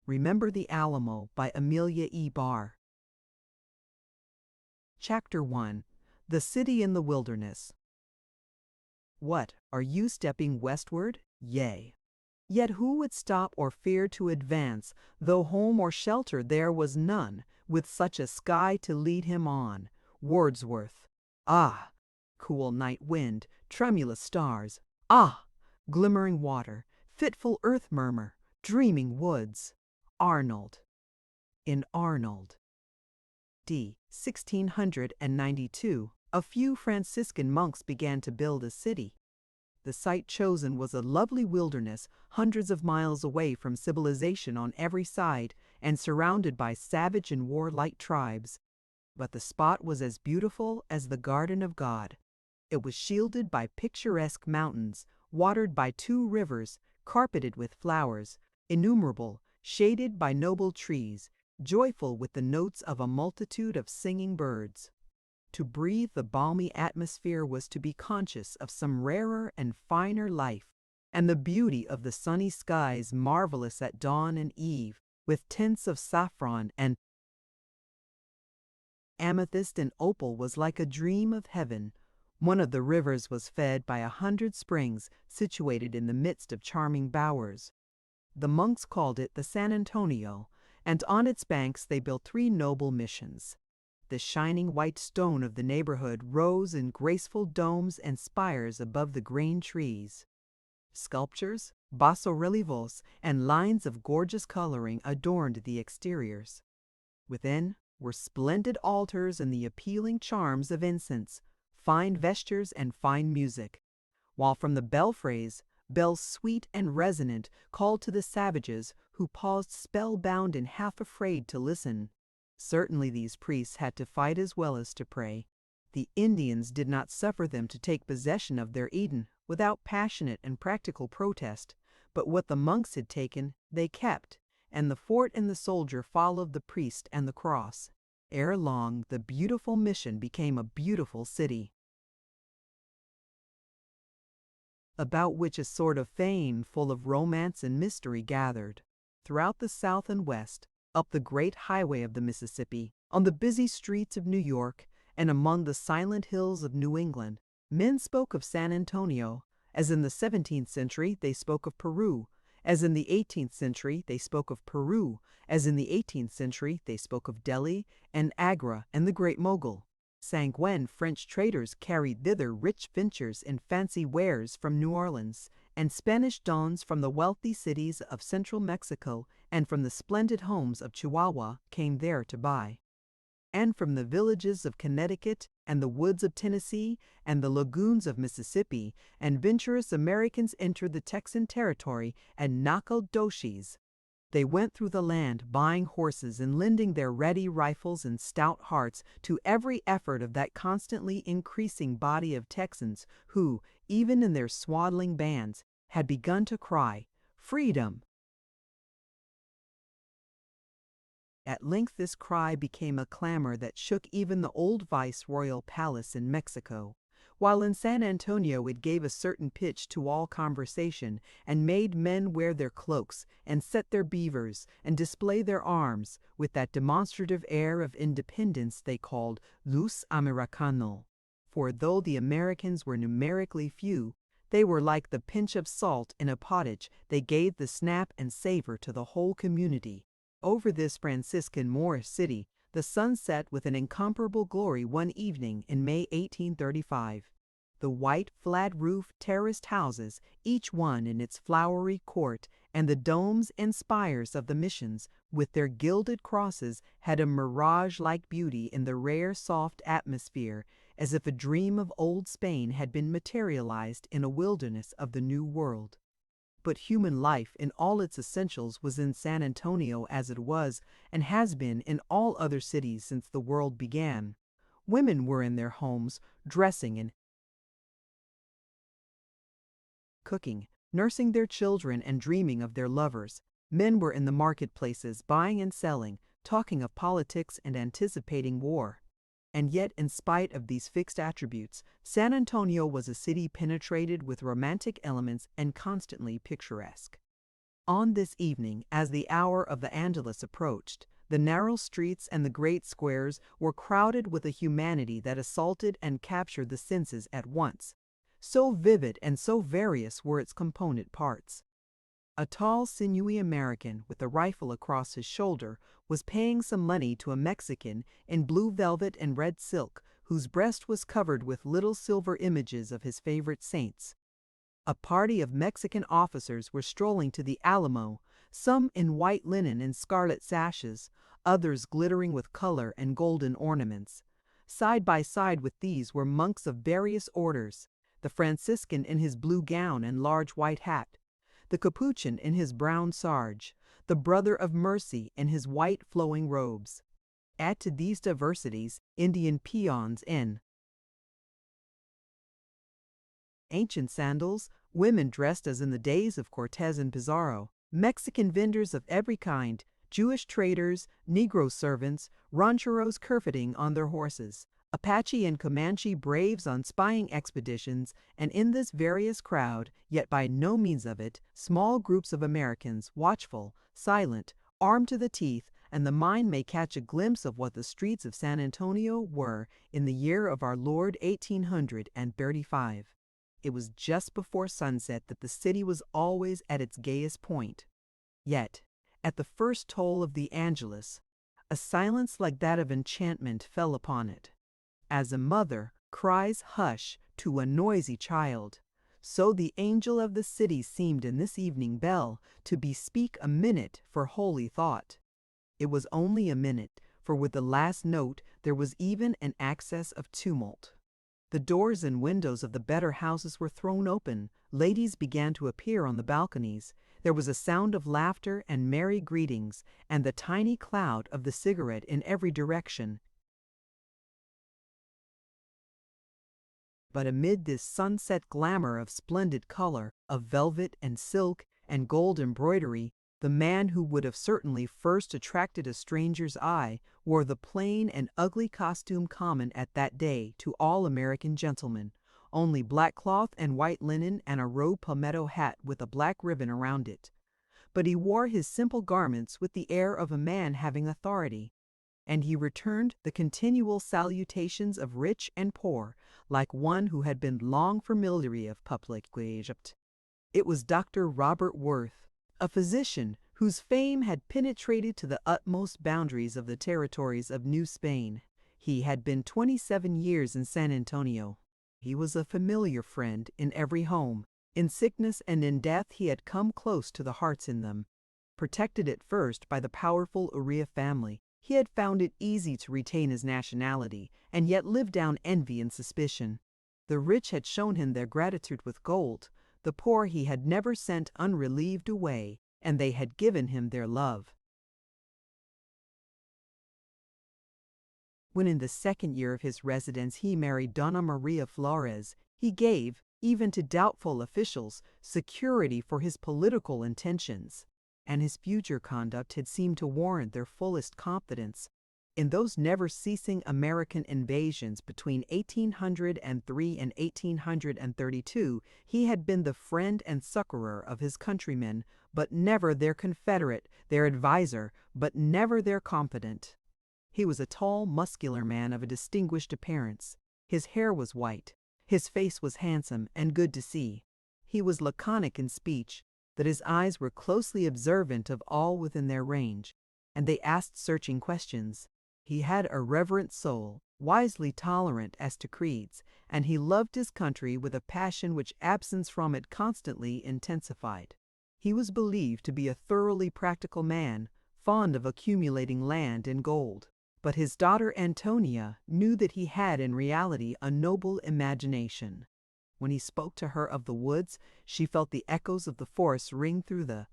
Remember the Alamo by Amelia E. Barr. Chapter 1. The City in the Wilderness. What, are you stepping westward? Yea. Yet who would stop or fear to advance, though home or shelter there was none, with such a sky to lead him on? Wordsworth. Ah! Cool night wind, tremulous stars. Ah! Glimmering water, fitful earth murmur, dreaming woods. Arnold. In Arnold. D. 1692, a few Franciscan monks began to build a city. The site chosen was a lovely wilderness hundreds of miles away from civilization on every side and surrounded by savage and warlike tribes. But the spot was as beautiful as the garden of God. It was shielded by picturesque mountains, watered by 2 rivers, carpeted with flowers, innumerable, shaded by noble trees, joyful with the notes of a multitude of singing birds. To breathe the balmy atmosphere was to be conscious of some rarer and finer life, and the beauty of the sunny skies marvelous at dawn and eve, with tints of saffron and amethyst and opal was like a dream of heaven. One of the rivers was fed by 100 springs situated in the midst of charming bowers. The monks called it the San Antonio, and on its banks they built 3 noble missions. The shining white stone of the neighborhood rose in graceful domes and spires above the green trees. Sculptures, basso-relievos, and lines of gorgeous coloring adorned the exteriors. Within were splendid altars and the appealing charms of incense, fine vestures and fine music, while from the belfries bells sweet and resonant called to the savages who paused spellbound and half afraid to listen. Certainly these priests had to fight as well as to pray. The Indians did not suffer them to take possession of their Eden without passionate and practical protest, but what the monks had taken they kept, and the fort and the soldier followed the priest and the cross. Ere long the beautiful mission became a beautiful city, about which a sort of fame full of romance and mystery gathered. Throughout the South and West, up the great highway of the Mississippi, on the busy streets of New York, and among the silent hills of New England, men spoke of San Antonio, as in the 17th century they spoke of Peru, as in the 18th century they spoke of Peru, as in the 18th century they spoke of Delhi and Agra and the Great Mogul. Sanguine French traders carried thither rich ventures and fancy wares from New Orleans, and Spanish dons from the wealthy cities of central Mexico and from the splendid homes of Chihuahua came there to buy. And from the villages of Connecticut and the woods of Tennessee and the lagoons of Mississippi, adventurous Americans entered the Texan territory and nacogdoches. They went through the land buying horses and lending their ready rifles and stout hearts to every effort of that constantly increasing body of Texans who, even in their swaddling bands, had begun to cry, "Freedom!" At length this cry became a clamor that shook even the old viceroyal palace in Mexico, while in San Antonio it gave a certain pitch to all conversation and made men wear their cloaks and set their beavers and display their arms with that demonstrative air of independence they called luz americano. For though the Americans were numerically few, they were like the pinch of salt in a pottage. They gave the snap and savor to the whole community. Over this Franciscan Moorish city, the sun set with an incomparable glory one evening in May 1835. The white, flat-roofed, terraced houses, each one in its flowery court, and the domes and spires of the missions, with their gilded crosses, had a mirage-like beauty in the rare, soft atmosphere, as if a dream of old Spain had been materialized in a wilderness of the New World. But human life in all its essentials was in San Antonio as it was and has been in all other cities since the world began. Women were in their homes, dressing and cooking, nursing their children and dreaming of their lovers. Men were in the marketplaces, buying and selling, talking of politics and anticipating war. And yet, in spite of these fixed attributes, San Antonio was a city penetrated with romantic elements and constantly picturesque. On this evening, as the hour of the Angelus approached, the narrow streets and the great squares were crowded with a humanity that assaulted and captured the senses at once. So vivid and so various were its component parts. A tall, sinewy American with a rifle across his shoulder was paying some money to a Mexican in blue velvet and red silk, whose breast was covered with little silver images of his favorite saints. A party of Mexican officers were strolling to the Alamo, some in white linen and scarlet sashes, others glittering with color and golden ornaments. Side by side with these were monks of various orders, the Franciscan in his blue gown and large white hat, the Capuchin in his brown sarge, the Brother of Mercy in his white flowing robes. Add to these diversities Indian peons in ancient sandals, women dressed as in the days of Cortez and Pizarro, Mexican vendors of every kind, Jewish traders, Negro servants, rancheros curveting on their horses, Apache and Comanche braves on spying expeditions, and in this various crowd, yet by no means of it, small groups of Americans, watchful, silent, armed to the teeth, and the mind may catch a glimpse of what the streets of San Antonio were in the year of our Lord 1835. It was just before sunset that the city was always at its gayest point. Yet, at the first toll of the Angelus, a silence like that of enchantment fell upon it. As a mother cries hush to a noisy child, so the angel of the city seemed in this evening bell to bespeak a minute for holy thought. It was only a minute, for with the last note there was even an access of tumult. The doors and windows of the better houses were thrown open, ladies began to appear on the balconies, there was a sound of laughter and merry greetings, and the tiny cloud of the cigarette in every direction. But amid this sunset glamour of splendid color, of velvet and silk and gold embroidery, the man who would have certainly first attracted a stranger's eye wore the plain and ugly costume common at that day to all American gentlemen, only black cloth and white linen and a robe palmetto hat with a black ribbon around it. But he wore his simple garments with the air of a man having authority, and he returned the continual salutations of rich and poor like one who had been long familiar of public Egypt. It was Dr. Robert Worth, a physician whose fame had penetrated to the utmost boundaries of the territories of New Spain. He had been 27 years in San Antonio. He was a familiar friend in every home. In sickness and in death he had come close to the hearts in them. Protected at first by the powerful Uria family, he had found it easy to retain his nationality and yet live down envy and suspicion. The rich had shown him their gratitude with gold, the poor he had never sent unrelieved away, and they had given him their love. When in the second year of his residence he married Donna Maria Flores, he gave, even to doubtful officials, security for his political intentions, and his future conduct had seemed to warrant their fullest confidence. In those never-ceasing American invasions between 1803 and 1832, he had been the friend and succorer of his countrymen, but never their confederate, their adviser, but never their confidant. He was a tall, muscular man of a distinguished appearance. His hair was white. His face was handsome and good to see. He was laconic in speech, that his eyes were closely observant of all within their range, and they asked searching questions. He had a reverent soul, wisely tolerant as to creeds, and he loved his country with a passion which absence from it constantly intensified. He was believed to be a thoroughly practical man, fond of accumulating land and gold. But his daughter Antonia knew that he had in reality a noble imagination. When he spoke to her of the woods, she felt the echoes of the forest ring through the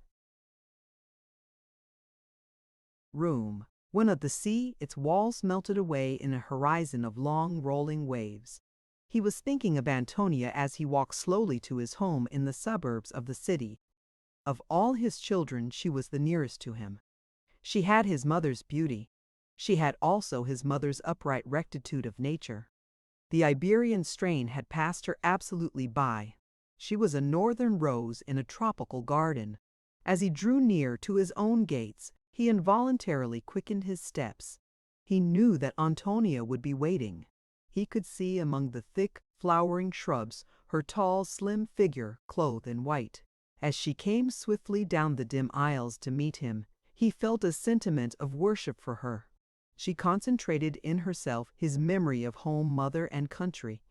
room. When of the sea, its walls melted away in a horizon of long rolling waves. He was thinking of Antonia as he walked slowly to his home in the suburbs of the city. Of all his children, she was the nearest to him. She had his mother's beauty. She had also his mother's upright rectitude of nature. The Iberian strain had passed her absolutely by. She was a northern rose in a tropical garden. As he drew near to his own gates, he involuntarily quickened his steps. He knew that Antonia would be waiting. He could see among the thick, flowering shrubs her tall, slim figure clothed in white. As she came swiftly down the dim aisles to meet him, he felt a sentiment of worship for her. She concentrated in herself his memory of home, mother, and country.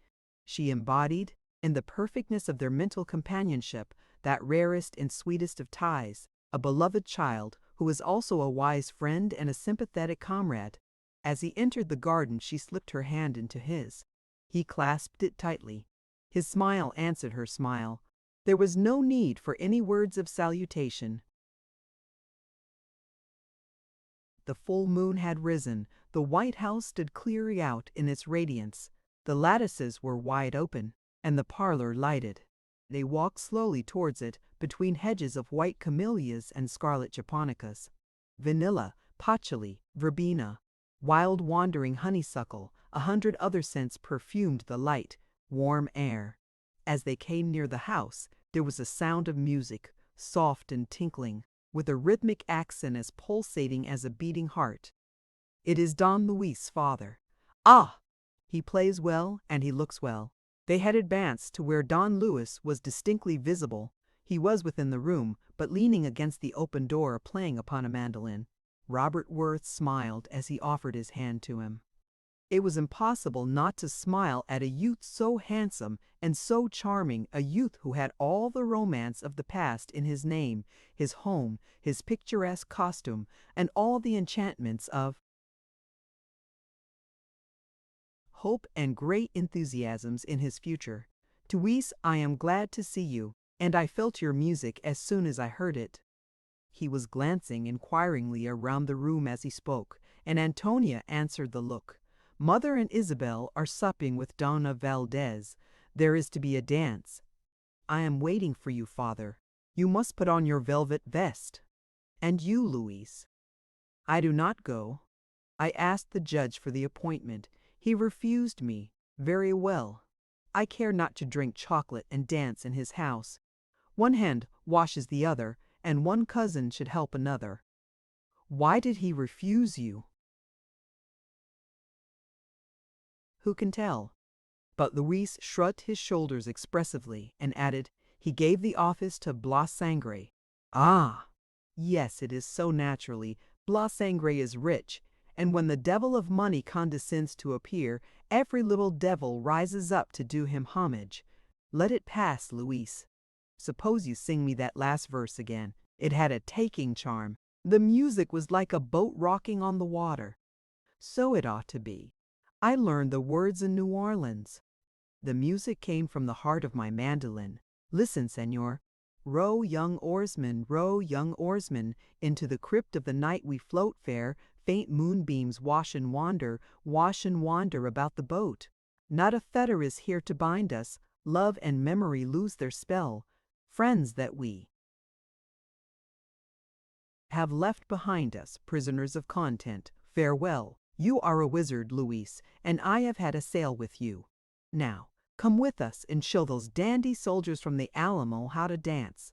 She embodied, in the perfectness of their mental companionship, that rarest and sweetest of ties, a beloved child who was also a wise friend and a sympathetic comrade. As he entered the garden, she slipped her hand into his. He clasped it tightly. His smile answered her smile. There was no need for any words of salutation. The full moon had risen. The White House stood clearly out in its radiance. The lattices were wide open, and the parlor lighted. They walked slowly towards it, between hedges of white camellias and scarlet japonicas. Vanilla, patchouli, verbena, wild wandering honeysuckle, 100 other scents perfumed the light, warm air. As they came near the house, there was a sound of music, soft and tinkling, with a rhythmic accent as pulsating as a beating heart. It is Don Luis' father. Ah! He plays well, and he looks well. They had advanced to where Don Luis was distinctly visible. He was within the room, but leaning against the open door playing upon a mandolin. Robert Worth smiled as he offered his hand to him. It was impossible not to smile at a youth so handsome and so charming, a youth who had all the romance of the past in his name, his home, his picturesque costume, and all the enchantments of hope and great enthusiasms in his future. Luis, I am glad to see you, and I felt your music as soon as I heard it. He was glancing inquiringly around the room as he spoke, and Antonia answered the look. Mother and Isabel are supping with Dona Valdez. There is to be a dance. I am waiting for you, father. You must put on your velvet vest. And you, Luis? I do not go. I asked the judge for the appointment. He refused me. Very well. I care not to drink chocolate and dance in his house. One hand washes the other, and one cousin should help another. Why did he refuse you? Who can tell? But Luis shrugged his shoulders expressively and added, he gave the office to Blas Sangre. Ah! Yes, it is so naturally. Blas Sangre is rich, and when the devil of money condescends to appear, every little devil rises up to do him homage. Let it pass, Luis. Suppose you sing me that last verse again. It had a taking charm. The music was like a boat rocking on the water. So it ought to be. I learned the words in New Orleans. The music came from the heart of my mandolin. Listen, senor. Row, young oarsman, into the crypt of the night we float fair, faint moonbeams wash and wander about the boat. Not a fetter is here to bind us, love and memory lose their spell. Friends that we have left behind us, prisoners of content, farewell. You are a wizard, Luis, and I have had a sail with you. Now, come with us and show those dandy soldiers from the Alamo how to dance.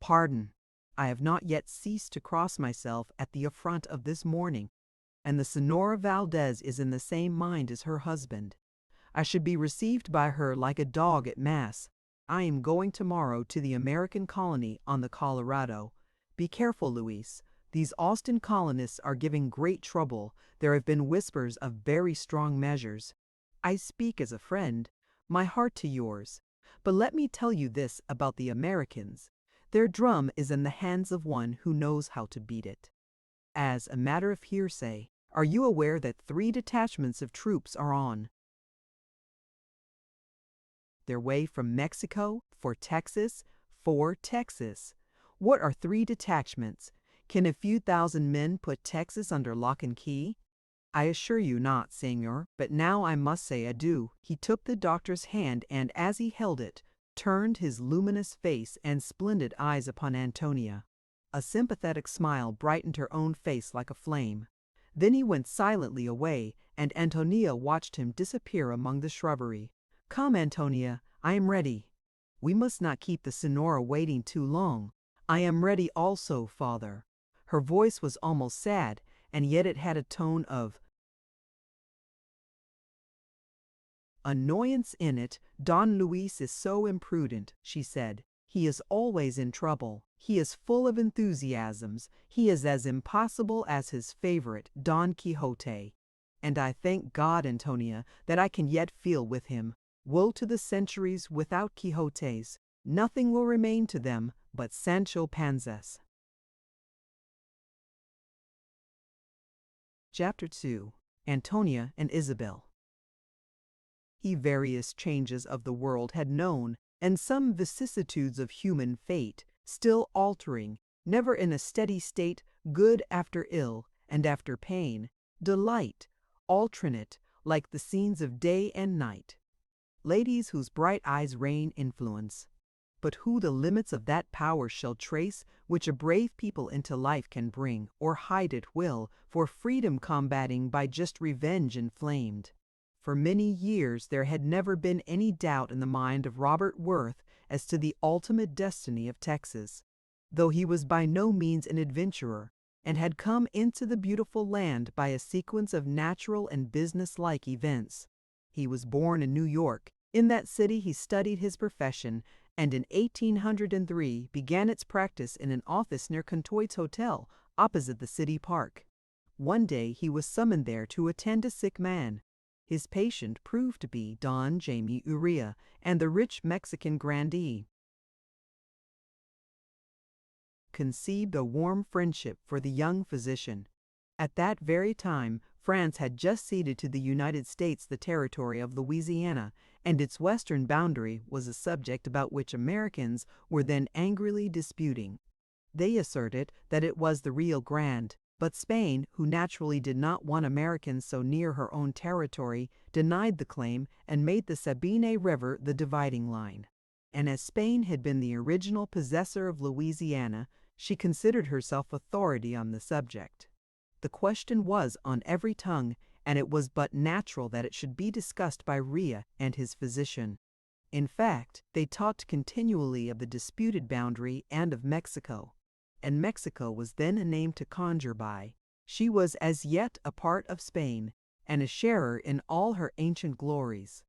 Pardon, I have not yet ceased to cross myself at the affront of this morning, and the Senora Valdez is in the same mind as her husband. I should be received by her like a dog at mass. I am going tomorrow to the American colony on the Colorado. Be careful, Luis. These Austin colonists are giving great trouble. There have been whispers of very strong measures. I speak as a friend, my heart to yours. But let me tell you this about the Americans. Their drum is in the hands of one who knows how to beat it. As a matter of hearsay, are you aware that 3 detachments of troops are on their way from Mexico for Texas? What are 3 detachments? Can a few thousand men put Texas under lock and key? I assure you not, senor, but now I must say adieu. He took the doctor's hand and, as he held it, turned his luminous face and splendid eyes upon Antonia. A sympathetic smile brightened her own face like a flame. Then he went silently away, and Antonia watched him disappear among the shrubbery. Come, Antonia, I am ready. We must not keep the senora waiting too long. I am ready also, father. Her voice was almost sad, and yet it had a tone of annoyance in it. Don Luis is so imprudent, she said. He is always in trouble. He is full of enthusiasms. He is as impossible as his favorite, Don Quixote. And I thank God, Antonia, that I can yet feel with him. Woe to the centuries without Quixotes. Nothing will remain to them but Sancho Panzas. Chapter 2. Antonia and Isabel. He various changes of the world had known, and some vicissitudes of human fate, still altering, never in a steady state, good after ill, and after pain, delight, alternate, like the scenes of day and night. Ladies whose bright eyes reign influence. But who the limits of that power shall trace, which a brave people into life can bring, or hide it will, for freedom combating by just revenge inflamed. For many years there had never been any doubt in the mind of Robert Worth as to the ultimate destiny of Texas, though he was by no means an adventurer, and had come into the beautiful land by a sequence of natural and business-like events. He was born in New York. In that city he studied his profession, and in 1803 began its practice in an office near Contoit's Hotel, opposite the city park. One day he was summoned there to attend a sick man. His patient proved to be Don Jaime Urrea and the rich Mexican grandee. Conceived a warm friendship for the young physician. At that very time, France had just ceded to the United States the territory of Louisiana, and its western boundary was a subject about which Americans were then angrily disputing. They asserted that it was the Rio Grande, but Spain, who naturally did not want Americans so near her own territory, denied the claim and made the Sabine River the dividing line. And as Spain had been the original possessor of Louisiana, she considered herself authority on the subject. The question was on every tongue, and it was but natural that it should be discussed by Urrea and his physician. In fact, they talked continually of the disputed boundary and of Mexico. And Mexico was then a name to conjure by. She was as yet a part of Spain, and a sharer in all her ancient glories.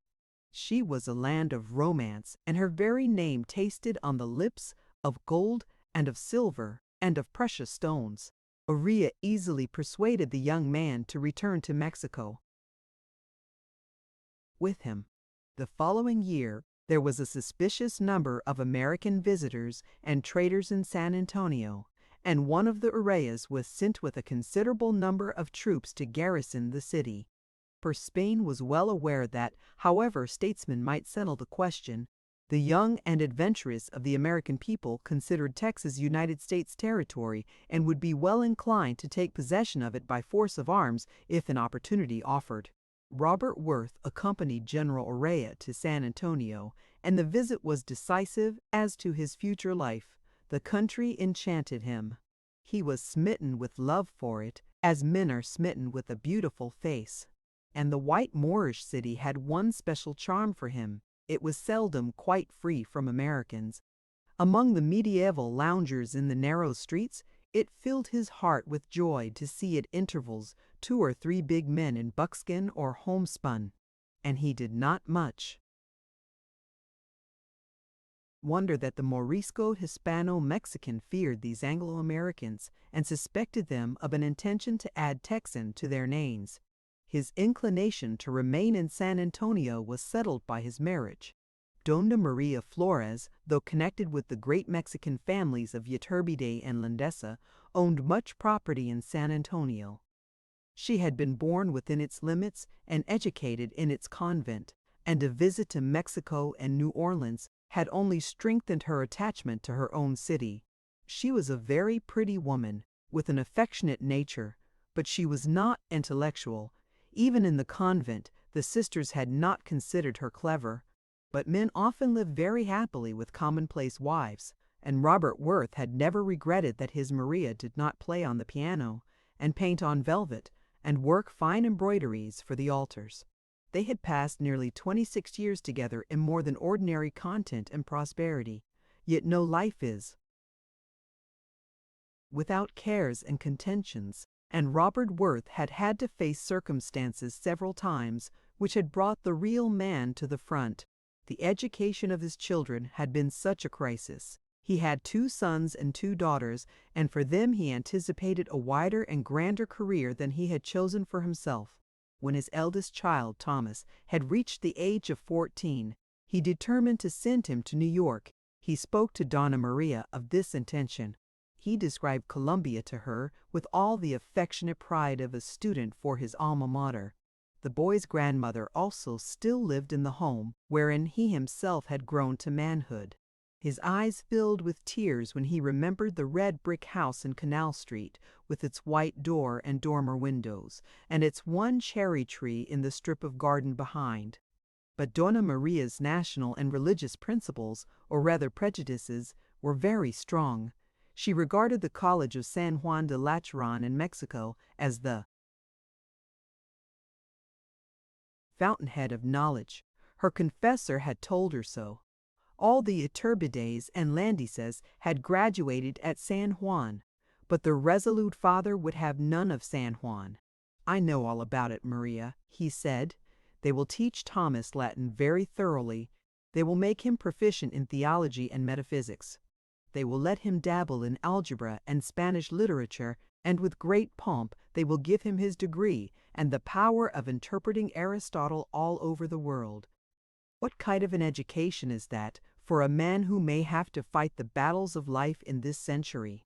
She was a land of romance, and her very name tasted on the lips of gold and of silver and of precious stones. Urrea easily persuaded the young man to return to Mexico with him. The following year, there was a suspicious number of American visitors and traders in San Antonio, and one of the Urreas was sent with a considerable number of troops to garrison the city. For Spain was well aware that, however statesmen might settle the question, the young and adventurous of the American people considered Texas United States territory and would be well inclined to take possession of it by force of arms if an opportunity offered. Robert Worth accompanied General Urrea to San Antonio, and the visit was decisive as to his future life. The country enchanted him. He was smitten with love for it, as men are smitten with a beautiful face. And the white Moorish city had one special charm for him. It was seldom quite free from Americans. Among the medieval loungers in the narrow streets, it filled his heart with joy to see at intervals 2 or 3 big men in buckskin or homespun, and he did not much wonder that the Morisco Hispano-Mexican feared these Anglo-Americans and suspected them of an intention to add Texan to their names. His inclination to remain in San Antonio was settled by his marriage. Dona Maria Flores, though connected with the great Mexican families of Yturbide and Landesa, owned much property in San Antonio. She had been born within its limits and educated in its convent, and a visit to Mexico and New Orleans had only strengthened her attachment to her own city. She was a very pretty woman, with an affectionate nature, but she was not intellectual. Even in the convent, the sisters had not considered her clever. But men often live very happily with commonplace wives, and Robert Worth had never regretted that his Maria did not play on the piano, and paint on velvet, and work fine embroideries for the altars. They had passed nearly 26 years together in more than ordinary content and prosperity, yet no life is without cares and contentions, and Robert Worth had had to face circumstances several times which had brought the real man to the front. The education of his children had been such a crisis. He had 2 sons and 2 daughters, and for them he anticipated a wider and grander career than he had chosen for himself. When his eldest child, Thomas, had reached the age of 14, he determined to send him to New York. He spoke to Donna Maria of this intention. He described Columbia to her with all the affectionate pride of a student for his alma mater. The boy's grandmother also still lived in the home wherein he himself had grown to manhood. His eyes filled with tears when he remembered the red brick house in Canal Street, with its white door and dormer windows, and its one cherry tree in the strip of garden behind. But Donna Maria's national and religious principles, or rather prejudices, were very strong. She regarded the College of San Juan de Lateran in Mexico as the fountainhead of knowledge. Her confessor had told her so. All the Iturbides and Landices had graduated at San Juan, but the resolute father would have none of San Juan. "I know all about it, Maria," he said. "They will teach Thomas Latin very thoroughly. They will make him proficient in theology and metaphysics. They will let him dabble in algebra and Spanish literature, and with great pomp they will give him his degree and the power of interpreting Aristotle all over the world." What kind of an education is that for a man who may have to fight the battles of life in this century?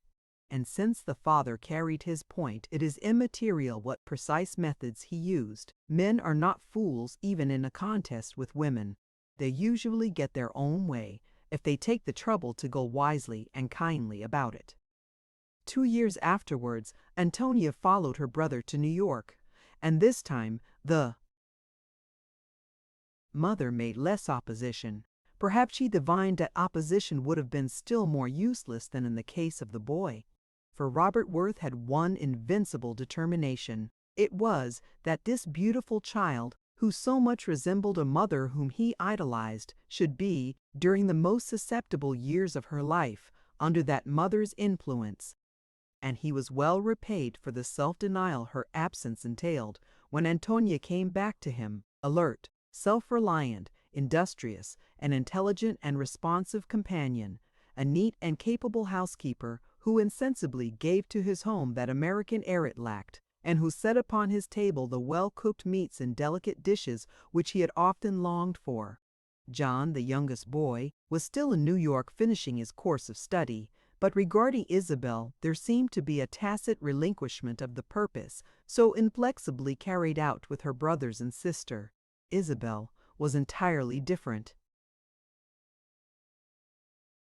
And since the father carried his point, it is immaterial what precise methods he used. Men are not fools even in a contest with women. They usually get their own way if they take the trouble to go wisely and kindly about it. 2 years afterwards, Antonia followed her brother to New York, and this time the mother made less opposition. Perhaps she divined that opposition would have been still more useless than in the case of the boy. For Robert Worth had one invincible determination. It was that this beautiful child, who so much resembled a mother whom he idolized, should be, during the most susceptible years of her life, under that mother's influence. And he was well repaid for the self-denial her absence entailed when Antonia came back to him, alert, self-reliant, industrious, an intelligent and responsive companion, a neat and capable housekeeper who insensibly gave to his home that American air it lacked, and who set upon his table the well-cooked meats and delicate dishes which he had often longed for. John, the youngest boy, was still in New York finishing his course of study, but regarding Isabel there seemed to be a tacit relinquishment of the purpose so inflexibly carried out with her brothers and sister. Isabel was entirely different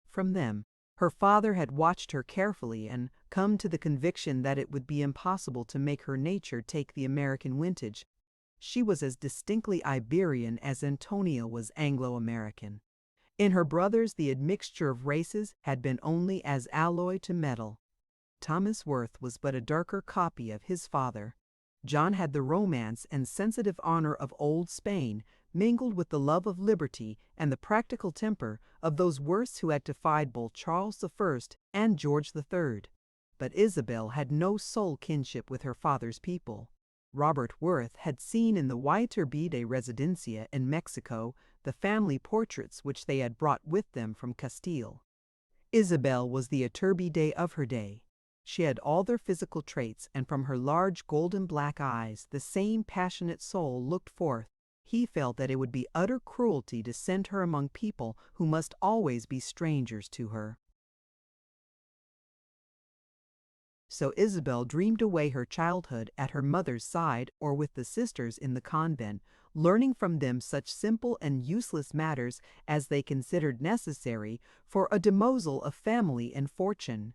from them. Her father had watched her carefully and come to the conviction that it would be impossible to make her nature take the American vintage. She was as distinctly Iberian as Antonia was Anglo-American. In her brothers the admixture of races had been only as alloy to metal. Thomas Worth was but a darker copy of his father. John had the romance and sensitive honor of old Spain, mingled with the love of liberty and the practical temper of those worst who had defied both Charles I and George III. But Isabel had no soul kinship with her father's people. Robert Worth had seen in the Iturbide Residencia in Mexico the family portraits which they had brought with them from Castile. Isabel was the Iturbide of her day. She had all their physical traits, and from her large golden black eyes the same passionate soul looked forth. He felt that it would be utter cruelty to send her among people who must always be strangers to her. So Isabel dreamed away her childhood at her mother's side or with the sisters in the convent, learning from them such simple and useless matters as they considered necessary for a demoiselle of family and fortune.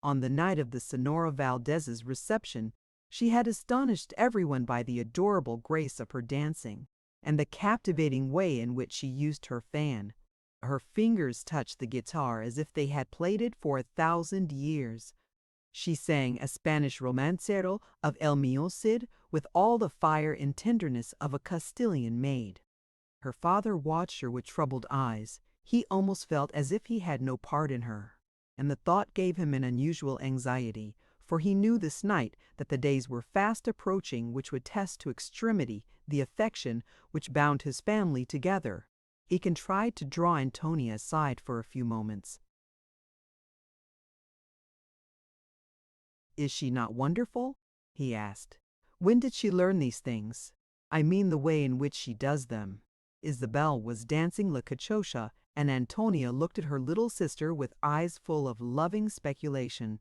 On the night of the Senora Valdez's reception, she had astonished everyone by the adorable grace of her dancing, and the captivating way in which she used her fan. Her fingers touched the guitar as if they had played it for 1,000 years. She sang a Spanish romancero of El Mio Cid with all the fire and tenderness of a Castilian maid. Her father watched her with troubled eyes. He almost felt as if he had no part in her. and the thought gave him an unusual anxiety, for he knew this night that the days were fast approaching which would test to extremity the affection which bound his family together. He tried to draw Antonia aside for a few moments. "Is she not wonderful?" he asked. "When did she learn these things? I mean the way in which she does them." Isabel was dancing la cachocha, and Antonia looked at her little sister with eyes full of loving speculation.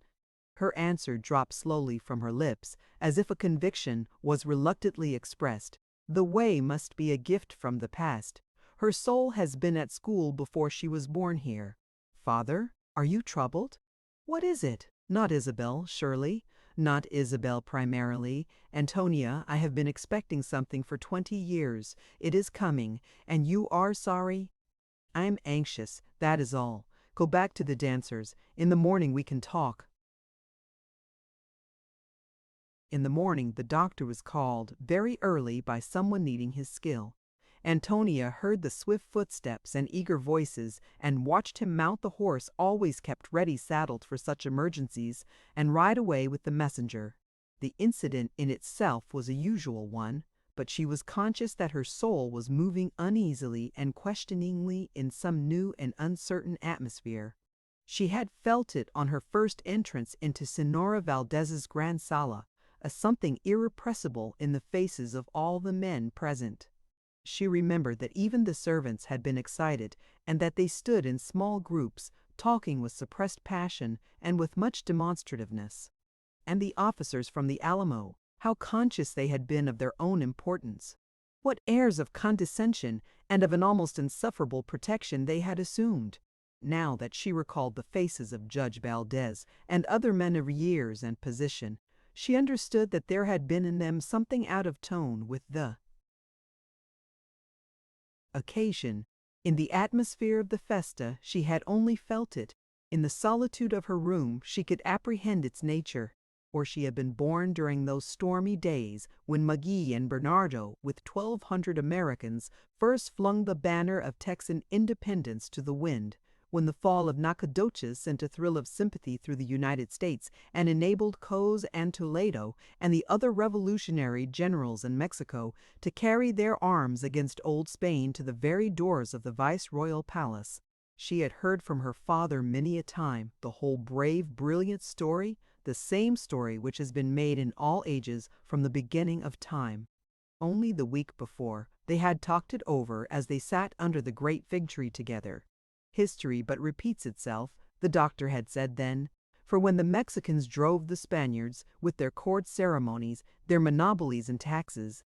Her answer dropped slowly from her lips, as if a conviction was reluctantly expressed. The way must be a gift from the past. Her soul has been at school before she was born here. "Father, are you troubled?" "What is it?" "Not Isabel, surely." "Not Isabel primarily. Antonia, I have been expecting something for 20 years. It is coming, and you are sorry?" "I am anxious, that is all. Go back to the dancers. In the morning we can talk." In the morning the doctor was called, very early, by someone needing his skill. Antonia heard the swift footsteps and eager voices, and watched him mount the horse always kept ready saddled for such emergencies, and ride away with the messenger. The incident in itself was a usual one, but she was conscious that her soul was moving uneasily and questioningly in some new and uncertain atmosphere. She had felt it on her first entrance into Senora Valdez's grand sala, a something irrepressible in the faces of all the men present. She remembered that even the servants had been excited, and that they stood in small groups, talking with suppressed passion and with much demonstrativeness. And the officers from the Alamo, how conscious they had been of their own importance! What airs of condescension and of an almost insufferable protection they had assumed! Now that she recalled the faces of Judge Valdez and other men of years and position, she understood that there had been in them something out of tone with the occasion. In the atmosphere of the festa she had only felt it. In the solitude of her room she could apprehend its nature. Or she had been born during those stormy days when Magee and Bernardo, with 1,200 Americans, first flung the banner of Texan independence to the wind, when the fall of Nacogdoches sent a thrill of sympathy through the United States and enabled Coz and Toledo and the other revolutionary generals in Mexico to carry their arms against Old Spain to the very doors of the viceroyal palace. She had heard from her father many a time the whole brave, brilliant story, the same story which has been made in all ages from the beginning of time. Only the week before, they had talked it over as they sat under the great fig tree together. History but repeats itself, the doctor had said then, for when the Mexicans drove the Spaniards, with their court ceremonies, their monopolies and taxes,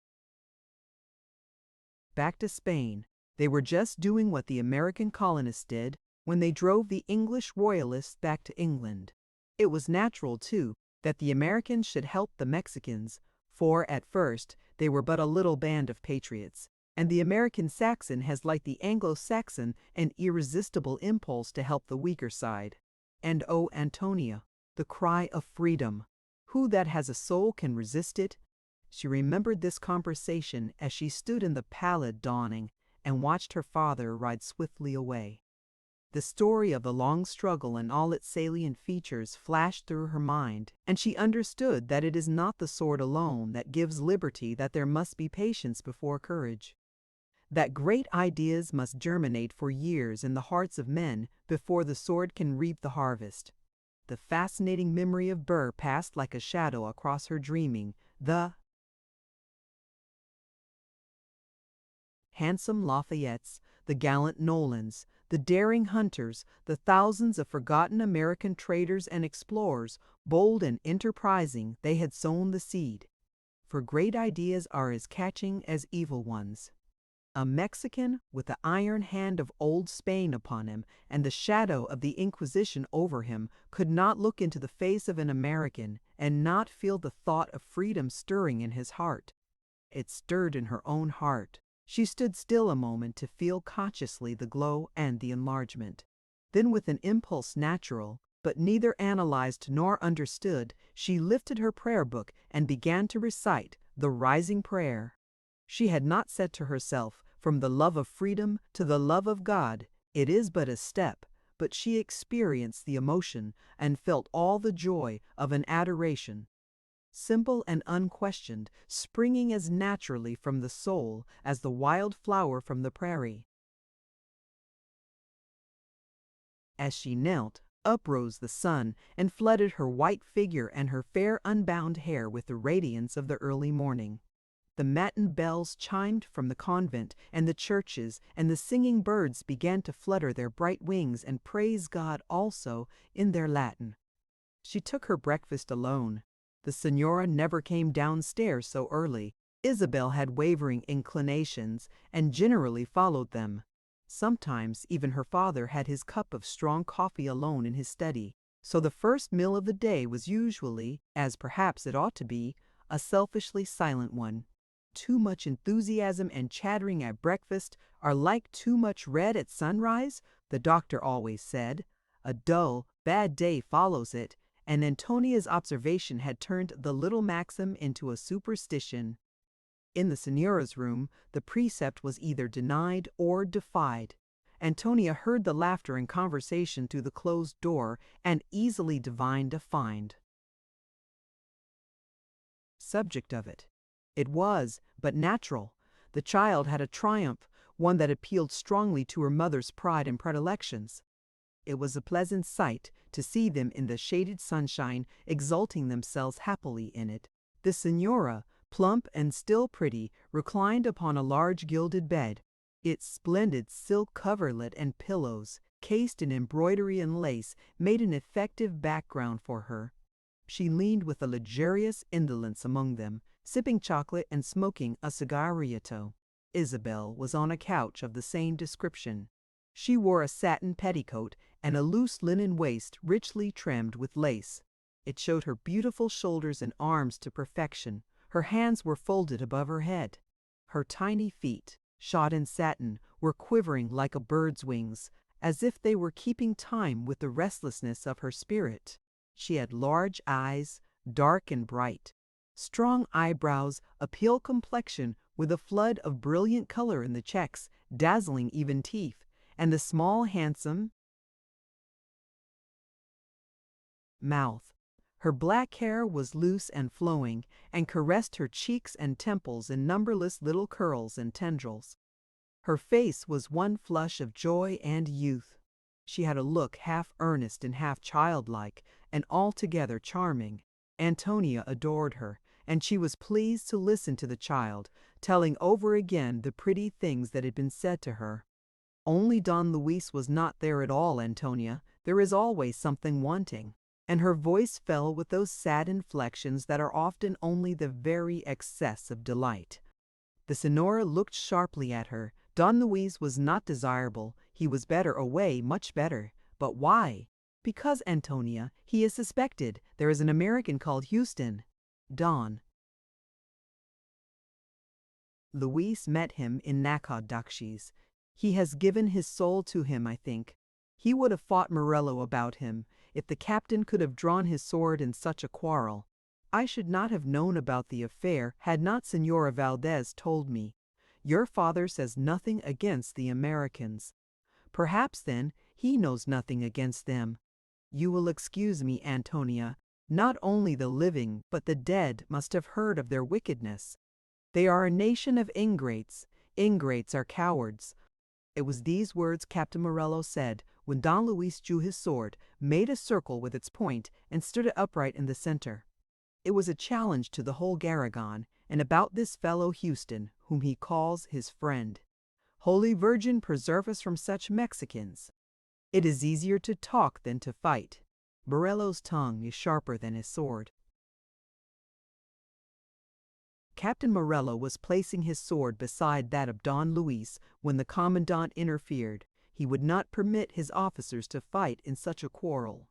back to Spain, they were just doing what the American colonists did when they drove the English royalists back to England. It was natural, too, that the Americans should help the Mexicans, for at first they were but a little band of patriots, and the American Saxon has, like the Anglo-Saxon, an irresistible impulse to help the weaker side. And oh, Antonia, the cry of freedom! Who that has a soul can resist it? She remembered this conversation as she stood in the pallid dawning and watched her father ride swiftly away. The story of the long struggle and all its salient features flashed through her mind, and she understood that it is not the sword alone that gives liberty, that there must be patience before courage, that great ideas must germinate for years in the hearts of men before the sword can reap the harvest. The fascinating memory of Barr passed like a shadow across her dreaming, the handsome Lafayettes, the gallant Nolans, the daring hunters, the thousands of forgotten American traders and explorers, bold and enterprising, they had sown the seed. For great ideas are as catching as evil ones. A Mexican, with the iron hand of Old Spain upon him and the shadow of the Inquisition over him, could not look into the face of an American and not feel the thought of freedom stirring in his heart. It stirred in her own heart. She stood still a moment to feel consciously the glow and the enlargement. Then, with an impulse natural, but neither analyzed nor understood, she lifted her prayer book and began to recite the rising prayer. She had not said to herself, from the love of freedom to the love of God, it is but a step, but she experienced the emotion and felt all the joy of an adoration, simple and unquestioned, springing as naturally from the soul as the wild flower from the prairie. As she knelt, uprose the sun and flooded her white figure and her fair unbound hair with the radiance of the early morning. The matin bells chimed from the convent and the churches, and the singing birds began to flutter their bright wings and praise God also in their Latin. She took her breakfast alone. The Signora never came downstairs so early. Isabel had wavering inclinations and generally followed them. Sometimes even her father had his cup of strong coffee alone in his study, so the first meal of the day was usually, as perhaps it ought to be, a selfishly silent one. Too much enthusiasm and chattering at breakfast are like too much red at sunrise, the doctor always said. A dull, bad day follows it, and Antonia's observation had turned the little maxim into a superstition. In the Signora's room, the precept was either denied or defied. Antonia heard the laughter and conversation through the closed door and easily divined a find. Subject of it. It was but natural. The child had a triumph, one that appealed strongly to her mother's pride and predilections. It was a pleasant sight to see them in the shaded sunshine, exulting themselves happily in it. The Signora, plump and still pretty, reclined upon a large gilded bed. Its splendid silk coverlet and pillows, cased in embroidery and lace, made an effective background for her. She leaned with a luxurious indolence among them, sipping chocolate and smoking a cigarrito. Isabel was on a couch of the same description. She wore a satin petticoat and a loose linen waist richly trimmed with lace. It showed her beautiful shoulders and arms to perfection. Her hands were folded above her head. Her tiny feet, shod in satin, were quivering like a bird's wings, as if they were keeping time with the restlessness of her spirit. She had large eyes, dark and bright, strong eyebrows, a pale complexion with a flood of brilliant color in the cheeks, dazzling even teeth, and the small, handsome mouth. Her black hair was loose and flowing, and caressed her cheeks and temples in numberless little curls and tendrils. Her face was one flush of joy and youth. She had a look half earnest and half childlike, and altogether charming. Antonia adored her, and she was pleased to listen to the child, telling over again the pretty things that had been said to her. Only Don Luis was not there at all, Antonia. There is always something wanting. And her voice fell with those sad inflections that are often only the very excess of delight. The Signora looked sharply at her. Don Luis was not desirable. He was better away, much better. But why? Because, Antonia, he is suspected. There is an American called Houston. Don Luis met him in Nacogdoches. He has given his soul to him, I think. He would have fought Morello about him, if the captain could have drawn his sword in such a quarrel. I should not have known about the affair had not Señora Valdez told me. Your father says nothing against the Americans. Perhaps, then, he knows nothing against them. You will excuse me, Antonia. Not only the living, but the dead must have heard of their wickedness. They are a nation of ingrates. Ingrates are cowards. It was these words Captain Morello said when Don Luis drew his sword, made a circle with its point, and stood it upright in the center. It was a challenge to the whole garrison, and about this fellow Houston, whom he calls his friend. Holy Virgin, preserve us from such Mexicans. It is easier to talk than to fight. Morello's tongue is sharper than his sword. Captain Morello was placing his sword beside that of Don Luis when the commandant interfered. He would not permit his officers to fight in such a quarrel.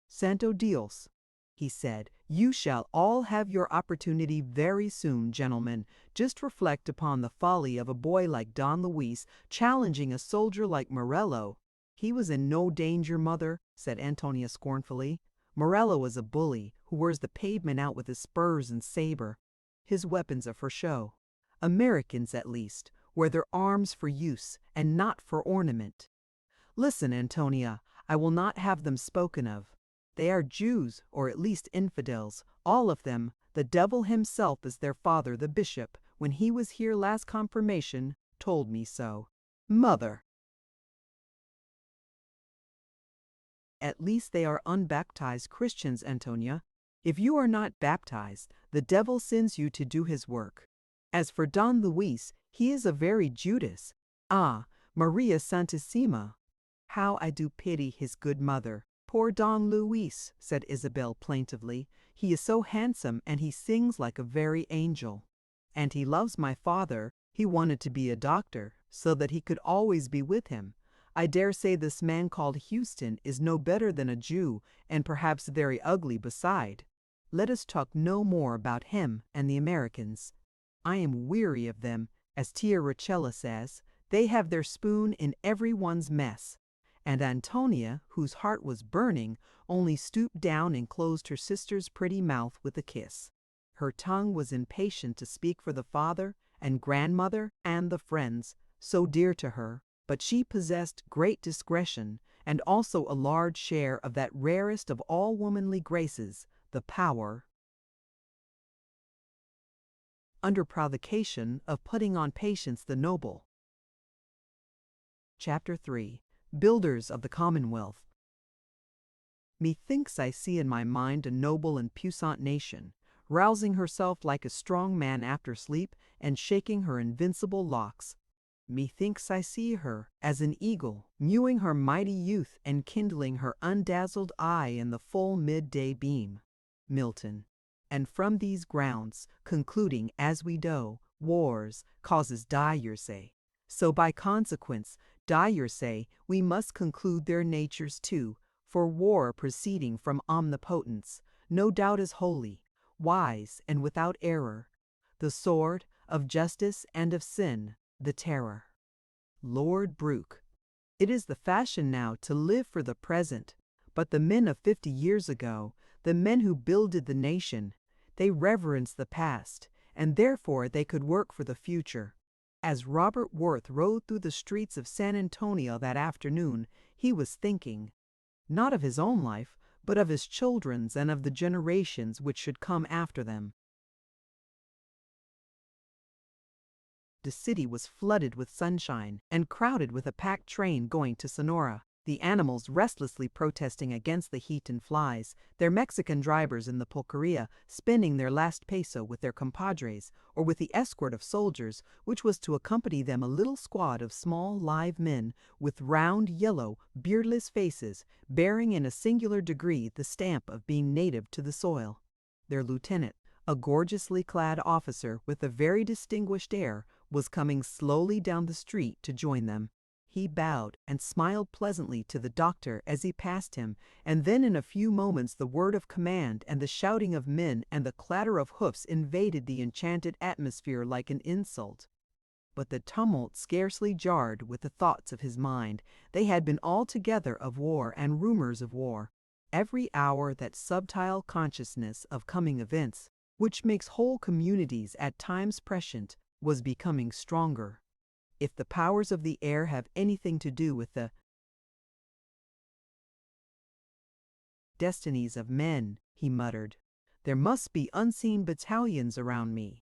Santo Dios, he said, you shall all have your opportunity very soon, gentlemen. Just reflect upon the folly of a boy like Don Luis challenging a soldier like Morello. He was in no danger, mother, said Antonia scornfully. Morello is a bully who wears the pavement out with his spurs and saber. His weapons are for show. Americans, at least, wear their arms for use and not for ornament. Listen, Antonia, I will not have them spoken of. They are Jews, or at least infidels, all of them. The devil himself is their father, the bishop, when he was here last confirmation, told me so. Mother! At least they are unbaptized Christians, Antonia. If you are not baptized, the devil sends you to do his work. As for Don Luis, he is a very Judas. Ah, Maria Santissima! How I do pity his good mother. Poor Don Luis, said Isabel plaintively. He is so handsome and he sings like a very angel. And he loves my father. He wanted to be a doctor, so that he could always be with him. I dare say this man called Houston is no better than a Jew, and perhaps very ugly beside. Let us talk no more about him and the Americans. I am weary of them, as Tia Rachella says. They have their spoon in every one's mess. And Antonia, whose heart was burning, only stooped down and closed her sister's pretty mouth with a kiss. Her tongue was impatient to speak for the father and grandmother and the friends, so dear to her, but she possessed great discretion, and also a large share of that rarest of all womanly graces, the power, under provocation, of putting on patience the noble. Chapter 3. Builders of the Commonwealth. Methinks I see in my mind a noble and puissant nation, rousing herself like a strong man after sleep, and shaking her invincible locks. Methinks I see her, as an eagle, mewing her mighty youth and kindling her undazzled eye in the full midday beam. Milton. And from these grounds, concluding as we do, wars causes dire say. So by consequence, dire say, we must conclude their natures too, for war proceeding from omnipotence, no doubt is holy, wise, and without error. The sword of justice and of sin, the terror. Lord Brooke. It is the fashion now to live for the present, but the men of 50 years ago, the men who builded the nation, they reverenced the past, and therefore they could work for the future. As Robert Worth rode through the streets of San Antonio that afternoon, he was thinking, not of his own life, but of his children's and of the generations which should come after them. The city was flooded with sunshine and crowded with a packed train going to Sonora, the animals restlessly protesting against the heat and flies, their Mexican drivers in the pulqueria spending their last peso with their compadres, or with the escort of soldiers, which was to accompany them, a little squad of small live men with round, yellow, beardless faces, bearing in a singular degree the stamp of being native to the soil. Their lieutenant, a gorgeously clad officer with a very distinguished air, was coming slowly down the street to join them. He bowed and smiled pleasantly to the doctor as he passed him, and then in a few moments the word of command and the shouting of men and the clatter of hoofs invaded the enchanted atmosphere like an insult. But the tumult scarcely jarred with the thoughts of his mind. They had been altogether of war and rumors of war. Every hour that subtile consciousness of coming events, which makes whole communities at times prescient, was becoming stronger. If the powers of the air have anything to do with the destinies of men, he muttered, there must be unseen battalions around me.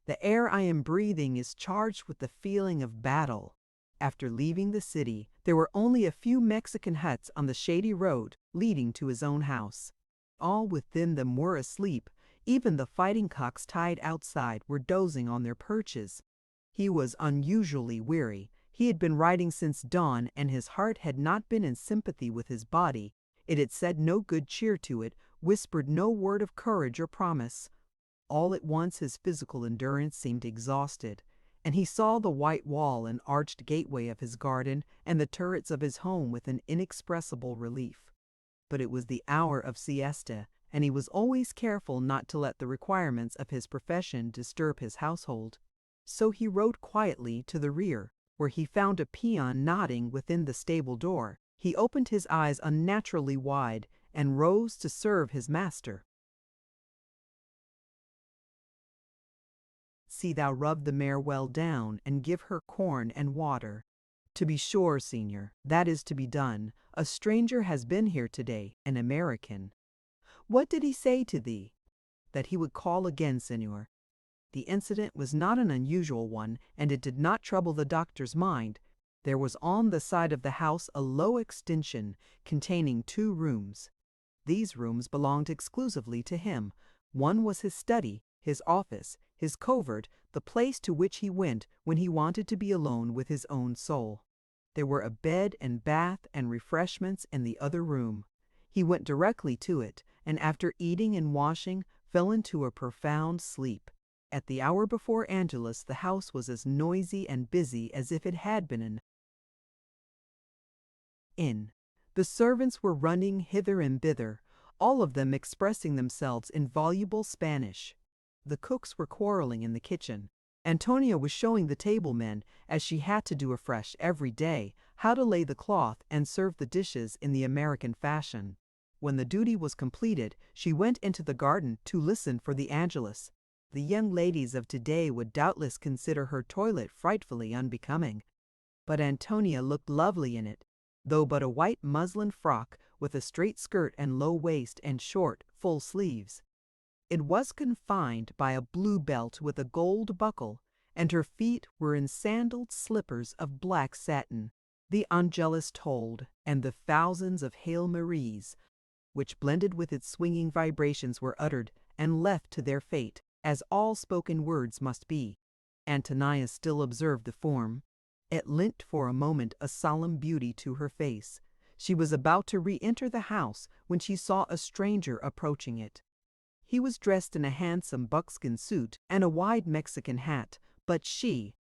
The air I am breathing is charged with the feeling of battle. After leaving the city, there were only a few Mexican huts on the shady road leading to his own house. All within them were asleep. Even the fighting cocks tied outside were dozing on their perches. He was unusually weary. He had been riding since dawn, and his heart had not been in sympathy with his body. It had said no good cheer to it, whispered no word of courage or promise. All at once his physical endurance seemed exhausted, and he saw the white wall and arched gateway of his garden and the turrets of his home with an inexpressible relief. But it was the hour of siesta, and he was always careful not to let the requirements of his profession disturb his household. So he rode quietly to the rear, where he found a peon nodding within the stable door. He opened his eyes unnaturally wide and rose to serve his master. See thou rub the mare well down, and give her corn and water. To be sure, Senior, that is to be done. "A stranger has been here today, an American." "What did he say to thee?" "That he would call again, Senor." The incident was not an unusual one, and it did not trouble the doctor's mind. There was on the side of the house a low extension containing 2 rooms. These rooms belonged exclusively to him. One was his study, his office, his covert, the place to which he went when he wanted to be alone with his own soul. There were a bed and bath and refreshments in the other room. He went directly to it, and after eating and washing, fell into a profound sleep. At the hour before Angelus, the house was as noisy and busy as if it had been an inn. The servants were running hither and thither, all of them expressing themselves in voluble Spanish. The cooks were quarreling in the kitchen. Antonia was showing the table men, as she had to do afresh every day, how to lay the cloth and serve the dishes in the American fashion. When the duty was completed, she went into the garden to listen for the Angelus. The young ladies of today would doubtless consider her toilet frightfully unbecoming, but Antonia looked lovely in it, though but a white muslin frock with a straight skirt and low waist and short, full sleeves. It was confined by a blue belt with a gold buckle, and her feet were in sandaled slippers of black satin. The Angelus tolled, and the thousands of Hail Marys, which blended with its swinging vibrations, were uttered and left to their fate, as all spoken words must be. Antonia still observed the form. It lent for a moment a solemn beauty to her face. She was about to re-enter the house when she saw a stranger approaching it. He was dressed in a handsome buckskin suit and a wide Mexican hat, but she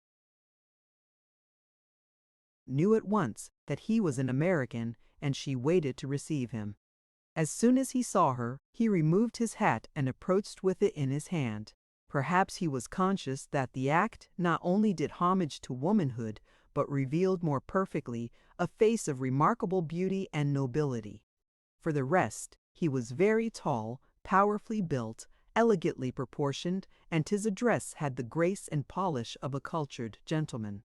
knew at once that he was an American, and she waited to receive him. As soon as he saw her, he removed his hat and approached with it in his hand. Perhaps he was conscious that the act not only did homage to womanhood, but revealed more perfectly a face of remarkable beauty and nobility. For the rest, he was very tall, powerfully built, elegantly proportioned, and his address had the grace and polish of a cultured gentleman.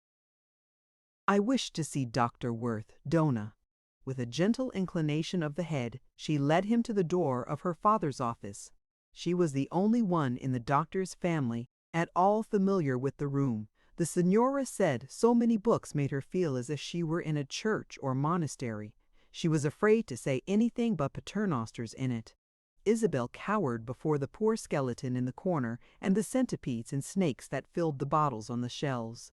"I wish to see Dr. Worth, Dona." With a gentle inclination of the head, she led him to the door of her father's office. She was the only one in the doctor's family at all familiar with the room. The Signora said so many books made her feel as if she were in a church or monastery. She was afraid to say anything but paternosters in it. Isabel cowered before the poor skeleton in the corner and the centipedes and snakes that filled the bottles on the shelves.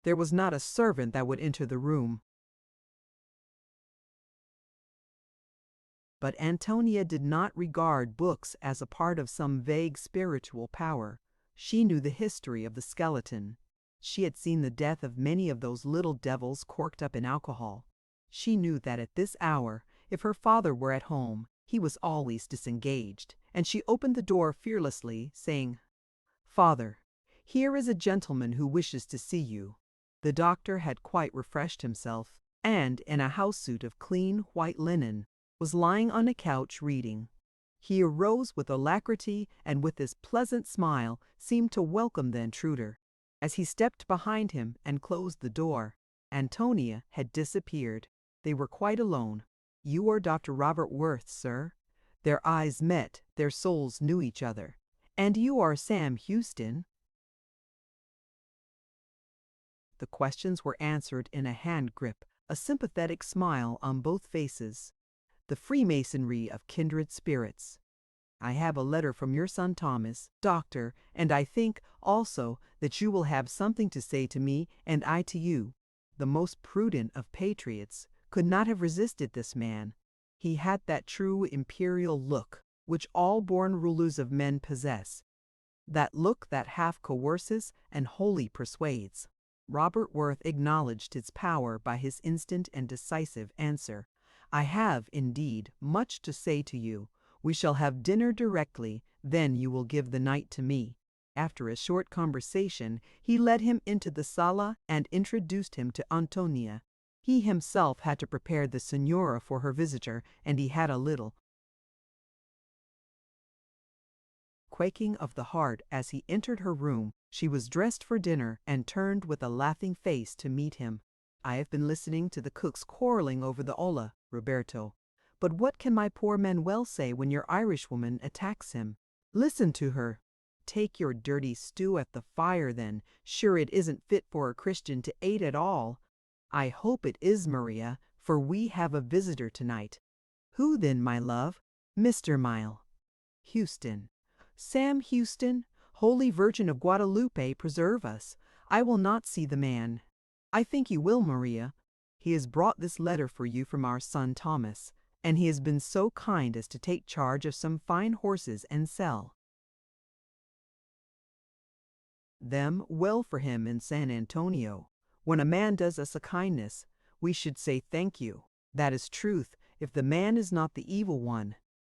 There was not a servant that would enter the room. But Antonia did not regard books as a part of some vague spiritual power. She knew the history of the skeleton. She had seen the death of many of those little devils corked up in alcohol. She knew that at this hour, if her father were at home, he was always disengaged, and she opened the door fearlessly, saying, "Father, here is a gentleman who wishes to see you." The doctor had quite refreshed himself, and, in a house suit of clean white linen, was lying on a couch reading. He arose with alacrity and with his pleasant smile seemed to welcome the intruder. As he stepped behind him and closed the door, Antonia had disappeared. They were quite alone. "You are Dr. Robert Worth, sir." Their eyes met, their souls knew each other. "And you are Sam Houston." The questions were answered in a hand grip, a sympathetic smile on both faces. The Freemasonry of kindred spirits. "I have a letter from your son Thomas, doctor, and I think, also, that you will have something to say to me and I to you." The most prudent of patriots could not have resisted this man. He had that true imperial look which all born rulers of men possess, that look that half coerces and wholly persuades. Robert Worth acknowledged its power by his instant and decisive answer. "I have, indeed, much to say to you. We shall have dinner directly, then you will give the night to me." After a short conversation, he led him into the sala and introduced him to Antonia. He himself had to prepare the Signora for her visitor, and he had a little quaking of the heart as he entered her room. She was dressed for dinner and turned with a laughing face to meet him. I have been listening to the cooks quarreling over the olla, Roberto. But what can my poor Manuel say when your Irishwoman attacks him? Listen to her. Take your dirty stew at the fire then. Sure it isn't fit for a Christian to eat at all. I hope it is, Maria, for we have a visitor tonight. Who then, my love? Mr. Mile. Houston. Sam Houston, Holy Virgin of Guadalupe, preserve us. I will not see the man. I think you will, Maria. He has brought this letter for you from our son Thomas, and he has been so kind as to take charge of some fine horses and sell them well for him in San Antonio. When a man does us a kindness, we should say thank you. That is truth, if the man is not the evil one.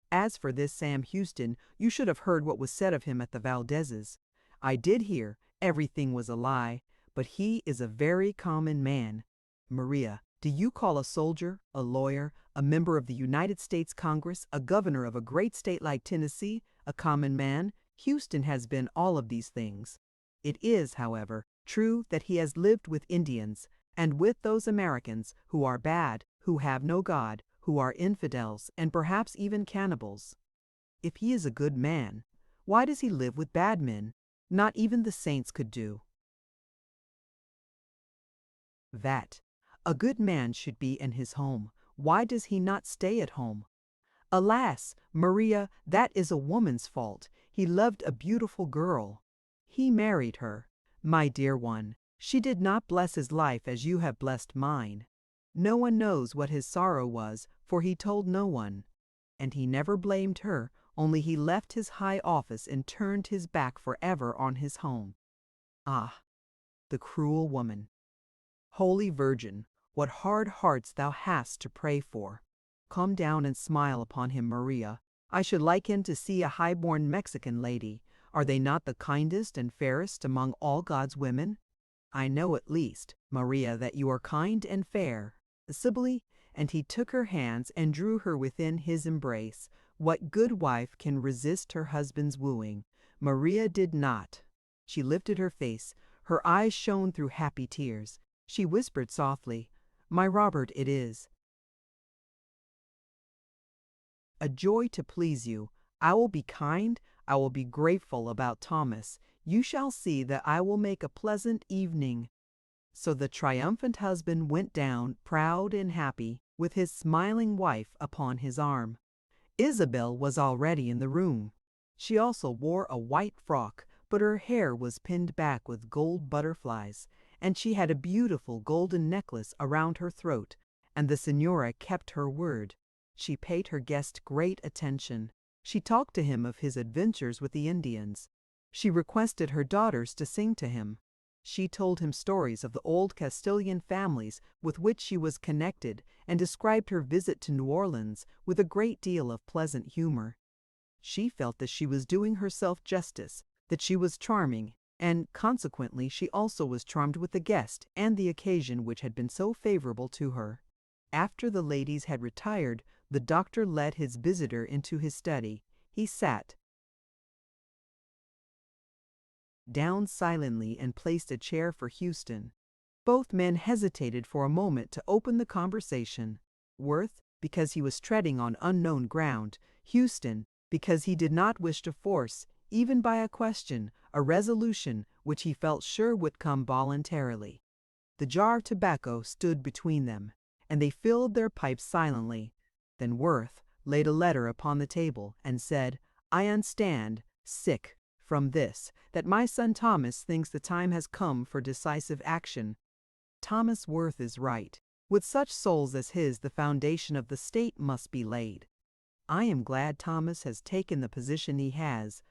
As for this Sam Houston, you should have heard what was said of him at the Valdez's. I did hear, everything was a lie, but he is a very common man. Maria, do you call a soldier, a lawyer, a member of the United States Congress, a governor of a great state like Tennessee, a common man? Houston has been all of these things. It is, however, true that he has lived with Indians, and with those Americans who are bad, who have no God, who are infidels, and perhaps even cannibals. If he is a good man, why does he live with bad men? Not even the saints could do that. A good man should be in his home. Why does he not stay at home? Alas, Maria, that is a woman's fault. He loved a beautiful girl. He married her. My dear one, she did not bless his life as you have blessed mine. No one knows what his sorrow was, for he told no one. And he never blamed her, only he left his high office and turned his back forever on his home. Ah, the cruel woman. Holy Virgin, what hard hearts thou hast to pray for. Come down and smile upon him, Maria. I should like him to see a high-born Mexican lady. Are they not the kindest and fairest among all God's women? I know at least, Maria, that you are kind and fair. Sibylle, and he took her hands and drew her within his embrace. What good wife can resist her husband's wooing? Maria did not. She lifted her face. Her eyes shone through happy tears. She whispered softly, "My Robert, it is a joy to please you. I will be kind. I will be grateful about Thomas. You shall see that I will make a pleasant evening." So the triumphant husband went down, proud and happy, with his smiling wife upon his arm. Isabel was already in the room. She also wore a white frock, but her hair was pinned back with gold butterflies, and she had a beautiful golden necklace around her throat, and the Signora kept her word. She paid her guest great attention. She talked to him of his adventures with the Indians. She requested her daughters to sing to him. She told him stories of the old Castilian families with which she was connected, and described her visit to New Orleans with a great deal of pleasant humor. She felt that she was doing herself justice, that she was charming, and consequently she also was charmed with the guest and the occasion which had been so favorable to her. After the ladies had retired, the doctor led his visitor into his study. He sat down silently and placed a chair for Houston. Both men hesitated for a moment to open the conversation. Worth, because he was treading on unknown ground; Houston, because he did not wish to force, even by a question, a resolution which he felt sure would come voluntarily. The jar of tobacco stood between them, and they filled their pipes silently. Then Worth laid a letter upon the table and said, "I understand, from this, that my son Thomas thinks the time has come for decisive action. Thomas Worth is right. With such souls as his, the foundation of the state must be laid. I am glad Thomas has taken the position he has.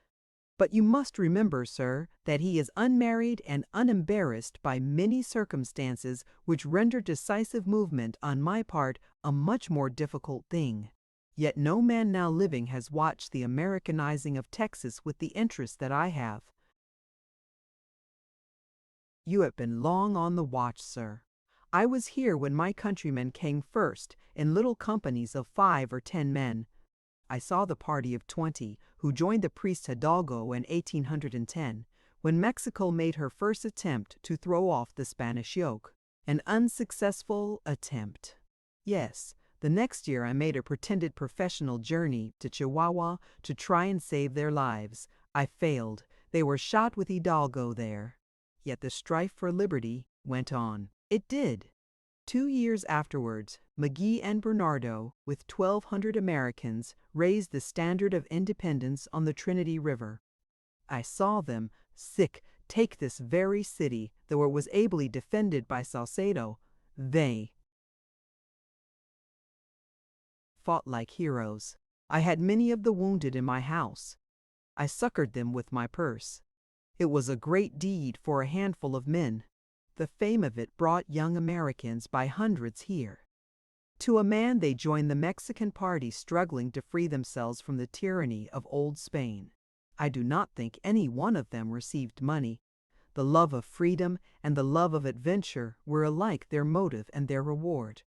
But you must remember, sir, that he is unmarried and unembarrassed by many circumstances which render decisive movement on my part a much more difficult thing. Yet no man now living has watched the Americanizing of Texas with the interest that I have. You have been long on the watch, sir. I was here when my countrymen came first, in little companies of 5 or 10 men. I saw the party of 20 who joined the priest Hidalgo in 1810, when Mexico made her first attempt to throw off the Spanish yoke. An unsuccessful attempt. Yes, the next year I made a pretended professional journey to Chihuahua to try and save their lives. I failed. They were shot with Hidalgo there. Yet the strife for liberty went on. It did. 2 years afterwards, McGee and Bernardo, with 1,200 Americans, raised the standard of independence on the Trinity River. I saw them, sick, take this very city, though it was ably defended by Salcedo. They fought like heroes. I had many of the wounded in my house. I succored them with my purse. It was a great deed for a handful of men. The fame of it brought young Americans by hundreds here. To a man they joined the Mexican party struggling to free themselves from the tyranny of old Spain. I do not think any one of them received money. The love of freedom and the love of adventure were alike their motive and their reward.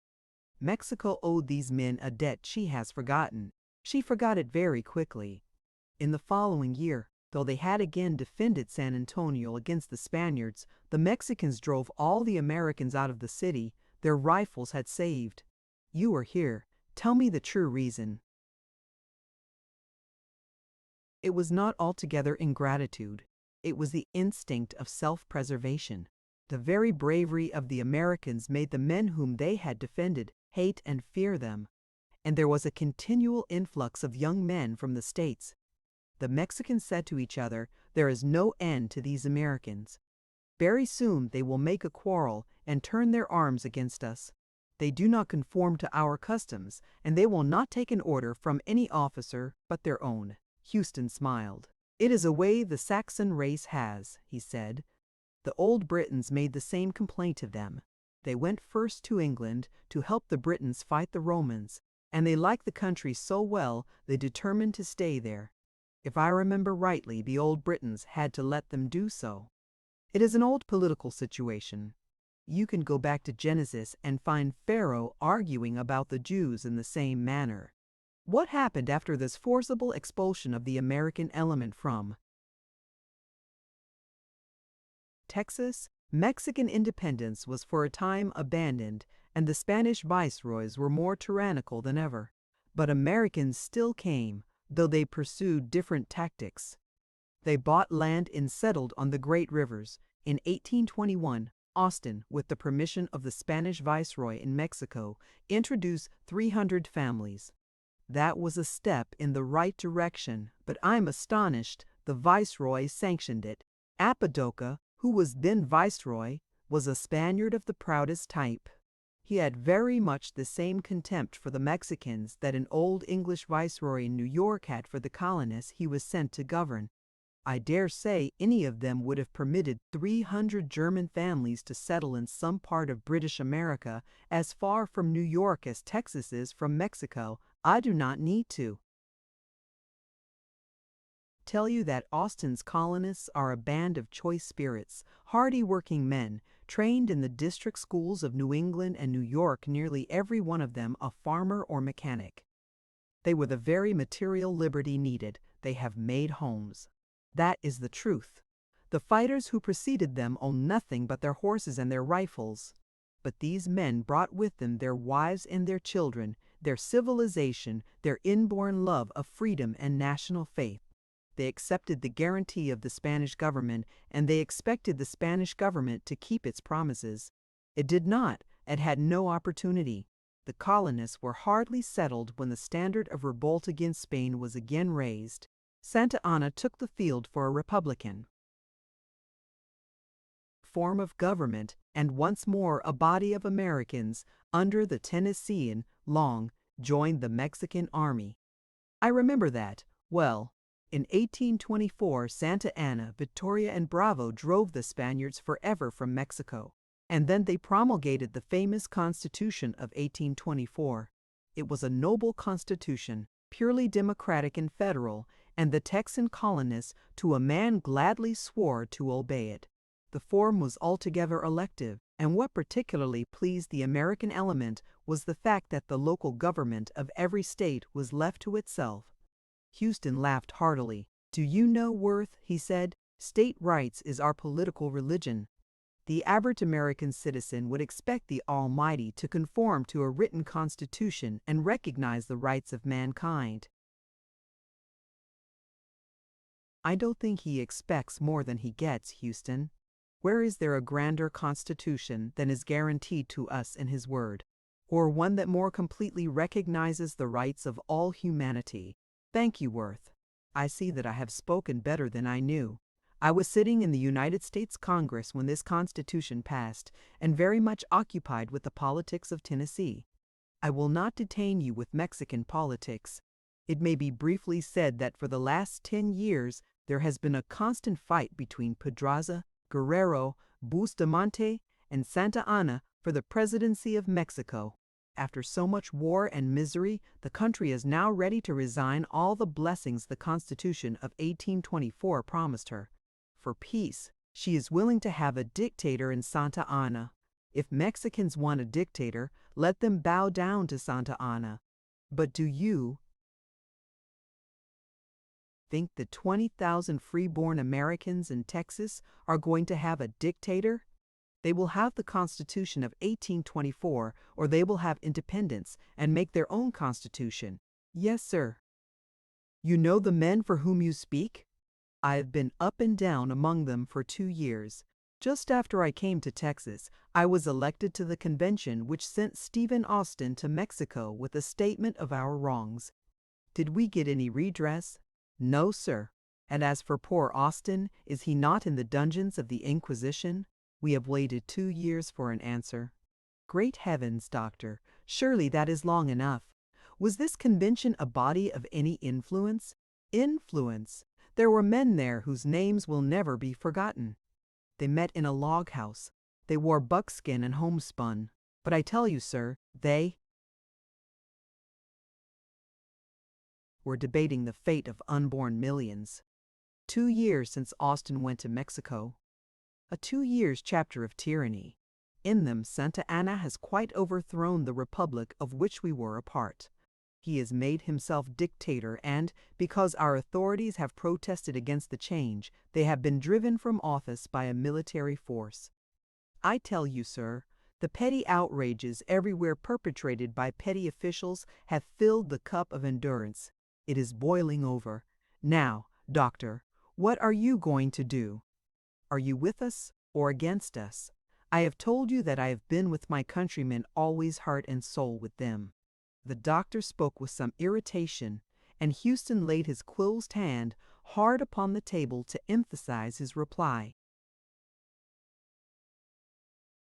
Mexico owed these men a debt she has forgotten. She forgot it very quickly. In the following year, though they had again defended San Antonio against the Spaniards, the Mexicans drove all the Americans out of the city their rifles had saved. You are here. Tell me the true reason. It was not altogether ingratitude. It was the instinct of self-preservation. The very bravery of the Americans made the men whom they had defended hate and fear them. And there was a continual influx of young men from the States. The Mexicans said to each other, "There is no end to these Americans. Very soon they will make a quarrel and turn their arms against us. They do not conform to our customs, and they will not take an order from any officer but their own." Houston smiled. "It is a way the Saxon race has," he said. The old Britons made the same complaint of them. They went first to England to help the Britons fight the Romans, and they liked the country so well they determined to stay there. If I remember rightly, the old Britons had to let them do so. It is an old political situation. You can go back to Genesis and find Pharaoh arguing about the Jews in the same manner. What happened after this forcible expulsion of the American element from Texas? Mexican independence was for a time abandoned, and the Spanish viceroys were more tyrannical than ever. But Americans still came, though they pursued different tactics. They bought land and settled on the great rivers. In 1821, Austin, with the permission of the Spanish viceroy in Mexico, introduced 300 families. That was a step in the right direction, but I'm astonished the viceroy sanctioned it. Apodaca, who was then viceroy, was a Spaniard of the proudest type. He had very much the same contempt for the Mexicans that an old English viceroy in New York had for the colonists he was sent to govern. I dare say any of them would have permitted 300 German families to settle in some part of British America as far from New York as Texas is from Mexico. I do not need to tell you that Austin's colonists are a band of choice spirits, hardy working men, trained in the district schools of New England and New York, nearly every one of them a farmer or mechanic. They were the very material liberty needed. They have made homes. That is the truth. The fighters who preceded them owned nothing but their horses and their rifles. But these men brought with them their wives and their children, their civilization, their inborn love of freedom and national faith. They accepted the guarantee of the Spanish government, and they expected the Spanish government to keep its promises. It did not. It had no opportunity. The colonists were hardly settled when the standard of revolt against Spain was again raised. Santa Anna took the field for a republican form of government, and once more a body of Americans, under the Tennessean Long, joined the Mexican army. I remember that well. In 1824, Santa Anna, Victoria, and Bravo drove the Spaniards forever from Mexico, and then they promulgated the famous Constitution of 1824. It was a noble constitution, purely democratic and federal, and the Texan colonists to a man gladly swore to obey it. The form was altogether elective, and what particularly pleased the American element was the fact that the local government of every state was left to itself. Houston laughed heartily. "Do you know, Worth," he said, "state rights is our political religion." The average American citizen would expect the Almighty to conform to a written constitution and recognize the rights of mankind. I don't think he expects more than he gets, Houston. Where is there a grander constitution than is guaranteed to us in his word, or one that more completely recognizes the rights of all humanity? Thank you, Worth. I see that I have spoken better than I knew. I was sitting in the United States Congress when this Constitution passed, and very much occupied with the politics of Tennessee. I will not detain you with Mexican politics. It may be briefly said that for the last 10 years there has been a constant fight between Pedraza, Guerrero, Bustamante, and Santa Anna for the presidency of Mexico. After so much war and misery, the country is now ready to resign all the blessings the Constitution of 1824 promised her. For peace, she is willing to have a dictator in Santa Anna. If Mexicans want a dictator, let them bow down to Santa Anna. But do you think the 20,000 freeborn Americans in Texas are going to have a dictator? They will have the Constitution of 1824, or they will have independence and make their own constitution. Yes, sir. You know the men for whom you speak? I have been up and down among them for 2 years. Just after I came to Texas, I was elected to the convention which sent Stephen Austin to Mexico with a statement of our wrongs. Did we get any redress? No, sir. And as for poor Austin, is he not in the dungeons of the Inquisition? We have waited 2 years for an answer. Great heavens, Doctor, surely that is long enough. Was this convention a body of any influence? Influence? There were men there whose names will never be forgotten. They met in a log house. They wore buckskin and homespun. But I tell you, sir, they were debating the fate of unborn millions. 2 years since Austin went to Mexico. A 2 years chapter of tyranny. In them, Santa Anna has quite overthrown the republic of which we were a part. He has made himself dictator, and, because our authorities have protested against the change, they have been driven from office by a military force. I tell you, sir, the petty outrages everywhere perpetrated by petty officials have filled the cup of endurance. It is boiling over. Now, Doctor, what are you going to do? Are you with us or against us? I have told you that I have been with my countrymen always heart and soul with them. The doctor spoke with some irritation, and Houston laid his closed hand hard upon the table to emphasize his reply.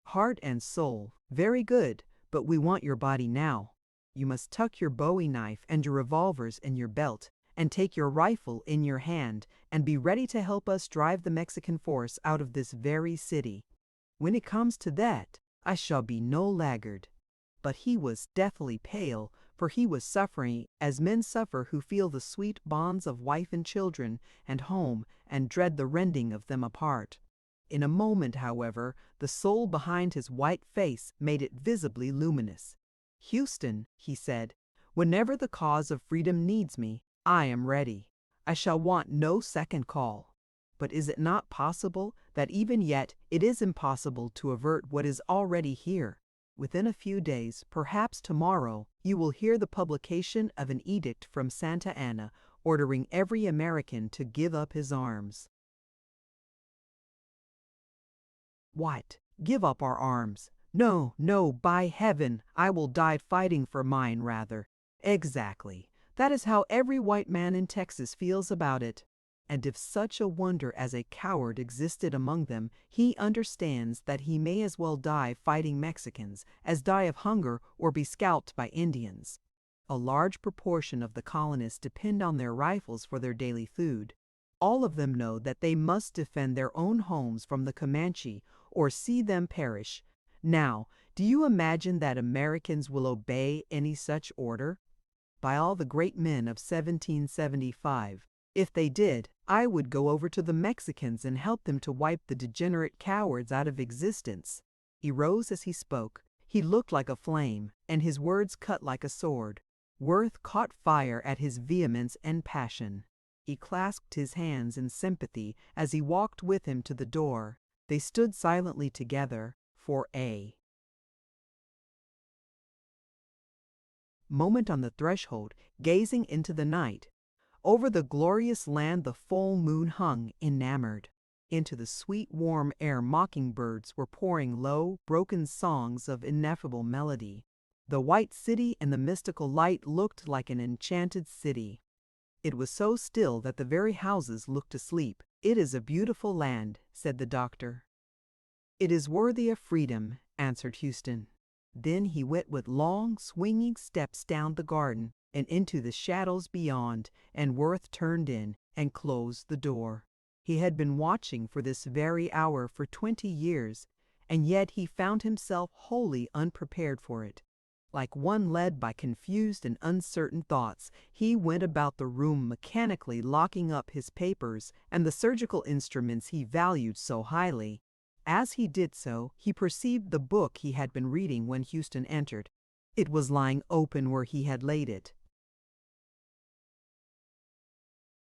Heart and soul, very good, but we want your body now. You must tuck your bowie knife and your revolvers in your belt, and take your rifle in your hand, and be ready to help us drive the Mexican force out of this very city. When it comes to that, I shall be no laggard. But he was deathly pale, for he was suffering as men suffer who feel the sweet bonds of wife and children and home and dread the rending of them apart. In a moment, however, the soul behind his white face made it visibly luminous. Houston, he said, whenever the cause of freedom needs me, I am ready. I shall want no second call. But is it not possible that even yet it is impossible to avert what is already here? Within a few days, perhaps tomorrow, you will hear the publication of an edict from Santa Anna ordering every American to give up his arms. What? Give up our arms? No, no, by heaven, I will die fighting for mine rather. Exactly. That is how every white man in Texas feels about it. And if such a wonder as a coward existed among them, he understands that he may as well die fighting Mexicans as die of hunger or be scalped by Indians. A large proportion of the colonists depend on their rifles for their daily food. All of them know that they must defend their own homes from the Comanche or see them perish. Now, do you imagine that Americans will obey any such order? By all the great men of 1775, if they did, I would go over to the Mexicans and help them to wipe the degenerate cowards out of existence. He rose as he spoke. He looked like a flame, and his words cut like a sword. Worth caught fire at his vehemence and passion. He clasped his hands in sympathy as he walked with him to the door. They stood silently together for a moment on the threshold, gazing into the night. Over the glorious land the full moon hung, enamored. Into the sweet warm air mockingbirds were pouring low, broken songs of ineffable melody. The white city and the mystical light looked like an enchanted city. It was so still that the very houses looked asleep. "It is a beautiful land," said the doctor. "It is worthy of freedom," answered Houston. Then he went with long, swinging steps down the garden and into the shadows beyond, and Worth turned in and closed the door. He had been watching for this very hour for 20 years, and yet he found himself wholly unprepared for it. Like one led by confused and uncertain thoughts, he went about the room mechanically locking up his papers and the surgical instruments he valued so highly. As he did so, he perceived the book he had been reading when Houston entered. It was lying open where he had laid it.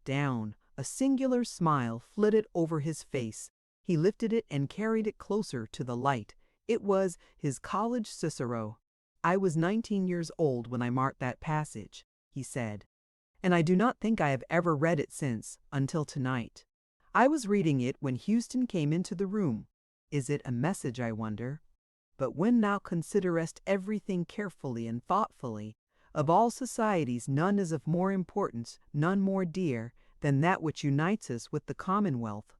Down, a singular smile flitted over his face. He lifted it and carried it closer to the light. It was his college Cicero. "I was 19 years old when I marked that passage," he said, "and I do not think I have ever read it since, until tonight. I was reading it when Houston came into the room. Is it a message, I wonder? But when thou considerest everything carefully and thoughtfully, of all societies none is of more importance, none more dear, than that which unites us with the Commonwealth.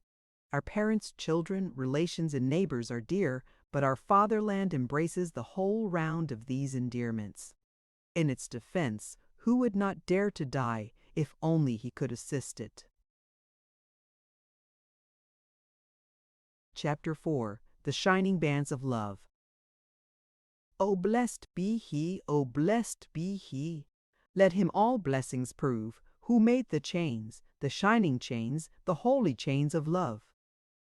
Our parents, children, relations, and neighbors are dear, but our fatherland embraces the whole round of these endearments. In its defense, who would not dare to die if only he could assist it?" Chapter 4. The Shining Bands of Love. "O blessed be he, O blessed be he. Let him all blessings prove, who made the chains, the shining chains, the holy chains of love."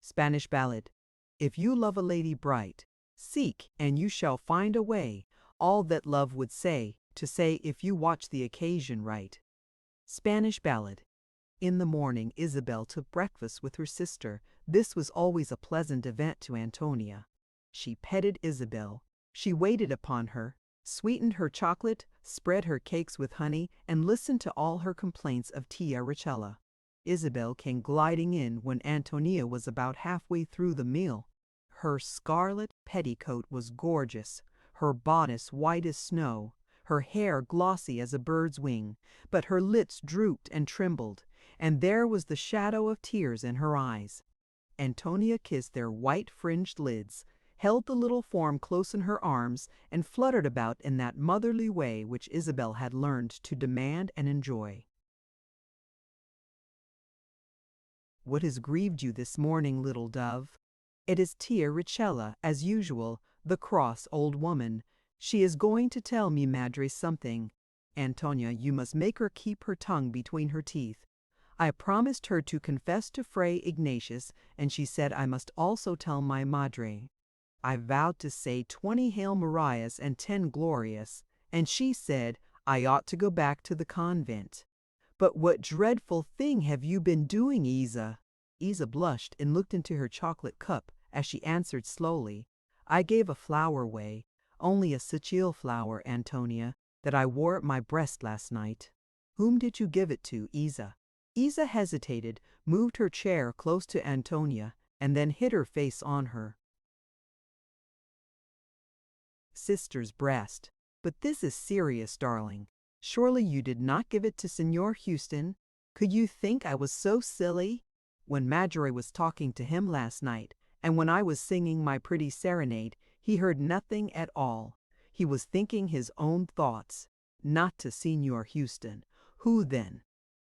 Spanish Ballad. "If you love a lady bright, seek and you shall find a way, all that love would say, to say if you watch the occasion right." Spanish Ballad. In the morning Isabel took breakfast with her sister. This was always a pleasant event to Antonia. She petted Isabel. She waited upon her, sweetened her chocolate, spread her cakes with honey, and listened to all her complaints of Tia Richella. Isabel came gliding in when Antonia was about halfway through the meal. Her scarlet petticoat was gorgeous, her bodice white as snow, her hair glossy as a bird's wing, but her lips drooped and trembled, and there was the shadow of tears in her eyes. Antonia kissed their white-fringed lids, held the little form close in her arms, and fluttered about in that motherly way which Isabel had learned to demand and enjoy. "What has grieved you this morning, little dove?" "It is Tia Richella, as usual, the cross old woman. She is going to tell me, Madre, something. Antonia, you must make her keep her tongue between her teeth. I promised her to confess to Fray Ignatius, and she said I must also tell my Madre. I vowed to say 20 Hail Marias and 10 Glorias, and she said I ought to go back to the convent. But what dreadful thing have you been doing, Isa?" Isa blushed and looked into her chocolate cup as she answered slowly, "I gave a flower away, only a Sicile flower, Antonia, that I wore at my breast last night." "Whom did you give it to, Isa?" Isa hesitated, moved her chair close to Antonia, and then hid her face on her sister's breast. "But this is serious, darling. Surely you did not give it to Señor Houston? Could you think I was so silly? When Madre was talking to him last night, and when I was singing my pretty serenade, he heard nothing at all. He was thinking his own thoughts. Not to Señor Houston. Who then?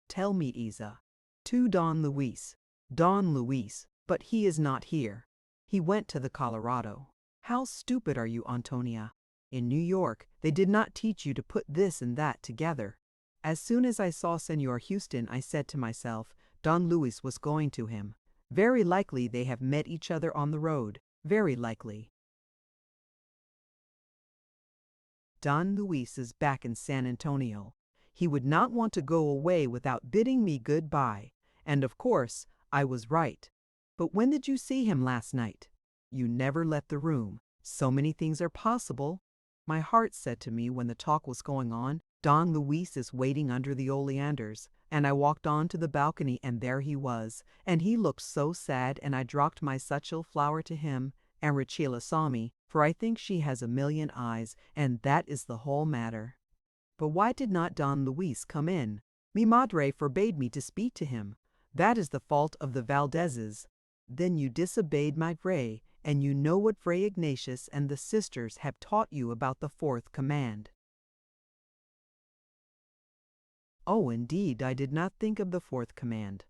Tell me, Isa." "To Don Luis." "Don Luis, but he is not here. He went to the Colorado." "How stupid are you, Antonia? In New York, they did not teach you to put this and that together. As soon as I saw Señor Houston, I said to myself, Don Luis was going to him. Very likely they have met each other on the road. Very likely." "Don Luis is back in San Antonio. He would not want to go away without bidding me good-bye. And of course, I was right. But when did you see him last night? You never left the room. So many things are possible. My heart said to me when the talk was going on, Don Luis is waiting under the oleanders, and I walked on to the balcony and there he was, and he looked so sad and I dropped my satchel flower to him, and Rachela saw me, for I think she has a million eyes, and that is the whole matter. But why did not Don Luis come in? Mi madre forbade me to speak to him. That is the fault of the Valdezes. Then you disobeyed my Fray, and you know what Fray Ignatius and the sisters have taught you about the fourth command. Oh, indeed, I did not think of the fourth command.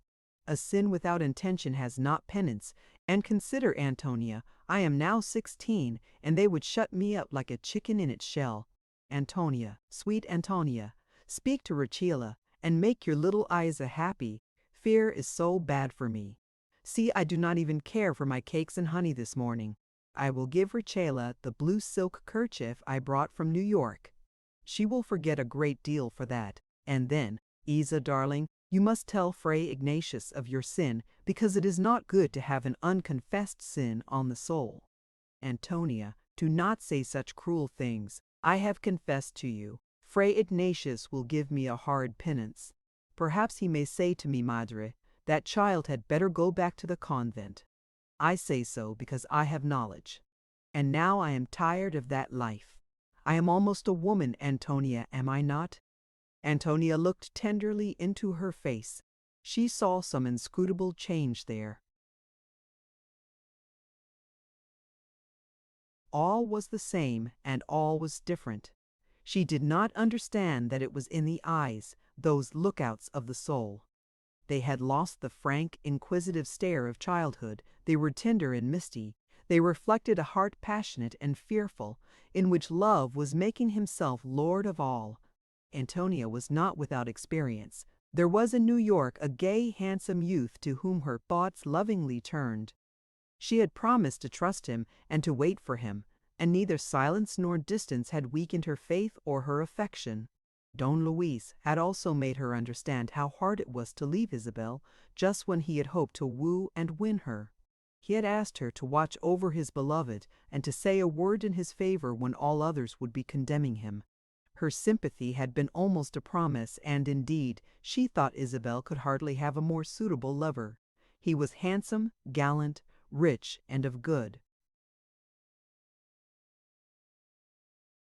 A sin without intention has not penance, and consider, Antonia, I am now 16, and they would shut me up like a chicken in its shell. Antonia, sweet Antonia, speak to Rachela, and make your little Isa happy. Fear is so bad for me. See, I do not even care for my cakes and honey this morning. I will give Rachela the blue silk kerchief I brought from New York. She will forget a great deal for that. And then, Isa, darling, you must tell Fray Ignatius of your sin, because it is not good to have an unconfessed sin on the soul. Antonia, do not say such cruel things. I have confessed to you. Fray Ignatius will give me a hard penance. Perhaps he may say to me, Madre, that child had better go back to the convent. I say so because I have knowledge. And now I am tired of that life. I am almost a woman, Antonia, am I not? Antonia looked tenderly into her face. She saw some inscrutable change there. All was the same, and all was different. She did not understand that it was in the eyes, those lookouts of the soul. They had lost the frank, inquisitive stare of childhood. They were tender and misty. They reflected a heart passionate and fearful, in which love was making himself lord of all. Antonia was not without experience. There was in New York a gay, handsome youth to whom her thoughts lovingly turned. She had promised to trust him and to wait for him, and neither silence nor distance had weakened her faith or her affection. Don Luis had also made her understand how hard it was to leave Isabel just when he had hoped to woo and win her. He had asked her to watch over his beloved and to say a word in his favor when all others would be condemning him. Her sympathy had been almost a promise, and indeed, she thought Isabel could hardly have a more suitable lover. He was handsome, gallant, rich, and of good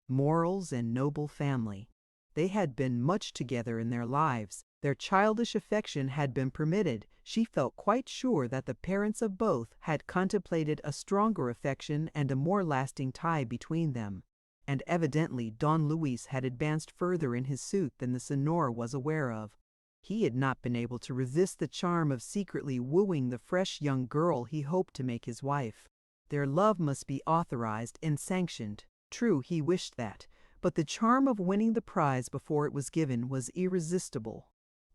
morals and noble family. They had been much together in their lives. Their childish affection had been permitted. She felt quite sure that the parents of both had contemplated a stronger affection and a more lasting tie between them. And evidently Don Luis had advanced further in his suit than the Senora was aware of. He had not been able to resist the charm of secretly wooing the fresh young girl he hoped to make his wife. Their love must be authorized and sanctioned. True, he wished that, but the charm of winning the prize before it was given was irresistible.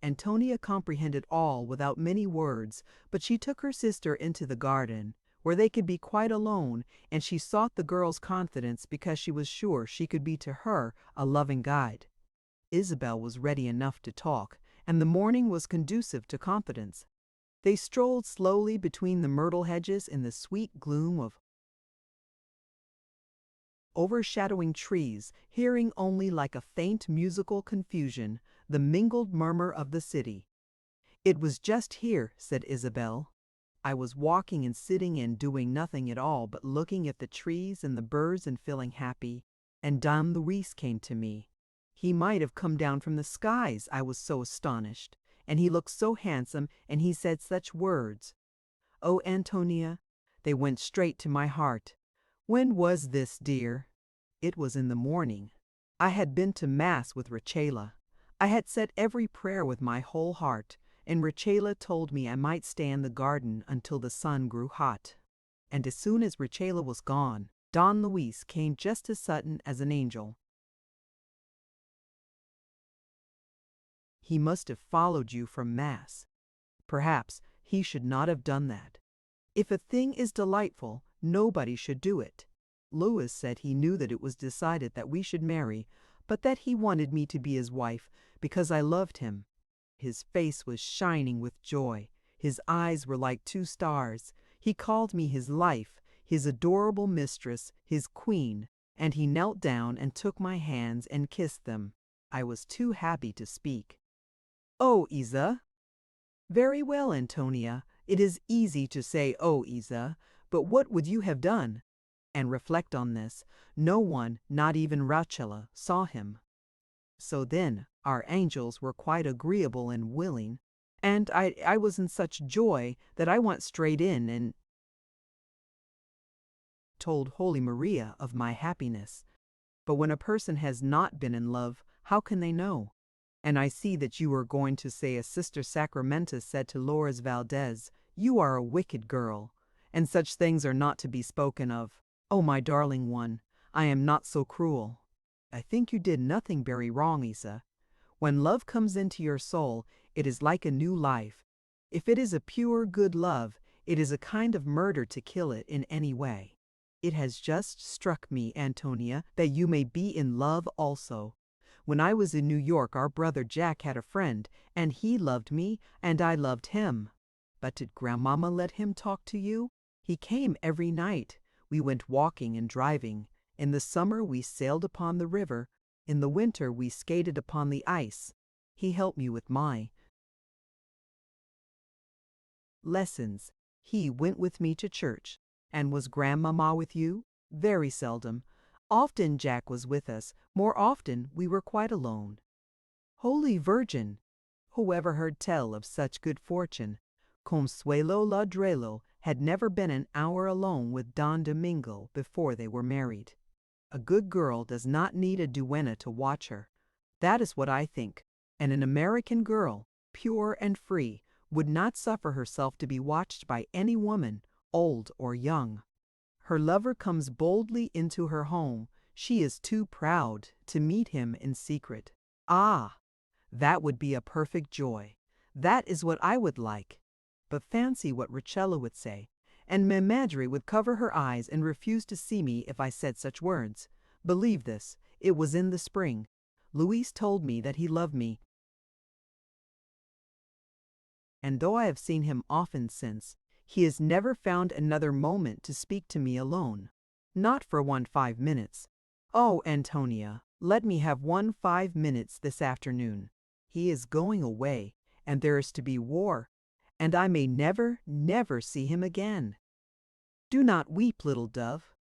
Antonia comprehended all without many words, but she took her sister into the garden, where they could be quite alone, and she sought the girl's confidence because she was sure she could be to her a loving guide. Isabel was ready enough to talk, and the morning was conducive to confidence. They strolled slowly between the myrtle hedges in the sweet gloom of overshadowing trees, hearing only like a faint musical confusion the mingled murmur of the city. "It was just here," said Isabel. "I was walking and sitting and doing nothing at all but looking at the trees and the birds and feeling happy, and Don Luis came to me. He might have come down from the skies, I was so astonished, and he looked so handsome, and he said such words. Oh, Antonia, they went straight to my heart. When was this, dear?" "It was in the morning. I had been to Mass with Rachela. I had said every prayer with my whole heart, and Rachela told me I might stay in the garden until the sun grew hot. And as soon as Rachela was gone, Don Luis came just as sudden as an angel. He must have followed you from Mass. Perhaps he should not have done that. If a thing is delightful, nobody should do it. Louis said he knew that it was decided that we should marry, but that he wanted me to be his wife because I loved him. His face was shining with joy. His eyes were like two stars. He called me his life, his adorable mistress, his queen, and he knelt down and took my hands and kissed them. I was too happy to speak. "Oh, Isa." "Very well, Antonia. It is easy to say, 'Oh, Isa,' but what would you have done?" And reflect on this. No one, not even Rachella, saw him. So then, our angels were quite agreeable and willing, and I was in such joy that I went straight in and told Holy Maria of my happiness. But when a person has not been in love, how can they know? And I see that you are going to say as Sister Sacramenta said to Lourdes Valdez, "You are a wicked girl, and such things are not to be spoken of." Oh, my darling one, I am not so cruel. I think you did nothing very wrong, Isa. When love comes into your soul, it is like a new life. If it is a pure, good love, it is a kind of murder to kill it in any way. It has just struck me, Antonia, that you may be in love also. When I was in New York, our brother Jack had a friend, and he loved me, and I loved him. But did Grandmama let him talk to you? He came every night. We went walking and driving. In the summer we sailed upon the river. In the winter we skated upon the ice. He helped me with my lessons. He went with me to church. And was Grandmama with you? Very seldom. Often Jack was with us. More often we were quite alone. Holy Virgin! Who ever heard tell of such good fortune? Consuelo Ladrelo had never been an hour alone with Don Domingo before they were married. A good girl does not need a duenna to watch her. That is what I think. And an American girl, pure and free, would not suffer herself to be watched by any woman, old or young. Her lover comes boldly into her home. She is too proud to meet him in secret. Ah, that would be a perfect joy. That is what I would like. But fancy what Rachella would say. And Mem Margery would cover her eyes and refuse to see me if I said such words. Believe this, it was in the spring. Luis told me that he loved me, and though I have seen him often since, he has never found another moment to speak to me alone. Not for 5 minutes. Oh, Antonia, let me have 5 minutes this afternoon. He is going away, and there is to be war, and I may never, never see him again. Do not weep, little dove.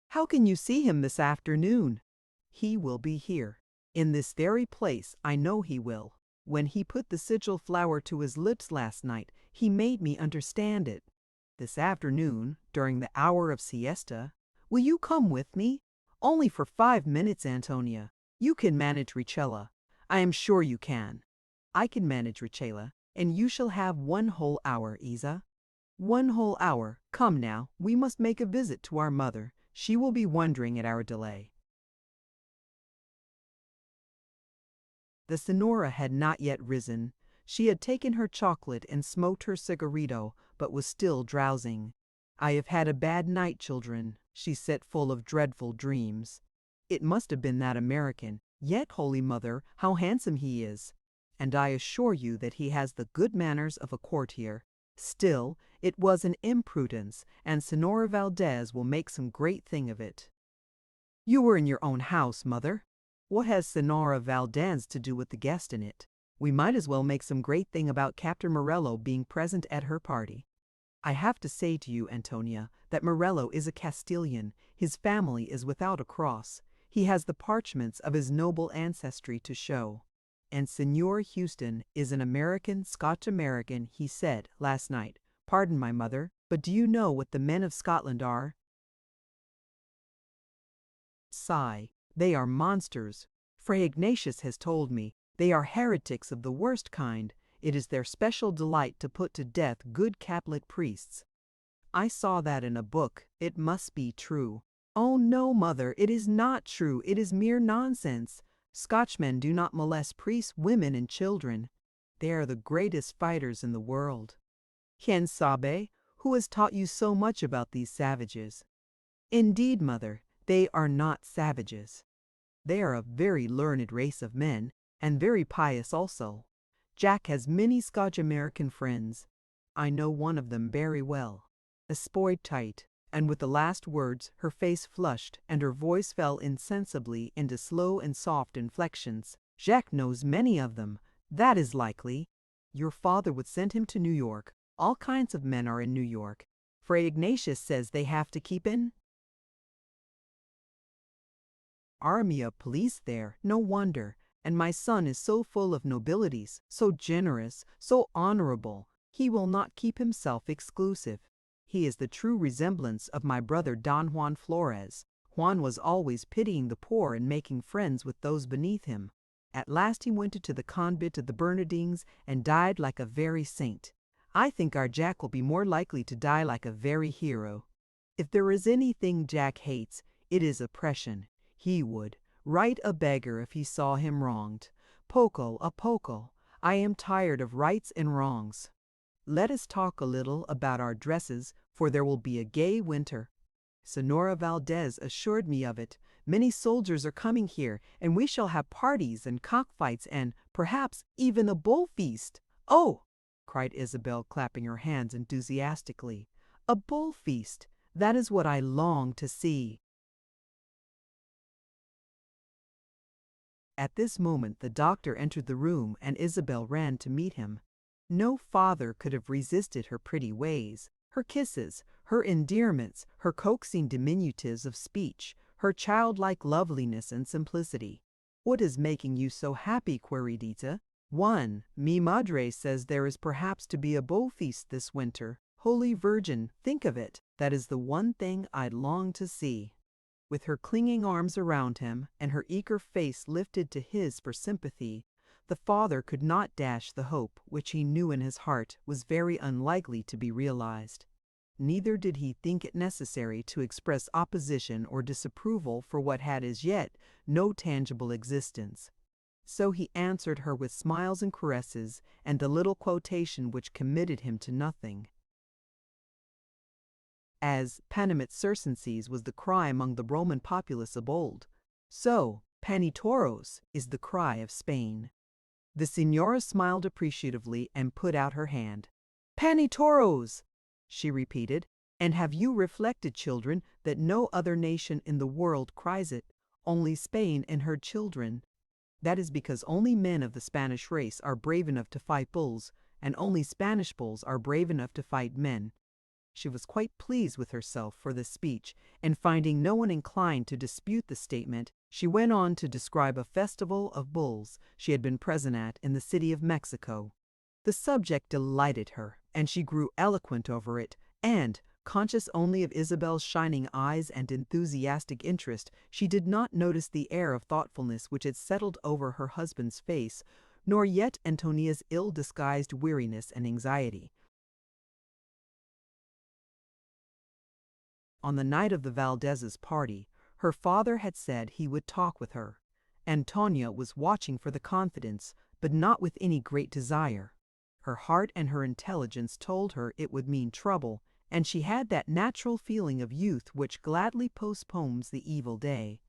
How can you see him this afternoon? He will be here. In this very place, I know he will. When he put the sigil flower to his lips last night, he made me understand it. This afternoon, during the hour of siesta, will you come with me? Only for 5 minutes, Antonia. You can manage Rachella. I am sure you can. I can manage Rachella, and you shall have 1 whole hour, Isa. 1 whole hour. Come now, we must make a visit to our mother. She will be wondering at our delay. The Senora had not yet risen. She had taken her chocolate and smoked her cigarito, but was still drowsing. "I have had a bad night, children," she said, full of dreadful dreams. It must have been that American. Yet, Holy Mother, how handsome he is! And I assure you that he has the good manners of a courtier. Still, it was an imprudence, and Senora Valdez will make some great thing of it. You were in your own house, Mother. What has Senora Valdez to do with the guest in it? We might as well make some great thing about Captain Morello being present at her party. I have to say to you, Antonia, that Morello is a Castilian. His family is without a cross. He has the parchments of his noble ancestry to show. And Senor Houston is an American, Scotch-American, he said last night. Pardon my mother, but do you know what the men of Scotland are? Sigh. They are monsters. Fray Ignatius has told me they are heretics of the worst kind. It is their special delight to put to death good Catholic priests. I saw that in a book. It must be true. Oh no, Mother, it is not true. It is mere nonsense. Scotchmen do not molest priests, women, and children. They are the greatest fighters in the world. Quien sabe? Who has taught you so much about these savages? Indeed, Mother, they are not savages. They are a very learned race of men, and very pious also. Jack has many Scotch-American friends. I know one of them very well. Spoiled tight, and with the last words her face flushed and her voice fell insensibly into slow and soft inflections. Jacques knows many of them. That is likely. Your father would send him to New York. All kinds of men are in New York. Fray Ignatius says they have to keep an army of police there. No wonder. And my son is so full of nobilities, so generous, so honorable. He will not keep himself exclusive. He is the true resemblance of my brother Don Juan Flores. Juan was always pitying the poor and making friends with those beneath him. At last he went into the convent of the Bernardines and died like a very saint. I think our Jack will be more likely to die like a very hero. If there is anything Jack hates, it is oppression. He would write a beggar if he saw him wronged. Poco a poco. I am tired of rights and wrongs. Let us talk a little about our dresses, for there will be a gay winter. Senora Valdez assured me of it. Many soldiers are coming here, and we shall have parties and cockfights and, perhaps, even a bull feast. Oh! cried Isabel, clapping her hands enthusiastically. A bull feast! That is what I long to see. At this moment the doctor entered the room, and Isabel ran to meet him. No father could have resisted her pretty ways, her kisses, her endearments, her coaxing diminutives of speech, her childlike loveliness and simplicity. "What is making you so happy?" queried Ita. Mi madre says there is perhaps to be a bull feast this winter. Holy Virgin, think of it! That is the one thing I long to see. With her clinging arms around him, and her eager face lifted to his for sympathy, the father could not dash the hope which he knew in his heart was very unlikely to be realized. Neither did he think it necessary to express opposition or disapproval for what had as yet no tangible existence. So he answered her with smiles and caresses, and a little quotation which committed him to nothing. As "Panem circenses" was the cry among the Roman populace of old, so "Pani toros" is the cry of Spain. The Señora smiled appreciatively and put out her hand. "Pani toros!" she repeated. "And have you reflected, children, that no other nation in the world cries it, only Spain and her children? That is because only men of the Spanish race are brave enough to fight bulls, and only Spanish bulls are brave enough to fight men." She was quite pleased with herself for this speech, and finding no one inclined to dispute the statement, she went on to describe a festival of bulls she had been present at in the city of Mexico. The subject delighted her, and she grew eloquent over it, and, conscious only of Isabel's shining eyes and enthusiastic interest, she did not notice the air of thoughtfulness which had settled over her husband's face, nor yet Antonia's ill-disguised weariness and anxiety. On the night of the Valdez's party, her father had said he would talk with her. Antonia was watching for the confidence, but not with any great desire. Her heart and her intelligence told her it would mean trouble, and she had that natural feeling of youth which gladly postpones the evil day.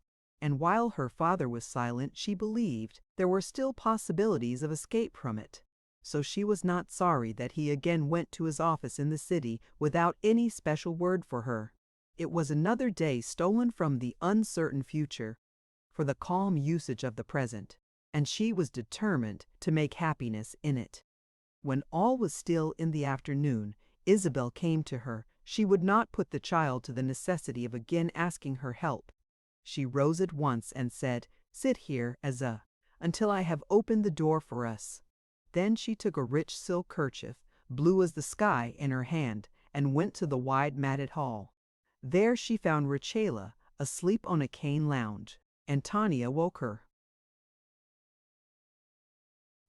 And while her father was silent, she believed there were still possibilities of escape from it. So she was not sorry that he again went to his office in the city without any special word for her. It was another day stolen from the uncertain future for the calm usage of the present, and she was determined to make happiness in it. When all was still in the afternoon, Isabel came to her. She would not put the child to the necessity of again asking her help. She rose at once and said, "Sit here, until I have opened the door for us." Then she took a rich silk kerchief, blue as the sky, in her hand, and went to the wide matted hall. There she found Rachela asleep on a cane lounge. Antonia woke her.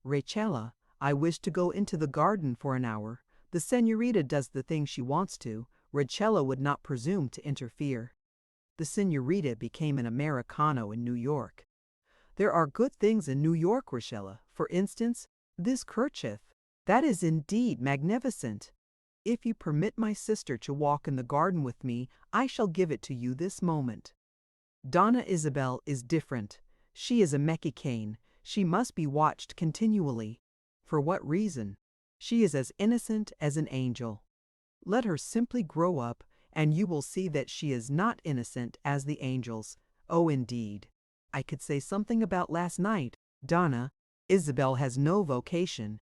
"Rachela, I wish to go into the garden for an hour. The señorita does the thing she wants to. Rachela would not presume to interfere." The señorita became an Americano in New York. "There are good things in New York, Rachela. For instance, this kerchief. That is indeed magnificent. If you permit my sister to walk in the garden with me, I shall give it to you this moment. Donna Isabel is different. She is a Mexican. She must be watched continually." "For what reason?" "She is as innocent as an angel." Let her simply grow up, and you will see that she is not innocent as the angels. Oh, indeed. I could say something about last night, Donna. Isabel has no vocation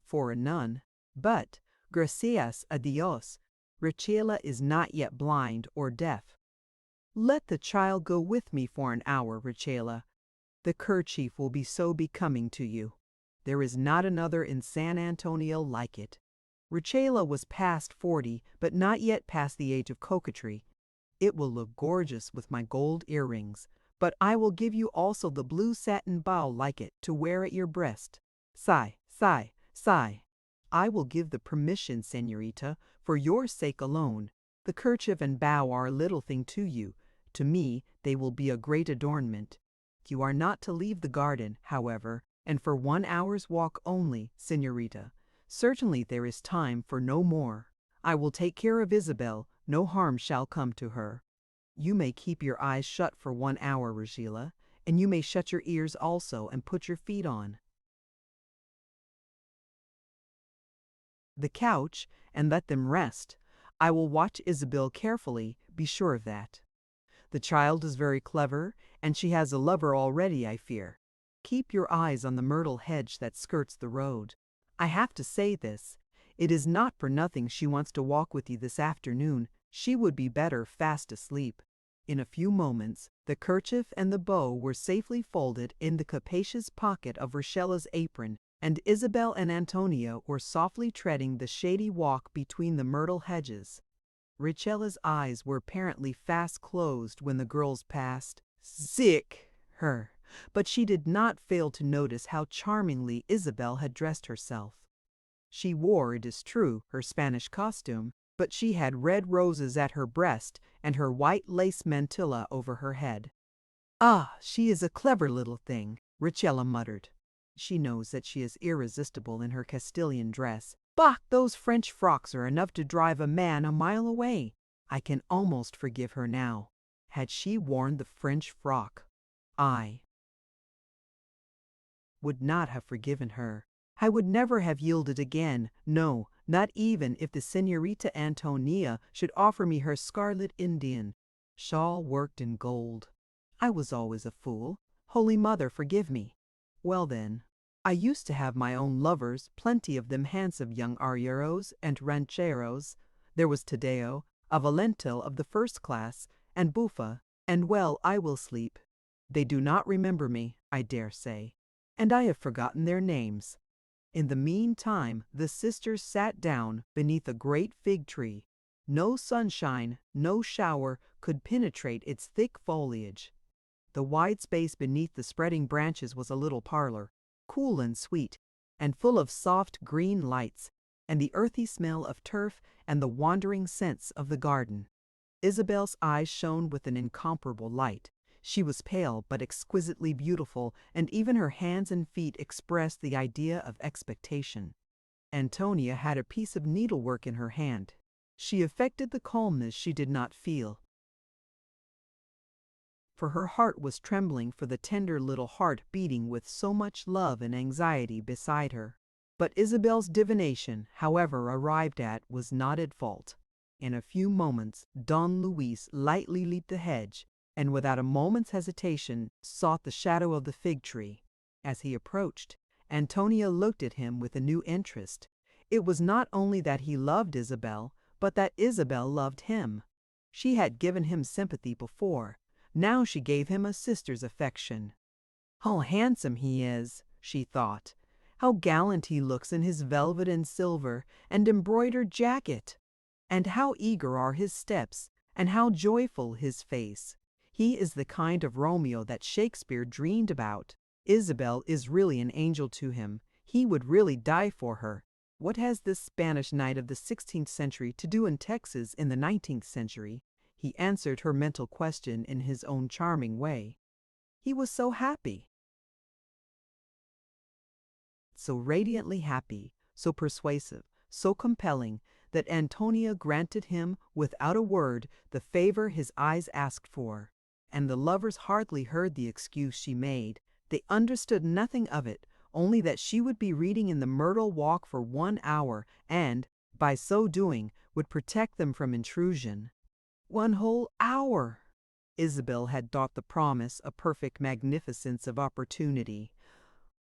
for a nun, but, gracias a Dios, Rachela is not yet blind or deaf. Let the child go with me for an hour, Rachela. The kerchief will be so becoming to you. There is not another in San Antonio like it. Rachela was past 40, but not yet past the age of coquetry. It will look gorgeous with my gold earrings, but I will give you also the blue satin bow like it to wear at your breast. Sigh, sigh, sigh. I will give the permission, señorita, for your sake alone. The kerchief and bow are a little thing to you. To me, they will be a great adornment. You are not to leave the garden, however, and for 1 hour's walk only, señorita. Certainly there is time for no more. I will take care of Isabel. No harm shall come to her. You may keep your eyes shut for 1 hour, Rachela, and you may shut your ears also and put your feet on the couch and let them rest. I will watch Isabel carefully, be sure of that. The child is very clever, and she has a lover already, I fear. Keep your eyes on the myrtle hedge that skirts the road. I have to say this. It is not for nothing she wants to walk with you this afternoon. She would be better fast asleep. In a few moments, the kerchief and the bow were safely folded in the capacious pocket of Rachela's apron, and Isabel and Antonia were softly treading the shady walk between the myrtle hedges. Rachela's eyes were apparently fast closed when the girls passed her, but she did not fail to notice how charmingly Isabel had dressed herself. She wore, it is true, her Spanish costume, but she had red roses at her breast and her white lace mantilla over her head. Ah, she is a clever little thing, Rachela muttered. She knows that she is irresistible in her Castilian dress. Bah, those French frocks are enough to drive a man a mile away. I can almost forgive her now. Had she worn the French frock, I would not have forgiven her. I would never have yielded again, no, not even if the Señorita Antonia should offer me her scarlet Indian shawl worked in gold. I was always a fool. Holy Mother, forgive me. Well then, I used to have my own lovers, plenty of them handsome young arrieros and rancheros. There was Tadeo, a Valentil of the first class, and Buffa, and well, I will sleep. They do not remember me, I dare say, and I have forgotten their names. In the meantime, the sisters sat down beneath a great fig tree. No sunshine, no shower could penetrate its thick foliage. The wide space beneath the spreading branches was a little parlor, cool and sweet, and full of soft green lights, and the earthy smell of turf and the wandering scents of the garden. Isabel's eyes shone with an incomparable light. She was pale but exquisitely beautiful, and even her hands and feet expressed the idea of expectation. Antonia had a piece of needlework in her hand. She affected the calmness she did not feel, for her heart was trembling for the tender little heart beating with so much love and anxiety beside her. But Isabel's divination, however arrived at, was not at fault. In a few moments Don Luis lightly leaped the hedge, and without a moment's hesitation sought the shadow of the fig tree. As he approached, Antonia looked at him with a new interest. It was not only that he loved Isabel, but that Isabel loved him. She had given him sympathy before. Now she gave him a sister's affection. How handsome he is, she thought. How gallant he looks in his velvet and silver and embroidered jacket. And how eager are his steps, and how joyful his face. He is the kind of Romeo that Shakespeare dreamed about. Isabel is really an angel to him. He would really die for her. What has this Spanish knight of the 16th century to do in Texas in the 19th century? He answered her mental question in his own charming way. He was so happy. So radiantly happy, so persuasive, so compelling, that Antonia granted him, without a word, the favor his eyes asked for. And the lovers hardly heard the excuse she made. They understood nothing of it, only that she would be reading in the Myrtle Walk for 1 hour and, by so doing, would protect them from intrusion. 1 whole hour! Isabel had thought the promise a perfect magnificence of opportunity.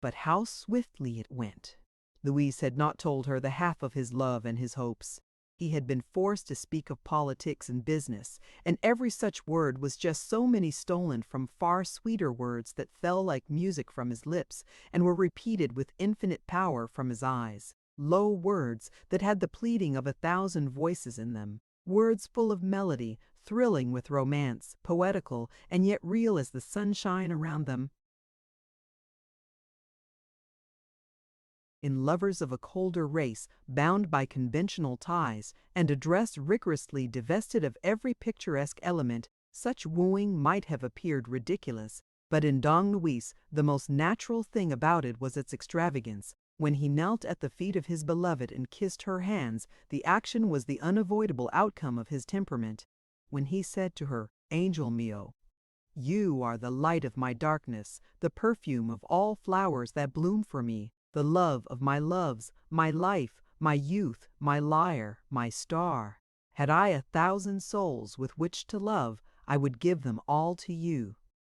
But how swiftly it went! Luis had not told her the half of his love and his hopes. He had been forced to speak of politics and business, and every such word was just so many stolen from far sweeter words that fell like music from his lips and were repeated with infinite power from his eyes. Low words that had the pleading of 1,000 voices in them. Words full of melody, thrilling with romance, poetical, and yet real as the sunshine around them. In lovers of a colder race, bound by conventional ties, and a dress rigorously divested of every picturesque element, such wooing might have appeared ridiculous. But in Don Luis, the most natural thing about it was its extravagance. When he knelt at the feet of his beloved and kissed her hands, the action was the unavoidable outcome of his temperament. When he said to her, "Angel mio, you are the light of my darkness, the perfume of all flowers that bloom for me, the love of my loves, my life, my youth, my lyre, my star. Had I 1,000 souls with which to love, I would give them all to you."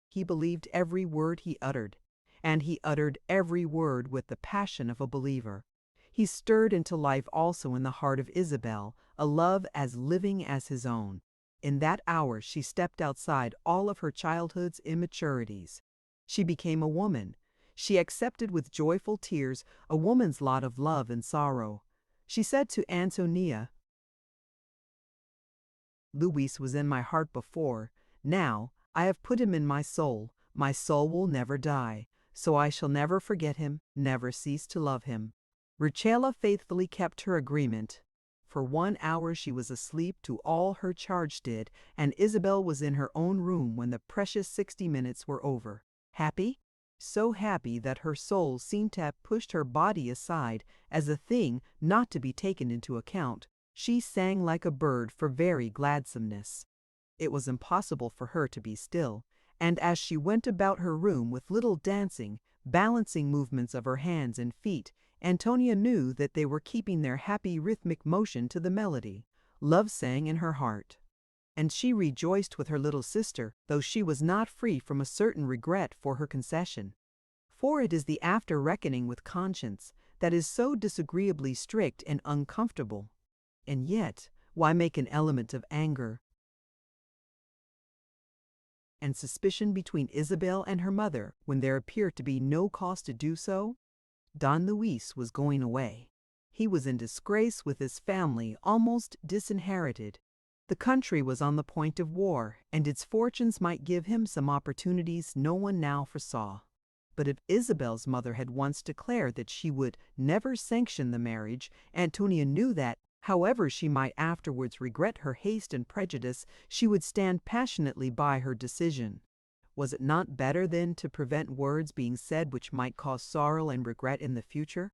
He believed every word he uttered, and he uttered every word with the passion of a believer. He stirred into life also in the heart of Isabel, a love as living as his own. In that hour she stepped outside all of her childhood's immaturities. She became a woman. She accepted with joyful tears a woman's lot of love and sorrow. She said to Antonia, "Luis was in my heart before. Now I have put him in my soul. My soul will never die, so I shall never forget him, never cease to love him." Richella faithfully kept her agreement. For 1 hour she was asleep to all her charge did, and Isabel was in her own room when the precious 60 minutes were over. Happy? So happy that her soul seemed to have pushed her body aside as a thing not to be taken into account. She sang like a bird for very gladsomeness. It was impossible for her to be still, and as she went about her room with little dancing, balancing movements of her hands and feet, Antonia knew that they were keeping their happy rhythmic motion to the melody. Love sang in her heart. And she rejoiced with her little sister, though she was not free from a certain regret for her concession. For it is the after-reckoning with conscience that is so disagreeably strict and uncomfortable. And yet, why make an element of anger and suspicion between Isabel and her mother when there appeared to be no cause to do so? Don Luis was going away. He was in disgrace with his family, almost disinherited. The country was on the point of war, and its fortunes might give him some opportunities no one now foresaw. But if Isabel's mother had once declared that she would never sanction the marriage, Antonia knew that, however she might afterwards regret her haste and prejudice, she would stand passionately by her decision. Was it not better, then, to prevent words being said which might cause sorrow and regret in the future?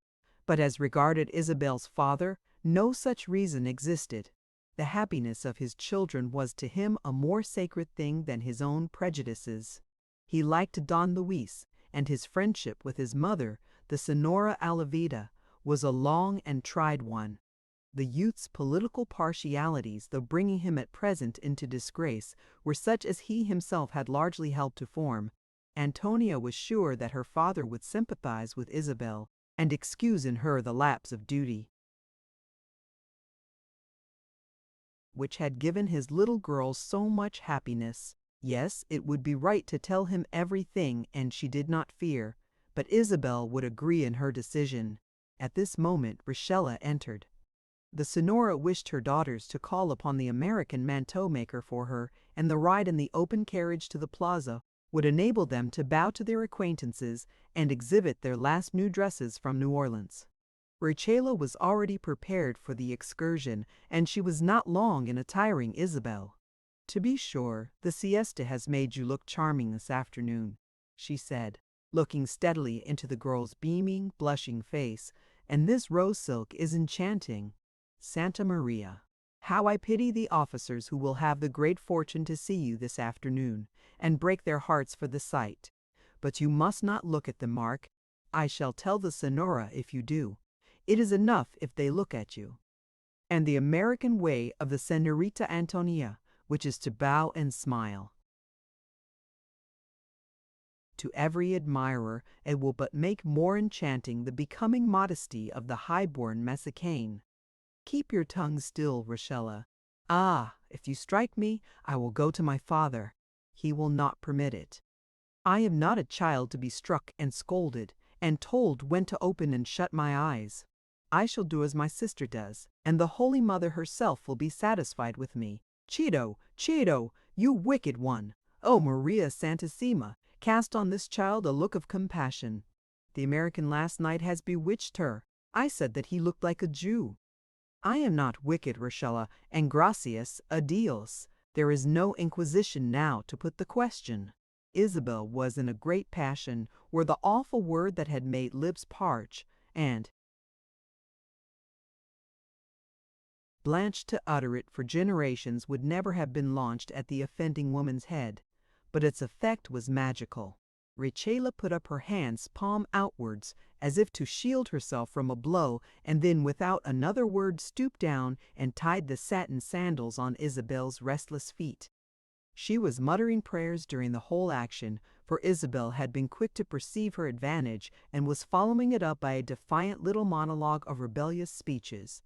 But as regarded Isabel's father, no such reason existed. The happiness of his children was to him a more sacred thing than his own prejudices. He liked Don Luis, and his friendship with his mother, the Senora Alavida, was a long and tried one. The youth's political partialities, though bringing him at present into disgrace, were such as he himself had largely helped to form. Antonia was sure that her father would sympathize with Isabel and excuse in her the lapse of duty which had given his little girl so much happiness. Yes, it would be right to tell him everything, and she did not fear, but Isabel would agree in her decision. At this moment Richella entered. The Senora wished her daughters to call upon the American manteau maker for her, and the ride in the open carriage to the plaza would enable them to bow to their acquaintances and exhibit their last new dresses from New Orleans. Richella was already prepared for the excursion, and she was not long in attiring Isabel. "To be sure, the siesta has made you look charming this afternoon," she said, looking steadily into the girl's beaming, blushing face, "and this rose silk is enchanting. Santa Maria! How I pity the officers who will have the great fortune to see you this afternoon, and break their hearts for the sight. But you must not look at them, Mark. I shall tell the Sonora if you do. It is enough if they look at you. And the American way of the Senorita Antonia, which is to bow and smile. To every admirer, it will but make more enchanting the becoming modesty of the high-born Mexican. Keep your tongue still, Rochella. Ah, if you strike me, I will go to my father. He will not permit it. I am not a child to be struck and scolded, and told when to open and shut my eyes. I shall do as my sister does, and the Holy Mother herself will be satisfied with me. Cheeto, Cheeto, you wicked one! Oh, Maria Santissima, cast on this child a look of compassion. The American last night has bewitched her. I said that he looked like a Jew. I am not wicked, Rochella, and gracias a Dios. There is no inquisition now to put the question. Isabel was in a great passion, were the awful word that had made lips parch, and blanched to utter it for generations would never have been launched at the offending woman's head. But its effect was magical. Rachela put up her hands palm outwards, as if to shield herself from a blow, and then without another word stooped down and tied the satin sandals on Isabel's restless feet. She was muttering prayers during the whole action, for Isabel had been quick to perceive her advantage and was following it up by a defiant little monologue of rebellious speeches.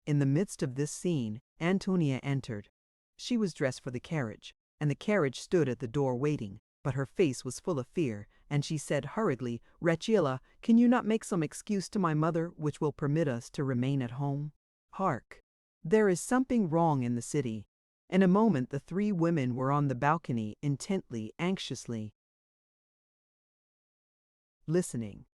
In the midst of this scene, Antonia entered. She was dressed for the carriage, and the carriage stood at the door waiting, but her face was full of fear, and she said hurriedly, "Rachela, can you not make some excuse to my mother which will permit us to remain at home? Hark! There is something wrong in the city." In a moment the three women were on the balcony, intently, anxiously listening.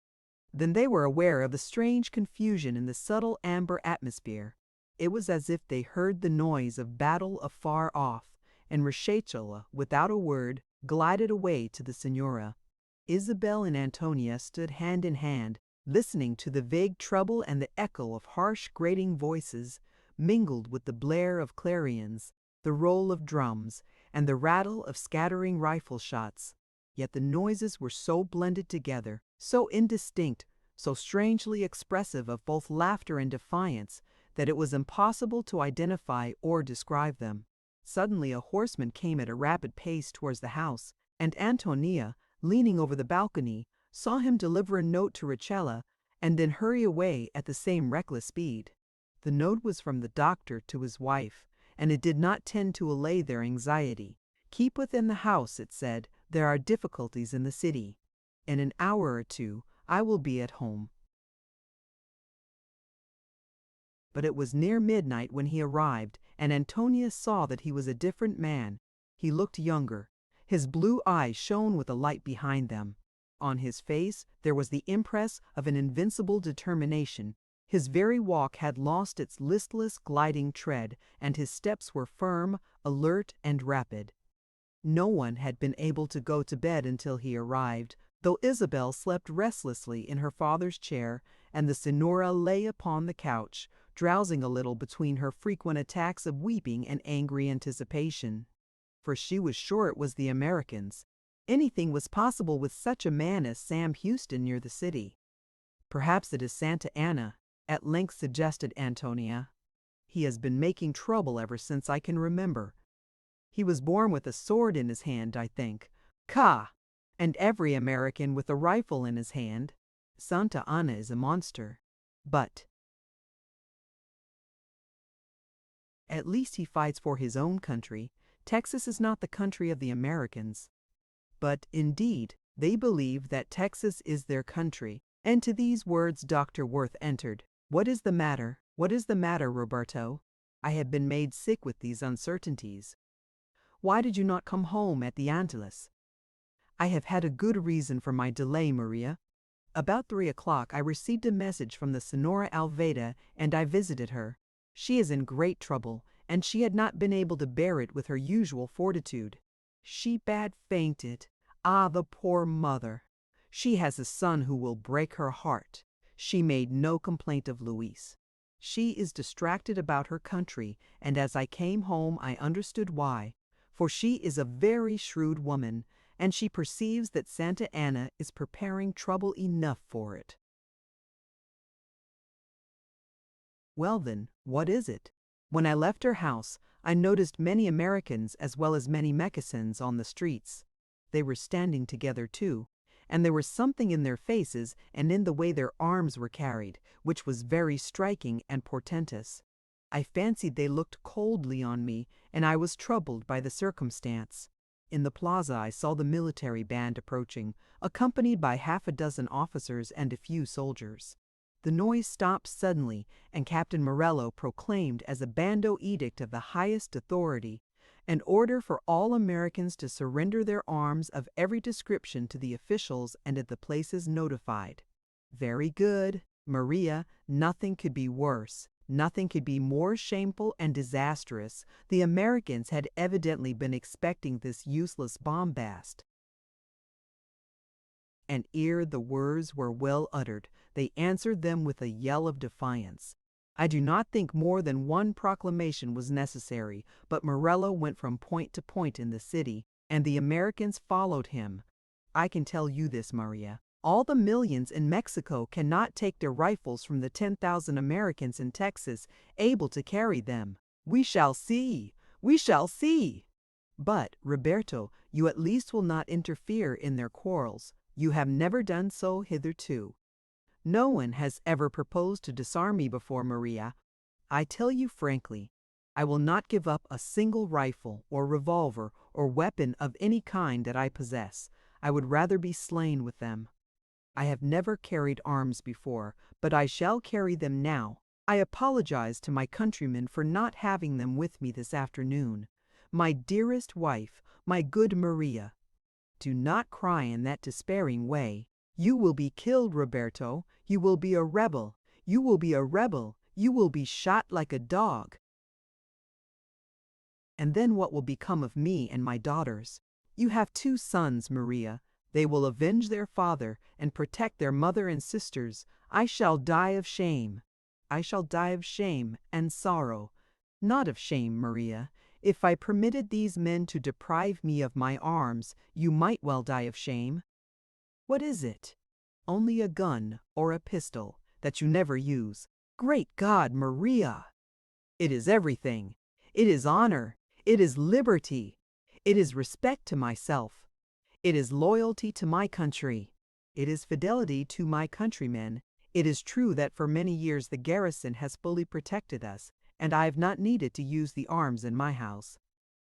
Then they were aware of a strange confusion in the subtle amber atmosphere. It was as if they heard the noise of battle afar off, and Rachela, without a word, glided away to the Senora. Isabel and Antonia stood hand in hand, listening to the vague trouble and the echo of harsh, grating voices, mingled with the blare of clarions, the roll of drums, and the rattle of scattering rifle shots. Yet the noises were so blended together, so indistinct, so strangely expressive of both laughter and defiance, that it was impossible to identify or describe them. Suddenly a horseman came at a rapid pace towards the house, and Antonia, leaning over the balcony, saw him deliver a note to Rachela, and then hurry away at the same reckless speed. The note was from the doctor to his wife, and it did not tend to allay their anxiety. "Keep within the house," it said. "There are difficulties in the city. In an hour or two I will be at home." But it was near midnight when he arrived, and Antonia saw that he was a different man. He looked younger. His blue eyes shone with a light behind them. On his face there was the impress of an invincible determination. His very walk had lost its listless, gliding tread, and his steps were firm, alert, and rapid. No one had been able to go to bed until he arrived, though Isabel slept restlessly in her father's chair, and the Senora lay upon the couch, drowsing a little between her frequent attacks of weeping and angry anticipation. For she was sure it was the Americans. Anything was possible with such a man as Sam Houston near the city. "Perhaps it is Santa Anna," at length suggested Antonia. "He has been making trouble ever since I can remember. He was born with a sword in his hand, I think. Ka! And every American with a rifle in his hand. Santa Anna is a monster. But at least he fights for his own country. Texas is not the country of the Americans." But, indeed, they believe that Texas is their country, and to these words Dr. Worth entered. "What is the matter? What is the matter, Roberto? I have been made sick with these uncertainties. Why did you not come home at the Antilles?" "I have had a good reason for my delay, Maria. About 3 o'clock I received a message from the Senora Alveda, and I visited her. She is in great trouble, and she had not been able to bear it with her usual fortitude. She bad fainted. Ah, the poor mother! She has a son who will break her heart. She made no complaint of Luis. She is distracted about her country, and as I came home I understood why, for she is a very shrewd woman, and she perceives that Santa Anna is preparing trouble enough for it. Well then, what is it? When I left her house, I noticed many Americans as well as many Mexicans on the streets. They were standing together too, and there was something in their faces and in the way their arms were carried, which was very striking and portentous. I fancied they looked coldly on me, and I was troubled by the circumstance. In the plaza I saw the military band approaching, accompanied by half a dozen officers and a few soldiers. The noise stopped suddenly, and Captain Morello proclaimed as a bando edict of the highest authority an order for all Americans to surrender their arms of every description to the officials and at the places notified. Very good, Maria, nothing could be worse. Nothing could be more shameful and disastrous. The Americans had evidently been expecting this useless bombast. And ere the words were well uttered, they answered them with a yell of defiance. I do not think more than one proclamation was necessary, but Morello went from point to point in the city, and the Americans followed him. I can tell you this, Maria. All the millions in Mexico cannot take their rifles from the 10,000 Americans in Texas able to carry them. We shall see! We shall see! But, Roberto, you at least will not interfere in their quarrels. You have never done so hitherto. No one has ever proposed to disarm me before, Maria. I tell you frankly, I will not give up a single rifle or revolver or weapon of any kind that I possess. I would rather be slain with them. I have never carried arms before, but I shall carry them now. I apologize to my countrymen for not having them with me this afternoon. My dearest wife, my good Maria, do not cry in that despairing way. You will be killed, Roberto. You will be a rebel. You will be a rebel. You will be shot like a dog. And then what will become of me and my daughters? You have 2 sons, Maria. They will avenge their father and protect their mother and sisters. I shall die of shame. I shall die of shame and sorrow. Not of shame, Maria. If I permitted these men to deprive me of my arms, you might well die of shame. What is it? Only a gun or a pistol that you never use. Great God, Maria! It is everything. It is honor. It is liberty. It is respect to myself. It is loyalty to my country. It is fidelity to my countrymen. It is true that for many years the garrison has fully protected us, and I have not needed to use the arms in my house.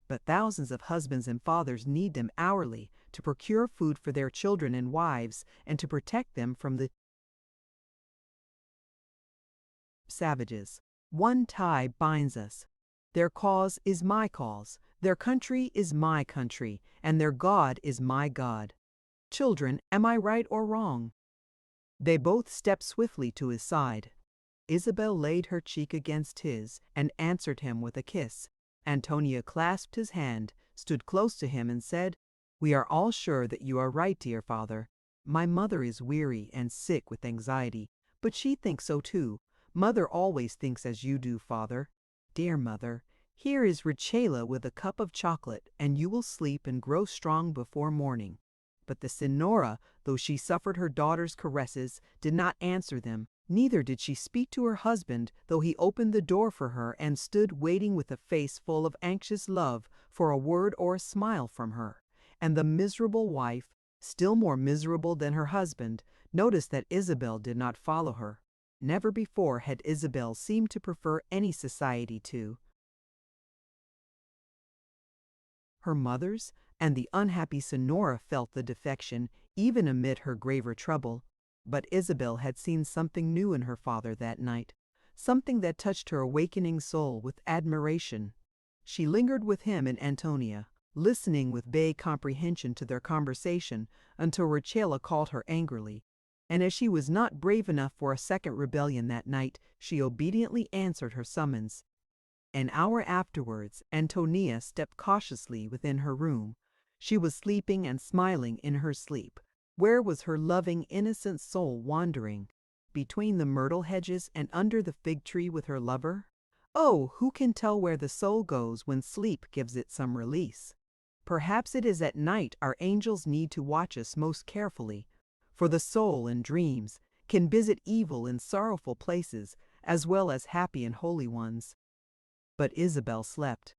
But thousands of husbands and fathers need them hourly to procure food for their children and wives and to protect them from the savages. One tie binds us. Their cause is my cause, their country is my country, and their God is my God. Children, am I right or wrong? They both stepped swiftly to his side. Isabel laid her cheek against his and answered him with a kiss. Antonia clasped his hand, stood close to him, and said, "We are all sure that you are right, dear father. My mother is weary and sick with anxiety, but she thinks so too. Mother always thinks as you do, father. Dear mother, here is Richela with a cup of chocolate, and you will sleep and grow strong before morning." But the Senora, though she suffered her daughter's caresses, did not answer them. Neither did she speak to her husband, though he opened the door for her and stood waiting with a face full of anxious love for a word or a smile from her. And the miserable wife, still more miserable than her husband, noticed that Isabel did not follow her. Never before had Isabel seemed to prefer any society to her mother's, and the unhappy Senora felt the defection even amid her graver trouble. But Isabel had seen something new in her father that night, something that touched her awakening soul with admiration. She lingered with him and Antonia, listening with vague comprehension to their conversation until Richela called her angrily, and as she was not brave enough for a second rebellion that night, she obediently answered her summons. An hour afterwards, Antonia stepped cautiously within her room. She was sleeping and smiling in her sleep. Where was her loving, innocent soul wandering? Between the myrtle hedges and under the fig tree with her lover? Oh, who can tell where the soul goes when sleep gives it some release? Perhaps it is at night our angels need to watch us most carefully, for the soul in dreams can visit evil and sorrowful places as well as happy and holy ones. But Isabel slept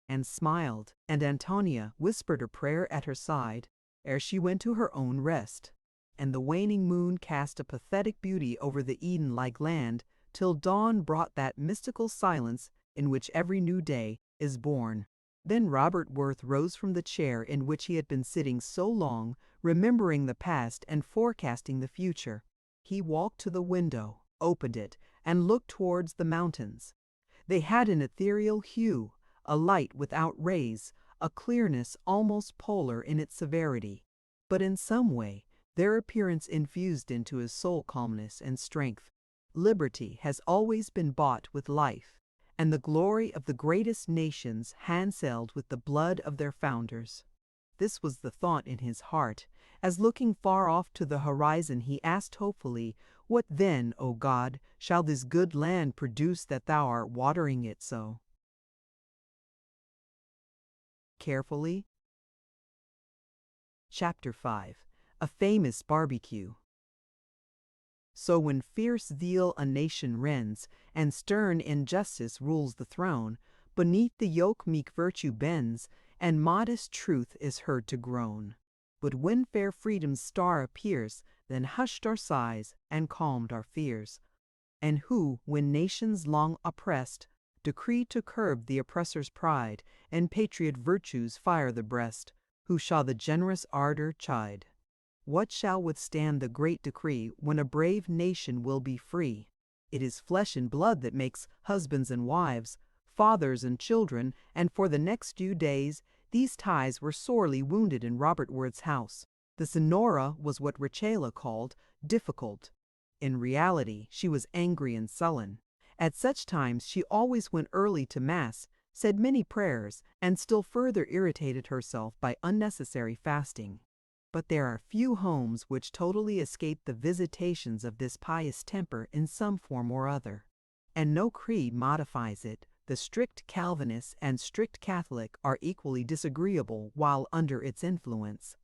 and smiled, and Antonia whispered a prayer at her side ere she went to her own rest. And the waning moon cast a pathetic beauty over the Eden-like land till dawn brought that mystical silence in which every new day is born. Then Robert Worth rose from the chair in which he had been sitting so long, remembering the past and forecasting the future. He walked to the window, opened it, and looked towards the mountains. They had an ethereal hue, a light without rays, a clearness almost polar in its severity. But in some way, their appearance infused into his soul calmness and strength. Liberty has always been bought with life, and the glory of the greatest nations handsailed with the blood of their founders. This was the thought in his heart, as looking far off to the horizon he asked hopefully, "What then, O God, shall this good land produce that thou art watering it so carefully?" Chapter 5. A famous barbecue. So when fierce zeal a nation rends, and stern injustice rules the throne, beneath the yoke meek virtue bends, and modest truth is heard to groan. But when fair freedom's star appears, then hushed our sighs and calmed our fears. And who, when nations long oppressed, decreed to curb the oppressor's pride, and patriot virtues fire the breast, who shall the generous ardor chide? What shall withstand the great decree when a brave nation will be free? It is flesh and blood that makes husbands and wives, fathers and children, and for the next few days these ties were sorely wounded in Robert Worth's house. The Senora was what Rachela called difficult. In reality, she was angry and sullen. At such times she always went early to Mass, said many prayers, and still further irritated herself by unnecessary fasting. But there are few homes which totally escape the visitations of this pious temper in some form or other. And no creed modifies it. The strict Calvinist and strict Catholic are equally disagreeable while under its influence.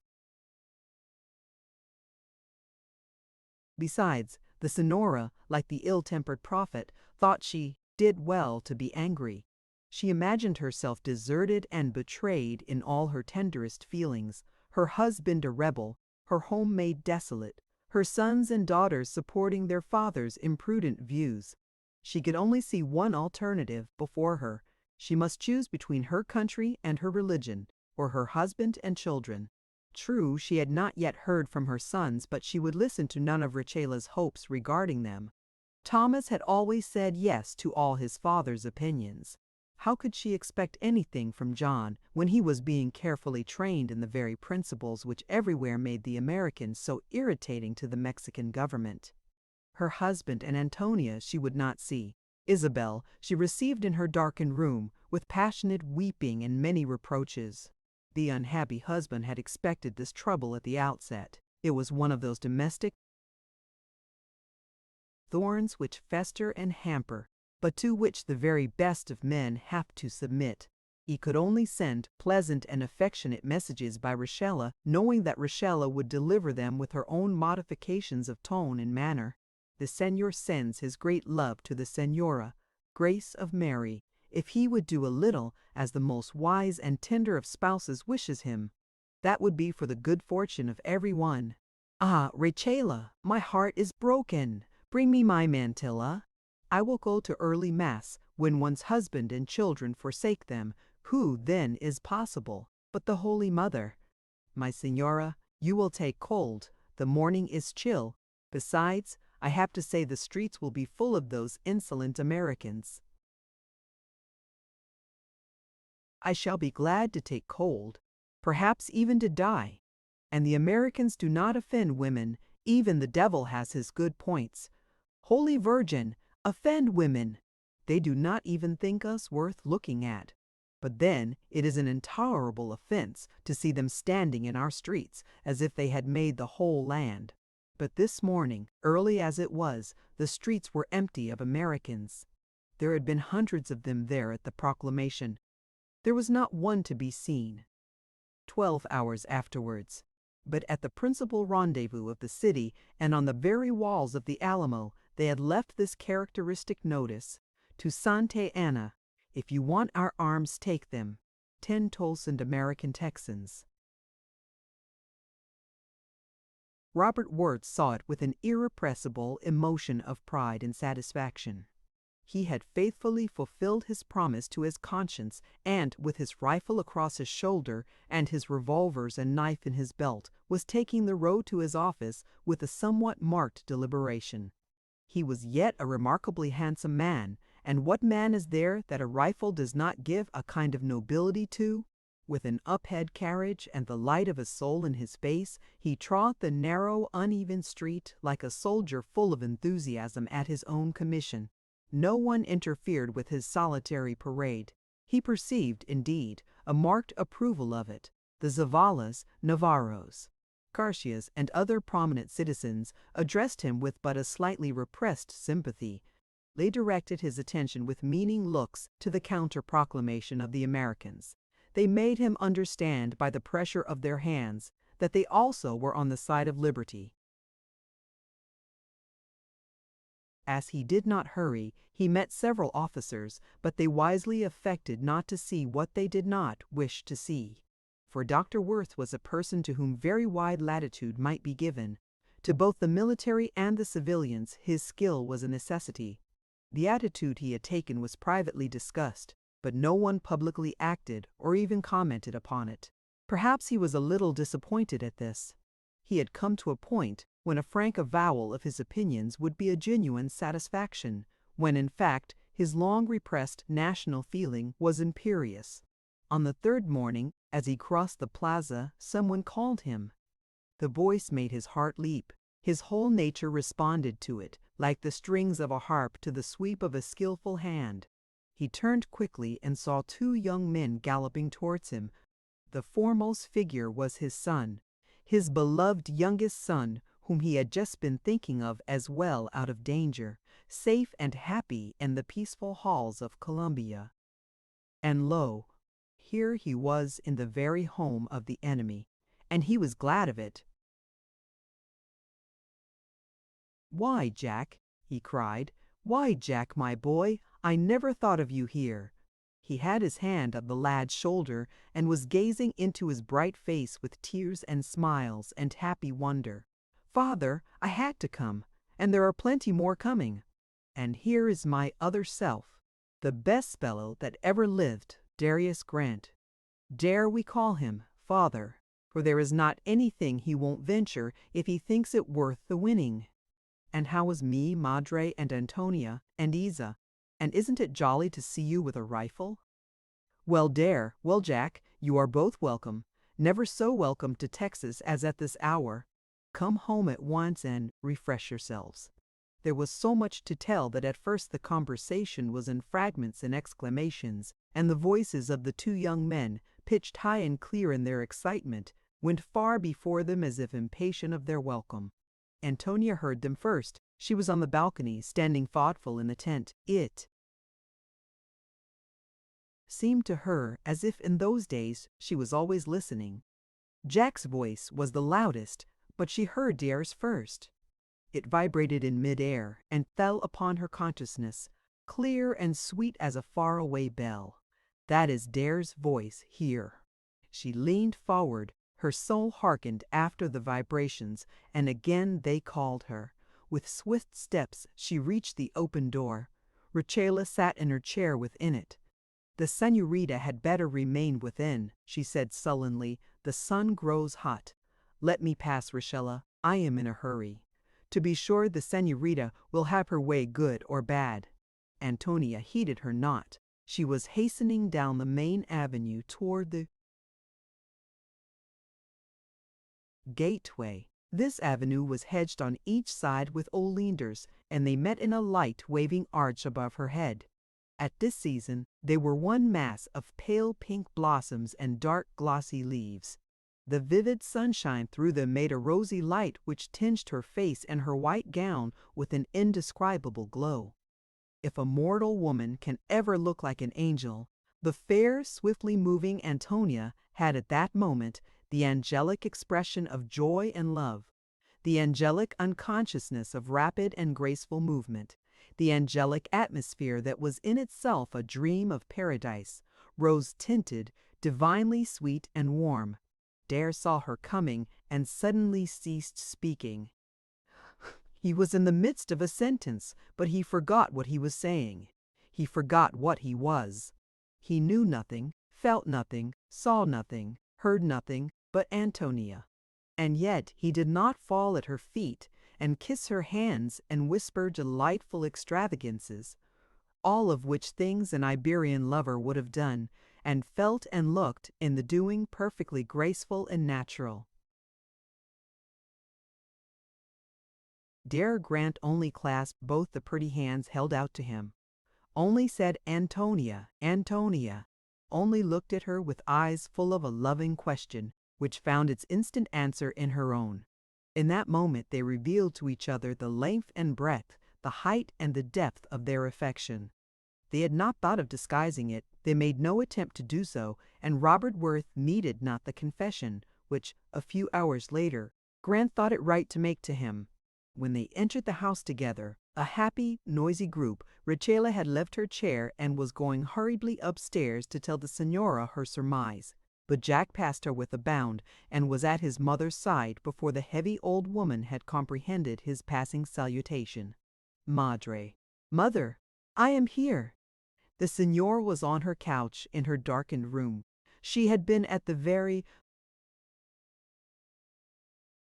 Besides, the Senora, like the ill-tempered prophet, thought she did well to be angry. She imagined herself deserted and betrayed in all her tenderest feelings, her husband a rebel, her home made desolate, her sons and daughters supporting their father's imprudent views. She could only see one alternative before her. She must choose between her country and her religion, or her husband and children. True, she had not yet heard from her sons, but she would listen to none of Rachela's hopes regarding them. Thomas had always said yes to all his father's opinions. How could she expect anything from John when he was being carefully trained in the very principles which everywhere made the Americans so irritating to the Mexican government? Her husband and Antonia she would not see. Isabel she received in her darkened room with passionate weeping and many reproaches. The unhappy husband had expected this trouble at the outset. It was one of those domestic thorns which fester and hamper, but to which the very best of men have to submit. He could only send pleasant and affectionate messages by Rachela, knowing that Rachela would deliver them with her own modifications of tone and manner. The Senor sends his great love to the Senora, Grace of Mary, if he would do a little as the most wise and tender of spouses wishes him. That would be for the good fortune of every one. Ah, Rachela, my heart is broken. Bring me my mantilla. I will go to early Mass when one's husband and children forsake them. Who, then, is possible but the Holy Mother? My Senora, you will take cold. The morning is chill. Besides, I have to say the streets will be full of those insolent Americans. I shall be glad to take cold, perhaps even to die. And the Americans do not offend women. Even the devil has his good points. Holy Virgin, offend women! They do not even think us worth looking at. But then it is an intolerable offense to see them standing in our streets as if they had made the whole land. But this morning, early as it was, the streets were empty of Americans. There had been hundreds of them there at the proclamation. There was not one to be seen. 12 hours afterwards. But at the principal rendezvous of the city and on the very walls of the Alamo, they had left this characteristic notice: to Santa Anna, if you want our arms, take them. 10 Tolson American Texans. Robert Wirth saw it with an irrepressible emotion of pride and satisfaction. He had faithfully fulfilled his promise to his conscience, and, with his rifle across his shoulder and his revolvers and knife in his belt, was taking the road to his office with a somewhat marked deliberation. He was yet a remarkably handsome man, and what man is there that a rifle does not give a kind of nobility to? With an up-head carriage and the light of a soul in his face, he trod the narrow, uneven street like a soldier full of enthusiasm at his own commission. No one interfered with his solitary parade. He perceived, indeed, a marked approval of it. The Zavalas, Navarros, Garcias, and other prominent citizens addressed him with but a slightly repressed sympathy. They directed his attention with meaning looks to the counter-proclamation of the Americans. They made him understand by the pressure of their hands that they also were on the side of liberty. As he did not hurry, he met several officers, but they wisely affected not to see what they did not wish to see. For Dr. Wirth was a person to whom very wide latitude might be given. To both the military and the civilians his skill was a necessity. The attitude he had taken was privately discussed, but no one publicly acted or even commented upon it. Perhaps he was a little disappointed at this. He had come to a point when a frank avowal of his opinions would be a genuine satisfaction, when in fact his long-repressed national feeling was imperious. On the third morning, as he crossed the plaza, someone called him. The voice made his heart leap. His whole nature responded to it, like the strings of a harp to the sweep of a skillful hand. He turned quickly and saw 2 young men galloping towards him. The foremost figure was his son, his beloved youngest son, whom he had just been thinking of as well out of danger, safe and happy in the peaceful halls of Columbia. And lo, here he was in the very home of the enemy, and he was glad of it. "Why, Jack," he cried, "why, Jack, my boy, I never thought of you here." He had his hand on the lad's shoulder and was gazing into his bright face with tears and smiles and happy wonder. "Father, I had to come, and there are plenty more coming. And here is my other self, the best fellow that ever lived, Darius Grant. Dare we call him Father, for there is not anything he won't venture if he thinks it worth the winning. And how is me, Madre, and Antonia, and Isa? And isn't it jolly to see you with a rifle? Well, Dare, well, Jack, you are both welcome, never so welcome to Texas as at this hour. Come home at once and refresh yourselves." There was so much to tell that at first the conversation was in fragments and exclamations, and the voices of the 2 young men, pitched high and clear in their excitement, went far before them as if impatient of their welcome. Antonia heard them first. She was on the balcony, standing thoughtful in the tent. It seemed to her as if in those days she was always listening. Jack's voice was the loudest, but she heard Dare's first. It vibrated in mid-air and fell upon her consciousness, clear and sweet as a far-away bell. That is Dare's voice here. She leaned forward, her soul hearkened after the vibrations, and again they called her. With swift steps she reached the open door. Rachela sat in her chair within it. "The señorita had better remain within," she said sullenly. "The sun grows hot. Let me pass, Rachela. I am in a hurry. To be sure the señorita will have her way good or bad." Antonia heeded her not. She was hastening down the main avenue toward the gateway. This avenue was hedged on each side with oleanders, and they met in a light waving arch above her head. At this season they were one mass of pale pink blossoms and dark glossy leaves. The vivid sunshine through them made a rosy light which tinged her face and her white gown with an indescribable glow. If a mortal woman can ever look like an angel, The fair, swiftly moving Antonia had at that moment the angelic expression of joy and love, the angelic unconsciousness of rapid and graceful movement, the angelic atmosphere that was in itself a dream of paradise, rose-tinted, divinely sweet and warm. Dare saw her coming and suddenly ceased speaking. He was in the midst of a sentence, but he forgot what he was saying. He forgot what he was. He knew nothing, felt nothing, saw nothing, heard nothing but Antonia. And yet he did not fall at her feet and kiss her hands and whisper delightful extravagances, all of which things an Iberian lover would have done, and felt and looked in the doing perfectly graceful and natural. Dare Grant only clasped both the pretty hands held out to him, only said Antonia, Antonia, only looked at her with eyes full of a loving question, which found its instant answer in her own. In that moment they revealed to each other the length and breadth, the height and the depth of their affection. They had not thought of disguising it, they made no attempt to do so, and Robert Worth needed not the confession, which, a few hours later, Grant thought it right to make to him. When they entered the house together, a happy, noisy group, Rachela had left her chair and was going hurriedly upstairs to tell the Senora her surmise. But Jack passed her with a bound, and was at his mother's side before the heavy old woman had comprehended his passing salutation. Madre. Mother, I am here. The Senora was on her couch in her darkened room. She had been at the very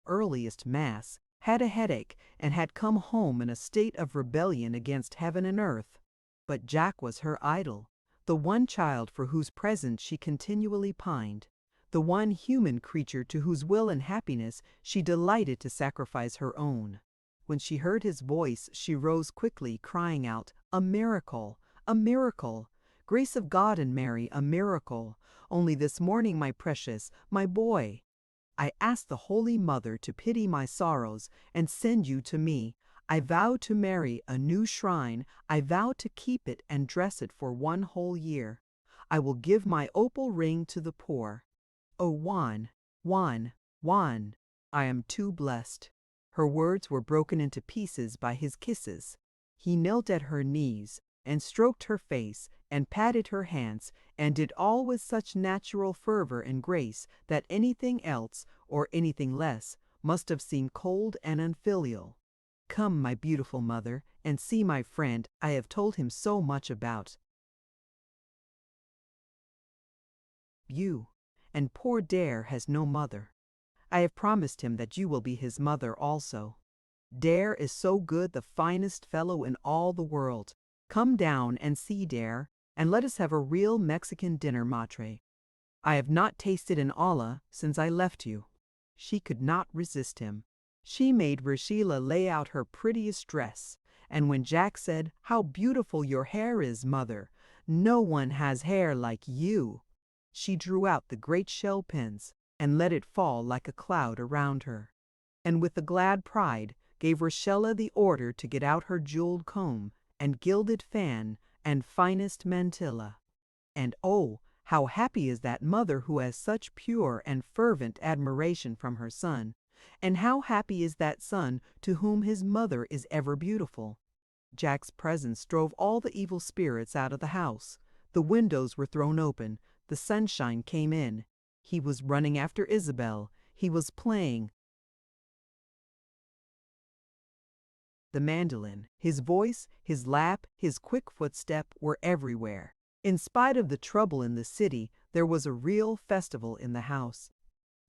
earliest Mass, had a headache, and had come home in a state of rebellion against heaven and earth. But Jack was her idol, the one child for whose presence she continually pined, the one human creature to whose will and happiness she delighted to sacrifice her own. When she heard his voice, she rose quickly, crying out, "A miracle! A miracle! Grace of God and Mary, a miracle! Only this morning, my precious, my boy! I ask the Holy Mother to pity my sorrows and send you to me. I vow to Mary a new shrine. I vow to keep it and dress it for 1 whole year. I will give my opal ring to the poor. Oh, Juan, Juan, Juan, I am too blessed." Her words were broken into pieces by his kisses. He knelt at her knees and stroked her face and patted her hands, and did all with such natural fervor and grace that anything else, or anything less, must have seemed cold and unfilial. "Come, my beautiful mother, and see my friend I have told him so much about you, and poor Dare has no mother. I have promised him that you will be his mother also. Dare is so good, the finest fellow in all the world. Come down and see Dare, and let us have a real Mexican dinner, Matre. I have not tasted an olla since I left you." She could not resist him. She made Rachela lay out her prettiest dress, and when Jack said, "How beautiful your hair is, mother! No one has hair like you," she drew out the great shell pins and let it fall like a cloud around her, and with a glad pride gave Rachela the order to get out her jeweled comb and gilded fan and finest mantilla. And oh, how happy is that mother who has such pure and fervent admiration from her son, and how happy is that son to whom his mother is ever beautiful. Jack's presence drove all the evil spirits out of the house. The windows were thrown open, the sunshine came in. He was running after Isabel. He was playing the mandolin. His voice, his laugh, his quick footstep were everywhere. In spite of the trouble in the city, there was a real festival in the house.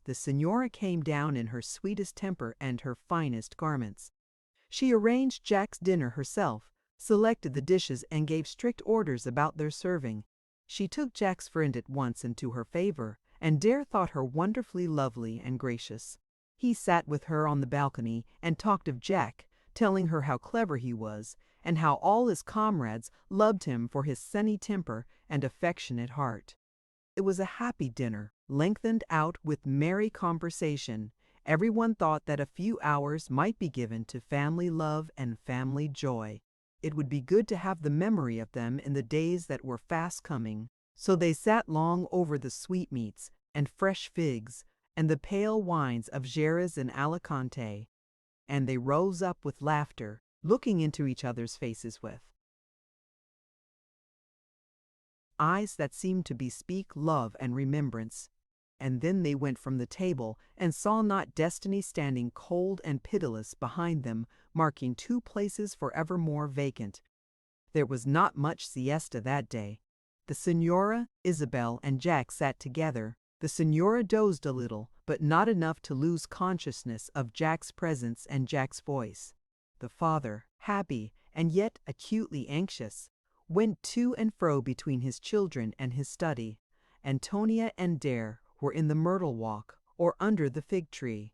The Senora came down in her sweetest temper and her finest garments. She arranged Jack's dinner herself, selected the dishes, and gave strict orders about their serving. She took Jack's friend at once into her favor, and Dare thought her wonderfully lovely and gracious. He sat with her on the balcony and talked of Jack, telling her how clever he was, and how all his comrades loved him for his sunny temper and affectionate heart. It was a happy dinner, lengthened out with merry conversation. Everyone thought that a few hours might be given to family love and family joy. It would be good to have the memory of them in the days that were fast coming. So they sat long over the sweetmeats and fresh figs and the pale wines of Jerez and Alicante, and they rose up with laughter, looking into each other's faces with eyes that seemed to bespeak love and remembrance. And then they went from the table and saw not destiny standing cold and pitiless behind them, marking 2 places forevermore vacant. There was not much siesta that day. The Señora, Isabel, and Jack sat together. The Señora dozed a little, but not enough to lose consciousness of Jack's presence and Jack's voice. The father, happy and yet acutely anxious, went to and fro between his children and his study. Antonia and Dare were in the myrtle walk or under the fig tree.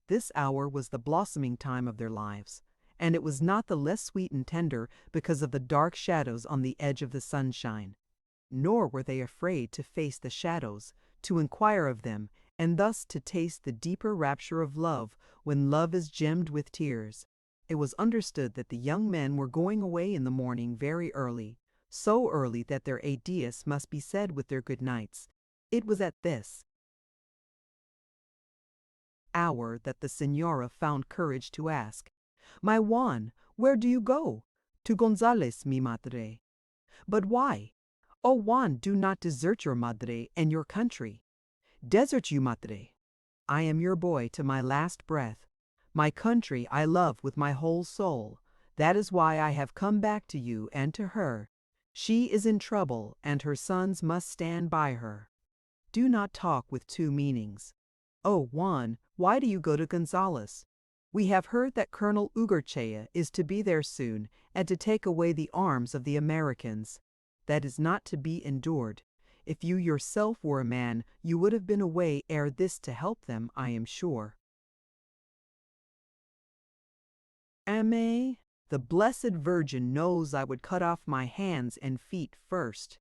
This hour was the blossoming time of their lives, and it was not the less sweet and tender because of the dark shadows on the edge of the sunshine. Nor were they afraid to face the shadows, to inquire of them, and thus to taste the deeper rapture of love when love is gemmed with tears. It was understood that the young men were going away in the morning very early, so early that their adieux must be said with their good nights. It was at this hour that the Señora found courage to ask, "My Juan, where do you go?" "To Gonzales, mi madre." "But why?" "Oh, Juan, do not desert your madre and your country." "Desert you, madre?" "I am your boy to my last breath. My country I love with my whole soul. That is why I have come back to you and to her. She is in trouble, and her sons must stand by her. Do not talk with 2 meanings. Oh, Juan, why do you go to Gonzales? We have heard that Colonel Ugarchea is to be there soon and to take away the arms of the Americans. That is not to be endured. If you yourself were a man, you would have been away ere this to help them, I am sure. Ame, the Blessed Virgin knows I would cut off my hands and feet first.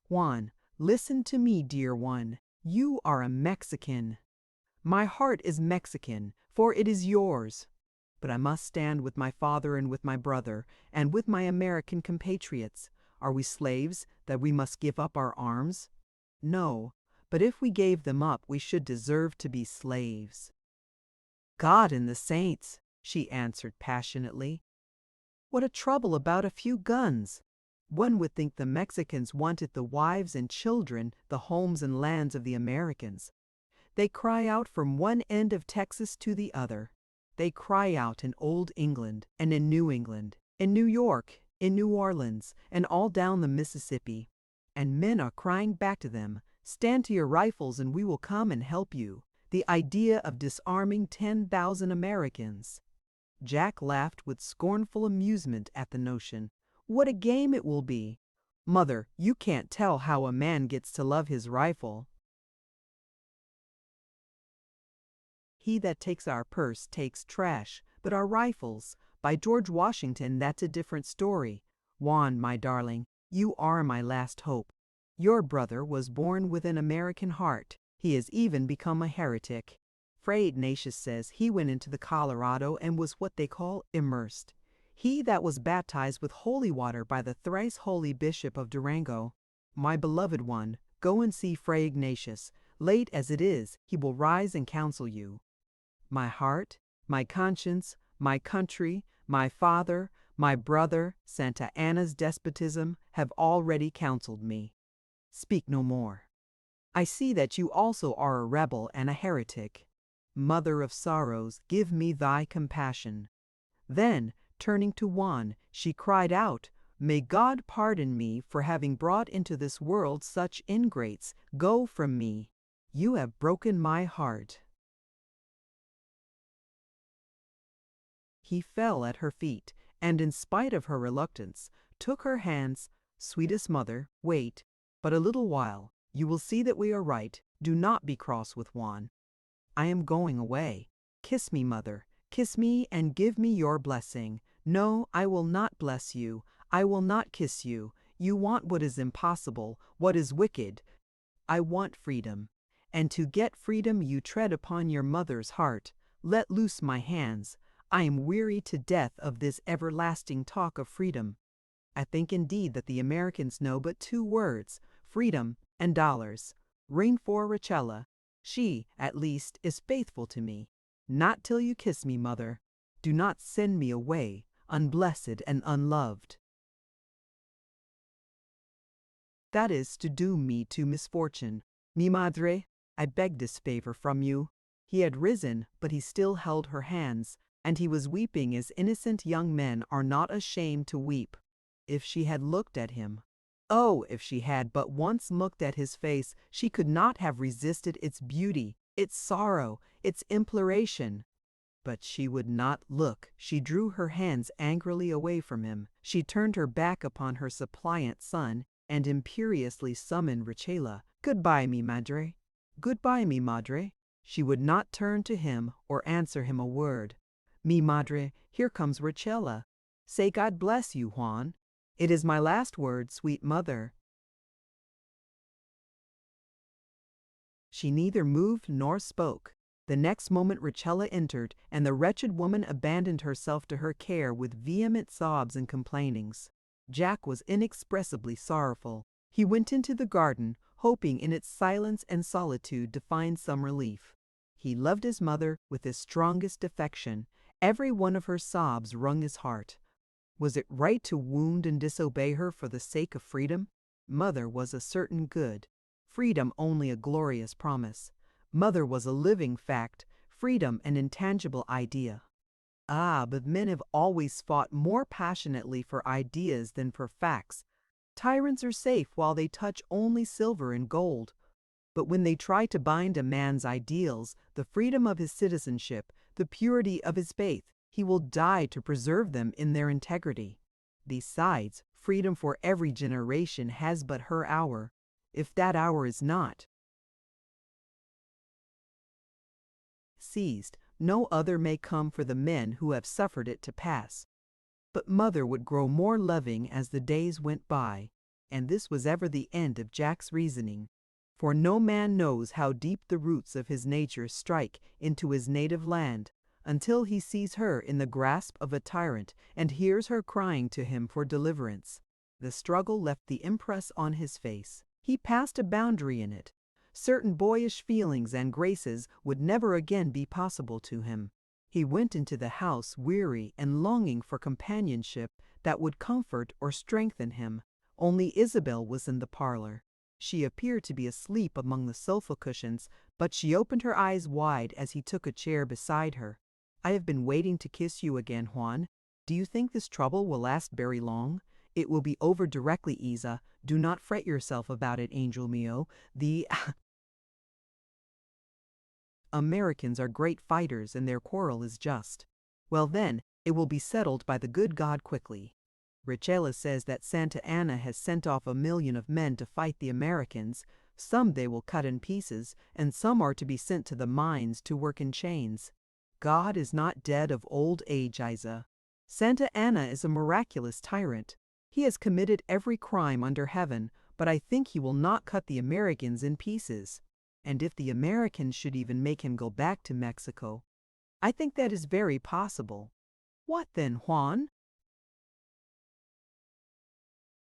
Juan, listen to me, dear one. You are a Mexican. My heart is Mexican, for it is yours. But I must stand with my father and with my brother, and with my American compatriots. Are we slaves, that we must give up our arms? No, but if we gave them up, we should deserve to be slaves. God and the saints, she answered passionately. What a trouble about a few guns! One would think the Mexicans wanted the wives and children, the homes and lands of the Americans. They cry out from one end of Texas to the other. They cry out in Old England and in New England, in New York, in New Orleans, and all down the Mississippi. And men are crying back to them, "Stand to your rifles and we will come and help you." The idea of disarming 10,000 Americans. Jack laughed with scornful amusement at the notion. What a game it will be! Mother, you can't tell how a man gets to love his rifle. He that takes our purse takes trash, but our rifles, by George Washington, that's a different story. Juan, my darling, you are my last hope. Your brother was born with an American heart. He has even become a heretic. Fray Ignatius says he went into the Colorado and was what they call immersed. He that was baptized with holy water by the thrice holy Bishop of Durango. My beloved one, go and see Fray Ignatius. Late as it is, he will rise and counsel you. My heart, my conscience, my country, my father, my brother, Santa Anna's despotism have already counseled me. Speak no more. I see that you also are a rebel and a heretic. Mother of sorrows, give me thy compassion. Then, turning to Juan, she cried out, May God pardon me for having brought into this world such ingrates. Go from me. You have broken my heart. He fell at her feet, and in spite of her reluctance, took her hands. Sweetest mother, wait but a little while. You will see that we are right. Do not be cross with Juan. I am going away. Kiss me, mother. Kiss me and give me your blessing. No, I will not bless you. I will not kiss you. You want what is impossible, what is wicked. I want freedom. And to get freedom you tread upon your mother's heart. Let loose my hands. I am weary to death of this everlasting talk of freedom. I think indeed that the Americans know but 2 words, freedom and dollars. Ring for Richella. She, at least, is faithful to me. Not till you kiss me, mother. Do not send me away, unblessed and unloved. That is to doom me to misfortune. Mi madre, I beg this favor from you. He had risen, but he still held her hands, and he was weeping as innocent young men are not ashamed to weep. If she had looked at him, oh, if she had but once looked at his face, she could not have resisted its beauty, its sorrow, its imploration. But she would not look. She drew her hands angrily away from him. She turned her back upon her suppliant son and imperiously summoned Richella. Goodbye, mi madre. Goodbye, mi madre. She would not turn to him or answer him a word. Mi madre, here comes Richella. Say God bless you, Juan. It is my last word, sweet mother. She neither moved nor spoke. The next moment Richella entered, and the wretched woman abandoned herself to her care with vehement sobs and complainings. Jack was inexpressibly sorrowful. He went into the garden, hoping in its silence and solitude to find some relief. He loved his mother with his strongest affection. Every one of her sobs wrung his heart. Was it right to wound and disobey her for the sake of freedom? Mother was a certain good, freedom only a glorious promise. Mother was a living fact, freedom an intangible idea. Ah, but men have always fought more passionately for ideas than for facts. Tyrants are safe while they touch only silver and gold. But when they try to bind a man's ideals, the freedom of his citizenship, the purity of his faith, he will die to preserve them in their integrity. Besides, freedom for every generation has but her hour. If that hour is not seized, no other may come for the men who have suffered it to pass. But mother would grow more loving as the days went by, and this was ever the end of Jack's reasoning. For no man knows how deep the roots of his nature strike into his native land, until he sees her in the grasp of a tyrant and hears her crying to him for deliverance. The struggle left the impress on his face. He passed a boundary in it. Certain boyish feelings and graces would never again be possible to him. He went into the house weary and longing for companionship that would comfort or strengthen him. Only Isabel was in the parlor. She appeared to be asleep among the sofa cushions, but she opened her eyes wide as he took a chair beside her. I have been waiting to kiss you again, Juan. Do you think this trouble will last very long? It will be over directly, Isa. Do not fret yourself about it, angel mio. The Americans are great fighters and their quarrel is just. Well then, it will be settled by the good God quickly. Richella says that Santa Anna has sent off 1,000,000 of men to fight the Americans. Some they will cut in pieces, and some are to be sent to the mines to work in chains. God is not dead of old age, Isa. Santa Anna is a miraculous tyrant. He has committed every crime under heaven, but I think he will not cut the Americans in pieces. And if the Americans should even make him go back to Mexico, I think that is very possible. What then, Juan?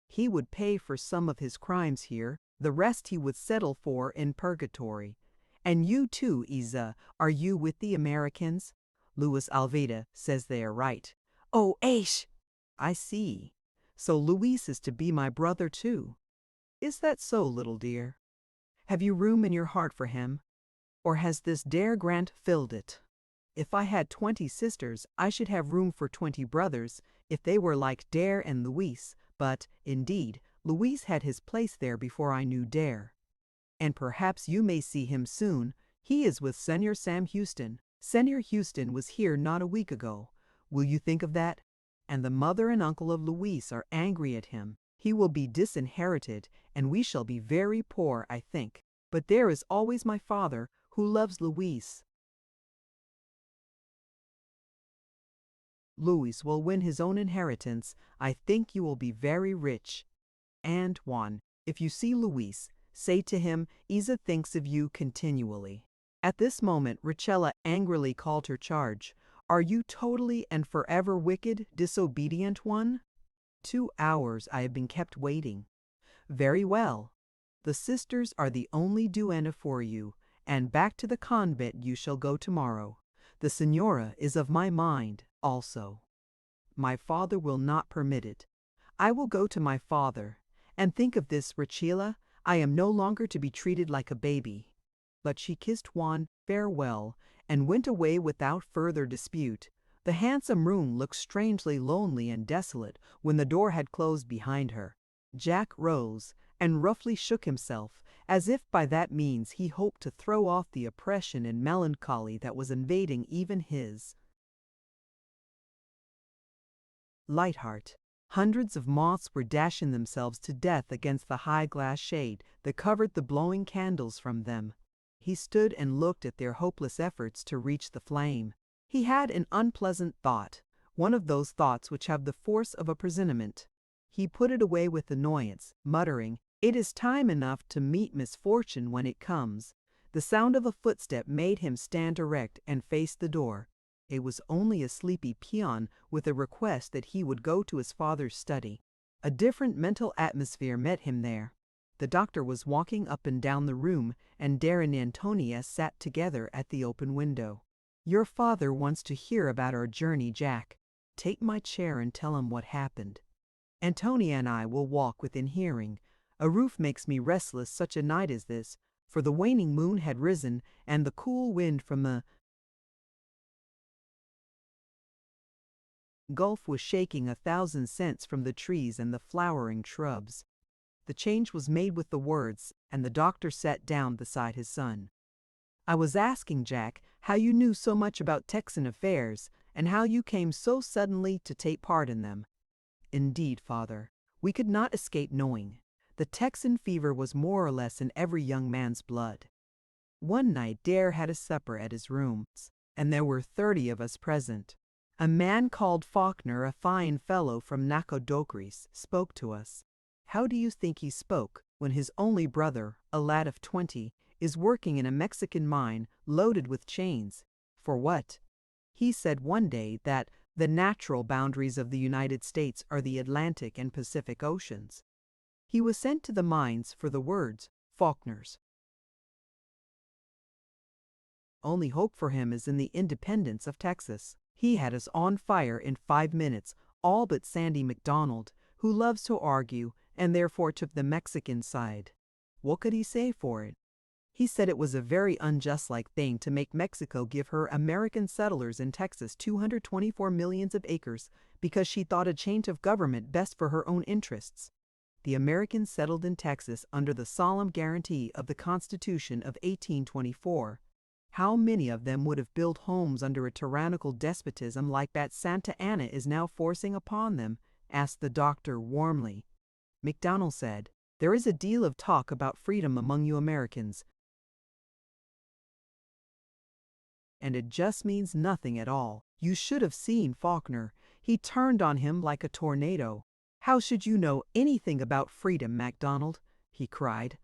He would pay for some of his crimes here, the rest he would settle for in purgatory. And you too, Isa, are you with the Americans? Luis Almeida says they are right. Oh, Aish! I see. So Luis is to be my brother too. Is that so, little dear? Have you room in your heart for him? Or has this Dare Grant filled it? If I had 20 sisters, I should have room for 20 brothers, if they were like Dare and Luis, but, indeed, Luis had his place there before I knew Dare. And perhaps you may see him soon. He is with Senor Sam Houston. Senor Houston was here not a week ago. Will you think of that? And the mother and uncle of Luis are angry at him. He will be disinherited, and we shall be very poor, I think. But there is always my father, who loves Luis. Luis will win his own inheritance. I think you will be very rich. And, Juan, if you see Luis, say to him, Isa thinks of you continually. At this moment, Richella angrily called her charge. Are you totally and forever wicked, disobedient one? 2 hours I have been kept waiting. Very well. The sisters are the only duenna for you, and back to the convent you shall go tomorrow. The Signora is of my mind, also. My father will not permit it. I will go to my father. And think of this, Rachela, I am no longer to be treated like a baby." But she kissed Juan farewell and went away without further dispute. The handsome room looked strangely lonely and desolate when the door had closed behind her. Jack rose and roughly shook himself, as if by that means he hoped to throw off the oppression and melancholy that was invading even his light heart. Hundreds of moths were dashing themselves to death against the high glass shade that covered the blowing candles from them. He stood and looked at their hopeless efforts to reach the flame. He had an unpleasant thought, one of those thoughts which have the force of a presentiment. He put it away with annoyance, muttering, "It is time enough to meet misfortune when it comes." The sound of a footstep made him stand erect and face the door. It was only a sleepy peon with a request that he would go to his father's study. A different mental atmosphere met him there. The doctor was walking up and down the room, and Dare and Antonia sat together at the open window. "Your father wants to hear about our journey, Jack. Take my chair and tell him what happened. Antonia and I will walk within hearing. A roof makes me restless such a night as this," for the waning moon had risen, and the cool wind from the Gulf was shaking 1,000 scents from the trees and the flowering shrubs. The change was made with the words, and the doctor sat down beside his son. "I was asking, Jack, how you knew so much about Texan affairs, and how you came so suddenly to take part in them." "Indeed, father, we could not escape knowing. The Texan fever was more or less in every young man's blood. One night Dare had a supper at his rooms, and there were 30 of us present. A man called Faulkner, a fine fellow from Nacogdoches, spoke to us. How do you think he spoke when his only brother, a lad of 20, is working in a Mexican mine loaded with chains? For what? He said one day that the natural boundaries of the United States are the Atlantic and Pacific Oceans. He was sent to the mines for the words, Faulkner's. Only hope for him is in the independence of Texas. He had us on fire in 5 minutes, all but Sandy McDonald, who loves to argue and therefore took the Mexican side. What could he say for it? He said it was a very unjust-like thing to make Mexico give her American settlers in Texas 224 millions of acres because she thought a change of government best for her own interests. The Americans settled in Texas under the solemn guarantee of the Constitution of 1824. How many of them would have built homes under a tyrannical despotism like that Santa Anna is now forcing upon them? Asked the doctor warmly. McDonald said, "There is a deal of talk about freedom among you Americans, and it just means nothing at all. You should have seen Faulkner. He turned on him like a tornado. 'How should you know anything about freedom, MacDonald?' he cried.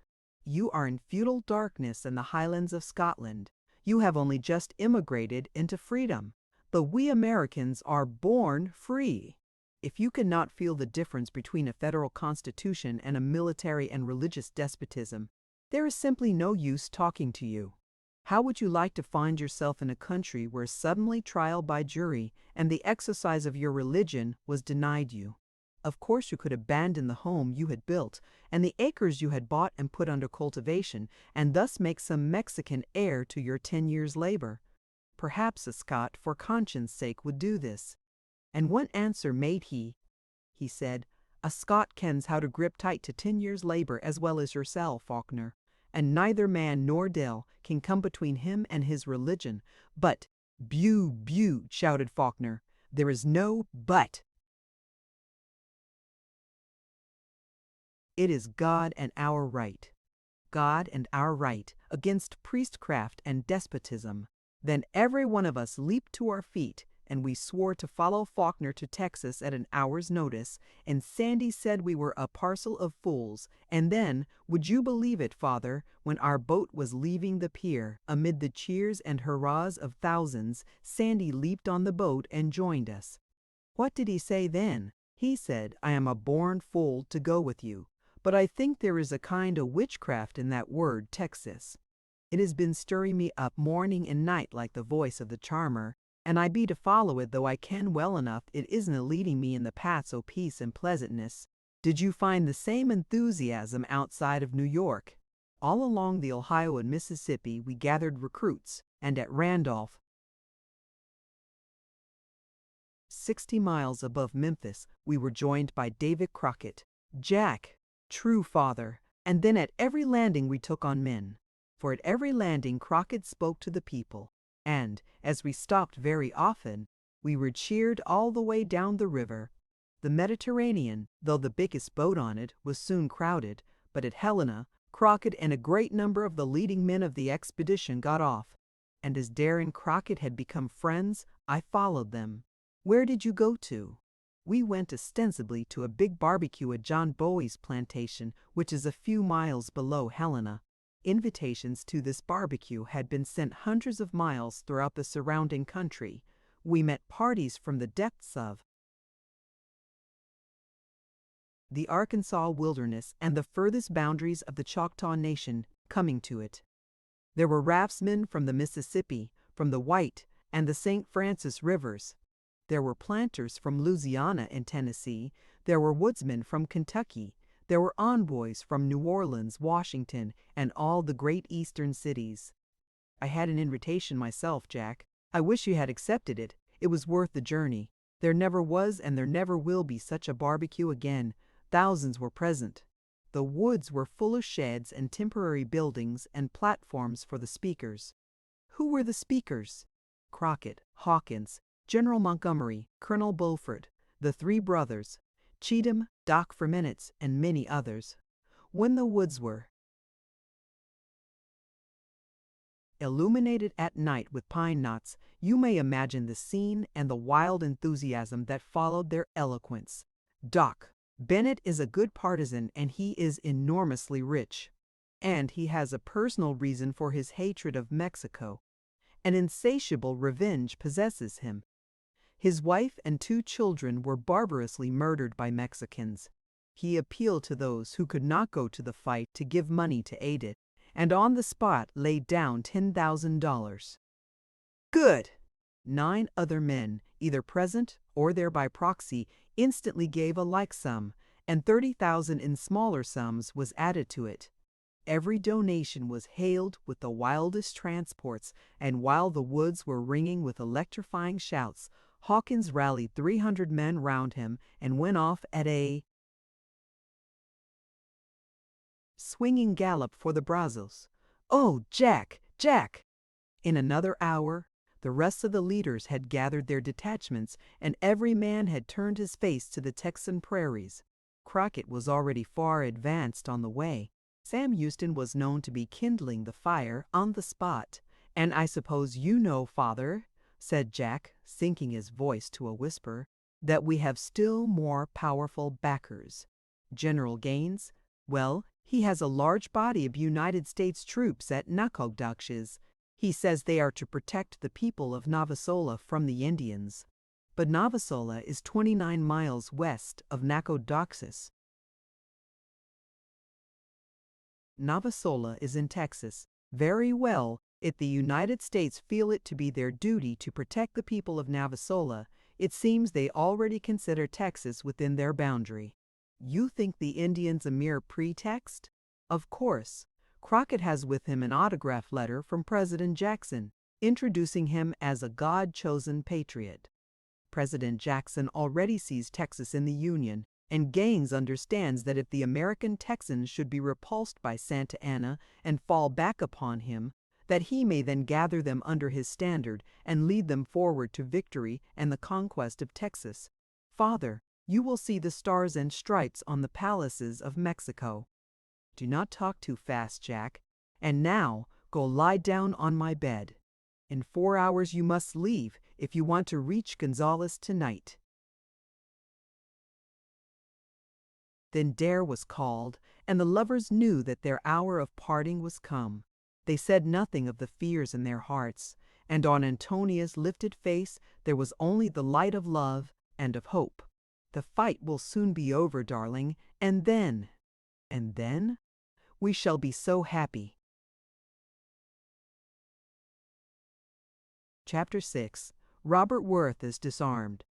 'You are in feudal darkness in the Highlands of Scotland. You have only just immigrated into freedom. But we Americans are born free. If you cannot feel the difference between a federal constitution and a military and religious despotism, there is simply no use talking to you. How would you like to find yourself in a country where suddenly trial by jury and the exercise of your religion was denied you? Of course you could abandon the home you had built and the acres you had bought and put under cultivation, and thus make some Mexican heir to your 10 years' labor. Perhaps a Scot, for conscience' sake, would do this. And what answer made he? He said, 'A Scot kens how to grip tight to 10 years' labor as well as yourself, Faulkner, and neither man nor devil can come between him and his religion.' But, 'Bew, bew,' shouted Faulkner. 'There is no but. It is God and our right. God and our right against priestcraft and despotism.' Then every one of us leaped to our feet, and we swore to follow Faulkner to Texas at an hour's notice, and Sandy said we were a parcel of fools. And then, would you believe it, Father, when our boat was leaving the pier, amid the cheers and hurrahs of thousands, Sandy leaped on the boat and joined us. What did he say then? He said, 'I am a born fool to go with you, but I think there is a kind of witchcraft in that word, Texas. It has been stirring me up morning and night like the voice of the charmer, and I be to follow it though I can well enough it isn't a leading me in the paths o' peace and pleasantness. Did you find the same enthusiasm outside of New York? All along the Ohio and Mississippi we gathered recruits, and at Randolph, 60 miles above Memphis, we were joined by David Crockett. Jack, true father, and then at every landing we took on men. For at every landing Crockett spoke to the people, and, as we stopped very often, we were cheered all the way down the river. The Mediterranean, though the biggest boat on it, was soon crowded, but at Helena, Crockett and a great number of the leading men of the expedition got off, and as Dare and Crockett had become friends, I followed them. Where did you go to? We went ostensibly to a big barbecue at John Bowie's plantation, which is a few miles below Helena. Invitations to this barbecue had been sent hundreds of miles throughout the surrounding country. We met parties from the depths of the Arkansas wilderness and the furthest boundaries of the Choctaw Nation coming to it. There were raftsmen from the Mississippi, from the White, and the St. Francis rivers. There were planters from Louisiana and Tennessee. There were woodsmen from Kentucky. There were envoys from New Orleans, Washington, and all the great eastern cities. I had an invitation myself, Jack. I wish you had accepted it. It was worth the journey. There never was and there never will be such a barbecue again. Thousands were present. The woods were full of sheds and temporary buildings and platforms for the speakers. Who were the speakers? Crockett, Hawkins, General Montgomery, Colonel Beaufort, the three brothers, Cheatham, Doc Firminich, and many others. When the woods were illuminated at night with pine knots, you may imagine the scene and the wild enthusiasm that followed their eloquence. Doc Bennett is a good partisan and he is enormously rich. And he has a personal reason for his hatred of Mexico. An insatiable revenge possesses him. His wife and 2 children were barbarously murdered by Mexicans. He appealed to those who could not go to the fight to give money to aid it, and on the spot laid down $10,000. Good! 9 other men, either present or there by proxy, instantly gave a like sum, and 30,000 in smaller sums was added to it. Every donation was hailed with the wildest transports, and while the woods were ringing with electrifying shouts, Hawkins rallied 300 men round him and went off at a swinging gallop for the Brazos. Oh, Jack, Jack! In another hour, the rest of the leaders had gathered their detachments, and every man had turned his face to the Texan prairies. Crockett was already far advanced on the way. Sam Houston was known to be kindling the fire on the spot. And I suppose you know, father, said Jack, sinking his voice to a whisper, that we have still more powerful backers. General Gaines? Well, he has a large body of United States troops at Nacogdoches. He says they are to protect the people of Navasola from the Indians. But Navasola is 29 miles west of Nacogdoches. Navasola is in Texas. Very well, if the United States feel it to be their duty to protect the people of Navasola, it seems they already consider Texas within their boundary. You think the Indians a mere pretext? Of course. Crockett has with him an autograph letter from President Jackson, introducing him as a God-chosen patriot. President Jackson already sees Texas in the Union, and Gaines understands that if the American Texans should be repulsed by Santa Anna and fall back upon him, that he may then gather them under his standard and lead them forward to victory and the conquest of Texas. Father, you will see the stars and stripes on the palaces of Mexico. Do not talk too fast, Jack. And now, go lie down on my bed. In 4 hours you must leave if you want to reach Gonzales tonight. Then Dare was called, and the lovers knew that their hour of parting was come. They said nothing of the fears in their hearts, and on Antonia's lifted face there was only the light of love and of hope. The fight will soon be over, darling, and then And then we shall be so happy. Chapter 6. Robert Worth is disarmed.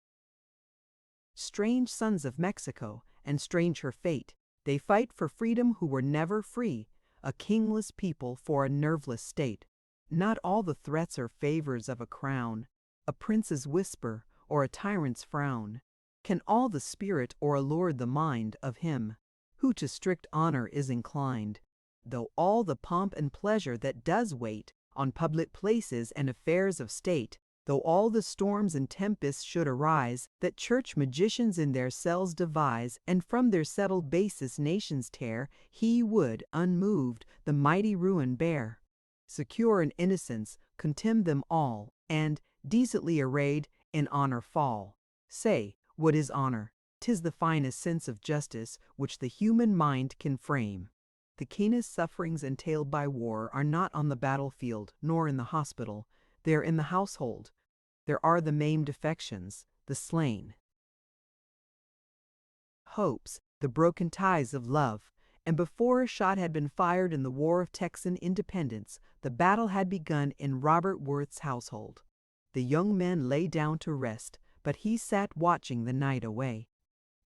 Strange sons of Mexico, and strange her fate, they fight for freedom who were never free, a kingless people for a nerveless state. Not all the threats or favors of a crown, a prince's whisper, or a tyrant's frown, can awe the spirit or allure the mind of him who to strict honor is inclined. Though all the pomp and pleasure that does wait on public places and affairs of state, though all the storms and tempests should arise that church magicians in their cells devise, and from their settled basis nations tear, he would, unmoved, the mighty ruin bear. Secure in innocence, contemn them all, and, decently arrayed, in honor fall. Say, what is honor? 'Tis the finest sense of justice which the human mind can frame. The keenest sufferings entailed by war are not on the battlefield, nor in the hospital. They are in the household. There are the maimed affections, the slain hopes, the broken ties of love. And before a shot had been fired in the War of Texan Independence, the battle had begun in Robert Worth's household. The young man lay down to rest, but he sat watching the night away.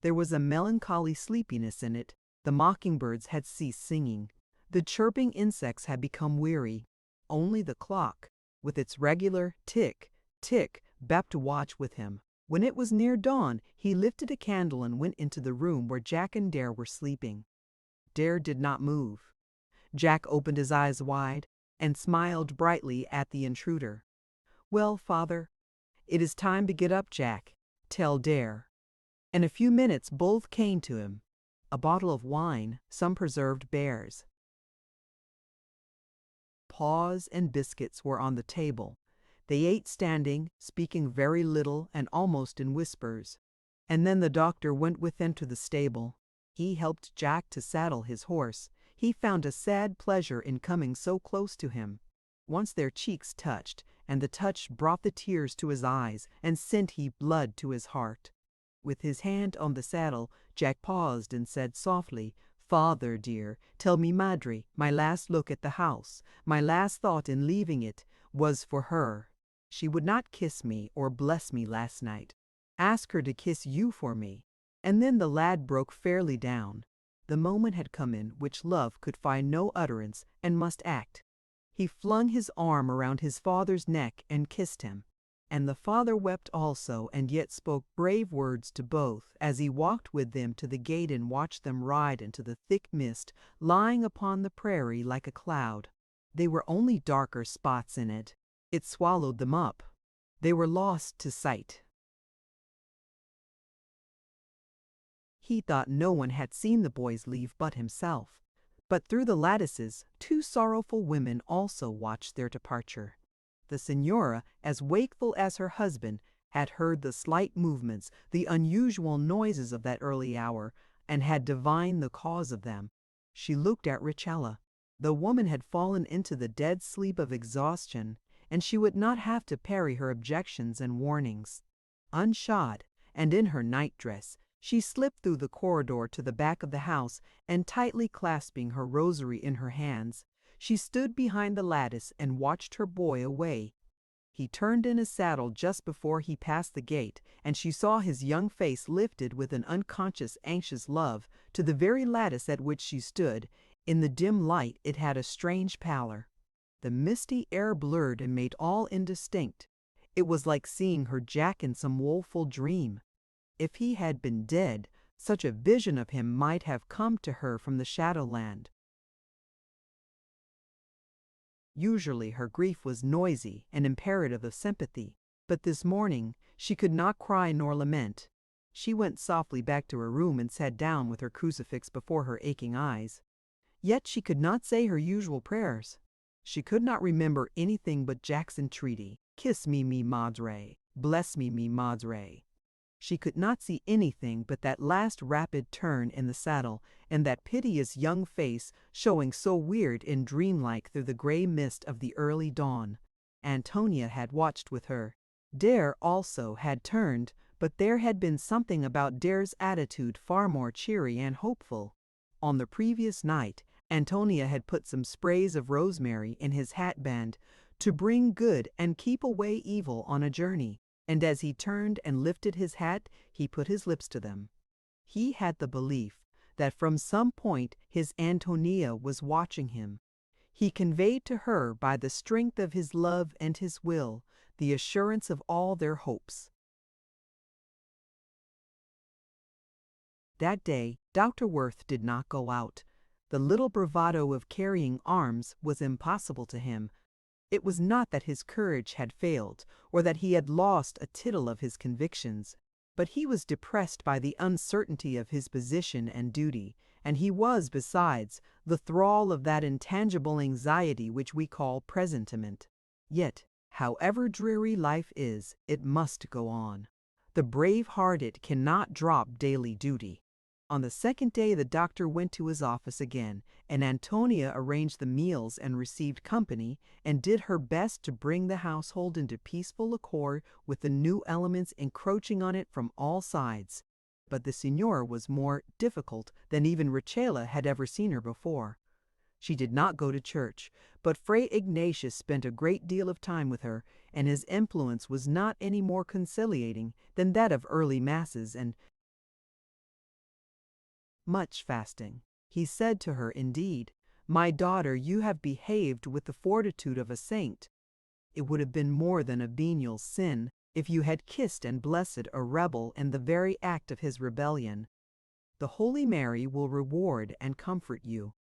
There was a melancholy sleepiness in it. The mockingbirds had ceased singing. The chirping insects had become weary. Only the clock, with its regular tick, tick, bept to watch with him. When it was near dawn, he lifted a candle and went into the room where Jack and Dare were sleeping. Dare did not move. Jack opened his eyes wide and smiled brightly at the intruder. "Well, father, it is time to get up, Jack. Tell Dare." In a few minutes both came to him. A bottle of wine, some preserved bears, paws and biscuits were on the table. They ate standing, speaking very little and almost in whispers. And then the doctor went with them to the stable. He helped Jack to saddle his horse. He found a sad pleasure in coming so close to him. Once their cheeks touched, and the touch brought the tears to his eyes and sent he blood to his heart. With his hand on the saddle, Jack paused and said softly, "Father, dear, tell me, Madre, my last look at the house, my last thought in leaving it, was for her. She would not kiss me or bless me last night. Ask her to kiss you for me." And then the lad broke fairly down. The moment had come in which love could find no utterance and must act. He flung his arm around his father's neck and kissed him. And the father wept also, and yet spoke brave words to both as he walked with them to the gate and watched them ride into the thick mist lying upon the prairie like a cloud. They were only darker spots in it. It swallowed them up. They were lost to sight. He thought no one had seen the boys leave but himself. But through the lattices, two sorrowful women also watched their departure. The señora, as wakeful as her husband, had heard the slight movements, the unusual noises of that early hour, and had divined the cause of them. She looked at Richella. The woman had fallen into the dead sleep of exhaustion, and she would not have to parry her objections and warnings. Unshod, and in her nightdress, she slipped through the corridor to the back of the house, and tightly clasping her rosary in her hands, she stood behind the lattice and watched her boy away. He turned in his saddle just before he passed the gate, and she saw his young face lifted with an unconscious, anxious love to the very lattice at which she stood. In the dim light it had a strange pallor. The misty air blurred and made all indistinct. It was like seeing her Jack in some woeful dream. If he had been dead, such a vision of him might have come to her from the shadowland. Usually her grief was noisy and imperative of sympathy, but this morning she could not cry nor lament. She went softly back to her room and sat down with her crucifix before her aching eyes. Yet she could not say her usual prayers. She could not remember anything but Jack's entreaty, "Kiss me, mi madre, bless me, mi madre." She could not see anything but that last rapid turn in the saddle and that piteous young face showing so weird and dreamlike through the gray mist of the early dawn. Antonia had watched with her. Dare also had turned, but there had been something about Dare's attitude far more cheery and hopeful. On the previous night, Antonia had put some sprays of rosemary in his hatband to bring good and keep away evil on a journey, and as he turned and lifted his hat, he put his lips to them. He had the belief that from some point his Antonia was watching him. He conveyed to her by the strength of his love and his will the assurance of all their hopes. That day, Dr. Worth did not go out. The little bravado of carrying arms was impossible to him. It was not that his courage had failed, or that he had lost a tittle of his convictions, but he was depressed by the uncertainty of his position and duty, and he was, besides, the thrall of that intangible anxiety which we call presentiment. Yet, however dreary life is, it must go on. The brave-hearted cannot drop daily duty. On the second day the doctor went to his office again, and Antonia arranged the meals and received company, and did her best to bring the household into peaceful accord with the new elements encroaching on it from all sides. But the signora was more difficult than even Rachela had ever seen her before. She did not go to church, but Fray Ignatius spent a great deal of time with her, and his influence was not any more conciliating than that of early masses and much fasting. He said to her, indeed, "My daughter, you have behaved with the fortitude of a saint. It would have been more than a venial sin if you had kissed and blessed a rebel in the very act of his rebellion. The Holy Mary will reward and comfort you."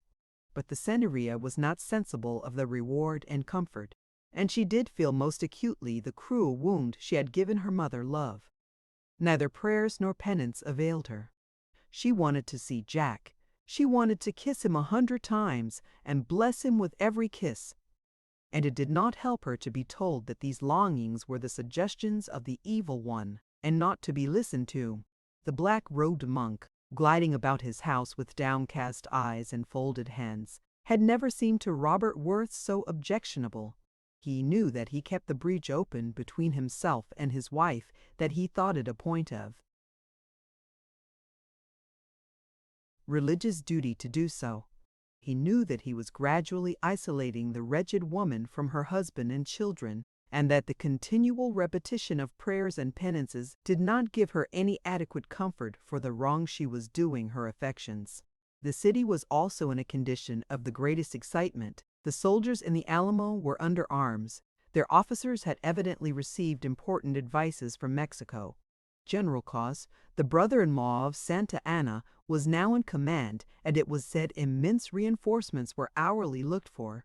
But the Signoria was not sensible of the reward and comfort, and she did feel most acutely the cruel wound she had given her mother love. Neither prayers nor penance availed her. She wanted to see Jack. She wanted to kiss him 100 times and bless him with every kiss. And it did not help her to be told that these longings were the suggestions of the evil one, and not to be listened to. The black-robed monk, gliding about his house with downcast eyes and folded hands, had never seemed to Robert Worth so objectionable. He knew that he kept the breach open between himself and his wife, that he thought it a point of religious duty to do so. He knew that he was gradually isolating the wretched woman from her husband and children, and that the continual repetition of prayers and penances did not give her any adequate comfort for the wrong she was doing her affections. The city was also in a condition of the greatest excitement. The soldiers in the Alamo were under arms. Their officers had evidently received important advices from Mexico. General Cos, the brother-in-law of Santa Anna, was now in command, and it was said immense reinforcements were hourly looked for.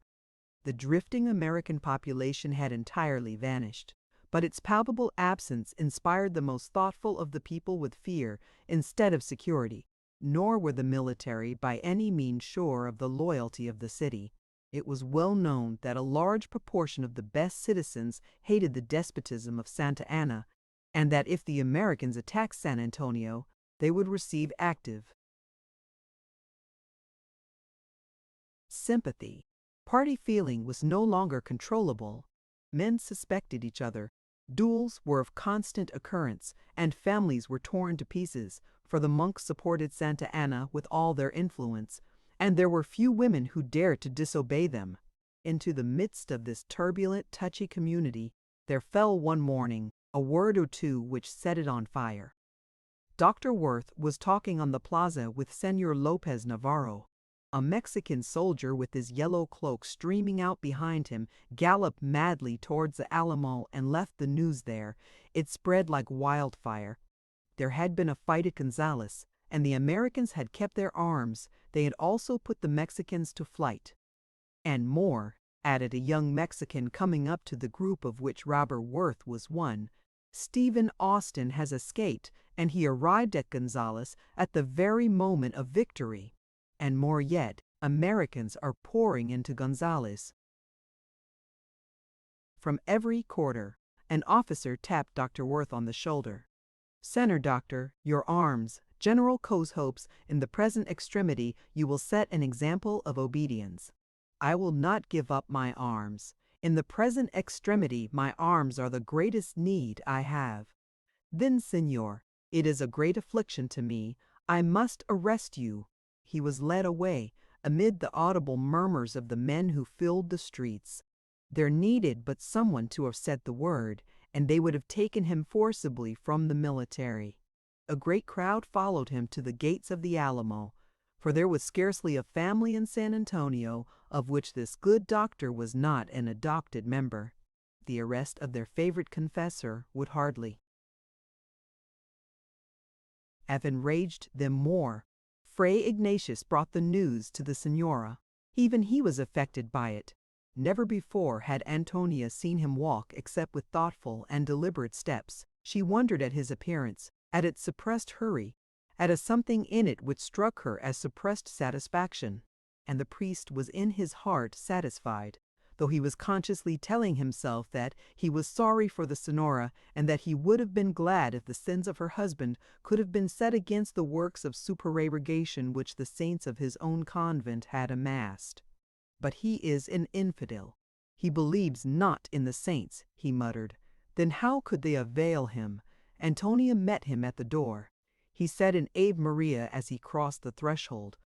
The drifting American population had entirely vanished, but its palpable absence inspired the most thoughtful of the people with fear instead of security. Nor were the military by any means sure of the loyalty of the city. It was well known that a large proportion of the best citizens hated the despotism of Santa Anna, and that if the Americans attacked San Antonio, they would receive active sympathy. Party feeling was no longer controllable. Men suspected each other. Duels were of constant occurrence, and families were torn to pieces, for the monks supported Santa Anna with all their influence, and there were few women who dared to disobey them. Into the midst of this turbulent, touchy community, there fell one morning a word or two which set it on fire. Dr. Worth was talking on the plaza with Señor Lopez Navarro. A Mexican soldier with his yellow cloak streaming out behind him galloped madly towards the Alamo and left the news there. It spread like wildfire. There had been a fight at Gonzales, and the Americans had kept their arms. They had also put the Mexicans to flight. And more, added a young Mexican coming up to the group of which Robert Worth was one. Stephen Austin has escaped, and he arrived at Gonzales at the very moment of victory. And more yet, Americans are pouring into Gonzales. From every quarter, an officer tapped Dr. Worth on the shoulder. "Center, Doctor, your arms. General Cos hopes in the present extremity you will set an example of obedience." "I will not give up my arms. In the present extremity my arms are the greatest need I have." "Then, Señor, it is a great affliction to me. I must arrest you." he was led away, amid the audible murmurs of the men who filled the streets. There needed but someone to have said the word, and they would have taken him forcibly from the military. A great crowd followed him to the gates of the Alamo, for there was scarcely a family in San Antonio of which this good doctor was not an adopted member. The arrest of their favorite confessor would hardly have enraged them more. Fray Ignatius brought the news to the Senora. Even he was affected by it. Never before had Antonia seen him walk except with thoughtful and deliberate steps. She wondered at his appearance, at its suppressed hurry, at a something in it which struck her as suppressed satisfaction. And the priest was in his heart satisfied, though he was consciously telling himself that he was sorry for the Senora and that he would have been glad if the sins of her husband could have been set against the works of supererogation which the saints of his own convent had amassed. But he is an infidel. He believes not in the saints, he muttered. Then how could they avail him? Antonia met him at the door. He said an Ave Maria as he crossed the threshold,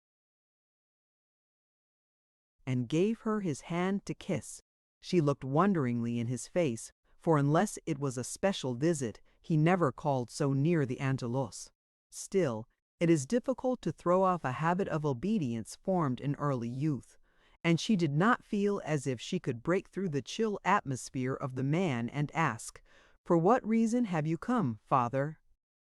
and gave her his hand to kiss. She looked wonderingly in his face, for unless it was a special visit, he never called so near the Angelos. Still, it is difficult to throw off a habit of obedience formed in early youth, and she did not feel as if she could break through the chill atmosphere of the man and ask, "For what reason have you come, Father?"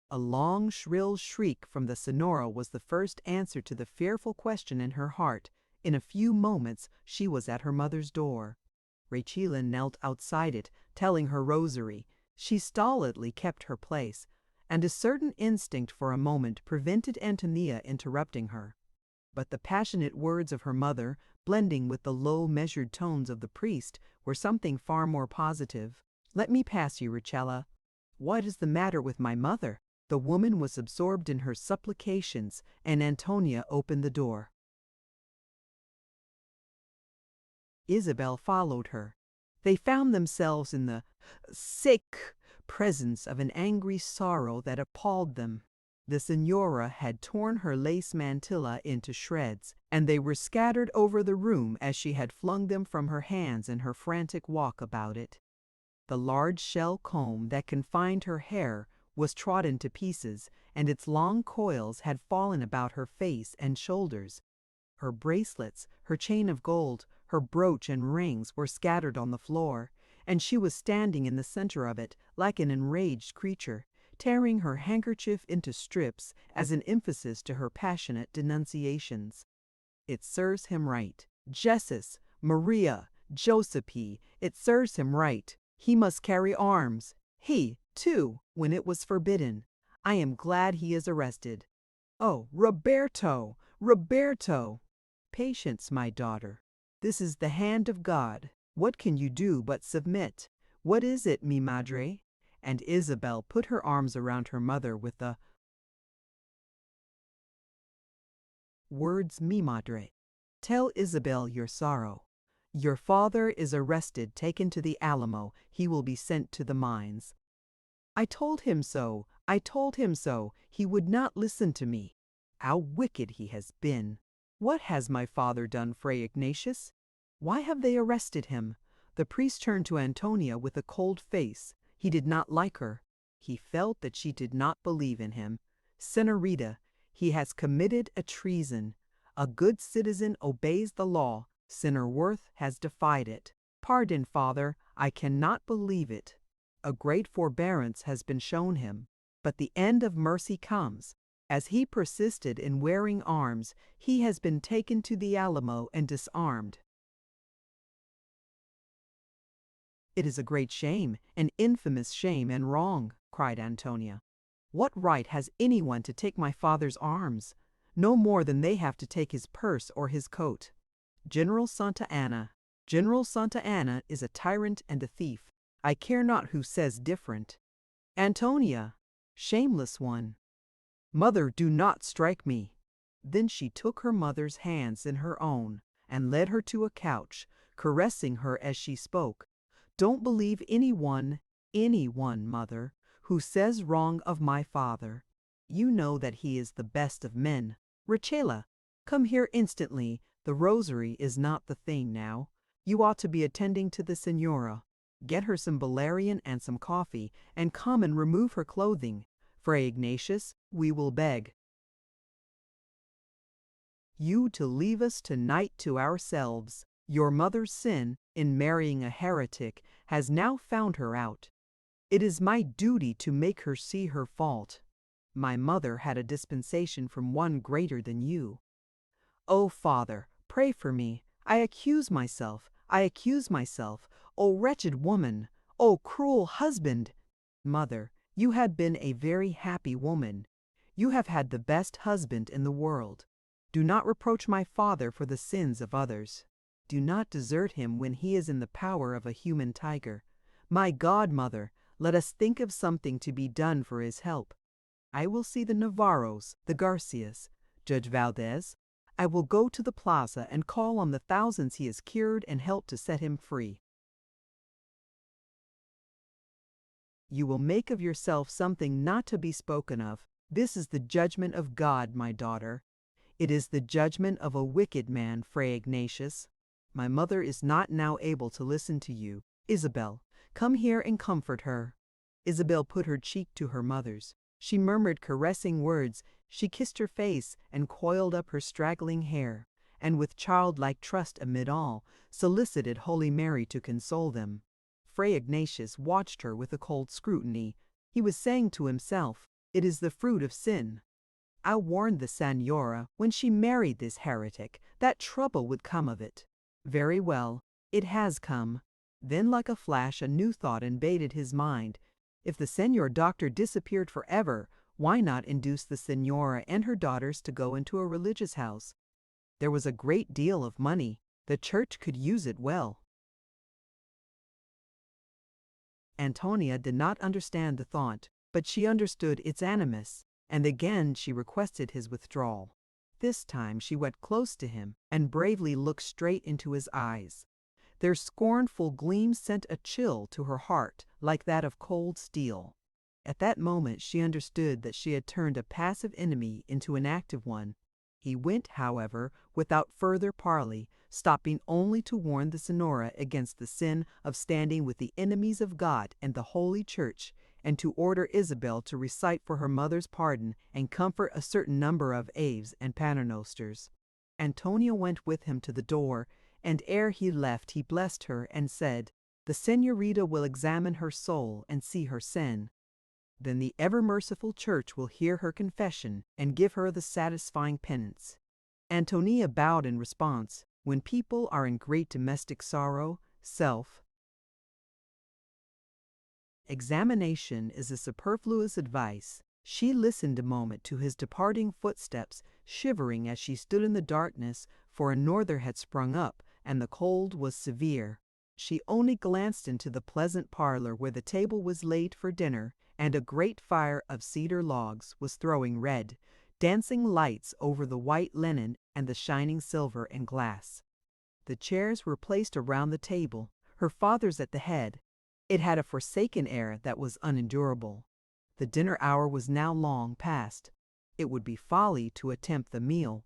A long, shrill shriek from the Senora was the first answer to the fearful question in her heart. In a few moments she was at her mother's door. Rachela knelt outside it, telling her rosary. She stolidly kept her place, and a certain instinct for a moment prevented Antonia interrupting her. But the passionate words of her mother, blending with the low, measured tones of the priest, were something far more positive. "Let me pass you, Rachela." "What is the matter with my mother?" The woman was absorbed in her supplications, and Antonia opened the door. Isabel followed her. They found themselves in the sick presence of an angry sorrow that appalled them. The Senora had torn her lace mantilla into shreds, and they were scattered over the room as she had flung them from her hands in her frantic walk about it. The large shell comb that confined her hair was trodden to pieces, and its long coils had fallen about her face and shoulders. Her bracelets, her chain of gold, her brooch and rings were scattered on the floor, and she was standing in the center of it like an enraged creature, tearing her handkerchief into strips as an emphasis to her passionate denunciations. It serves him right. Jesus, Maria, Josephi, it serves him right. He must carry arms. He, too, when it was forbidden. I am glad he is arrested. Oh, Roberto, Roberto! Patience, my daughter. This is the hand of God. What can you do but submit? What is it, mi madre? And Isabel put her arms around her mother with the words, mi madre. Tell Isabel your sorrow. Your father is arrested, taken to the Alamo. He will be sent to the mines. I told him so. I told him so. He would not listen to me. How wicked he has been. What has my father done, Fray Ignatius? Why have they arrested him? The priest turned to Antonia with a cold face. He did not like her. He felt that she did not believe in him. Senorita, he has committed a treason. A good citizen obeys the law. Sinner Worth has defied it. Pardon, Father, I cannot believe it. A great forbearance has been shown him, but the end of mercy comes. As he persisted in wearing arms, he has been taken to the Alamo and disarmed. It is a great shame, an infamous shame and wrong, cried Antonia. What right has anyone to take my father's arms? No more than they have to take his purse or his coat. General Santa Anna is a tyrant and a thief. I care not who says different. Antonia, shameless one. Mother, do not strike me. Then she took her mother's hands in her own and led her to a couch, caressing her as she spoke. Don't believe anyone, mother, who says wrong of my father. You know that he is the best of men. Rachela, Come here instantly. The rosary is not the thing now. You ought to be attending to the Senora. Get her some valerian and some coffee, and come and remove her clothing. Fray Ignatius, we will beg you to leave us tonight to ourselves. Your mother's sin, in marrying a heretic, has now found her out. It is my duty to make her see her fault. My mother had a dispensation from one greater than you. O Father, pray for me. I accuse myself. I accuse myself. O wretched woman! O cruel husband! Mother, you have been a very happy woman. You have had the best husband in the world. Do not reproach my father for the sins of others. Do not desert him when he is in the power of a human tiger. My God, Mother, let us think of something to be done for his help. I will see the Navarros, the Garcias, Judge Valdez. I will go to the plaza and call on the thousands he has cured and help to set him free. You will make of yourself something not to be spoken of. This is the judgment of God, my daughter. It is the judgment of a wicked man, Fray Ignatius. My mother is not now able to listen to you. Isabel, come here and comfort her. Isabel put her cheek to her mother's. She murmured caressing words. She kissed her face and coiled up her straggling hair, and with childlike trust amid all, solicited Holy Mary to console them. Fray Ignatius watched her with a cold scrutiny. He was saying to himself, "It is the fruit of sin. I warned the Senora when she married this heretic that trouble would come of it. Very well, it has come." Then like a flash a new thought invaded his mind. If the Senor Doctor disappeared forever, why not induce the Senora and her daughters to go into a religious house? There was a great deal of money. The church could use it well. Antonia did not understand the thought, but she understood its animus, and again she requested his withdrawal. This time she went close to him and bravely looked straight into his eyes. Their scornful gleam sent a chill to her heart like that of cold steel. At that moment she understood that she had turned a passive enemy into an active one. He went, however, without further parley, stopping only to warn the Senora against the sin of standing with the enemies of God and the Holy Church, and to order Isabel to recite for her mother's pardon and comfort a certain number of Aves and Paternosters. Antonia went with him to the door, and ere he left he blessed her and said, "The Senorita will examine her soul and see her sin. Then the ever-merciful Church will hear her confession and give her the satisfying penance." Antonia bowed in response. When people are in great domestic sorrow, self-examination is a superfluous advice. She listened a moment to his departing footsteps, shivering as she stood in the darkness, for a norther had sprung up, and the cold was severe. She only glanced into the pleasant parlor where the table was laid for dinner, and a great fire of cedar logs was throwing red, dancing lights over the white linen and the shining silver and glass. The chairs were placed around the table, her father's at the head. It had a forsaken air that was unendurable. The dinner hour was now long past. It would be folly to attempt the meal.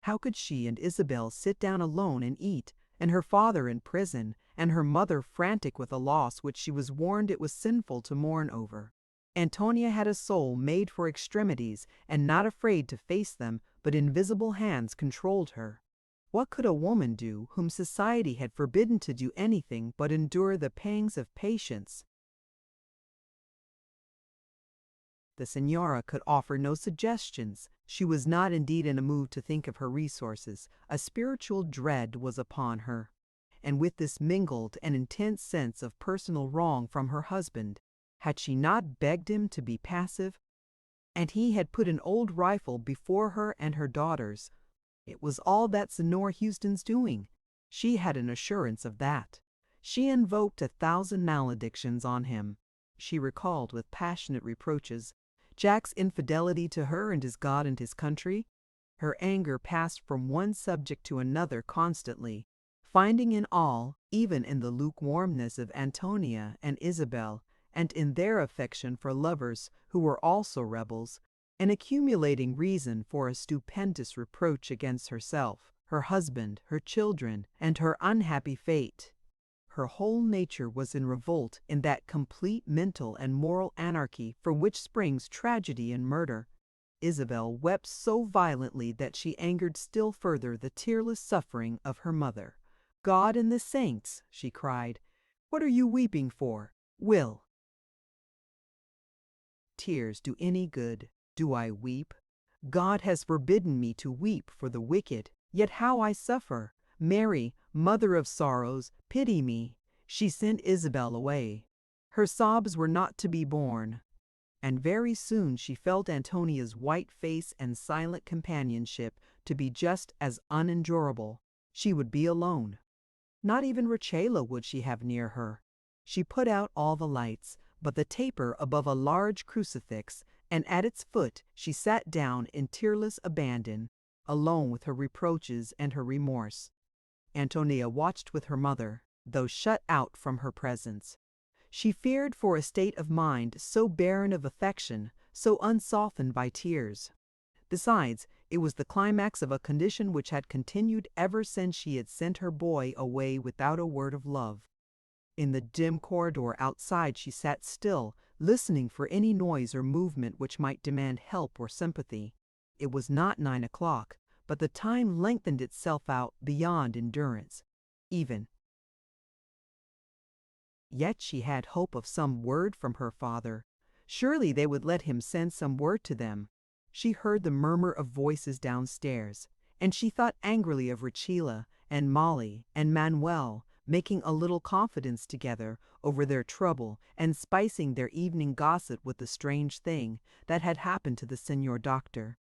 How could she and Isabel sit down alone and eat, and her father in prison, and her mother frantic with a loss which she was warned it was sinful to mourn over? Antonia had a soul made for extremities, and not afraid to face them, but invisible hands controlled her. What could a woman do whom society had forbidden to do anything but endure the pangs of patience? The Senora could offer no suggestions. She was not indeed in a mood to think of her resources. A spiritual dread was upon her, and with this mingled an intense sense of personal wrong from her husband. Had she not begged him to be passive? And he had put an old rifle before her and her daughters. It was all that Senor Houston's doing. She had an assurance of that. She invoked 1,000 maledictions on him. She recalled with passionate reproaches Jack's infidelity to her and his God and his country. Her anger passed from one subject to another constantly, finding in all, even in the lukewarmness of Antonia and Isabel, and in their affection for lovers who were also rebels, an accumulating reason for a stupendous reproach against herself, her husband, her children, and her unhappy fate. Her whole nature was in revolt in that complete mental and moral anarchy from which springs tragedy and murder. Isabel wept so violently that she angered still further the tearless suffering of her mother. "God and the saints!" she cried. "What are you weeping for? Will tears do any good? Do I weep? God has forbidden me to weep for the wicked, yet how I suffer! Mary, mother of sorrows, pity me." She sent Isabel away. Her sobs were not to be borne, and very soon she felt Antonia's white face and silent companionship to be just as unendurable. She would be alone. Not even Rachela would she have near her. She put out all the lights, but the taper above a large crucifix, and at its foot she sat down in tearless abandon, alone with her reproaches and her remorse. Antonia watched with her mother, though shut out from her presence. She feared for a state of mind so barren of affection, so unsoftened by tears. Besides, it was the climax of a condition which had continued ever since she had sent her boy away without a word of love. In the dim corridor outside she sat still, listening for any noise or movement which might demand help or sympathy. It was not 9 o'clock, but the time lengthened itself out beyond endurance. Yet she had hope of some word from her father. Surely they would let him send some word to them. She heard the murmur of voices downstairs, and she thought angrily of Rachela and Molly and Manuel, making a little confidence together over their trouble and spicing their evening gossip with the strange thing that had happened to the Señor Doctor.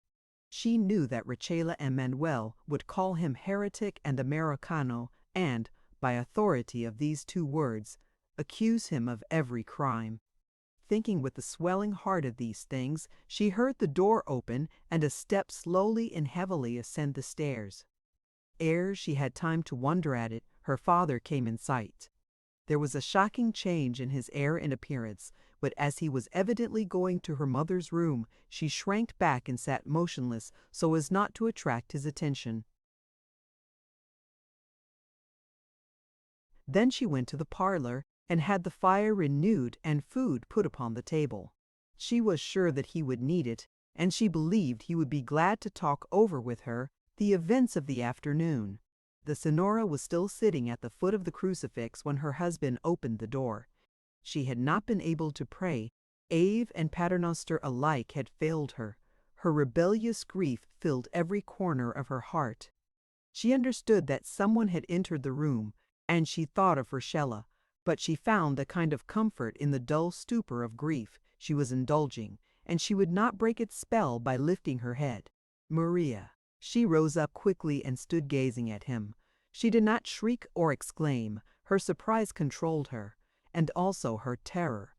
She knew that Rachela and Manuel would call him heretic and Americano and, by authority of these two words, accuse him of every crime. Thinking with a swelling heart of these things, she heard the door open and a step slowly and heavily ascend the stairs. Ere she had time to wonder at it, her father came in sight. There was a shocking change in his air and appearance, but as he was evidently going to her mother's room, she shrank back and sat motionless so as not to attract his attention. Then she went to the parlor and had the fire renewed and food put upon the table. She was sure that he would need it, and she believed he would be glad to talk over with her the events of the afternoon. The Senora was still sitting at the foot of the crucifix when her husband opened the door. She had not been able to pray. Ave and Paternoster alike had failed her. Her rebellious grief filled every corner of her heart. She understood that someone had entered the room, and she thought of Rachela, but she found a kind of comfort in the dull stupor of grief she was indulging, and she would not break its spell by lifting her head. "Maria." She rose up quickly and stood gazing at him. She did not shriek or exclaim. Her surprise controlled her, and also her terror.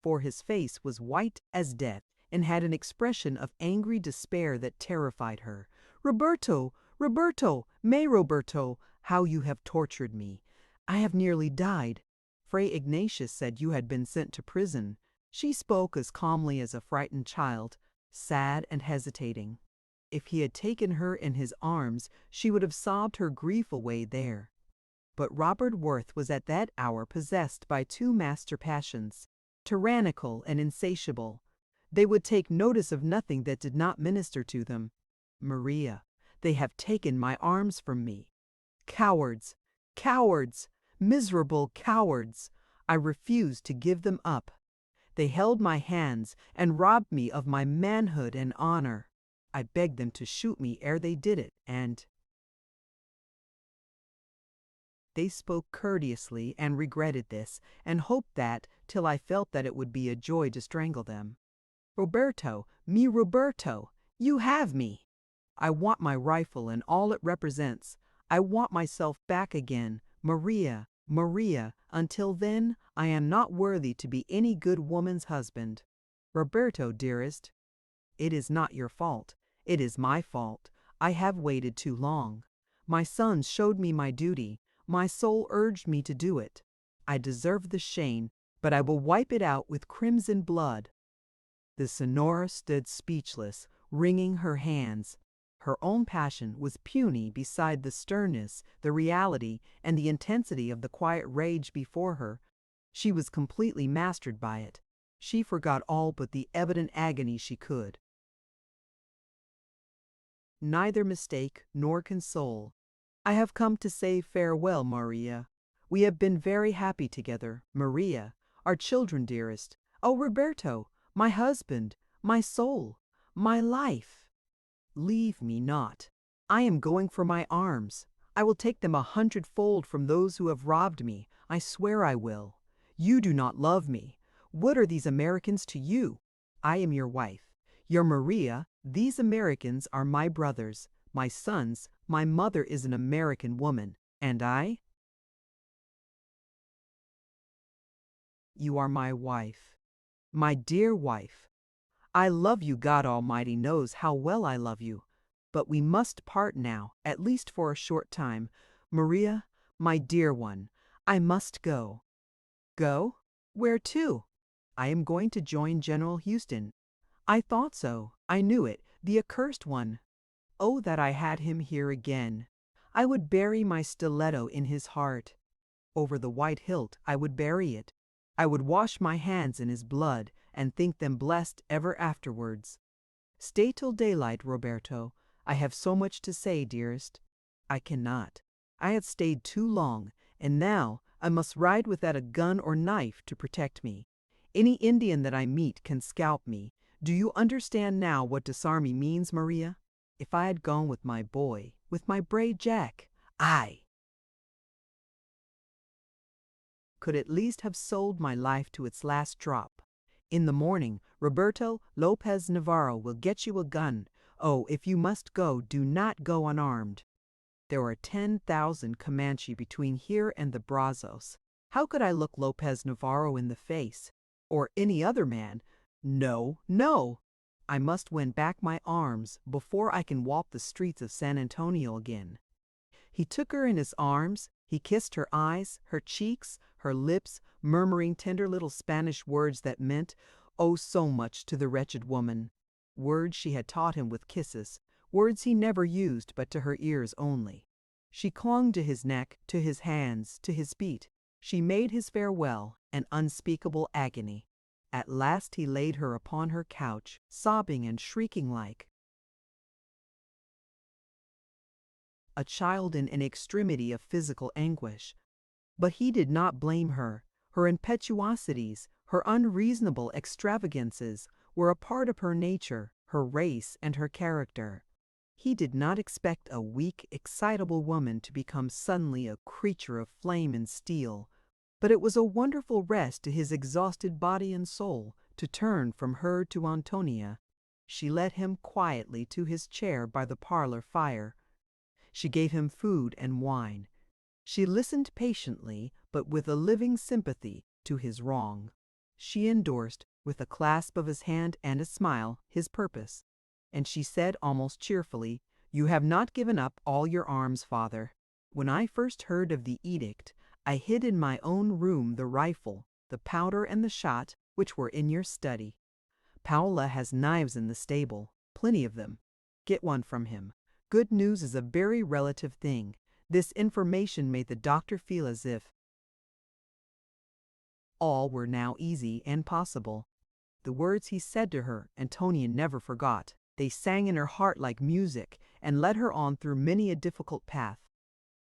For his face was white as death, and had an expression of angry despair that terrified her. "Roberto! Roberto! Me Roberto! How you have tortured me! I have nearly died. Fray Ignatius said you had been sent to prison." She spoke as calmly as a frightened child, sad and hesitating. If he had taken her in his arms, she would have sobbed her grief away there. But Robert Worth was at that hour possessed by two master passions, tyrannical and insatiable. They would take notice of nothing that did not minister to them. "Maria, they have taken my arms from me. Cowards! Cowards! Miserable cowards! I refuse to give them up. They held my hands and robbed me of my manhood and honor. I begged them to shoot me ere they did it, and they spoke courteously and regretted this, and hoped that, till I felt that it would be a joy to strangle them. Roberto, mi Roberto, you have me. I want my rifle and all it represents. I want myself back again, Maria, Maria. Until then, I am not worthy to be any good woman's husband. Roberto, dearest, it is not your fault. It is my fault. I have waited too long. My sons showed me my duty. My soul urged me to do it. I deserve the shame, but I will wipe it out with crimson blood. The Sonora stood speechless, wringing her hands. Her own passion was puny beside the sternness, the reality, and the intensity of the quiet rage before her. She was completely mastered by it. She forgot all but the evident agony she could neither mistake nor console. I have come to say farewell, Maria. We have been very happy together, Maria, our children, dearest. Oh, Roberto, my husband, my soul, my life. Leave me not. I am going for my arms. I will take them 100-fold from those who have robbed me. I swear I will. You do not love me. What are these Americans to you? I am your wife, your Maria. These Americans are my brothers, my sons. My mother is an American woman, and I? You are my wife, my dear wife. I love you, God Almighty knows how well I love you. But we must part now, at least for a short time. Maria, my dear one, I must go. Go? Where to? I am going to join General Houston. I thought so. I knew it. The accursed one. Oh, that I had him here again. I would bury my stiletto in his heart. Over the white hilt I would bury it. I would wash my hands in his blood and think them blessed ever afterwards. Stay till daylight, Roberto. I have so much to say, dearest. I cannot. I have stayed too long, and now I must ride without a gun or knife to protect me. Any Indian that I meet can scalp me. Do you understand now what disarm me means, Maria? If I had gone with my boy, with my brave Jack, I could at least have sold my life to its last drop. In the morning, Roberto Lopez Navarro will get you a gun. Oh, if you must go, do not go unarmed. There are 10,000 Comanche between here and the Brazos. How could I look Lopez Navarro in the face? Or any other man? No, no! I must win back my arms before I can walk the streets of San Antonio again. He took her in his arms. He kissed her eyes, her cheeks, her lips, murmuring tender little Spanish words that meant, oh, so much to the wretched woman. Words she had taught him with kisses, words he never used but to her ears only. She clung to his neck, to his hands, to his feet. She made his farewell an unspeakable agony. At last he laid her upon her couch, sobbing and shrieking like a child in an extremity of physical anguish. But he did not blame her. Her impetuosities, her unreasonable extravagances were a part of her nature, her race, and her character. He did not expect a weak, excitable woman to become suddenly a creature of flame and steel, but it was a wonderful rest to his exhausted body and soul to turn from her to Antonia. She led him quietly to his chair by the parlor fire. She gave him food and wine. She listened patiently, but with a living sympathy, to his wrong. She endorsed, with a clasp of his hand and a smile, his purpose. And she said almost cheerfully, "You have not given up all your arms, father. When I first heard of the edict, I hid in my own room the rifle, the powder, and the shot, which were in your study. Paola has knives in the stable, plenty of them. Get one from him. Good news is a very relative thing." This information made the doctor feel as if all were now easy and possible. The words he said to her, Antonia never forgot. They sang in her heart like music and led her on through many a difficult path.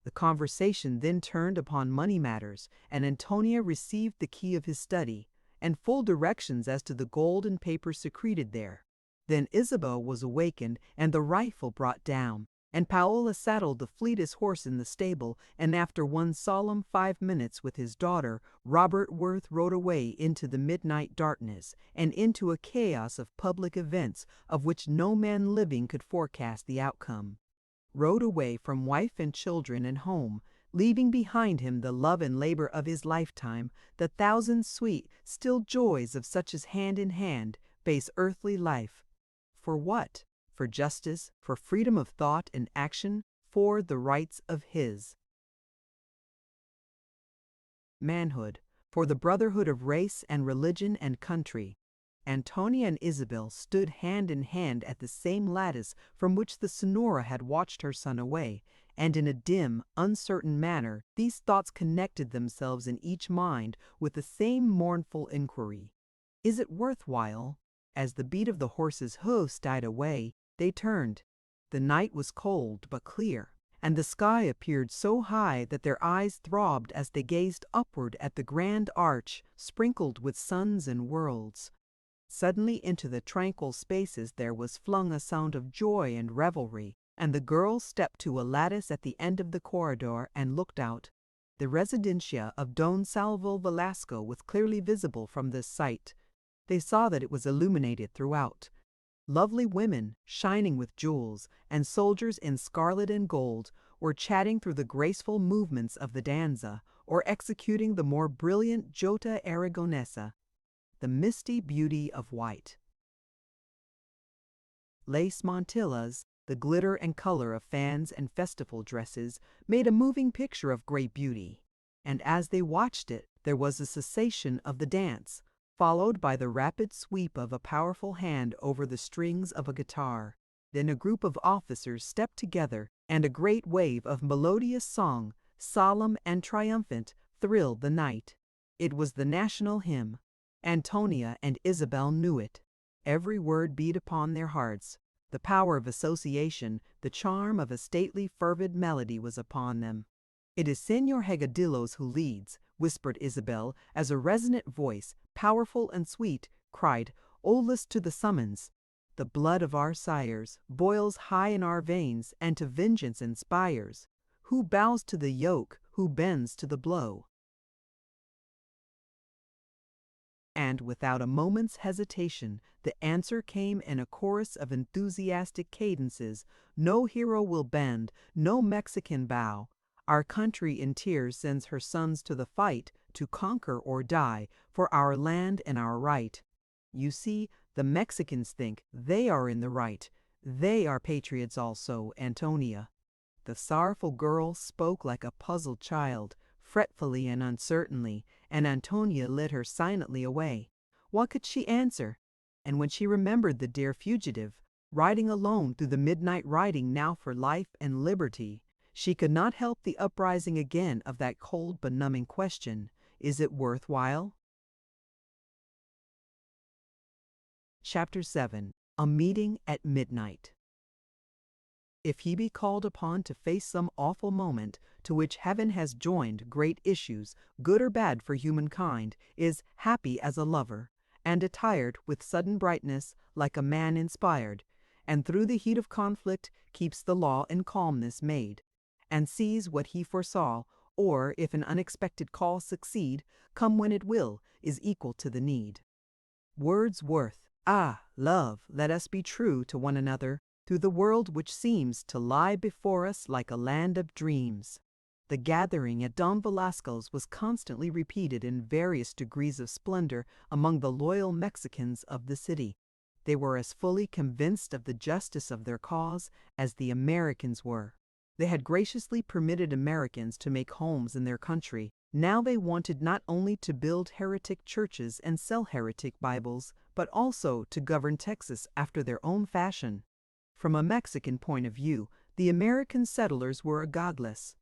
The conversation then turned upon money matters, and Antonia received the key of his study and full directions as to the gold and paper secreted there. Then Isabeau was awakened and the rifle brought down, and Paola saddled the fleetest horse in the stable, and after one solemn 5 minutes with his daughter, Robert Worth rode away into the midnight darkness, and into a chaos of public events of which no man living could forecast the outcome. Rode away from wife and children and home, leaving behind him the love and labor of his lifetime, the thousand sweet, still joys of such as hand in hand base earthly life. For what? For justice, for freedom of thought and action, for the rights of his manhood, for the brotherhood of race and religion and country. Antonia and Isabel stood hand in hand at the same lattice from which the Senora had watched her son away, and in a dim, uncertain manner these thoughts connected themselves in each mind with the same mournful inquiry. Is it worthwhile? As the beat of the horses' hoofs died away, they turned. The night was cold but clear, and the sky appeared so high that their eyes throbbed as they gazed upward at the grand arch sprinkled with suns and worlds. Suddenly into the tranquil spaces there was flung a sound of joy and revelry, and the girls stepped to a lattice at the end of the corridor and looked out. The residencia of Don Salvo Velasco was clearly visible from this site. They saw that it was illuminated throughout. Lovely women, shining with jewels, and soldiers in scarlet and gold, were chatting through the graceful movements of the danza, or executing the more brilliant jota aragonesa, the misty beauty of white. Lace mantillas, the glitter and color of fans and festival dresses, made a moving picture of great beauty, and as they watched it, there was a cessation of the dance, followed by the rapid sweep of a powerful hand over the strings of a guitar. Then a group of officers stepped together, and a great wave of melodious song, solemn and triumphant, thrilled the night. It was the national hymn. Antonia and Isabel knew it. Every word beat upon their hearts. The power of association, the charm of a stately, fervid melody was upon them. "It is Señor Hegadillos who leads," whispered Isabel, as a resonant voice, powerful and sweet, cried, "Olas to the summons! The blood of our sires boils high in our veins and to vengeance inspires. Who bows to the yoke, who bends to the blow?" And without a moment's hesitation, the answer came in a chorus of enthusiastic cadences. "No hero will bend, no Mexican bow. Our country in tears sends her sons to the fight, to conquer or die, for our land and our right. You see, the Mexicans think they are in the right. They are patriots also, Antonia." The sorrowful girl spoke like a puzzled child, fretfully and uncertainly, and Antonia led her silently away. What could she answer? And when she remembered the dear fugitive, riding alone through the midnight riding now for life and liberty, she could not help the uprising again of that cold but numbing question, "Is it worth while?" Chapter 7. A Meeting at Midnight. If he be called upon to face some awful moment to which heaven has joined great issues, good or bad for humankind, is happy as a lover, and attired with sudden brightness like a man inspired, and through the heat of conflict keeps the law in calmness made, and sees what he foresaw, or if an unexpected call succeed, come when it will, is equal to the need. Wordsworth. Ah, love, let us be true to one another, through the world which seems to lie before us like a land of dreams. The gathering at Don Velasco's was constantly repeated in various degrees of splendor among the loyal Mexicans of the city. They were as fully convinced of the justice of their cause as the Americans were. They had graciously permitted Americans to make homes in their country. Now they wanted not only to build heretic churches and sell heretic Bibles, but also to govern Texas after their own fashion. From a Mexican point of view, the American settlers were a godless,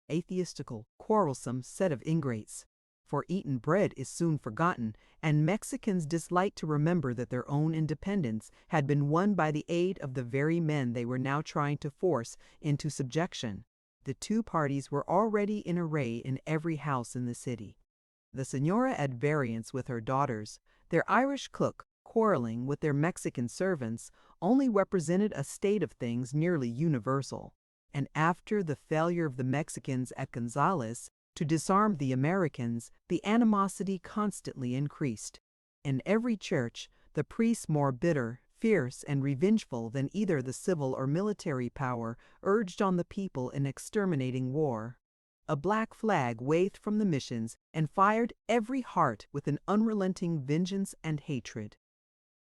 atheistical, quarrelsome set of ingrates. For eaten bread is soon forgotten, and Mexicans disliked to remember that their own independence had been won by the aid of the very men they were now trying to force into subjection. The two parties were already in array in every house in the city. The Senora at variance with her daughters, their Irish cook quarreling with their Mexican servants, only represented a state of things nearly universal. And after the failure of the Mexicans at Gonzales to disarm the Americans, the animosity constantly increased. In every church, the priests, more bitter, fierce, and revengeful than either the civil or military power, urged on the people an exterminating war. A black flag waved from the missions and fired every heart with an unrelenting vengeance and hatred.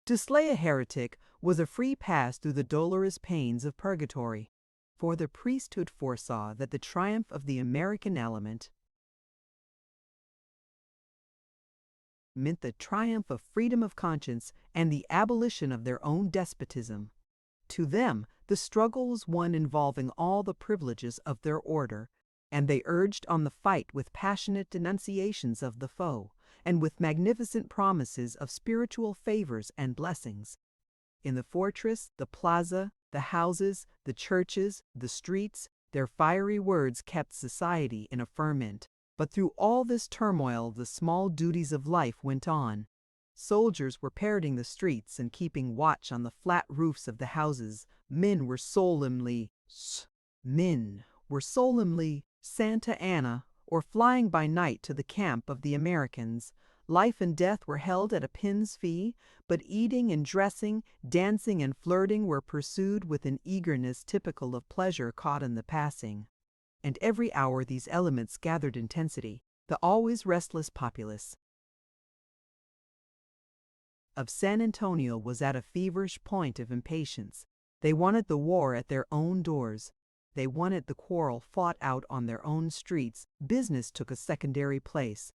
To slay a heretic was a free pass through the dolorous pains of purgatory, for the priesthood foresaw that the triumph of the American element meant the triumph of freedom of conscience and the abolition of their own despotism. To them, the struggle was one involving all the privileges of their order, and they urged on the fight with passionate denunciations of the foe, and with magnificent promises of spiritual favors and blessings. In the fortress, the plaza, the houses, the churches, the streets, their fiery words kept society in a ferment. But through all this turmoil, the small duties of life went on. Soldiers were parading the streets and keeping watch on the flat roofs of the houses. Men were solemnly Santa Ana, or flying by night to the camp of the Americans. Life and death were held at a pin's fee, but eating and dressing, dancing and flirting were pursued with an eagerness typical of pleasure caught in the passing. And every hour these elements gathered intensity, the always restless populace of San Antonio was at a feverish point of impatience. They wanted the war at their own doors. They wanted the quarrel fought out on their own streets. Business took a secondary place.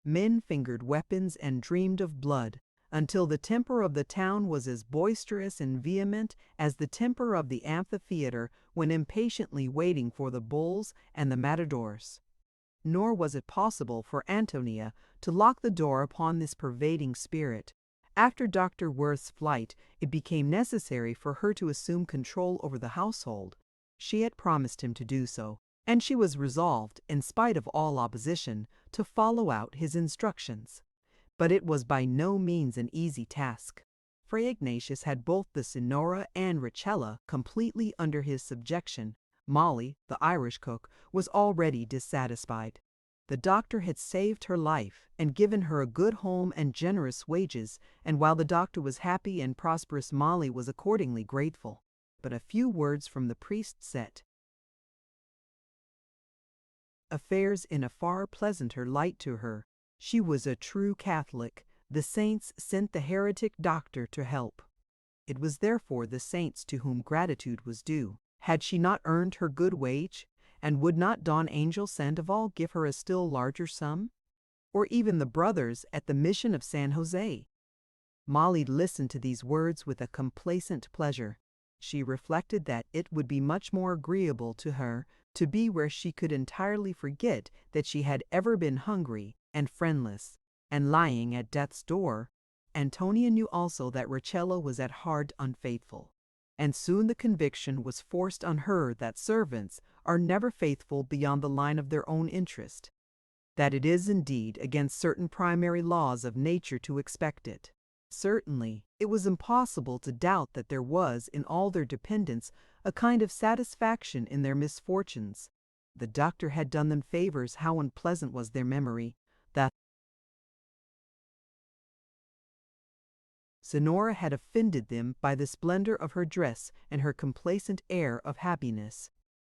Men fingered weapons and dreamed of blood, until the temper of the town was as boisterous and vehement as the temper of the amphitheater when impatiently waiting for the bulls and the matadors. Nor was it possible for Antonia to lock the door upon this pervading spirit. After Dr. Worth's flight, it became necessary for her to assume control over the household. She had promised him to do so, and she was resolved, in spite of all opposition, to follow out his instructions. But it was by no means an easy task. Fray Ignatius had both the Signora and Rachella completely under his subjection. Molly, the Irish cook, was already dissatisfied. The doctor had saved her life and given her a good home and generous wages, and while the doctor was happy and prosperous, Molly was accordingly grateful. But a few words from the priest set affairs in a far pleasanter light to her. She was a true Catholic. The saints sent the heretic doctor to help. It was therefore the saints to whom gratitude was due. Had she not earned her good wage? And would not Don Angel Sandoval give her a still larger sum? Or even the brothers at the mission of San Jose? Molly listened to these words with a complacent pleasure. She reflected that it would be much more agreeable to her to be where she could entirely forget that she had ever been hungry and friendless, and lying at death's door. Antonia knew also that Rachella was at heart unfaithful, and soon the conviction was forced on her that servants are never faithful beyond the line of their own interest, that it is indeed against certain primary laws of nature to expect it. Certainly, it was impossible to doubt that there was in all their dependents a kind of satisfaction in their misfortunes. The doctor had done them favors. How unpleasant was their memory. That Sonora had offended them by the splendor of her dress and her complacent air of happiness.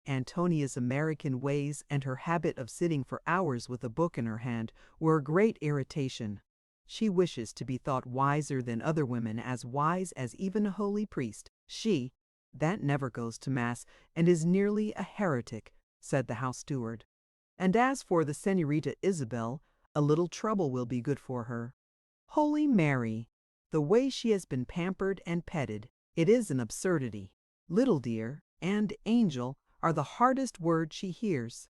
Antonia's American ways and her habit of sitting for hours with a book in her hand were a great irritation. She wishes to be thought wiser than other women, as wise as even a holy priest. She, that never goes to Mass and is nearly a heretic, said the house steward. And as for the Senorita Isabel, a little trouble will be good for her. Holy Mary! The way she has been pampered and petted, it is an absurdity. Little dear and angel are the hardest words she hears.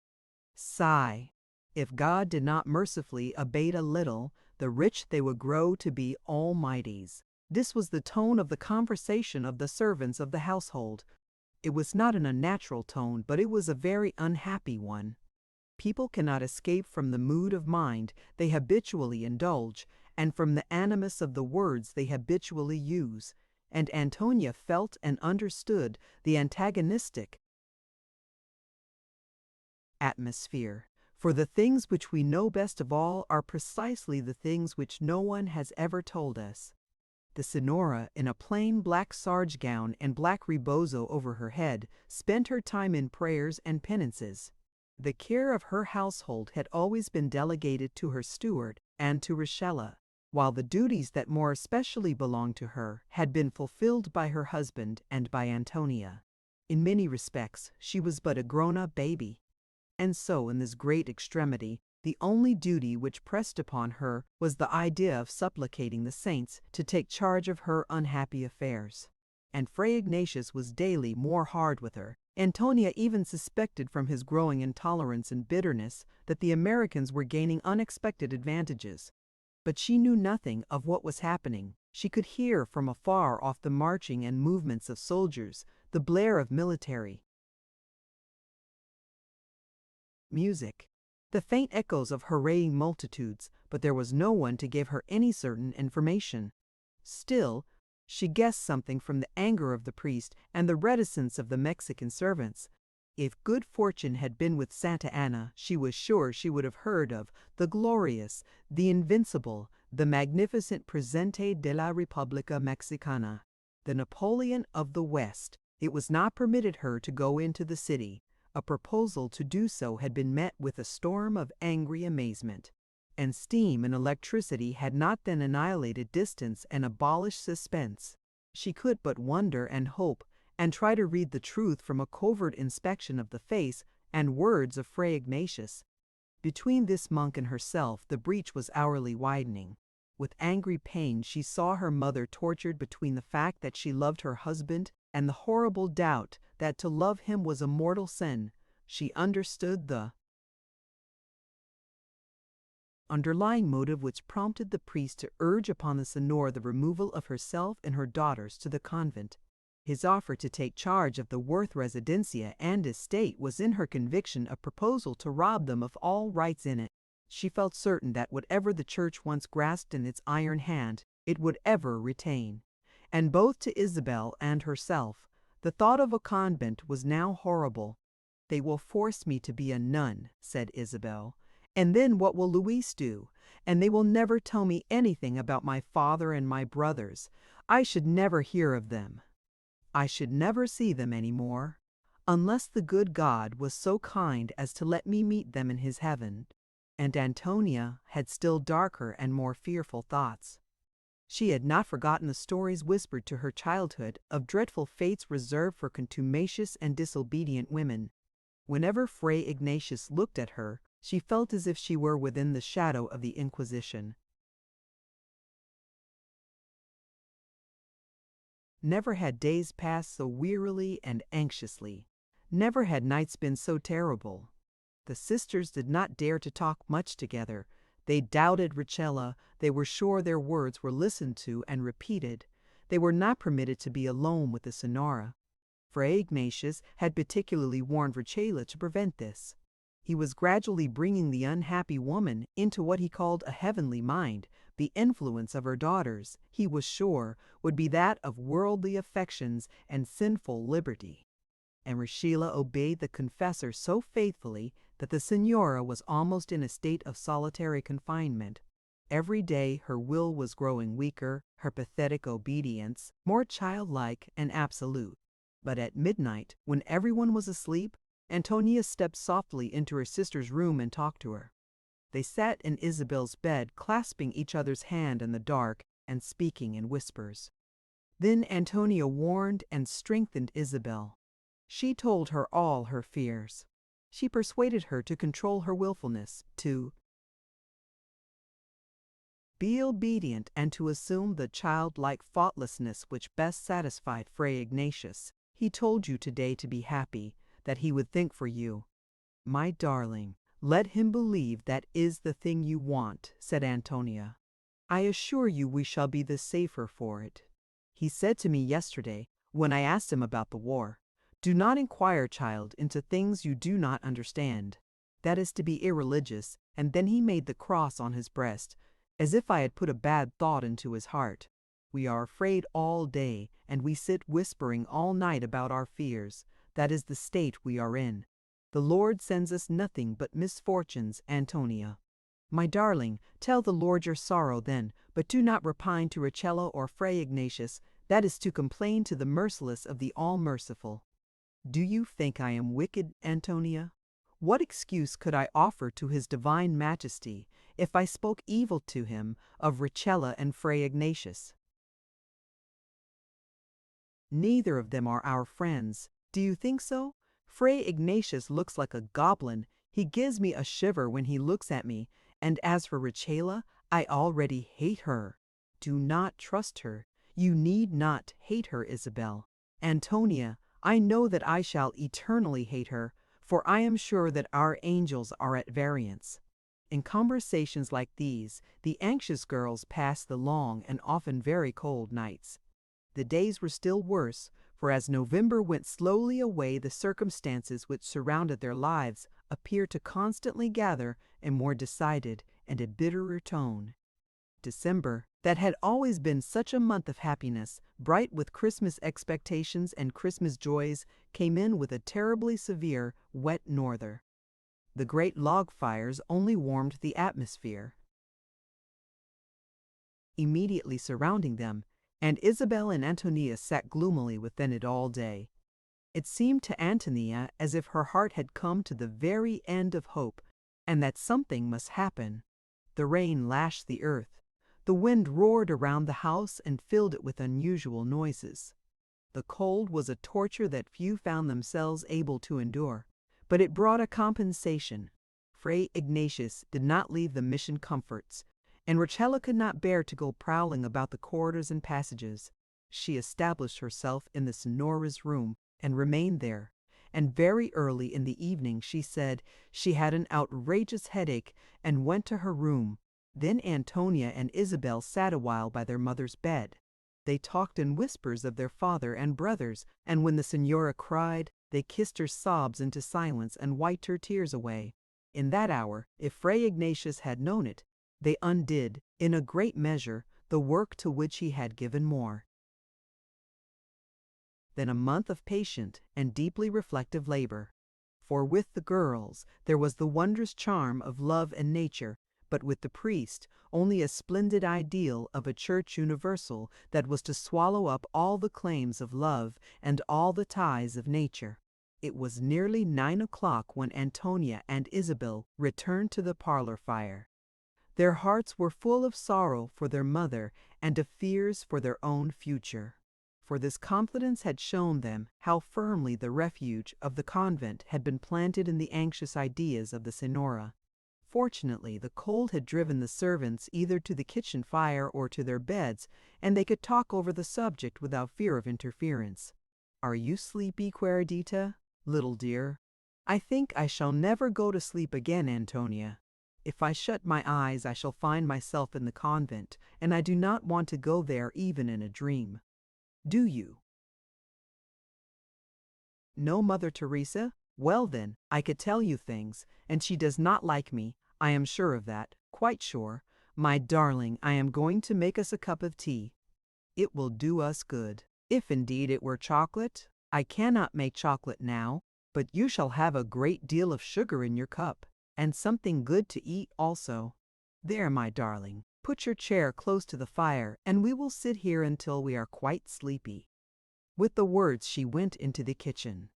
Sigh. If God did not mercifully abate a little, the rich they would grow to be almighties. This was the tone of the conversation of the servants of the household. It was not an unnatural tone, but it was a very unhappy one. People cannot escape from the mood of mind they habitually indulge, and from the animus of the words they habitually use, and Antonia felt and understood the antagonistic atmosphere. For the things which we know best of all are precisely the things which no one has ever told us. The Senora, in a plain black sarge gown and black rebozo over her head, spent her time in prayers and penances. The care of her household had always been delegated to her steward and to Rachella, while the duties that more especially belonged to her had been fulfilled by her husband and by Antonia. In many respects, she was but a grown-up baby. And so, in this great extremity, The only duty which pressed upon her was the idea of supplicating the saints to take charge of her unhappy affairs. And Fray Ignatius was daily more hard with her. Antonia even suspected from his growing intolerance and bitterness that the Americans were gaining unexpected advantages. But she knew nothing of what was happening. She could hear from afar off the marching and movements of soldiers, the blare of military music, the faint echoes of hurrying multitudes, but there was no one to give her any certain information. Still, she guessed something from the anger of the priest and the reticence of the Mexican servants. If good fortune had been with Santa Anna, she was sure she would have heard of the glorious, the invincible, the magnificent Presidente de la República Mexicana, the Napoleon of the West. It was not permitted her to go into the city. A proposal to do so had been met with a storm of angry amazement. And steam and electricity had not then annihilated distance and abolished suspense. She could but wonder and hope, and try to read the truth from a covert inspection of the face and words of Fray Ignatius. Between this monk and herself the breach was hourly widening. With angry pain she saw her mother tortured between the fact that she loved her husband and the horrible doubt that to love him was a mortal sin. She understood the underlying motive which prompted the priest to urge upon the señora the removal of herself and her daughters to the convent. His offer to take charge of the Worth residencia and estate was in her conviction a proposal to rob them of all rights in it. She felt certain that whatever the Church once grasped in its iron hand, it would ever retain. And both to Isabel and herself, the thought of a convent was now horrible. "They will force me to be a nun," said Isabel. "And then what will Luis do? And they will never tell me anything about my father and my brothers. I should never hear of them. I should never see them any more, unless the good God was so kind as to let me meet them in his heaven." And Antonia had still darker and more fearful thoughts. She had not forgotten the stories whispered to her childhood of dreadful fates reserved for contumacious and disobedient women. Whenever Fray Ignatius looked at her, she felt as if she were within the shadow of the Inquisition. Never had days passed so wearily and anxiously. Never had nights been so terrible. The sisters did not dare to talk much together. They doubted Richella. They were sure their words were listened to and repeated. They were not permitted to be alone with the señora. Fray Ignatius had particularly warned Richella to prevent this. He was gradually bringing the unhappy woman into what he called a heavenly mind. The influence of her daughters, he was sure, would be that of worldly affections and sinful liberty. And Richella obeyed the confessor so faithfully that the señora was almost in a state of solitary confinement. Every day her will was growing weaker, her pathetic obedience more childlike and absolute. But at midnight, when everyone was asleep, Antonia stepped softly into her sister's room and talked to her. They sat in Isabel's bed, clasping each other's hand in the dark and speaking in whispers. Then Antonia warned and strengthened Isabel. She told her all her fears. She persuaded her to control her willfulness, to be obedient, and to assume the childlike thoughtlessness which best satisfied Fray Ignatius. "He told you today to be happy, that he would think for you. My darling, let him believe that is the thing you want," said Antonia. "I assure you we shall be the safer for it. He said to me yesterday, when I asked him about the war, 'Do not inquire, child, into things you do not understand.' That is to be irreligious," and then he made the cross on his breast, as if I had put a bad thought into his heart. "We are afraid all day, and we sit whispering all night about our fears. That is the state we are in. The Lord sends us nothing but misfortunes, Antonia. My darling, tell the Lord your sorrow then, but do not repine to Richella or Fray Ignatius. That is to complain to the merciless of the all-merciful." "Do you think I am wicked, Antonia? What excuse could I offer to his divine majesty if I spoke evil to him of Richella and Fray Ignatius? Neither of them are our friends. Do you think so? Fray Ignatius looks like a goblin. He gives me a shiver when he looks at me, and as for Rachela, I already hate her. Do not trust her. You need not hate her, Isabel. Antonia, I know that I shall eternally hate her, for I am sure that our angels are at variance. In conversations like these, the anxious girls passed the long and often very cold nights. The days were still worse, for as November went slowly away, the circumstances which surrounded their lives appeared to constantly gather a more decided and a bitterer tone. December, that had always been such a month of happiness, bright with Christmas expectations and Christmas joys, came in with a terribly severe, wet norther. The great log fires only warmed the atmosphere immediately surrounding them, and Isabel and Antonia sat gloomily within it all day. It seemed to Antonia as if her heart had come to the very end of hope, and that something must happen. The rain lashed the earth. The wind roared around the house and filled it with unusual noises. The cold was a torture that few found themselves able to endure, but it brought a compensation. Fray Ignatius did not leave the mission comforts, and Rachela could not bear to go prowling about the corridors and passages. She established herself in the Signora's room and remained there, and very early in the evening she said she had an outrageous headache and went to her room. Then Antonia and Isabel sat a while by their mother's bed. They talked in whispers of their father and brothers, and when the Signora cried, they kissed her sobs into silence and wiped her tears away. In that hour, if Fray Ignatius had known it, they undid, in a great measure, the work to which he had given more than a month of patient and deeply reflective labor. For with the girls there was the wondrous charm of love and nature, but with the priest only a splendid ideal of a church universal that was to swallow up all the claims of love and all the ties of nature. It was nearly 9 o'clock when Antonia and Isabel returned to the parlor fire. Their hearts were full of sorrow for their mother and of fears for their own future. For this confidence had shown them how firmly the refuge of the convent had been planted in the anxious ideas of the Signora. Fortunately, the cold had driven the servants either to the kitchen fire or to their beds, and they could talk over the subject without fear of interference. "Are you sleepy, Queridita, little dear?" "I think I shall never go to sleep again, Antonia. If I shut my eyes, I shall find myself in the convent, and I do not want to go there even in a dream." "Do you?" "No, Mother Teresa? Well then, I could tell you things, and she does not like me, I am sure of that, quite sure. My darling, I am going to make us a cup of tea. It will do us good. If indeed it were chocolate, I cannot make chocolate now, but you shall have a great deal of sugar in your cup, and something good to eat also. There, my darling, put your chair close to the fire, and we will sit here until we are quite sleepy." With the words she went into the kitchen.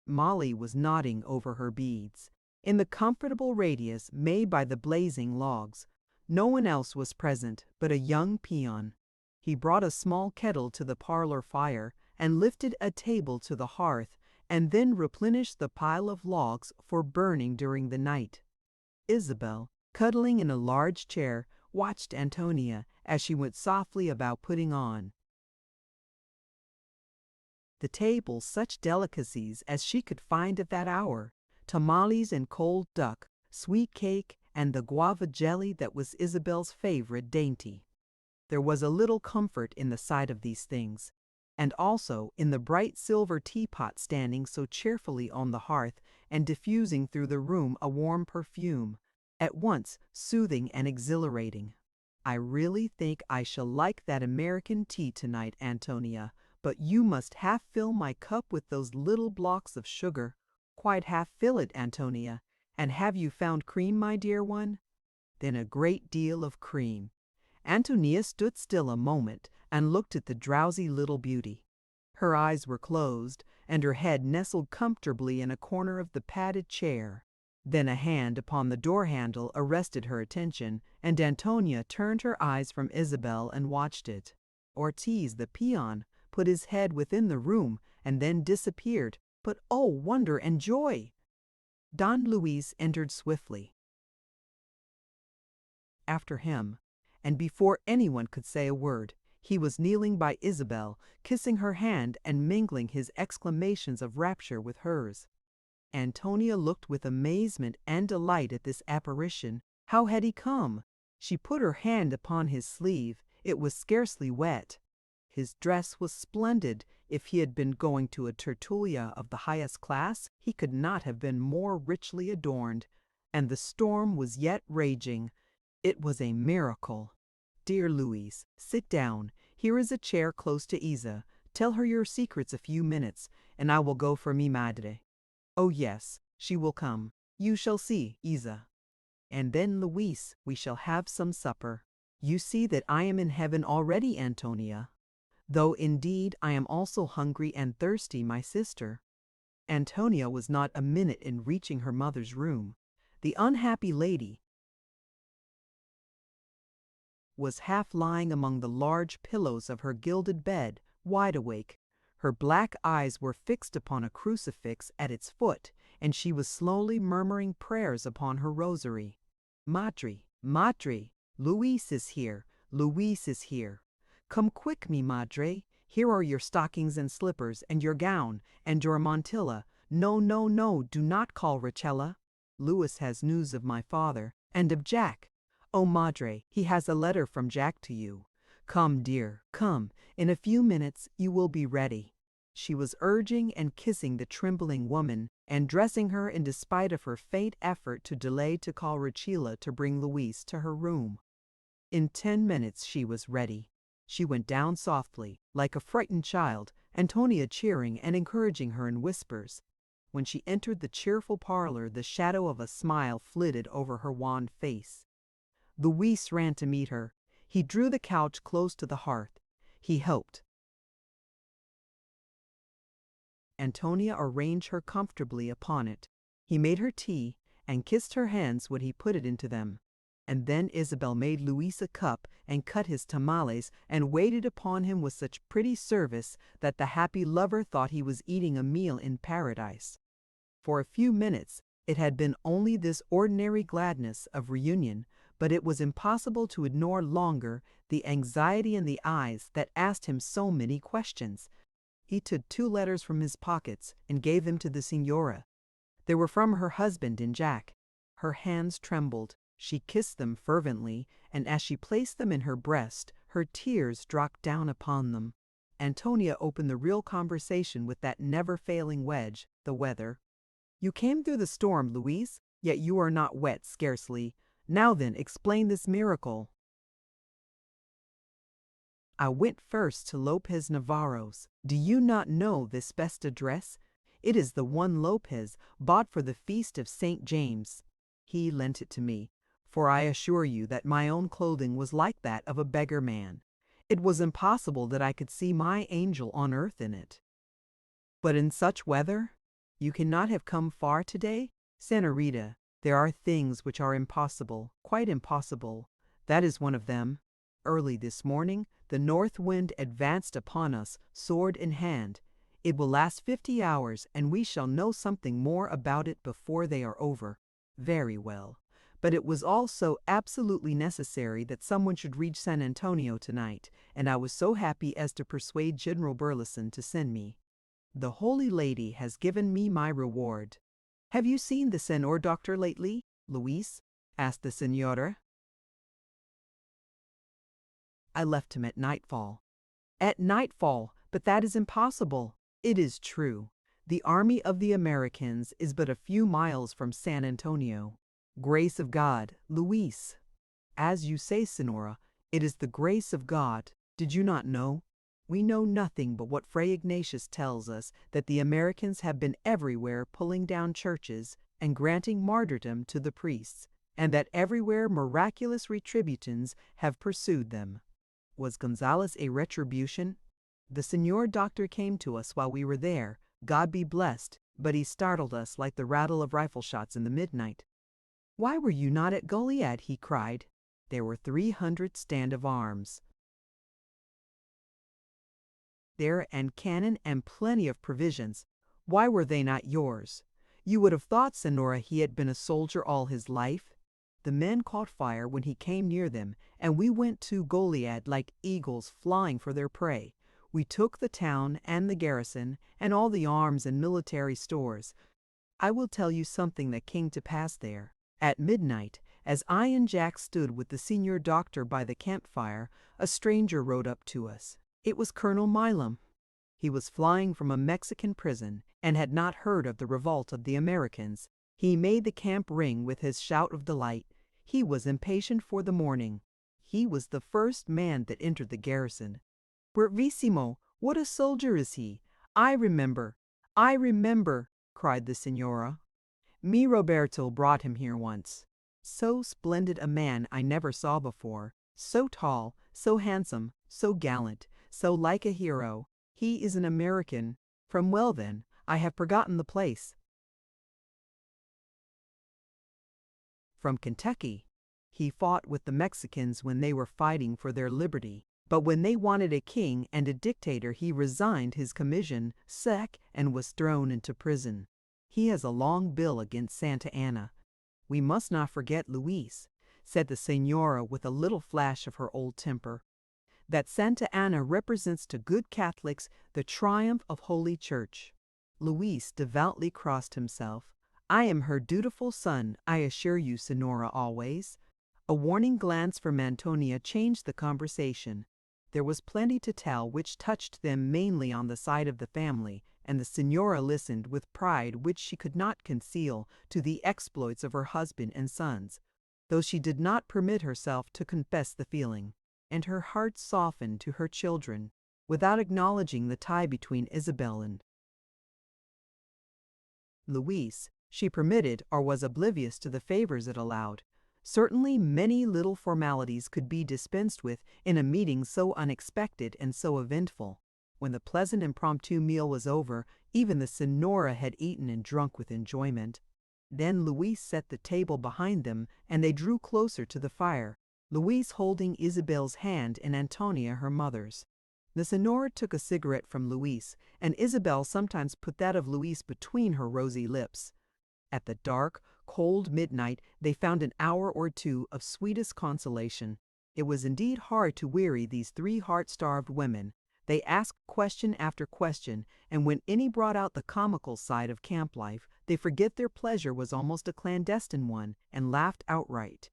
Molly was nodding over her beads. In the comfortable radius made by the blazing logs, no one else was present but a young peon. He brought a small kettle to the parlor fire and lifted a table to the hearth, and then replenished the pile of logs for burning during the night. Isabel, cuddling in a large chair, watched Antonia as she went softly about putting on the table such delicacies as she could find at that hour: tamales and cold duck, sweet cake, and the guava jelly that was Isabel's favorite dainty. There was a little comfort in the sight of these things, and also in the bright silver teapot standing so cheerfully on the hearth and diffusing through the room a warm perfume, at once soothing and exhilarating. "I really think I shall like that American tea tonight, Antonia, but you must half fill my cup with those little blocks of sugar. Quite half fill it, Antonia. And have you found cream, my dear one?" "Then a great deal of cream." Antonia stood still a moment and looked at the drowsy little beauty. Her eyes were closed, and her head nestled comfortably in a corner of the padded chair. Then a hand upon the door handle arrested her attention, and Antonia turned her eyes from Isabel and watched it. Ortiz, the peon, put his head within the room and then disappeared, but oh, wonder and joy! Don Luis entered swiftly after him, and before anyone could say a word, he was kneeling by Isabel, kissing her hand and mingling his exclamations of rapture with hers. Antonia looked with amazement and delight at this apparition. How had he come? She put her hand upon his sleeve. It was scarcely wet. His dress was splendid. If he had been going to a tertulia of the highest class, he could not have been more richly adorned. And the storm was yet raging. It was a miracle. Dear Luis, sit down. Here is a chair close to Isa. Tell her your secrets a few minutes, and I will go for mi madre. Oh yes, she will come. You shall see, Isa. And then, Luis, we shall have some supper. You see that I am in heaven already, Antonia. Though indeed I am also hungry and thirsty, my sister. Antonia was not a minute in reaching her mother's room. The unhappy lady was half lying among the large pillows of her gilded bed, wide awake. Her black eyes were fixed upon a crucifix at its foot, and she was slowly murmuring prayers upon her rosary. Madre, madre, Luis is here, Luis is here. Come quick, mi madre. Here are your stockings and slippers, and your gown, and your mantilla. No, no, no, do not call Rachella. Louis has news of my father, and of Jack. Oh, madre, he has a letter from Jack to you. Come, dear, come. In a few minutes you will be ready. She was urging and kissing the trembling woman, and dressing her in despite of her faint effort to delay to call Rachella to bring Luis to her room. In 10 minutes she was ready. She went down softly, like a frightened child, Antonia cheering and encouraging her in whispers. When she entered the cheerful parlor, the shadow of a smile flitted over her wan face. Luis ran to meet her. He drew the couch close to the hearth. He helped Antonia arrange her comfortably upon it. He made her tea, and kissed her hands when he put it into them. And then Isabel made Luis a cup, and cut his tamales, and waited upon him with such pretty service that the happy lover thought he was eating a meal in paradise. For a few minutes it had been only this ordinary gladness of reunion, but it was impossible to ignore longer the anxiety in the eyes that asked him so many questions. He took 2 letters from his pockets and gave them to the Señora. They were from her husband and Jack. Her hands trembled. She kissed them fervently, and as she placed them in her breast, her tears dropped down upon them. Antonia opened the real conversation with that never-failing wedge, the weather. You came through the storm, Luis, yet you are not wet, scarcely. Now then, explain this miracle. I went first to Lopez Navarro's. Do you not know this best address? It is the one Lopez bought for the feast of St. James. He lent it to me, for I assure you that my own clothing was like that of a beggar man. It was impossible that I could see my angel on earth in it. But in such weather? You cannot have come far today? Senorita, there are things which are impossible, quite impossible. That is one of them. Early this morning, the north wind advanced upon us, sword in hand. It will last 50 hours, and we shall know something more about it before they are over. Very well. But it was all so absolutely necessary that someone should reach San Antonio tonight, and I was so happy as to persuade General Burleson to send me. The Holy Lady has given me my reward. Have you seen the Senor Doctor lately, Luis? Asked the Señora. I left him at nightfall. At nightfall, but that is impossible. It is true. The army of the Americans is but a few miles from San Antonio. Grace of God, Luis. As you say, Senora, it is the grace of God. Did you not know? We know nothing but what Fray Ignatius tells us, that the Americans have been everywhere pulling down churches and granting martyrdom to the priests, and that everywhere miraculous retributants have pursued them. Was Gonzales a retribution? The Señor Doctor came to us while we were there, God be blessed, but he startled us like the rattle of rifle shots in the midnight. Why were you not at Goliad? He cried. There were 300 stand of arms there, and cannon and plenty of provisions. Why were they not yours? You would have thought, Senora, he had been a soldier all his life. The men caught fire when he came near them, and we went to Goliad like eagles flying for their prey. We took the town and the garrison, and all the arms and military stores. I will tell you something that came to pass there. At midnight, as I and Jack stood with the senior doctor by the campfire, a stranger rode up to us. It was Colonel Milam. He was flying from a Mexican prison and had not heard of the revolt of the Americans. He made the camp ring with his shout of delight. He was impatient for the morning. He was the first man that entered the garrison. Bravissimo! What a soldier is he! I remember, cried the Signora. Mi Roberto brought him here once. So splendid a man I never saw before. So tall, so handsome, so gallant, so like a hero. He is an American. Well then, I have forgotten the place. From Kentucky. He fought with the Mexicans when they were fighting for their liberty, but when they wanted a king and a dictator he resigned his commission, and was thrown into prison. He has a long bill against Santa Anna. We must not forget Luis, said the Senora with a little flash of her old temper. That Santa Anna represents to good Catholics the triumph of Holy Church. Luis devoutly crossed himself. I am her dutiful son, I assure you, Senora, always. A warning glance from Antonia changed the conversation. There was plenty to tell which touched them mainly on the side of the family, and the Senora listened with pride which she could not conceal to the exploits of her husband and sons, though she did not permit herself to confess the feeling, and her heart softened to her children, without acknowledging the tie between Isabel and Luis. She permitted or was oblivious to the favors it allowed. Certainly many little formalities could be dispensed with in a meeting so unexpected and so eventful. When the pleasant impromptu meal was over, even the Senora had eaten and drunk with enjoyment. Then Luis set the table behind them, and they drew closer to the fire, Luis holding Isabel's hand and Antonia her mother's. The Senora took a cigarette from Luis, and Isabel sometimes put that of Luis between her rosy lips. At the dark, cold midnight they found an hour or two of sweetest consolation. It was indeed hard to weary these three heart-starved women. They asked question after question, and when any brought out the comical side of camp life, they forget their pleasure was almost a clandestine one, and laughed outright.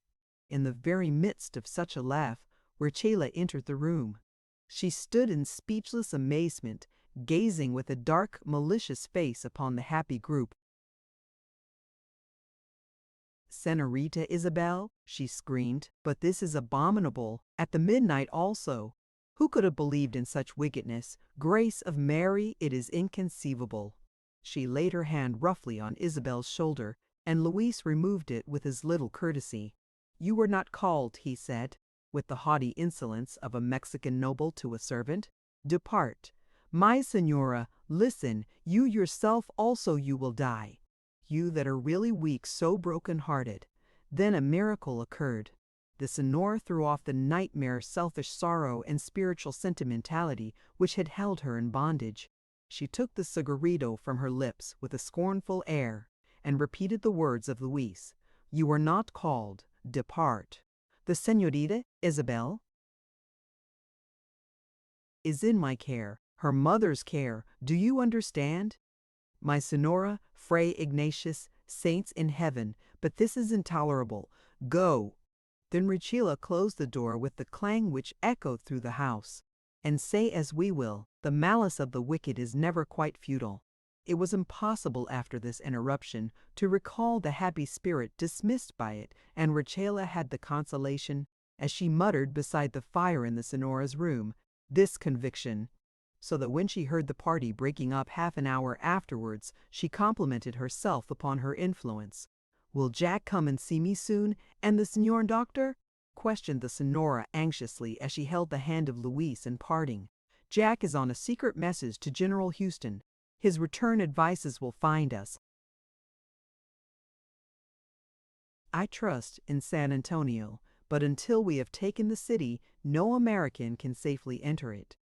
In the very midst of such a laugh, Rachela entered the room. She stood in speechless amazement, gazing with a dark, malicious face upon the happy group. "Senorita Isabel," she screamed, "but this is abominable. At the midnight also. Who could have believed in such wickedness? Grace of Mary, it is inconceivable." She laid her hand roughly on Isabel's shoulder, and Luis removed it with as little courtesy. "You were not called," he said, with the haughty insolence of a Mexican noble to a servant. "Depart. My Senora, listen, you yourself also you will die. You that are really weak, so broken-hearted." Then a miracle occurred. The Senora threw off the nightmare selfish sorrow and spiritual sentimentality which had held her in bondage. She took the cigarrito from her lips with a scornful air, and repeated the words of Luis. "You are not called. Depart. The Senorita Isabel is in my care, her mother's care. Do you understand? My Senora, Fray Ignatius, saints in heaven, but this is intolerable. Go." Then Rachela closed the door with the clang which echoed through the house. And say as we will, the malice of the wicked is never quite futile. It was impossible after this interruption to recall the happy spirit dismissed by it, and Rachela had the consolation, as she muttered beside the fire in the Senora's room, this conviction, so that when she heard the party breaking up half an hour afterwards, she complimented herself upon her influence. "Will Jack come and see me soon, and the Señor Doctor?" questioned the Senora anxiously as she held the hand of Luis in parting. "Jack is on a secret message to General Houston. His return advices will find us, I trust, in San Antonio, but until we have taken the city, no American can safely enter it."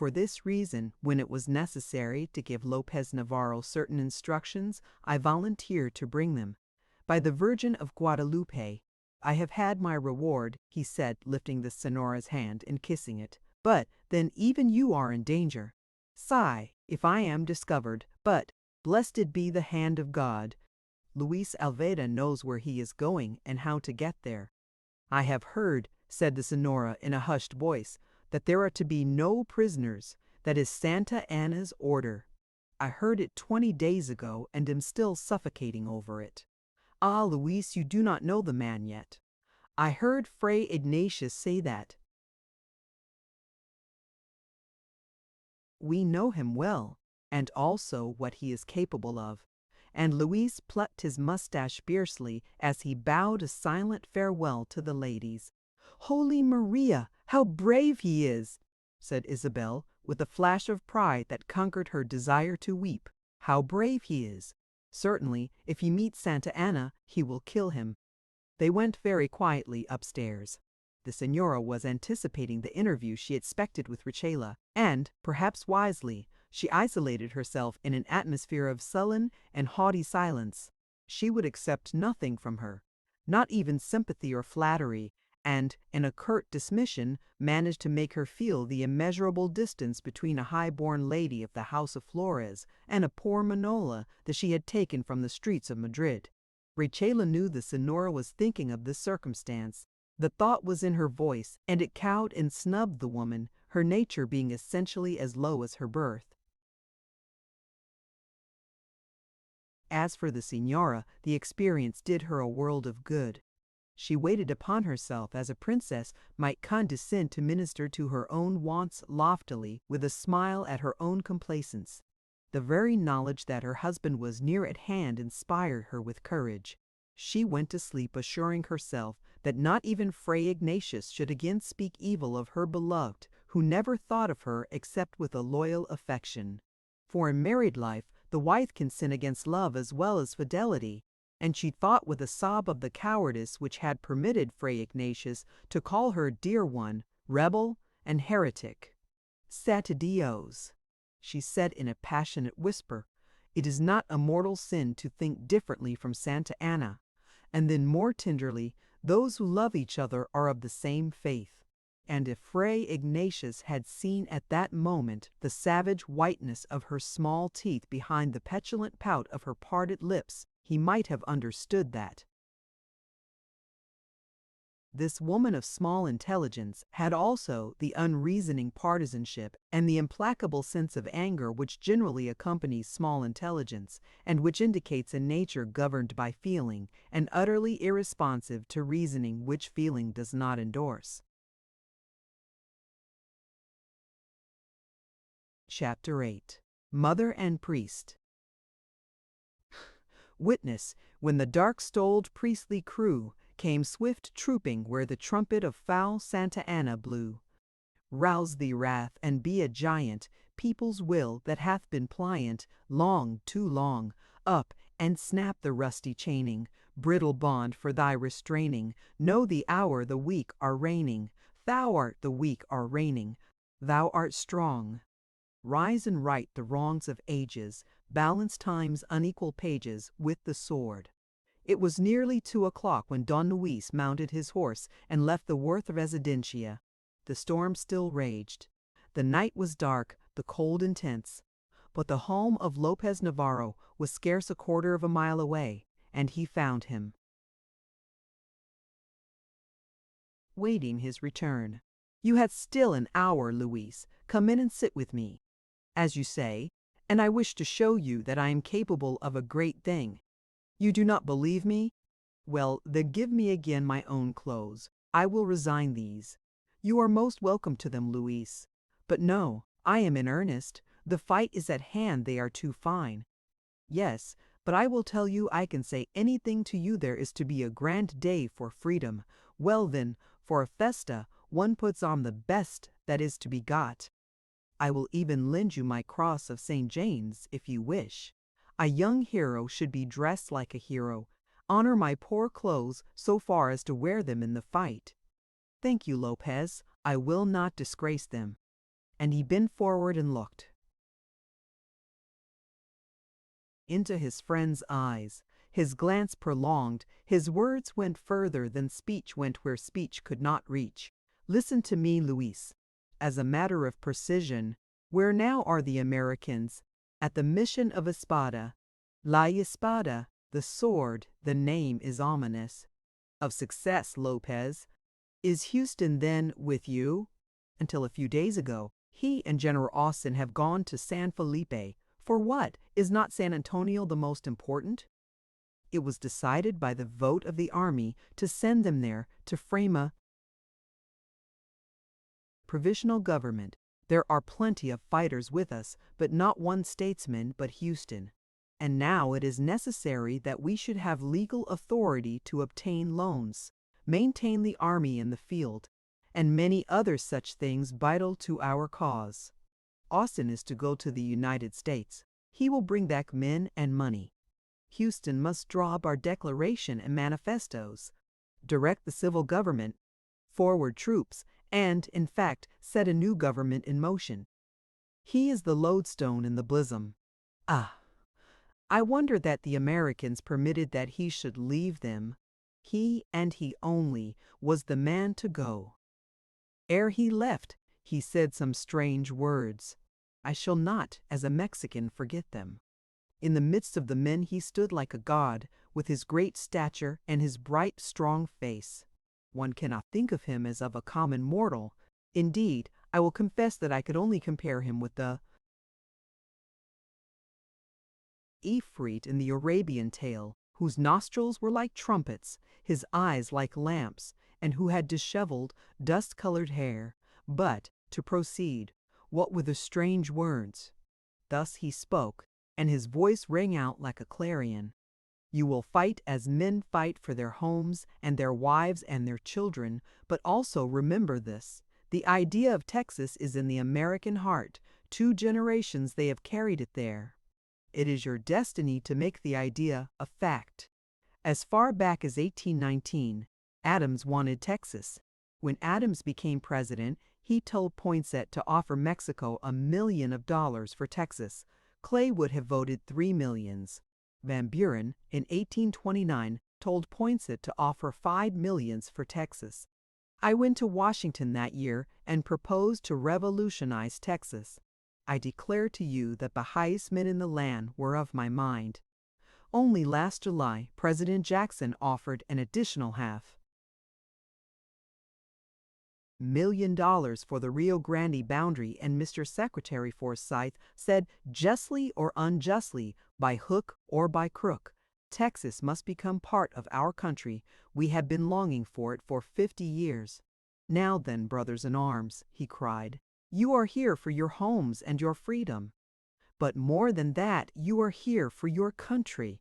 For this reason, when it was necessary to give Lopez Navarro certain instructions, I volunteered to bring them. By the Virgin of Guadalupe, I have had my reward, he said, lifting the Senora's hand and kissing it. But then even you are in danger. Sigh, if I am discovered, but blessed be the hand of God. Luis Alveda knows where he is going and how to get there. I have heard, said the Senora in a hushed voice, that there are to be no prisoners. That is Santa Anna's order. I heard it 20 days ago and am still suffocating over it. Ah, Luis, you do not know the man yet. I heard Fray Ignatius say that. We know him well, and also what he is capable of. And Luis plucked his mustache fiercely as he bowed a silent farewell to the ladies. Holy Maria, how brave he is, said Isabel, with a flash of pride that conquered her desire to weep. How brave he is. Certainly, if he meets Santa Anna, he will kill him. They went very quietly upstairs. The Senora was anticipating the interview she expected with Richela, and, perhaps wisely, she isolated herself in an atmosphere of sullen and haughty silence. She would accept nothing from her, not even sympathy or flattery, and, in a curt dismission, managed to make her feel the immeasurable distance between a high-born lady of the House of Flores and a poor Manola that she had taken from the streets of Madrid. Richela knew the Senora was thinking of this circumstance. The thought was in her voice, and it cowed and snubbed the woman, her nature being essentially as low as her birth. As for the Senora, the experience did her a world of good. She waited upon herself as a princess might condescend to minister to her own wants loftily, with a smile at her own complacence. The very knowledge that her husband was near at hand inspired her with courage. She went to sleep assuring herself that not even Fray Ignatius should again speak evil of her beloved, who never thought of her except with a loyal affection. For in married life, the wife can sin against love as well as fidelity, and she thought with a sob of the cowardice which had permitted Fray Ignatius to call her dear one, rebel, and heretic. Sata Dios, she said in a passionate whisper, it is not a mortal sin to think differently from Santa Anna. And then more tenderly, those who love each other are of the same faith. And if Fray Ignatius had seen at that moment the savage whiteness of her small teeth behind the petulant pout of her parted lips, he might have understood that. This woman of small intelligence had also the unreasoning partisanship and the implacable sense of anger which generally accompanies small intelligence, and which indicates a nature governed by feeling and utterly irresponsive to reasoning which feeling does not endorse. Chapter 8. Mother and Priest. Witness, when the dark-stoled priestly crew came swift trooping where the trumpet of foul Santa Anna blew. Rouse thee, wrath, and be a giant, people's will that hath been pliant, long, too long, up, and snap the rusty chaining, brittle bond for thy restraining, know the hour the weak are reigning, thou art the weak are reigning, thou art strong. Rise and right the wrongs of ages, balance time's unequal pages with the sword. It was nearly 2 o'clock when Don Luis mounted his horse and left the Worth Residencia. The storm still raged. The night was dark, the cold intense. But the home of Lopez Navarro was scarce a quarter of a mile away, and he found him, waiting his return. You had still an hour, Luis. Come in and sit with me, as you say, and I wish to show you that I am capable of a great thing. You do not believe me? Well, then give me again my own clothes. I will resign these. You are most welcome to them, Luis. But no, I am in earnest. The fight is at hand. They are too fine. Yes, but I will tell you I can say anything to you. There is to be a grand day for freedom. Well then, for a festa, one puts on the best that is to be got. I will even lend you my cross of St. James, if you wish. A young hero should be dressed like a hero. Honor my poor clothes so far as to wear them in the fight. Thank you, Lopez. I will not disgrace them. and he bent forward and looked into his friend's eyes. His glance prolonged, his words went further than speech went where speech could not reach. Listen to me, Luis. As a matter of precision, where now are the Americans? At the mission of Espada. La Espada, the sword, the name is ominous. Of success, Lopez. Is Houston then with you? Until a few days ago, he and General Austin have gone to San Felipe. For what? Is not San Antonio the most important? It was decided by the vote of the army to send them there to frame a provisional government. There are plenty of fighters with us, but not one statesman but Houston. And now it is necessary that we should have legal authority to obtain loans, maintain the army in the field, and many other such things vital to our cause. Austin is to go to the United States. He will bring back men and money. Houston must draw up our declaration and manifestos, direct the civil government, forward troops, and, in fact, set a new government in motion. He is the lodestone in the bosom. Ah! I wonder that the Americans permitted that he should leave them. He, and he only, was the man to go. Ere he left, he said some strange words. I shall not, as a Mexican, forget them. In the midst of the men he stood like a god, with his great stature and his bright, strong face. One cannot think of him as of a common mortal. Indeed, I will confess that I could only compare him with the Ifrit in the Arabian tale, whose nostrils were like trumpets, his eyes like lamps, and who had disheveled, dust-colored hair. But, to proceed, what were the strange words? Thus he spoke, and his voice rang out like a clarion. You will fight as men fight for their homes and their wives and their children, but also remember this. The idea of Texas is in the American heart. 2 generations they have carried it there. It is your destiny to make the idea a fact. As far back as 1819, Adams wanted Texas. When Adams became president, he told Poinsett to offer Mexico $1 million for Texas. Clay would have voted $3 million. Van Buren, in 1829, told Poinsett to offer $5 million for Texas. I went to Washington that year and proposed to revolutionize Texas. I declare to you that the highest men in the land were of my mind. Only last July, President Jackson offered an additional $500 million for the Rio Grande boundary, and Mr. Secretary Forsyth said, justly or unjustly, by hook or by crook, Texas must become part of our country. We have been longing for it for 50 years. Now then, brothers in arms, he cried, you are here for your homes and your freedom. But more than that, you are here for your country.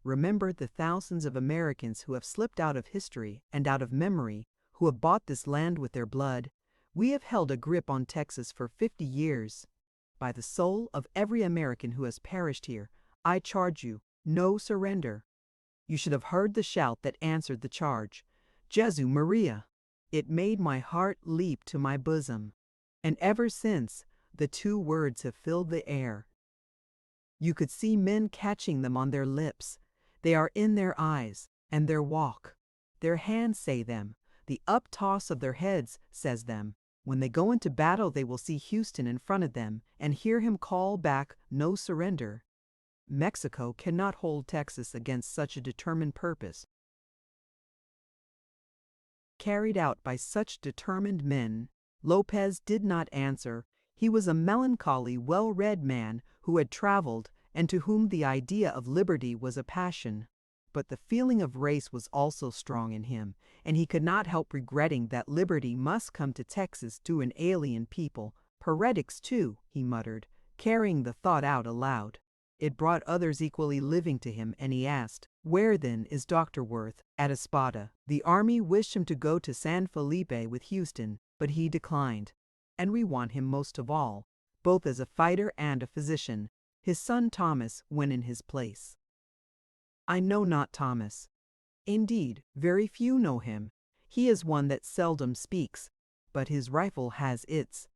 Remember the thousands of Americans who have slipped out of history and out of memory, who have bought this land with their blood. We have held a grip on Texas for 50 years. By the soul of every American who has perished here, I charge you, no surrender. You should have heard the shout that answered the charge. Jesu Maria! It made my heart leap to my bosom. And ever since, the 2 words have filled the air. You could see men catching them on their lips. They are in their eyes and their walk. Their hands say them. The up-toss of their heads says them. When they go into battle, they will see Houston in front of them and hear him call back, no surrender. Mexico cannot hold Texas against such a determined purpose, carried out by such determined men. Lopez did not answer. He was a melancholy, well-read man who had traveled and to whom the idea of liberty was a passion. But the feeling of race was also strong in him, and he could not help regretting that liberty must come to Texas through an alien people. Heretics, too, he muttered, carrying the thought out aloud. It brought others equally living to him, and he asked, where then is Dr. Worth? At Espada. The army wished him to go to San Felipe with Houston, but he declined. And we want him most of all, both as a fighter and a physician. His son Thomas went in his place. I know not Thomas. Indeed, very few know him. He is one that seldom speaks, but his rifle has its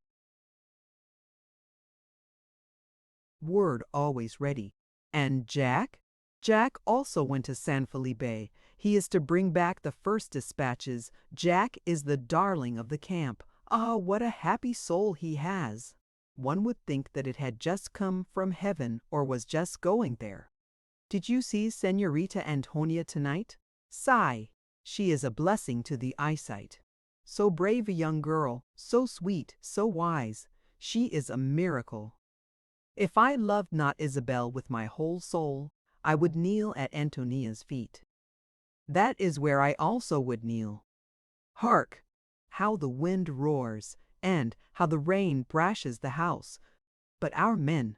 word always ready. And Jack? Jack also went to San Felipe. He is to bring back the first dispatches. Jack is the darling of the camp. Ah, what a happy soul he has! One would think that it had just come from heaven or was just going there. Did you see Señorita Antonia tonight? Sigh! She is a blessing to the eyesight. So brave a young girl, so sweet, so wise. She is a miracle. If I loved not Isabel with my whole soul, I would kneel at Antonia's feet. That is where I also would kneel. Hark! How the wind roars, and how the rain brashes the house. But our men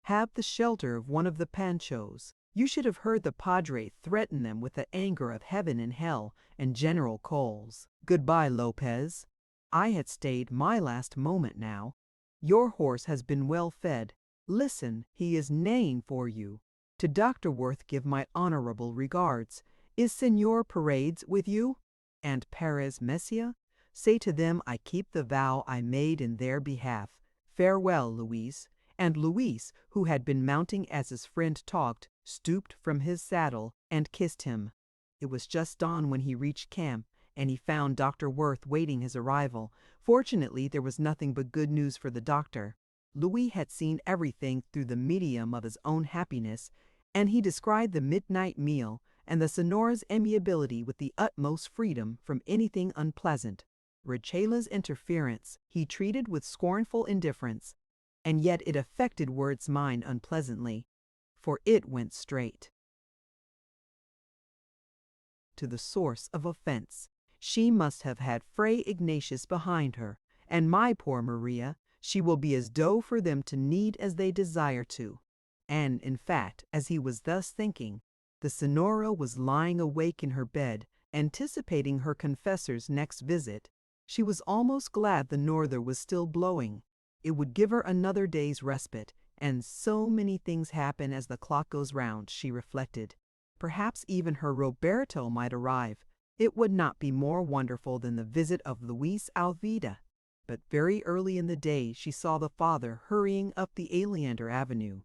have the shelter of one of the panchos. You should have heard the padre threaten them with the anger of heaven and hell and General Coles. Goodbye, Lopez. I had stayed my last moment now. Your horse has been well fed. Listen, he is neighing for you. To Dr. Worth give my honorable regards. Is Senor Paredes with you? And Perez Messia? Say to them I keep the vow I made in their behalf. Farewell, Luis. And Luis, who had been mounting as his friend talked, stooped from his saddle and kissed him. It was just dawn when he reached camp, and he found Dr. Worth waiting his arrival. Fortunately, there was nothing but good news for the doctor. Louis had seen everything through the medium of his own happiness, and he described the midnight meal and the Sonora's amiability with the utmost freedom from anything unpleasant. Rachela's interference he treated with scornful indifference, and yet it affected Word's mind unpleasantly, for it went straight to the source of offense. She must have had Fray Ignatius behind her, and my poor Maria, she will be as dough for them to knead as they desire to. And, in fact, as he was thus thinking, the Senora was lying awake in her bed, anticipating her confessor's next visit. She was almost glad the norther was still blowing. It would give her another day's respite, and so many things happen as the clock goes round, she reflected. Perhaps even her Roberto might arrive. It would not be more wonderful than the visit of Luis Alvida. But very early in the day she saw the father hurrying up the Aleander Avenue.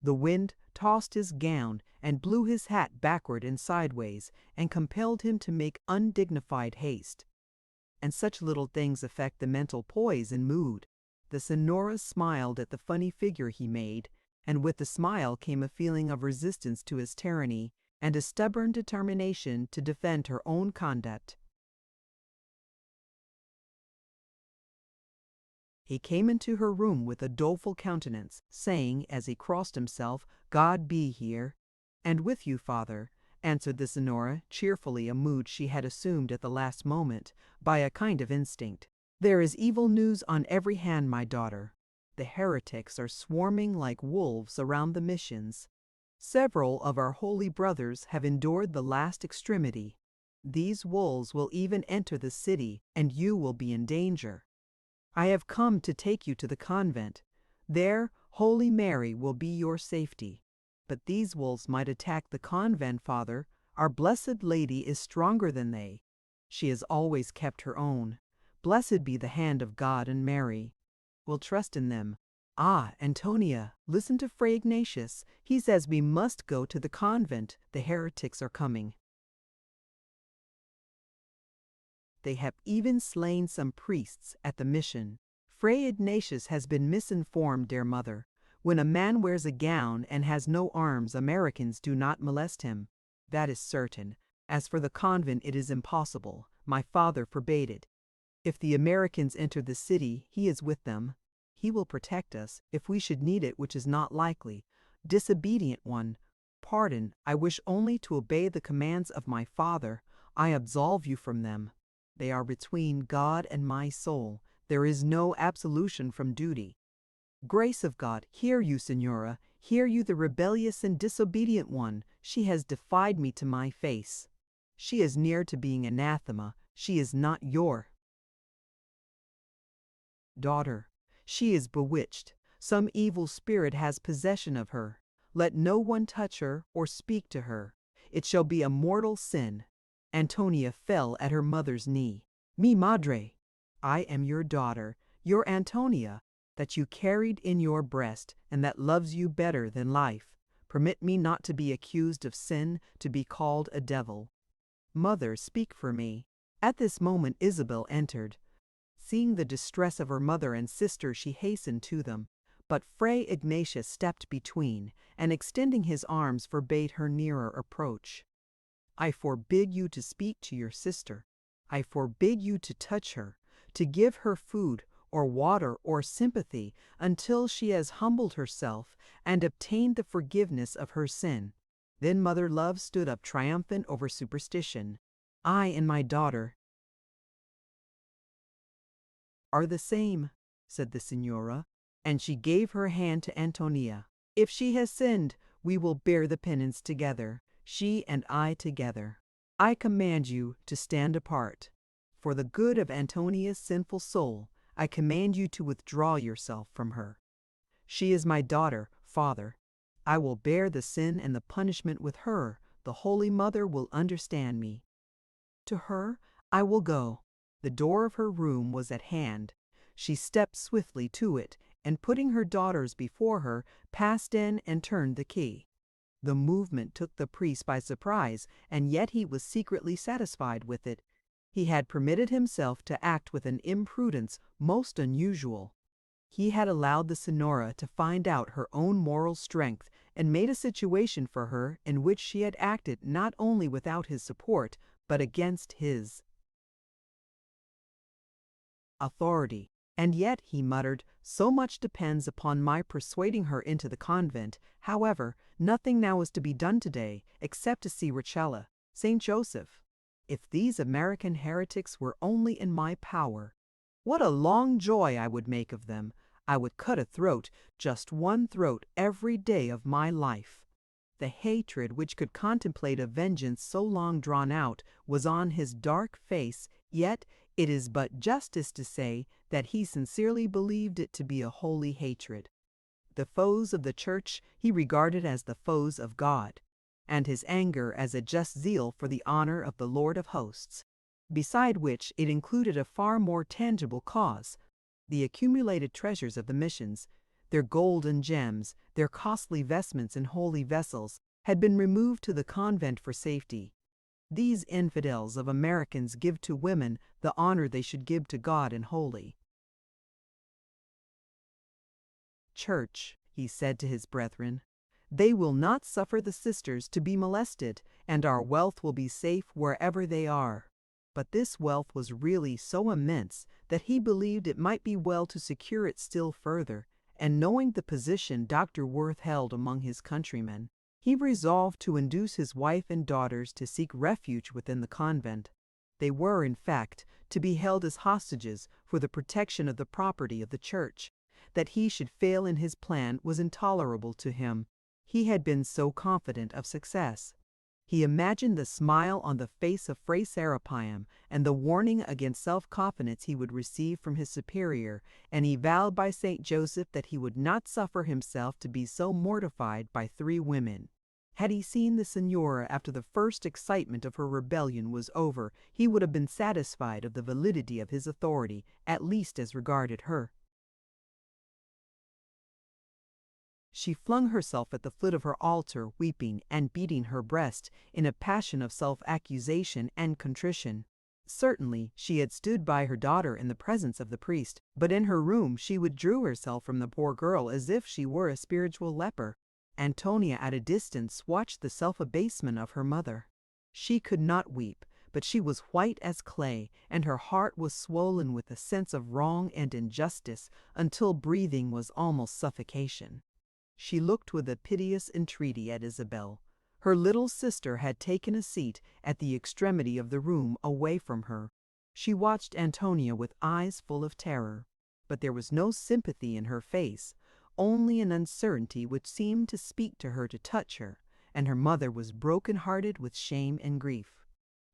The wind tossed his gown and blew his hat backward and sideways and compelled him to make undignified haste. And such little things affect the mental poise and mood. The Senora smiled at the funny figure he made, and with the smile came a feeling of resistance to his tyranny and a stubborn determination to defend her own conduct. He came into her room with a doleful countenance, saying, as he crossed himself, "God be here." "And with you, father," answered the Senora, cheerfully, a mood she had assumed at the last moment, by a kind of instinct. "There is evil news on every hand, my daughter. The heretics are swarming like wolves around the missions. Several of our holy brothers have endured the last extremity. These wolves will even enter the city, and you will be in danger. I have come to take you to the convent. There, Holy Mary will be your safety. But these wolves might attack the convent, father. Our Blessed Lady is stronger than they. She has always kept her own. Blessed be the hand of God and Mary. We'll trust in them. Ah, Antonia, listen to Fray Ignatius. He says we must go to the convent. The heretics are coming. They have even slain some priests at the mission. Fray Ignatius has been misinformed, dear mother. When a man wears a gown and has no arms, Americans do not molest him. That is certain. As for the convent, it is impossible. My father forbade it. If the Americans enter the city, he is with them. He will protect us, if we should need it, which is not likely. Disobedient one, pardon, I wish only to obey the commands of my father. I absolve you from them. They are between God and my soul. There is no absolution from duty. Grace of God, hear you, Senora, hear you, the rebellious and disobedient one. She has defied me to my face. She is near to being anathema. She is not your daughter. She is bewitched. Some evil spirit has possession of her. Let no one touch her or speak to her. It shall be a mortal sin. Antonia fell at her mother's knee. Mi madre, I am your daughter, your Antonia. that you carried in your breast and that loves you better than life. Permit me not to be accused of sin, to be called a devil. Mother, speak for me." At this moment Isabel entered. Seeing the distress of her mother and sister, she hastened to them, but Fray Ignatius stepped between, and extending his arms forbade her nearer approach. "I forbid you to speak to your sister. I forbid you to touch her, to give her food or water or sympathy until she has humbled herself and obtained the forgiveness of her sin." Then Mother Love stood up triumphant over superstition. "I and my daughter are the same," said the Signora, and she gave her hand to Antonia. "If she has sinned, we will bear the penance together, she and I together. I command you to stand apart. For the good of Antonia's sinful soul, I command you to withdraw yourself from her. She is my daughter, Father. I will bear the sin and the punishment with her. The Holy Mother will understand me. To her I will go." The door of her room was at hand. She stepped swiftly to it, and putting her daughters before her, passed in and turned the key. The movement took the priest by surprise, and yet he was secretly satisfied with it. He had permitted himself to act with an imprudence most unusual. He had allowed the Signora to find out her own moral strength, and made a situation for her in which she had acted not only without his support, but against his authority. "And yet," he muttered, "so much depends upon my persuading her into the convent. However, nothing now is to be done today, except to see Rachella, Saint Joseph. If these American heretics were only in my power, what a long joy I would make of them! I would cut a throat, just one throat, every day of my life." The hatred which could contemplate a vengeance so long drawn out was on his dark face, yet it is but justice to say that he sincerely believed it to be a holy hatred. The foes of the Church he regarded as the foes of God, and his anger as a just zeal for the honor of the Lord of hosts, beside which it included a far more tangible cause: the accumulated treasures of the missions. Their gold and gems, their costly vestments and holy vessels, had been removed to the convent for safety. These infidels of Americans give to women the honor they should give to God and holy Church, he said to his brethren. They will not suffer the sisters to be molested, and our wealth will be safe wherever they are. But this wealth was really so immense that he believed it might be well to secure it still further, and knowing the position Dr. Worth held among his countrymen, he resolved to induce his wife and daughters to seek refuge within the convent. They were, in fact, to be held as hostages for the protection of the property of the Church. That he should fail in his plan was intolerable to him. He had been so confident of success. He imagined the smile on the face of Fray Serapion and the warning against self-confidence he would receive from his superior, and he vowed by Saint Joseph that he would not suffer himself to be so mortified by 3 women. Had he seen the Signora after the first excitement of her rebellion was over, he would have been satisfied of the validity of his authority, at least as regarded her. She flung herself at the foot of her altar, weeping and beating her breast in a passion of self-accusation and contrition. Certainly, she had stood by her daughter in the presence of the priest, but in her room she withdrew herself from the poor girl as if she were a spiritual leper. Antonia at a distance watched the self-abasement of her mother. She could not weep, but she was white as clay, and her heart was swollen with a sense of wrong and injustice until breathing was almost suffocation. She looked with a piteous entreaty at Isabel. Her little sister had taken a seat at the extremity of the room away from her. She watched Antonia with eyes full of terror, but there was no sympathy in her face, only an uncertainty which seemed to speak to her to touch her, and her mother was broken-hearted with shame and grief.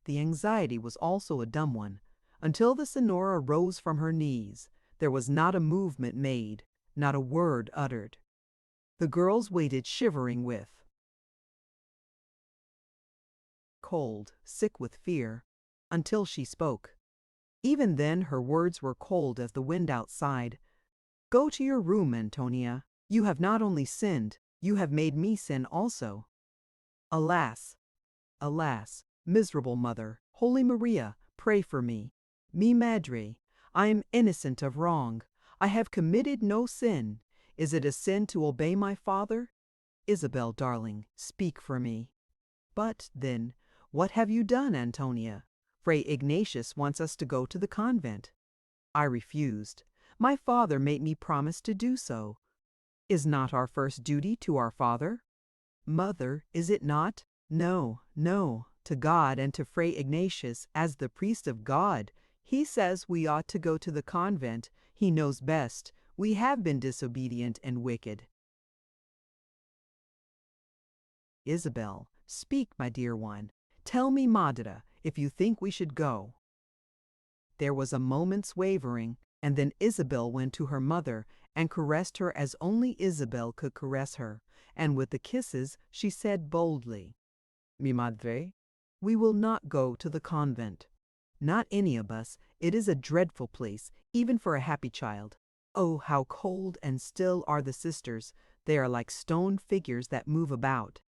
The anxiety was also a dumb one. Until the Signora rose from her knees, there was not a movement made, not a word uttered. The girls waited shivering with cold, sick with fear, until she spoke. Even then her words were cold as the wind outside. Go to your room, Antonia. You have not only sinned, you have made me sin also. Alas, alas, miserable mother, Holy Maria, pray for me. Mi madre, I am innocent of wrong. I have committed no sin. Is it a sin to obey my father? Isabel, darling, speak for me. But, then, what have you done, Antonia? Fray Ignatius wants us to go to the convent. I refused. My father made me promise to do so. Is not our first duty to our Father? Mother, is it not? No, no, to God and to Fray Ignatius as the priest of God. He says we ought to go to the convent. He knows best. We have been disobedient and wicked. Isabel, speak, my dear one. Tell me, Madre, if you think we should go. There was a moment's wavering, and then Isabel went to her mother and caressed her as only Isabel could caress her, and with the kisses she said boldly, Mi madre, we will not go to the convent. Not any of us. It is a dreadful place, even for a happy child. Oh, how cold and still are the sisters. They are like stone figures that move about.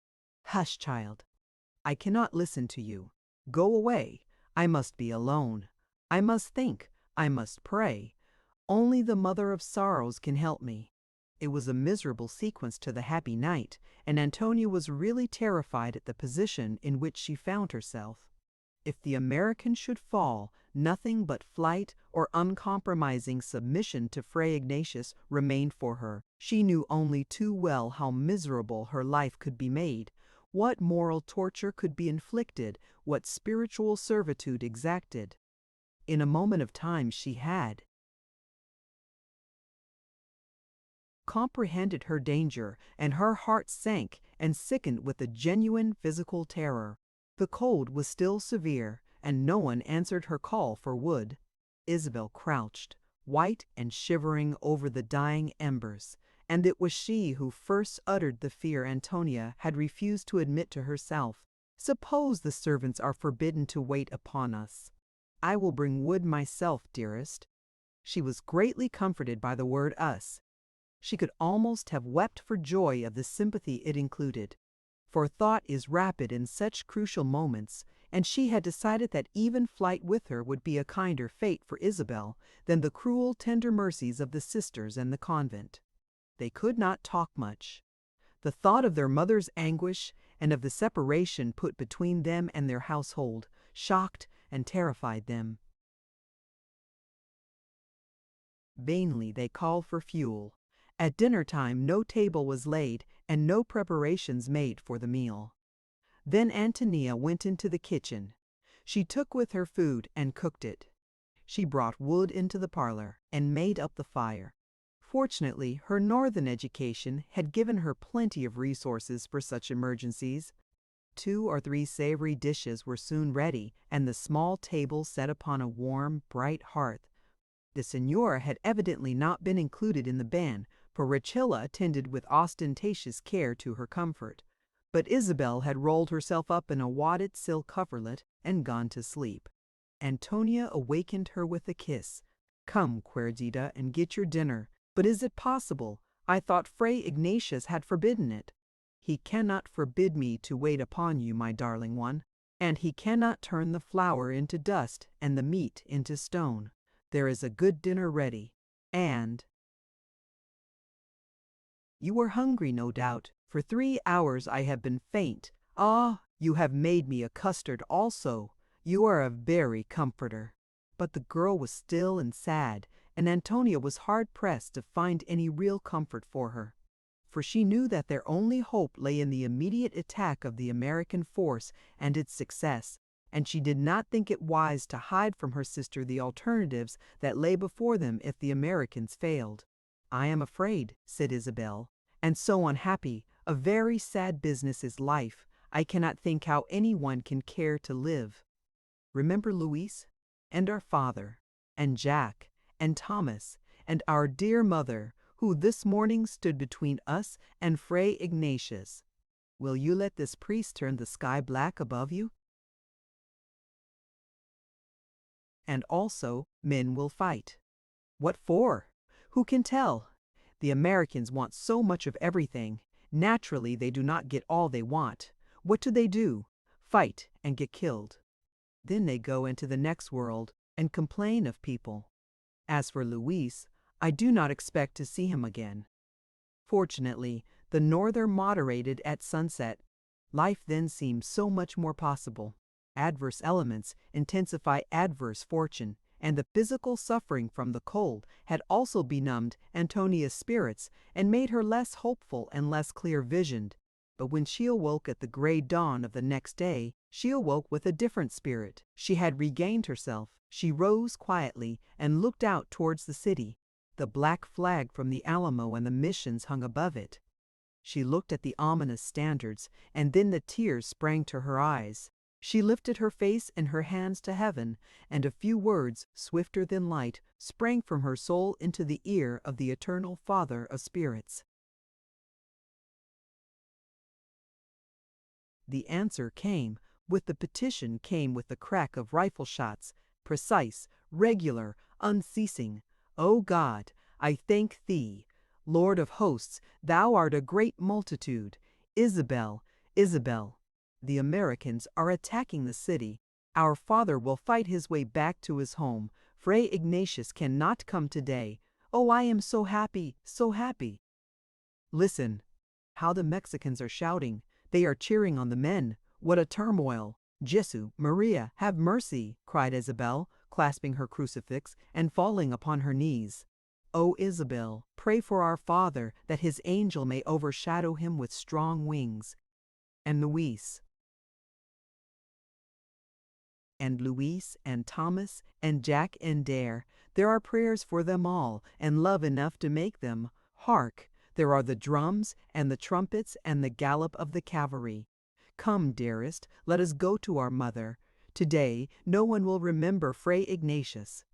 Hush, child. I cannot listen to you. Go away. I must be alone. I must think. I must pray. Only the Mother of Sorrows can help me. It was a miserable sequence to the happy night, and Antonia was really terrified at the position in which she found herself. If the American should fall, nothing but flight or uncompromising submission to Fray Ignatius remained for her. She knew only too well how miserable her life could be made, what moral torture could be inflicted, what spiritual servitude exacted. In a moment of time she had comprehended her danger, and her heart sank and sickened with a genuine physical terror. The cold was still severe, and no one answered her call for wood. Isabel crouched, white and shivering over the dying embers, and it was she who first uttered the fear Antonia had refused to admit to herself. Suppose the servants are forbidden to wait upon us. I will bring wood myself, dearest. She was greatly comforted by the word us. She could almost have wept for joy of the sympathy it included. For thought is rapid in such crucial moments, and she had decided that even flight with her would be a kinder fate for Isabel than the cruel, tender mercies of the sisters and the convent. They could not talk much. The thought of their mother's anguish and of the separation put between them and their household shocked and terrified them. Vainly they called for fuel. At dinner time no table was laid and no preparations made for the meal. Then Antonia went into the kitchen. She took with her food and cooked it. She brought wood into the parlor and made up the fire. Fortunately, her northern education had given her plenty of resources for such emergencies. 2 or 3 savory dishes were soon ready, and the small table set upon a warm, bright hearth. The señora had evidently not been included in the ban, for Rachilla attended with ostentatious care to her comfort. But Isabel had rolled herself up in a wadded silk coverlet and gone to sleep. Antonia awakened her with a kiss. Come, Querdita, and get your dinner. But is it possible? I thought Fray Ignatius had forbidden it. He cannot forbid me to wait upon you, my darling one, and he cannot turn the flour into dust and the meat into stone. There is a good dinner ready, and you are hungry, no doubt. For 3 hours I have been faint. Ah, you have made me a custard also. You are a very comforter. But the girl was still and sad, and Antonia was hard-pressed to find any real comfort for her. For she knew that their only hope lay in the immediate attack of the American force and its success, and she did not think it wise to hide from her sister the alternatives that lay before them if the Americans failed. I am afraid, said Isabel, and so unhappy, a very sad business is life. I cannot think how anyone can care to live. Remember Luis, and our father, and Jack, and Thomas, and our dear mother, who this morning stood between us and Fray Ignatius. Will you let this priest turn the sky black above you? And also, men will fight. What for? Who can tell? The Americans want so much of everything. Naturally, they do not get all they want. What do? Fight and get killed. Then they go into the next world and complain of people. As for Luis, I do not expect to see him again. Fortunately, the norther moderated at sunset. Life then seemed so much more possible. Adverse elements intensify adverse fortune, and the physical suffering from the cold had also benumbed Antonia's spirits and made her less hopeful and less clear-visioned. But when she awoke at the gray dawn of the next day, she awoke with a different spirit. She had regained herself. She rose quietly and looked out towards the city. The black flag from the Alamo and the missions hung above it. She looked at the ominous standards, and then the tears sprang to her eyes. She lifted her face and her hands to heaven, and a few words, swifter than light, sprang from her soul into the ear of the eternal Father of spirits. The answer came. With the petition came with the crack of rifle shots, precise, regular, unceasing. O God, I thank Thee. Lord of hosts, Thou art a great multitude. Isabel, Isabel. The Americans are attacking the city. Our father will fight his way back to his home. Fray Ignatius cannot come today. Oh, I am so happy, so happy. Listen, how the Mexicans are shouting. They are cheering on the men. What a turmoil! Jesu, Maria, have mercy, cried Isabel, clasping her crucifix and falling upon her knees. O Isabel, pray for our father, that his angel may overshadow him with strong wings. And Luis, and Thomas, and Jack and Dare, there are prayers for them all, and love enough to make them. Hark! There are the drums, and the trumpets, and the gallop of the cavalry. Come, dearest, let us go to our mother. Today no one will remember Fray Ignatius.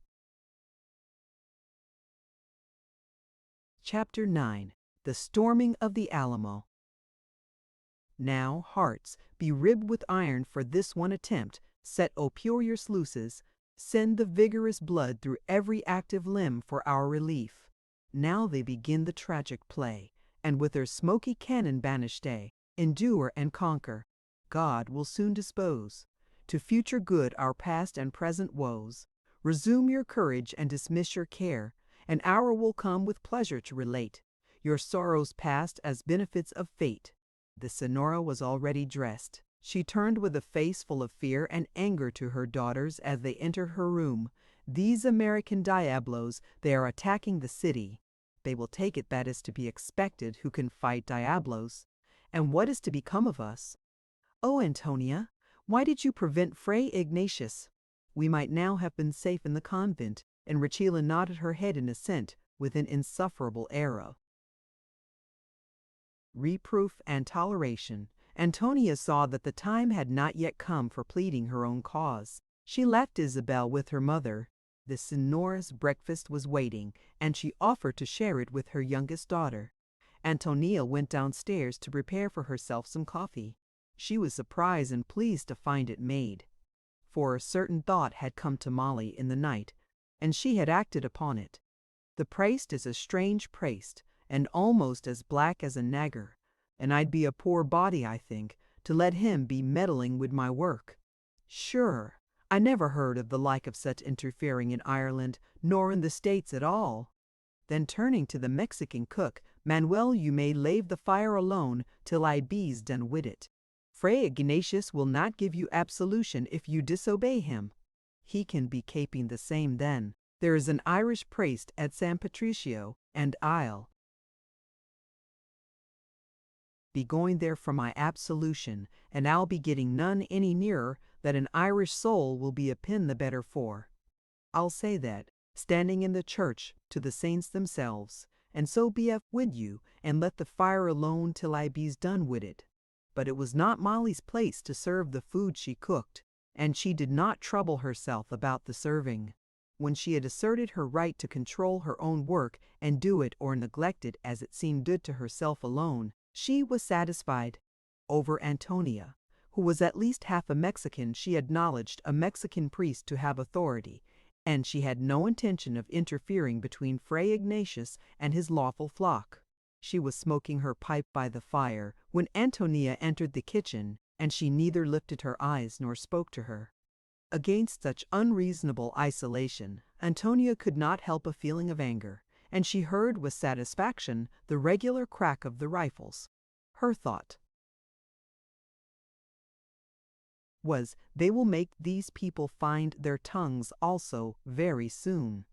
Chapter 9. The Storming of the Alamo. Now, hearts, be ribbed with iron for this one attempt. Set operior sluices. Send the vigorous blood through every active limb for our relief. Now they begin the tragic play, and with their smoky cannon banish day, endure and conquer. God will soon dispose to future good our past and present woes. Resume your courage and dismiss your care. An hour will come with pleasure to relate your sorrows past as benefits of fate. The Senora was already dressed. She turned with a face full of fear and anger to her daughters as they entered her room. These American diablos, they are attacking the city. They will take it, that is to be expected, who can fight diablos. And what is to become of us? Oh, Antonia, why did you prevent Fray Ignatius? We might now have been safe in the convent, and Rachela nodded her head in assent with an insufferable air. Reproof and toleration. Antonia saw that the time had not yet come for pleading her own cause. She left Isabel with her mother. The Senora's breakfast was waiting, and she offered to share it with her youngest daughter. Antonia went downstairs to prepare for herself some coffee. She was surprised and pleased to find it made, for a certain thought had come to Molly in the night, and she had acted upon it. The priest is a strange priest, and almost as black as a nagger, and I'd be a poor body, I think, to let him be meddling with my work. Sure, I never heard of the like of such interfering in Ireland, nor in the States at all. Then turning to the Mexican cook, Manuel, you may lave the fire alone till I be's done with it. Fray Ignatius will not give you absolution if you disobey him. He can be caping the same then. There is an Irish priest at San Patricio, and I'll be going there for my absolution, and I'll be getting none any nearer that an Irish soul will be a pin the better for. I'll say that, standing in the church, to the saints themselves, and so be with you, and let the fire alone till I be's done with it. But it was not Molly's place to serve the food she cooked, and she did not trouble herself about the serving. When she had asserted her right to control her own work and do it or neglect it as it seemed good to herself alone, she was satisfied. Over Antonia, who was at least half a Mexican, she acknowledged a Mexican priest to have authority, and she had no intention of interfering between Fray Ignatius and his lawful flock. She was smoking her pipe by the fire when Antonia entered the kitchen, and she neither lifted her eyes nor spoke to her. Against such unreasonable isolation, Antonia could not help a feeling of anger, and she heard with satisfaction the regular crack of the rifles. Her thought was, they will make these people find their tongues also very soon.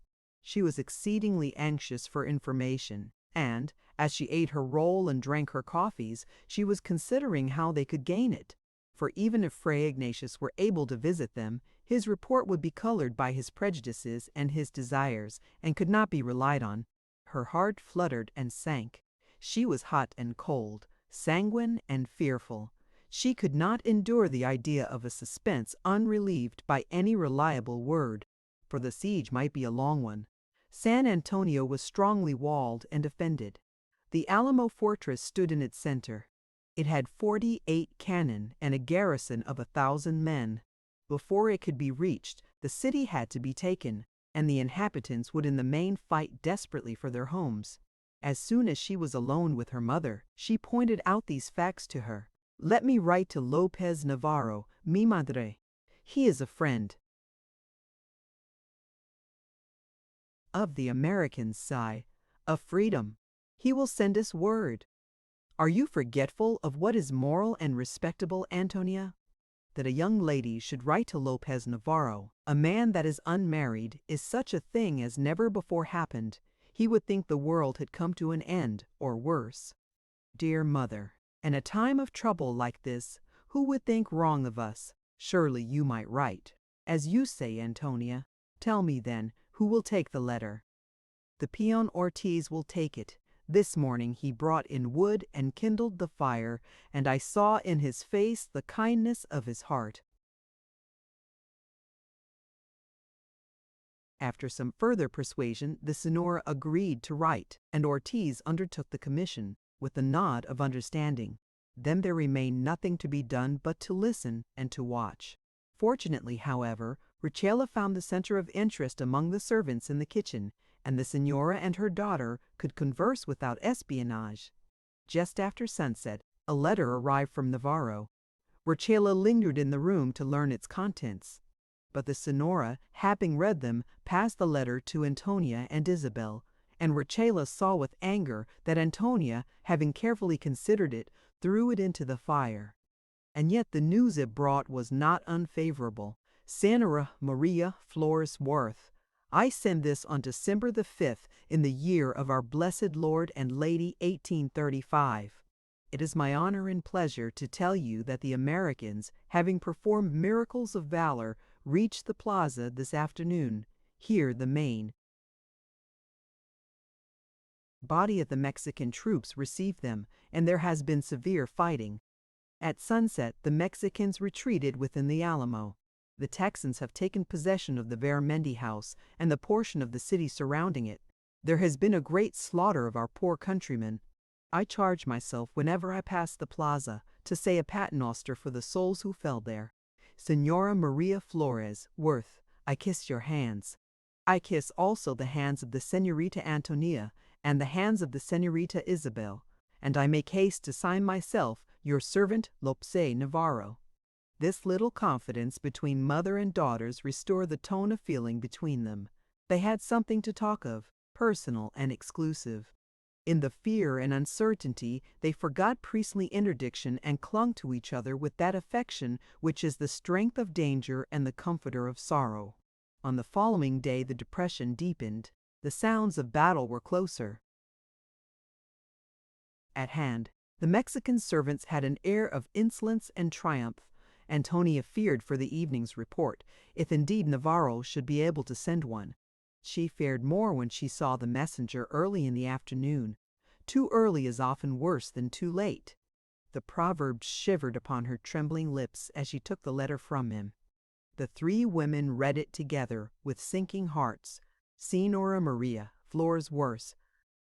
She was exceedingly anxious for information, and, as she ate her roll and drank her coffees, she was considering how they could gain it. For even if Fray Ignatius were able to visit them, his report would be colored by his prejudices and his desires, and could not be relied on. Her heart fluttered and sank. She was hot and cold, sanguine and fearful. She could not endure the idea of a suspense unrelieved by any reliable word, for the siege might be a long one. San Antonio was strongly walled and defended. The Alamo fortress stood in its center. It had 48 cannon and a garrison of 1,000 men. Before it could be reached, the city had to be taken, and the inhabitants would in the main fight desperately for their homes. As soon as she was alone with her mother, she pointed out these facts to her. "Let me write to Lopez Navarro, mi madre. He is a friend of the Americans' side of freedom. He will send us word." Are you forgetful of what is moral and respectable, Antonia? That a young lady should write to Lopez Navarro, a man that is unmarried, is such a thing as never before happened. He would think the world had come to an end, or worse. Dear mother, in a time of trouble like this, who would think wrong of us? Surely you might write. As you say, Antonia. Tell me then, who will take the letter? The peon Ortiz will take it. This morning he brought in wood and kindled the fire, and I saw in his face the kindness of his heart. After some further persuasion, the Senora agreed to write, and Ortiz undertook the commission, with a nod of understanding. Then there remained nothing to be done but to listen and to watch. Fortunately, however, Richella found the center of interest among the servants in the kitchen, and the Senora and her daughter could converse without espionage. Just after sunset, a letter arrived from Navarro. Richella lingered in the room to learn its contents, but the Senora, having read them, passed the letter to Antonia and Isabel, and Richella saw with anger that Antonia, having carefully considered it, threw it into the fire. And yet the news it brought was not unfavorable. Senora Maria Flores Worth, I send this on December the 5th in the year of our blessed Lord and Lady 1835. It is my honor and pleasure to tell you that the Americans, having performed miracles of valor, reached the plaza this afternoon. Here the main body of the Mexican troops received them, and there has been severe fighting. At sunset, the Mexicans retreated within the Alamo. The Texans have taken possession of the Veramendi house and the portion of the city surrounding it. There has been a great slaughter of our poor countrymen. I charge myself, whenever I pass the plaza, to say a paternoster for the souls who fell there. Senora Maria Flores Worth, I kiss your hands. I kiss also the hands of the Senorita Antonia and the hands of the Senorita Isabel, and I make haste to sign myself, your servant Lopez Navarro. This little confidence between mother and daughters restored the tone of feeling between them. They had something to talk of, personal and exclusive. In the fear and uncertainty, they forgot priestly interdiction and clung to each other with that affection which is the strength of danger and the comforter of sorrow. On the following day the depression deepened. The sounds of battle were closer at hand. The Mexican servants had an air of insolence and triumph. Antonia feared for the evening's report, if indeed Navarro should be able to send one. She feared more when she saw the messenger early in the afternoon. Too early is often worse than too late. The proverb shivered upon her trembling lips as she took the letter from him. The three women read it together with sinking hearts. Senora Maria Flores Worth.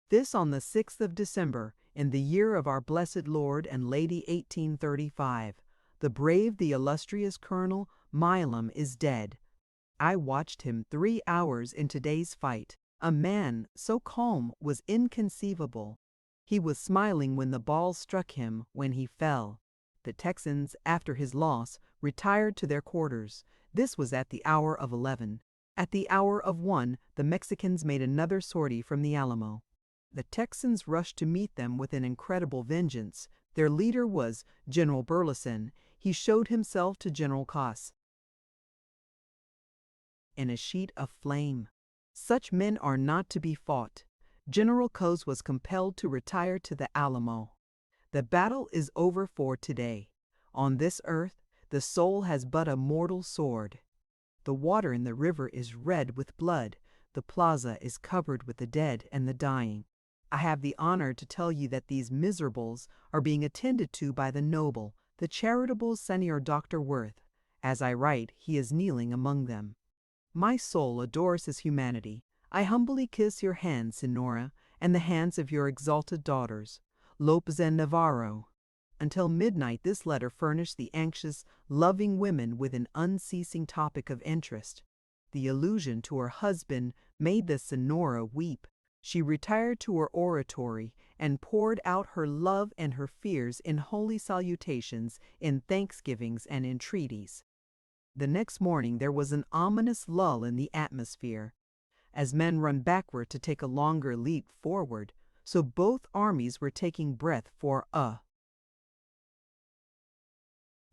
This on the 6th of December, in the year of our blessed Lord and Lady 1835. The brave, the illustrious Colonel Milam is dead. I watched him 3 hours in today's fight. A man so calm was inconceivable. He was smiling when the ball struck him when he fell. The Texans, after his loss, retired to their quarters. This was at the hour of 11. At the hour of 1, the Mexicans made another sortie from the Alamo. The Texans rushed to meet them with an incredible vengeance. Their leader was General Burleson. He showed himself to General Cos in a sheet of flame. Such men are not to be fought. General Cos was compelled to retire to the Alamo. The battle is over for today. On this earth, the soul has but a mortal sword. The water in the river is red with blood. The plaza is covered with the dead and the dying. I have the honor to tell you that these miserables are being attended to by the noble, the charitable Senior Dr. Worth. As I write, he is kneeling among them. My soul adores his humanity. I humbly kiss your hands, Senora, and the hands of your exalted daughters, Lopez and Navarro. Until midnight this letter furnished the anxious, loving women with an unceasing topic of interest. The allusion to her husband made the Senora weep. She retired to her oratory and poured out her love and her fears in holy salutations, in thanksgivings and entreaties. The next morning there was an ominous lull in the atmosphere. As men run backward to take a longer leap forward, so both armies were taking breath for a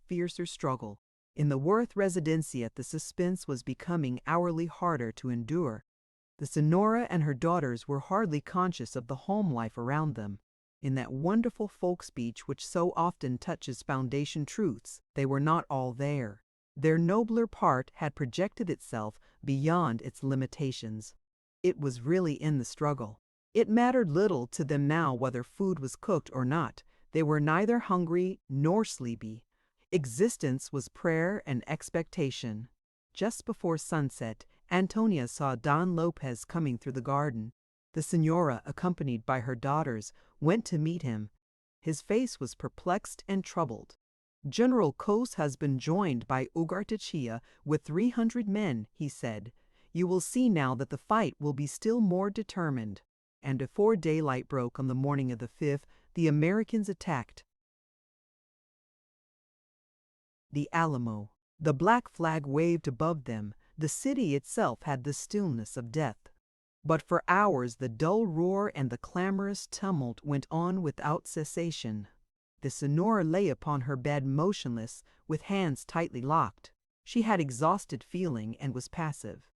fiercer struggle. In the Worth residencia, the suspense was becoming hourly harder to endure. The Senora and her daughters were hardly conscious of the home life around them. In that wonderful folk speech which so often touches foundation truths, they were not all there. Their nobler part had projected itself beyond its limitations. It was really in the struggle. It mattered little to them now whether food was cooked or not. They were neither hungry nor sleepy. Existence was prayer and expectation. Just before sunset, Antonia saw Don Lopez coming through the garden. The Senora, accompanied by her daughters, went to meet him. His face was perplexed and troubled. General Cos has been joined by Ugartechea with 300 men, he said. You will see now that the fight will be still more determined. And before daylight broke on the morning of the 5th, the Americans attacked the Alamo. The black flag waved above them. The city itself had the stillness of death. But for hours the dull roar and the clamorous tumult went on without cessation. The Senora lay upon her bed motionless, with hands tightly locked. She had exhausted feeling and was passive.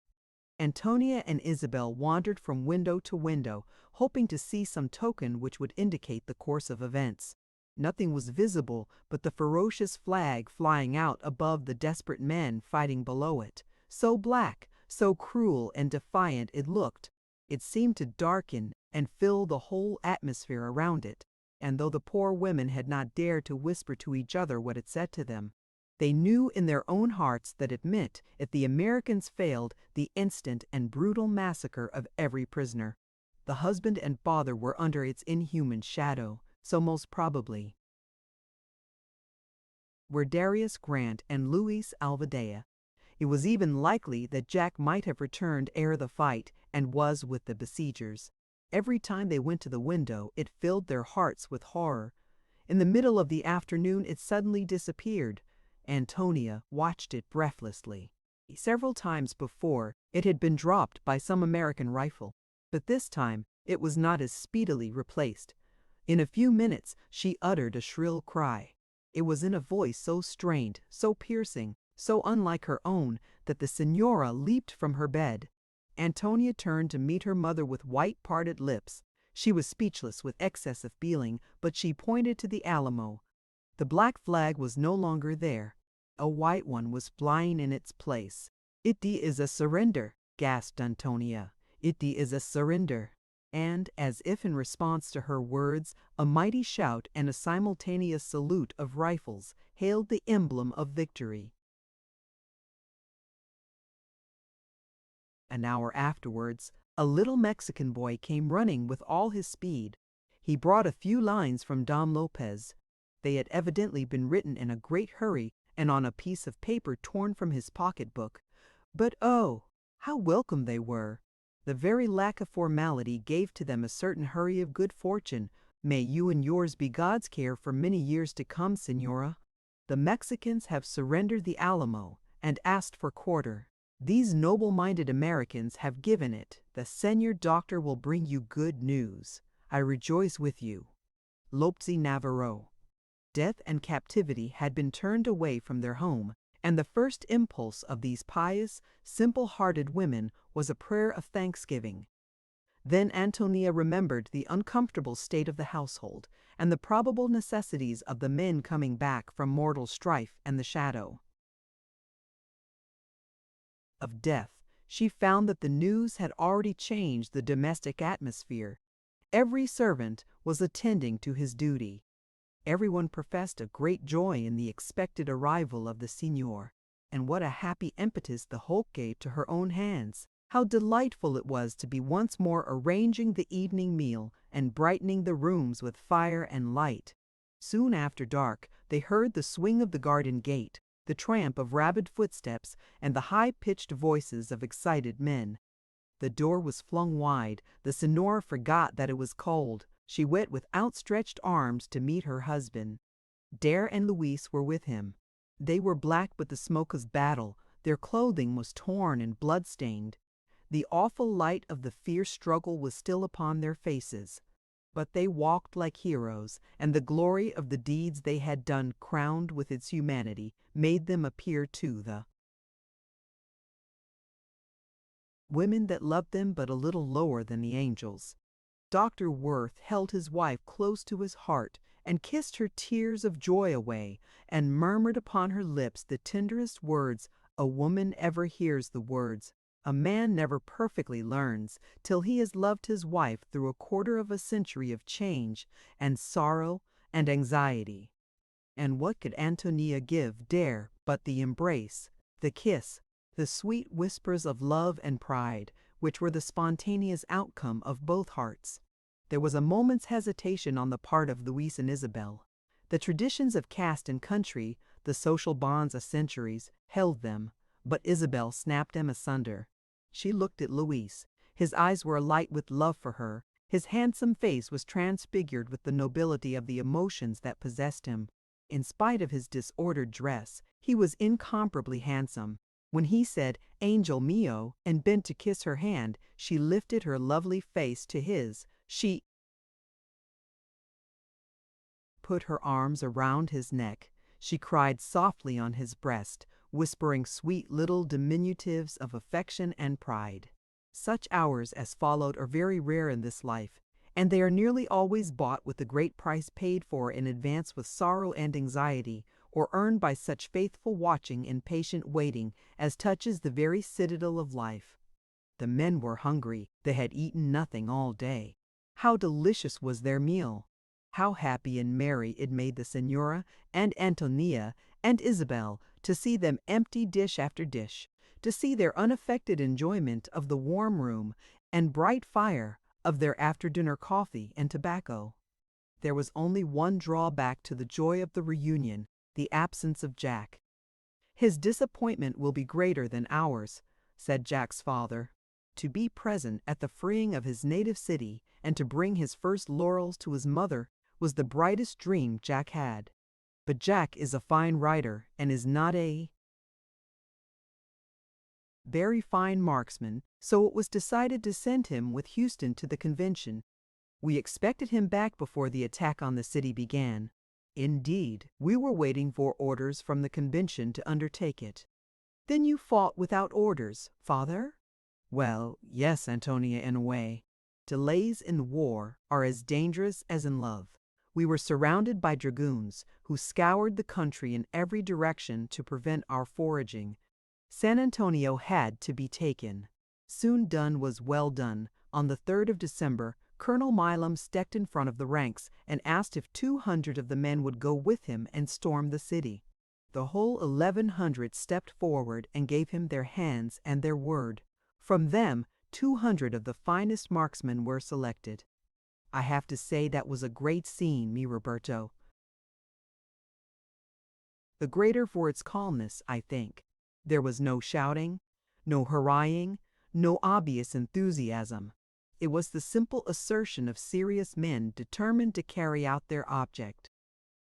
Antonia and Isabel wandered from window to window, hoping to see some token which would indicate the course of events. Nothing was visible but the ferocious flag flying out above the desperate men fighting below it. So black, so cruel and defiant it looked. It seemed to darken and fill the whole atmosphere around it. And though the poor women had not dared to whisper to each other what it said to them, they knew in their own hearts that it meant, if the Americans failed, the instant and brutal massacre of every prisoner. The husband and father were under its inhuman shadow, so most probably were Darius Grant and Luis Alvadea. It was even likely that Jack might have returned ere the fight and was with the besiegers. Every time they went to the window, it filled their hearts with horror. In the middle of the afternoon, it suddenly disappeared. Antonia watched it breathlessly. Several times before, it had been dropped by some American rifle, but this time it was not as speedily replaced. In a few minutes, she uttered a shrill cry. It was in a voice so strained, so piercing, so unlike her own, that the Senora leaped from her bed. Antonia turned to meet her mother with white parted lips. She was speechless with excess of feeling, but she pointed to the Alamo. The black flag was no longer there. A white one was flying in its place. "It is a surrender," gasped Antonia. "It is a surrender." And, as if in response to her words, a mighty shout and a simultaneous salute of rifles hailed the emblem of victory. An hour afterwards, a little Mexican boy came running with all his speed. He brought a few lines from Don Lopez. They had evidently been written in a great hurry and on a piece of paper torn from his pocketbook. But oh, how welcome they were! The very lack of formality gave to them a certain hurry of good fortune. May you and yours be God's care for many years to come, Senora. The Mexicans have surrendered the Alamo and asked for quarter. These noble-minded Americans have given it. The Senor Doctor will bring you good news. I rejoice with you. Lopzi Navarro. Death and captivity had been turned away from their home, and the first impulse of these pious, simple-hearted women was a prayer of thanksgiving. Then Antonia remembered the uncomfortable state of the household and the probable necessities of the men coming back from mortal strife and the shadow of death. She found that the news had already changed the domestic atmosphere. Every servant was attending to his duty. Everyone professed a great joy in the expected arrival of the Signor, and what a happy impetus the whole gave to her own hands. How delightful it was to be once more arranging the evening meal and brightening the rooms with fire and light. Soon after dark, they heard the swing of the garden gate, the tramp of rapid footsteps, and the high-pitched voices of excited men. The door was flung wide. The Senora forgot that it was cold. She went with outstretched arms to meet her husband. Dare and Luis were with him. They were black with the smoke of battle. Their clothing was torn and blood-stained. The awful light of the fierce struggle was still upon their faces. But they walked like heroes, and the glory of the deeds they had done, crowned with its humanity, made them appear to the women that loved them but a little lower than the angels. Dr. Worth held his wife close to his heart and kissed her tears of joy away, and murmured upon her lips the tenderest words a woman ever hears. The words, "A man never perfectly learns till he has loved his wife through a quarter of a century of change and sorrow and anxiety." And what could Antonia give Dare but the embrace, the kiss, the sweet whispers of love and pride, which were the spontaneous outcome of both hearts? There was a moment's hesitation on the part of Luis and Isabel. The traditions of caste and country, the social bonds of centuries, held them, but Isabel snapped them asunder. She looked at Luis. His eyes were alight with love for her. His handsome face was transfigured with the nobility of the emotions that possessed him. In spite of his disordered dress, he was incomparably handsome. When he said, "Angel mio," and bent to kiss her hand, she lifted her lovely face to his. She put her arms around his neck. She cried softly on his breast, whispering sweet little diminutives of affection and pride. Such hours as followed are very rare in this life, and they are nearly always bought with the great price paid for in advance with sorrow and anxiety, or earned by such faithful watching and patient waiting as touches the very citadel of life. The men were hungry. They had eaten nothing all day. How delicious was their meal! How happy and merry it made the Senora and Antonia and Isabel to see them empty dish after dish, to see their unaffected enjoyment of the warm room and bright fire, of their after-dinner coffee and tobacco. There was only one drawback to the joy of the reunion, the absence of Jack. "His disappointment will be greater than ours," said Jack's father. To be present at the freeing of his native city and to bring his first laurels to his mother was the brightest dream Jack had. But Jack is a fine writer and is not a very fine marksman, so it was decided to send him with Houston to the convention. We expected him back before the attack on the city began. Indeed, we were waiting for orders from the convention to undertake it. "Then you fought without orders, father?" "Well, yes, Antonia, in a way. Delays in war are as dangerous as in love. We were surrounded by dragoons who scoured the country in every direction to prevent our foraging. San Antonio had to be taken. Soon done was well done. On the 3rd of December, Colonel Milam stepped in front of the ranks and asked if 200 of the men would go with him and storm the city. The whole 1,100 stepped forward and gave him their hands and their word. From them, 200 of the finest marksmen were selected. I have to say that was a great scene, mi Roberto. The greater for its calmness, I think. There was no shouting, no hurrying, no obvious enthusiasm. It was the simple assertion of serious men determined to carry out their object.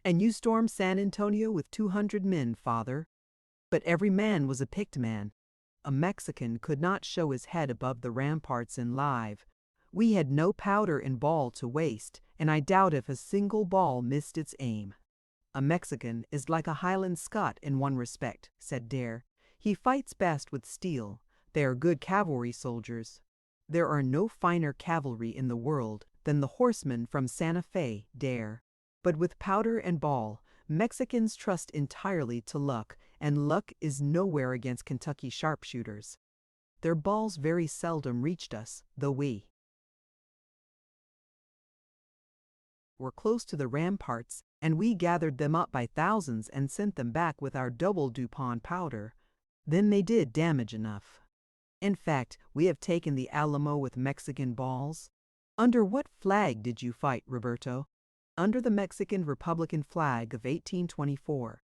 "And you stormed San Antonio with 200 men, father." But every man was a picked man. A Mexican could not show his head above the ramparts in live. We had no powder and ball to waste, and I doubt if a single ball missed its aim. "A Mexican is like a Highland Scot in one respect," said Dare. "He fights best with steel. They are good cavalry soldiers. There are no finer cavalry in the world than the horsemen from Santa Fe, Dare. But with powder and ball, Mexicans trust entirely to luck, and luck is nowhere against Kentucky sharpshooters. Their balls very seldom reached us, though we were close to the ramparts, and we gathered them up by thousands and sent them back with our double Dupont powder. Then they did damage enough. In fact, we have taken the Alamo with Mexican balls." "Under what flag did you fight, Roberto?" "Under the Mexican Republican flag of 1824.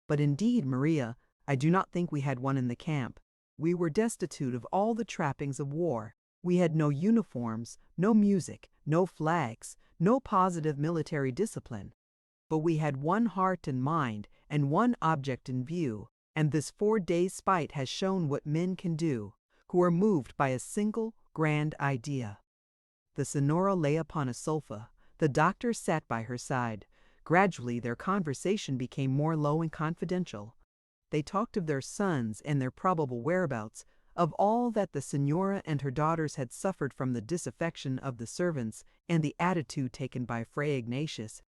But indeed, Maria, I do not think we had one in the camp. We were destitute of all the trappings of war. We had no uniforms, no music, no flags, no positive military discipline. But we had one heart and mind and one object in view, and this 4 days' fight has shown what men can do, who are moved by a single grand idea." The Senora lay upon a sofa. The doctor sat by her side. Gradually their conversation became more low and confidential. They talked of their sons and their probable whereabouts, of all that the Senora and her daughters had suffered from the disaffection of the servants and the attitude taken by Fray Ignatius.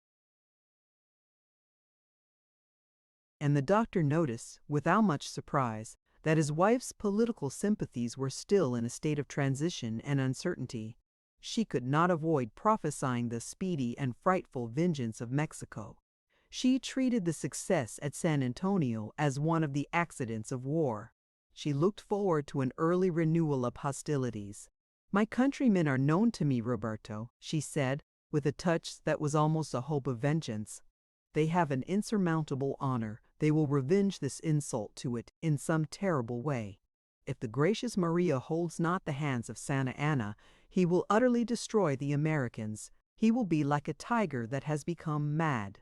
And the doctor noticed, without much surprise, that his wife's political sympathies were still in a state of transition and uncertainty. She could not avoid prophesying the speedy and frightful vengeance of Mexico. She treated the success at San Antonio as one of the accidents of war. She looked forward to an early renewal of hostilities. "My countrymen are known to me, Roberto," she said, with a touch that was almost a hope of vengeance. "They have an insurmountable honor. They will revenge this insult to it in some terrible way. If the gracious Maria holds not the hands of Santa Anna, he will utterly destroy the Americans. He will be like a tiger that has become mad.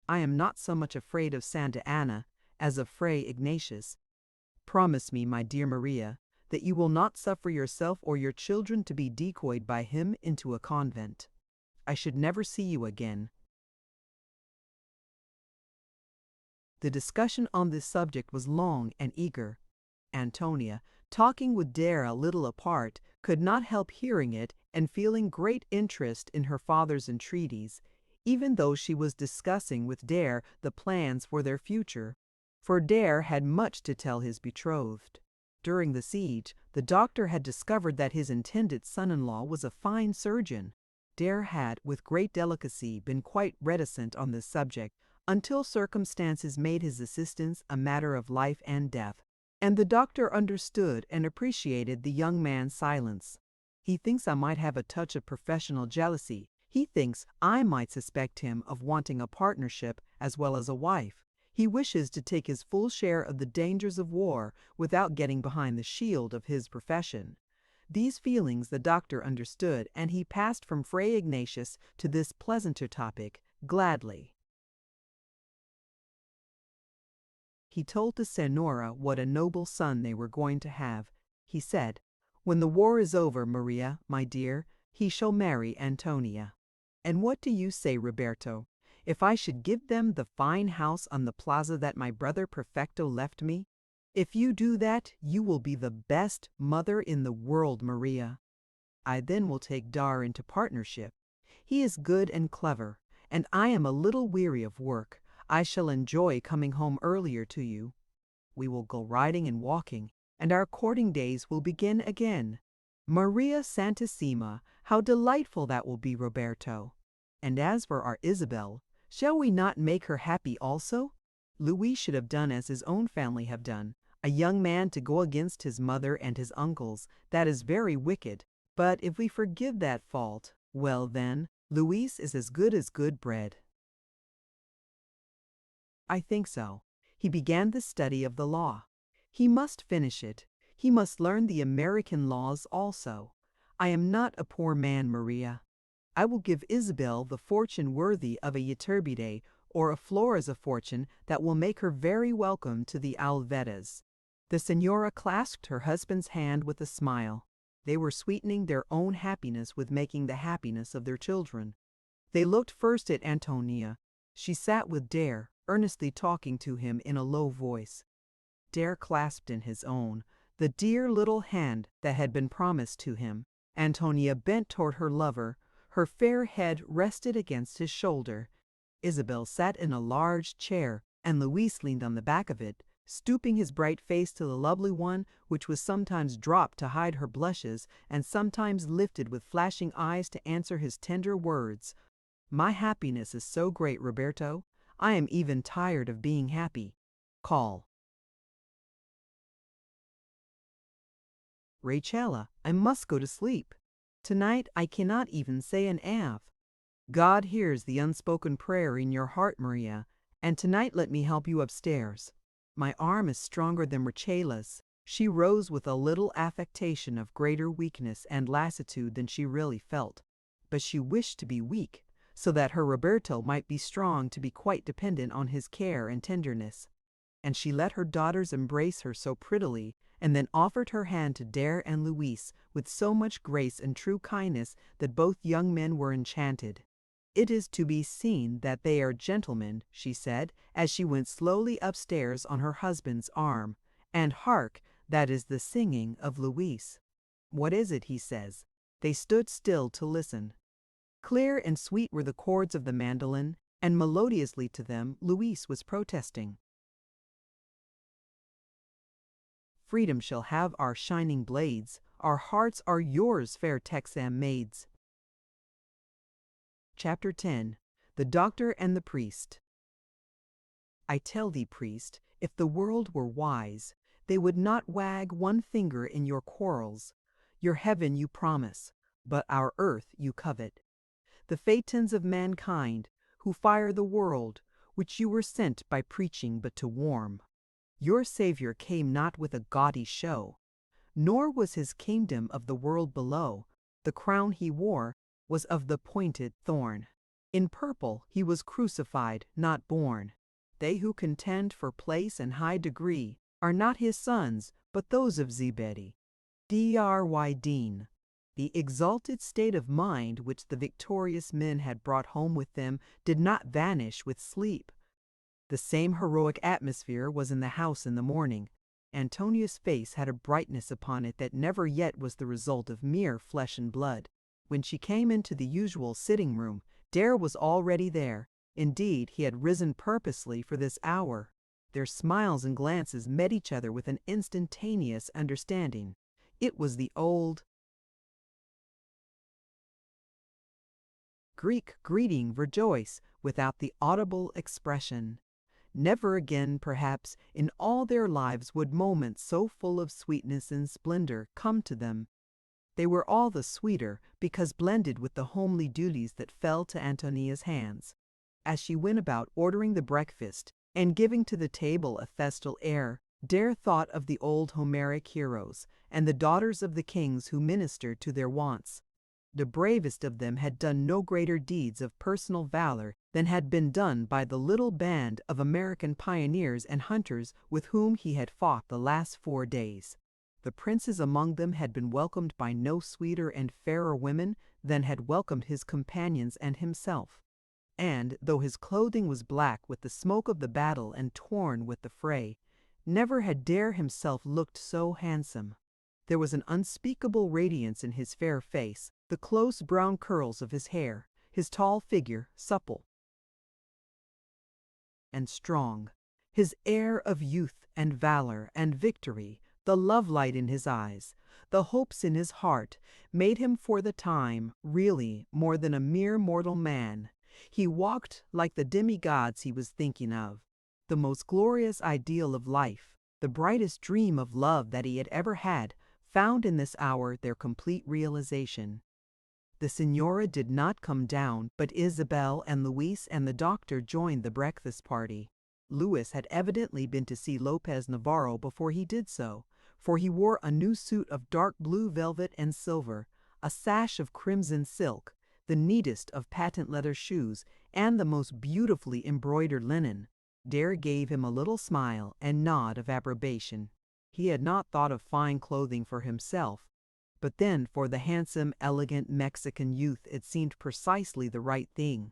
I am not so much afraid of Santa Anna as of Fray Ignatius. Promise me, my dear Maria, that you will not suffer yourself or your children to be decoyed by him into a convent. I should never see you again." The discussion on this subject was long and eager. Antonia, talking with Dare a little apart, could not help hearing it and feeling great interest in her father's entreaties, even though she was discussing with Dare the plans for their future. For Dare had much to tell his betrothed. During the siege, the doctor had discovered that his intended son-in-law was a fine surgeon. Dare had, with great delicacy, been quite reticent on this subject until circumstances made his assistance a matter of life and death. And the doctor understood and appreciated the young man's silence. "He thinks I might have a touch of professional jealousy. He thinks I might suspect him of wanting a partnership as well as a wife. He wishes to take his full share of the dangers of war without getting behind the shield of his profession." These feelings the doctor understood, and he passed from Fray Ignatius to this pleasanter topic gladly. He told the Senora what a noble son they were going to have. He said, "When the war is over, Maria, my dear, he shall marry Antonia. And what do you say, Roberto? If I should give them the fine house on the plaza that my brother Perfecto left me? If you do that, you will be the best mother in the world, Maria. I then will take Dar into partnership. He is good and clever, and I am a little weary of work. I shall enjoy coming home earlier to you. We will go riding and walking, and our courting days will begin again. Maria Santissima, how delightful that will be, Roberto! And as for our Isabel, shall we not make her happy also? Louis should have done as his own family have done. A young man to go against his mother and his uncles, that is very wicked. But if we forgive that fault, well then, Louis is as good bread." "I think so. He began the study of the law. He must finish it. He must learn the American laws also. I am not a poor man, Maria. I will give Isabel the fortune worthy of a Iturbide, or a Flores a fortune that will make her very welcome to the Alvedas." The señora clasped her husband's hand with a smile. They were sweetening their own happiness with making the happiness of their children. They looked first at Antonia. She sat with Dare, earnestly talking to him in a low voice. Dare clasped in his own the dear little hand that had been promised to him. Antonia bent toward her lover, her fair head rested against his shoulder. Isabel sat in a large chair, and Luis leaned on the back of it, stooping his bright face to the lovely one, which was sometimes dropped to hide her blushes, and sometimes lifted with flashing eyes to answer his tender words. "My happiness is so great, Roberto, I am even tired of being happy. Call." "Rachela, I must go to sleep. Tonight I cannot even say an Ave." "God hears the unspoken prayer in your heart, Maria, and tonight let me help you upstairs. My arm is stronger than Rachela's." She rose with a little affectation of greater weakness and lassitude than she really felt, but she wished to be weak, so that her Roberto might be strong to be quite dependent on his care and tenderness. And she let her daughters embrace her so prettily, and then offered her hand to Dare and Luis with so much grace and true kindness that both young men were enchanted. "It is to be seen that they are gentlemen," she said, as she went slowly upstairs on her husband's arm. "And hark, that is the singing of Luis." "What is it?" he says. They stood still to listen. Clear and sweet were the chords of the mandolin, and melodiously to them Luis was protesting. "Freedom shall have our shining blades, our hearts are yours, fair Texan maids." Chapter 10. The Doctor and the Priest. "I tell thee, priest, if the world were wise, they would not wag one finger in your quarrels. Your heaven you promise, but our earth you covet. The phaetons of mankind, who fire the world, which you were sent by preaching but to warm. Your Savior came not with a gaudy show, nor was his kingdom of the world below. The crown he wore was of the pointed thorn. In purple he was crucified, not born. They who contend for place and high degree are not his sons, but those of Zebedee. Dryden. The exalted state of mind which the victorious men had brought home with them did not vanish with sleep. The same heroic atmosphere was in the house in the morning. Antonia's face had a brightness upon it that never yet was the result of mere flesh and blood. When she came into the usual sitting room, Dare was already there. Indeed, he had risen purposely for this hour. Their smiles and glances met each other with an instantaneous understanding. It was the old Greek greeting, rejoice, without the audible expression. Never again, perhaps, in all their lives would moments so full of sweetness and splendor come to them. They were all the sweeter because blended with the homely duties that fell to Antonia's hands. As she went about ordering the breakfast and giving to the table a festal air, Dare thought of the old Homeric heroes and the daughters of the kings who ministered to their wants. The bravest of them had done no greater deeds of personal valor than had been done by the little band of American pioneers and hunters with whom he had fought the last 4 days. The princes among them had been welcomed by no sweeter and fairer women than had welcomed his companions and himself. And, though his clothing was black with the smoke of the battle and torn with the fray, never had Dare himself looked so handsome. There was an unspeakable radiance in his fair face, the close brown curls of his hair, his tall figure, supple and strong, his air of youth and valor and victory, the love light in his eyes, the hopes in his heart, made him for the time really more than a mere mortal man. He walked like the demigods he was thinking of, the most glorious ideal of life, the brightest dream of love that he had ever had, found in this hour their complete realization. The señora did not come down, but Isabel and Luis and the doctor joined the breakfast party. Luis had evidently been to see Lopez Navarro before he did so, for he wore a new suit of dark blue velvet and silver, a sash of crimson silk, the neatest of patent leather shoes, and the most beautifully embroidered linen. Dare gave him a little smile and nod of approbation. He had not thought of fine clothing for himself, but then for the handsome, elegant Mexican youth it seemed precisely the right thing.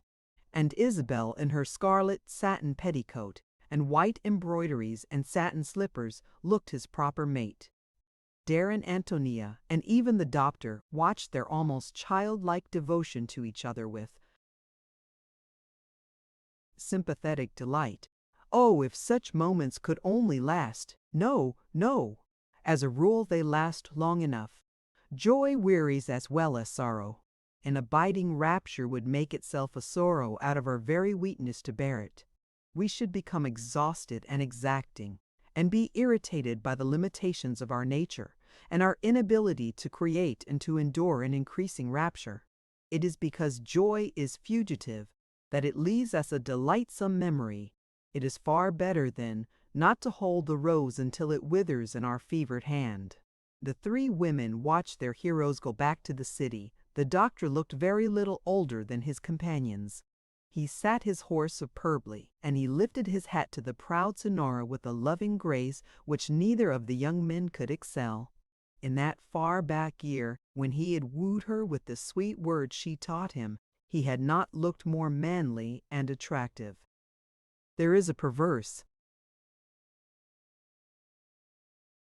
And Isabel, in her scarlet satin petticoat and white embroideries and satin slippers, looked his proper mate. Dare and Antonia, and even the doctor, watched their almost childlike devotion to each other with sympathetic delight. Oh, if such moments could only last! No, no! As a rule they last long enough. Joy wearies as well as sorrow. An abiding rapture would make itself a sorrow out of our very weakness to bear it. We should become exhausted and exacting, and be irritated by the limitations of our nature, and our inability to create and to endure an increasing rapture. It is because joy is fugitive that it leaves us a delightsome memory. It is far better, then, not to hold the rose until it withers in our fevered hand. The three women watched their heroes go back to the city. The doctor looked very little older than his companions. He sat his horse superbly, and he lifted his hat to the proud Sonora with a loving grace which neither of the young men could excel. In that far back year, when he had wooed her with the sweet words she taught him, he had not looked more manly and attractive. There is a perverse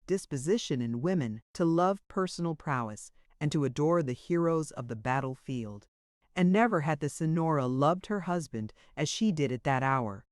disposition in women to love personal prowess and to adore the heroes of the battlefield. And never had the Senora loved her husband as she did at that hour.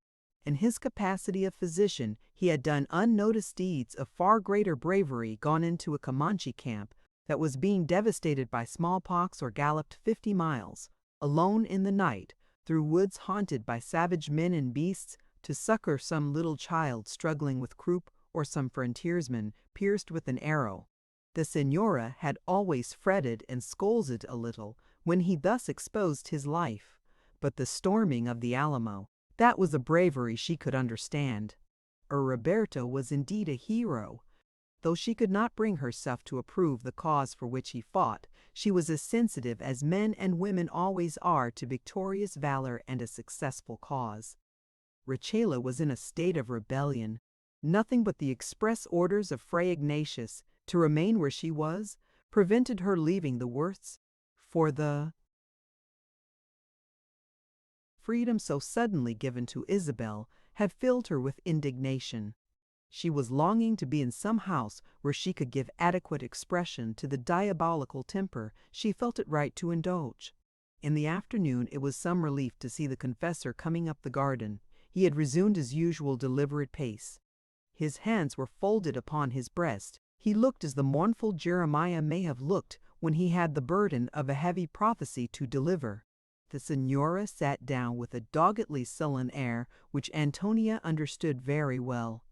In his capacity of physician, he had done unnoticed deeds of far greater bravery, gone into a Comanche camp that was being devastated by smallpox, or galloped 50 miles, alone in the night, through woods haunted by savage men and beasts, to succor some little child struggling with croup, or some frontiersman pierced with an arrow. The Senora had always fretted and scolded a little when he thus exposed his life, but the storming of the Alamo, that was a bravery she could understand. Roberto was indeed a hero. Though she could not bring herself to approve the cause for which he fought, she was as sensitive as men and women always are to victorious valor and a successful cause. Rachela was in a state of rebellion. Nothing but the express orders of Fray Ignatius to remain where she was prevented her leaving the Worths, for the freedom so suddenly given to Isabel had filled her with indignation. She was longing to be in some house where she could give adequate expression to the diabolical temper she felt it right to indulge. In the afternoon it was some relief to see the confessor coming up the garden. He had resumed his usual deliberate pace. His hands were folded upon his breast. He looked as the mournful Jeremiah may have looked when he had the burden of a heavy prophecy to deliver. The Senora sat down with a doggedly sullen air which Antonia understood very well.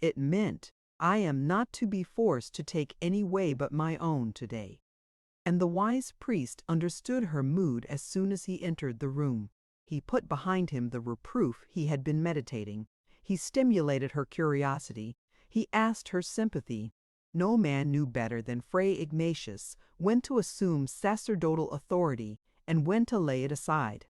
It meant, I am not to be forced to take any way but my own today. And the wise priest understood her mood as soon as he entered the room. He put behind him the reproof he had been meditating. He stimulated her curiosity. He asked her sympathy. No man knew better than Fray Ignatius when to assume sacerdotal authority and when to lay it aside.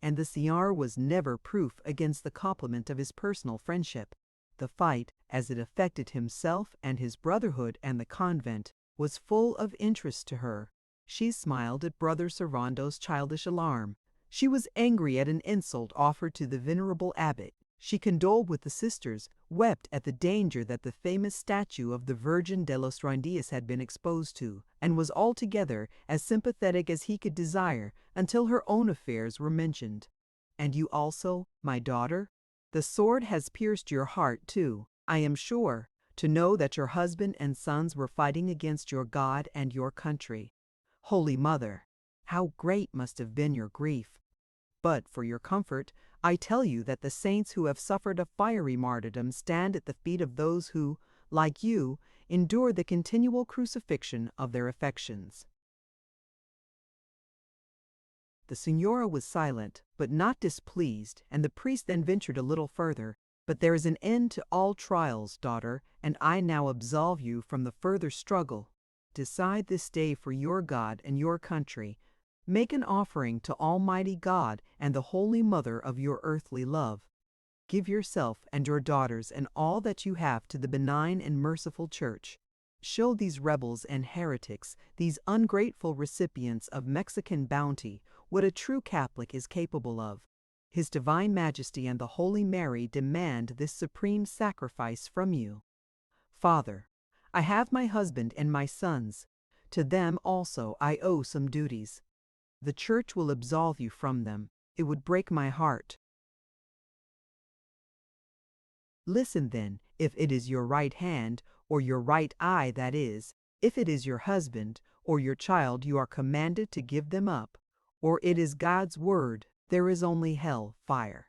And the Senor was never proof against the compliment of his personal friendship. The fight, as it affected himself and his brotherhood and the convent, was full of interest to her. She smiled at Brother Servando's childish alarm. She was angry at an insult offered to the venerable abbot. She condoled with the sisters, wept at the danger that the famous statue of the Virgin de los Rendies had been exposed to, and was altogether as sympathetic as he could desire until her own affairs were mentioned. And you also, my daughter? The sword has pierced your heart too, I am sure, to know that your husband and sons were fighting against your God and your country. Holy Mother, how great must have been your grief! But for your comfort, I tell you that the saints who have suffered a fiery martyrdom stand at the feet of those who, like you, endure the continual crucifixion of their affections. The Senora was silent, but not displeased, and the priest then ventured a little further. But there is an end to all trials, daughter, and I now absolve you from the further struggle. Decide this day for your God and your country. Make an offering to Almighty God and the Holy Mother of your earthly love. Give yourself and your daughters and all that you have to the benign and merciful Church. Show these rebels and heretics, these ungrateful recipients of Mexican bounty, what a true Catholic is capable of. His Divine Majesty and the Holy Mary demand this supreme sacrifice from you. Father, I have my husband and my sons. To them also I owe some duties. The Church will absolve you from them. It would break my heart. Listen then, if it is your right hand, or your right eye, that is, if it is your husband, or your child, you are commanded to give them up, or it is God's word, there is only hell fire.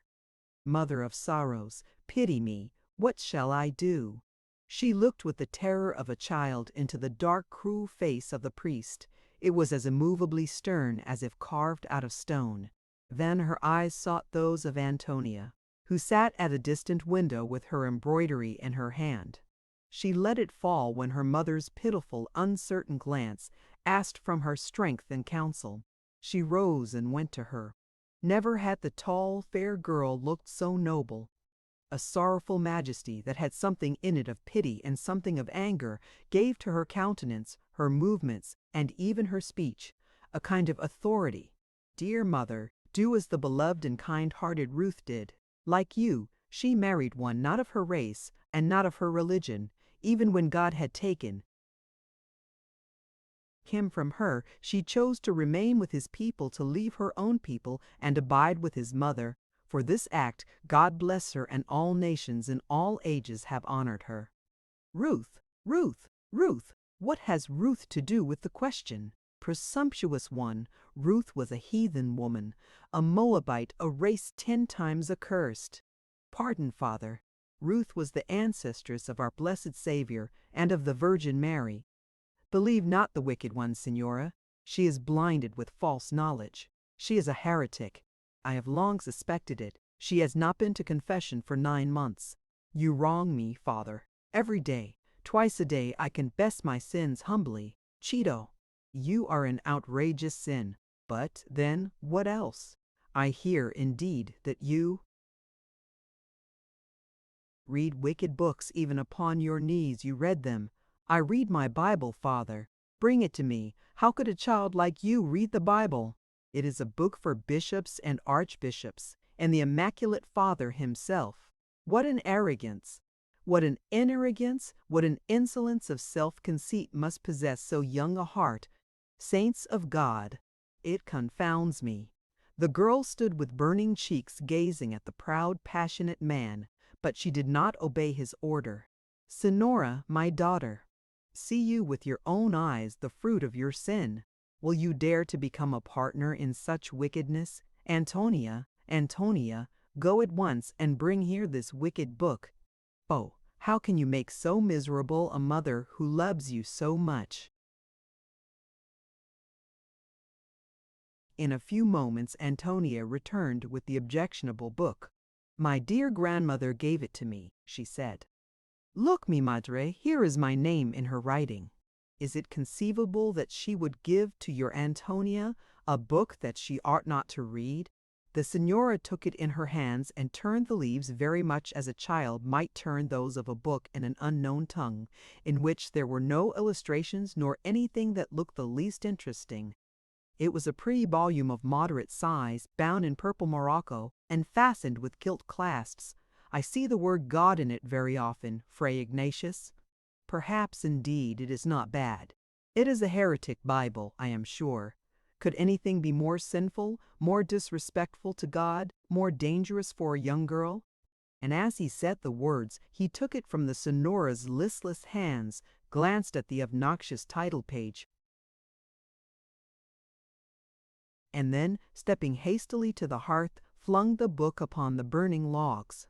Mother of sorrows, pity me, what shall I do? She looked with the terror of a child into the dark, cruel face of the priest. It was as immovably stern as if carved out of stone. Then her eyes sought those of Antonia, who sat at a distant window with her embroidery in her hand. She let it fall when her mother's pitiful, uncertain glance asked from her strength and counsel. She rose and went to her. Never had the tall, fair girl looked so noble. A sorrowful majesty that had something in it of pity and something of anger gave to her countenance, her movements, and even her speech, a kind of authority. Dear mother, do as the beloved and kind-hearted Ruth did. Like you, she married one not of her race and not of her religion. Even when God had taken him from her, she chose to remain with his people, to leave her own people and abide with his mother. For this act, God bless her, and all nations in all ages have honored her. Ruth, Ruth, Ruth, what has Ruth to do with the question? Presumptuous one, Ruth was a heathen woman, a Moabite, a race 10 times accursed. Pardon, Father. Ruth was the ancestress of our blessed Savior and of the Virgin Mary. Believe not the wicked one, Signora. She is blinded with false knowledge. She is a heretic. I have long suspected it. She has not been to confession for 9 months. You wrong me, Father. Every day, twice a day, I confess my sins humbly. Cheeto, you are an outrageous sin. But, then, what else? I hear, indeed, that you read wicked books. Even upon your knees you read them. I read my Bible, Father. Bring it to me. How could a child like you read the Bible? It is a book for bishops and archbishops, and the Immaculate Father himself. What an arrogance! What an inarrogance! What an insolence of self-conceit must possess so young a heart! Saints of God! It confounds me. The girl stood with burning cheeks gazing at the proud, passionate man, but she did not obey his order. Signora, my daughter, see you with your own eyes the fruit of your sin. Will you dare to become a partner in such wickedness? Antonia, Antonia, go at once and bring here this wicked book. Oh, how can you make so miserable a mother who loves you so much? In a few moments Antonia returned with the objectionable book. My dear grandmother gave it to me, she said. Look, mi madre, here is my name in her writing. Is it conceivable that she would give to your Antonia a book that she ought not to read? The Signora took it in her hands and turned the leaves very much as a child might turn those of a book in an unknown tongue, in which there were no illustrations nor anything that looked the least interesting. It was a pretty volume of moderate size, bound in purple morocco, and fastened with gilt clasps. I see the word God in it very often, Fray Ignatius. Perhaps, indeed, it is not bad. It is a heretic Bible, I am sure. Could anything be more sinful, more disrespectful to God, more dangerous for a young girl? And as he said the words, he took it from the Signora's listless hands, glanced at the obnoxious title page, and then, stepping hastily to the hearth, flung the book upon the burning logs.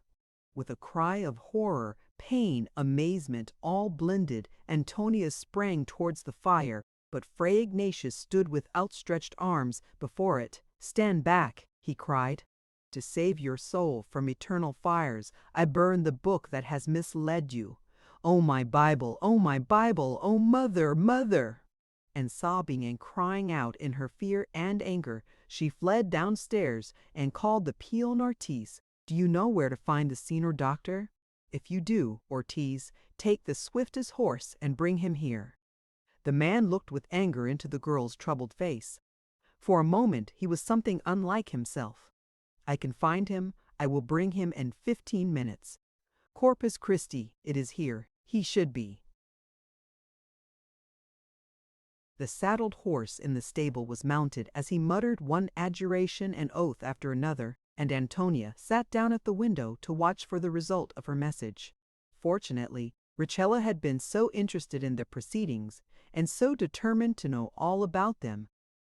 With a cry of horror, pain, amazement, all blended, Antonia sprang towards the fire, but Fray Ignatius stood with outstretched arms before it. "Stand back," he cried. to save your soul from eternal fires, I burn the book that has misled you. Oh my Bible, oh my Bible, oh mother, mother!" And sobbing and crying out in her fear and anger, she fled downstairs and called the peon Ortiz. "Do you know where to find the senior doctor? If you do, Ortiz, take the swiftest horse and bring him here." The man looked with anger into the girl's troubled face. For a moment he was something unlike himself. "I can find him. I will bring him in 15 minutes. Corpus Christi, it is here. He should be." The saddled horse in the stable was mounted as he muttered one adjuration and oath after another, and Antonia sat down at the window to watch for the result of her message. Fortunately, Richella had been so interested in the proceedings, and so determined to know all about them,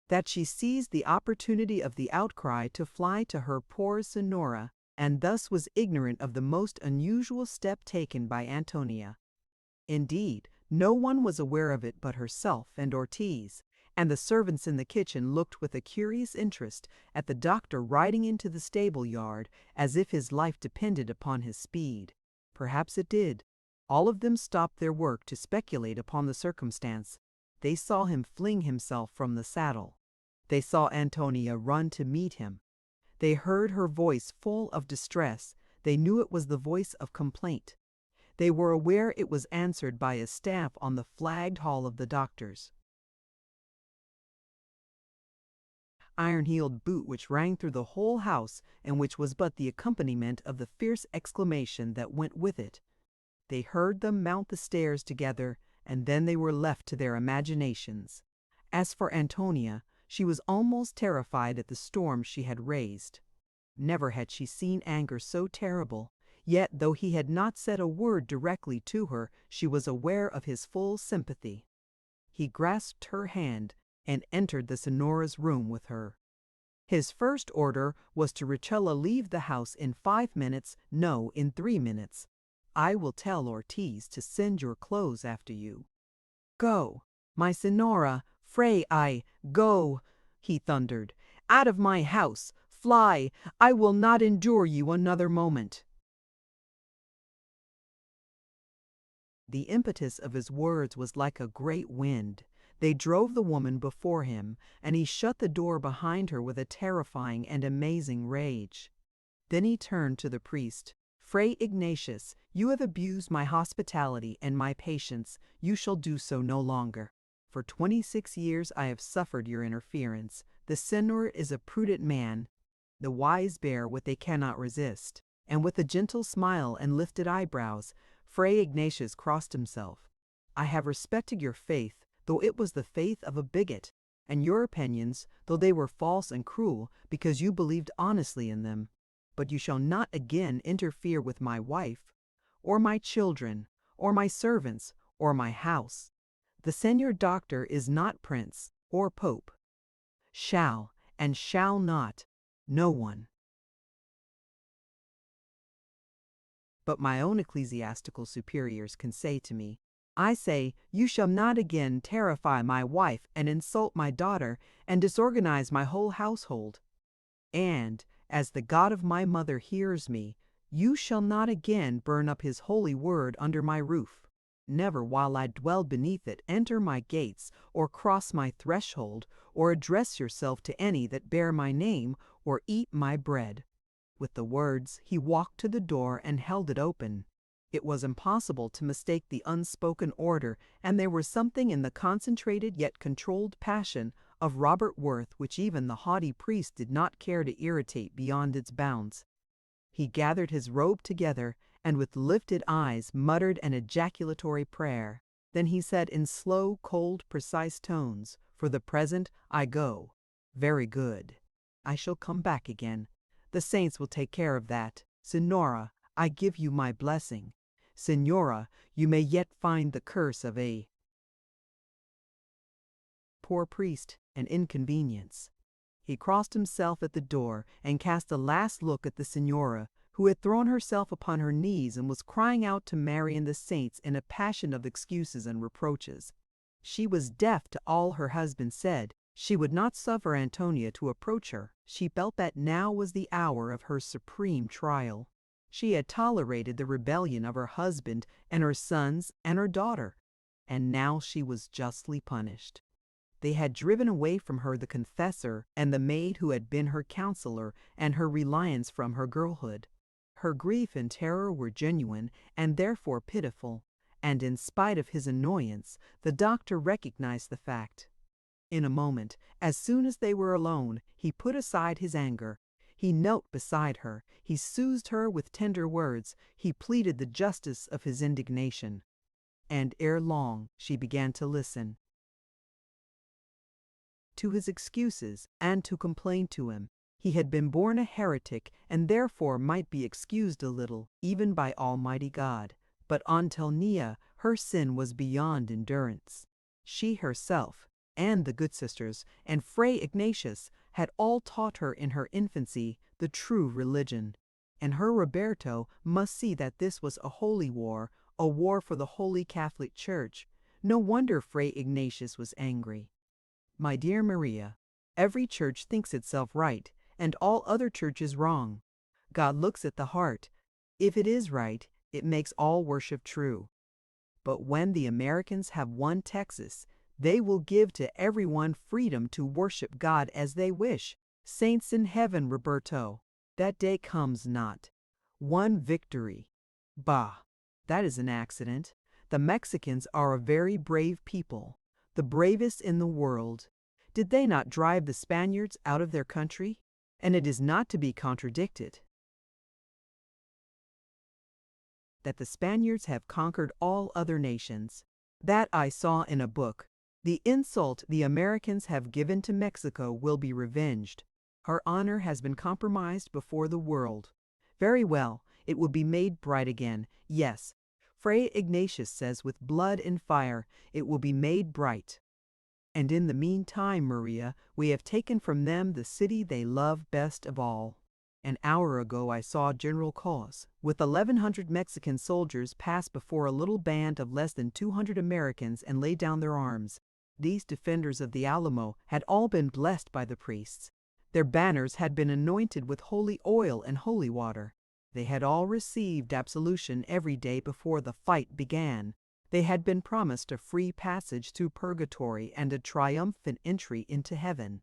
that she seized the opportunity of the outcry to fly to her poor Senora, and thus was ignorant of the most unusual step taken by Antonia. Indeed, no one was aware of it but herself and Ortiz, and the servants in the kitchen looked with a curious interest at the doctor riding into the stable yard as if his life depended upon his speed. Perhaps it did. All of them stopped their work to speculate upon the circumstance. They saw him fling himself from the saddle. They saw Antonia run to meet him. They heard her voice full of distress. They knew it was the voice of complaint. They were aware it was answered by a stamp on the flagged hall of the doctor's iron-heeled boot, which rang through the whole house and which was but the accompaniment of the fierce exclamation that went with it. They heard them mount the stairs together, and then they were left to their imaginations. As for Antonia, she was almost terrified at the storm she had raised. Never had she seen anger so terrible, yet though he had not said a word directly to her, she was aware of his full sympathy. He grasped her hand and entered the Senora's room with her. His first order was to Richella leave the house in 5 minutes, no, in 3 minutes. "I will tell Ortiz to send your clothes after you." "Go, my Senora, go," he thundered. "Out of my house, fly, I will not endure you another moment." The impetus of his words was like a great wind. They drove the woman before him, and he shut the door behind her with a terrifying and amazing rage. Then he turned to the priest. "Fray Ignatius, you have abused my hospitality and my patience. You shall do so no longer. For 26 years I have suffered your interference. The Senor is a prudent man. The wise bear what they cannot resist." And with a gentle smile and lifted eyebrows, Fray Ignatius crossed himself. "I have respected your faith, though it was the faith of a bigot, and your opinions, though they were false and cruel, because you believed honestly in them. But you shall not again interfere with my wife, or my children, or my servants, or my house. The Senor Doctor is not prince or pope. Shall and shall not, no one. But my own ecclesiastical superiors can say to me, I say, you shall not again terrify my wife and insult my daughter and disorganize my whole household. And, as the God of my mother hears me, you shall not again burn up his holy word under my roof. Never while I dwell beneath it enter my gates, or cross my threshold, or address yourself to any that bear my name, or eat my bread." With the words, he walked to the door and held it open. It was impossible to mistake the unspoken order, and there was something in the concentrated yet controlled passion of Robert Worth which even the haughty priest did not care to irritate beyond its bounds. He gathered his robe together, and with lifted eyes muttered an ejaculatory prayer. Then he said in slow, cold, precise tones, "For the present, I go. Very good. I shall come back again. The saints will take care of that. Senora, I give you my blessing. Senora, you may yet find the curse of a poor priest an inconvenience." He crossed himself at the door and cast a last look at the Senora, who had thrown herself upon her knees and was crying out to Mary and the saints in a passion of excuses and reproaches. She was deaf to all her husband said, She would not suffer Antonia to approach her. She felt that now was the hour of her supreme trial. She had tolerated the rebellion of her husband and her sons and her daughter, and now she was justly punished. They had driven away from her the confessor and the maid who had been her counselor and her reliance from her girlhood. Her grief and terror were genuine and therefore pitiful, and in spite of his annoyance, the doctor recognized the fact. In a moment, as soon as they were alone, he put aside his anger. He knelt beside her, he soothed her with tender words, he pleaded the justice of his indignation. And ere long she began to listen to his excuses and to complain to him. He had been born a heretic and therefore might be excused a little, even by Almighty God. But Antonia, her sin was beyond endurance. She herself, and the good sisters, and Fray Ignatius had all taught her in her infancy the true religion. And her Roberto must see that this was a holy war, a war for the Holy Catholic Church. No wonder Fray Ignatius was angry. My dear Maria, every church thinks itself right, and all other churches wrong. God looks at the heart. If it is right, it makes all worship true. But when the Americans have won Texas, they will give to everyone freedom to worship God as they wish. Saints in heaven, Roberto, that day comes not. One victory. Bah, that is an accident. The Mexicans are a very brave people, the bravest in the world. Did they not drive the Spaniards out of their country? And it is not to be contradicted that the Spaniards have conquered all other nations. That I saw in a book. The insult the Americans have given to Mexico will be revenged. Her honor has been compromised before the world. Very well, it will be made bright again. Yes, Fray Ignatius says with blood and fire, it will be made bright. And in the meantime, Maria, we have taken from them the city they love best of all. An hour ago I saw General Cos, with 1,100 Mexican soldiers, pass before a little band of less than 200 Americans and lay down their arms. These defenders of the Alamo had all been blessed by the priests. Their banners had been anointed with holy oil and holy water. They had all received absolution every day before the fight began. They had been promised a free passage through purgatory and a triumphant entry into heaven.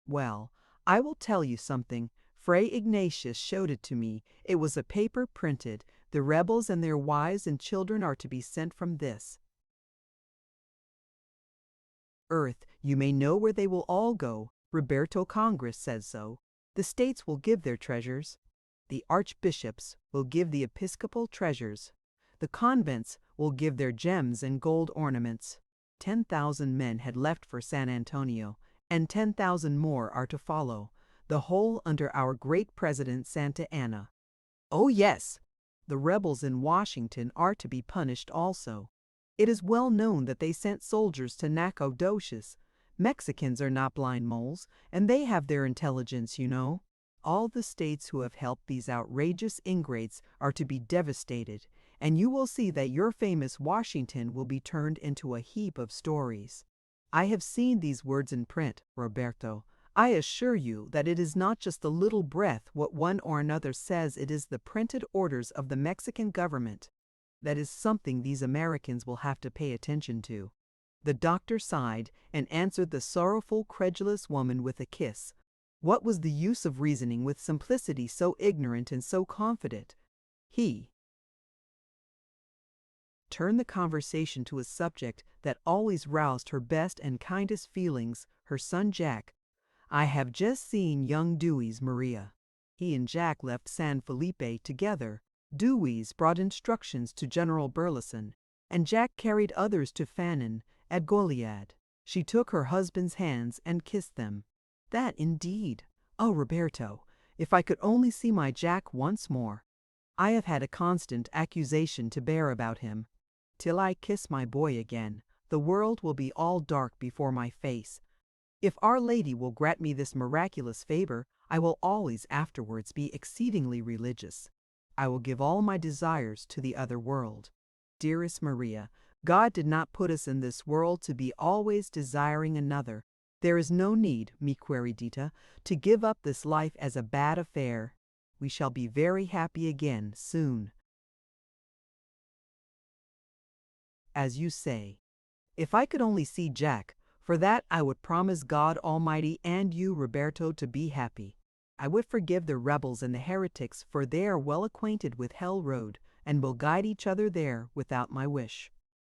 Well, I will tell you something. Fray Ignatius showed it to me. It was a paper printed. The rebels and their wives and children are to be sent from this earth. You may know where they will all go. Roberto Congress says so. The states will give their treasures. The archbishops will give the episcopal treasures. The convents will give their gems and gold ornaments. 10,000 men had left for San Antonio, and 10,000 more are to follow, the whole under our great president Santa Anna. Oh yes, the rebels in Washington are to be punished also. It is well known that they sent soldiers to Nacogdoches. Mexicans are not blind moles, and they have their intelligence, you know. All the states who have helped these outrageous ingrates are to be devastated, and you will see that your famous Washington will be turned into a heap of stories. I have seen these words in print, Roberto. I assure you that it is not just a little breath what one or another says, it is the printed orders of the Mexican government. That is something these Americans will have to pay attention to. The doctor sighed and answered the sorrowful, credulous woman with a kiss. What was the use of reasoning with simplicity so ignorant and so confident? He turned the conversation to a subject that always roused her best and kindest feelings, her son Jack. I have just seen young Dewey's Maria. He and Jack left San Felipe together. Dewey's brought instructions to General Burleson, and Jack carried others to Fannin at Goliad. She took her husband's hands and kissed them. That indeed! Oh, Roberto, if I could only see my Jack once more! I have had a constant accusation to bear about him. Till I kiss my boy again, the world will be all dark before my face. If Our Lady will grant me this miraculous favor, I will always afterwards be exceedingly religious. I will give all my desires to the other world. Dearest Maria, God did not put us in this world to be always desiring another. There is no need, mi queridita, to give up this life as a bad affair. We shall be very happy again soon. As you say. If I could only see Jack, for that I would promise God Almighty and you, Roberto, to be happy. I would forgive the rebels and the heretics, for they are well acquainted with Hell Road, and will guide each other there without my wish.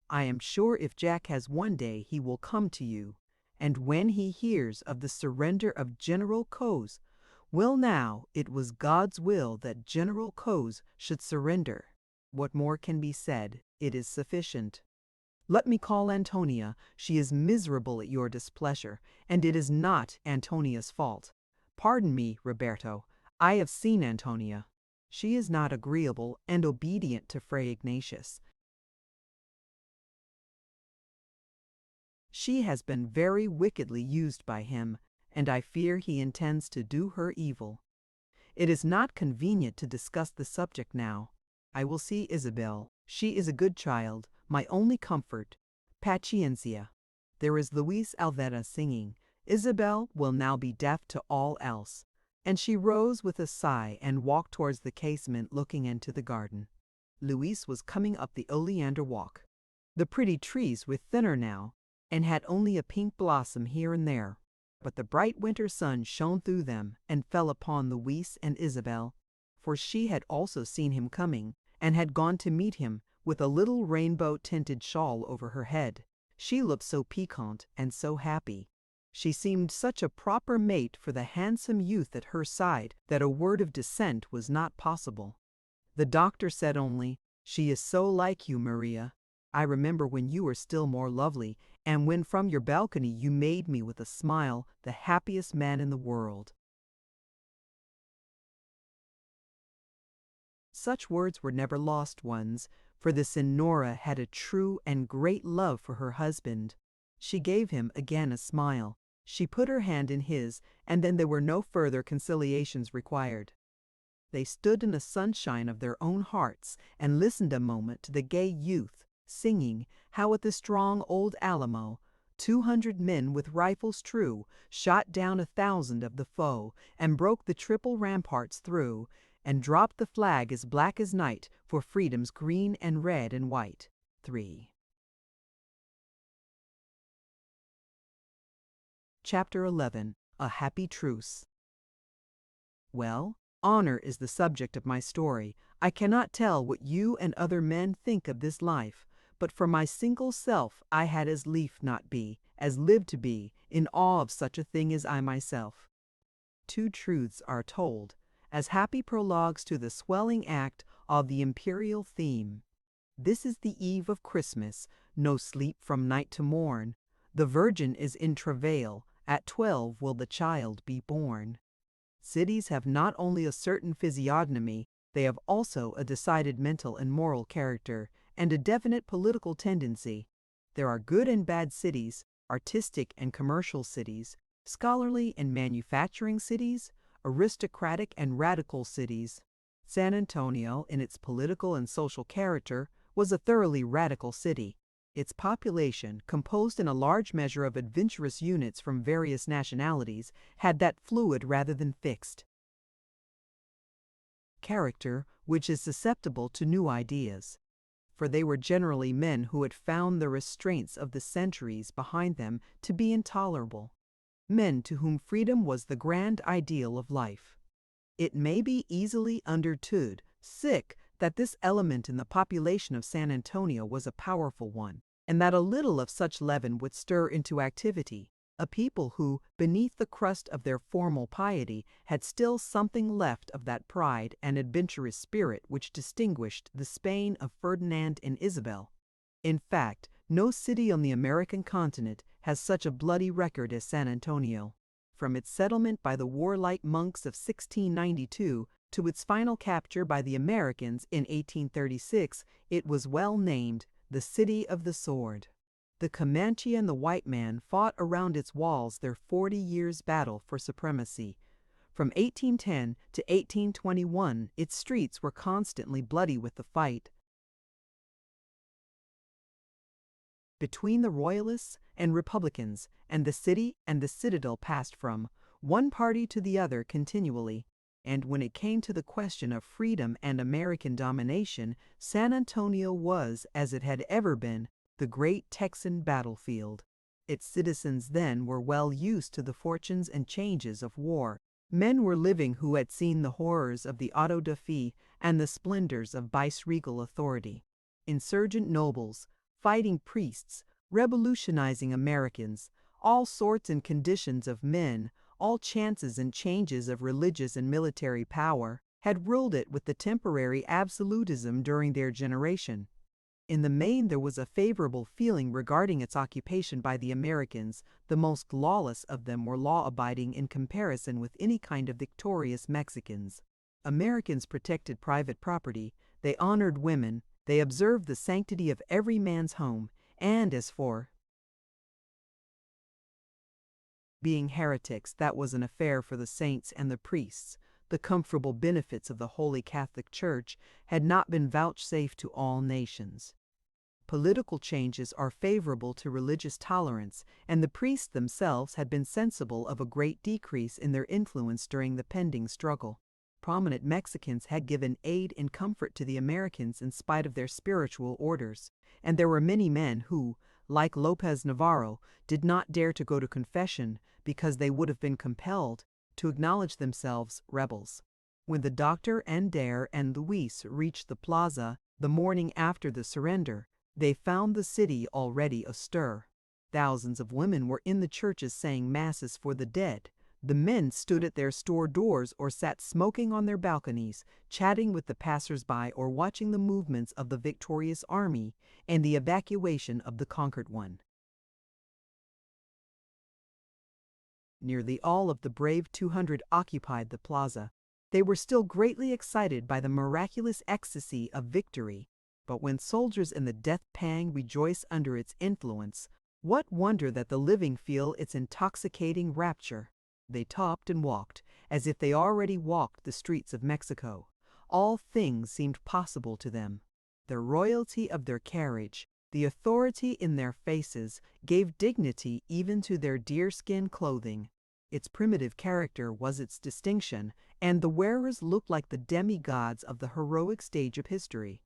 I am sure if Jack has one day he will come to you, and when he hears of the surrender of General Cos, well now, it was God's will that General Cos should surrender. What more can be said? It is sufficient. Let me call Antonia. She is miserable at your displeasure, and it is not Antonia's fault. Pardon me, Roberto. I have seen Antonia. She is not agreeable and obedient to Fray Ignatius. She has been very wickedly used by him, and I fear he intends to do her evil. It is not convenient to discuss the subject now. I will see Isabel. She is a good child, my only comfort. Paciencia. There is Luis Alvera singing. Isabel will now be deaf to all else. And she rose with a sigh and walked towards the casement looking into the garden. Luis was coming up the oleander walk. The pretty trees were thinner now, and had only a pink blossom here and there, but the bright winter sun shone through them and fell upon Luis and Isabel, for she had also seen him coming, and had gone to meet him with a little rainbow-tinted shawl over her head. She looked so piquant and so happy. She seemed such a proper mate for the handsome youth at her side that a word of dissent was not possible. The doctor said only, "She is so like you, Maria. I remember when you were still more lovely, and when from your balcony you made me with a smile the happiest man in the world." Such words were never lost ones, for the Signora had a true and great love for her husband. She gave him again a smile. She put her hand in his, and then there were no further conciliations required. They stood in the sunshine of their own hearts and listened a moment to the gay youth singing how at the strong old Alamo 200 men with rifles true shot down 1,000 of the foe and broke the triple ramparts through and dropped the flag as black as night for freedom's green and red and white. 3. Chapter 11. A Happy Truce. Well, honor is the subject of my story. I cannot tell what you and other men think of this life, but for my single self I had as lief not be, as live to be, in awe of such a thing as I myself. Two truths are told, as happy prologues to the swelling act of the imperial theme. This is the eve of Christmas, no sleep from night to morn. The Virgin is in travail, at 12 will the child be born. Cities have not only a certain physiognomy, they have also a decided mental and moral character, and a definite political tendency. There are good and bad cities, artistic and commercial cities, scholarly and manufacturing cities, aristocratic and radical cities. San Antonio, in its political and social character, was a thoroughly radical city. Its population, composed in a large measure of adventurous units from various nationalities, had that fluid rather than fixed character which is susceptible to new ideas. For they were generally men who had found the restraints of the centuries behind them to be intolerable, men to whom freedom was the grand ideal of life. It may be easily understood, that this element in the population of San Antonio was a powerful one, and that a little of such leaven would stir into activity a people who, beneath the crust of their formal piety, had still something left of that pride and adventurous spirit which distinguished the Spain of Ferdinand and Isabel. In fact, no city on the American continent has such a bloody record as San Antonio. From its settlement by the warlike monks of 1692 to its final capture by the Americans in 1836, it was well named the City of the Sword. The Comanche and the white man fought around its walls their 40 years' battle for supremacy. From 1810 to 1821, its streets were constantly bloody with the fight between the Royalists and Republicans, and the city and the citadel passed from one party to the other continually. And when it came to the question of freedom and American domination, San Antonio was, as it had ever been, the great Texan battlefield. Its citizens then were well used to the fortunes and changes of war. Men were living who had seen the horrors of the auto da fe and the splendors of viceregal authority. Insurgent nobles, fighting priests, revolutionizing Americans, all sorts and conditions of men, all chances and changes of religious and military power, had ruled it with the temporary absolutism during their generation. In the main, there was a favorable feeling regarding its occupation by the Americans. The most lawless of them were law-abiding in comparison with any kind of victorious Mexicans. Americans protected private property, they honored women, they observed the sanctity of every man's home, and as for being heretics, that was an affair for the saints and the priests. The comfortable benefits of the Holy Catholic Church had not been vouchsafed to all nations. Political changes are favorable to religious tolerance, and the priests themselves had been sensible of a great decrease in their influence during the pending struggle. Prominent Mexicans had given aid and comfort to the Americans in spite of their spiritual orders, and there were many men who, like Lopez Navarro, did not dare to go to confession because they would have been compelled to acknowledge themselves rebels. When the doctor and Dare and Luis reached the plaza the morning after the surrender, they found the city already astir. Thousands of women were in the churches saying masses for the dead. The men stood at their store doors or sat smoking on their balconies, chatting with the passers-by or watching the movements of the victorious army and the evacuation of the conquered one. Nearly all of the brave 200 occupied the plaza. They were still greatly excited by the miraculous ecstasy of victory. But when soldiers in the death pang rejoice under its influence, what wonder that the living feel its intoxicating rapture? They talked and walked, as if they already walked the streets of Mexico. All things seemed possible to them. The royalty of their carriage, the authority in their faces, gave dignity even to their deerskin clothing. Its primitive character was its distinction, and the wearers looked like the demigods of the heroic stage of history.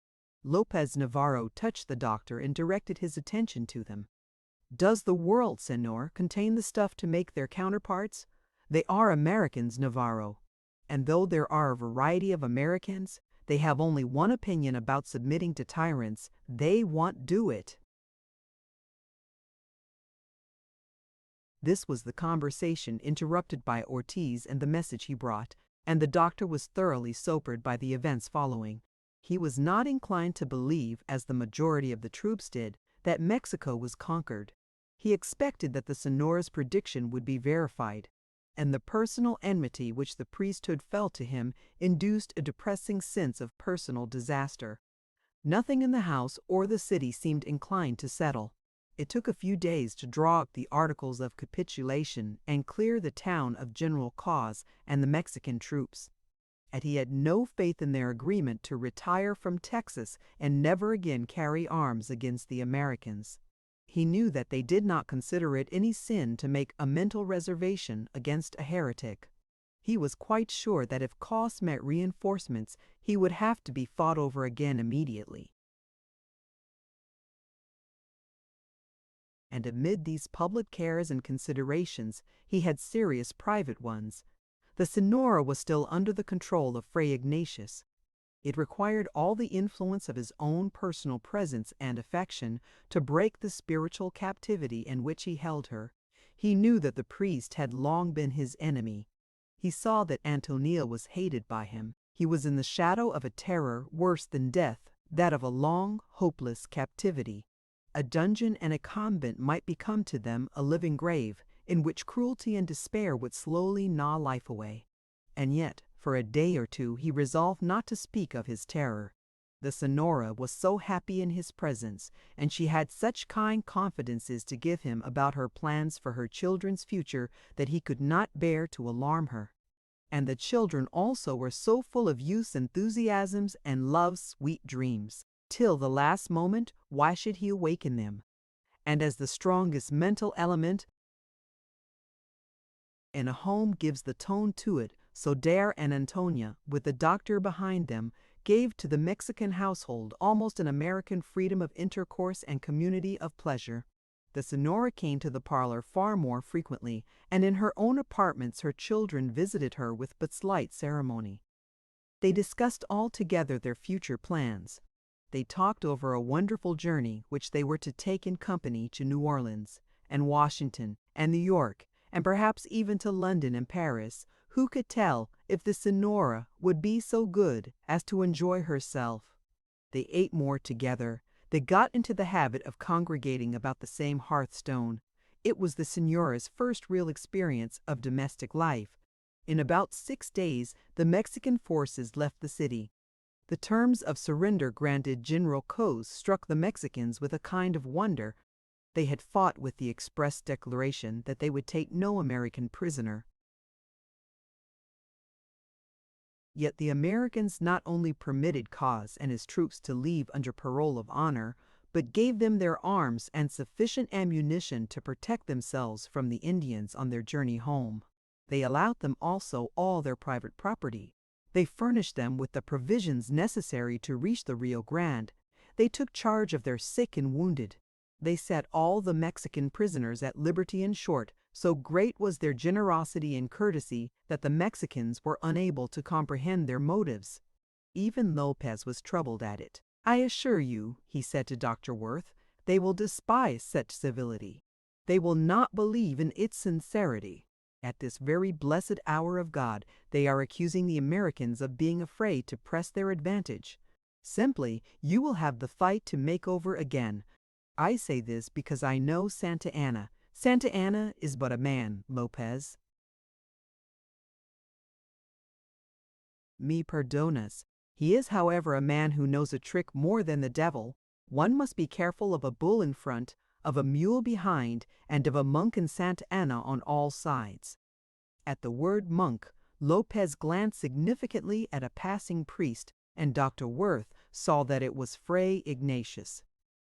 Lopez Navarro touched the doctor and directed his attention to them. "Does the world, Senor, contain the stuff to make their counterparts? They are Americans, Navarro. And though there are a variety of Americans, they have only one opinion about submitting to tyrants. They want do it." This was the conversation interrupted by Ortiz and the message he brought, and the doctor was thoroughly sobered by the events following. He was not inclined to believe, as the majority of the troops did, that Mexico was conquered. He expected that the Sonora's prediction would be verified, and the personal enmity which the priesthood felt to him induced a depressing sense of personal disaster. Nothing in the house or the city seemed inclined to settle. It took a few days to draw up the articles of capitulation and clear the town of general cause and the Mexican troops. And he had no faith in their agreement to retire from Texas and never again carry arms against the Americans. He knew that they did not consider it any sin to make a mental reservation against a heretic. He was quite sure that if costs met reinforcements, he would have to be fought over again immediately. And amid these public cares and considerations, he had serious private ones. The Sonora was still under the control of Fray Ignatius. It required all the influence of his own personal presence and affection to break the spiritual captivity in which he held her. He knew that the priest had long been his enemy. He saw that Antonia was hated by him. He was in the shadow of a terror worse than death, that of a long, hopeless captivity. A dungeon and a convent might become to them a living grave, in which cruelty and despair would slowly gnaw life away. And yet, for a day or two, he resolved not to speak of his terror. The Sonora was so happy in his presence, and she had such kind confidences to give him about her plans for her children's future that he could not bear to alarm her. And the children also were so full of youth's enthusiasms and love's sweet dreams. Till the last moment, why should he awaken them? and as the strongest mental element in a home gives the tone to it, so Dare and Antonia, with the doctor behind them, gave to the Mexican household almost an American freedom of intercourse and community of pleasure. The Senora came to the parlor far more frequently, and in her own apartments her children visited her with but slight ceremony. They discussed all together their future plans. They talked over a wonderful journey which they were to take in company to New Orleans, and Washington, and New York, and perhaps even to London and Paris. Who could tell if the Senora would be so good as to enjoy herself? They ate more together. They got into the habit of congregating about the same hearthstone. It was the Senora's first real experience of domestic life. In about 6 days, the Mexican forces left the city. The terms of surrender granted General Cos struck the Mexicans with a kind of wonder. They had fought with the express declaration that they would take no American prisoner. Yet the Americans not only permitted Cos and his troops to leave under parole of honor, but gave them their arms and sufficient ammunition to protect themselves from the Indians on their journey home. They allowed them also all their private property. They furnished them with the provisions necessary to reach the Rio Grande. They took charge of their sick and wounded. They set all the Mexican prisoners at liberty. In short, so great was their generosity and courtesy that the Mexicans were unable to comprehend their motives. Even Lopez was troubled at it. "I assure you," he said to Dr. Worth, "they will despise such civility. They will not believe in its sincerity. At this very blessed hour of God, they are accusing the Americans of being afraid to press their advantage. Simply, you will have the fight to make over again. I say this because I know Santa Anna. Santa Anna is but a man, Lopez." Me perdonas. He is, however, a man who knows a trick more than the devil. One must be careful of a bull in front, of a mule behind, and of a monk in Santa Anna on all sides. At the word monk, Lopez glanced significantly at a passing priest, and Dr. Worth saw that it was Fray Ignatius.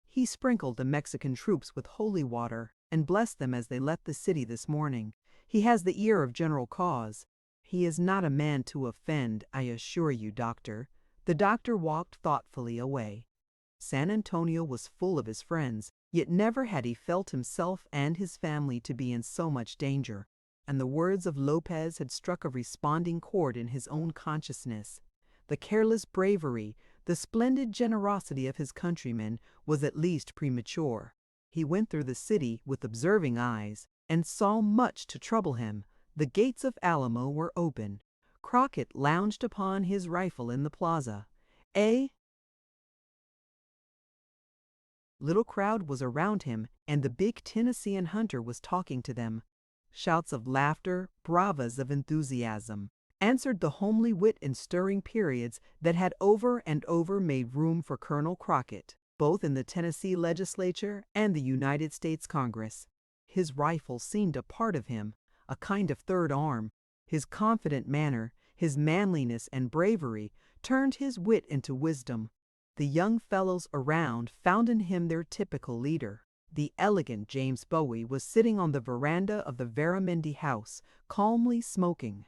He sprinkled the Mexican troops with holy water and blessed them as they left the city this morning. He has the ear of General Cos. He is not a man to offend, I assure you, doctor. The doctor walked thoughtfully away. San Antonio was full of his friends, yet never had he felt himself and his family to be in so much danger, and the words of Lopez had struck a responding chord in his own consciousness. The careless bravery, the splendid generosity of his countrymen was at least premature. He went through the city with observing eyes, and saw much to trouble him. The gates of Alamo were open. Crockett lounged upon his rifle in the plaza. A little crowd was around him, and the big Tennessean hunter was talking to them. Shouts of laughter, bravas of enthusiasm, answered the homely wit in stirring periods that had over and over made room for Colonel Crockett, both in the Tennessee legislature and the United States Congress. His rifle seemed a part of him, a kind of third arm. His confident manner, his manliness and bravery turned his wit into wisdom. The young fellows around found in him their typical leader. The elegant James Bowie was sitting on the veranda of the Veramendi house, calmly smoking.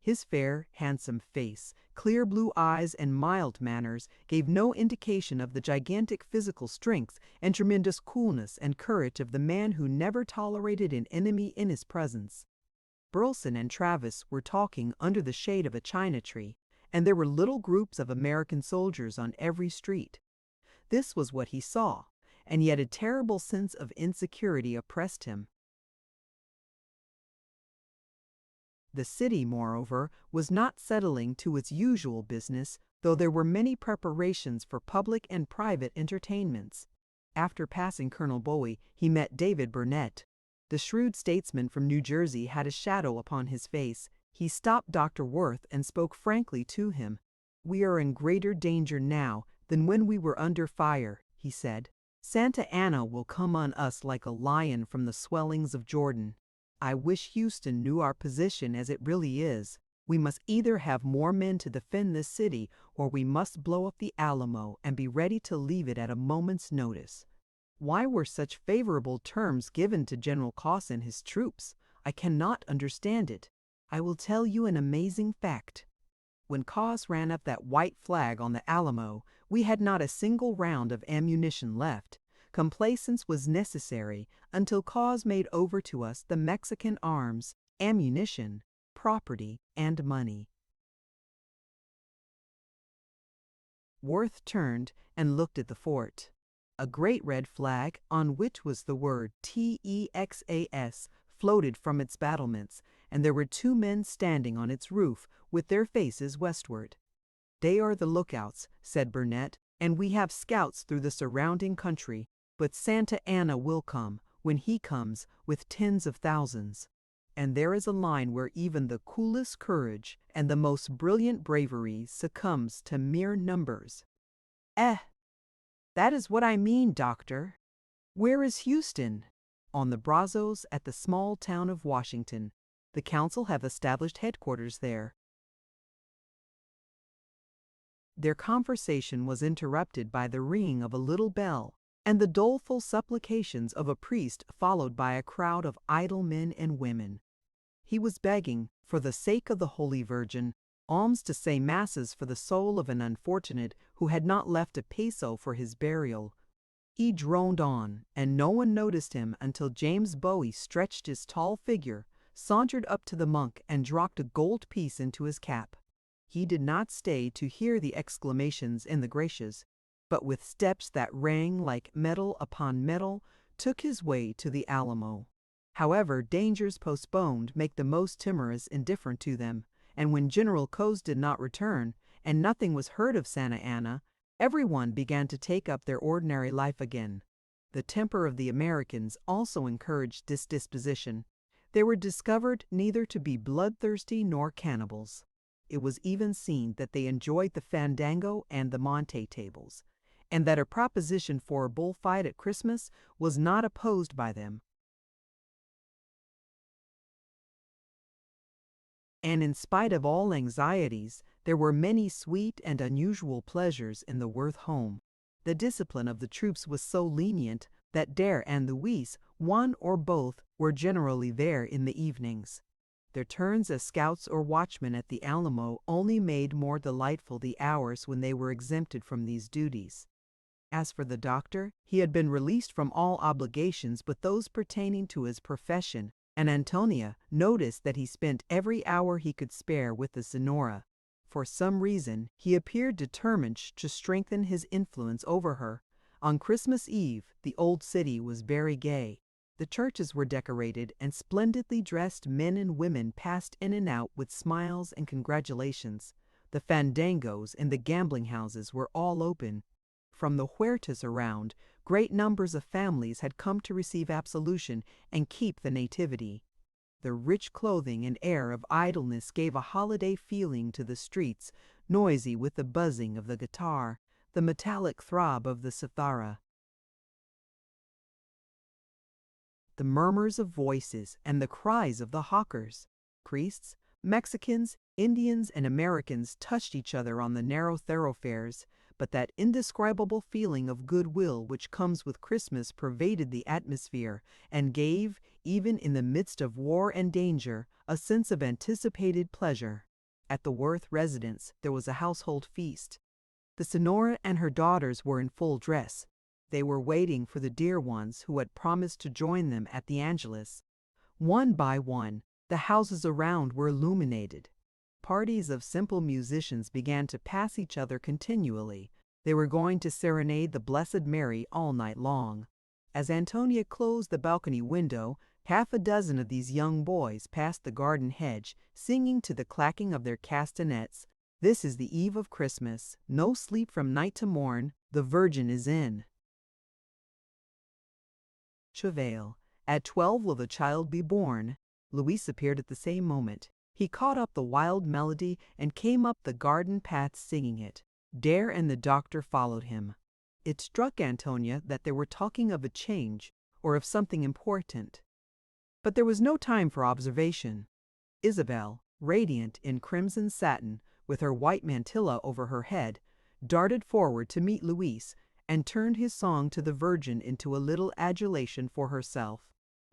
His fair, handsome face, clear blue eyes, and mild manners gave no indication of the gigantic physical strength and tremendous coolness and courage of the man who never tolerated an enemy in his presence. Burleson and Travis were talking under the shade of a china tree, and there were little groups of American soldiers on every street. This was what he saw, and yet a terrible sense of insecurity oppressed him. The city, moreover, was not settling to its usual business, though there were many preparations for public and private entertainments. After passing Colonel Bowie, he met David Burnett. The shrewd statesman from New Jersey had a shadow upon his face. He stopped Dr. Worth and spoke frankly to him. "We are in greater danger now than when we were under fire," he said. "Santa Anna will come on us like a lion from the swellings of Jordan. I wish Houston knew our position as it really is. We must either have more men to defend this city, or we must blow up the Alamo and be ready to leave it at a moment's notice." Why were such favorable terms given to General Cos and his troops? I cannot understand it. I will tell you an amazing fact. When Cos ran up that white flag on the Alamo, we had not a single round of ammunition left. Complaisance was necessary until Cos made over to us the Mexican arms, ammunition, property, and money. Worth turned and looked at the fort. A great red flag, on which was the word Texas, floated from its battlements, and there were 2 men standing on its roof with their faces westward. "They are the lookouts," said Burnett, "and we have scouts through the surrounding country, but Santa Anna will come, when he comes, with tens of thousands. And there is a line where even the coolest courage and the most brilliant bravery succumbs to mere numbers." That is what I mean, Doctor. Where is Houston? On the Brazos at the small town of Washington. The council have established headquarters there. Their conversation was interrupted by the ringing of a little bell and the doleful supplications of a priest, followed by a crowd of idle men and women. He was begging, for the sake of the Holy Virgin, alms to say masses for the soul of an unfortunate who had not left a peso for his burial. He droned on, and no one noticed him until James Bowie stretched his tall figure, sauntered up to the monk, and dropped a gold piece into his cap. He did not stay to hear the exclamations in the gracious, but with steps that rang like metal upon metal, took his way to the Alamo. However, dangers postponed make the most timorous indifferent to them, and when General Cos did not return, and nothing was heard of Santa Anna, everyone began to take up their ordinary life again. The temper of the Americans also encouraged this disposition. They were discovered neither to be bloodthirsty nor cannibals. It was even seen that they enjoyed the fandango and the monte tables, and that a proposition for a bullfight at Christmas was not opposed by them. And in spite of all anxieties, there were many sweet and unusual pleasures in the Worth home. The discipline of the troops was so lenient that Dare and Luis, one or both, were generally there in the evenings. Their turns as scouts or watchmen at the Alamo only made more delightful the hours when they were exempted from these duties. As for the doctor, he had been released from all obligations but those pertaining to his profession, and Antonia noticed that he spent every hour he could spare with the Senora. For some reason, he appeared determined to strengthen his influence over her. On Christmas Eve, the old city was very gay. The churches were decorated, and splendidly dressed men and women passed in and out with smiles and congratulations. The fandangos and the gambling houses were all open. From the huertas around, great numbers of families had come to receive absolution and keep the nativity. The rich clothing and air of idleness gave a holiday feeling to the streets, noisy with the buzzing of the guitar, the metallic throb of the cithara, the murmurs of voices, and the cries of the hawkers. Priests, Mexicans, Indians, and Americans touched each other on the narrow thoroughfares, but that indescribable feeling of goodwill which comes with Christmas pervaded the atmosphere and gave, even in the midst of war and danger, a sense of anticipated pleasure. At the Worth residence there was a household feast. The Senora and her daughters were in full dress. They were waiting for the dear ones who had promised to join them at the Angelus. One by one, the houses around were illuminated. Parties of simple musicians began to pass each other continually. They were going to serenade the Blessed Mary all night long. As Antonia closed the balcony window, half a dozen of these young boys passed the garden hedge, singing to the clacking of their castanets, "This is the eve of Christmas, no sleep from night to morn, the Virgin is in." Travail. At 12 will the child be born. Luis appeared at the same moment. He caught up the wild melody and came up the garden path singing it. Dare and the doctor followed him. It struck Antonia that they were talking of a change, or of something important. But there was no time for observation. Isabel, radiant in crimson satin, with her white mantilla over her head, darted forward to meet Luis, and turned his song to the Virgin into a little adulation for herself.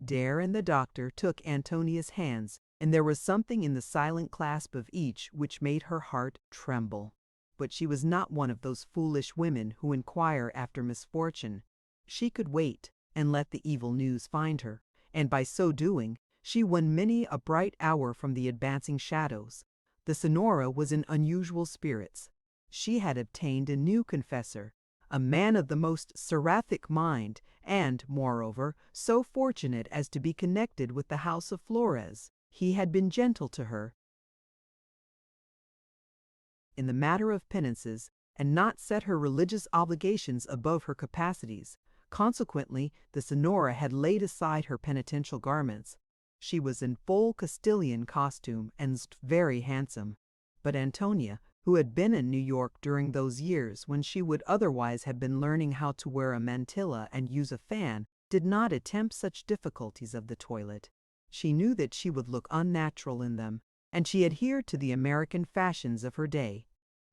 Dare and the doctor took Antonia's hands, and there was something in the silent clasp of each which made her heart tremble. But she was not one of those foolish women who inquire after misfortune. She could wait and let the evil news find her, and by so doing, she won many a bright hour from the advancing shadows. The Senora was in unusual spirits. She had obtained a new confessor, a man of the most seraphic mind, and, moreover, so fortunate as to be connected with the house of Flores. He had been gentle to her in the matter of penances, and not set her religious obligations above her capacities. Consequently, the Senora had laid aside her penitential garments. She was in full Castilian costume and very handsome. But Antonia, who had been in New York during those years when she would otherwise have been learning how to wear a mantilla and use a fan, did not attempt such difficulties of the toilet. She knew that she would look unnatural in them, and she adhered to the American fashions of her day.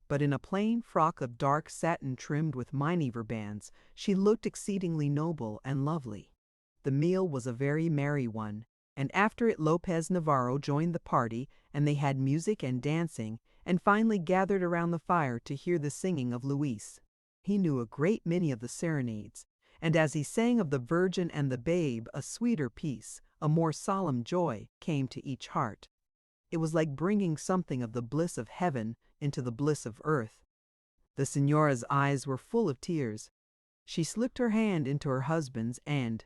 But in a plain frock of dark satin trimmed with minever bands, she looked exceedingly noble and lovely. The meal was a very merry one, and after it Lopez Navarro joined the party, and they had music and dancing, and finally gathered around the fire to hear the singing of Luis. He knew a great many of the serenades, and as he sang of the Virgin and the Babe, a sweeter peace, a more solemn joy, came to each heart. It was like bringing something of the bliss of heaven into the bliss of earth. The Senora's eyes were full of tears. She slipped her hand into her husband's and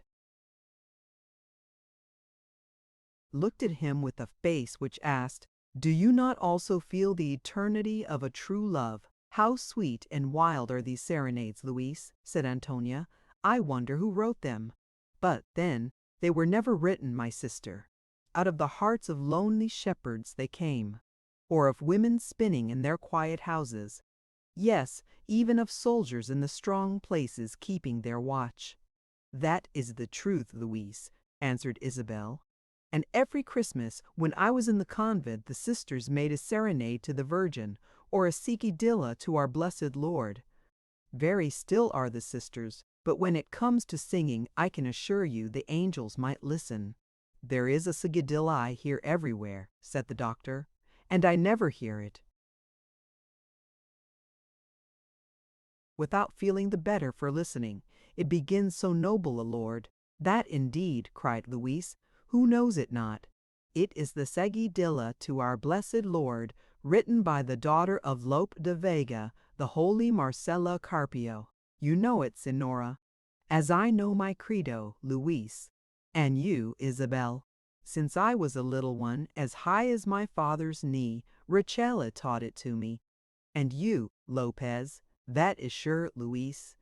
looked at him with a face which asked, "Do you not also feel the eternity of a true love?" "How sweet and wild are these serenades, Luis," said Antonia. "I wonder who wrote them. But, then, they were never written, my sister. Out of the hearts of lonely shepherds they came, or of women spinning in their quiet houses. Yes, even of soldiers in the strong places keeping their watch." "That is the truth, Luis," answered Isabel. "And every Christmas, when I was in the convent, the sisters made a serenade to the Virgin, or a sicadilla to our blessed Lord. Very still are the sisters, but when it comes to singing, I can assure you the angels might listen." "There is a sicadilla I hear everywhere," said the doctor, "and I never hear it without feeling the better for listening. It begins so noble a Lord." "That indeed," cried Luis. "Who knows it not? It is the sicadilla to our blessed Lord, written by the daughter of Lope de Vega, the holy Marcela Carpio. You know it, Senora, as I know my credo, Luis. And you, Isabel, since I was a little one, as high as my father's knee, Rachela taught it to me. And you, Lopez, that is sure, Luis."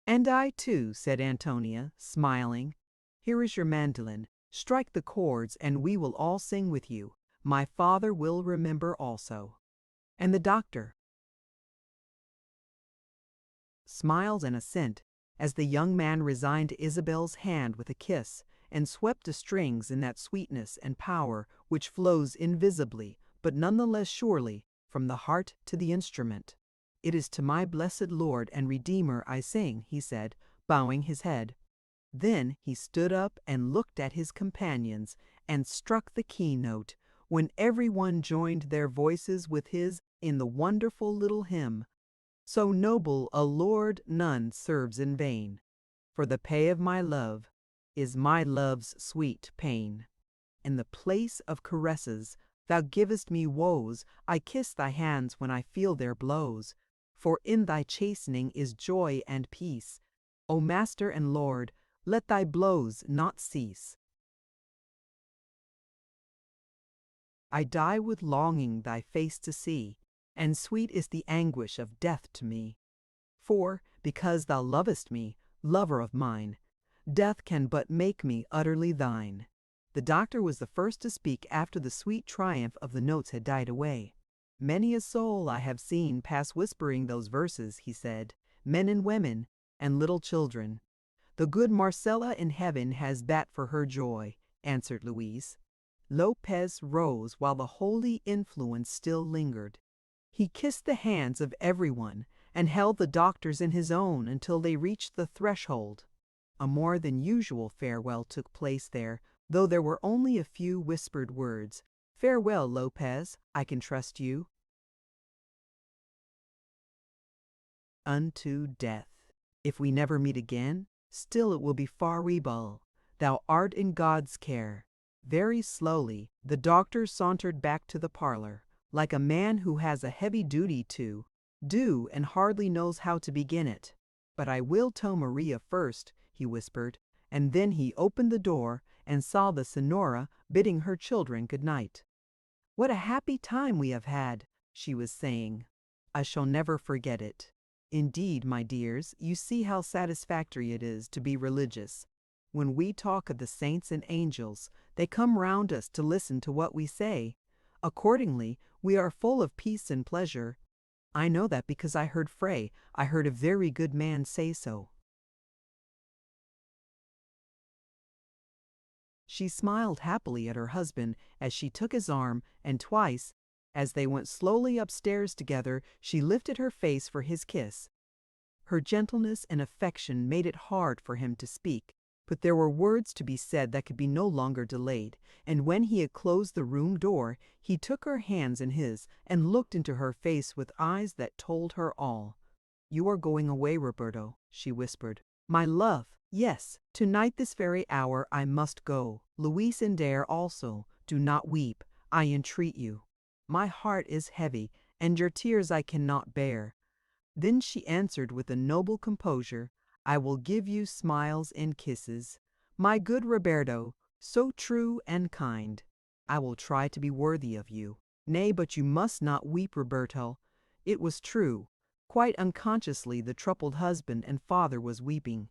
"And I too," said Antonia, smiling. "Here is your mandolin. Strike the chords, and we will all sing with you. My father will remember also." And the doctor smiled an assent, as the young man resigned Isabel's hand with a kiss, and swept the strings in that sweetness and power which flows invisibly, but none the less surely, from the heart to the instrument. "It is to my blessed Lord and Redeemer I sing," he said, bowing his head. Then he stood up and looked at his companions, and struck the keynote, when every one joined their voices with his in the wonderful little hymn, "So noble a Lord none serves in vain, for the pay of my love is my love's sweet pain. In the place of caresses thou givest me woes, I kiss thy hands when I feel their blows, for in thy chastening is joy and peace. O Master and Lord, let thy blows not cease. I die with longing thy face to see, and sweet is the anguish of death to me. For, because thou lovest me, lover of mine, death can but make me utterly thine." The doctor was the first to speak after the sweet triumph of the notes had died away. "Many a soul I have seen pass whispering those verses," he said, "men and women, and little children." "The good Marcella in heaven has that for her joy," answered Luis. Lopez rose while the holy influence still lingered. He kissed the hands of everyone, and held the doctor's in his own until they reached the threshold. A more than usual farewell took place there, though there were only a few whispered words. "Farewell, Lopez, I can trust you." "Unto death. If we never meet again, still it will be farewell. Thou art in God's care." Very slowly, the doctor sauntered back to the parlor, like a man who has a heavy duty to do and hardly knows how to begin it. "But I will tell Maria first," he whispered, and then he opened the door and saw the Senora bidding her children good night. "What a happy time we have had," she was saying. "I shall never forget it. Indeed, my dears, you see how satisfactory it is to be religious. When we talk of the saints and angels, they come round us to listen to what we say. Accordingly, we are full of peace and pleasure. I know that because I heard a very good man say so." She smiled happily at her husband as she took his arm, and twice, as they went slowly upstairs together, she lifted her face for his kiss. Her gentleness and affection made it hard for him to speak, but there were words to be said that could be no longer delayed, and when he had closed the room door, he took her hands in his and looked into her face with eyes that told her all. "You are going away, Roberto," she whispered. "My love, yes, tonight this very hour I must go. Luis and Dare also. Do not weep, I entreat you. My heart is heavy, and your tears I cannot bear." Then she answered with a noble composure, "I will give you smiles and kisses. My good Roberto, so true and kind. I will try to be worthy of you. Nay, but you must not weep, Roberto." It was true. Quite unconsciously the troubled husband and father was weeping.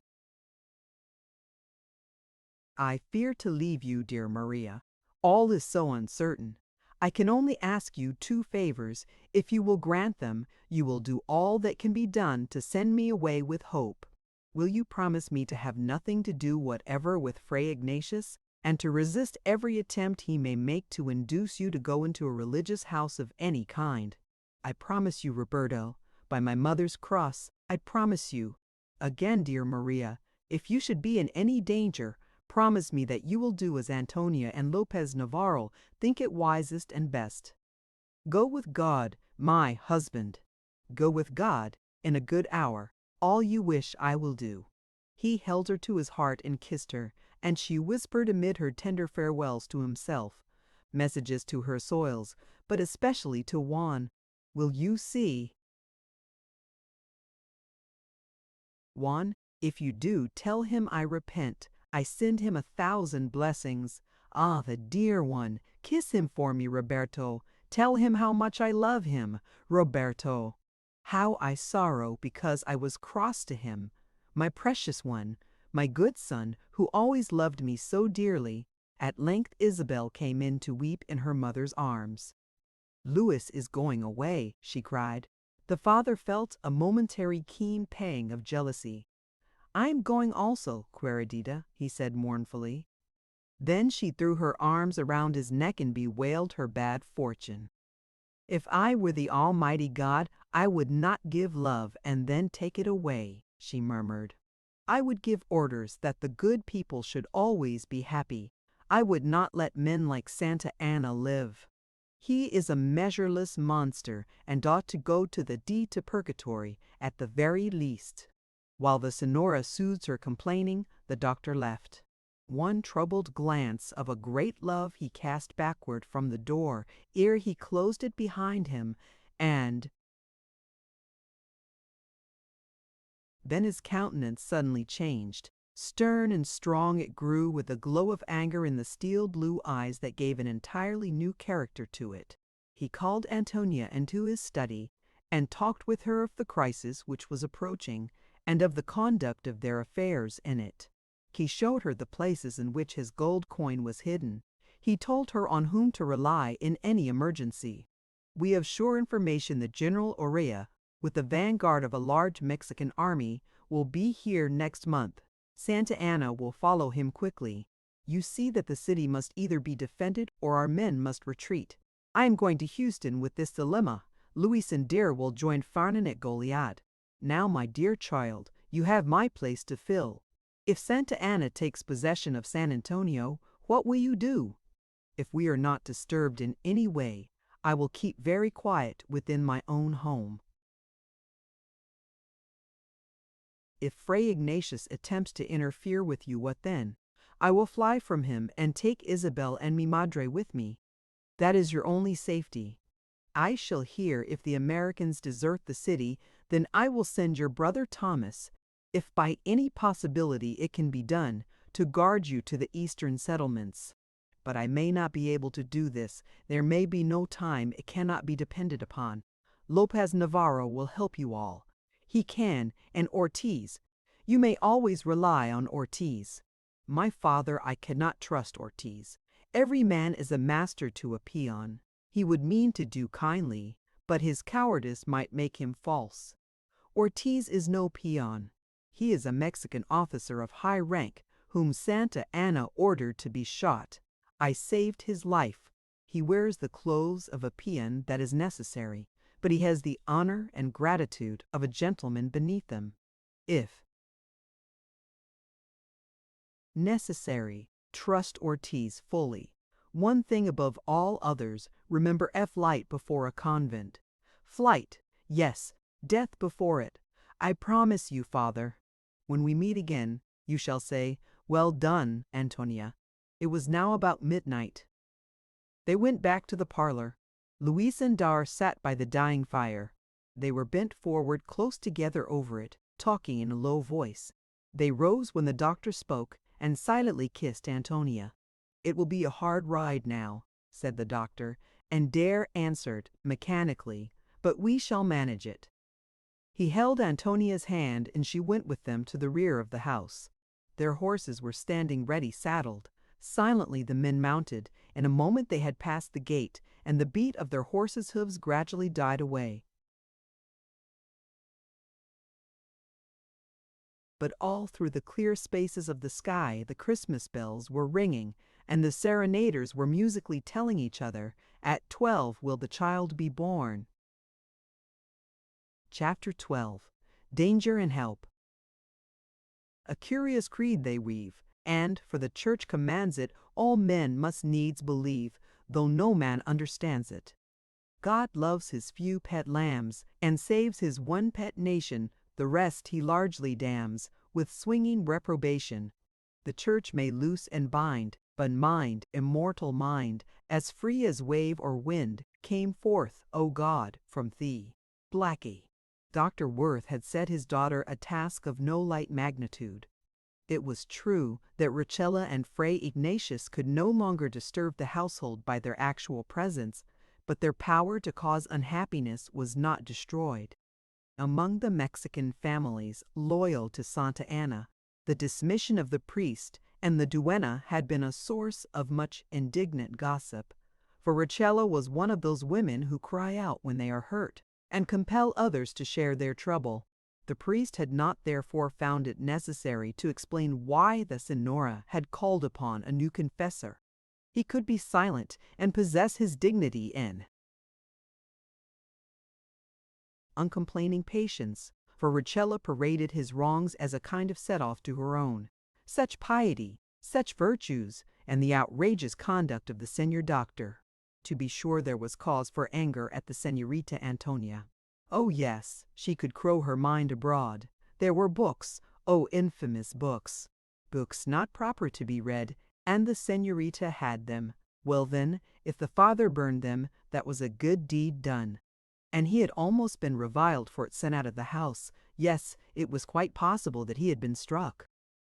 "I fear to leave you, dear Maria. All is so uncertain. I can only ask you 2 favors. If you will grant them, you will do all that can be done to send me away with hope. Will you promise me to have nothing to do whatever with Fray Ignatius, and to resist every attempt he may make to induce you to go into a religious house of any kind? I promise you, Roberto, by my mother's cross, I promise you. Again, dear Maria, if you should be in any danger, promise me that you will do as Antonia and Lopez Navarro think it wisest and best. Go with God, my husband. Go with God, in a good hour. All you wish I will do." He held her to his heart and kissed her, and she whispered amid her tender farewells to himself, messages to her soils, but especially to Juan. "Will you see, Juan, if you do, tell him I repent. I send him 1,000 blessings. Ah, the dear one! Kiss him for me, Roberto. Tell him how much I love him, Roberto. How I sorrow because I was cross to him. My precious one, my good son, who always loved me so dearly." At length Isabel came in to weep in her mother's arms. "Louis is going away," she cried. The father felt a momentary keen pang of jealousy. "I am going also, Queridita," he said mournfully. Then she threw her arms around his neck and bewailed her bad fortune. "If I were the Almighty God, I would not give love and then take it away," she murmured. "I would give orders that the good people should always be happy. I would not let men like Santa Anna live. He is a measureless monster and ought to go to the to purgatory at the very least." While the Senora soothed her complaining, the doctor left. One troubled glance of a great love he cast backward from the door ere he closed it behind him, and then his countenance suddenly changed. Stern and strong it grew, with a glow of anger in the steel blue eyes that gave an entirely new character to it. He called Antonia into his study, and talked with her of the crisis which was approaching, and of the conduct of their affairs in it. He showed her the places in which his gold coin was hidden. He told her on whom to rely in any emergency. "We have sure information that General Orea, with the vanguard of a large Mexican army, will be here next month. Santa Anna will follow him quickly. You see that the city must either be defended or our men must retreat. I am going to Houston with this dilemma. Luis and Dare will join Farnan at Goliad. Now, my dear child, you have my place to fill. If Santa Anna takes possession of San Antonio, what will you do? If we are not disturbed in any way, I will keep very quiet within my own home. If Fray Ignatius attempts to interfere with you, what then? I will fly from him and take Isabel and mi madre with me. That is your only safety. I shall hear if the Americans desert the city, then I will send your brother Thomas, if by any possibility it can be done, to guard you to the eastern settlements. But I may not be able to do this. There may be no time. It cannot be depended upon. Lopez Navarro will help you all. He can, and Ortiz. You may always rely on Ortiz. My father, I cannot trust Ortiz. Every man is a master to a peon. He would mean to do kindly, but his cowardice might make him false. Ortiz is no peon. He is a Mexican officer of high rank whom Santa Anna ordered to be shot. I saved his life. He wears the clothes of a peon that is necessary, but he has the honor and gratitude of a gentleman beneath him. If necessary, trust Ortiz fully. One thing above all others, remember flight before a convent. Flight, yes, death before it. I promise you, Father. When we meet again, you shall say, "Well done, Antonia." It was now about midnight. They went back to the parlor. Luis and Dar sat by the dying fire. They were bent forward close together over it, talking in a low voice. They rose when the doctor spoke and silently kissed Antonia. "It will be a hard ride now," said the doctor, and Dare answered mechanically, "But we shall manage it." He held Antonia's hand and she went with them to the rear of the house. Their horses were standing ready saddled. Silently the men mounted. In a moment they had passed the gate, and the beat of their horses' hoofs gradually died away. But all through the clear spaces of the sky the Christmas bells were ringing, and the serenaders were musically telling each other, "At 12 will the child be born." Chapter 12. Danger and Help. A curious creed they weave, and, for the Church commands it, all men must needs believe, though no man understands it. God loves his few pet lambs, and saves his one pet nation, the rest he largely damns, with swinging reprobation. The Church may loose and bind, but mind, immortal mind, as free as wave or wind, came forth, O God, from thee. Blackie. Dr. Worth had set his daughter a task of no light magnitude. It was true that Richella and Fray Ignatius could no longer disturb the household by their actual presence, but their power to cause unhappiness was not destroyed. Among the Mexican families loyal to Santa Anna, the dismission of the priest and the duenna had been a source of much indignant gossip, for Richella was one of those women who cry out when they are hurt and compel others to share their trouble. The priest had not therefore found it necessary to explain why the Senora had called upon a new confessor. He could be silent and possess his dignity in uncomplaining patience, for Richella paraded his wrongs as a kind of set-off to her own. Such piety, such virtues, and the outrageous conduct of the Senor Doctor. To be sure there was cause for anger at the Senorita Antonia. Oh yes, she could crow her mind abroad. There were books, oh infamous books. Books not proper to be read, and the Senorita had them. Well then, if the father burned them, that was a good deed done. And he had almost been reviled for it sent out of the house. Yes, it was quite possible that he had been struck.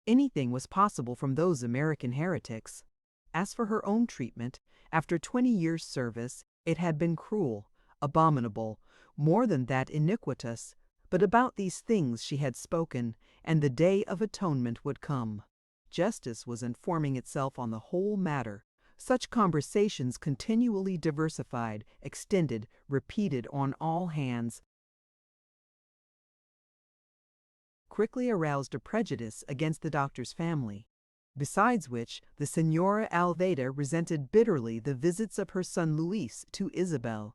Anything was possible from those American heretics. As for her own treatment, after 20 years' service, it had been cruel, abominable, more than that iniquitous. But about these things she had spoken, and the day of atonement would come. Justice was informing itself on the whole matter. Such conversations continually diversified, extended, repeated on all hands, quickly aroused a prejudice against the doctor's family. Besides which, the Senora Alveda resented bitterly the visits of her son Luis to Isabel.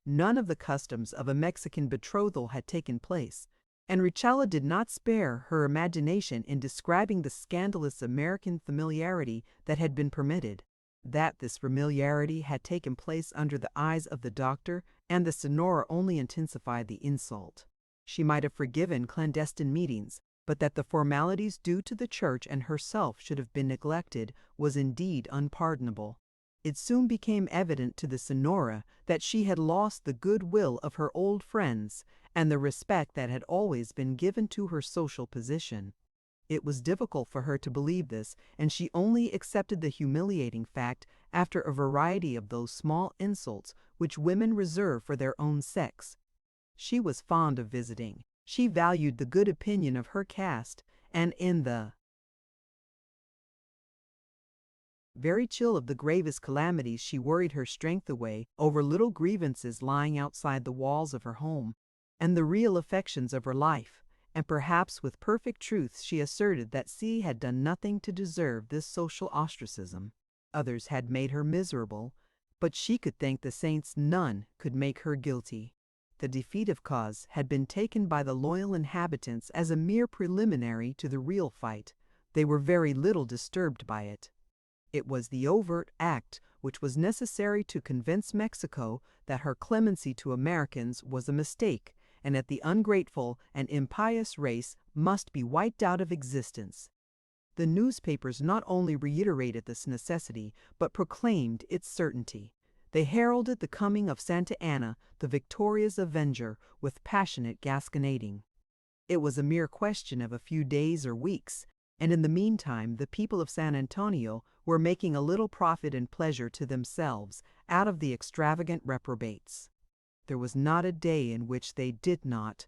None of the customs of a Mexican betrothal had taken place, And Richella did not spare her imagination in describing the scandalous American familiarity that had been permitted. That this familiarity had taken place under the eyes of the doctor and the Sonora only intensified the insult. She might have forgiven clandestine meetings, but that the formalities due to the church and herself should have been neglected was indeed unpardonable. It soon became evident to the Sonora that she had lost the goodwill of her old friends and the respect that had always been given to her social position. It was difficult for her to believe this, and she only accepted the humiliating fact after a variety of those small insults which women reserve for their own sex. She was fond of visiting. She valued the good opinion of her caste, and in the very chill of the gravest calamities she worried her strength away over little grievances lying outside the walls of her home, and the real affections of her life, and perhaps with perfect truth she asserted that she had done nothing to deserve this social ostracism. Others had made her miserable, but she could thank the saints none could make her guilty. The defeat of cause had been taken by the loyal inhabitants as a mere preliminary to the real fight. They were very little disturbed by it. It was the overt act which was necessary to convince Mexico that her clemency to Americans was a mistake, and that the ungrateful and impious race must be wiped out of existence. The newspapers not only reiterated this necessity, but proclaimed its certainty. They heralded the coming of Santa Anna, the victorious avenger, with passionate gasconading. It was a mere question of a few days or weeks, and in the meantime the people of San Antonio were making a little profit and pleasure to themselves out of the extravagant reprobates. There was not a day in which they did not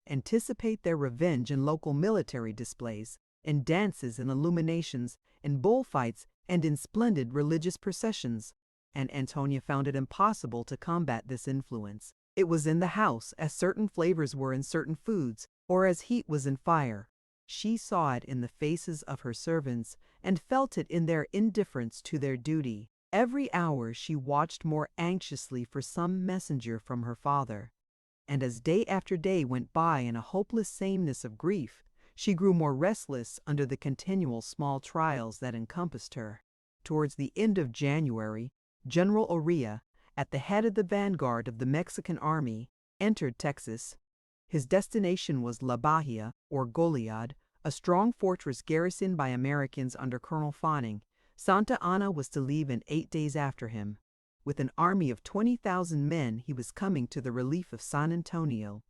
anticipate their revenge in local military displays, in dances and illuminations, in bullfights, and in splendid religious processions. And Antonia found it impossible to combat this influence. It was in the house, as certain flavors were in certain foods, or as heat was in fire. She saw it in the faces of her servants, and felt it in their indifference to their duty. Every hour she watched more anxiously for some messenger from her father. And as day after day went by in a hopeless sameness of grief, she grew more restless under the continual small trials that encompassed her. Towards the end of January, General Oria, at the head of the vanguard of the Mexican army, entered Texas. His destination was La Bahia, or Goliad, a strong fortress garrisoned by Americans under Colonel Fanning. Santa Anna was to leave in 8 days after him. With an army of 20,000 men, he was coming to the relief of San Antonio.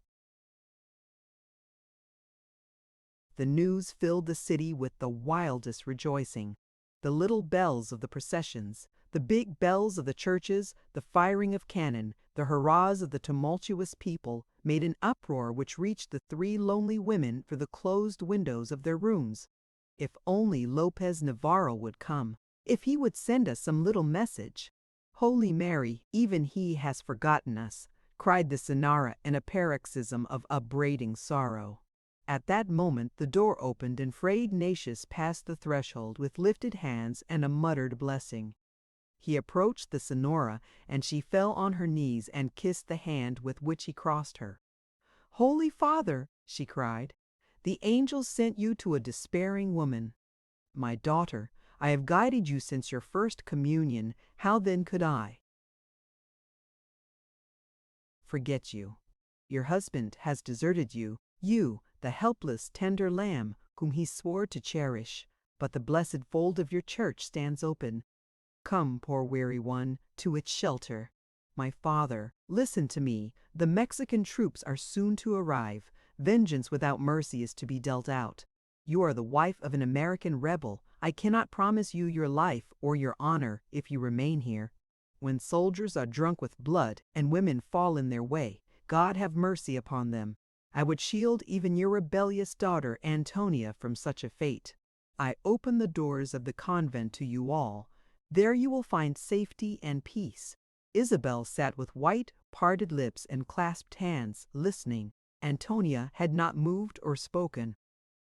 The news filled the city with the wildest rejoicing. The little bells of the processions, the big bells of the churches, the firing of cannon, the hurrahs of the tumultuous people made an uproar which reached the 3 lonely women through the closed windows of their rooms. If only Lopez Navarro would come, if he would send us some little message. Holy Mary, even he has forgotten us, cried the Sonora in a paroxysm of upbraiding sorrow. At that moment the door opened and Fray Ignatius passed the threshold with lifted hands and a muttered blessing. He approached the Sonora, and she fell on her knees and kissed the hand with which he crossed her. "Holy Father," she cried, "the angels sent you to a despairing woman. My daughter, I have guided you since your first communion. How then could I forget you? Your husband has deserted you, you, the helpless, tender lamb whom he swore to cherish, but the blessed fold of your church stands open. Come, poor weary one, to its shelter. My father, listen to me. The Mexican troops are soon to arrive. Vengeance without mercy is to be dealt out. You are the wife of an American rebel. I cannot promise you your life or your honor if you remain here. When soldiers are drunk with blood and women fall in their way, God have mercy upon them. I would shield even your rebellious daughter Antonia from such a fate. I open the doors of the convent to you all. There you will find safety and peace." Isabel sat with white, parted lips and clasped hands, listening. Antonia had not moved or spoken.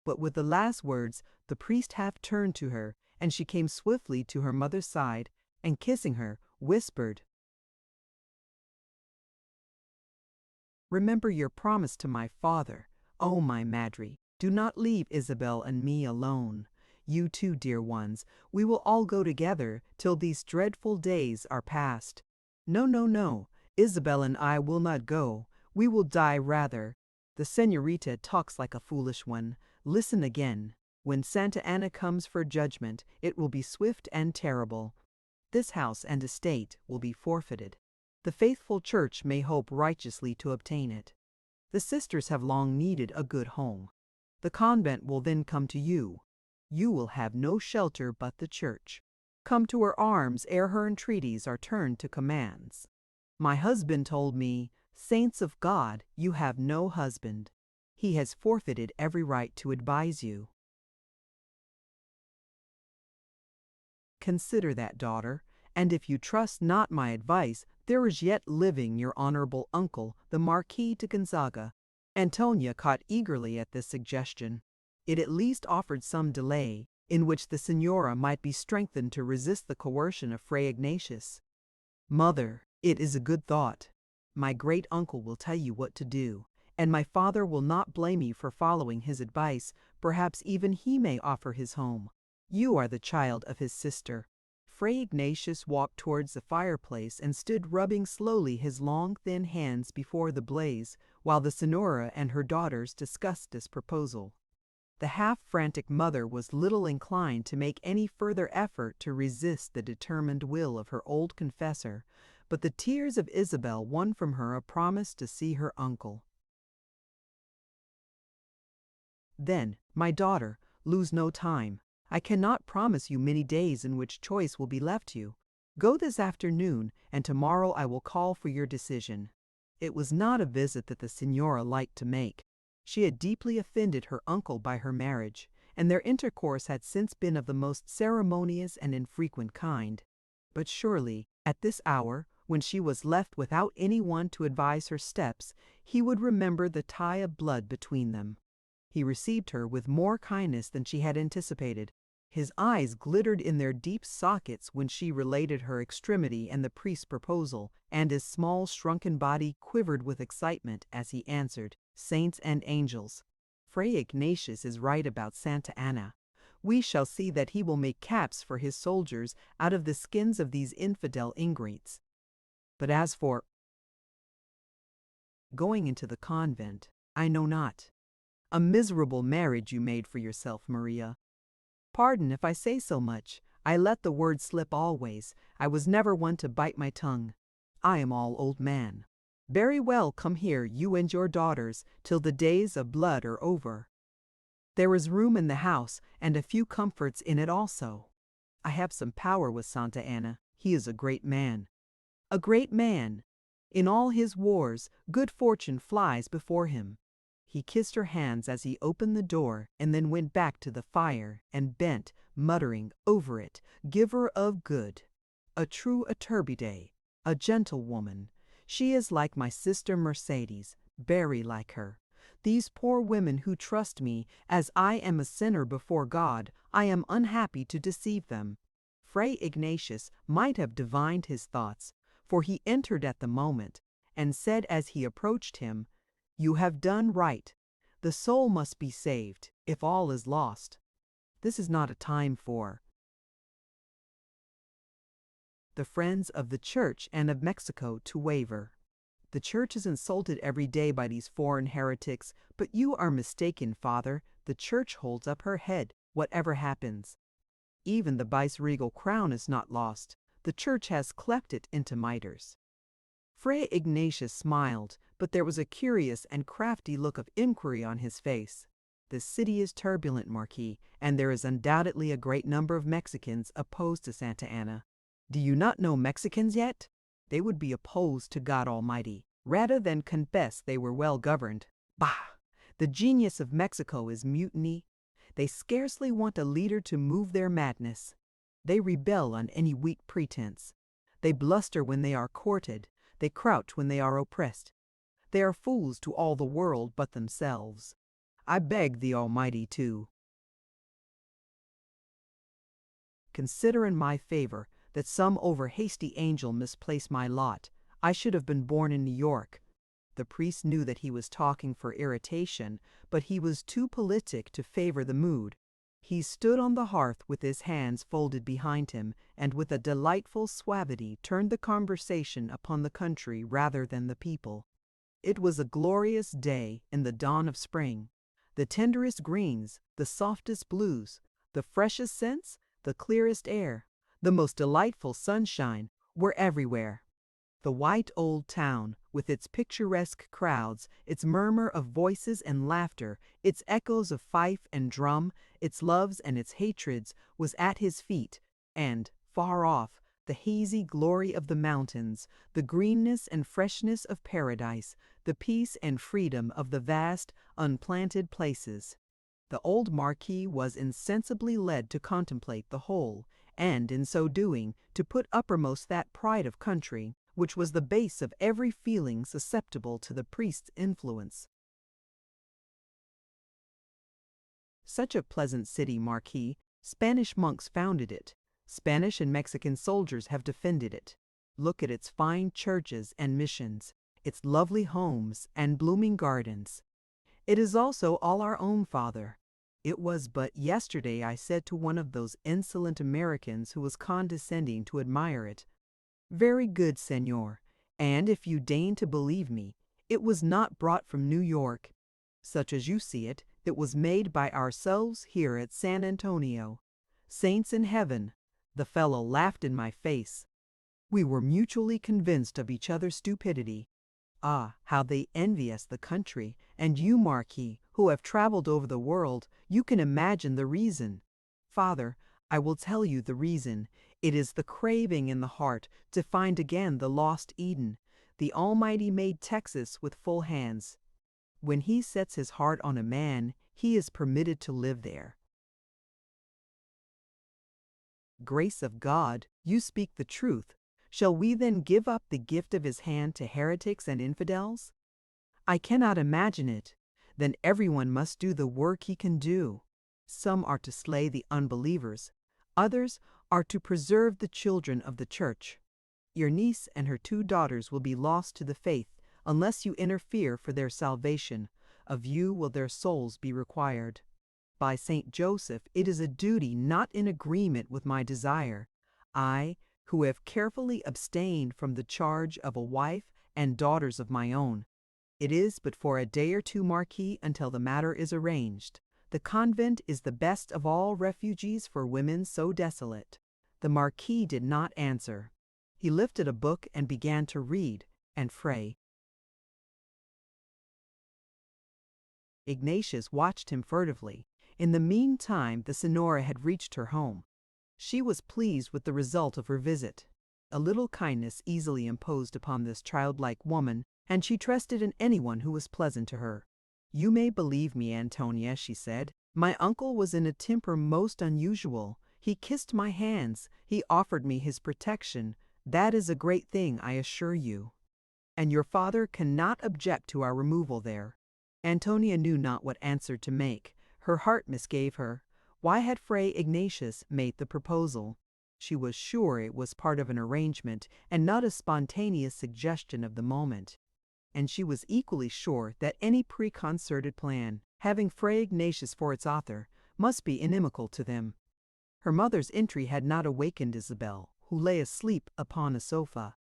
But with the last words, the priest half turned to her, and she came swiftly to her mother's side, and kissing her, whispered, Remember your promise to my father. Oh, my Madre, do not leave Isabel and me alone. You too, dear ones, we will all go together till these dreadful days are past. No, no, no, Isabel and I will not go. We will die rather. The señorita talks like a foolish one. Listen again. When Santa Anna comes for judgment, it will be swift and terrible. This house and estate will be forfeited. The faithful church may hope righteously to obtain it. The sisters have long needed a good home. The convent will then come to you. You will have no shelter but the church. Come to her arms ere her entreaties are turned to commands. My husband told me, Saints of God, you have no husband. He has forfeited every right to advise you. Consider that, daughter, and if you trust not my advice, there is yet living your honorable uncle, the Marquis de Gonzaga. Antonia caught eagerly at this suggestion. It at least offered some delay, in which the Signora might be strengthened to resist the coercion of Fray Ignatius. Mother, it is a good thought. My great uncle will tell you what to do, and my father will not blame you for following his advice. Perhaps even he may offer his home. You are the child of his sister. Fray Ignatius walked towards the fireplace and stood rubbing slowly his long, thin hands before the blaze, while the Signora and her daughters discussed this proposal. The half-frantic mother was little inclined to make any further effort to resist the determined will of her old confessor, but the tears of Isabel won from her a promise to see her uncle. Then, my daughter, lose no time. I cannot promise you many days in which choice will be left you. Go this afternoon, and tomorrow I will call for your decision. It was not a visit that the Signora liked to make. She had deeply offended her uncle by her marriage, and their intercourse had since been of the most ceremonious and infrequent kind. But surely, at this hour, when she was left without any one to advise her steps, he would remember the tie of blood between them. He received her with more kindness than she had anticipated. His eyes glittered in their deep sockets when she related her extremity and the priest's proposal, and his small shrunken body quivered with excitement as he answered, Saints and angels, Fray Ignatius is right about Santa Anna. We shall see that he will make caps for his soldiers out of the skins of these infidel ingrates. But as for going into the convent, I know not. A miserable marriage you made for yourself, Maria. Pardon if I say so much. I let the word slip always. I was never one to bite my tongue. I am all old man. Very well, come here, you and your daughters, till the days of blood are over. There is room in the house, and a few comforts in it also. I have some power with Santa Anna. He is a great man. A great man. In all his wars, good fortune flies before him. He kissed her hands as he opened the door, and then went back to the fire and bent, muttering, over it, Giver of good. A true Iturbide, a gentlewoman. She is like my sister Mercedes, very like her. These poor women who trust me, as I am a sinner before God, I am unhappy to deceive them. Fray Ignatius might have divined his thoughts, for he entered at the moment, and said as he approached him, You have done right. The soul must be saved, if all is lost. This is not a time for the friends of the Church and of Mexico to waver. The Church is insulted every day by these foreign heretics, but you are mistaken, Father. The Church holds up her head, whatever happens. Even the viceregal crown is not lost. The Church has cleft it into mitres. Fray Ignatius smiled, but there was a curious and crafty look of inquiry on his face. The city is turbulent, Marquis, and there is undoubtedly a great number of Mexicans opposed to Santa Anna. Do you not know Mexicans yet? They would be opposed to God Almighty, rather than confess they were well governed. Bah! The genius of Mexico is mutiny. They scarcely want a leader to move their madness. They rebel on any weak pretense. They bluster when they are courted. They crouch when they are oppressed. They are fools to all the world but themselves. I beg the Almighty to consider in my favor that some over-hasty angel misplaced my lot. I should have been born in New York. The priest knew that he was talking for irritation, but he was too politic to favor the mood. He stood on the hearth with his hands folded behind him, and with a delightful suavity turned the conversation upon the country rather than the people. It was a glorious day in the dawn of spring. The tenderest greens, the softest blues, the freshest scents, the clearest air, the most delightful sunshine were everywhere. The white old town, with its picturesque crowds, its murmur of voices and laughter, its echoes of fife and drum, its loves and its hatreds, was at his feet, and, far off, the hazy glory of the mountains, the greenness and freshness of paradise, the peace and freedom of the vast, unplanted places. The old Marquis was insensibly led to contemplate the whole, and, in so doing, to put uppermost that pride of country, which was the base of every feeling susceptible to the priest's influence. Such a pleasant city, Marquis. Spanish monks founded it. Spanish and Mexican soldiers have defended it. Look at its fine churches and missions, its lovely homes and blooming gardens. It is also all our own, Father. It was but yesterday I said to one of those insolent Americans who was condescending to admire it, "Very good, Señor, and if you deign to believe me, it was not brought from New York. Such as you see it, it was made by ourselves here at San Antonio. Saints in heaven!" The fellow laughed in my face. We were mutually convinced of each other's stupidity. Ah, how they envy us the country, and you, Marquis, who have traveled over the world, you can imagine the reason. Father, I will tell you the reason. It is the craving in the heart to find again the lost Eden. The Almighty made Texas with full hands. When He sets His heart on a man, he is permitted to live there. Grace of God, you speak the truth. Shall we then give up the gift of His hand to heretics and infidels? I cannot imagine it. Then everyone must do the work he can do. Some are to slay the unbelievers. Others are to preserve the children of the church. Your niece and her 2 daughters will be lost to the faith unless you interfere for their salvation. Of you will their souls be required. By Saint Joseph, it is a duty not in agreement with my desire. I, who have carefully abstained from the charge of a wife and daughters of my own. It is but for a day or 2, Marquis, until the matter is arranged. The convent is the best of all refuges for women so desolate. The Marquis did not answer. He lifted a book and began to read, and Fray Ignatius watched him furtively. In the meantime, the Senora had reached her home. She was pleased with the result of her visit. A little kindness easily imposed upon this childlike woman, and she trusted in anyone who was pleasant to her. "You may believe me, Antonia," she said. "My uncle was in a temper most unusual. He kissed my hands. He offered me his protection. That is a great thing, I assure you. And your father cannot object to our removal there." Antonia knew not what answer to make. Her heart misgave her. Why had Fray Ignatius made the proposal? She was sure it was part of an arrangement, and not a spontaneous suggestion of the moment. And she was equally sure that any preconcerted plan, having Fray Ignatius for its author, must be inimical to them. Her mother's entry had not awakened Isabel, who lay asleep upon a sofa.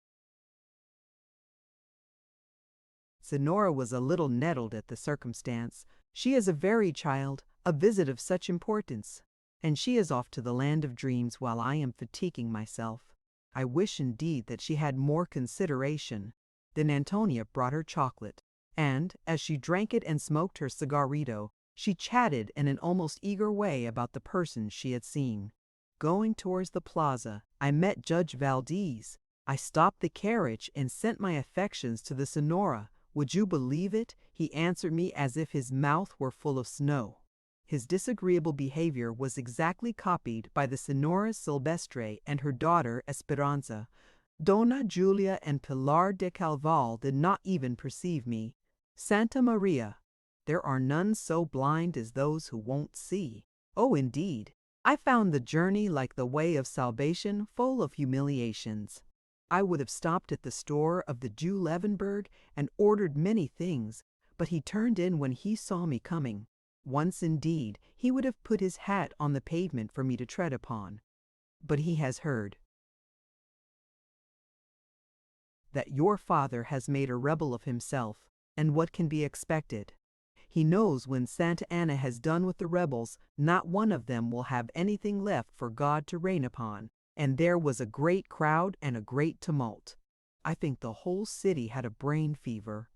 Senora was a little nettled at the circumstance. She is a very child, a visit of such importance, and she is off to the land of dreams while I am fatiguing myself. I wish indeed that she had more consideration. Then Antonia brought her chocolate, and, as she drank it and smoked her cigarrito, she chatted in an almost eager way about the persons she had seen. Going towards the plaza, I met Judge Valdez. I stopped the carriage and sent my affections to the Senora. Would you believe it? He answered me as if his mouth were full of snow. His disagreeable behavior was exactly copied by the Senora Silvestre and her daughter Esperanza. Dona Julia and Pilar de Calval did not even perceive me. Santa Maria! There are none so blind as those who won't see. Oh, indeed! I found the journey like the way of salvation full of humiliations. I would have stopped at the store of the Jew Levenberg and ordered many things, but he turned in when he saw me coming. Once, indeed, he would have put his hat on the pavement for me to tread upon. But he has heard that your father has made a rebel of himself, and what can be expected? He knows when Santa Anna has done with the rebels, not one of them will have anything left for God to reign upon. And there was a great crowd and a great tumult. I think the whole city had a brain fever.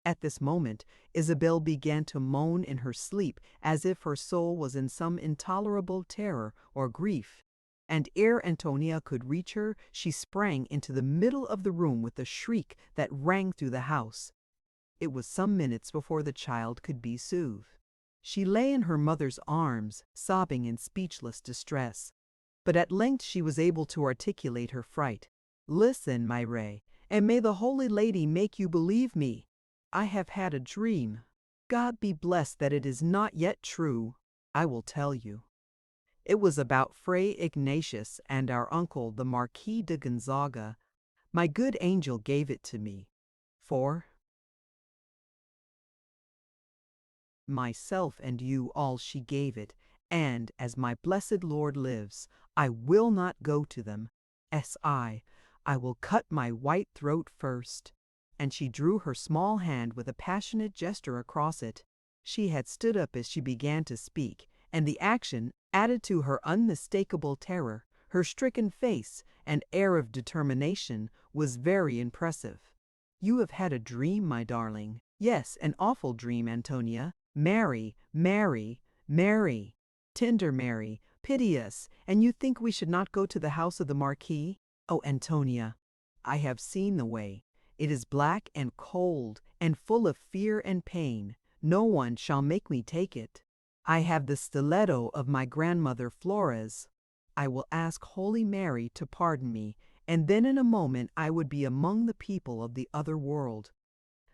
At this moment, Isabel began to moan in her sleep as if her soul was in some intolerable terror or grief. And ere Antonia could reach her, she sprang into the middle of the room with a shriek that rang through the house. It was some minutes before the child could be soothed. She lay in her mother's arms, sobbing in speechless distress. But at length she was able to articulate her fright. "Listen, my Ray, and may the Holy Lady make you believe me. I have had a dream. God be blessed that it is not yet true. I will tell you. It was about Fray Ignatius and our uncle, the Marquis de Gonzaga. My good angel gave it to me. For myself and you all she gave it, and, as my blessed Lord lives, I will not go to them. I will cut my white throat first." And she drew her small hand with a passionate gesture across it. She had stood up as she began to speak, and the action, added to her unmistakable terror, her stricken face, and air of determination, was very impressive. "You have had a dream, my darling. Yes, an awful dream, Antonia. Mary, Mary, Mary, tender Mary, pity us, and you think we should not go to the house of the Marquis? Oh, Antonia, I have seen the way. It is black and cold, and full of fear and pain. No one shall make me take it. I have the stiletto of my grandmother Flores. I will ask Holy Mary to pardon me, and then in a moment I would be among the people of the other world.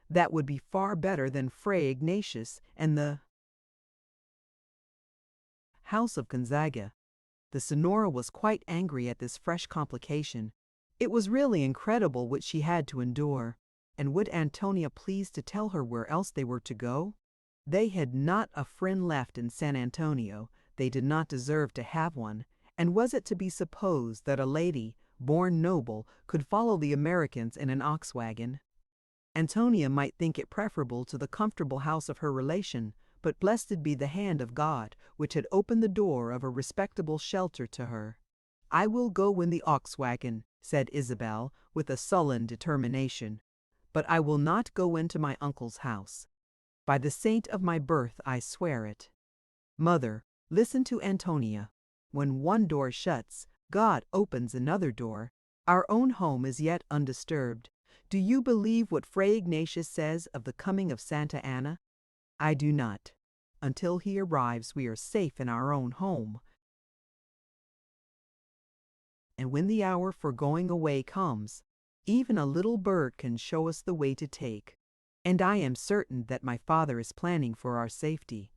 That would be far better than Fray Ignatius and the house of Gonzaga." The Senora was quite angry at this fresh complication. It was really incredible what she had to endure. And would Antonia please to tell her where else they were to go? They had not a friend left in San Antonio. They did not deserve to have one. And was it to be supposed that a lady, born noble, could follow the Americans in an ox wagon? Antonia might think it preferable to the comfortable house of her relation, but blessed be the hand of God, which had opened the door of a respectable shelter to her. "I will go in the ox wagon," said Isabel, with a sullen determination, "but I will not go into my uncle's house. By the saint of my birth I swear it. Mother, listen to Antonia. When one door shuts, God opens another door. Our own home is yet undisturbed. Do you believe what Fray Ignatius says of the coming of Santa Anna? I do not. Until he arrives, we are safe in our own home. And when the hour for going away comes, even a little bird can show us the way to take. And I am certain that my father is planning for our safety.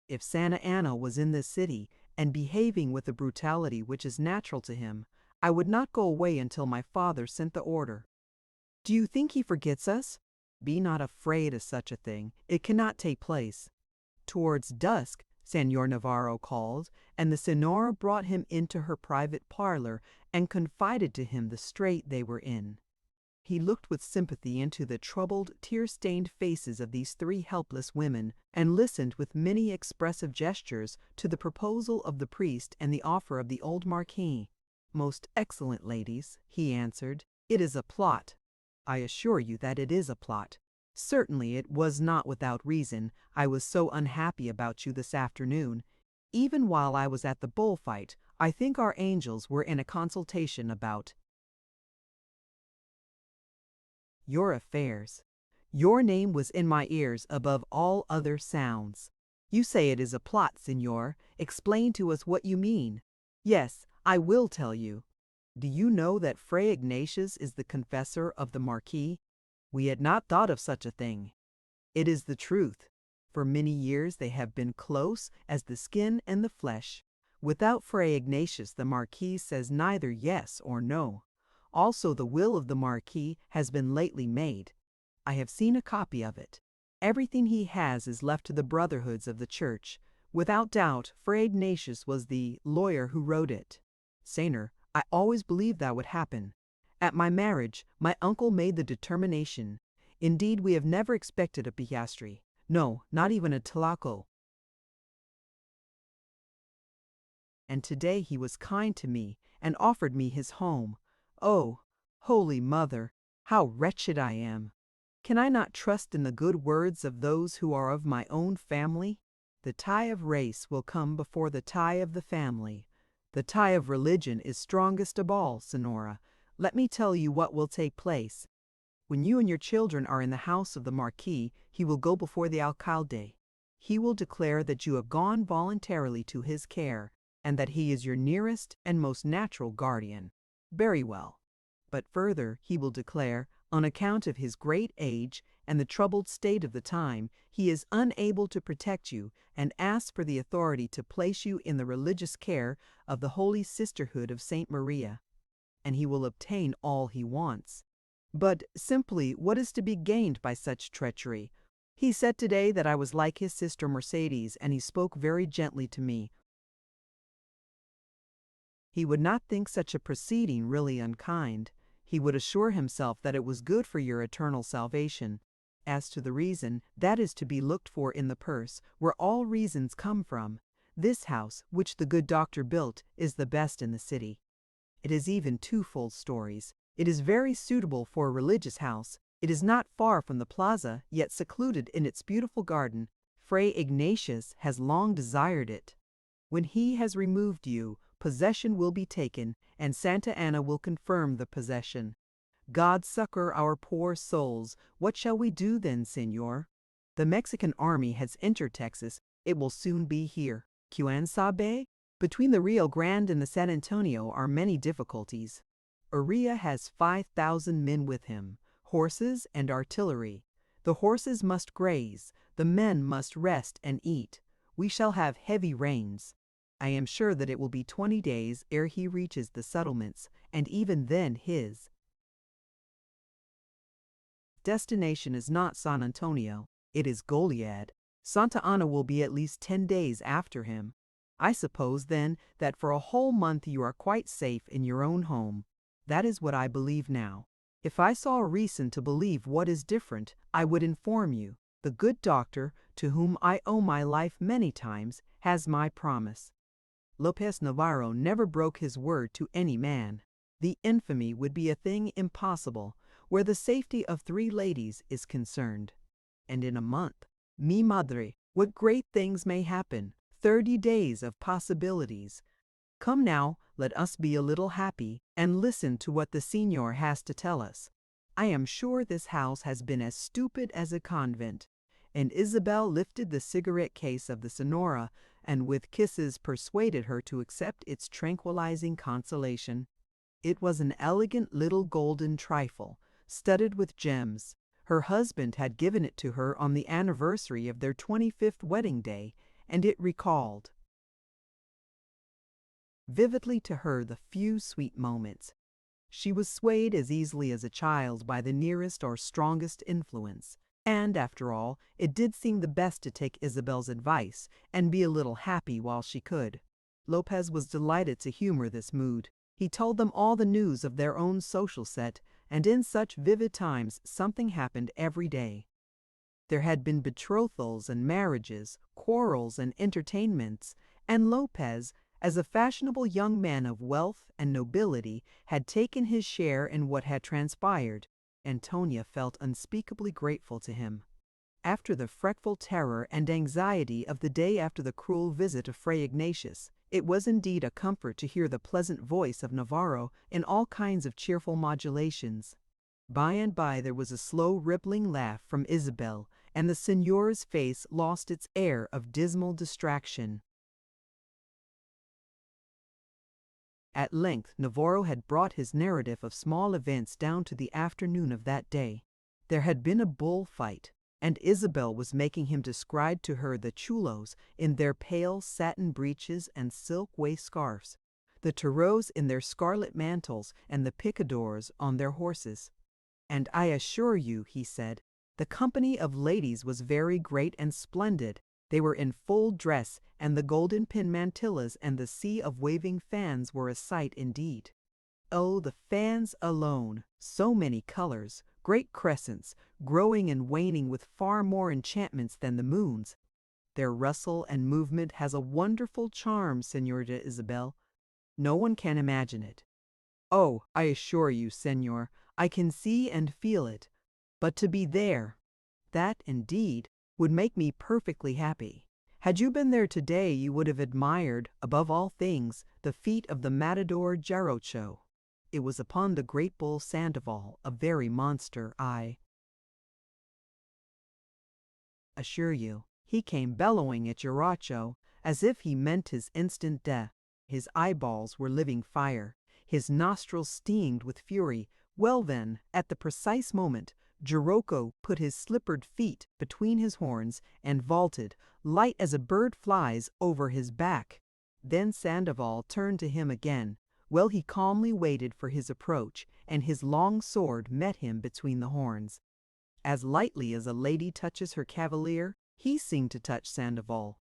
If Santa Anna was in this city and behaving with the brutality which is natural to him, I would not go away until my father sent the order. Do you think he forgets us? Be not afraid of such a thing. It cannot take place." Towards dusk, Señor Navarro called, and the Senora brought him into her private parlor and confided to him the strait they were in. He looked with sympathy into the troubled, tear-stained faces of these three helpless women, and listened with many expressive gestures to the proposal of the priest and the offer of the old Marquis. "Most excellent ladies," he answered, "it is a plot. I assure you that it is a plot. Certainly it was not without reason I was so unhappy about you this afternoon. Even while I was at the bullfight, I think our angels were in a consultation about your affairs. Your name was in my ears above all other sounds. You say it is a plot, Señor. Explain to us what you mean." "Yes, I will tell you. Do you know that Fray Ignatius is the confessor of the Marquis? We had not thought of such a thing. It is the truth. For many years they have been close as the skin and the flesh. Without Fray Ignatius the Marquis says neither yes or no. Also, the will of the Marquis has been lately made. I have seen a copy of it. Everything he has is left to the brotherhoods of the church. Without doubt, Fray Ignatius was the lawyer who wrote it. Saner, I always believed that would happen. At my marriage, my uncle made the determination. Indeed, we have never expected a piastri. No, not even a talaco. And today he was kind to me and offered me his home. Oh, Holy Mother, how wretched I am! Can I not trust in the good words of those who are of my own family? The tie of race will come before the tie of the family. The tie of religion is strongest of all, Senora. Let me tell you what will take place. When you and your children are in the house of the Marquis, he will go before the alcalde. He will declare that you have gone voluntarily to his care, and that he is your nearest and most natural guardian. Very well. But further, he will declare, on account of his great age and the troubled state of the time, he is unable to protect you, and asks for the authority to place you in the religious care of the Holy Sisterhood of Saint Maria. And he will obtain all he wants. But simply, what is to be gained by such treachery? He said today that I was like his sister Mercedes, and he spoke very gently to me. He would not think such a proceeding really unkind. He would assure himself that it was good for your eternal salvation. As to the reason, that is to be looked for in the purse, where all reasons come from. This house, which the good doctor built, is the best in the city. It has even 2 full stories. It is very suitable for a religious house. It is not far from the plaza, yet secluded in its beautiful garden. Fray Ignatius has long desired it. When he has removed you, possession will be taken, and Santa Anna will confirm the possession. God succor our poor souls. What shall we do then, Señor? The Mexican army has entered Texas. It will soon be here. Quien sabe? Between the Rio Grande and the San Antonio are many difficulties. Urrea has 5,000 men with him, horses and artillery. The horses must graze, the men must rest and eat. We shall have heavy rains. I am sure that it will be 20 days ere he reaches the settlements, and even then his destination is not San Antonio, it is Goliad. Santa Anna will be at least 10 days after him. I suppose, then, that for a whole month you are quite safe in your own home. That is what I believe now. If I saw a reason to believe what is different, I would inform you. The good doctor, to whom I owe my life many times, has my promise. Lopez Navarro never broke his word to any man. The infamy would be a thing impossible where the safety of 3 ladies is concerned. And in a month, mi madre, what great things may happen! 30 days of possibilities. Come now, let us be a little happy, and listen to what the Señor has to tell us. I am sure this house has been as stupid as a convent. And Isabel lifted the cigarette case of the Senora, and with kisses persuaded her to accept its tranquilizing consolation. It was an elegant little golden trifle, studded with gems. Her husband had given it to her on the anniversary of their 25th wedding day, and it recalled vividly to her the few sweet moments. She was swayed as easily as a child by the nearest or strongest influence, and, after all, it did seem the best to take Isabel's advice and be a little happy while she could. Lopez was delighted to humor this mood. He told them all the news of their own social set, and in such vivid times something happened every day. There had been betrothals and marriages, quarrels and entertainments, and Lopez, as a fashionable young man of wealth and nobility, had taken his share in what had transpired. Antonia felt unspeakably grateful to him. After the fretful terror and anxiety of the day after the cruel visit of Fray Ignatius, it was indeed a comfort to hear the pleasant voice of Navarro in all kinds of cheerful modulations. By and by there was a slow rippling laugh from Isabel, and the Señor's face lost its air of dismal distraction. At length Navarro had brought his narrative of small events down to the afternoon of that day. There had been a bull-fight, and Isabel was making him describe to her the chulos in their pale satin breeches and silk waist scarfs. the Taureaux in their scarlet mantles and the picadors on their horses. "And I assure you," he said, "the company of ladies was very great and splendid. They were in full dress, and the golden pin mantillas and the sea of waving fans were a sight indeed. Oh, the fans alone! So many colors, great crescents, growing and waning with far more enchantments than the moon's. Their rustle and movement has a wonderful charm, Señorita Isabel. No one can imagine it. Oh, I assure you, Señor, I can see and feel it. But to be there, that, indeed, would make me perfectly happy. Had you been there today, you would have admired, above all things, the feat of the matador Jarocho. It was upon the great bull Sandoval, a very monster, I assure you. He came bellowing at Jarocho, as if he meant his instant death. His eyeballs were living fire, his nostrils steamed with fury. Well then, at the precise moment, Jarocho put his slippered feet between his horns and vaulted, light as a bird flies, over his back. Then Sandoval turned to him again. Well, he calmly waited for his approach, and his long sword met him between the horns. As lightly as a lady touches her cavalier, he seemed to touch Sandoval.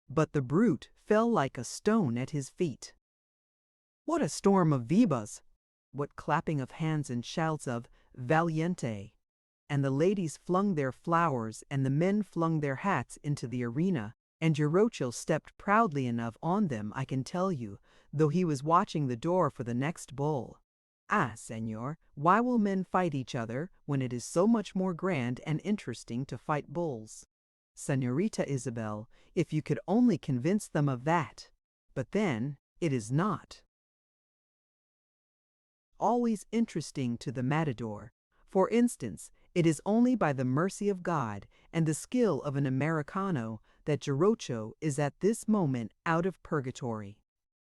But the brute fell like a stone at his feet. What a storm of vivas! What clapping of hands and shouts of "Valiente!" And the ladies flung their flowers and the men flung their hats into the arena, and Jarocho stepped proudly enough on them, I can tell you, though he was watching the door for the next bull. Ah, Señor, why will men fight each other when it is so much more grand and interesting to fight bulls? Señorita Isabel, if you could only convince them of that. But then, it is not always interesting to the matador. For instance, it is only by the mercy of God and the skill of an Americano that Jarocho is at this moment out of purgatory.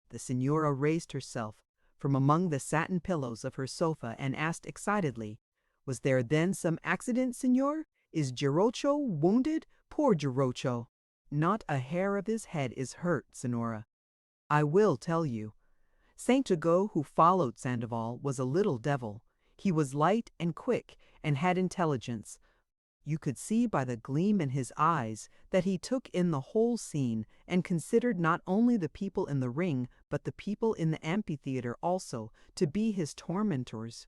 The señora raised herself from among the satin pillows of her sofa and asked excitedly, "Was there then some accident, señor? Is Jarocho wounded? Poor Jarocho!" "Not a hair of his head is hurt, señora. I will tell you. Saint Jago, who followed Sandoval, was a little devil. He was light and quick and had intelligence. You could see by the gleam in his eyes that he took in the whole scene and considered not only the people in the ring but the people in the amphitheater also to be his tormentors.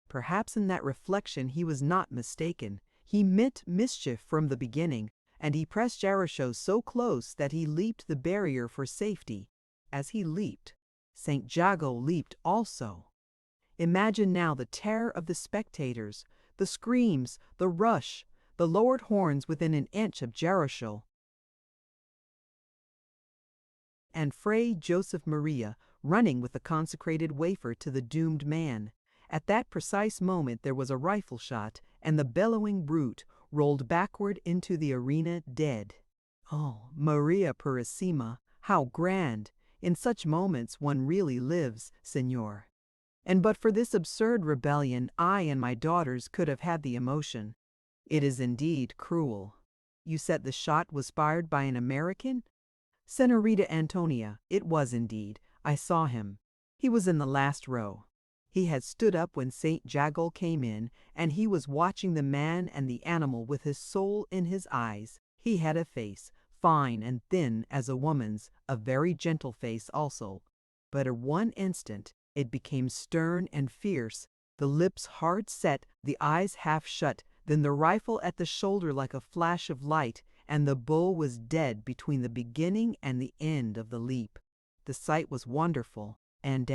Perhaps in that reflection he was not mistaken. He meant mischief from the beginning, and he pressed Jarocho so close that he leaped the barrier for safety. As he leaped, Saint Jago leaped also. Imagine now the terror of the spectators, the screams, the rush, the lowered horns within an inch of Jarocho, and Fray Joseph Maria running with the consecrated wafer to the doomed man. At that precise moment there was a rifle shot, and the bellowing brute rolled backward into the arena dead. Oh, Maria Purissima, how grand! In such moments one really lives, señor. And but for this absurd rebellion, I and my daughters could have had the emotion. It is indeed cruel. You said the shot was fired by an American? Señorita Antonia, it was indeed. I saw him. He was in the last row. He had stood up when Saint Jago came in, and he was watching the man and the animal with his soul in his eyes. He had a face, fine and thin as a woman's, a very gentle face also. But at one instant it became stern and fierce, the lips hard set, the eyes half shut, then the rifle at the shoulder like a flash of light, and the bull was dead between the beginning and the end of the leap. The sight was wonderful, and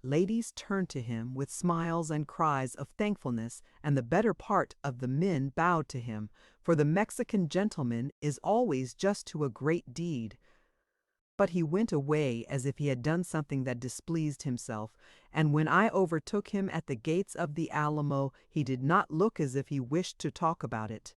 ladies turned to him with smiles and cries of thankfulness, and the better part of the men bowed to him, for the Mexican gentleman is always just to a great deed. But he went away as if he had done something that displeased himself, and when I overtook him at the gates of the Alamo, he did not look as if he wished to talk about it.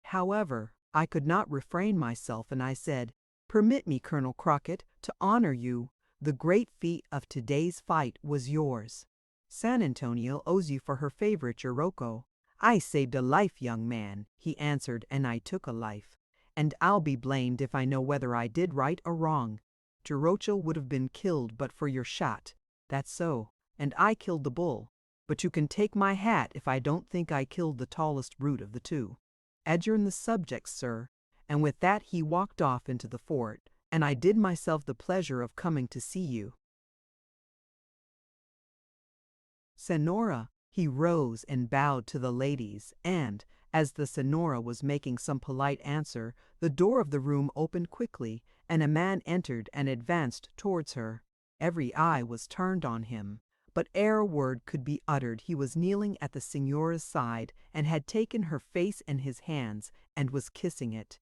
However, I could not refrain myself, and I said, "Permit me, Colonel Crockett, to honor you. The great feat of today's fight was yours. San Antonio owes you for her favorite Jarocho." "I saved a life, young man," he answered, "and I took a life. And I'll be blamed if I know whether I did right or wrong. Jarocho would have been killed but for your shot. That's so, and I killed the bull. But you can take my hat if I don't think I killed the tallest brute of the two. Adjourn the subject, sir." And with that he walked off into the fort, and I did myself the pleasure of coming to see you. Senora, he rose and bowed to the ladies, and, as the senora was making some polite answer, the door of the room opened quickly, and a man entered and advanced towards her. Every eye was turned on him, but ere a word could be uttered he was kneeling at the senora's side and had taken her face in his hands and was kissing it.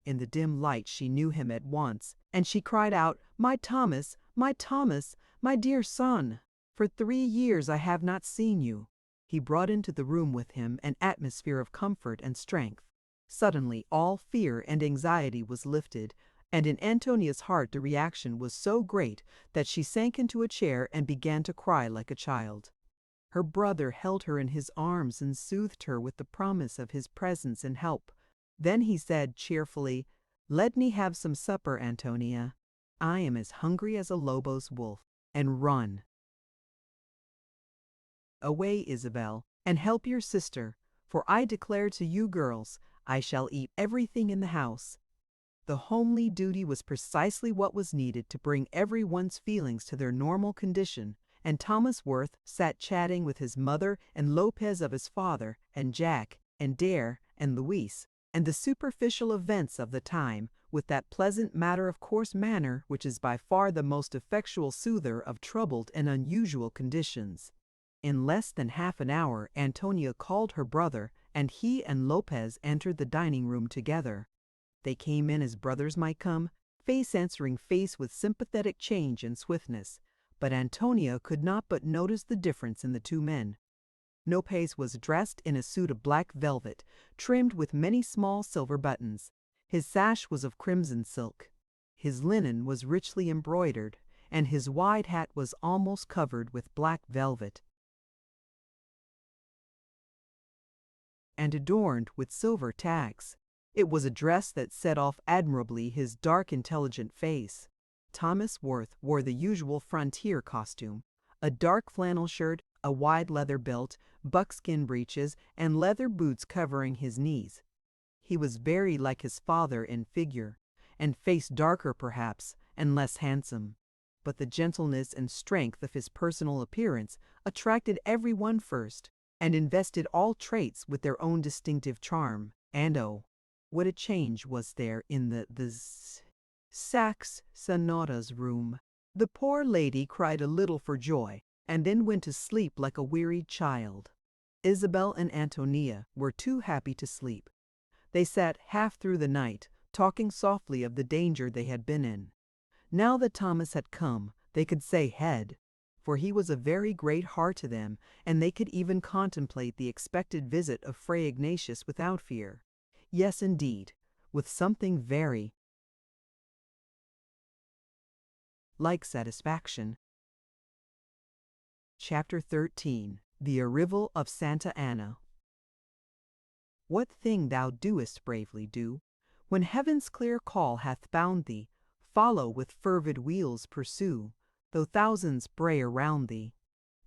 In the dim light she knew him at once, and she cried out, my Thomas, my dear son! For 3 years I have not seen you." He brought into the room with him an atmosphere of comfort and strength. Suddenly all fear and anxiety was lifted, and in Antonia's heart the reaction was so great that she sank into a chair and began to cry like a child. Her brother held her in his arms and soothed her with the promise of his presence and help. Then he said cheerfully, "Let me have some supper, Antonia. I am as hungry as a Lobo's wolf," and run. "Away, Isabel, and help your sister, for I declare to you girls, I shall eat everything in the house." The homely duty was precisely what was needed to bring everyone's feelings to their normal condition, and Thomas Worth sat chatting with his mother and Lopez of his father, and Jack, and Dare, and Luis, and the superficial events of the time, with that pleasant matter-of-course manner which is by far the most effectual soother of troubled and unusual conditions. In less than half an hour Antonia called her brother, and he and Lopez entered the dining-room together. They came in as brothers might come, face answering face with sympathetic change and swiftness, but Antonia could not but notice the difference in the two men. Lopez was dressed in a suit of black velvet, trimmed with many small silver buttons. His sash was of crimson silk. His linen was richly embroidered, and his wide hat was almost covered with black velvet, and adorned with silver tags. It was a dress that set off admirably his dark, intelligent face. Thomas Worth wore the usual frontier costume, a dark flannel shirt, a wide leather belt, buckskin breeches, and leather boots covering his knees. He was very like his father in figure, and face darker perhaps, and less handsome. But the gentleness and strength of his personal appearance attracted everyone first, and invested all traits with their own distinctive charm. And oh, what a change was there in the sax sonora's room! The poor lady cried a little for joy, and then went to sleep like a wearied child. Isabel and Antonia were too happy to sleep. They sat half through the night, talking softly of the danger they had been in. Now that Thomas had come, they could say had, for he was a very great heart to them, and they could even contemplate the expected visit of Fray Ignatius without fear. Yes, indeed, with something very like satisfaction. Chapter 13. The Arrival of Santa Anna. What thing thou doest bravely do, when heaven's clear call hath bound thee, follow with fervid wheels pursue, though thousands bray around thee.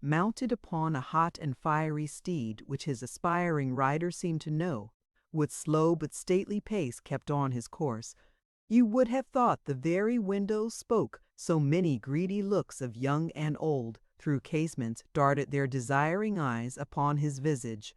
Mounted upon a hot and fiery steed, which his aspiring rider seemed to know, with slow but stately pace kept on his course, you would have thought the very windows spoke, so many greedy looks of young and old through casements darted their desiring eyes upon his visage.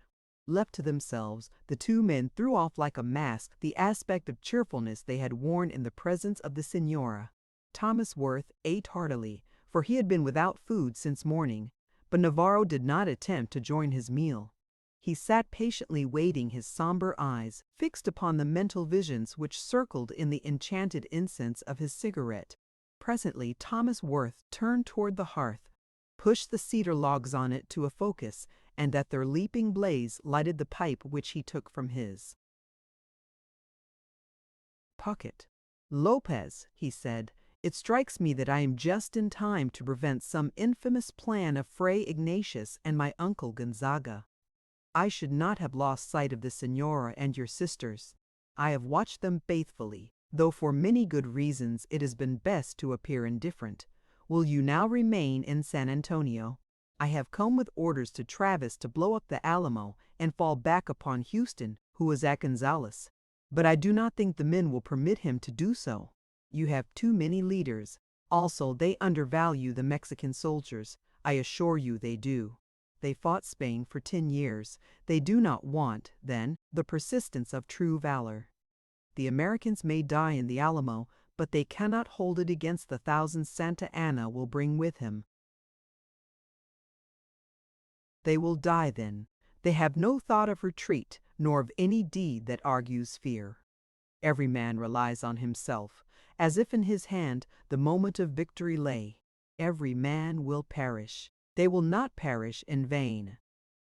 Left to themselves, the two men threw off like a mask the aspect of cheerfulness they had worn in the presence of the Senora. Thomas Worth ate heartily, for he had been without food since morning, but Navarro did not attempt to join his meal. He sat patiently waiting, his somber eyes fixed upon the mental visions which circled in the enchanted incense of his cigarette. Presently Thomas Worth turned toward the hearth, pushed the cedar logs on it to a focus, and at their leaping blaze lighted the pipe which he took from his pocket. "Lopez," he said, "it strikes me that I am just in time to prevent some infamous plan of Fray Ignatius and my uncle Gonzaga. I should not have lost sight of the Senora and your sisters. I have watched them faithfully, though for many good reasons it has been best to appear indifferent. Will you now remain in San Antonio? I have come with orders to Travis to blow up the Alamo and fall back upon Houston, who is at Gonzales. But I do not think the men will permit him to do so. You have too many leaders. Also, they undervalue the Mexican soldiers. I assure you they do. They fought Spain for 10 years. They do not want, then, the persistence of true valor. The Americans may die in the Alamo, but they cannot hold it against the thousands Santa Anna will bring with him. They will die then. They have no thought of retreat, nor of any deed that argues fear. Every man relies on himself, as if in his hand the moment of victory lay. Every man will perish. They will not perish in vain.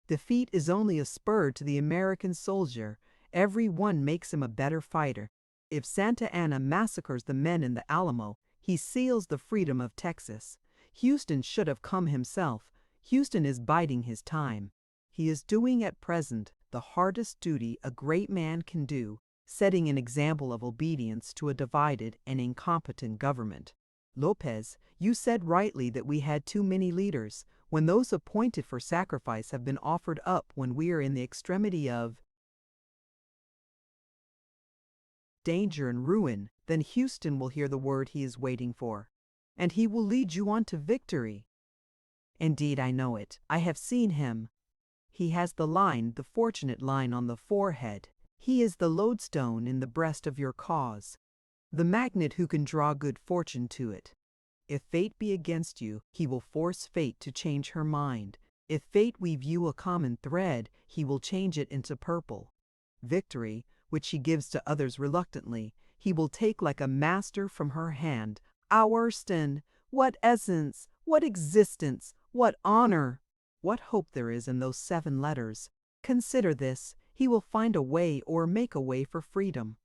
Defeat is only a spur to the American soldier. Every one makes him a better fighter. If Santa Anna massacres the men in the Alamo, he seals the freedom of Texas. Houston should have come himself. Houston is biding his time. He is doing at present the hardest duty a great man can do, setting an example of obedience to a divided and incompetent government. Lopez, you said rightly that we had too many leaders. When those appointed for sacrifice have been offered up when we are in the extremity of danger and ruin, then Houston will hear the word he is waiting for, and he will lead you on to victory. Indeed, I know it. I have seen him. He has the line, the fortunate line on the forehead. He is the lodestone in the breast of your cause, the magnet who can draw good fortune to it. If fate be against you, he will force fate to change her mind. If fate weave you a common thread, he will change it into purple. Victory, which he gives to others reluctantly, he will take like a master from her hand. Auerston, what essence, what existence, what honor! What hope there is in those 7 letters. Consider this, he will find a way or make a way for freedom.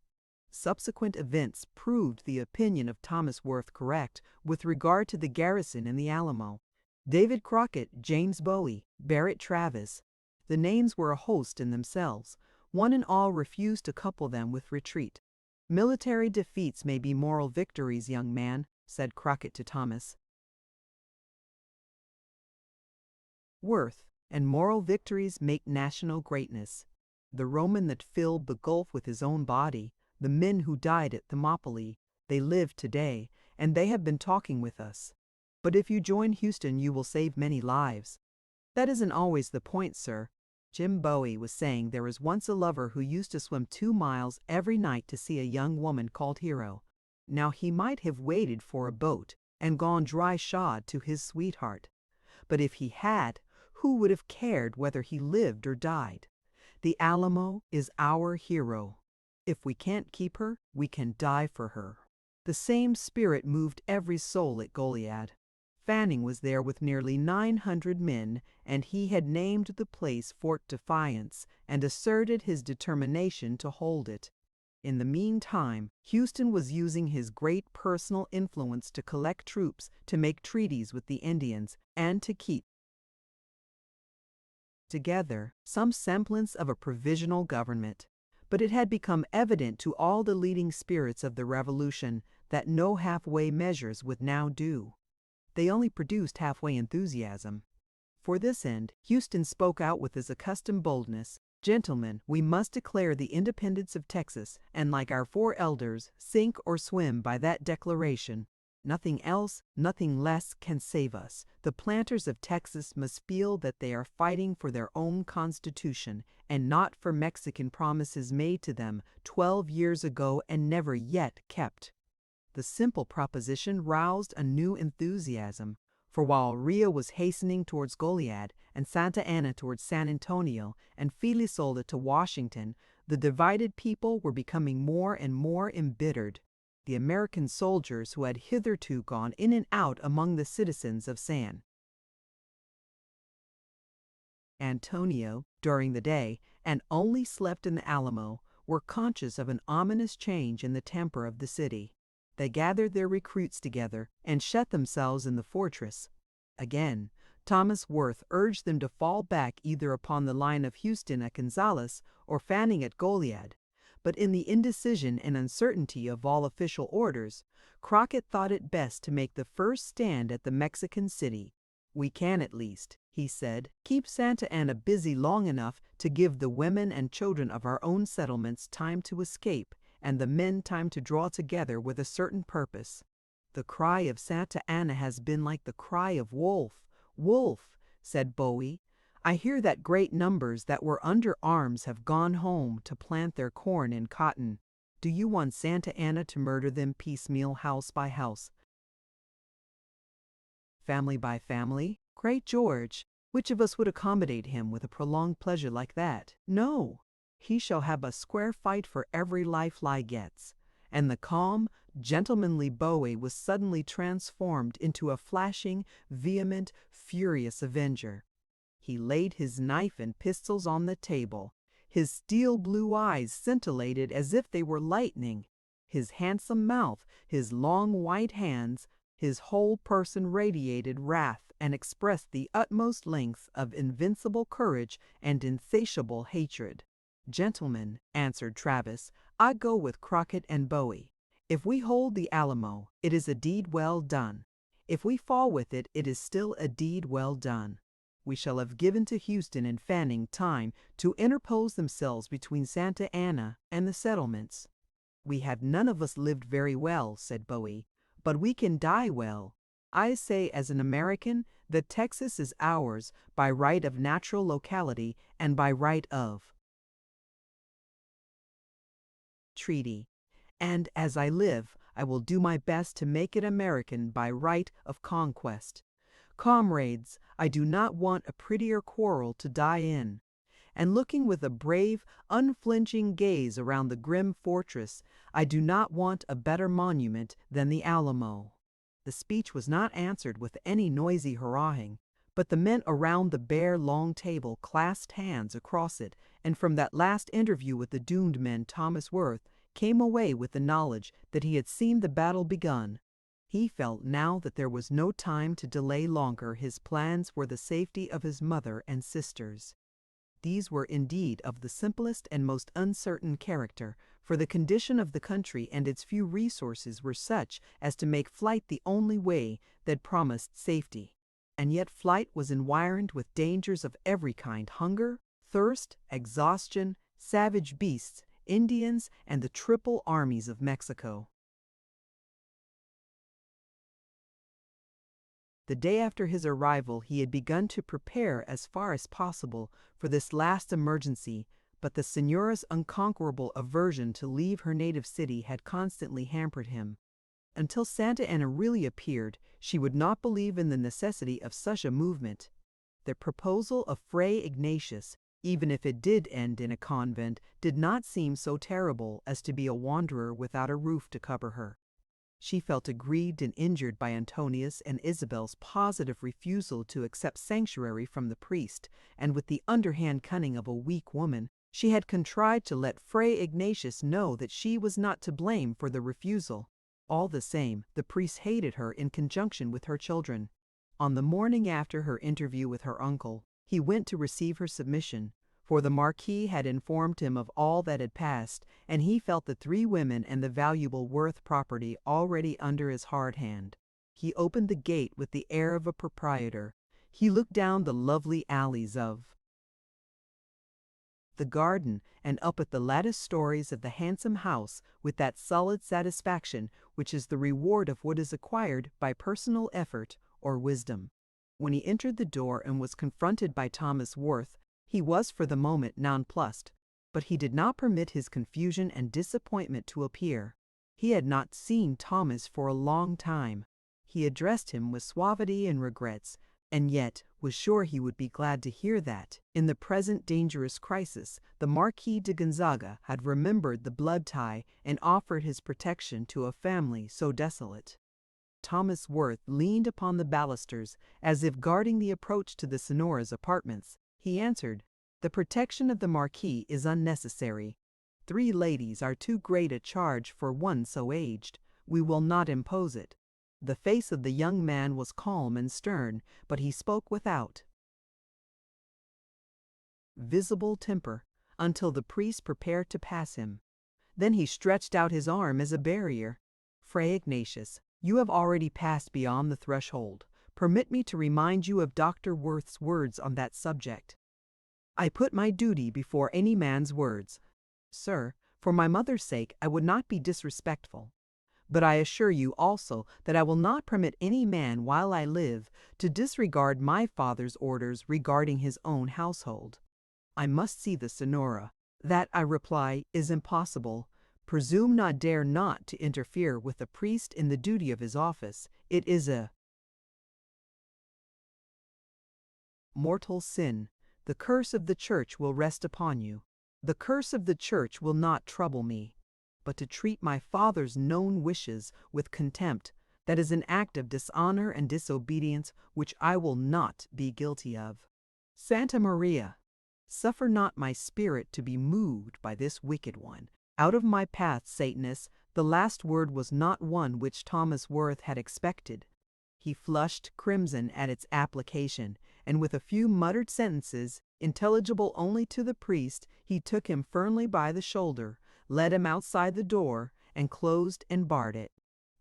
Subsequent events proved the opinion of Thomas Worth correct with regard to the garrison in the Alamo. David Crockett, James Bowie, Barrett Travis. The names were a host in themselves. One and all refused to couple them with retreat. Military defeats may be moral victories, young man, said Crockett to Thomas Worth, and moral victories make national greatness. The Roman that filled the Gulf with his own body, the men who died at Thermopylae, they live today, and they have been talking with us. But if you join Houston, you will save many lives. That isn't always the point, sir. Jim Bowie was saying there was once a lover who used to swim 2 miles every night to see a young woman called Hero. Now he might have waited for a boat and gone dry-shod to his sweetheart. But if he had, who would have cared whether he lived or died? The Alamo is our hero. If we can't keep her, we can die for her. The same spirit moved every soul at Goliad. Fanning was there with nearly 900 men, and he had named the place Fort Defiance and asserted his determination to hold it. In the meantime, Houston was using his great personal influence to collect troops, to make treaties with the Indians, and to keep together some semblance of a provisional government. But it had become evident to all the leading spirits of the Revolution that no halfway measures would now do. They only produced halfway enthusiasm. For this end, Houston spoke out with his accustomed boldness. Gentlemen, we must declare the independence of Texas, and like our 4 elders, sink or swim by that declaration. Nothing else, nothing less can save us. The planters of Texas must feel that they are fighting for their own constitution, and not for Mexican promises made to them 12 years ago and never yet kept. The simple proposition roused a new enthusiasm, for while Rio was hastening towards Goliad, and Santa Anna towards San Antonio, and Filisola to Washington, the divided people were becoming more and more embittered. The American soldiers who had hitherto gone in and out among the citizens of San Antonio during the day, and only slept in the Alamo, were conscious of an ominous change in the temper of the city. They gathered their recruits together and shut themselves in the fortress. Again, Thomas Worth urged them to fall back either upon the line of Houston at Gonzales or Fanning at Goliad. but in the indecision and uncertainty of all official orders, Crockett thought it best to make the first stand at the Mexican city. "We can at least," he said, "keep Santa Anna busy long enough to give the women and children of our own settlements time to escape and the men time to draw together with a certain purpose." "The cry of Santa Anna has been like the cry of wolf, wolf," said Bowie. "I hear that great numbers that were under arms have gone home to plant their corn and cotton. Do you want Santa Anna to murder them piecemeal, house by house, family by family? Great George, which of us would accommodate him with a prolonged pleasure like that? No, he shall have a square fight for every life lie gets." And the calm, gentlemanly Bowie was suddenly transformed into a flashing, vehement, furious avenger. He laid his knife and pistols on the table. His steel blue eyes scintillated as if they were lightning. His handsome mouth, his long white hands, his whole person radiated wrath and expressed the utmost length of invincible courage and insatiable hatred. "Gentlemen," answered Travis, "I go with Crockett and Bowie. If we hold the Alamo, it is a deed well done. If we fall with it, it is still a deed well done. We shall have given to Houston and Fanning time to interpose themselves between Santa Anna and the settlements." "We have none of us lived very well," said Bowie, "but we can die well. I say as an American that Texas is ours by right of natural locality and by right of treaty. And as I live, I will do my best to make it American by right of conquest. Comrades, I do not want a prettier quarrel to die in." And looking with a brave, unflinching gaze around the grim fortress, "I do not want a better monument than the Alamo." The speech was not answered with any noisy hurrahing, but the men around the bare, long table clasped hands across it, and from that last interview with the doomed men Thomas Worth came away with the knowledge that he had seen the battle begun. He felt now that there was no time to delay longer his plans for the safety of his mother and sisters. These were indeed of the simplest and most uncertain character, for the condition of the country and its few resources were such as to make flight the only way that promised safety. And yet flight was environed with dangers of every kind: hunger, thirst, exhaustion, savage beasts, Indians, and the triple armies of Mexico. The day after his arrival he had begun to prepare as far as possible for this last emergency, but the señora's unconquerable aversion to leave her native city had constantly hampered him. Until Santa Anna really appeared, she would not believe in the necessity of such a movement. The proposal of Fray Ignatius, even if it did end in a convent, did not seem so terrible as to be a wanderer without a roof to cover her. She felt aggrieved and injured by Antonius and Isabel's positive refusal to accept sanctuary from the priest, and with the underhand cunning of a weak woman, she had contrived to let Fray Ignatius know that she was not to blame for the refusal. All the same, the priest hated her in conjunction with her children. On the morning after her interview with her uncle, he went to receive her submission, for the Marquis had informed him of all that had passed, and he felt the 3 women and the valuable Worth property already under his hard hand. He opened the gate with the air of a proprietor. He looked down the lovely alleys of the garden and up at the latticed stories of the handsome house with that solid satisfaction which is the reward of what is acquired by personal effort or wisdom. When he entered the door and was confronted by Thomas Worth, he was for the moment nonplussed, but he did not permit his confusion and disappointment to appear. He had not seen Thomas for a long time. He addressed him with suavity and regrets, and yet was sure he would be glad to hear that, in the present dangerous crisis, the Marquis de Gonzaga had remembered the blood tie and offered his protection to a family so desolate. Thomas Worth leaned upon the balusters as if guarding the approach to the Señora's apartments. He answered, "The protection of the Marquis is unnecessary. 3 ladies are too great a charge for one so aged. We will not impose it." The face of the young man was calm and stern, but he spoke without visible temper until the priest prepared to pass him. Then he stretched out his arm as a barrier. Fray Ignatius, you have already passed beyond the threshold. Permit me to remind you of Dr. Worth's words on that subject. I put my duty before any man's words. Sir, for my mother's sake, I would not be disrespectful. But I assure you also that I will not permit any man while I live to disregard my father's orders regarding his own household. I must see the Senora. That, I reply, is impossible. Presume not, dare not to interfere with a priest in the duty of his office. It is a mortal sin. The curse of the Church will rest upon you. The curse of the Church will not trouble me. But to treat my father's known wishes with contempt, that is an act of dishonor and disobedience which I will not be guilty of. Santa Maria, suffer not my spirit to be moved by this wicked one. Out of my path, Satanus. The last word was not one which Thomas Worth had expected. He flushed crimson at its application, and with a few muttered sentences, intelligible only to the priest, he took him firmly by the shoulder, led him outside the door, and closed and barred it.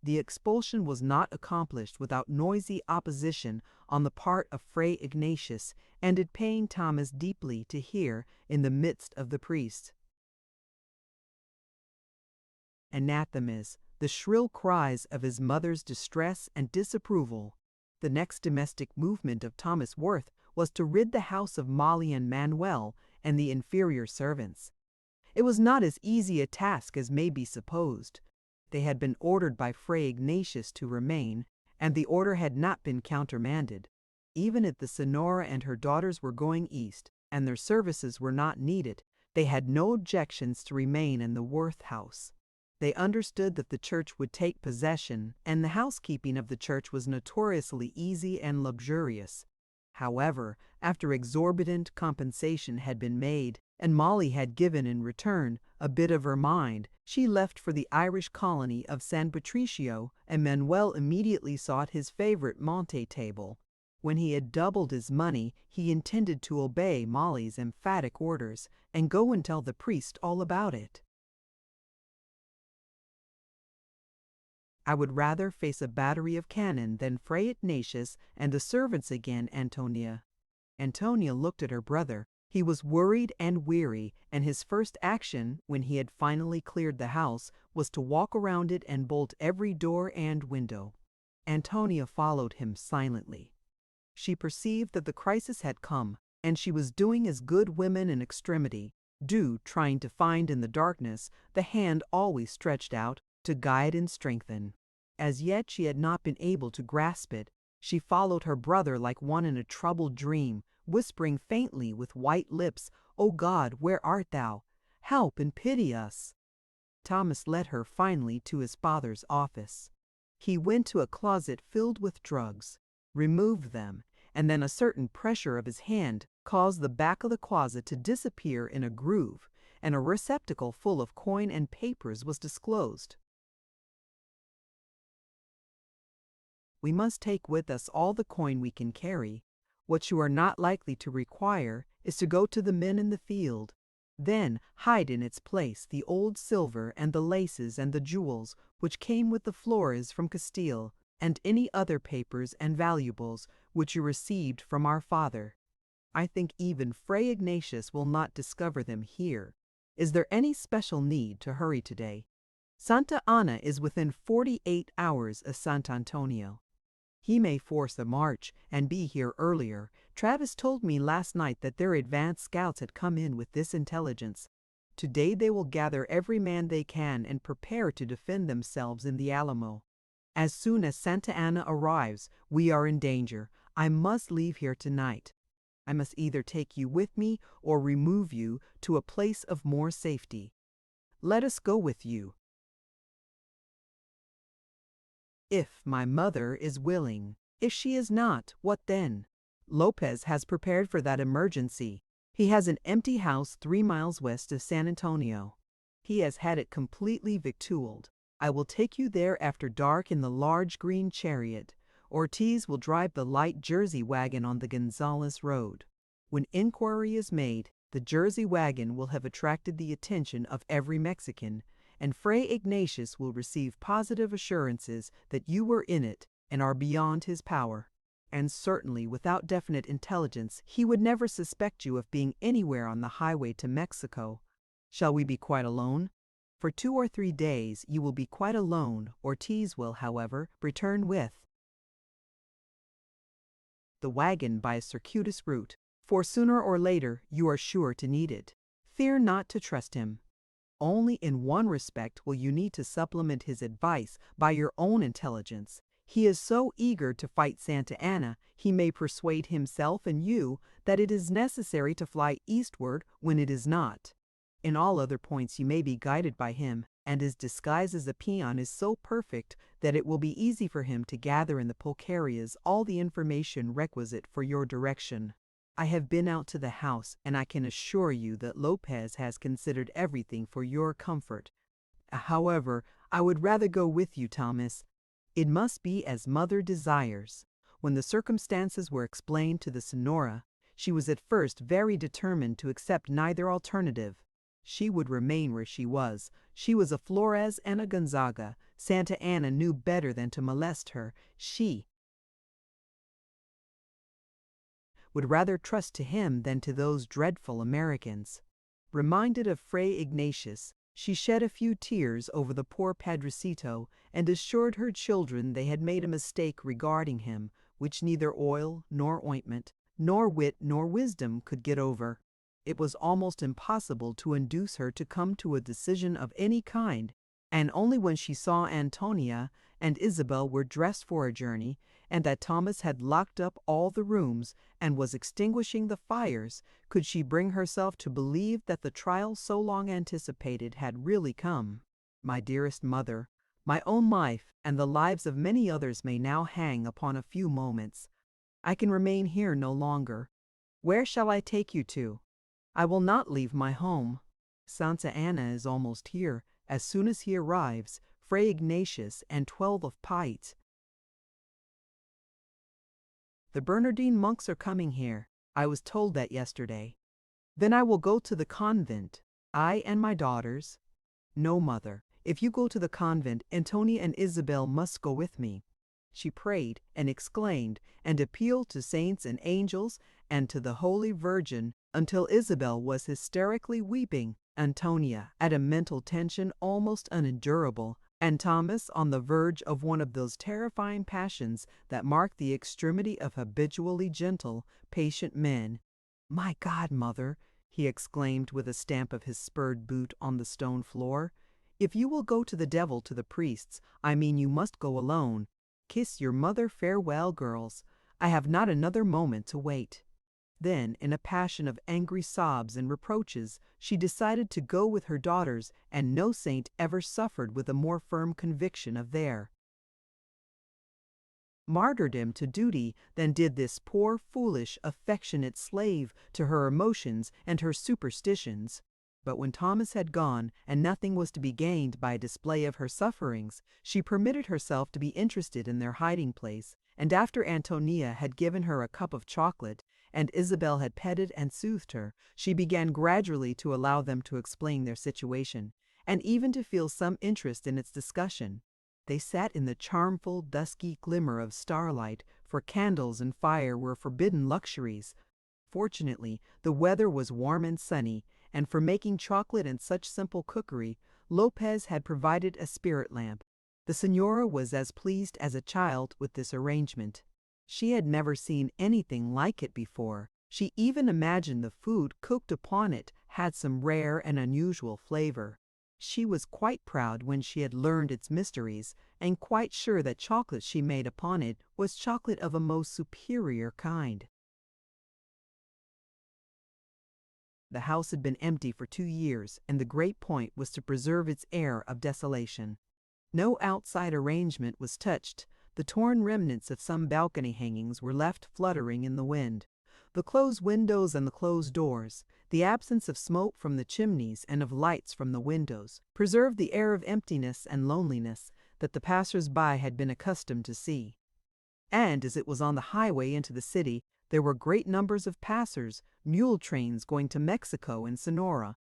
The expulsion was not accomplished without noisy opposition on the part of Fray Ignatius, and it pained Thomas deeply to hear, in the midst of the priests' anathemas, the shrill cries of his mother's distress and disapproval. The next domestic movement of Thomas Worth was to rid the house of Molly and Manuel and the inferior servants. It was not as easy a task as may be supposed. They had been ordered by Fray Ignatius to remain, and the order had not been countermanded. Even if the Senora and her daughters were going east, and their services were not needed, they had no objections to remain in the Worth house. They understood that the church would take possession, and the housekeeping of the church was notoriously easy and luxurious. However, after exorbitant compensation had been made, and Molly had given in return a bit of her mind, she left for the Irish colony of San Patricio, and Manuel immediately sought his favorite Monte table. When he had doubled his money, he intended to obey Molly's emphatic orders, and go and tell the priest all about it. I would rather face a battery of cannon than Fray Ignatius and the servants again, Antonia. Antonia looked at her brother. He was worried and weary, and his first action, when he had finally cleared the house, was to walk around it and bolt every door and window. Antonia followed him silently. She perceived that the crisis had come, and she was doing as good women in extremity do, trying to find in the darkness the hand always stretched out to guide and strengthen. As yet she had not been able to grasp it. She followed her brother like one in a troubled dream, whispering faintly with white lips, "O God, where art thou? Help and pity us." Thomas led her finally to his father's office. He went to a closet filled with drugs, removed them, and then a certain pressure of his hand caused the back of the closet to disappear in a groove, and a receptacle full of coin and papers was disclosed. We must take with us all the coin we can carry. What you are not likely to require is to go to the men in the field. Then hide in its place the old silver and the laces and the jewels which came with the Flores from Castile, and any other papers and valuables which you received from our father. I think even Fray Ignatius will not discover them here. Is there any special need to hurry today? Santa Anna is within 48 hours of Sant Antonio. He may force a march and be here earlier. Travis told me last night that their advance scouts had come in with this intelligence. Today they will gather every man they can and prepare to defend themselves in the Alamo. As soon as Santa Anna arrives, we are in danger. I must leave here tonight. I must either take you with me or remove you to a place of more safety. Let us go with you. If my mother is willing. If she is not, what then? Lopez has prepared for that emergency. He has an empty house 3 miles west of San Antonio. He has had it completely victualled. I will take you there after dark in the large green chariot. Ortiz will drive the light Jersey wagon on the Gonzales Road. When inquiry is made, the Jersey wagon will have attracted the attention of every Mexican, and Fray Ignatius will receive positive assurances that you were in it and are beyond his power. And certainly without definite intelligence, he would never suspect you of being anywhere on the highway to Mexico. Shall we be quite alone? For 2 or 3 days you will be quite alone. Ortiz will, however, return with the wagon by a circuitous route, for sooner or later you are sure to need it. Fear not to trust him. Only in one respect will you need to supplement his advice by your own intelligence. He is so eager to fight Santa Anna, he may persuade himself and you that it is necessary to fly eastward when it is not. In all other points you may be guided by him, and his disguise as a peon is so perfect that it will be easy for him to gather in the pulquerias all the information requisite for your direction. I have been out to the house, and I can assure you that Lopez has considered everything for your comfort. However, I would rather go with you, Thomas. It must be as mother desires. When the circumstances were explained to the Senora, she was at first very determined to accept neither alternative. She would remain where she was. She was a Flores and a Gonzaga. Santa Anna knew better than to molest her. She would rather trust to him than to those dreadful Americans. Reminded of Fray Ignatius, she shed a few tears over the poor Padrecito and assured her children they had made a mistake regarding him, which neither oil nor ointment, nor wit nor wisdom could get over. It was almost impossible to induce her to come to a decision of any kind, and only when she saw Antonia and Isabel were dressed for a journey, and that Thomas had locked up all the rooms and was extinguishing the fires, could she bring herself to believe that the trial so long anticipated had really come. My dearest mother, my own life and the lives of many others may now hang upon a few moments. I can remain here no longer. Where shall I take you to? I will not leave my home. Santa Anna is almost here. As soon as he arrives, Fray Ignatius and 12 of Pites. The Bernardine monks are coming here. I was told that yesterday. Then I will go to the convent, I and my daughters. No, mother, if you go to the convent, Antonia and Isabel must go with me. She prayed and exclaimed and appealed to saints and angels and to the Holy Virgin until Isabel was hysterically weeping, Antonia at a mental tension almost unendurable, and Thomas on the verge of one of those terrifying passions that mark the extremity of habitually gentle, patient men. "My God, mother," he exclaimed with a stamp of his spurred boot on the stone floor, "if you will go to the devil to the priests, I mean you must go alone. Kiss your mother farewell, girls. I have not another moment to wait." Then, in a passion of angry sobs and reproaches, she decided to go with her daughters, and no saint ever suffered with a more firm conviction of their martyrdom to duty than did this poor, foolish, affectionate slave to her emotions and her superstitions. But when Thomas had gone, and nothing was to be gained by a display of her sufferings, she permitted herself to be interested in their hiding place, and after Antonia had given her a cup of chocolate, and Isabel had petted and soothed her, she began gradually to allow them to explain their situation, and even to feel some interest in its discussion. They sat in the charmful, dusky glimmer of starlight, for candles and fire were forbidden luxuries. Fortunately, the weather was warm and sunny, and for making chocolate and such simple cookery, Lopez had provided a spirit lamp. The Senora was as pleased as a child with this arrangement. She had never seen anything like it before. She even imagined the food cooked upon it had some rare and unusual flavor. She was quite proud when she had learned its mysteries, and quite sure that chocolate she made upon it was chocolate of a most superior kind. The house had been empty for 2 years, and the great point was to preserve its air of desolation. No outside arrangement was touched. The torn remnants of some balcony hangings were left fluttering in the wind. The closed windows and the closed doors, the absence of smoke from the chimneys and of lights from the windows, preserved the air of emptiness and loneliness that the passers-by had been accustomed to see. And as it was on the highway into the city, there were great numbers of passers, mule trains going to Mexico and Sonora,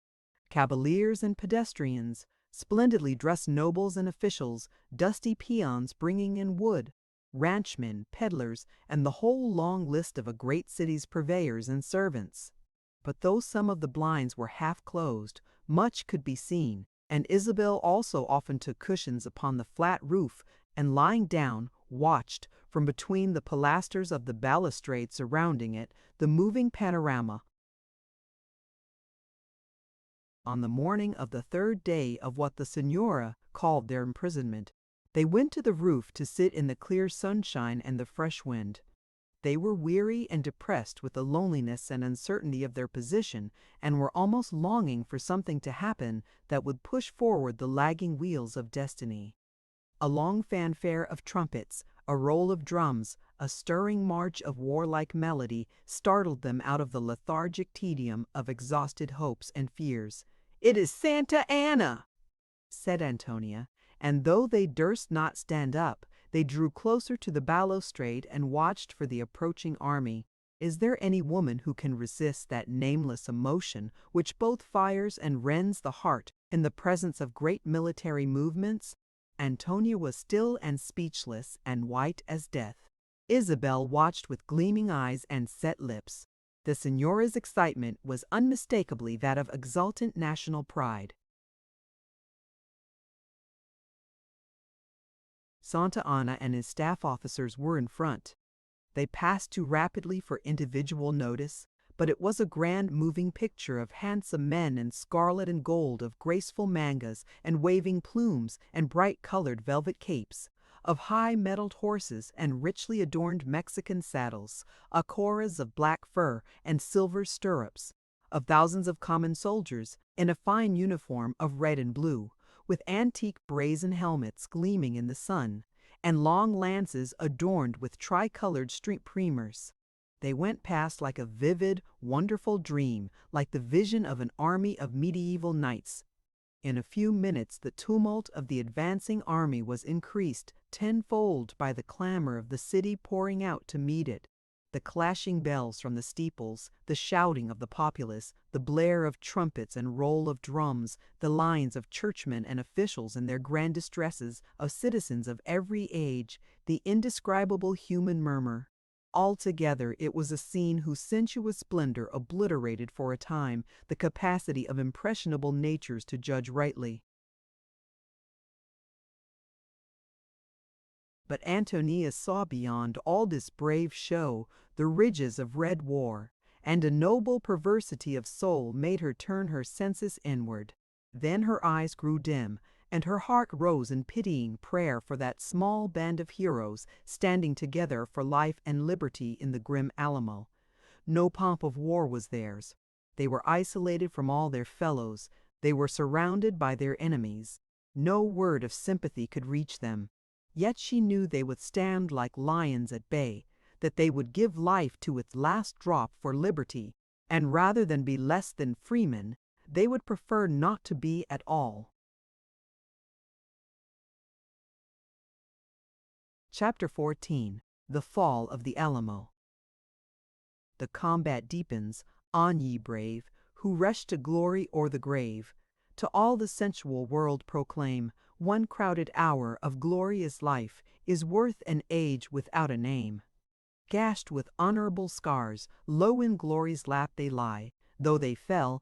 cavaliers and pedestrians, Splendidly dressed nobles and officials, dusty peons bringing in wood, ranchmen, peddlers, and the whole long list of a great city's purveyors and servants. But though some of the blinds were half closed, much could be seen, and Isabel also often took cushions upon the flat roof and, lying down, watched, from between the pilasters of the balustrade surrounding it, the moving panorama. On the morning of the third day of what the Signora called their imprisonment, they went to the roof to sit in the clear sunshine and the fresh wind. They were weary and depressed with the loneliness and uncertainty of their position, and were almost longing for something to happen that would push forward the lagging wheels of destiny. A long fanfare of trumpets, a roll of drums, a stirring march of warlike melody startled them out of the lethargic tedium of exhausted hopes and fears. "It is Santa Anna!" said Antonia, and though they durst not stand up, they drew closer to the balustrade and watched for the approaching army. Is there any woman who can resist that nameless emotion which both fires and rends the heart in the presence of great military movements? Antonia was still and speechless and white as death. Isabel watched with gleaming eyes and set lips. The Signora's excitement was unmistakably that of exultant national pride. Santa Anna and his staff officers were in front. They passed too rapidly for individual notice, but it was a grand moving picture of handsome men in scarlet and gold, of graceful mangas and waving plumes and bright-colored velvet capes, of high-mettled horses and richly adorned Mexican saddles, acoras of black fur and silver stirrups, of thousands of common soldiers in a fine uniform of red and blue, with antique brazen helmets gleaming in the sun, and long lances adorned with tricolored street primers. They went past like a vivid, wonderful dream, like the vision of an army of medieval knights. In a few minutes the tumult of the advancing army was increased tenfold by the clamor of the city pouring out to meet it. The clashing bells from the steeples, the shouting of the populace, the blare of trumpets and roll of drums, the lines of churchmen and officials in their grandest dresses, of citizens of every age, the indescribable human murmur. Altogether it was a scene whose sensuous splendor obliterated for a time the capacity of impressionable natures to judge rightly. But Antonia saw beyond all this brave show the ridges of red war, and a noble perversity of soul made her turn her senses inward. Then her eyes grew dim, and her heart rose in pitying prayer for that small band of heroes standing together for life and liberty in the grim Alamo. No pomp of war was theirs. They were isolated from all their fellows. They were surrounded by their enemies. No word of sympathy could reach them. Yet she knew they would stand like lions at bay, that they would give life to its last drop for liberty, and rather than be less than freemen, they would prefer not to be at all. Chapter 14. The Fall of the Alamo. The combat deepens, on ye brave, who rush to glory or the grave. To all the sensual world proclaim, one crowded hour of glorious life is worth an age without a name. Gashed with honorable scars, low in glory's lap they lie. Though they fell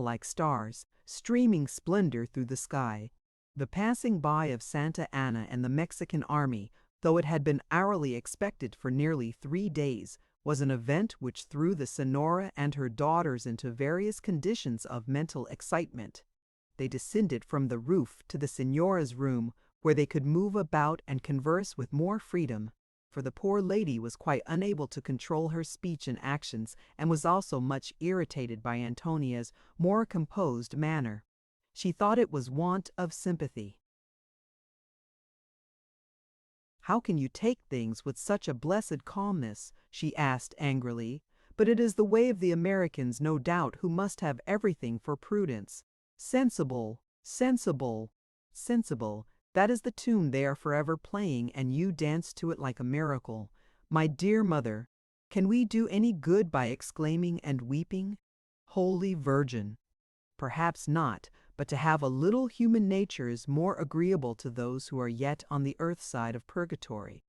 like stars, streaming splendor through the sky. The passing by of Santa Anna and the Mexican army, though it had been hourly expected for nearly 3 days, was an event which threw the Senora and her daughters into various conditions of mental excitement. They descended from the roof to the Senora's room, where they could move about and converse with more freedom, for the poor lady was quite unable to control her speech and actions, and was also much irritated by Antonia's more composed manner. She thought it was want of sympathy. "How can you take things with such a blessed calmness?" she asked angrily. "But it is the way of the Americans, no doubt, who must have everything for prudence. Sensible, sensible, sensible. That is the tune they are forever playing, and you dance to it like a miracle. My dear mother, can we do any good by exclaiming and weeping? Holy Virgin! Perhaps not, but to have a little human nature is more agreeable to those who are yet on the earth side of purgatory.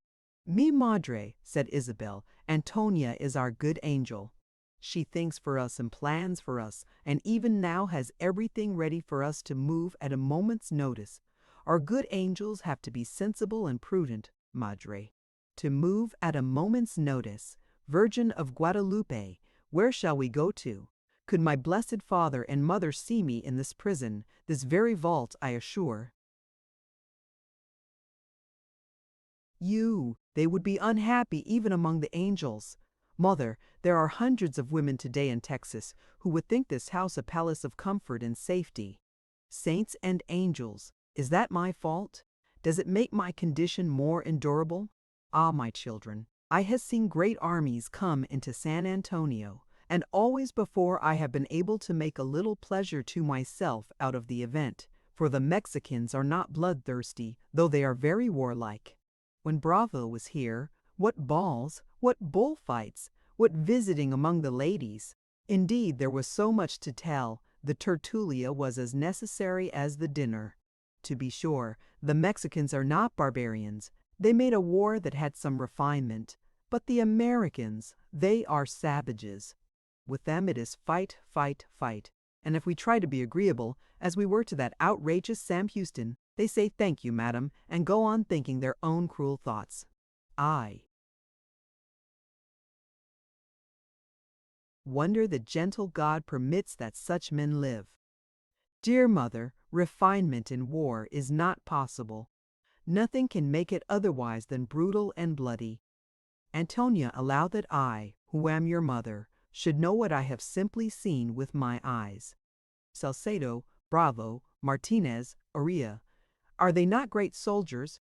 Mi madre, said Isabel, Antonia is our good angel. She thinks for us and plans for us, and even now has everything ready for us to move at a moment's notice. Our good angels have to be sensible and prudent, madre. To move at a moment's notice. Virgin of Guadalupe, where shall we go to? Could my blessed father and mother see me in this prison, this very vault, I assure you, they would be unhappy even among the angels. Mother, there are hundreds of women today in Texas who would think this house a palace of comfort and safety. Saints and angels, is that my fault? Does it make my condition more endurable? Ah, my children, I have seen great armies come into San Antonio, and always before I have been able to make a little pleasure to myself out of the event, for the Mexicans are not bloodthirsty, though they are very warlike. When Bravo was here, what balls, what bullfights, what visiting among the ladies! Indeed, there was so much to tell, the tertulia was as necessary as the dinner. To be sure, the Mexicans are not barbarians. They made a war that had some refinement. But the Americans, they are savages. With them it is fight, fight, fight. And if we try to be agreeable, as we were to that outrageous Sam Houston, they say thank you, madam, and go on thinking their own cruel thoughts. I wonder the gentle God permits that such men live. Dear mother, refinement in war is not possible. Nothing can make it otherwise than brutal and bloody. Antonia, allow that I, who am your mother, should know what I have simply seen with my eyes. Salcedo, Bravo, Martinez, Oria, are they not great soldiers?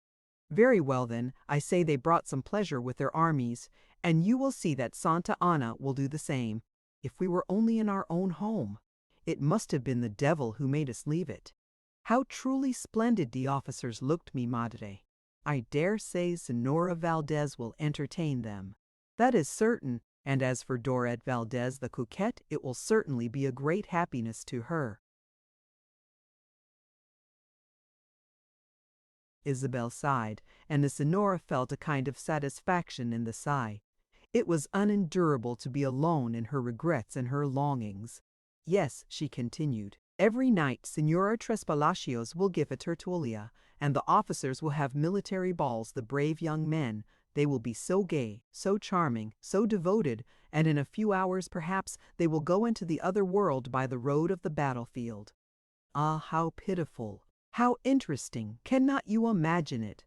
Very well then, I say they brought some pleasure with their armies, and you will see that Santa Anna will do the same. If we were only in our own home, it must have been the devil who made us leave it. How truly splendid the officers looked, mi madre. I dare say Senora Valdez will entertain them. That is certain, and as for Dorette Valdez the coquette, it will certainly be a great happiness to her. Isabel sighed, and the Senora felt a kind of satisfaction in the sigh. It was unendurable to be alone in her regrets and her longings. Yes, she continued, every night Senora Tres Palacios will give a tertulia, and the officers will have military balls, the brave young men. They will be so gay, so charming, so devoted, and in a few hours perhaps they will go into the other world by the road of the battlefield. Ah, how pitiful! How interesting! Cannot you imagine it?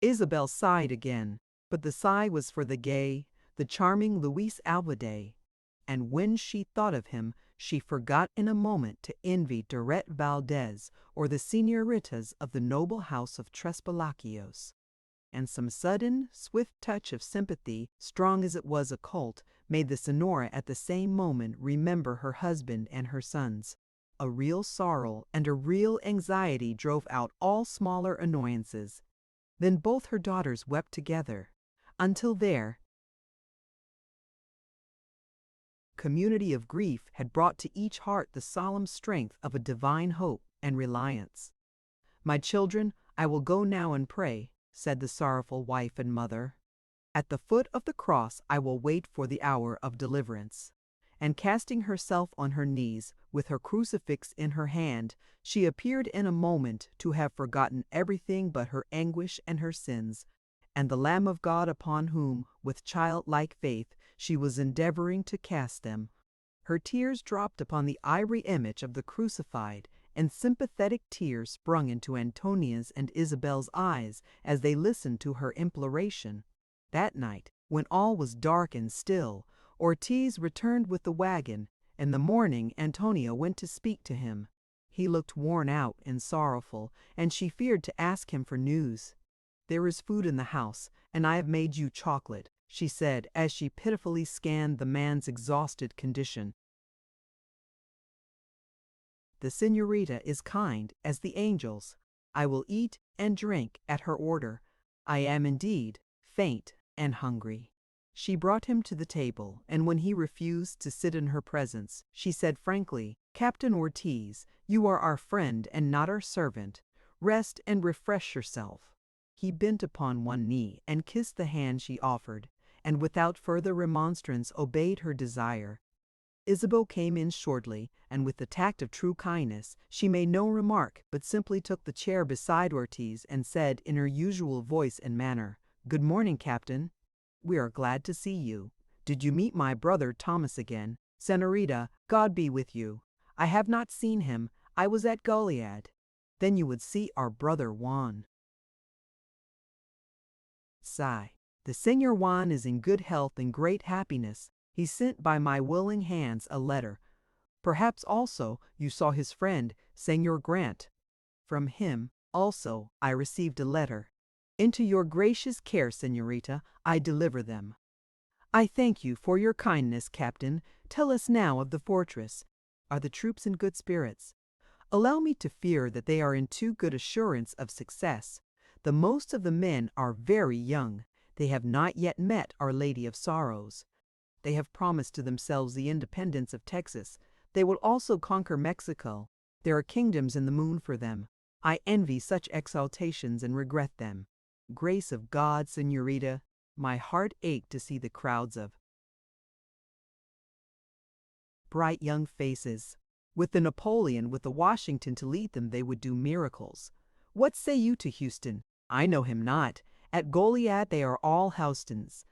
Isabel sighed again, but the sigh was for the gay, the charming Luis Alvade, and when she thought of him, she forgot in a moment to envy Dorette Valdez or the señoritas of the noble house of Tres Palacios. And some sudden, swift touch of sympathy, strong as it was occult, made the Senora at the same moment remember her husband and her sons. A real sorrow and a real anxiety drove out all smaller annoyances. Then both her daughters wept together, until their community of grief had brought to each heart the solemn strength of a divine hope and reliance. My children, I will go now and pray, said the sorrowful wife and mother. At the foot of the cross I will wait for the hour of deliverance. And casting herself on her knees, with her crucifix in her hand, she appeared in a moment to have forgotten everything but her anguish and her sins, and the Lamb of God upon whom, with childlike faith, she was endeavoring to cast them. Her tears dropped upon the ivory image of the crucified, and sympathetic tears sprung into Antonia's and Isabel's eyes as they listened to her imploration. That night, when all was dark and still, Ortiz returned with the wagon. In the morning Antonia went to speak to him. He looked worn out and sorrowful, and she feared to ask him for news. There is food in the house, and I have made you chocolate, she said as she pitifully scanned the man's exhausted condition. The señorita is kind as the angels. I will eat and drink at her order. I am indeed faint and hungry. She brought him to the table, and when he refused to sit in her presence, she said frankly, "Captain Ortiz, you are our friend and not our servant. Rest and refresh yourself." He bent upon one knee and kissed the hand she offered, and without further remonstrance obeyed her desire. Isabel came in shortly, and with the tact of true kindness, she made no remark, but simply took the chair beside Ortiz and said in her usual voice and manner, "Good morning, Captain. We are glad to see you. Did you meet my brother Thomas again? Senorita, God be with you. I have not seen him. I was at Goliad. Then you would see our brother Juan." Sigh. "The Señor Juan is in good health and great happiness. He sent by my willing hands a letter. Perhaps also you saw his friend, Señor Grant. From him, also, I received a letter. Into your gracious care, Señorita, I deliver them." "I thank you for your kindness, Captain. Tell us now of the fortress. Are the troops in good spirits?" "Allow me to fear that they are in too good assurance of success. The most of the men are very young. They have not yet met Our Lady of Sorrows. They have promised to themselves the independence of Texas. They will also conquer Mexico. There are kingdoms in the moon for them. I envy such exaltations and regret them. Grace of God, Señorita, my heart ached to see the crowds of bright young faces. With the Napoleon, with the Washington to lead them, they would do miracles. What say you to Houston? I know him not. At Goliad they are all Houstons.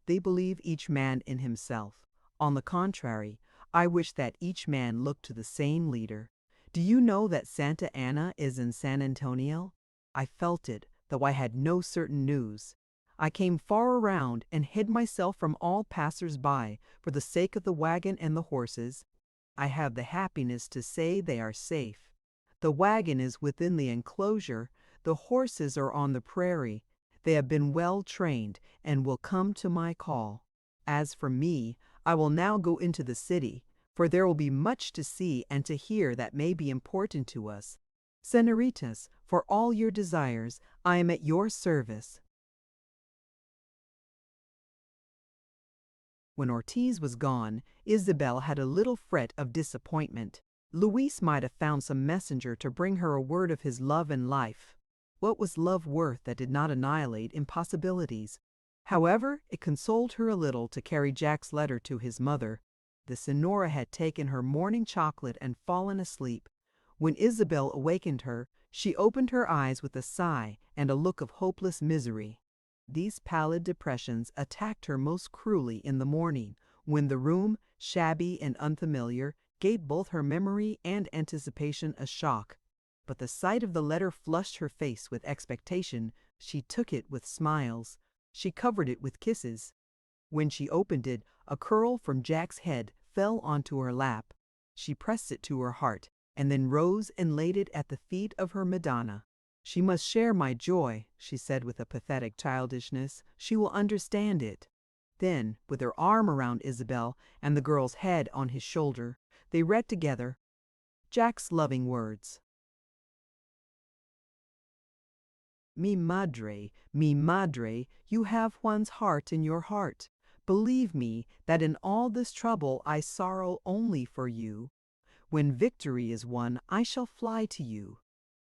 They believe each man in himself. On the contrary, I wish that each man looked to the same leader. Do you know that Santa Anna is in San Antonio? I felt it, though I had no certain news. I came far around and hid myself from all passers-by for the sake of the wagon and the horses. I have the happiness to say they are safe. The wagon is within the enclosure. The horses are on the prairie. They have been well trained and will come to my call. As for me, I will now go into the city, for there will be much to see and to hear that may be important to us. Senoritas, for all your desires, I am at your service." When Ortiz was gone, Isabel had a little fret of disappointment. Luis might have found some messenger to bring her a word of his love and life. What was love worth that did not annihilate impossibilities? However, it consoled her a little to carry Jack's letter to his mother. The Senora had taken her morning chocolate and fallen asleep. When Isabel awakened her, she opened her eyes with a sigh and a look of hopeless misery. These pallid depressions attacked her most cruelly in the morning, when the room, shabby and unfamiliar, gave both her memory and anticipation a shock. But the sight of the letter flushed her face with expectation. She took it with smiles. She covered it with kisses. When she opened it, a curl from Jack's head fell onto her lap. She pressed it to her heart, and then rose and laid it at the feet of her Madonna. "She must share my joy," she said with a pathetic childishness. "She will understand it." Then, with her arm around Isabel and the girl's head on his shoulder, they read together Jack's loving words. Mi madre, you have Juan's heart in your heart. Believe me that in all this trouble I sorrow only for you. When victory is won, I shall fly to you.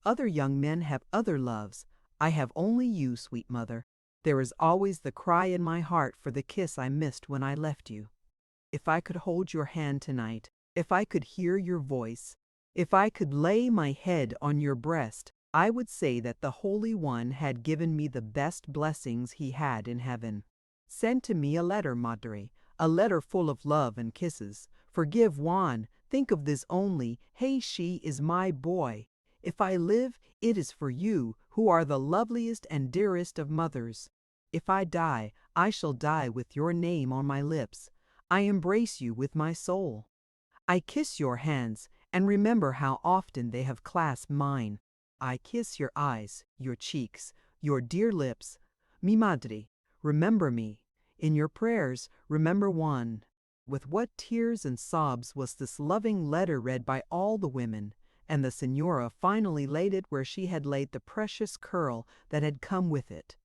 Other young men have other loves. I have only you, sweet mother. There is always the cry in my heart for the kiss I missed when I left you. If I could hold your hand tonight, if I could hear your voice, if I could lay my head on your breast, I would say that the Holy One had given me the best blessings he had in heaven. Send to me a letter, Madre, a letter full of love and kisses. Forgive Juan. Think of this only. Hey, she is my boy. If I live, it is for you, who are the loveliest and dearest of mothers. If I die, I shall die with your name on my lips. I embrace you with my soul. I kiss your hands, and remember how often they have clasped mine. I kiss your eyes, your cheeks, your dear lips. Mi madre, remember me. In your prayers, remember Juan. With what tears and sobs was this loving letter read by all the women, and the Senora finally laid it where she had laid the precious curl that had come with it.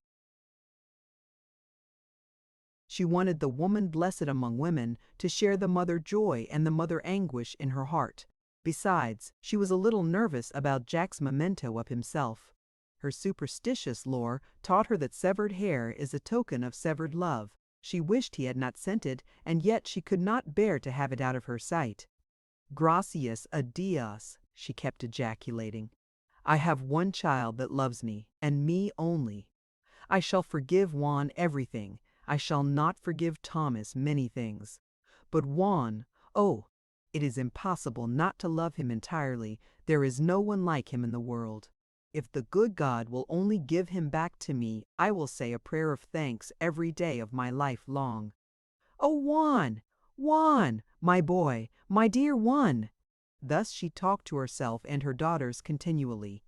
She wanted the woman blessed among women to share the mother joy and the mother anguish in her heart. Besides, she was a little nervous about Jack's memento of himself. Her superstitious lore taught her that severed hair is a token of severed love. She wished he had not sent it, and yet she could not bear to have it out of her sight. "Gracias a Dios," she kept ejaculating. "I have one child that loves me, and me only. I shall forgive Juan everything. I shall not forgive Thomas many things. But Juan, oh, it is impossible not to love him entirely. There is no one like him in the world. If the good God will only give him back to me, I will say a prayer of thanks every day of my life long. Oh, Juan, Juan, my boy, my dear one!" Thus she talked to herself and her daughters continually.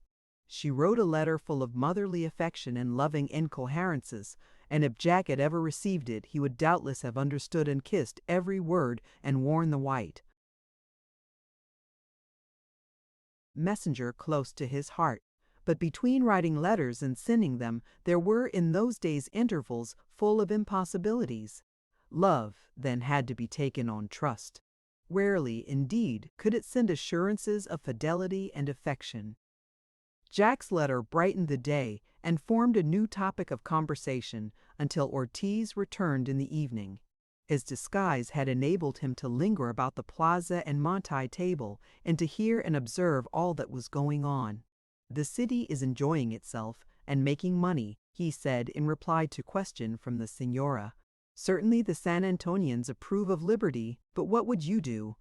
She wrote a letter full of motherly affection and loving incoherences, and if Jack had ever received it, he would doubtless have understood and kissed every word and worn the white messenger close to his heart. But between writing letters and sending them, there were in those days intervals full of impossibilities. Love, then, had to be taken on trust. Rarely, indeed, could it send assurances of fidelity and affection. Jack's letter brightened the day and formed a new topic of conversation until Ortiz returned in the evening. His disguise had enabled him to linger about the plaza and Montai table and to hear and observe all that was going on. "The city is enjoying itself and making money," he said in reply to question from the señora. "Certainly the San Antonians approve of liberty, but what would you do?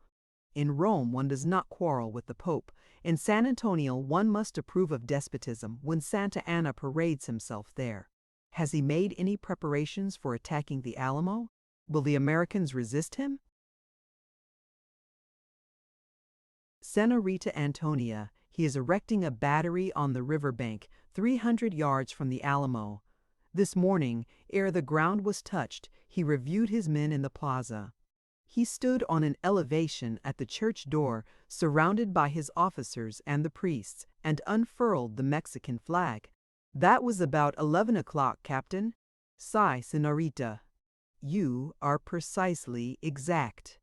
In Rome one does not quarrel with the Pope. In San Antonio one must approve of despotism when Santa Anna parades himself there. Has he made any preparations for attacking the Alamo? Will the Americans resist him?" "Senorita Antonia, he is erecting a battery on the river bank, 300 yards from the Alamo. This morning, ere the ground was touched, he reviewed his men in the plaza. He stood on an elevation at the church door, surrounded by his officers and the priests, and unfurled the Mexican flag. That was about 11 o'clock, Captain." "Si, senorita. You are precisely exact.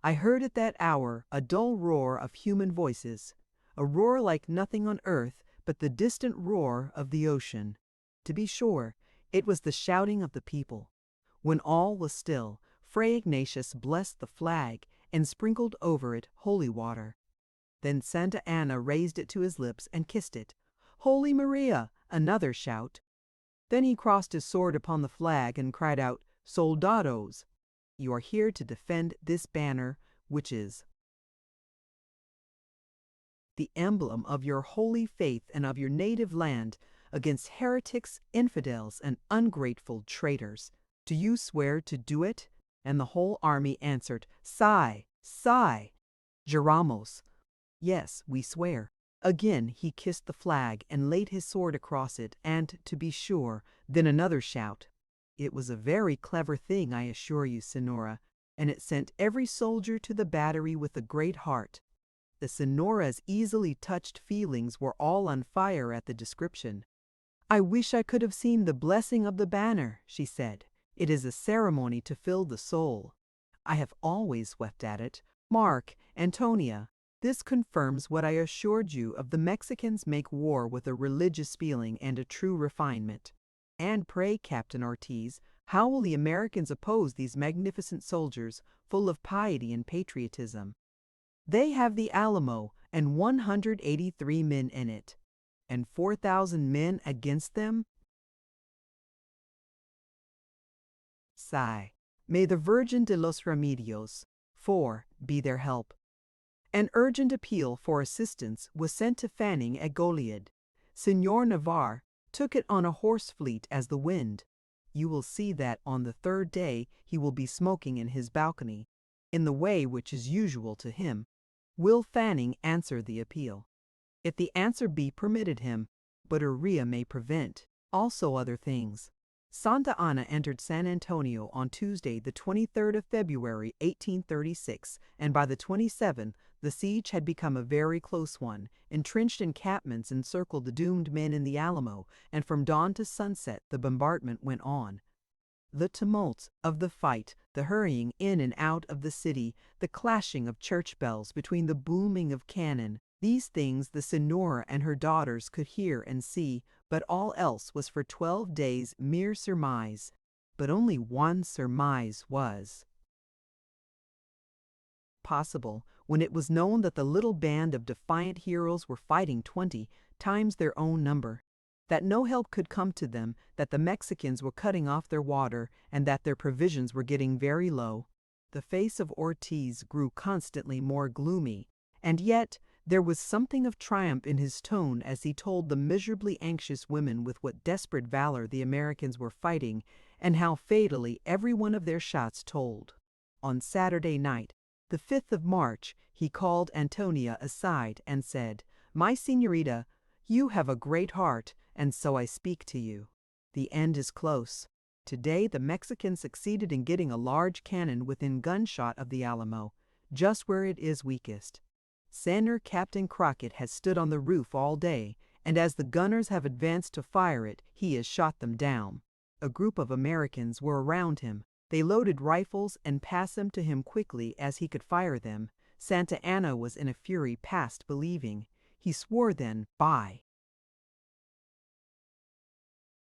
I heard at that hour a dull roar of human voices, a roar like nothing on earth but the distant roar of the ocean. To be sure, it was the shouting of the people. When all was still, Fray Ignatius blessed the flag and sprinkled over it holy water. Then Santa Anna raised it to his lips and kissed it. 'Holy Maria!' another shout. Then he crossed his sword upon the flag and cried out, 'Soldados, you are here to defend this banner, which is the emblem of your holy faith and of your native land, against heretics, infidels, and ungrateful traitors. Do you swear to do it?' And the whole army answered, 'Si, si.' Juramos. 'Yes, we swear.' Again he kissed the flag and laid his sword across it, and, to be sure, then another shout. It was a very clever thing, I assure you, Senora, and it sent every soldier to the battery with a great heart. The Senora's easily touched feelings were all on fire at the description. 'I wish I could have seen the blessing of the banner,' she said. 'It is a ceremony to fill the soul. I have always wept at it. Mark, Antonia, this confirms what I assured you of the Mexicans make war with a religious feeling and a true refinement. And pray, Captain Ortiz, how will the Americans oppose these magnificent soldiers, full of piety and patriotism? They have the Alamo and 183 men in it, and 4,000 men against them? Sigh. May the Virgin de los Remedios, be their help. An urgent appeal for assistance was sent to Fanning at Goliad. Señor Navarre took it on a horse fleet as the wind. You will see that on the third day he will be smoking in his balcony, in the way which is usual to him. Will Fanning answer the appeal? If the answer be permitted him, but Urea may prevent, also other things. Santa Anna entered San Antonio on Tuesday, the 23rd of February, 1836, and by the 27th, the siege had become a very close one. Entrenched encampments encircled the doomed men in the Alamo, and from dawn to sunset the bombardment went on. The tumult of the fight, the hurrying in and out of the city, the clashing of church bells between the booming of cannon, these things the señora and her daughters could hear and see, but all else was for 12 days mere surmise. But only one surmise was possible when it was known that the little band of defiant heroes were fighting 20 times their own number, that no help could come to them, that the Mexicans were cutting off their water, and that their provisions were getting very low. The face of Ortiz grew constantly more gloomy, and yet there was something of triumph in his tone as he told the miserably anxious women with what desperate valor the Americans were fighting, and how fatally every one of their shots told. On Saturday night, the 5th of March, he called Antonia aside and said, "My señorita, you have a great heart, and so I speak to you. The end is close. Today the Mexicans succeeded in getting a large cannon within gunshot of the Alamo, just where it is weakest. Senior Captain Crockett has stood on the roof all day, and as the gunners have advanced to fire it, he has shot them down. A group of Americans were around him. They loaded rifles and passed them to him quickly as he could fire them. Santa Anna was in a fury past believing. He swore then by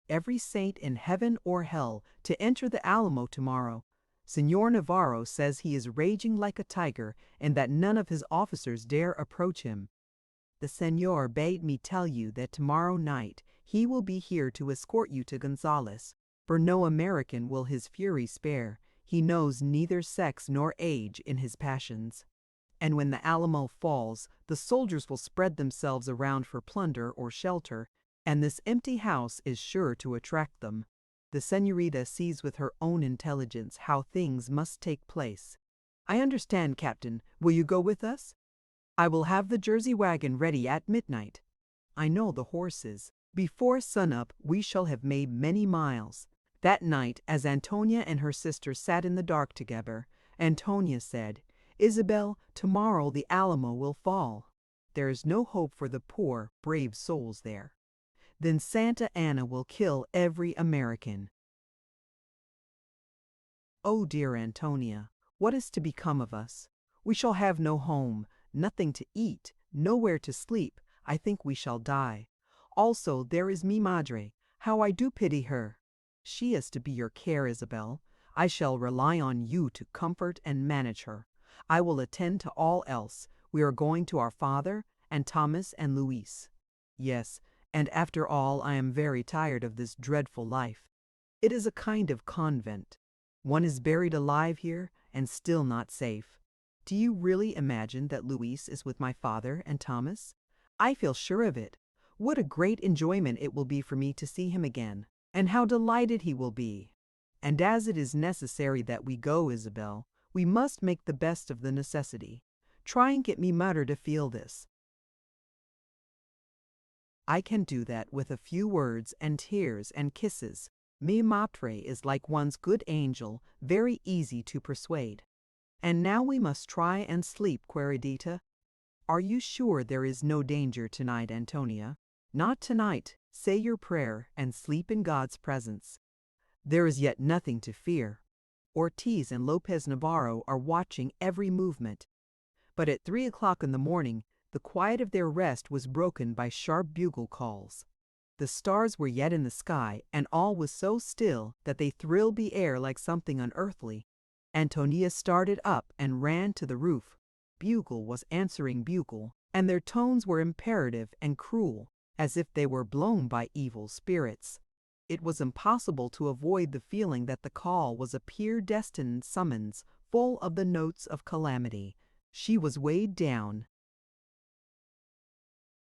every saint in heaven or hell to enter the Alamo tomorrow. Señor Navarro says he is raging like a tiger and that none of his officers dare approach him. The señor bade me tell you that tomorrow night he will be here to escort you to Gonzales, for no American will his fury spare. He knows neither sex nor age in his passions. And when the Alamo falls, the soldiers will spread themselves around for plunder or shelter, and this empty house is sure to attract them. The señorita sees with her own intelligence how things must take place. I understand, Captain. Will you go with us? I will have the Jersey wagon ready at midnight. I know the horses. Before sunup we shall have made many miles. That night, as Antonia and her sister sat in the dark together, Antonia said, "Isabel, tomorrow the Alamo will fall. There is no hope for the poor, brave souls there. Then Santa Anna will kill every American." Oh dear Antonia, what is to become of us? We shall have no home, nothing to eat, nowhere to sleep. I think we shall die. Also there is mi madre. How I do pity her. She is to be your care, Isabel. I shall rely on you to comfort and manage her. I will attend to all else. We are going to our father, and Thomas and Luis. Yes, and after all I am very tired of this dreadful life. It is a kind of convent. One is buried alive here, and still not safe. Do you really imagine that Luis is with my father and Thomas? I feel sure of it. What a great enjoyment it will be for me to see him again, and how delighted he will be. And as it is necessary that we go, Isabel, we must make the best of the necessity. Try and get mi mother to feel this. I can do that with a few words and tears and kisses. Mi madre is like one's good angel, very easy to persuade. And now we must try and sleep, Queridita. Are you sure there is no danger tonight, Antonia? Not tonight. Say your prayer and sleep in God's presence. There is yet nothing to fear. Ortiz and Lopez Navarro are watching every movement. But at 3 o'clock in the morning, the quiet of their rest was broken by sharp bugle calls. The stars were yet in the sky, and all was so still that they thrilled the air like something unearthly. Antonia started up and ran to the roof. Bugle was answering bugle, and their tones were imperative and cruel, as if they were blown by evil spirits. It was impossible to avoid the feeling that the call was a predestined summons, full of the notes of calamity. She was weighed down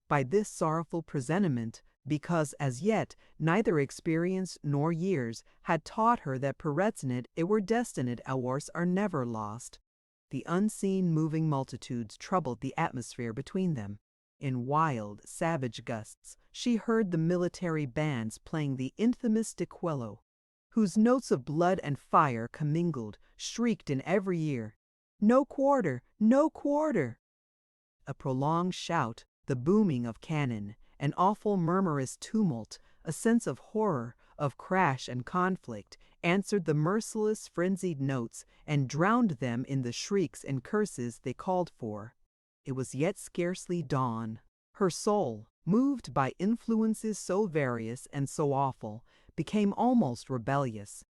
by this sorrowful presentiment, because as yet neither experience nor years had taught her that pereznit were destined hours are never lost. The unseen moving multitudes troubled the atmosphere between them. In wild, savage gusts, she heard the military bands playing the infamous Dequello, whose notes of blood and fire commingled, shrieked in every ear, "No quarter! No quarter!" A prolonged shout, the booming of cannon, an awful murmurous tumult, a sense of horror, of crash and conflict, answered the merciless, frenzied notes and drowned them in the shrieks and curses they called for. It was yet scarcely dawn. Her soul, moved by influences so various and so awful, became almost rebellious.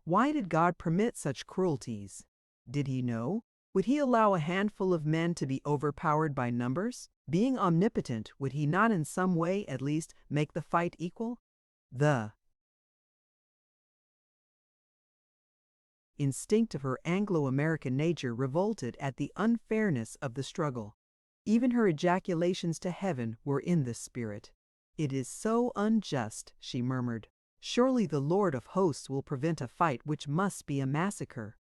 Why did God permit such cruelties? Did he know? Would he allow a handful of men to be overpowered by numbers? Being omnipotent, would he not in some way at least make the fight equal? The instinct of her Anglo-American nature revolted at the unfairness of the struggle. Even her ejaculations to heaven were in this spirit. "It is so unjust," she murmured. "Surely the Lord of hosts will prevent a fight which must be a massacre."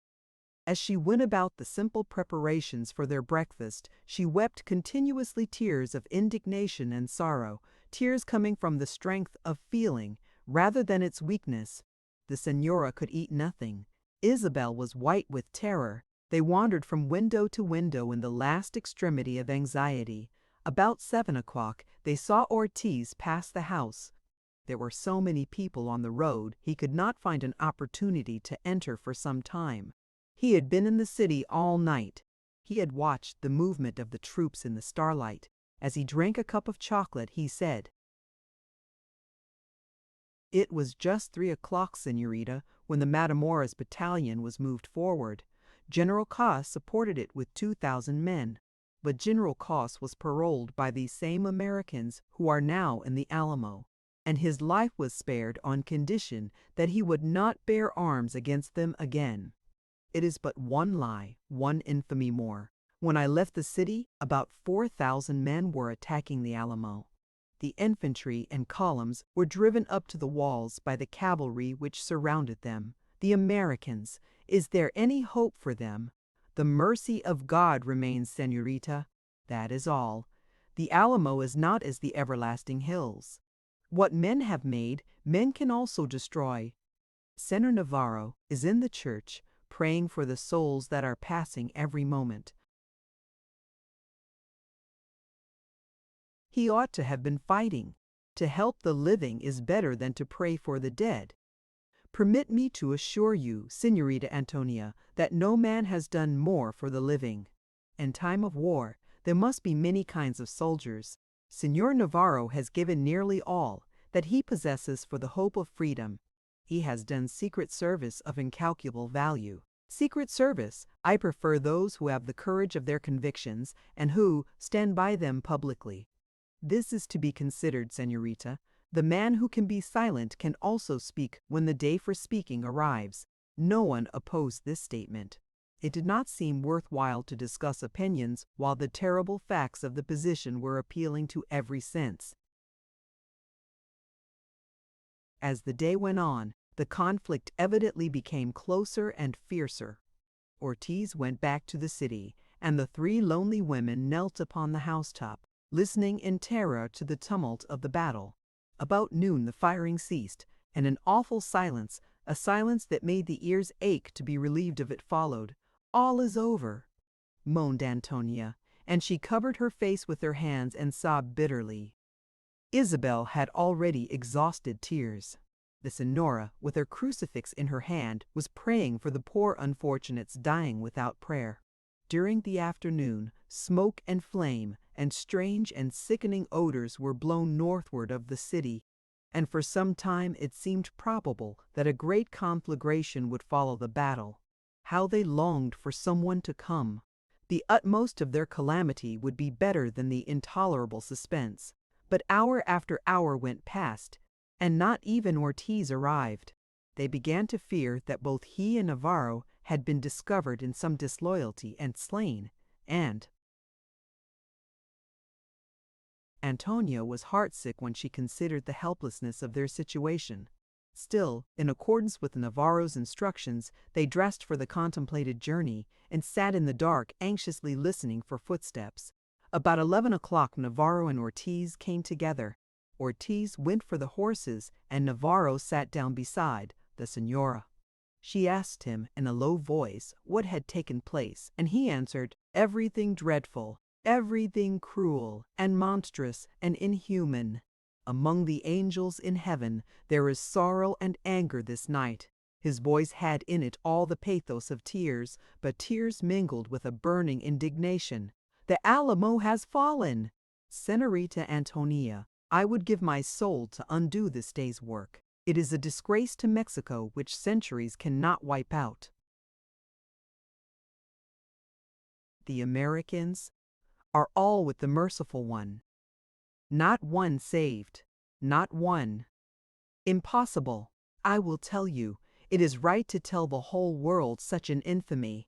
As she went about the simple preparations for their breakfast, she wept continuously tears of indignation and sorrow, tears coming from the strength of feeling rather than its weakness. The Señora could eat nothing. Isabel was white with terror. They wandered from window to window in the last extremity of anxiety. About 7 o'clock, they saw Ortiz pass the house. There were so many people on the road, he could not find an opportunity to enter for some time. He had been in the city all night. He had watched the movement of the troops in the starlight. As he drank a cup of chocolate, he said, "It was just 3 o'clock, Señorita, when the Matamoras battalion was moved forward. General Cos supported it with 2,000 men. But General Cos was paroled by these same Americans who are now in the Alamo, and his life was spared on condition that he would not bear arms against them again. It is but one lie, one infamy more. When I left the city, about 4,000 men were attacking the Alamo. The infantry and columns were driven up to the walls by the cavalry which surrounded them. The Americans, is there any hope for them? The mercy of God remains, Señorita. That is all. The Alamo is not as the everlasting hills. What men have made, men can also destroy. Señor Navarro is in the church, praying for the souls that are passing every moment. He ought to have been fighting. To help the living is better than to pray for the dead. Permit me to assure you, Señorita Antonia, that no man has done more for the living. In time of war, there must be many kinds of soldiers. Señor Navarro has given nearly all that he possesses for the hope of freedom. He has done secret service of incalculable value. Secret service, I prefer those who have the courage of their convictions and who stand by them publicly. This is to be considered, Señorita. The man who can be silent can also speak when the day for speaking arrives. No one opposed this statement. It did not seem worthwhile to discuss opinions while the terrible facts of the position were appealing to every sense. As the day went on, the conflict evidently became closer and fiercer. Ortiz went back to the city, and the 3 lonely women knelt upon the housetop, listening in terror to the tumult of the battle. About noon the firing ceased, and an awful silence, a silence that made the ears ache to be relieved of it, followed. "All is over," moaned Antonia, and she covered her face with her hands and sobbed bitterly. Isabel had already exhausted tears. The Señora, with her crucifix in her hand, was praying for the poor unfortunates dying without prayer. During the afternoon, smoke and flame and strange and sickening odors were blown northward of the city, and for some time it seemed probable that a great conflagration would follow the battle. How they longed for someone to come! The utmost of their calamity would be better than the intolerable suspense. But hour after hour went past, and not even Ortiz arrived. They began to fear that both he and Navarro had been discovered in some disloyalty and slain, and Antonia was heartsick when she considered the helplessness of their situation. Still, in accordance with Navarro's instructions, they dressed for the contemplated journey and sat in the dark anxiously listening for footsteps. About 11 o'clock Navarro and Ortiz came together. Ortiz went for the horses, and Navarro sat down beside the Señora. She asked him in a low voice what had taken place, and he answered, "Everything dreadful, everything cruel and monstrous and inhuman. Among the angels in heaven there is sorrow and anger this night. His voice had in it all the pathos of tears, but tears mingled with a burning indignation. "The Alamo has fallen! Senorita Antonia, I would give my soul to undo this day's work. It is a disgrace to Mexico which centuries cannot wipe out." The Americans are all with the merciful one. Not one saved. Not one. Impossible. I will tell you, it is right to tell the whole world such an infamy.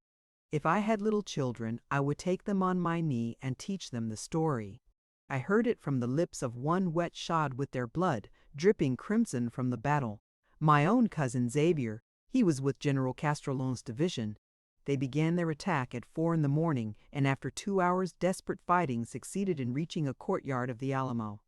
If I had little children, I would take them on my knee and teach them the story. I heard it from the lips of one wet shod with their blood, dripping crimson from the battle. My own cousin Xavier, he was with General Castrillon's division. They began their attack at 4 in the morning, and after 2 hours' desperate fighting succeeded in reaching a courtyard of the Alamo.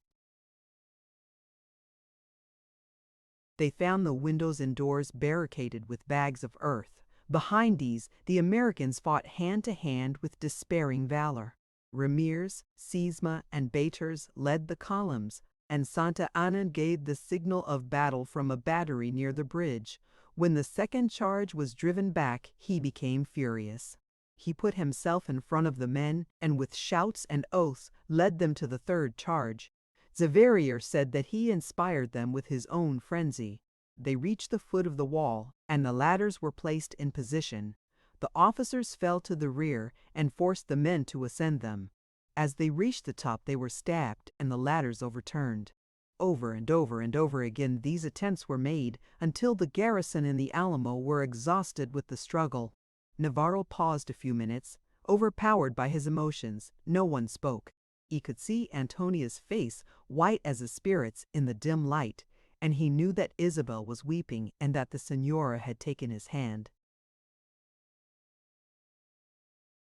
They found the windows and doors barricaded with bags of earth. Behind these, the Americans fought hand to hand with despairing valor. Ramirez, Sisma, and Baters led the columns, and Santa Anna gave the signal of battle from a battery near the bridge. When the second charge was driven back, he became furious. He put himself in front of the men and with shouts and oaths led them to the third charge. Xavier said that he inspired them with his own frenzy. They reached the foot of the wall, and the ladders were placed in position. The officers fell to the rear and forced the men to ascend them. As they reached the top, they were stabbed and the ladders overturned. Over and over and over again these attempts were made until the garrison in the Alamo were exhausted with the struggle. Navarro paused a few minutes, overpowered by his emotions. No one spoke. He could see Antonia's face, white as a spirit's, in the dim light, and he knew that Isabel was weeping and that the Señora had taken his hand.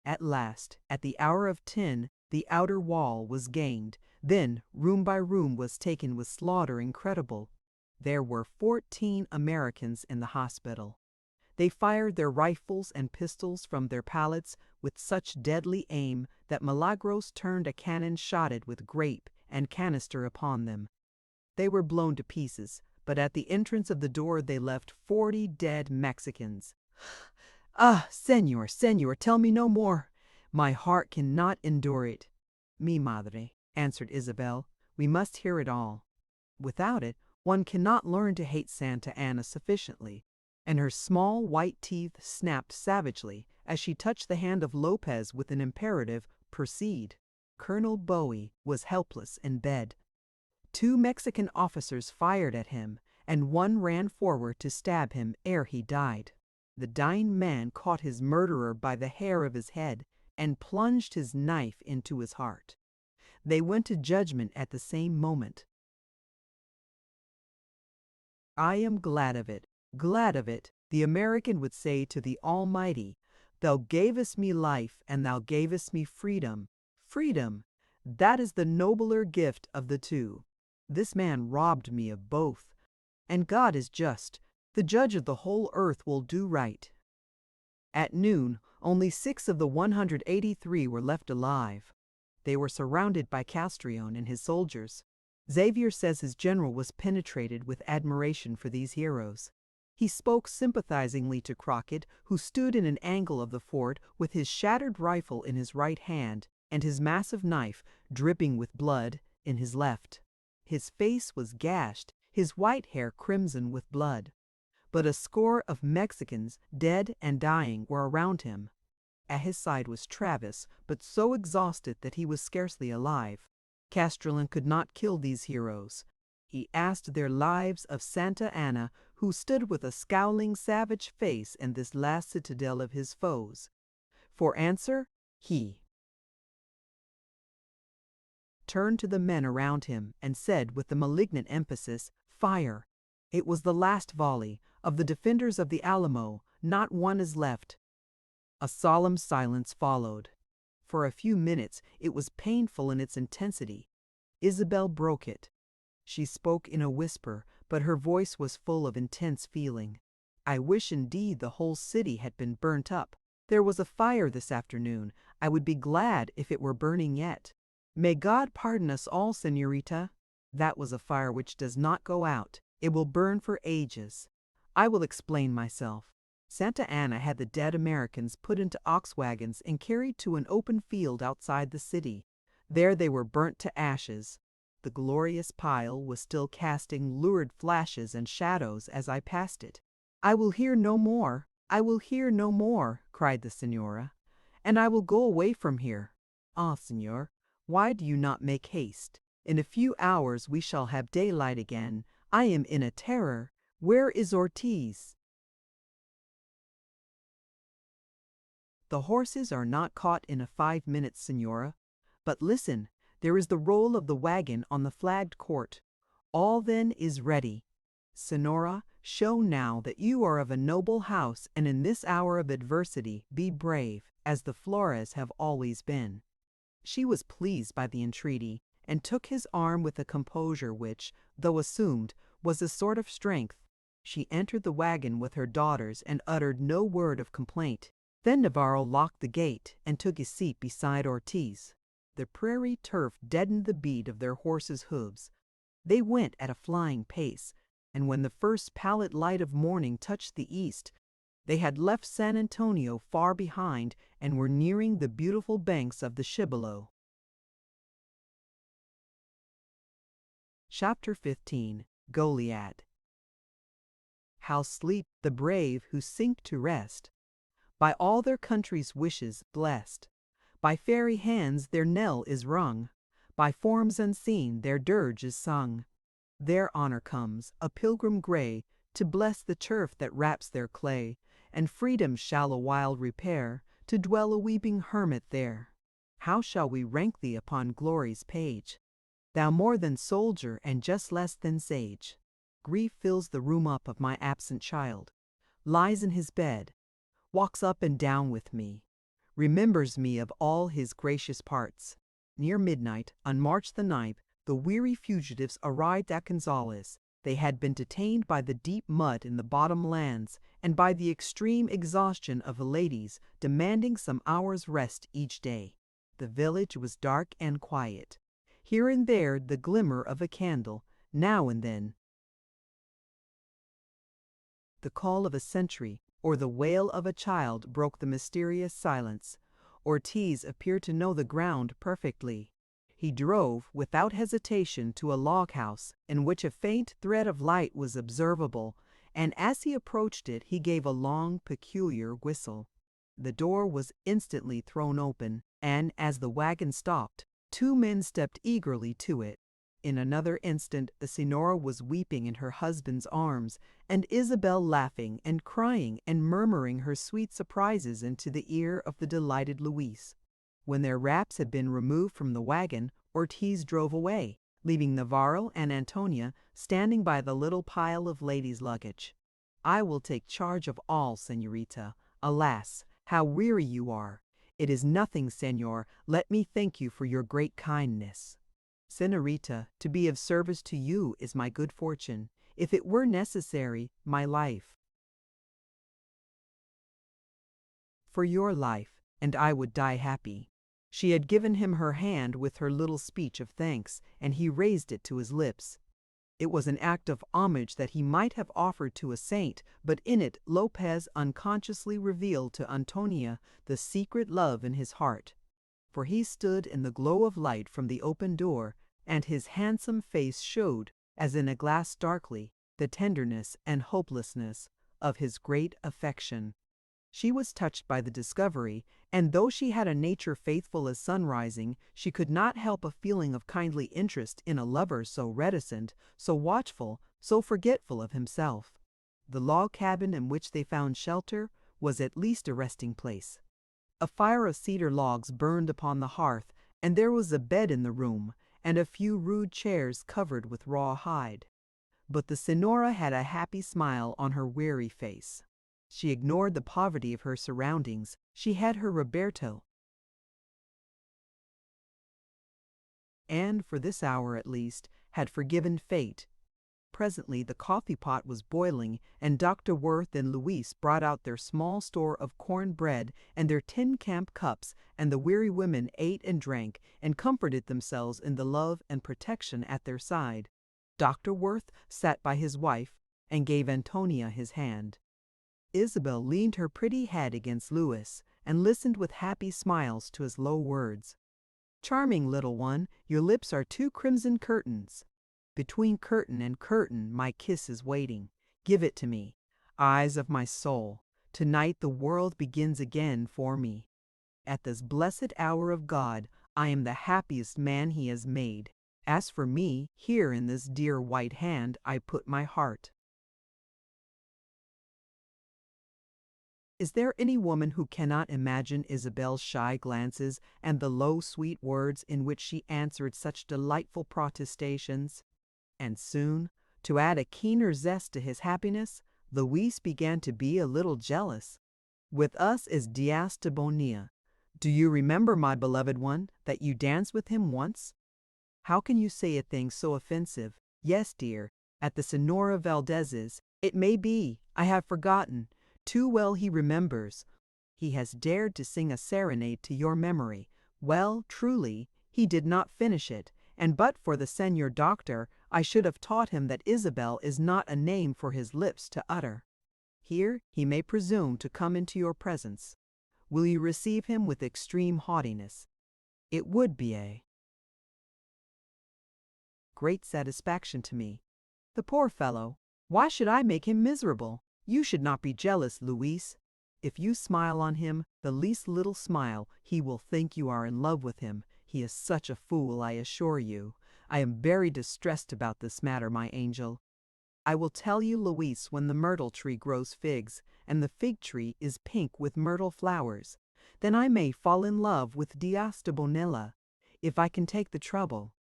At last, at the hour of 10, the outer wall was gained. Then, room by room was taken with slaughter incredible. There were 14 Americans in the hospital. They fired their rifles and pistols from their pallets with such deadly aim that Milagros turned a cannon shotted with grape and canister upon them. They were blown to pieces, but at the entrance of the door they left 40 dead Mexicans. "Ah, Señor, Señor, tell me no more. My heart cannot endure it." "Mi madre," answered Isabel, "we must hear it all. Without it, one cannot learn to hate Santa Anna sufficiently." And her small white teeth snapped savagely as she touched the hand of Lopez with an imperative, "Proceed." Colonel Bowie was helpless in bed. 2 Mexican officers fired at him, and one ran forward to stab him ere he died. The dying man caught his murderer by the hair of his head and plunged his knife into his heart. They went to judgment at the same moment. "I am glad of it, glad of it," the American would say to the Almighty. "Thou gavest me life, and thou gavest me freedom. Freedom, that is the nobler gift of the two. This man robbed me of both. And God is just. The judge of the whole earth will do right." At noon, only 6 of the 183 were left alive. They were surrounded by Castrillon and his soldiers. Xavier says his general was penetrated with admiration for these heroes. He spoke sympathizingly to Crockett, who stood in an angle of the fort with his shattered rifle in his right hand and his massive knife, dripping with blood, in his left. His face was gashed, his white hair crimson with blood. But a score of Mexicans, dead and dying, were around him. At his side was Travis, but so exhausted that he was scarcely alive. Castrillon could not kill these heroes. He asked their lives of Santa Anna, who stood with a scowling, savage face in this last citadel of his foes. For answer, he turned to the men around him and said with a malignant emphasis, "Fire!" It was the last volley. Of the defenders of the Alamo, not one is left. A solemn silence followed. For a few minutes it was painful in its intensity. Isabel broke it. She spoke in a whisper, but her voice was full of intense feeling. "I wish indeed the whole city had been burnt up. There was a fire this afternoon. I would be glad if it were burning yet. May God pardon us all, Señorita. That was a fire which does not go out. It will burn for ages. I will explain myself. Santa Anna had the dead Americans put into ox wagons and carried to an open field outside the city. There they were burnt to ashes. The glorious pile was still casting lurid flashes and shadows as I passed it. "I will hear no more, I will hear no more," cried the Senora, "and I will go away from here." "Ah, Senor, why do you not make haste? In a few hours we shall have daylight again. I am in a terror. Where is Ortiz?" "The horses are not caught in a 5 minutes, Senora. But listen, there is the roll of the wagon on the flagged court. All then is ready. Senora, show now that you are of a noble house, and in this hour of adversity be brave, as the Flores have always been." She was pleased by the entreaty, and took his arm with a composure which, though assumed, was a sort of strength. She entered the wagon with her daughters and uttered no word of complaint. Then Navarro locked the gate and took his seat beside Ortiz. The prairie turf deadened the beat of their horses' hooves. They went at a flying pace, and when the first pallid light of morning touched the east, they had left San Antonio far behind and were nearing the beautiful banks of the Cibolo. Chapter 15. Goliad. How sleep the brave who sink to rest, by all their country's wishes blessed. By fairy hands their knell is rung, by forms unseen their dirge is sung. Their honor comes, a pilgrim gray, to bless the turf that wraps their clay, and freedom shall a while repair, to dwell a weeping hermit there. How shall we rank thee upon glory's page? Thou more than soldier and just less than sage. Grief fills the room up of my absent child, lies in his bed, walks up and down with me, remembers me of all his gracious parts. Near midnight, on March the 9th, the weary fugitives arrived at Gonzales. They had been detained by the deep mud in the bottom lands and by the extreme exhaustion of the ladies, demanding some hours' rest each day. The village was dark and quiet. Here and there the glimmer of a candle, now and then the call of a sentry or the wail of a child broke the mysterious silence. Ortiz appeared to know the ground perfectly. He drove without hesitation to a log house in which a faint thread of light was observable, and as he approached it he gave a long, peculiar whistle. The door was instantly thrown open, and as the wagon stopped, 2 men stepped eagerly to it. In another instant the Senora was weeping in her husband's arms, and Isabel laughing and crying and murmuring her sweet surprises into the ear of the delighted Luis. When their wraps had been removed from the wagon, Ortiz drove away, leaving Navarro and Antonia standing by the little pile of ladies' luggage. "I will take charge of all, señorita. Alas, how weary you are! It is nothing, señor. Let me thank you for your great kindness." "Señorita, to be of service to you is my good fortune. If it were necessary, my life." "For your life, and I would die happy." She had given him her hand with her little speech of thanks, and he raised it to his lips. It was an act of homage that he might have offered to a saint, but in it Lopez unconsciously revealed to Antonia the secret love in his heart. For he stood in the glow of light from the open door, and his handsome face showed, as in a glass darkly, the tenderness and hopelessness of his great affection. She was touched by the discovery, and though she had a nature faithful as sunrising, she could not help a feeling of kindly interest in a lover so reticent, so watchful, so forgetful of himself. The log cabin in which they found shelter was at least a resting place. A fire of cedar logs burned upon the hearth, and there was a bed in the room, and a few rude chairs covered with raw hide. But the Senora had a happy smile on her weary face. She ignored the poverty of her surroundings. She had her Roberto, and, for this hour at least, had forgiven fate. Presently the coffee pot was boiling, and Dr. Worth and Luis brought out their small store of corn bread and their tin camp cups, and the weary women ate and drank, and comforted themselves in the love and protection at their side. Dr. Worth sat by his wife, and gave Antonia his hand. Isabel leaned her pretty head against Louis and listened with happy smiles to his low words. "Charming little one, your lips are two crimson curtains. Between curtain and curtain my kiss is waiting. Give it to me. Eyes of my soul, tonight the world begins again for me. At this blessed hour of God, I am the happiest man he has made. As for me, here in this dear white hand I put my heart." Is there any woman who cannot imagine Isabel's shy glances and the low, sweet words in which she answered such delightful protestations? And soon, to add a keener zest to his happiness, Louise began to be a little jealous. "With us is Dias de Bonilla. Do you remember, my beloved one, that you danced with him once? How can you say a thing so offensive? Yes, dear, at the Senora Valdez's. It may be, I have forgotten. Too well he remembers. He has dared to sing a serenade to your memory. Well, truly, he did not finish it, and but for the Senor Doctor, I should have taught him that Isabel is not a name for his lips to utter. Here he may presume to come into your presence. Will you receive him with extreme haughtiness? It would be a great satisfaction to me. The poor fellow, why should I make him miserable? You should not be jealous, Louise. If you smile on him, the least little smile, he will think you are in love with him. He is such a fool, I assure you. I am very distressed about this matter, my angel. I will tell you, Louise, when the myrtle tree grows figs, and the fig tree is pink with myrtle flowers. Then I may fall in love with Dias de Bonilla, if I can take the trouble."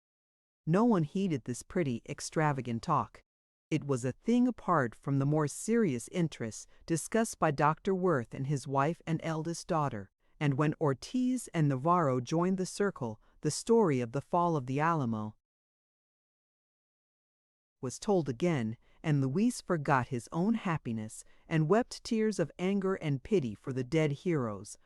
No one heeded this pretty, extravagant talk. It was a thing apart from the more serious interests discussed by Dr. Worth and his wife and eldest daughter, and when Ortiz and Navarro joined the circle, the story of the fall of the Alamo was told again, and Luis forgot his own happiness and wept tears of anger and pity for the dead heroes.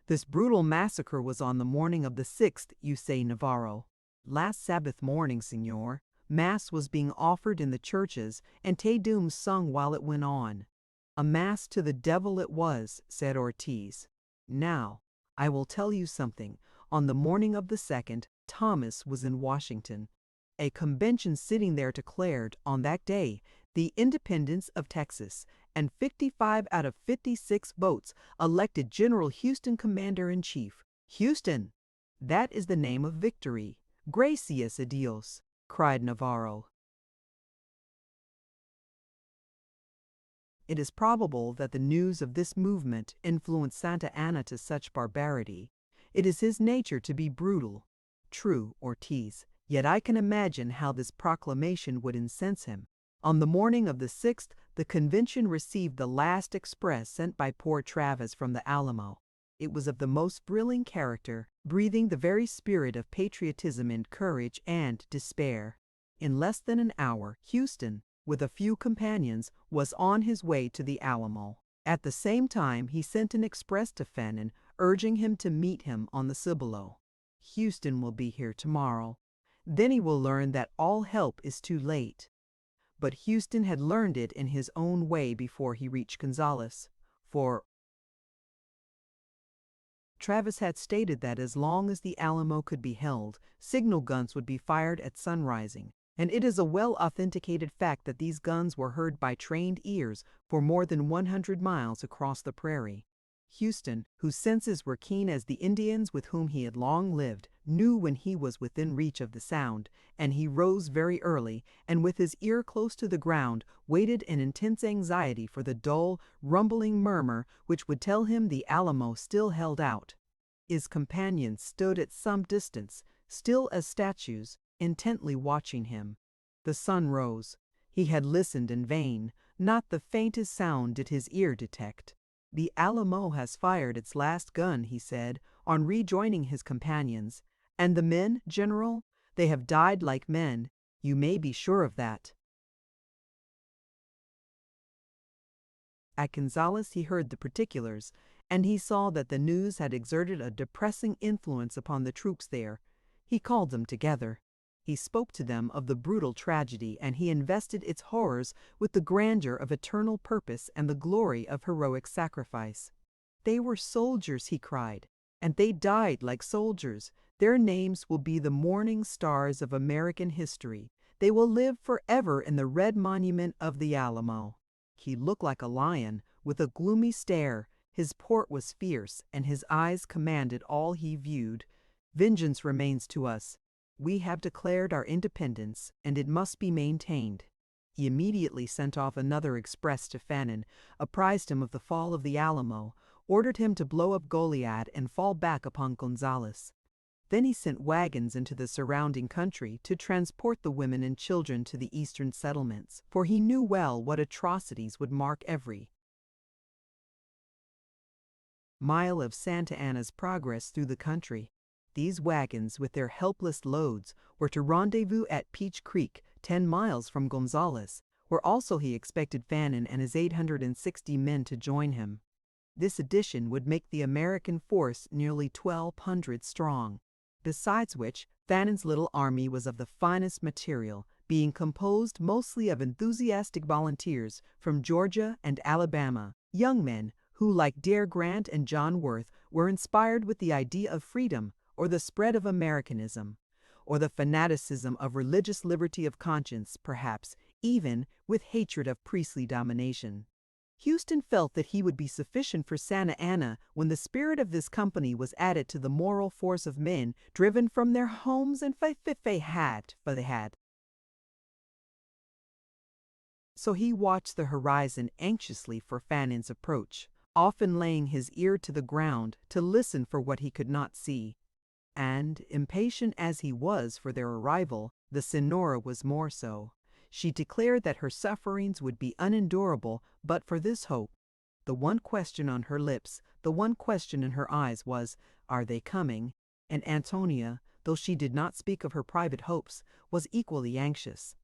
"This brutal massacre was on the morning of the 6th, you say, Navarro?" "Last Sabbath morning, Signor. Mass was being offered in the churches, and Te Deum sung while it went on." "A mass to the devil it was," said Ortiz. "Now, I will tell you something. On the morning of the 2nd, Thomas was in Washington. A convention sitting there declared, on that day, the independence of Texas, and 55 out of 56 votes elected General Houston commander-in-chief. Houston! That is the name of victory. Gracias a Dios!" cried Navarro. It is probable that the news of this movement influenced Santa Anna to such barbarity. It is his nature to be brutal. True, Ortiz, yet I can imagine how this proclamation would incense him. On the morning of the 6th, the convention received the last express sent by poor Travis from the Alamo. It was of the most thrilling character, breathing the very spirit of patriotism in courage and despair. In less than an hour, Houston, with a few companions, was on his way to the Alamo. At the same time, he sent an express to Fannin, urging him to meet him on the Cibolo. "Houston will be here tomorrow. Then he will learn that all help is too late." But Houston had learned it in his own way before he reached Gonzales, for Travis had stated that as long as the Alamo could be held, signal guns would be fired at sunrising, and it is a well-authenticated fact that these guns were heard by trained ears for more than 100 miles across the prairie. Houston, whose senses were keen as the Indians with whom he had long lived, knew when he was within reach of the sound, and he rose very early, and with his ear close to the ground, waited in intense anxiety for the dull, rumbling murmur which would tell him the Alamo still held out. His companions stood at some distance, still as statues, intently watching him. The sun rose. He had listened in vain. Not the faintest sound did his ear detect. "The Alamo has fired its last gun," he said, on rejoining his companions. "And the men, General? They have died like men. You may be sure of that." At Gonzales he heard the particulars, and he saw that the news had exerted a depressing influence upon the troops there. He called them together. He spoke to them of the brutal tragedy, and he invested its horrors with the grandeur of eternal purpose and the glory of heroic sacrifice. They were soldiers, he cried, and they died like soldiers. Their names will be the morning stars of American history. They will live forever in the red monument of the Alamo. He looked like a lion, with a gloomy stare. His port was fierce, and his eyes commanded all he viewed. Vengeance remains to us. We have declared our independence, and it must be maintained. He immediately sent off another express to Fannin, apprised him of the fall of the Alamo, ordered him to blow up Goliad and fall back upon Gonzales. Then he sent wagons into the surrounding country to transport the women and children to the eastern settlements, for he knew well what atrocities would mark every mile of Santa Anna's progress through the country. These wagons, with their helpless loads, were to rendezvous at Peach Creek, 10 miles from Gonzales, where also he expected Fannin and his 860 men to join him. This addition would make the American force nearly 1,200 strong. Besides which, Fannin's little army was of the finest material, being composed mostly of enthusiastic volunteers from Georgia and Alabama, young men who, like Dare Grant and John Worth, were inspired with the idea of freedom, or the spread of Americanism, or the fanaticism of religious liberty of conscience, perhaps, even with hatred of priestly domination. Houston felt that he would be sufficient for Santa Anna when the spirit of this company was added to the moral force of men driven from their homes and had. So he watched the horizon anxiously for Fannin's approach, often laying his ear to the ground to listen for what he could not see. And, impatient as he was for their arrival, the Senora was more so. She declared that her sufferings would be unendurable but for this hope. The one question on her lips, the one question in her eyes was, "Are they coming?" And Antonia, though she did not speak of her private hopes, was equally anxious.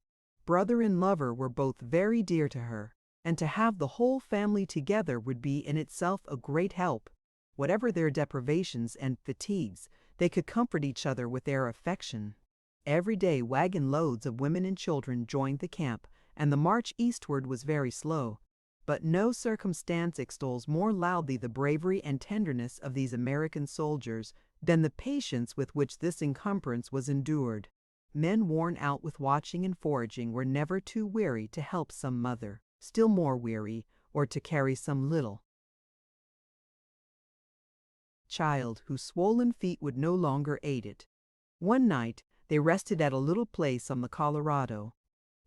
Brother and lover were both very dear to her, and to have the whole family together would be in itself a great help. Whatever their deprivations and fatigues, they could comfort each other with their affection. Every day wagon loads of women and children joined the camp, and the march eastward was very slow. But no circumstance extols more loudly the bravery and tenderness of these American soldiers than the patience with which this encumbrance was endured. Men worn out with watching and foraging were never too weary to help some mother, still more weary, or to carry some little child whose swollen feet would no longer aid it. One night they rested at a little place on the Colorado.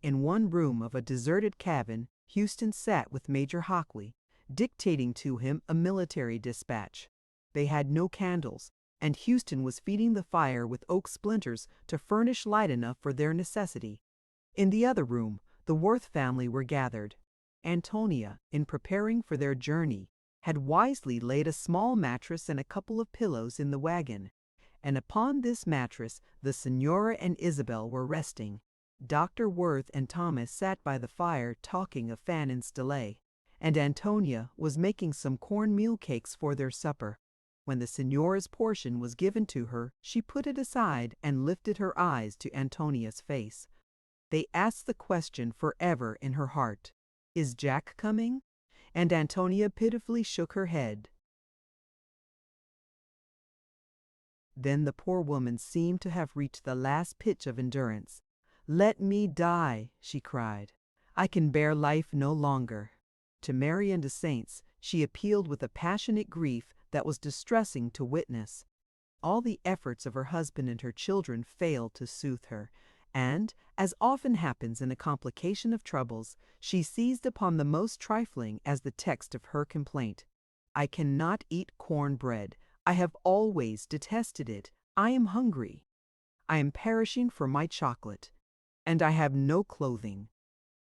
In one room of a deserted cabin, Houston sat with Major Hockley, dictating to him a military dispatch. They had no candles, and Houston was feeding the fire with oak splinters to furnish light enough for their necessity. In the other room, the Worth family were gathered. Antonia, in preparing for their journey, had wisely laid a small mattress and a couple of pillows in the wagon, and upon this mattress the Senora and Isabel were resting. Dr. Worth and Thomas sat by the fire talking of Fannin's delay, and Antonia was making some cornmeal cakes for their supper. When the Senora's portion was given to her, she put it aside and lifted her eyes to Antonia's face. They asked the question forever in her heart, "Is Jack coming?" And Antonia pitifully shook her head. Then the poor woman seemed to have reached the last pitch of endurance. "Let me die," she cried. "I can bear life no longer." To Mary and the saints she appealed with a passionate grief that was distressing to witness. All the efforts of her husband and her children failed to soothe her, and, as often happens in a complication of troubles, she seized upon the most trifling as the text of her complaint. "I cannot eat corn bread. I have always detested it. I am hungry. I am perishing for my chocolate, and I have no clothing.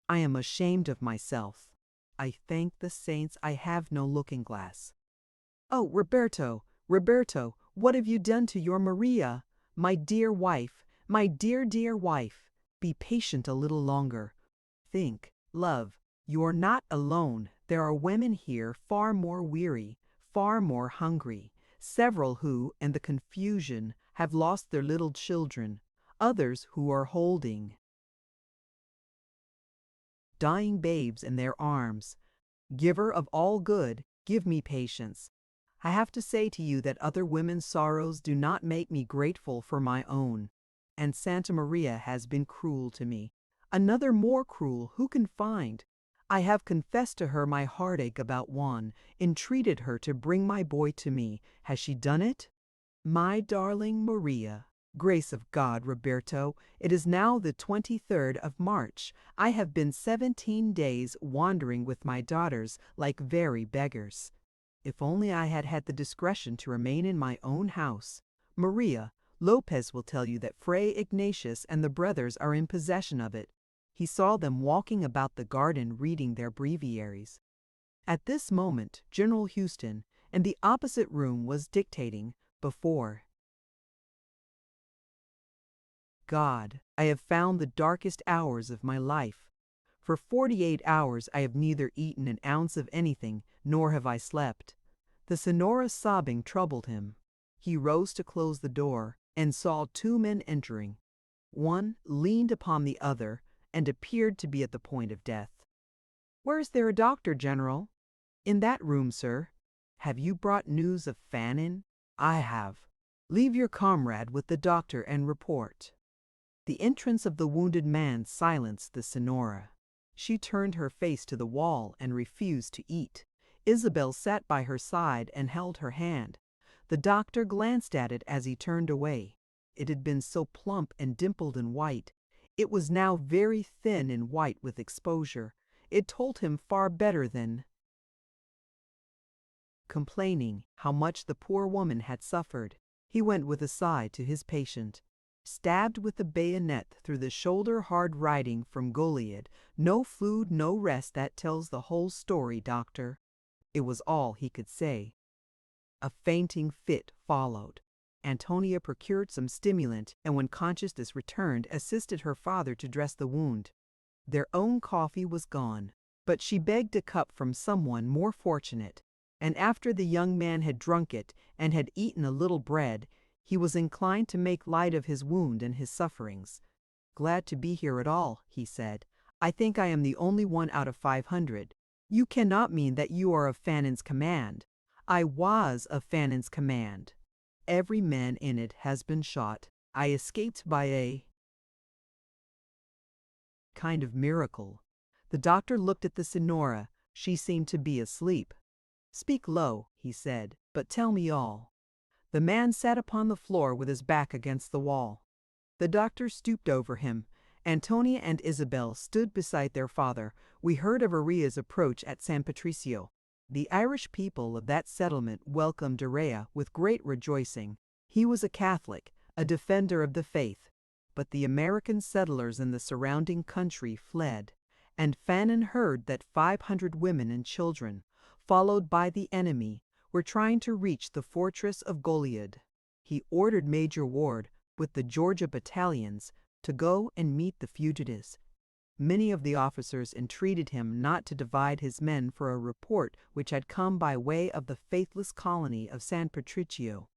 I am ashamed of myself. I thank the saints I have no looking-glass. Oh, Roberto, Roberto, what have you done to your Maria? My dear wife, my dear, dear wife, be patient a little longer. Think, love, you are not alone. There are women here far more weary, far more hungry, several who, in the confusion, have lost their little children. others who are holding dying babes in their arms. Giver of all good, give me patience. I have to say to you that other women's sorrows do not make me grateful for my own. And Santa Maria has been cruel to me. Another more cruel who can find? I have confessed to her my heartache about Juan, entreated her to bring my boy to me. Has she done it? My darling Maria. Grace of God, Roberto, it is now the 23rd of March. I have been 17 days wandering with my daughters like very beggars. If only I had had the discretion to remain in my own house. Maria, Lopez will tell you that Fray Ignatius and the brothers are in possession of it. He saw them walking about the garden reading their breviaries. At this moment, General Houston, in the opposite room, was dictating before. God, I have found the darkest hours of my life. For 48 hours I have neither eaten an ounce of anything, nor have I slept. The Senora's sobbing troubled him. He rose to close the door, and saw two men entering. One leaned upon the other, and appeared to be at the point of death. "Where is there a doctor, General?" "In that room, sir." "Have you brought news of Fannin?" "I have." "Leave your comrade with the doctor and report." The entrance of the wounded man silenced the Senora. She turned her face to the wall and refused to eat. Isabel sat by her side and held her hand. The doctor glanced at it as he turned away. It had been so plump and dimpled and white. It was now very thin and white with exposure. It told him far better than complaining how much the poor woman had suffered. He went with a sigh to his patient. Stabbed with a bayonet through the shoulder, hard riding from Goliad. No food, no rest, that tells the whole story, doctor. It was all he could say. A fainting fit followed. Antonia procured some stimulant, and when consciousness returned, assisted her father to dress the wound. Their own coffee was gone, but she begged a cup from someone more fortunate, and after the young man had drunk it and had eaten a little bread, he was inclined to make light of his wound and his sufferings. "Glad to be here at all," he said. "I think I am the only one out of 500. You cannot mean that you are of Fannin's command." "I was of Fannin's command. Every man in it has been shot. I escaped by a kind of miracle." The doctor looked at the Senora. She seemed to be asleep. "Speak low," he said, "but tell me all." The man sat upon the floor with his back against the wall. The doctor stooped over him. Antonia and Isabel stood beside their father. "We heard of Aria's approach at San Patricio. The Irish people of that settlement welcomed Aria with great rejoicing. He was a Catholic, a defender of the faith. But the American settlers in the surrounding country fled, and Fannin heard that 500 women and children, followed by the enemy, were trying to reach the fortress of Goliad. He ordered Major Ward, with the Georgia battalions, to go and meet the fugitives. Many of the officers entreated him not to divide his men for a report which had come by way of the faithless colony of San Patricio.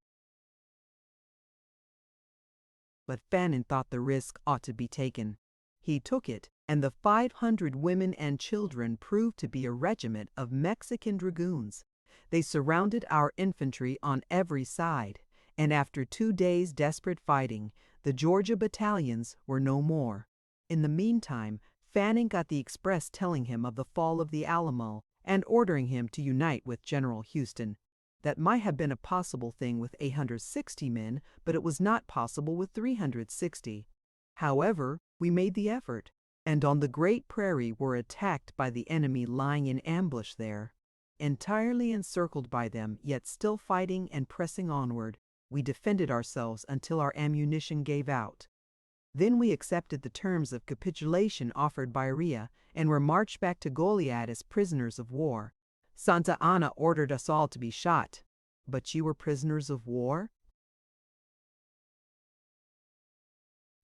But Fannin thought the risk ought to be taken. He took it, and the 500 women and children proved to be a regiment of Mexican dragoons. They surrounded our infantry on every side, and after 2 days' desperate fighting, the Georgia battalions were no more. In the meantime, Fannin got the express telling him of the fall of the Alamo and ordering him to unite with General Houston. That might have been a possible thing with 860 men, but it was not possible with 360. However, we made the effort, and on the great prairie were attacked by the enemy lying in ambush there. Entirely encircled by them, yet still fighting and pressing onward, we defended ourselves until our ammunition gave out. Then we accepted the terms of capitulation offered by Aria and were marched back to Goliad as prisoners of war. Santa Anna ordered us all to be shot. But you were prisoners of war?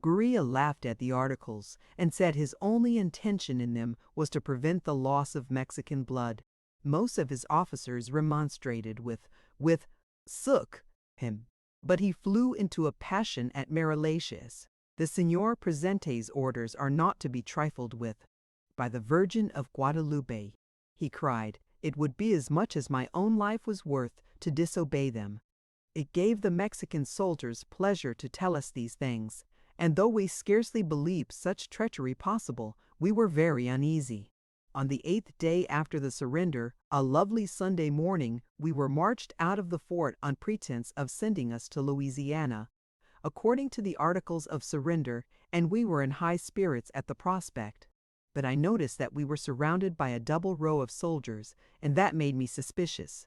Gurria laughed at the articles and said his only intention in them was to prevent the loss of Mexican blood. Most of his officers remonstrated with Sook him, but he flew into a passion at Maralacius. The Señor Presente's orders are not to be trifled with. By the Virgin of Guadalupe, he cried, it would be as much as my own life was worth to disobey them. It gave the Mexican soldiers pleasure to tell us these things, and though we scarcely believed such treachery possible, we were very uneasy. On the 8th day after the surrender, a lovely Sunday morning, we were marched out of the fort on pretense of sending us to Louisiana, according to the articles of surrender, and we were in high spirits at the prospect. But I noticed that we were surrounded by a double row of soldiers, and that made me suspicious.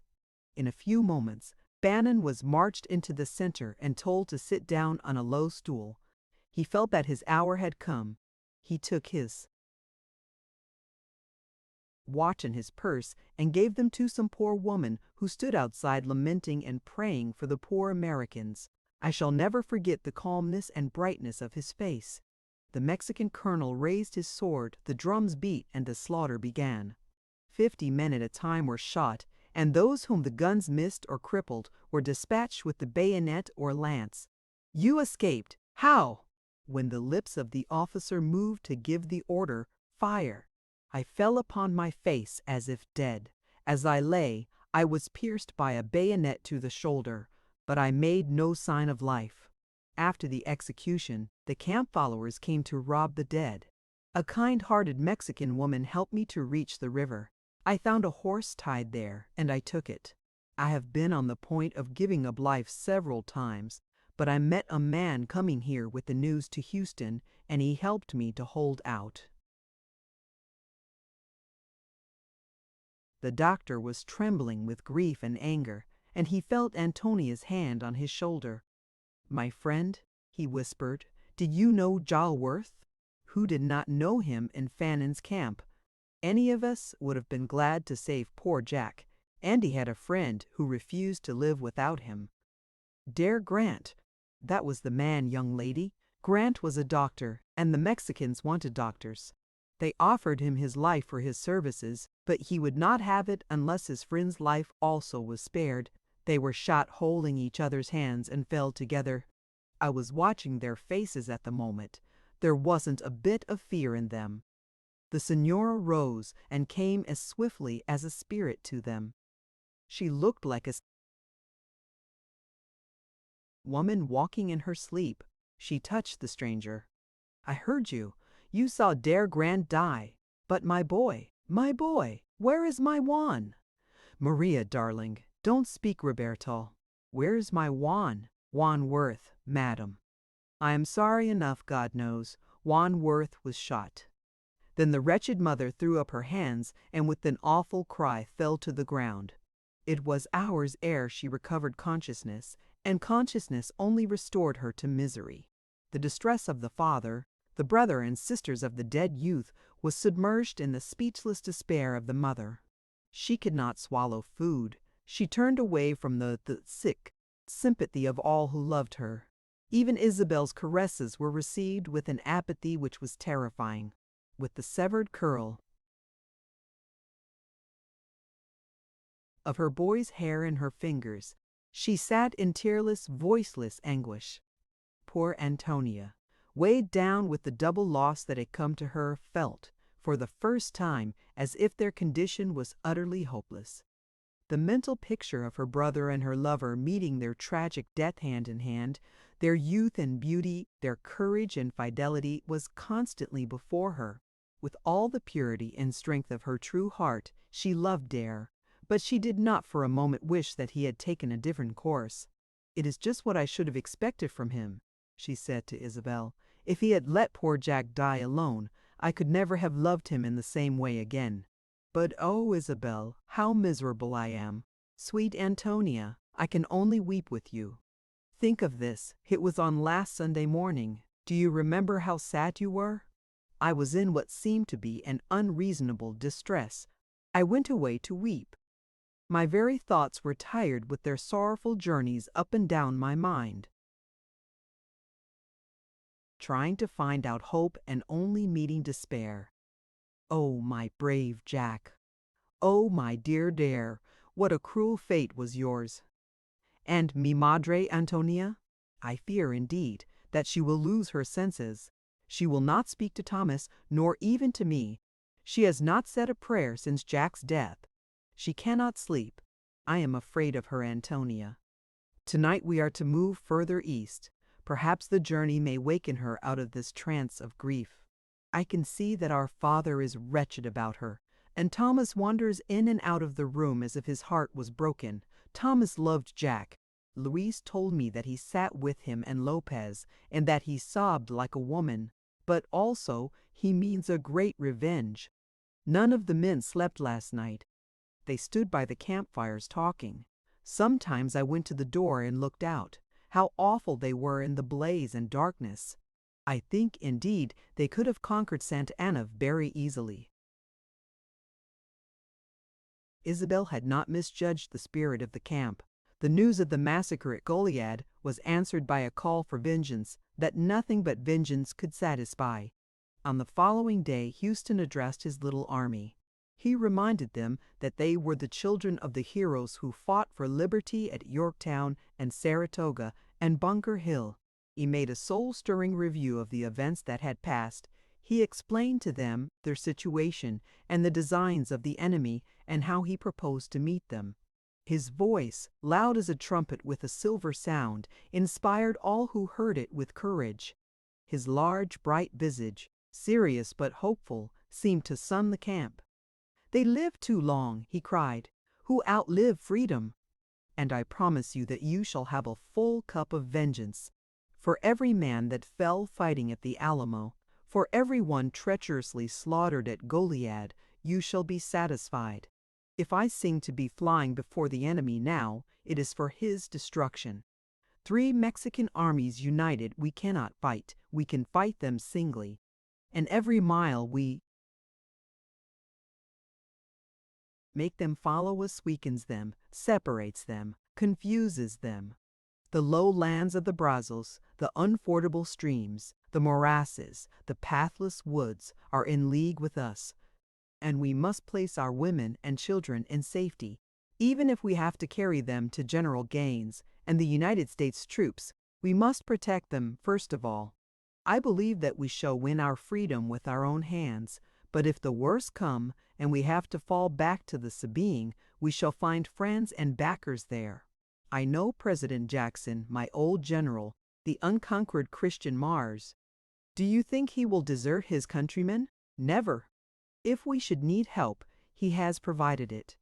In a few moments, Bannon was marched into the center and told to sit down on a low stool. He felt that his hour had come. He took his watch and his purse and gave them to some poor woman who stood outside lamenting and praying for the poor Americans. I shall never forget the calmness and brightness of his face. The Mexican colonel raised his sword, the drums beat, and the slaughter began. 50 men at a time were shot, and those whom the guns missed or crippled were dispatched with the bayonet or lance. You escaped. How? When the lips of the officer moved to give the order, fire, I fell upon my face as if dead. As I lay, I was pierced by a bayonet to the shoulder, but I made no sign of life. After the execution, the camp followers came to rob the dead. A kind-hearted Mexican woman helped me to reach the river. I found a horse tied there, and I took it. I have been on the point of giving up life several times, but I met a man coming here with the news to Houston, and he helped me to hold out. The doctor was trembling with grief and anger, and he felt Antonia's hand on his shoulder. My friend, he whispered, did you know Jalworth? Who did not know him in Fannon's camp? Any of us would have been glad to save poor Jack. Andy had a friend who refused to live without him. Dare Grant. That was the man, young lady. Grant was a doctor, and the Mexicans wanted doctors. They offered him his life for his services, but he would not have it unless his friend's life also was spared. They were shot holding each other's hands and fell together. I was watching their faces at the moment. There wasn't a bit of fear in them. The Señora rose and came as swiftly as a spirit to them. She looked like a woman walking in her sleep. She touched the stranger. I heard you. You saw Dare Grant die. But my boy, where is my Juan? Maria, darling, don't speak, Roberto. Where's my Juan? Juan Worth, madam. I am sorry enough, God knows. Juan Worth was shot. Then the wretched mother threw up her hands and with an awful cry fell to the ground. It was hours ere she recovered consciousness, and consciousness only restored her to misery. The distress of the father, the brother and sisters of the dead youth, was submerged in the speechless despair of the mother. She could not swallow food. She turned away from the sick sympathy of all who loved her. Even Isabel's caresses were received with an apathy which was terrifying. With the severed curl of her boy's hair in her fingers, she sat in tearless, voiceless anguish. Poor Antonia, weighed down with the double loss that had come to her, felt, for the first time, as if their condition was utterly hopeless. The mental picture of her brother and her lover meeting their tragic death hand in hand, their youth and beauty, their courage and fidelity, was constantly before her. With all the purity and strength of her true heart, she loved Dare, but she did not for a moment wish that he had taken a different course. "It is just what I should have expected from him," she said to Isabel. "If he had let poor Jack die alone, I could never have loved him in the same way again. But oh, Isabel, how miserable I am! Sweet Antonia, I can only weep with you. Think of this, it was on last Sunday morning. Do you remember how sad you were? I was in what seemed to be an unreasonable distress. I went away to weep. My very thoughts were tired with their sorrowful journeys up and down my mind, trying to find out hope and only meeting despair. Oh, my brave Jack! Oh, my dear Dare, what a cruel fate was yours! And mi madre Antonia? I fear, indeed, that she will lose her senses. She will not speak to Thomas, nor even to me. She has not said a prayer since Jack's death. She cannot sleep. I am afraid of her, Antonia. Tonight we are to move further east. Perhaps the journey may waken her out of this trance of grief. I can see that our father is wretched about her, and Thomas wanders in and out of the room as if his heart was broken. Thomas loved Jack. Luis told me that he sat with him and Lopez, and that he sobbed like a woman. But also, he means a great revenge. None of the men slept last night. They stood by the campfires talking. Sometimes I went to the door and looked out. How awful they were in the blaze and darkness. I think, indeed, they could have conquered Santa Anna very easily. Isabel had not misjudged the spirit of the camp. The news of the massacre at Goliad was answered by a call for vengeance that nothing but vengeance could satisfy. On the following day, Houston addressed his little army. He reminded them that they were the children of the heroes who fought for liberty at Yorktown and Saratoga and Bunker Hill. He made a soul-stirring review of the events that had passed. He explained to them their situation and the designs of the enemy and how he proposed to meet them. His voice, loud as a trumpet with a silver sound, inspired all who heard it with courage. His large, bright visage, serious but hopeful, seemed to sun the camp. "They live too long," he cried, "who outlive freedom. And I promise you that you shall have a full cup of vengeance. For every man that fell fighting at the Alamo, for every one treacherously slaughtered at Goliad, you shall be satisfied. If I sing to be flying before the enemy now, it is for his destruction. 3 Mexican armies united we cannot fight. We can fight them singly. And every mile we make them follow us weakens them, separates them, confuses them. The low lands of the Brazos, the unfordable streams, the morasses, the pathless woods are in league with us, and we must place our women and children in safety, even if we have to carry them to General Gaines and the United States troops. We must protect them first of all. I believe that we shall win our freedom with our own hands, but if the worst come and we have to fall back to the Sabine, we shall find friends and backers there. I know President Jackson, my old general, the unconquered Christian Mars. Do you think he will desert his countrymen? Never. If we should need help, he has provided it.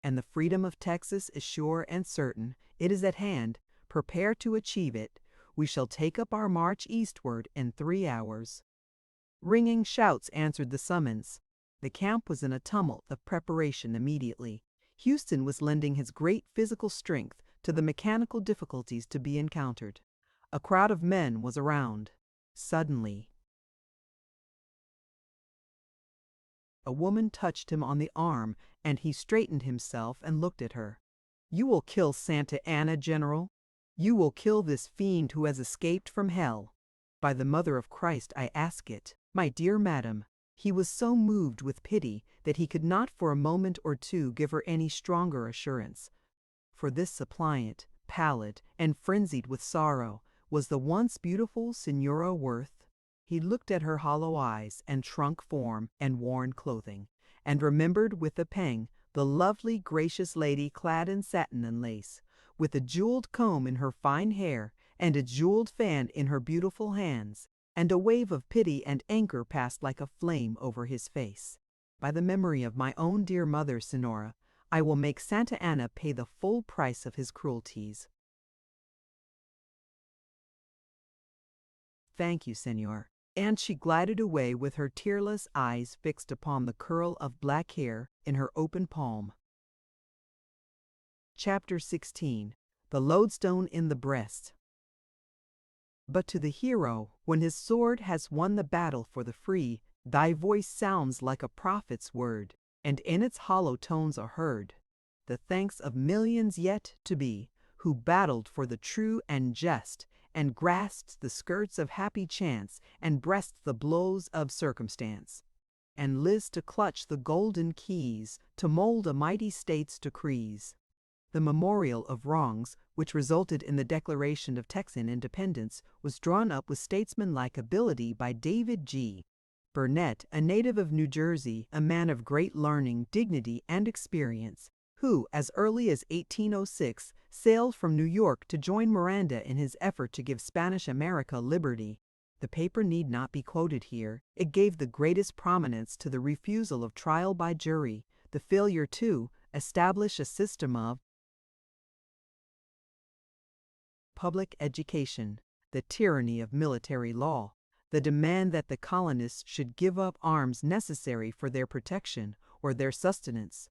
And the freedom of Texas is sure and certain. It is at hand. Prepare to achieve it. We shall take up our march eastward in 3 hours. Ringing shouts answered the summons. The camp was in a tumult of preparation immediately. Houston was lending his great physical strength to the mechanical difficulties to be encountered. A crowd of men was around. Suddenly, a woman touched him on the arm, and he straightened himself and looked at her. "You will kill Santa Anna, General? You will kill this fiend who has escaped from hell? By the Mother of Christ I ask it, my dear madam." He was so moved with pity that he could not for a moment or two give her any stronger assurance. For this suppliant, pallid and frenzied with sorrow, was the once beautiful Senora Worth. He looked at her hollow eyes and shrunk form and worn clothing, and remembered with a pang the lovely, gracious lady clad in satin and lace, with a jeweled comb in her fine hair and a jeweled fan in her beautiful hands, and a wave of pity and anger passed like a flame over his face. "By the memory of my own dear mother, Senora, I will make Santa Anna pay the full price of his cruelties." "Thank you, Senor." And she glided away with her tearless eyes fixed upon the curl of black hair in her open palm. Chapter 16. The Lodestone in the Breast. But to the hero, when his sword has won the battle for the free, thy voice sounds like a prophet's word, and in its hollow tones are heard the thanks of millions yet to be, who battled for the true and just, and grasped the skirts of happy chance, and breast the blows of circumstance, and list to clutch the golden keys, to mold a mighty state's decrees. The Memorial of Wrongs, which resulted in the Declaration of Texan Independence, was drawn up with statesmanlike ability by David G. Burnett, a native of New Jersey, a man of great learning, dignity, and experience, who, as early as 1806, sailed from New York to join Miranda in his effort to give Spanish America liberty. The paper need not be quoted here. It gave the greatest prominence to the refusal of trial by jury, the failure to establish a system of public education, the tyranny of military law, the demand that the colonists should give up arms necessary for their protection or their sustenance,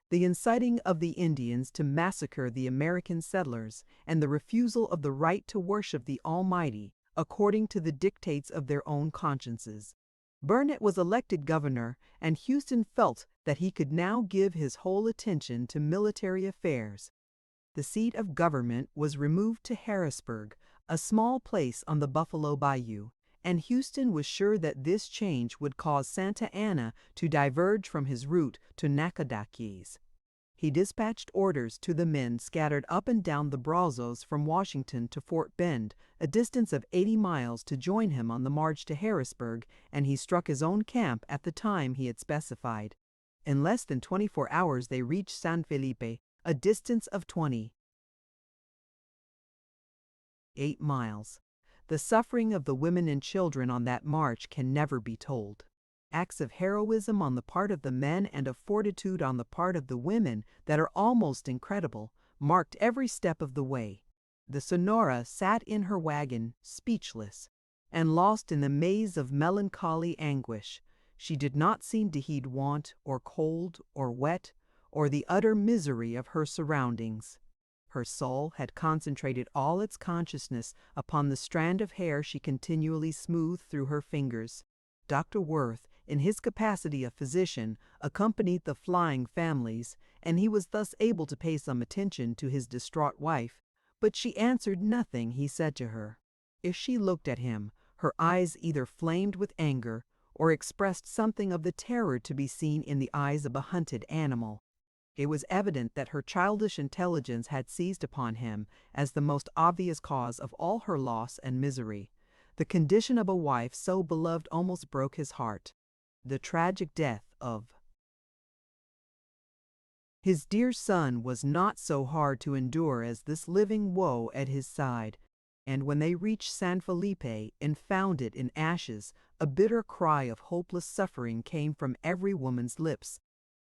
the inciting of the Indians to massacre the American settlers, and the refusal of the right to worship the Almighty according to the dictates of their own consciences. Burnett was elected governor, and Houston felt that he could now give his whole attention to military affairs. The seat of government was removed to Harrisburg, a small place on the Buffalo Bayou, and Houston was sure that this change would cause Santa Anna to diverge from his route to Nacogdoches. He dispatched orders to the men scattered up and down the Brazos from Washington to Fort Bend, a distance of 80 miles, to join him on the march to Harrisburg, and he struck his own camp at the time he had specified. In less than 24 hours they reached San Felipe, a distance of 28 miles. The suffering of the women and children on that march can never be told. Acts of heroism on the part of the men and of fortitude on the part of the women that are almost incredible marked every step of the way. The Sonora sat in her wagon, speechless, and lost in the maze of melancholy anguish. She did not seem to heed want, or cold, or wet, or the utter misery of her surroundings. Her soul had concentrated all its consciousness upon the strand of hair she continually smoothed through her fingers. Dr. Worth, in his capacity of physician, accompanied the flying families, and he was thus able to pay some attention to his distraught wife, but she answered nothing he said to her. If she looked at him, her eyes either flamed with anger or expressed something of the terror to be seen in the eyes of a hunted animal. It was evident that her childish intelligence had seized upon him as the most obvious cause of all her loss and misery. The condition of a wife so beloved almost broke his heart. The tragic death of his dear son was not so hard to endure as this living woe at his side, and when they reached San Felipe and found it in ashes, a bitter cry of hopeless suffering came from every woman's lips.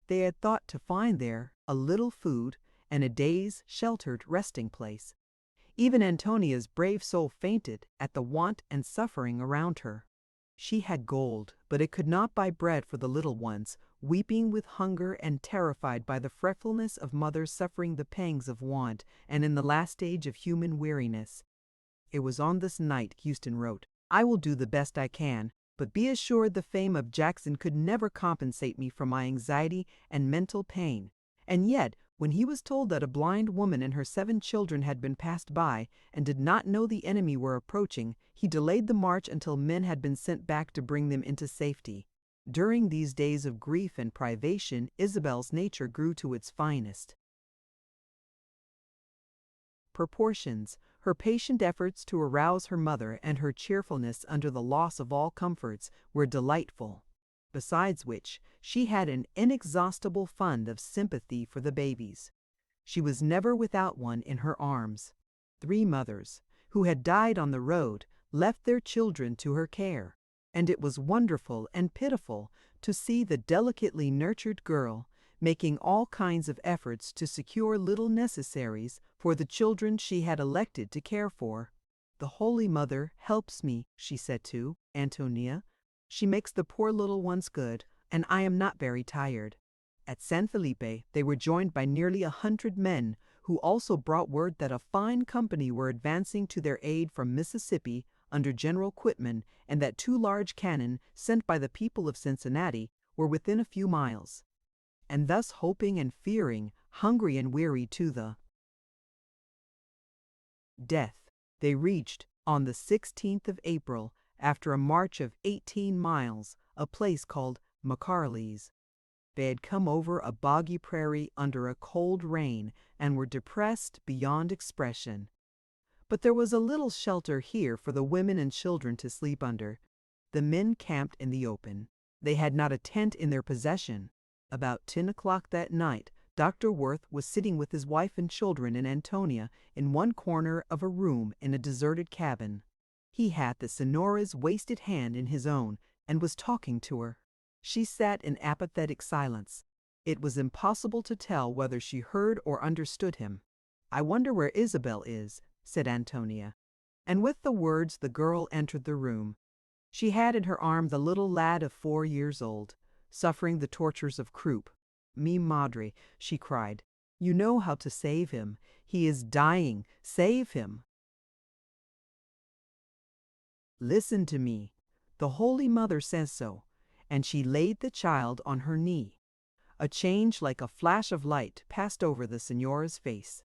They had thought to find there a little food and a day's sheltered resting place. Even Antonia's brave soul fainted at the want and suffering around her. She had gold, but it could not buy bread for the little ones, weeping with hunger and terrified by the fretfulness of mothers suffering the pangs of want and in the last stage of human weariness. It was on this night, Houston wrote, "I will do the best I can, but be assured the fame of Jackson could never compensate me for my anxiety and mental pain." And yet, when he was told that a blind woman and her 7 children had been passed by and did not know the enemy were approaching, he delayed the march until men had been sent back to bring them into safety. During these days of grief and privation, Isabel's nature grew to its finest proportions. Her patient efforts to arouse her mother and her cheerfulness under the loss of all comforts were delightful. Besides which, she had an inexhaustible fund of sympathy for the babies. She was never without one in her arms. 3 mothers, who had died on the road, left their children to her care, and it was wonderful and pitiful to see the delicately nurtured girl making all kinds of efforts to secure little necessaries for the children she had elected to care for. "The Holy Mother helps me," she said to Antonia. "She makes the poor little ones good, and I am not very tired." At San Felipe they were joined by nearly 100 men, who also brought word that a fine company were advancing to their aid from Mississippi under General Quitman, and that 2 large cannon, sent by the people of Cincinnati, were within a few miles. And thus hoping and fearing, hungry and weary to the death, they reached, on the 16th of April, after a march of 18 miles, a place called McCarley's. They had come over a boggy prairie under a cold rain and were depressed beyond expression. But there was a little shelter here for the women and children to sleep under. The men camped in the open. They had not a tent in their possession. About 10 o'clock that night, Dr. Worth was sitting with his wife and children and Antonia in one corner of a room in a deserted cabin. He had the Senora's wasted hand in his own and was talking to her. She sat in apathetic silence. It was impossible to tell whether she heard or understood him. "I wonder where Isabel is," said Antonia. And with the words the girl entered the room. She had in her arm the little lad of 4 years old, suffering the tortures of croup. "Mi madre," she cried, "you know how to save him. He is dying. Save him." "Listen to me. The Holy Mother says so." And she laid the child on her knee. A change like a flash of light passed over the Senora's face.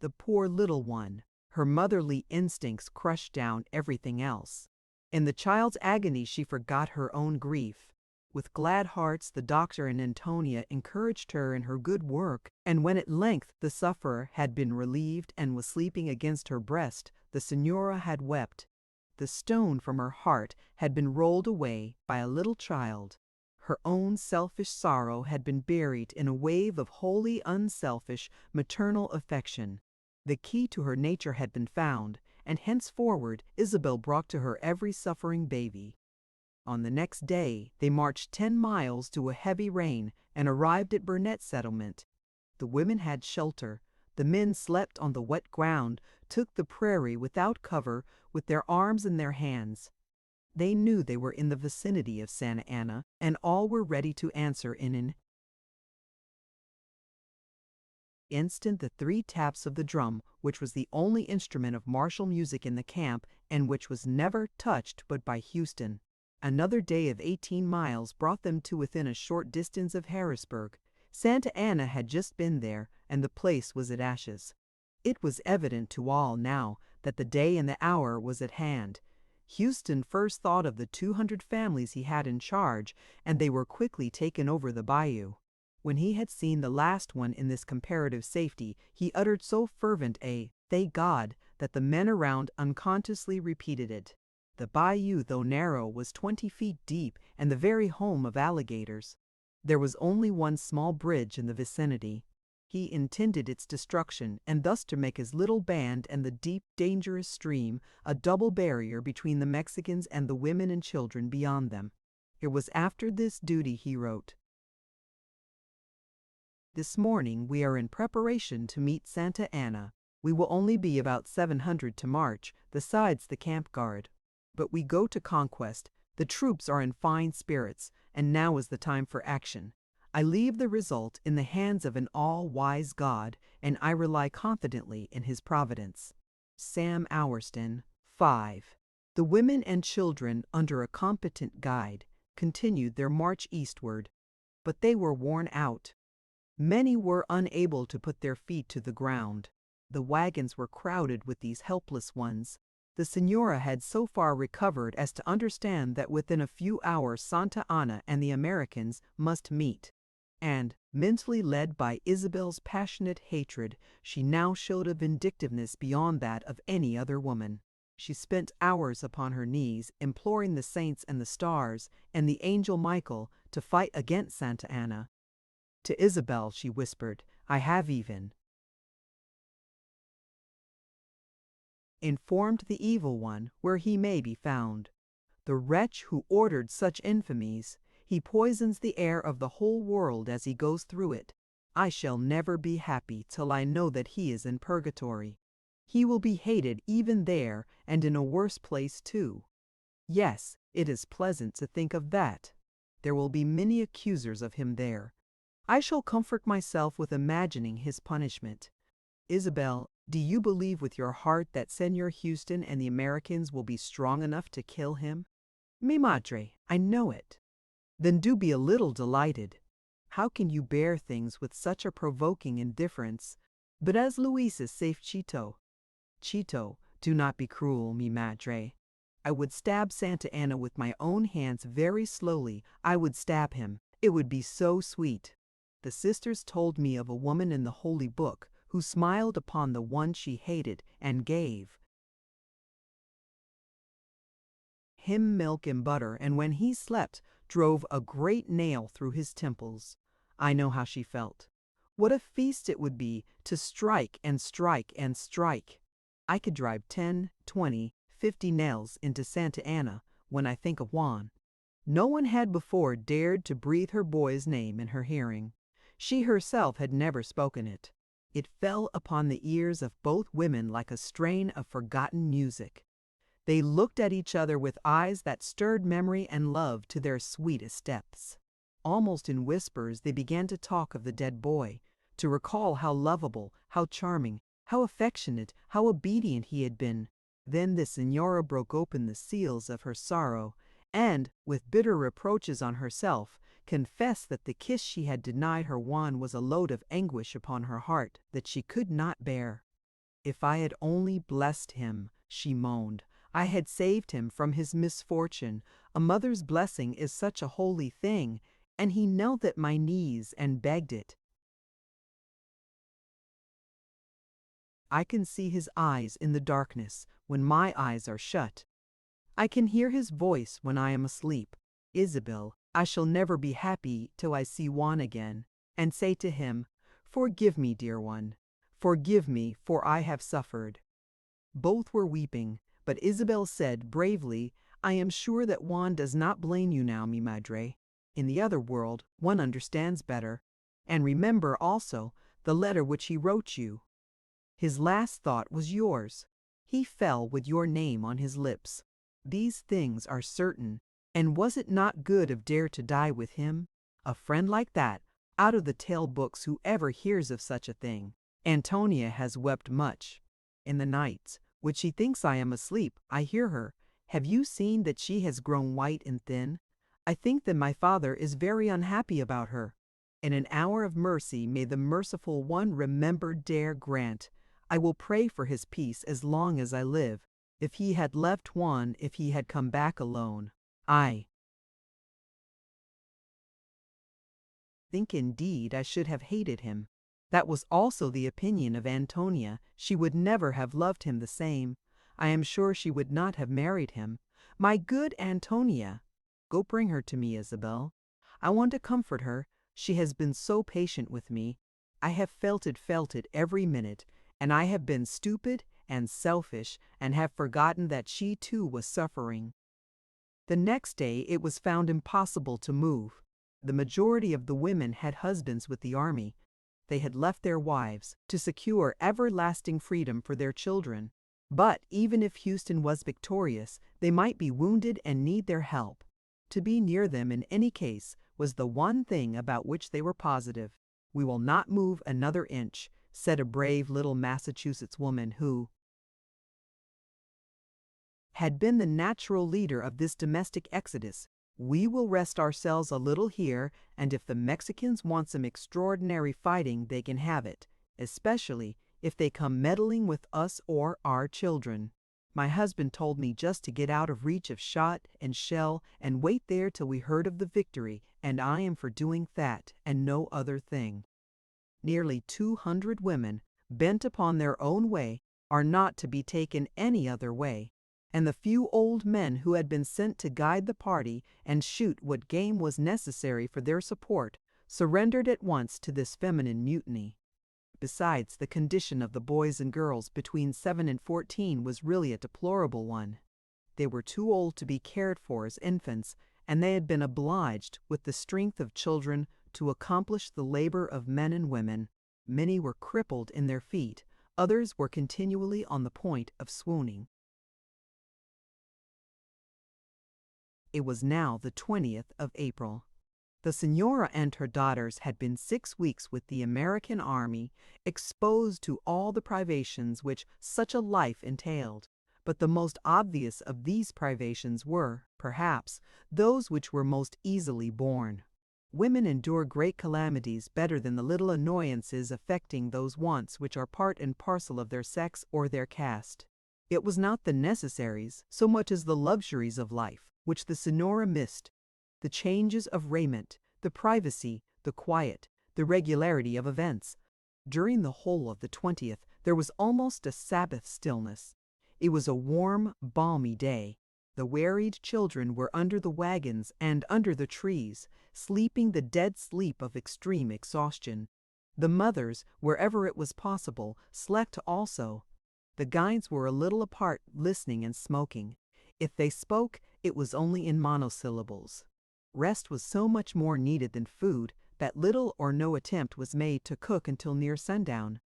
The poor little one, her motherly instincts crushed down everything else. In the child's agony she forgot her own grief. With glad hearts the doctor and Antonia encouraged her in her good work, and when at length the sufferer had been relieved and was sleeping against her breast, the Senora had wept. The stone from her heart had been rolled away by a little child. Her own selfish sorrow had been buried in a wave of holy, unselfish, maternal affection. The key to her nature had been found, and henceforward Isabel brought to her every suffering baby. On the next day they marched 10 miles through a heavy rain and arrived at Burnett Settlement. The women had shelter. The men slept on the wet ground, took the prairie without cover, with their arms in their hands. They knew they were in the vicinity of Santa Ana, and all were ready to answer in an instant the 3 taps of the drum, which was the only instrument of martial music in the camp, and which was never touched but by Houston. Another day of 18 miles brought them to within a short distance of Harrisburg. Santa Ana had just been there, and the place was at ashes. It was evident to all now that the day and the hour was at hand. Houston first thought of the 200 families he had in charge, and they were quickly taken over the bayou. When he had seen the last one in this comparative safety, he uttered so fervent a "thank God" that the men around unconsciously repeated it. The bayou, though narrow, was 20 feet deep and the very home of alligators. There was only one small bridge in the vicinity. He intended its destruction, and thus to make his little band and the deep, dangerous stream a double barrier between the Mexicans and the women and children beyond them. It was after this duty he wrote: "This morning we are in preparation to meet Santa Ana. We will only be about 700 to march, besides the camp guard. But we go to conquest. The troops are in fine spirits, and now is the time for action. I leave the result in the hands of an all-wise God, and I rely confidently in His providence." Sam Auerston, 5. The women and children, under a competent guide, continued their march eastward. But they were worn out. Many were unable to put their feet to the ground. The wagons were crowded with these helpless ones. The Senora had so far recovered as to understand that within a few hours Santa Ana and the Americans must meet. And, mentally led by Isabel's passionate hatred, she now showed a vindictiveness beyond that of any other woman. She spent hours upon her knees, imploring the saints and the stars and the angel Michael to fight against Santa Ana. To Isabel she whispered, "I have even informed the evil one where he may be found. The wretch who ordered such infamies, he poisons the air of the whole world as he goes through it. I shall never be happy till I know that he is in purgatory. He will be hated even there, and in a worse place too. Yes, it is pleasant to think of that. There will be many accusers of him there. I shall comfort myself with imagining his punishment. Isabel, do you believe with your heart that Senor Houston and the Americans will be strong enough to kill him?" "Mi madre, I know it." "Then do be a little delighted. How can you bear things with such a provoking indifference? But as Luis is safe, Chito." "Chito, do not be cruel, mi madre. I would stab Santa Ana with my own hands very slowly. I would stab him, It would be so sweet. The sisters told me of a woman in the Holy Book who smiled upon the one she hated and gave him milk and butter, and when he slept, drove a great nail through his temples. I know how she felt. What a feast it would be to strike and strike and strike. I could drive 10, 20, 50 nails into Santa Anna when I think of Juan. No one had before dared to breathe her boy's name in her hearing. She herself had never spoken it. It fell upon the ears of both women like a strain of forgotten music. They looked at each other with eyes that stirred memory and love to their sweetest depths. Almost in whispers they began to talk of the dead boy, to recall how lovable, how charming, how affectionate, how obedient he had been. Then the señora broke open the seals of her sorrow, and, with bitter reproaches on herself, confessed that the kiss she had denied her Juan was a load of anguish upon her heart that she could not bear. "If I had only blessed him," she moaned. "I had saved him from his misfortune. A mother's blessing is such a holy thing, and he knelt at my knees and begged it. I can see his eyes in the darkness when my eyes are shut. I can hear his voice when I am asleep. Isabel, I shall never be happy till I see Juan again, and say to him, 'Forgive me, dear one. Forgive me, for I have suffered.'" Both were weeping, but Isabel said bravely, "I am sure that Juan does not blame you now, mi madre. In the other world, one understands better. And remember also the letter which he wrote you. His last thought was yours. He fell with your name on his lips. These things are certain, and was it not good of Dare to die with him? A friend like that, out of the tale books who ever hears of such a thing? Antonia has wept much. In the nights, when she thinks I am asleep, I hear her. Have you seen that she has grown white and thin? I think that my father is very unhappy about her. In an hour of mercy may the merciful one remember Dare grant. I will pray for his peace as long as I live. If he had left Juan, if he had come back alone, I think indeed I should have hated him. That was also the opinion of Antonia. She would never have loved him the same. I am sure she would not have married him. My good Antonia! Go bring her to me, Isabel. I want to comfort her. She has been so patient with me. I have felt it every minute, and I have been stupid and selfish and have forgotten that she too was suffering." The next day it was found impossible to move. The majority of the women had husbands with the army. They had left their wives to secure everlasting freedom for their children. But even if Houston was victorious, they might be wounded and need their help. To be near them in any case was the one thing about which they were positive. "We will not move another inch," said a brave little Massachusetts woman who had been the natural leader of this domestic exodus. "We will rest ourselves a little here, and if the Mexicans want some extraordinary fighting, they can have it, especially if they come meddling with us or our children. My husband told me just to get out of reach of shot and shell and wait there till we heard of the victory, and I am for doing that and no other thing." Nearly 200 women, bent upon their own way, are not to be taken any other way, and the few old men who had been sent to guide the party and shoot what game was necessary for their support surrendered at once to this feminine mutiny. Besides, the condition of the boys and girls between 7 and 14 was really a deplorable one. They were too old to be cared for as infants, and they had been obliged, with the strength of children, to accomplish the labor of men and women. Many were crippled in their feet, others were continually on the point of swooning. It was now the 20th of April. The señora and her daughters had been 6 weeks with the American army, exposed to all the privations which such a life entailed. But the most obvious of these privations were, perhaps, those which were most easily borne. Women endure great calamities better than the little annoyances affecting those wants which are part and parcel of their sex or their caste. It was not the necessaries, so much as the luxuries of life, which the señora missed. The changes of raiment, the privacy, the quiet, the regularity of events. During the whole of the 20th, there was almost a Sabbath stillness. It was a warm, balmy day. The wearied children were under the wagons and under the trees, sleeping the dead sleep of extreme exhaustion. The mothers, wherever it was possible, slept also. The guides were a little apart, listening and smoking. If they spoke, it was only in monosyllables. Rest was so much more needed than food that little or no attempt was made to cook until near sundown.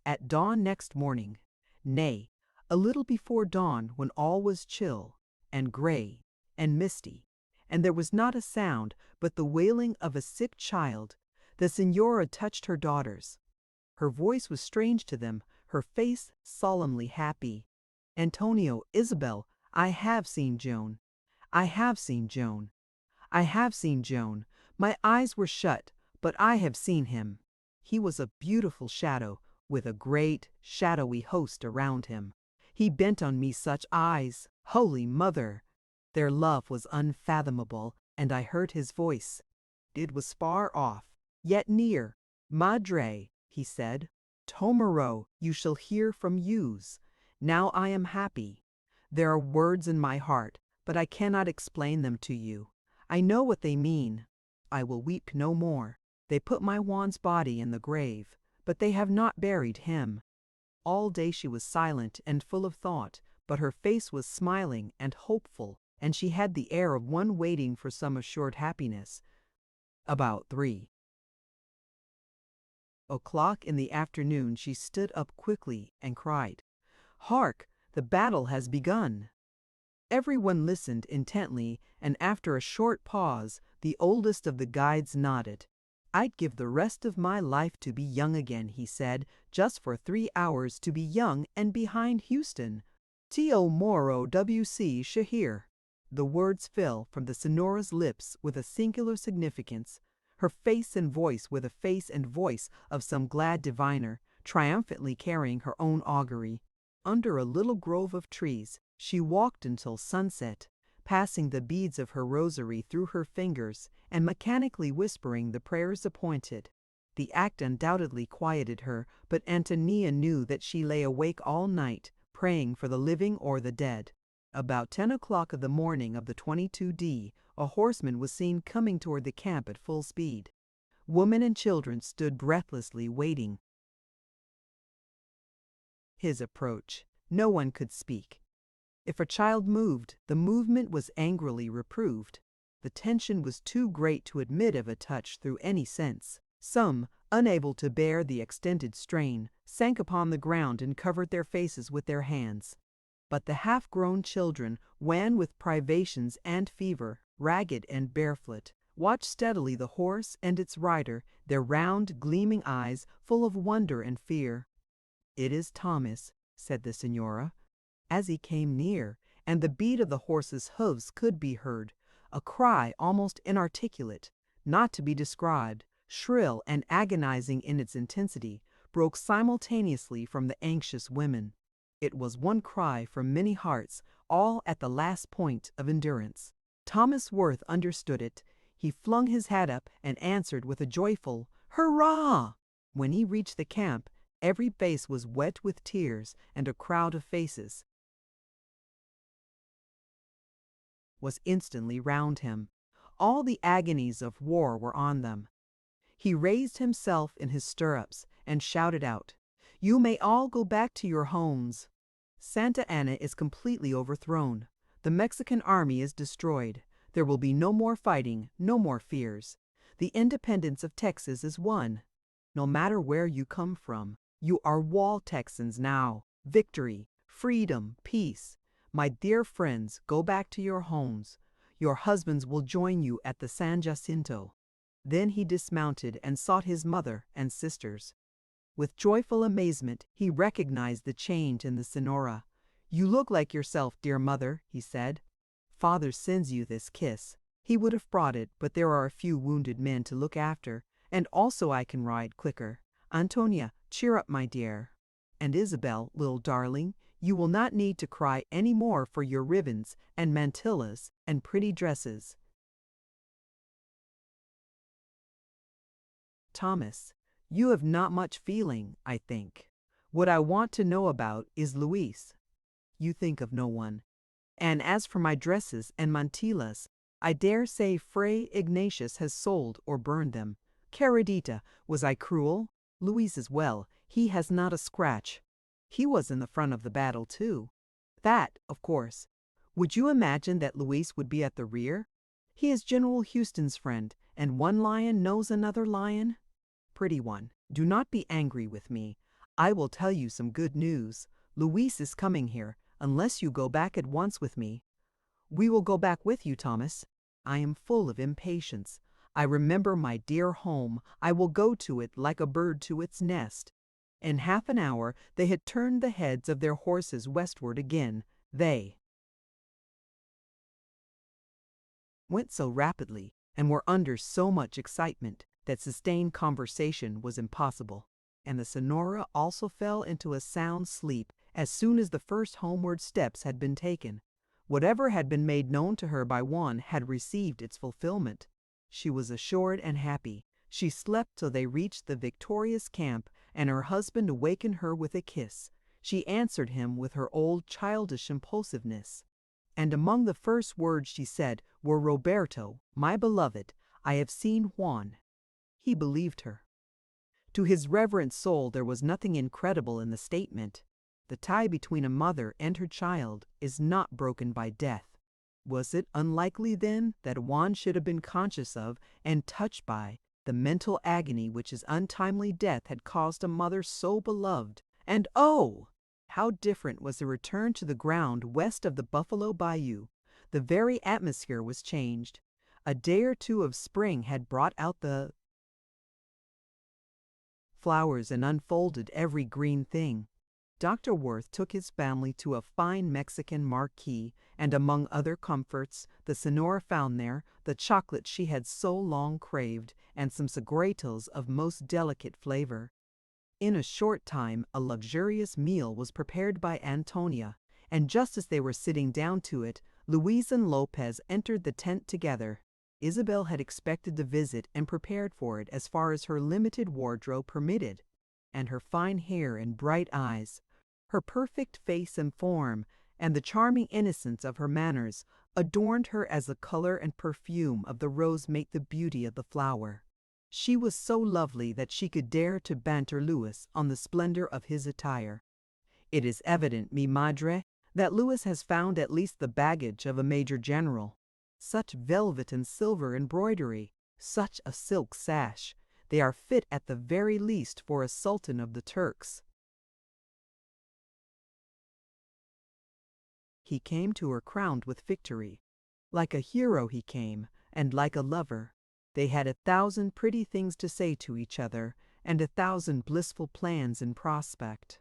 At dawn next morning, nay, a little before dawn, when all was chill and gray and misty, and there was not a sound but the wailing of a sick child, the señora touched her daughters. Her voice was strange to them, her face solemnly happy. "Antonio, Isabel, I have seen Joan. I have seen Joan. I have seen Joan. My eyes were shut, but I have seen him. He was a beautiful shadow, with a great, shadowy host around him. He bent on me such eyes, Holy Mother! Their love was unfathomable, and I heard his voice. It was far off, yet near. Madre, he said, tomorrow you shall hear from yous. Now I am happy. There are words in my heart, but I cannot explain them to you. I know what they mean. I will weep no more. They put my Juan's body in the grave, but they have not buried him." All day she was silent and full of thought, but her face was smiling and hopeful, and she had the air of one waiting for some assured happiness. About 3 o'clock in the afternoon she stood up quickly and cried, "Hark! The battle has begun!" Everyone listened intently, and after a short pause, the oldest of the guides nodded. "I'd give the rest of my life to be young again," he said, "just for 3 hours to be young and behind Houston. Tio Moro W.C. Shahir." The words fell from the Senora's lips with a singular significance, her face and voice with the face and voice of some glad diviner, triumphantly carrying her own augury. Under a little grove of trees, she walked until sunset, passing the beads of her rosary through her fingers and mechanically whispering the prayers appointed. The act undoubtedly quieted her, but Antonia knew that she lay awake all night, praying for the living or the dead. About 10 o'clock of the morning of the 22d, a horseman was seen coming toward the camp at full speed. Women and children stood breathlessly waiting his approach. No one could speak. If a child moved, the movement was angrily reproved. The tension was too great to admit of a touch through any sense. Some, unable to bear the extended strain, sank upon the ground and covered their faces with their hands. But the half-grown children, wan with privations and fever, ragged and barefoot, watched steadily the horse and its rider, their round, gleaming eyes full of wonder and fear. "It is Thomas," said the señora. As he came near, and the beat of the horse's hoofs could be heard, a cry almost inarticulate, not to be described, shrill and agonizing in its intensity, broke simultaneously from the anxious women. It was one cry from many hearts, all at the last point of endurance. Thomas Worth understood it. He flung his hat up and answered with a joyful "Hurrah!" When he reached the camp, every face was wet with tears, and a crowd of faces was instantly round him. All the agonies of war were on them. He raised himself in his stirrups and shouted out, "You may all go back to your homes. Santa Anna is completely overthrown. The Mexican army is destroyed. There will be no more fighting, no more fears. The independence of Texas is won. No matter where you come from, you are wall Texans now. Victory, freedom, peace. My dear friends, go back to your homes. Your husbands will join you at the San Jacinto." Then he dismounted and sought his mother and sisters. With joyful amazement, he recognized the change in the señora. "You look like yourself, dear mother," he said. "Father sends you this kiss. He would have brought it, but there are a few wounded men to look after, and also I can ride quicker. Antonia, cheer up, my dear. And Isabel, little darling, You will not need to cry any more for your ribbons and mantillas and pretty dresses. Thomas, you have not much feeling, I think. What I want to know about is Louise. You think of no one. And as for my dresses and mantillas, I dare say Fray Ignatius has sold or burned them. Caridita, was I cruel? Louise is well. He has not a scratch. He was in the front of the battle, too. That, of course. Would you imagine that Louise would be at the rear? He is General Houston's friend, and one lion knows another lion. Pretty one, do not be angry with me. I will tell you some good news. Louise is coming here, unless you go back at once with me. We will go back with you, Thomas. I am full of impatience. I remember my dear home. I will go to it like a bird to its nest. In half an hour they had turned the heads of their horses westward again. They went so rapidly and were under so much excitement that sustained conversation was impossible, and the Sonora also fell into a sound sleep as soon as the first homeward steps had been taken. Whatever had been made known to her by one had received its fulfillment. She was assured and happy. She slept till they reached the victorious camp, and her husband awakened her with a kiss. She answered him with her old childish impulsiveness. And among the first words she said were, "Roberto, my beloved, I have seen Juan." He believed her. To his reverent soul there was nothing incredible in the statement. The tie between a mother and her child is not broken by death. Was it unlikely, then, that Juan should have been conscious of and touched by the mental agony which his untimely death had caused a mother so beloved? And oh! how different was the return to the ground west of the Buffalo Bayou. The very atmosphere was changed. A day or two of spring had brought out the flowers and unfolded every green thing. Dr. Worth took his family to a fine Mexican marquee, and among other comforts, the Sonora found there the chocolate she had so long craved, and some sagretos of most delicate flavor. In a short time a luxurious meal was prepared by Antonia, and just as they were sitting down to it, Louise and Lopez entered the tent together. Isabel had expected the visit and prepared for it as far as her limited wardrobe permitted, and her fine hair and bright eyes, her perfect face and form, and the charming innocence of her manners adorned her as the color and perfume of the rose make the beauty of the flower. She was so lovely that she could dare to banter Louis on the splendor of his attire. It is evident, mi madre, that Louis has found at least the baggage of a major general. Such velvet and silver embroidery, such a silk sash, they are fit at the very least for a sultan of the Turks. He came to her crowned with victory. Like a hero he came, and like a lover. They had 1,000 pretty things to say to each other, and 1,000 blissful plans in prospect.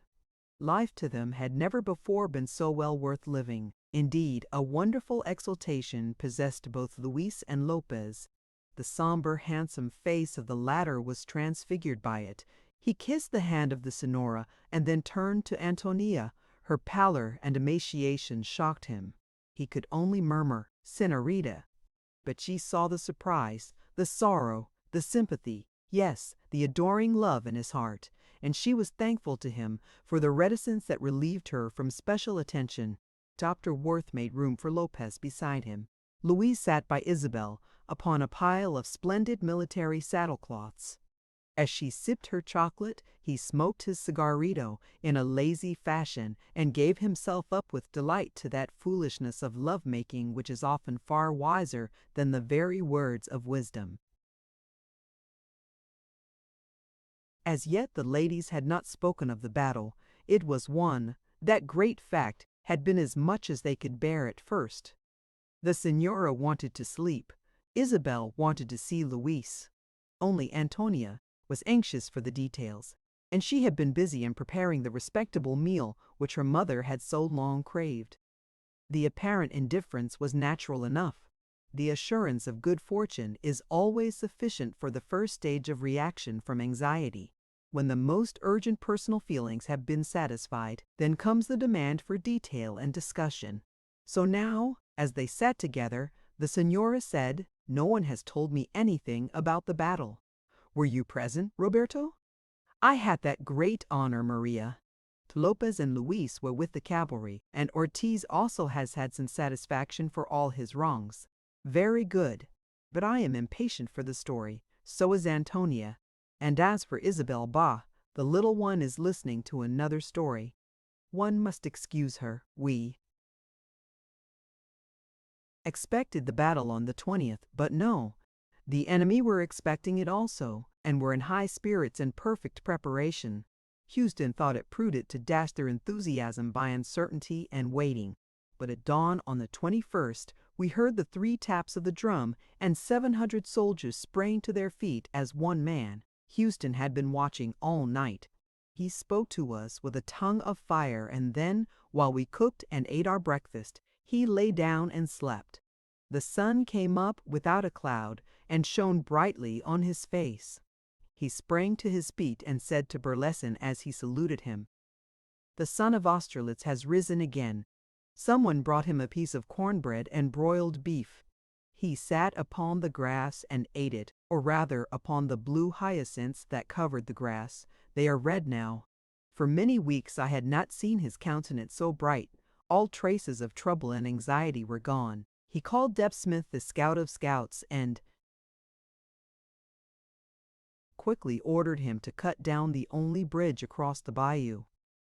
Life to them had never before been so well worth living. Indeed, a wonderful exultation possessed both Luis and Lopez. The somber, handsome face of the latter was transfigured by it. He kissed the hand of the Sonora, and then turned to Antonia. Her pallor and emaciation shocked him. He could only murmur, "Senorita." But she saw the surprise, the sorrow, the sympathy, yes, the adoring love in his heart, and she was thankful to him for the reticence that relieved her from special attention. Dr. Worth made room for Lopez beside him. Louise sat by Isabel upon a pile of splendid military saddlecloths. As she sipped her chocolate, he smoked his cigarrito in a lazy fashion and gave himself up with delight to that foolishness of love-making which is often far wiser than the very words of wisdom. As yet the ladies had not spoken of the battle. It was won. That great fact had been as much as they could bear at first. The Senora wanted to sleep. Isabel wanted to see Luis. Only Antonia was anxious for the details, and she had been busy in preparing the respectable meal which her mother had so long craved. The apparent indifference was natural enough. The assurance of good fortune is always sufficient for the first stage of reaction from anxiety. when the most urgent personal feelings have been satisfied, then comes the demand for detail and discussion. So now, as they sat together, the Senora said, "No one has told me anything about the battle. Were you present, Roberto?" "I had that great honor, Maria. Lopez and Luis were with the cavalry, and Ortiz also has had some satisfaction for all his wrongs." "Very good. But I am impatient for the story. So is Antonia. And as for Isabel Barr, the little one is listening to another story. One must excuse her. We expected the battle on the 20th, but no. The enemy were expecting it also, and were in high spirits and perfect preparation. Houston thought it prudent to dash their enthusiasm by uncertainty and waiting. But at dawn on the 21st, we heard the 3 taps of the drum, and 700 soldiers sprang to their feet as one man. Houston had been watching all night. He spoke to us with a tongue of fire, and then, while we cooked and ate our breakfast, he lay down and slept. The sun came up without a cloud and shone brightly on his face. He sprang to his feet and said to Burleson as he saluted him, "The son of Austerlitz has risen again." Someone brought him a piece of cornbread and broiled beef. He sat upon the grass and ate it, or rather upon the blue hyacinths that covered the grass. They are red now. For many weeks I had not seen his countenance so bright. All traces of trouble and anxiety were gone. He called Deb Smith the scout of scouts and quickly ordered him to cut down the only bridge across the bayou.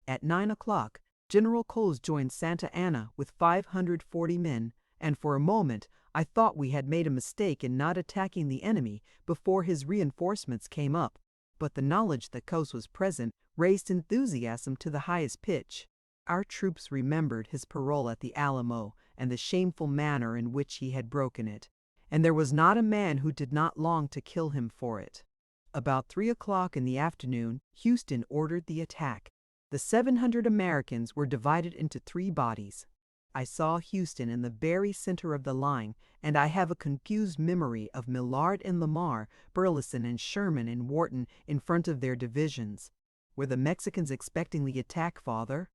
At 9 o'clock, General Coles joined Santa Anna with 540 men, and for a moment I thought we had made a mistake in not attacking the enemy before his reinforcements came up, but the knowledge that Coles was present raised enthusiasm to the highest pitch. Our troops remembered his parole at the Alamo and the shameful manner in which he had broken it, and there was not a man who did not long to kill him for it. About 3 o'clock in the afternoon, Houston ordered the attack. The 700 Americans were divided into 3 bodies. I saw Houston in the very center of the line, and I have a confused memory of Millard and Lamar, Burleson and Sherman and Wharton in front of their divisions. Were the Mexicans expecting the attack, Father?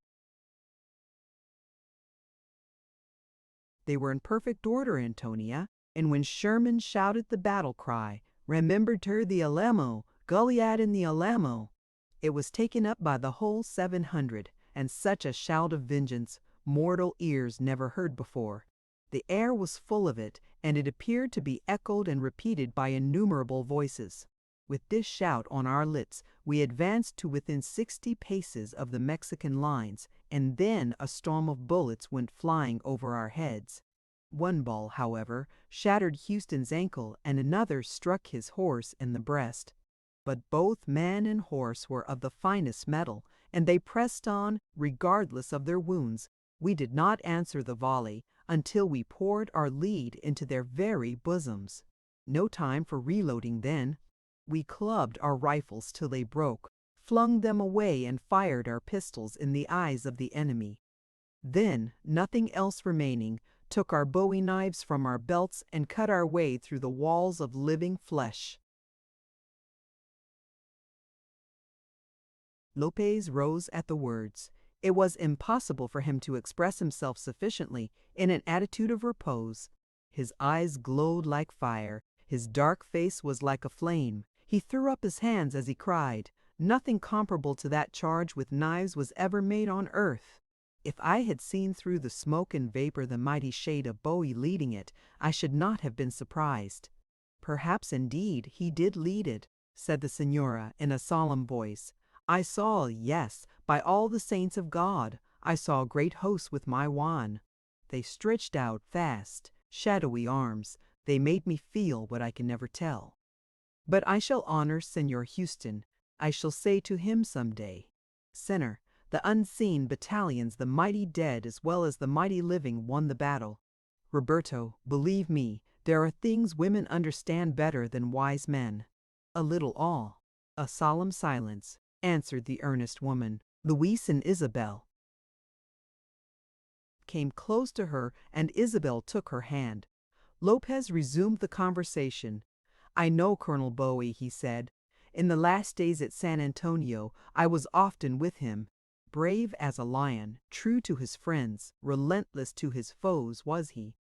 They were in perfect order, Antonia, and when Sherman shouted the battle cry, "Remember the Alamo, Goliad in the Alamo," it was taken up by the whole 700, and such a shout of vengeance mortal ears never heard before. The air was full of it, and it appeared to be echoed and repeated by innumerable voices. With this shout on our lips, we advanced to within 60 paces of the Mexican lines, and then a storm of bullets went flying over our heads. One ball, however, shattered Houston's ankle, and another struck his horse in the breast. But both man and horse were of the finest metal, and they pressed on, regardless of their wounds. We did not answer the volley until we poured our lead into their very bosoms. No time for reloading then. We clubbed our rifles till they broke, flung them away, and fired our pistols in the eyes of the enemy. Then, nothing else remaining, took our bowie knives from our belts and cut our way through the walls of living flesh. Lopez rose at the words. It was impossible for him to express himself sufficiently in an attitude of repose. His eyes glowed like fire. His dark face was like a flame. He threw up his hands as he cried, "Nothing comparable to that charge with knives was ever made on earth." If I had seen through the smoke and vapor the mighty shade of Bowie leading it, I should not have been surprised. "Perhaps, indeed, he did lead it," said the Senora in a solemn voice. "I saw, yes, by all the saints of God, I saw great hosts with my wand. They stretched out vast, shadowy arms. They made me feel what I can never tell. But I shall honor Senor Houston. I shall say to him some day, 'Sinner, the unseen battalions, the mighty dead as well as the mighty living, won the battle. Roberto, believe me, there are things women understand better than wise men.'" A little awe, a solemn silence, answered the earnest woman. Luis and Isabel came close to her, and Isabel took her hand. Lopez resumed the conversation. "I know Colonel Bowie," he said. In the last days at San Antonio, I was often with him. Brave as a lion, true to his friends, relentless to his foes was he.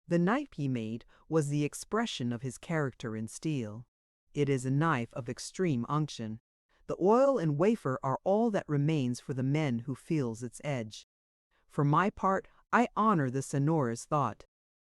The knife he made was the expression of his character in steel. It is a knife of extreme unction. The oil and wafer are all that remains for the men who feels its edge. For my part, I honor the sonorous thought.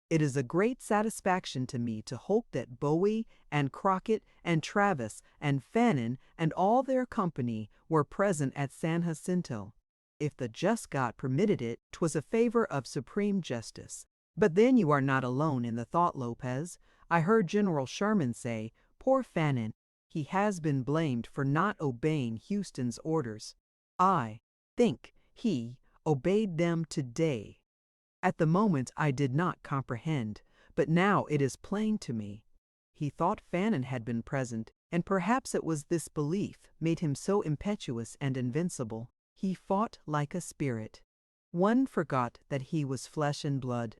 It is a great satisfaction to me to hope that Bowie and Crockett and Travis and Fannin and all their company were present at San Jacinto. If the just God permitted it, 'twas a favor of supreme justice. But then you are not alone in the thought, Lopez. I heard General Sherman say, poor Fannin, he has been blamed for not obeying Houston's orders. I think he obeyed them today. At the moment I did not comprehend, but now it is plain to me. He thought Fannin had been present, and perhaps it was this belief made him so impetuous and invincible. He fought like a spirit. One forgot that he was flesh and blood.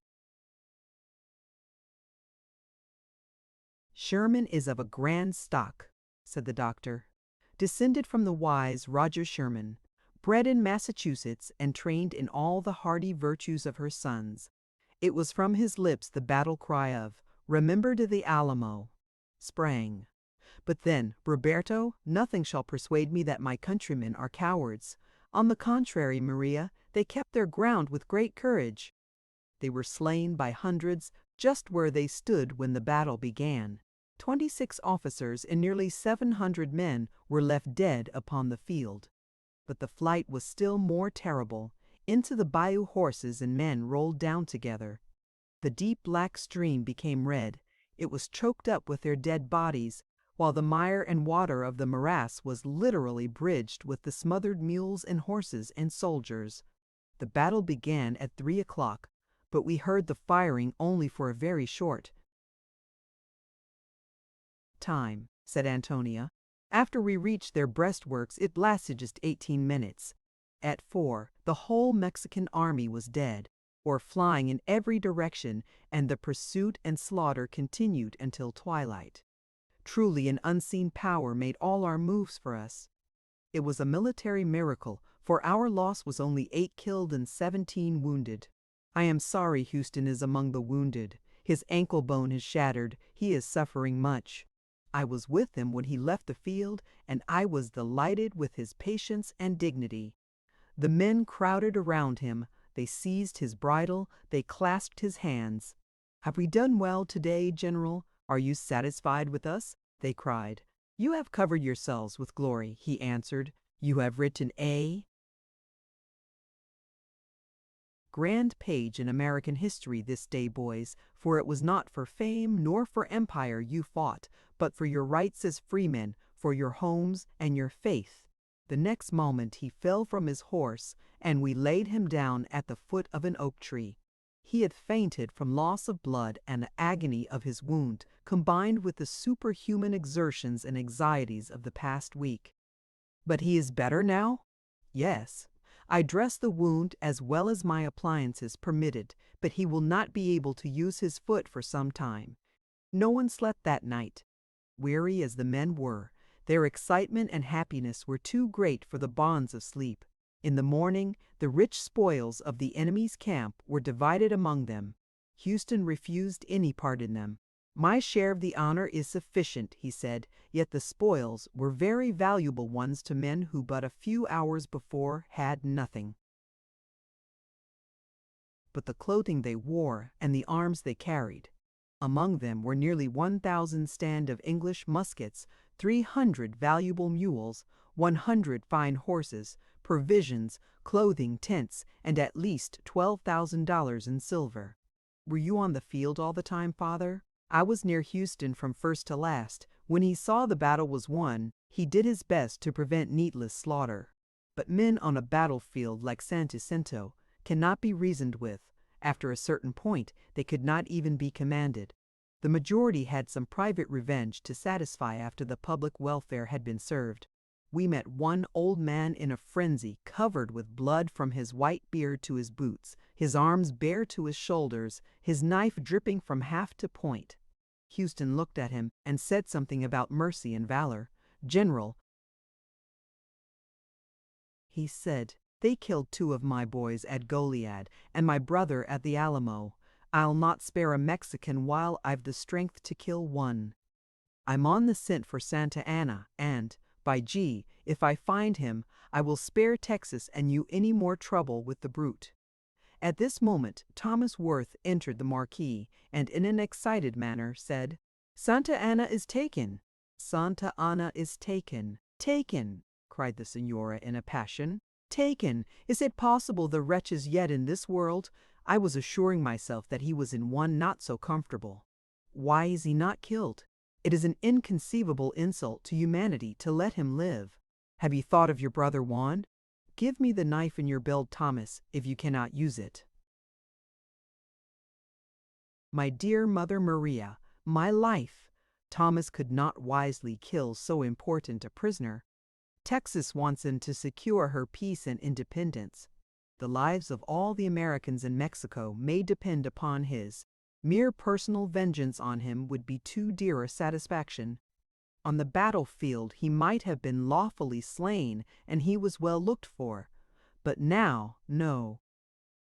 Sherman is of a grand stock, said the doctor. Descended from the wise Roger Sherman, bred in Massachusetts and trained in all the hardy virtues of her sons. It was from his lips the battle cry of "Remember the Alamo" sprang. But then, Roberto, nothing shall persuade me that my countrymen are cowards. On the contrary, Maria, they kept their ground with great courage. They were slain by hundreds just where they stood when the battle began. 26 officers and nearly 700 men were left dead upon the field. But the flight was still more terrible. Into the bayou horses and men rolled down together. The deep black stream became red. It was choked up with their dead bodies, while the mire and water of the morass was literally bridged with the smothered mules and horses and soldiers. The battle began at 3 o'clock, but we heard the firing only for a very short time, said Antonia. After we reached their breastworks, it lasted just 18 minutes. At 4, the whole Mexican army was dead, or flying in every direction, and the pursuit and slaughter continued until twilight. Truly an unseen power made all our moves for us. It was a military miracle, for our loss was only 8 killed and 17 wounded. I am sorry Houston is among the wounded. His ankle bone is shattered. He is suffering much. I was with him when he left the field, and I was delighted with his patience and dignity. The men crowded around him. They seized his bridle. They clasped his hands. "Have we done well today, General? Are you satisfied with us?" they cried. "You have covered yourselves with glory," he answered. "You have written a grand page in American history this day, boys, for it was not for fame nor for empire you fought, but for your rights as freemen, for your homes and your faith." The next moment he fell from his horse, and we laid him down at the foot of an oak tree. He had fainted from loss of blood and the agony of his wound, combined with the superhuman exertions and anxieties of the past week. "But he is better now?" "Yes. I dressed the wound as well as my appliances permitted, but he will not be able to use his foot for some time." No one slept that night. Weary as the men were, their excitement and happiness were too great for the bonds of sleep. In the morning, the rich spoils of the enemy's camp were divided among them. Houston refused any part in them. "My share of the honor is sufficient," he said, yet the spoils were very valuable ones to men who but a few hours before had nothing. But the clothing they wore and the arms they carried. Among them were nearly 1,000 stand of English muskets, 300 valuable mules, 100 fine horses, provisions, clothing, tents, and at least $12,000 in silver. "Were you on the field all the time, Father?" "I was near Houston from first to last. When he saw the battle was won, he did his best to prevent needless slaughter. But men on a battlefield like San Jacinto cannot be reasoned with. After a certain point, they could not even be commanded. The majority had some private revenge to satisfy after the public welfare had been served. We met one old man in a frenzy, covered with blood from his white beard to his boots, his arms bare to his shoulders, his knife dripping from haft to point. Houston looked at him and said something about mercy and valor. "General," he said, "they killed 2 of my boys at Goliad and my brother at the Alamo. I'll not spare a Mexican while I've the strength to kill one. I'm on the scent for Santa Anna, and, by G, if I find him, I will spare Texas and you any more trouble with the brute." At this moment, Thomas Worth entered the marquee, and in an excited manner said, "Santa Anna is taken! Santa Anna is taken! Taken!" cried the Senora in a passion. "Taken! Is it possible the wretch is yet in this world? I was assuring myself that he was in one not so comfortable. Why is he not killed? It is an inconceivable insult to humanity to let him live. Have you thought of your brother Juan? Give me the knife in your belt, Thomas, if you cannot use it." My dear Mother Maria, my life! Thomas could not wisely kill so important a prisoner. Texas wants him to secure her peace and independence. The lives of all the Americans in Mexico may depend upon his. Mere personal vengeance on him would be too dear a satisfaction. On the battlefield he might have been lawfully slain, and he was well looked for. But now, no.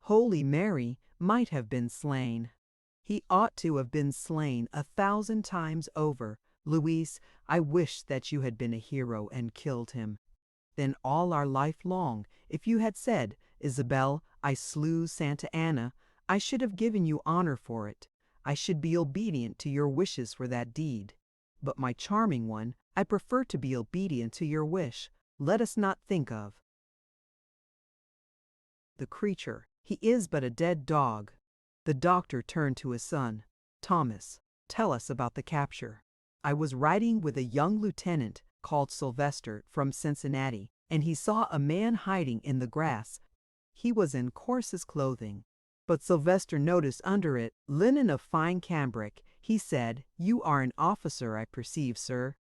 Holy Mary might have been slain. He ought to have been slain 1,000 times over. Louise, I wish that you had been a hero and killed him. Then all our life long, if you had said, "Isabel, I slew Santa Anna," I should have given you honor for it. I should be obedient to your wishes for that deed. But my charming one, I prefer to be obedient to your wish. Let us not think of the creature. He is but a dead dog. The doctor turned to his son. "Thomas, tell us about the capture." "I was riding with a young lieutenant called Sylvester from Cincinnati, and he saw a man hiding in the grass. He was in coarsest clothing, but Sylvester noticed under it linen of fine cambric. He said, 'You are an officer, I perceive, sir.'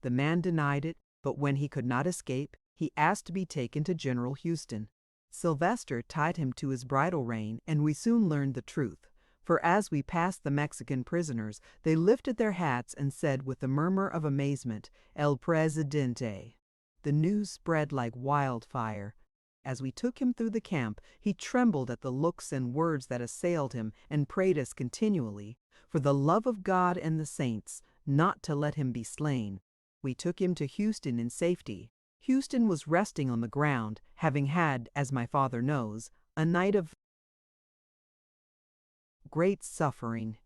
The man denied it, but when he could not escape, he asked to be taken to General Houston. Sylvester tied him to his bridle rein, and we soon learned the truth. For as we passed the Mexican prisoners, they lifted their hats and said with a murmur of amazement, 'El Presidente.' The news spread like wildfire. As we took him through the camp, he trembled at the looks and words that assailed him, and prayed us continually, for the love of God and the saints, not to let him be slain. We took him to Houston in safety. Houston was resting on the ground, having had, as my father knows, a night of great suffering.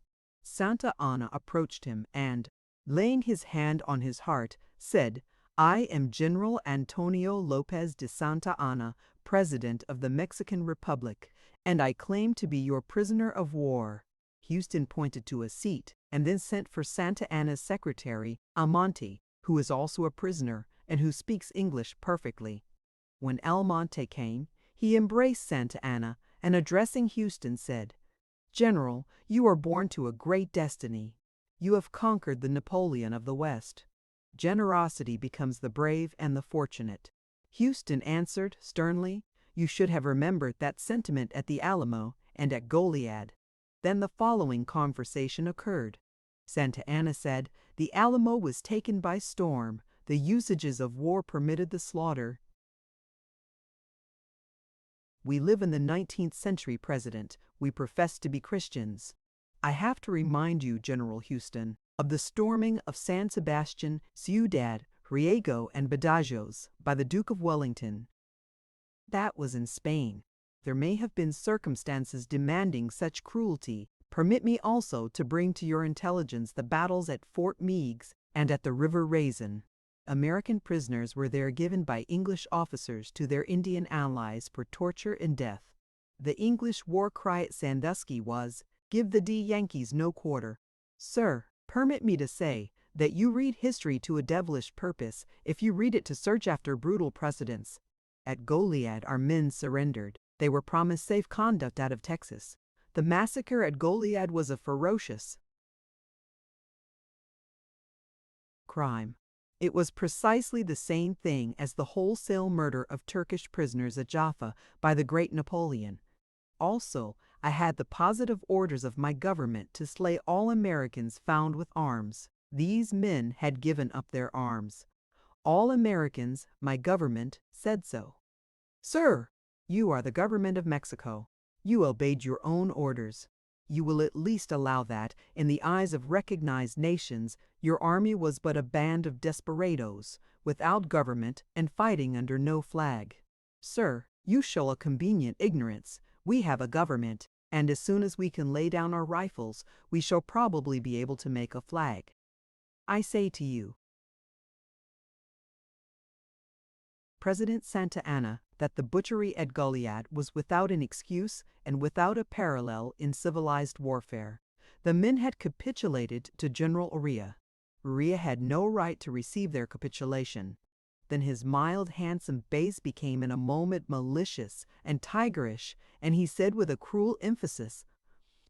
Santa Anna approached him and, laying his hand on his heart, said, 'I am General Antonio Lopez de Santa Anna, President of the Mexican Republic, and I claim to be your prisoner of war.' Houston pointed to a seat, and then sent for Santa Anna's secretary, Almonte, who is also a prisoner, and who speaks English perfectly. When Almonte came, he embraced Santa Anna, and addressing Houston said, 'General, you are born to a great destiny. You have conquered the Napoleon of the West. Generosity becomes the brave and the fortunate.' Houston answered sternly, 'You should have remembered that sentiment at the Alamo and at Goliad.' Then the following conversation occurred. Santa Anna said, 'The Alamo was taken by storm. The usages of war permitted the slaughter. We live in the 19th century, President. We profess to be Christians. I have to remind you, General Houston, of the storming of San Sebastian, Ciudad, Riego, and Badajoz by the Duke of Wellington. That was in Spain. There may have been circumstances demanding such cruelty. Permit me also to bring to your intelligence the battles at Fort Meigs and at the River Raisin. American prisoners were there given by English officers to their Indian allies for torture and death. The English war cry at Sandusky was, 'Give the Yankees no quarter.' Sir, permit me to say that you read history to a devilish purpose if you read it to search after brutal precedents. At Goliad our men surrendered. They were promised safe conduct out of Texas. The massacre at Goliad was a ferocious crime. It was precisely the same thing as the wholesale murder of Turkish prisoners at Jaffa by the great Napoleon. Also, I had the positive orders of my government to slay all Americans found with arms. These men had given up their arms. All Americans, my government, said so. Sir, you are the government of Mexico. You obeyed your own orders. You will at least allow that, in the eyes of recognized nations, your army was but a band of desperadoes, without government and fighting under no flag. Sir, you show a convenient ignorance. We have a government, and as soon as we can lay down our rifles, we shall probably be able to make a flag. I say to you, President Santa Anna, that the butchery at Goliad was without an excuse and without a parallel in civilized warfare. The men had capitulated to General Urrea. Urrea had no right to receive their capitulation. Then his mild, handsome face became in a moment malicious and tigerish, and he said with a cruel emphasis,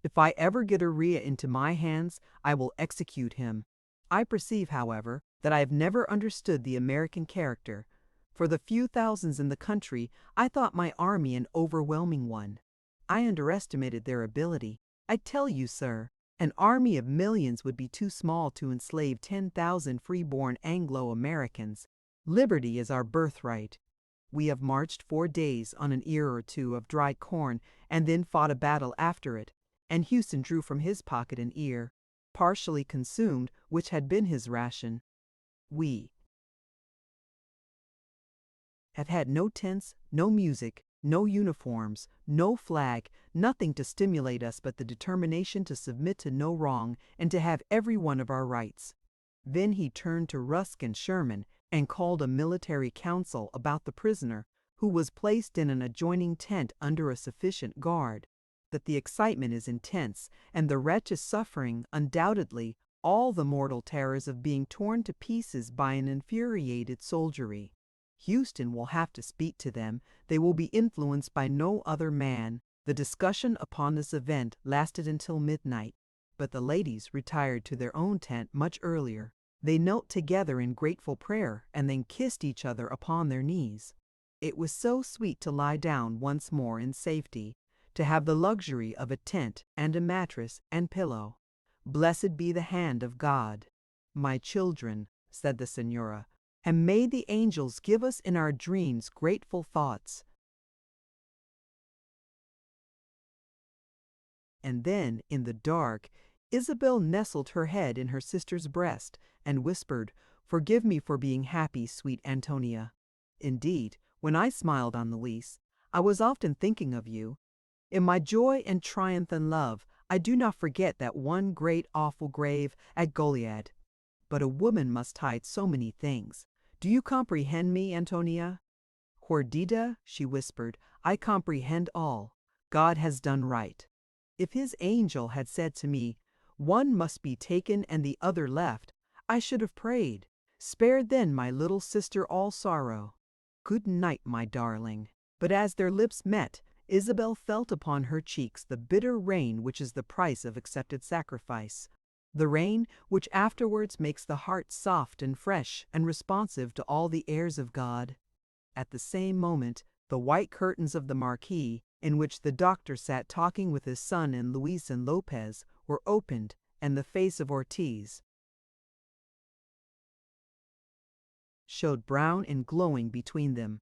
"If I ever get Urrea into my hands, I will execute him." I perceive, however, that I have never understood the American character. For the few thousands in the country, I thought my army an overwhelming one. I underestimated their ability. I tell you, sir, an army of millions would be too small to enslave 10,000 free-born Anglo-Americans. Liberty is our birthright. We have marched 4 days on an ear or two of dry corn and then fought a battle after it, and Houston drew from his pocket an ear, partially consumed, which had been his ration. We have had no tents, no music, no uniforms, no flag, nothing to stimulate us but the determination to submit to no wrong and to have every one of our rights. Then he turned to Rusk and Sherman and called a military council about the prisoner, who was placed in an adjoining tent under a sufficient guard. That the excitement is intense, and the wretch is suffering, undoubtedly, all the mortal terrors of being torn to pieces by an infuriated soldiery. Houston will have to speak to them. They will be influenced by no other man. The discussion upon this event lasted until midnight, but the ladies retired to their own tent much earlier. They knelt together in grateful prayer and then kissed each other upon their knees. It was so sweet to lie down once more in safety, to have the luxury of a tent and a mattress and pillow. Blessed be the hand of God. My children, said the Senora, and may the angels give us in our dreams grateful thoughts. And then, in the dark, Isabel nestled her head in her sister's breast and whispered, "Forgive me for being happy, sweet Antonia. Indeed, when I smiled on the lease, I was often thinking of you. In my joy and triumph and love, I do not forget that one great awful grave at Goliad. But a woman must hide so many things. Do you comprehend me, Antonia?" "Hordida," she whispered, "I comprehend all. God has done right. If his angel had said to me, 'One must be taken and the other left,' I should have prayed, 'Spare then my little sister all sorrow.' Good night, my darling." But as their lips met, Isabel felt upon her cheeks the bitter rain which is the price of accepted sacrifice. The rain which afterwards makes the heart soft and fresh and responsive to all the airs of God. At the same moment, the white curtains of the marquee, in which the doctor sat talking with his son and Luis and Lopez, were opened, and the face of Ortiz showed brown and glowing between them.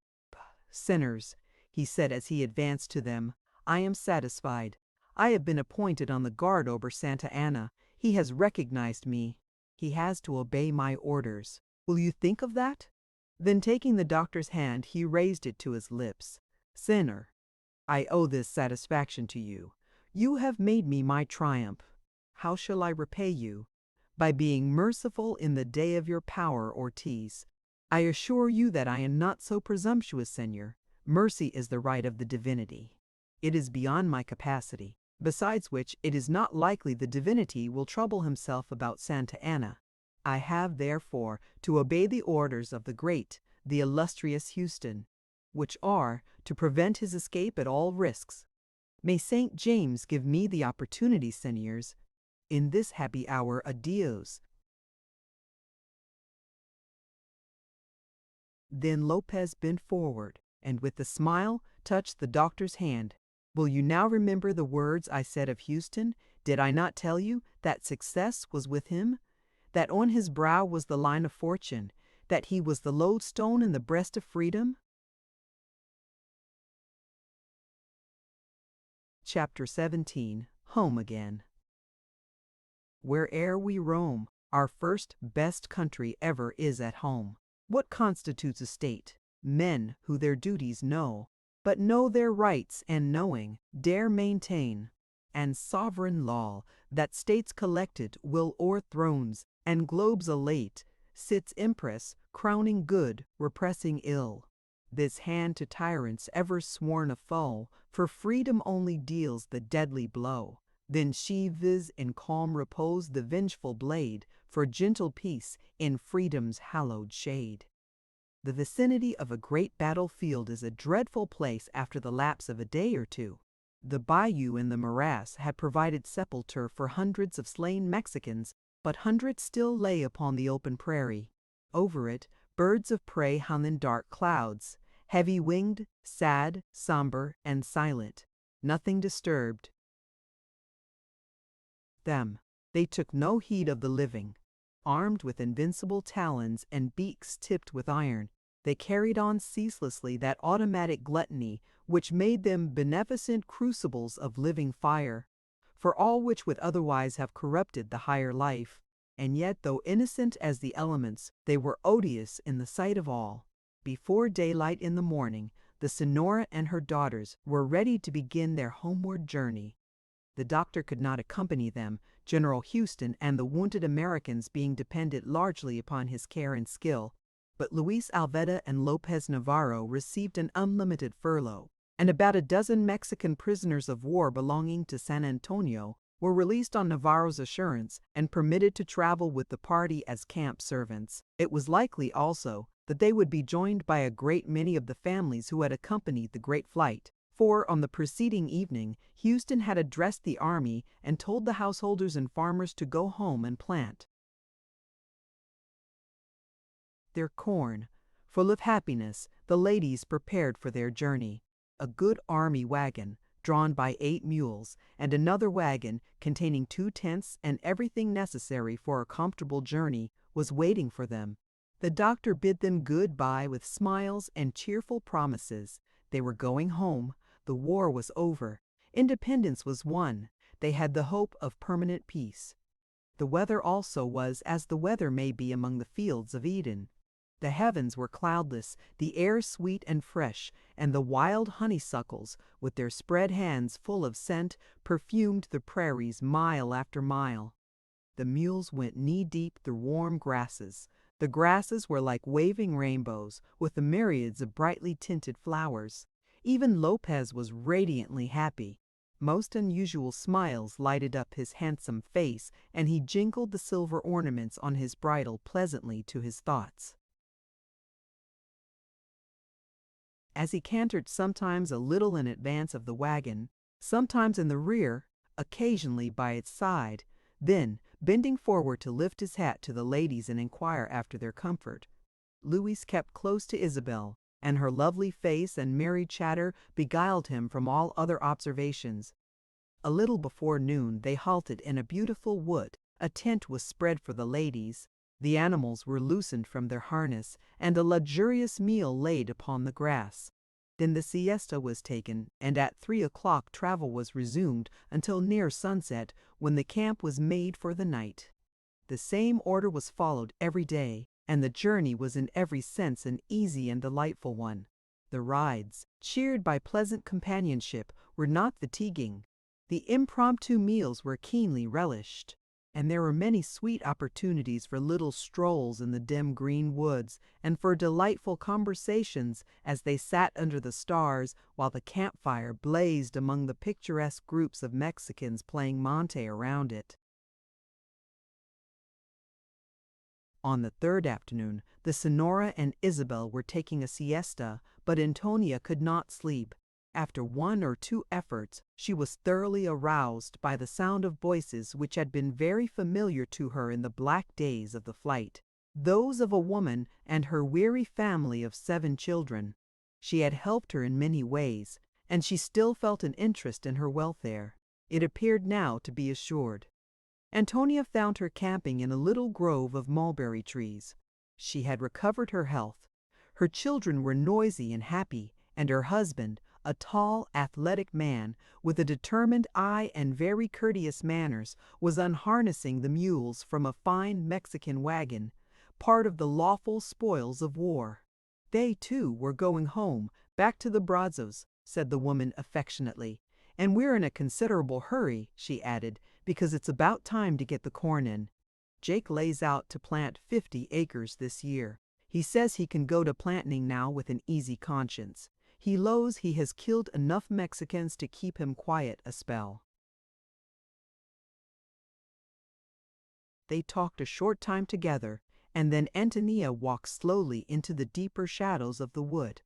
"Sinners," he said as he advanced to them, "I am satisfied. I have been appointed on the guard over Santa Anna. He has recognized me. He has to obey my orders. Will you think of that?" Then taking the doctor's hand, he raised it to his lips. "Sinner, I owe this satisfaction to you. You have made me my triumph. How shall I repay you? By being merciful in the day of your power, Ortiz. I assure you that I am not so presumptuous, Senor. Mercy is the right of the divinity. It is beyond my capacity. Besides which, it is not likely the divinity will trouble himself about Santa Anna. I have, therefore, to obey the orders of the great, the illustrious Houston, which are to prevent his escape at all risks. May St. James give me the opportunity, Senors. In this happy hour, adios." Then Lopez bent forward, and with a smile touched the doctor's hand. "Will you now remember the words I said of Houston? Did I not tell you that success was with him? That on his brow was the line of fortune? that he was the lodestone in the breast of freedom? Chapter 17. Home Again. Where'er we roam, our first best country ever is at home. What constitutes a state? Men who their duties know, but know their rights and knowing, dare maintain. And sovereign law, that states collected will o'er thrones and globes elate, sits empress, crowning good, repressing ill. This hand to tyrants ever sworn a foe, for freedom only deals the deadly blow. Then sheathes in calm repose the vengeful blade, for gentle peace in freedom's hallowed shade. The vicinity of a great battlefield is a dreadful place after the lapse of a day or two. The bayou in the morass had provided sepulture for hundreds of slain Mexicans, but hundreds still lay upon the open prairie. Over it, birds of prey hung in dark clouds, heavy-winged, sad, somber, and silent. Nothing disturbed them. They took no heed of the living. Armed with invincible talons and beaks tipped with iron, they carried on ceaselessly that automatic gluttony which made them beneficent crucibles of living fire, for all which would otherwise have corrupted the higher life. And yet, though innocent as the elements, they were odious in the sight of all. Before daylight in the morning, the Senora and her daughters were ready to begin their homeward journey. The doctor could not accompany them, General Houston and the wounded Americans being dependent largely upon his care and skill, but Luis Alveda and Lopez Navarro received an unlimited furlough, and about a dozen Mexican prisoners of war belonging to San Antonio were released on Navarro's assurance and permitted to travel with the party as camp servants. It was likely, also, that they would be joined by a great many of the families who had accompanied the great flight, for on the preceding evening Houston had addressed the army and told the householders and farmers to go home and plant their corn. Full of happiness, the ladies prepared for their journey. A good army wagon, drawn by 8 mules, and another wagon containing 2 tents and everything necessary for a comfortable journey, was waiting for them. The doctor bid them good-bye with smiles and cheerful promises. They were going home. The war was over. Independence was won. They had the hope of permanent peace. The weather also was as the weather may be among the fields of Eden. The heavens were cloudless, the air sweet and fresh, and the wild honeysuckles, with their spread hands full of scent, perfumed the prairies mile after mile. The mules went knee-deep through warm grasses. The grasses were like waving rainbows, with the myriads of brightly tinted flowers. Even Lopez was radiantly happy. Most unusual smiles lighted up his handsome face, and he jingled the silver ornaments on his bridle pleasantly to his thoughts. As he cantered sometimes a little in advance of the wagon, sometimes in the rear, occasionally by its side, then, bending forward to lift his hat to the ladies and inquire after their comfort, Louise kept close to Isabel, and her lovely face and merry chatter beguiled him from all other observations. A little before noon they halted in a beautiful wood. A tent was spread for the ladies. The animals were loosened from their harness, and a luxurious meal laid upon the grass. Then the siesta was taken, and at 3 o'clock travel was resumed until near sunset, when the camp was made for the night. The same order was followed every day, and the journey was in every sense an easy and delightful one. The rides, cheered by pleasant companionship, were not fatiguing. The impromptu meals were keenly relished, and there were many sweet opportunities for little strolls in the dim green woods and for delightful conversations as they sat under the stars while the campfire blazed among the picturesque groups of Mexicans playing monte around it. On the third afternoon, the Senora and Isabel were taking a siesta, but Antonia could not sleep. After 1 or 2 efforts, she was thoroughly aroused by the sound of voices which had been very familiar to her in the black days of the flight, those of a woman and her weary family of 7 children. She had helped her in many ways, and she still felt an interest in her welfare. It appeared now to be assured. Antonia found her camping in a little grove of mulberry trees. She had recovered her health. Her children were noisy and happy, and her husband, a tall, athletic man with a determined eye and very courteous manners, was unharnessing the mules from a fine Mexican wagon, part of the lawful spoils of war. They, too, were going home, back to the Brazos, said the woman affectionately. And we're in a considerable hurry, she added, because it's about time to get the corn in. Jake lays out to plant 50 acres this year. He says he can go to planting now with an easy conscience. He knows he has killed enough Mexicans to keep him quiet a spell. They talked a short time together, and then Antonia walked slowly into the deeper shadows of the wood.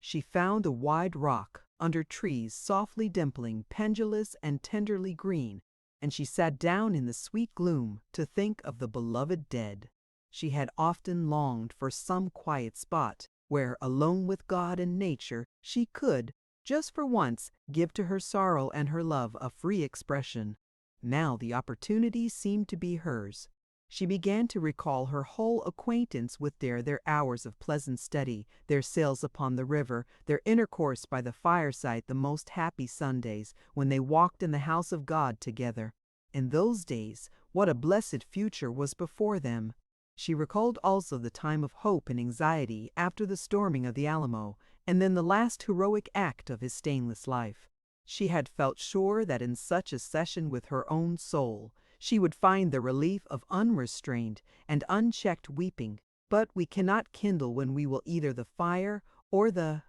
She found a wide rock, under trees softly dimpling, pendulous and tenderly green, and she sat down in the sweet gloom to think of the beloved dead. She had often longed for some quiet spot, where, alone with God and nature, she could, just for once, give to her sorrow and her love a free expression. Now the opportunity seemed to be hers. She began to recall her whole acquaintance with their hours of pleasant study, their sails upon the river, their intercourse by the fireside, the most happy Sundays, when they walked in the house of God together. In those days, what a blessed future was before them! She recalled also the time of hope and anxiety after the storming of the Alamo, and then the last heroic act of his stainless life. She had felt sure that in such a session with her own soul, she would find the relief of unrestrained and unchecked weeping, but we cannot kindle when we will either the fire or the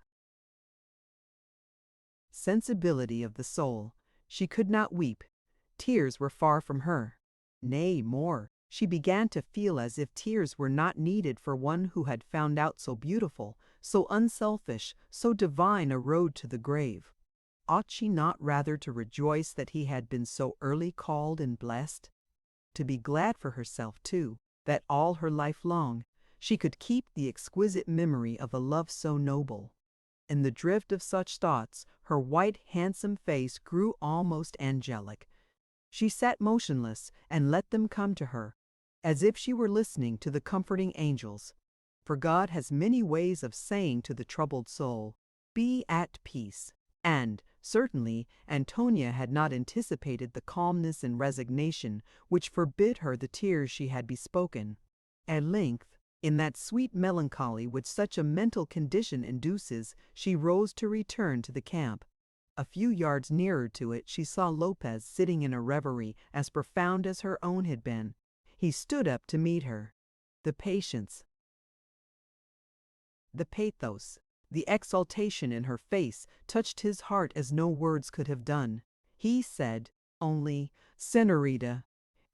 sensibility of the soul. She could not weep. Tears were far from her. Nay, more, she began to feel as if tears were not needed for one who had found out so beautiful, so unselfish, so divine a road to the grave. Ought she not rather to rejoice that he had been so early called and blessed? To be glad for herself, too, that all her life long she could keep the exquisite memory of a love so noble. In the drift of such thoughts, her white, handsome face grew almost angelic. She sat motionless and let them come to her, as if she were listening to the comforting angels. For God has many ways of saying to the troubled soul, "Be at peace." And, certainly, Antonia had not anticipated the calmness and resignation which forbid her the tears she had bespoken. At length, in that sweet melancholy which such a mental condition induces, she rose to return to the camp. A few yards nearer to it she saw Lopez sitting in a reverie as profound as her own had been. He stood up to meet her. The patience, the pathos, the exaltation in her face touched his heart as no words could have done. He said only, "Senorita,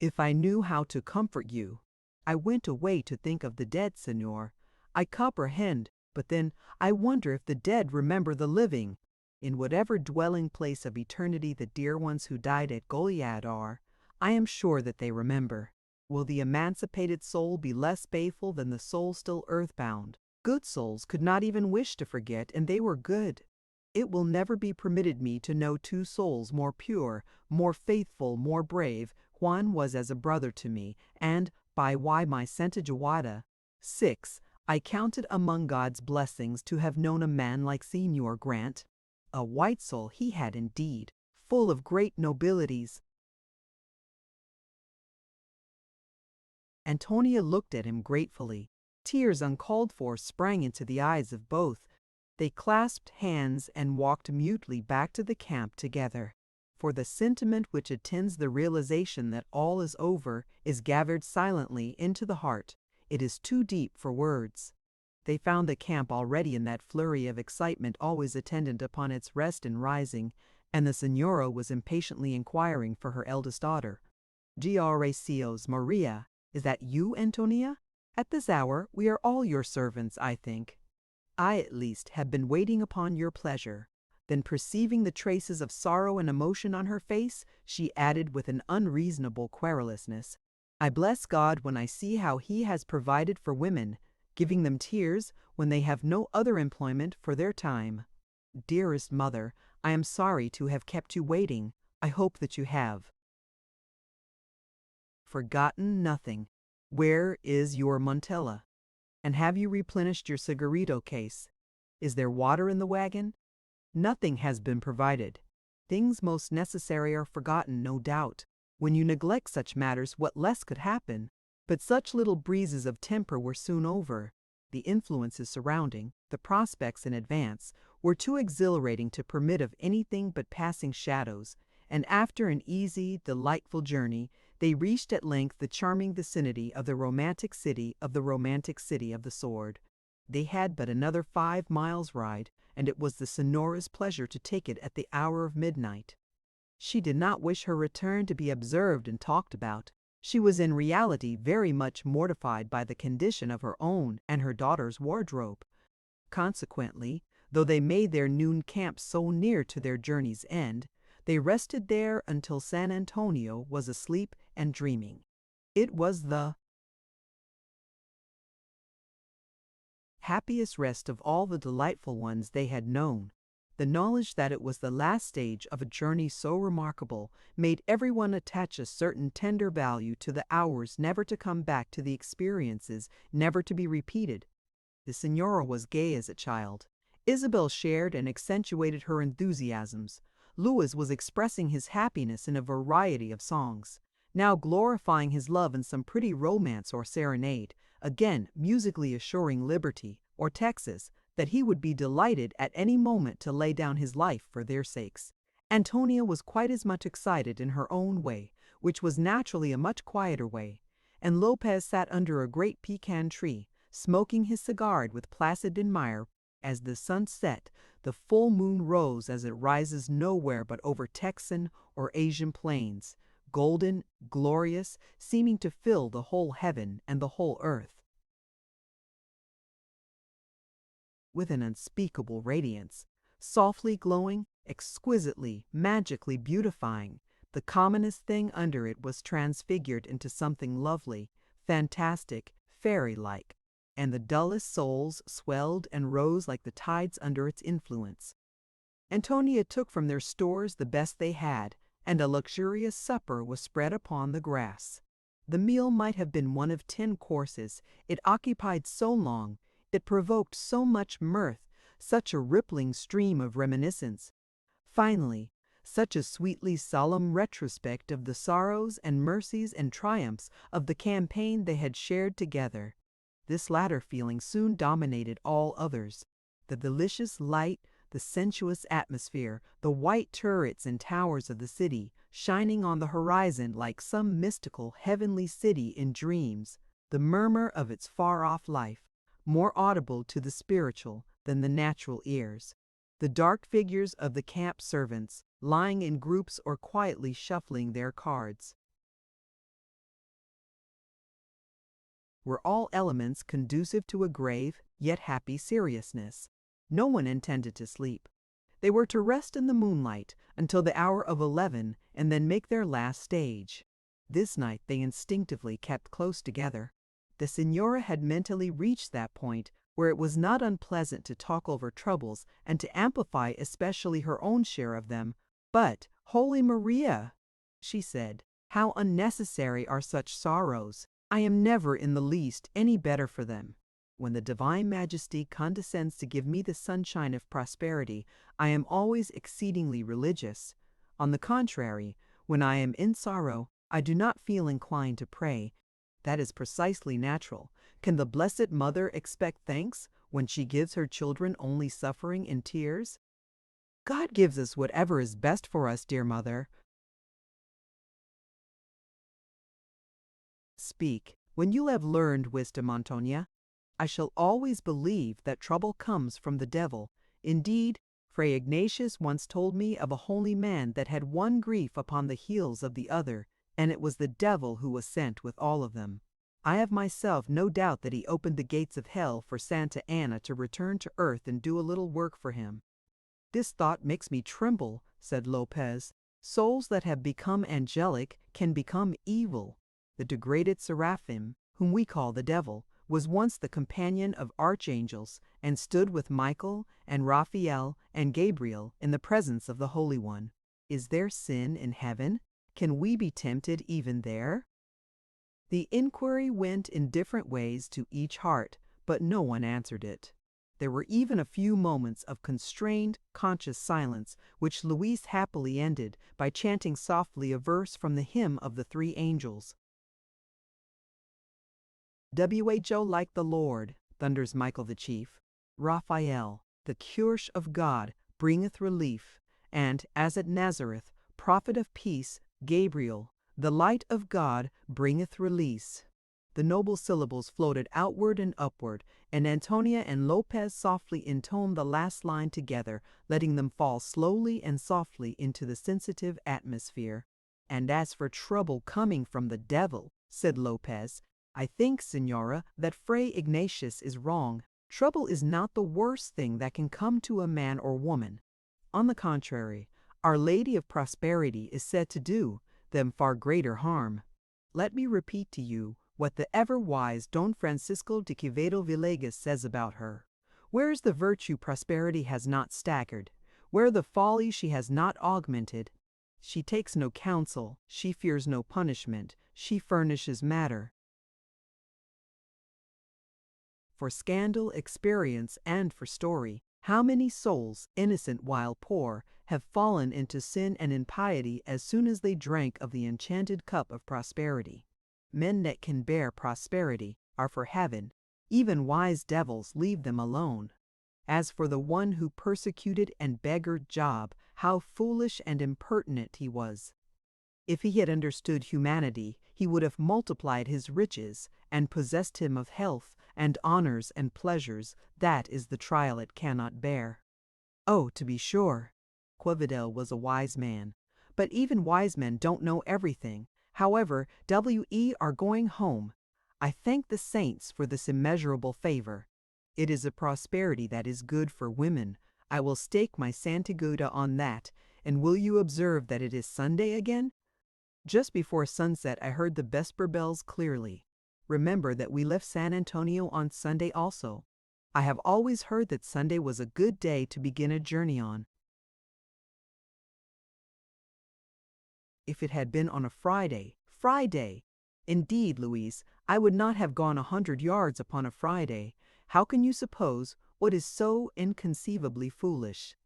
if I knew how to comfort you. I went away to think of the dead, senor. I comprehend, but then I wonder if the dead remember the living. In whatever dwelling place of eternity the dear ones who died at Goliad are, I am sure that they remember. Will the emancipated soul be less faithful than the soul still earthbound? Good souls could not even wish to forget, and they were good. It will never be permitted me to know two souls more pure, more faithful, more brave. Juan was as a brother to me, and, by why my Santa Joada, 6, I counted among God's blessings to have known a man like Senor Grant. A white soul he had indeed, full of great nobilities." Antonia looked at him gratefully. Tears uncalled for sprang into the eyes of both. They clasped hands and walked mutely back to the camp together. For the sentiment which attends the realization that all is over is gathered silently into the heart. It is too deep for words. They found the camp already in that flurry of excitement always attendant upon its rest and rising, and the señora was impatiently inquiring for her eldest daughter. "Gracios, Maria, is that you, Antonia? At this hour we are all your servants, I think. I, at least, have been waiting upon your pleasure." Then, perceiving the traces of sorrow and emotion on her face, she added with an unreasonable querulousness, "I bless God when I see how He has provided for women, giving them tears when they have no other employment for their time. Dearest mother, I am sorry to have kept you waiting. I hope that you have forgotten nothing. Where is your Montella?" And have you replenished your cigarito case? Is there water in the wagon? Nothing has been provided. Things most necessary are forgotten, no doubt. When you neglect such matters, what less could happen? But such little breezes of temper were soon over. The influences surrounding, the prospects in advance, were too exhilarating to permit of anything but passing shadows, and after an easy, delightful journey, they reached at length the charming vicinity of the romantic city of the sword. They had but another 5 miles' ride, and it was the Senora's pleasure to take it at the hour of midnight. She did not wish her return to be observed and talked about. She was in reality very much mortified by the condition of her own and her daughter's wardrobe. Consequently, though they made their noon camp so near to their journey's end, they rested there until San Antonio was asleep and dreaming. It was the happiest rest of all the delightful ones they had known. The knowledge that it was the last stage of a journey so remarkable made everyone attach a certain tender value to the hours never to come back, to the experiences never to be repeated. The Senora was gay as a child. Isabel shared and accentuated her enthusiasms. Louis was expressing his happiness in a variety of songs, now glorifying his love in some pretty romance or serenade, again musically assuring Liberty or Texas that he would be delighted at any moment to lay down his life for their sakes. Antonia was quite as much excited in her own way, which was naturally a much quieter way, and Lopez sat under a great pecan tree, smoking his cigar with placid admire. As the sun set, the full moon rose as it rises nowhere but over Texan or Asian plains, golden, glorious, seeming to fill the whole heaven and the whole earth with an unspeakable radiance, softly glowing, exquisitely, magically beautifying. The commonest thing under it was transfigured into something lovely, fantastic, fairy-like, and the dullest souls swelled and rose like the tides under its influence. Antonia took from their stores the best they had, and a luxurious supper was spread upon the grass. The meal might have been one of 10 courses, it occupied so long, it provoked so much mirth, such a rippling stream of reminiscence. Finally, such a sweetly solemn retrospect of the sorrows and mercies and triumphs of the campaign they had shared together. This latter feeling soon dominated all others. The delicious light, the sensuous atmosphere, the white turrets and towers of the city, shining on the horizon like some mystical heavenly city in dreams, the murmur of its far-off life, more audible to the spiritual than the natural ears, the dark figures of the camp servants, lying in groups or quietly shuffling their cards, were all elements conducive to a grave yet happy seriousness. No one intended to sleep. They were to rest in the moonlight until the hour of 11 and then make their last stage. This night they instinctively kept close together. The Senora had mentally reached that point where it was not unpleasant to talk over troubles and to amplify especially her own share of them. But, Holy Maria, she said, how unnecessary are such sorrows! I am never in the least any better for them. When the Divine Majesty condescends to give me the sunshine of prosperity, I am always exceedingly religious. On the contrary, when I am in sorrow, I do not feel inclined to pray. That is precisely natural. Can the Blessed Mother expect thanks when she gives her children only suffering and tears? God gives us whatever is best for us, dear mother. Speak, when you have learned wisdom, Antonia. I shall always believe that trouble comes from the devil. Indeed, Fray Ignatius once told me of a holy man that had one grief upon the heels of the other, and it was the devil who was sent with all of them. I have myself no doubt that he opened the gates of hell for Santa Anna to return to earth and do a little work for him. This thought makes me tremble, said Lopez. Souls that have become angelic can become evil. The degraded seraphim, whom we call the devil, was once the companion of archangels, and stood with Michael and Raphael and Gabriel in the presence of the Holy One. Is there sin in heaven? Can we be tempted even there? The inquiry went in different ways to each heart, but no one answered it. There were even a few moments of constrained, conscious silence, which Louise happily ended by chanting softly a verse from the Hymn of the Three Angels. "Who like the Lord," thunders Michael the chief. "Raphael, the Kirsch of God, bringeth relief, and, as at Nazareth, prophet of peace, Gabriel, the light of God, bringeth release." The noble syllables floated outward and upward, and Antonia and Lopez softly intoned the last line together, letting them fall slowly and softly into the sensitive atmosphere. "And as for trouble coming from the devil," said Lopez, "I think, Senora, that Fray Ignatius is wrong. Trouble is not the worst thing that can come to a man or woman. On the contrary, Our Lady of Prosperity is said to do them far greater harm. Let me repeat to you what the ever-wise Don Francisco de Quevedo Villegas says about her. Where is the virtue prosperity has not staggered, where the folly she has not augmented? She takes no counsel, she fears no punishment, she furnishes matter for scandal, experience, and for story. How many souls, innocent while poor, have fallen into sin and impiety as soon as they drank of the enchanted cup of prosperity? Men that can bear prosperity are for heaven. Even wise devils leave them alone. As for the one who persecuted and beggared Job, how foolish and impertinent he was. If he had understood humanity, he would have multiplied his riches, and possessed him of health, and honors, and pleasures. That is the trial it cannot bear. Oh, to be sure, Quevedo was a wise man. But even wise men don't know everything. However, we are going home. I thank the saints for this immeasurable favor. It is a prosperity that is good for women. I will stake my Santiguda on that. And will you observe that it is Sunday again? Just before sunset I heard the vesper bells clearly. Remember that we left San Antonio on Sunday also. I have always heard that Sunday was a good day to begin a journey on. If it had been on a Friday! Indeed, Louise, I would not have gone 100 yards upon a Friday. How can you suppose what is so inconceivably foolish?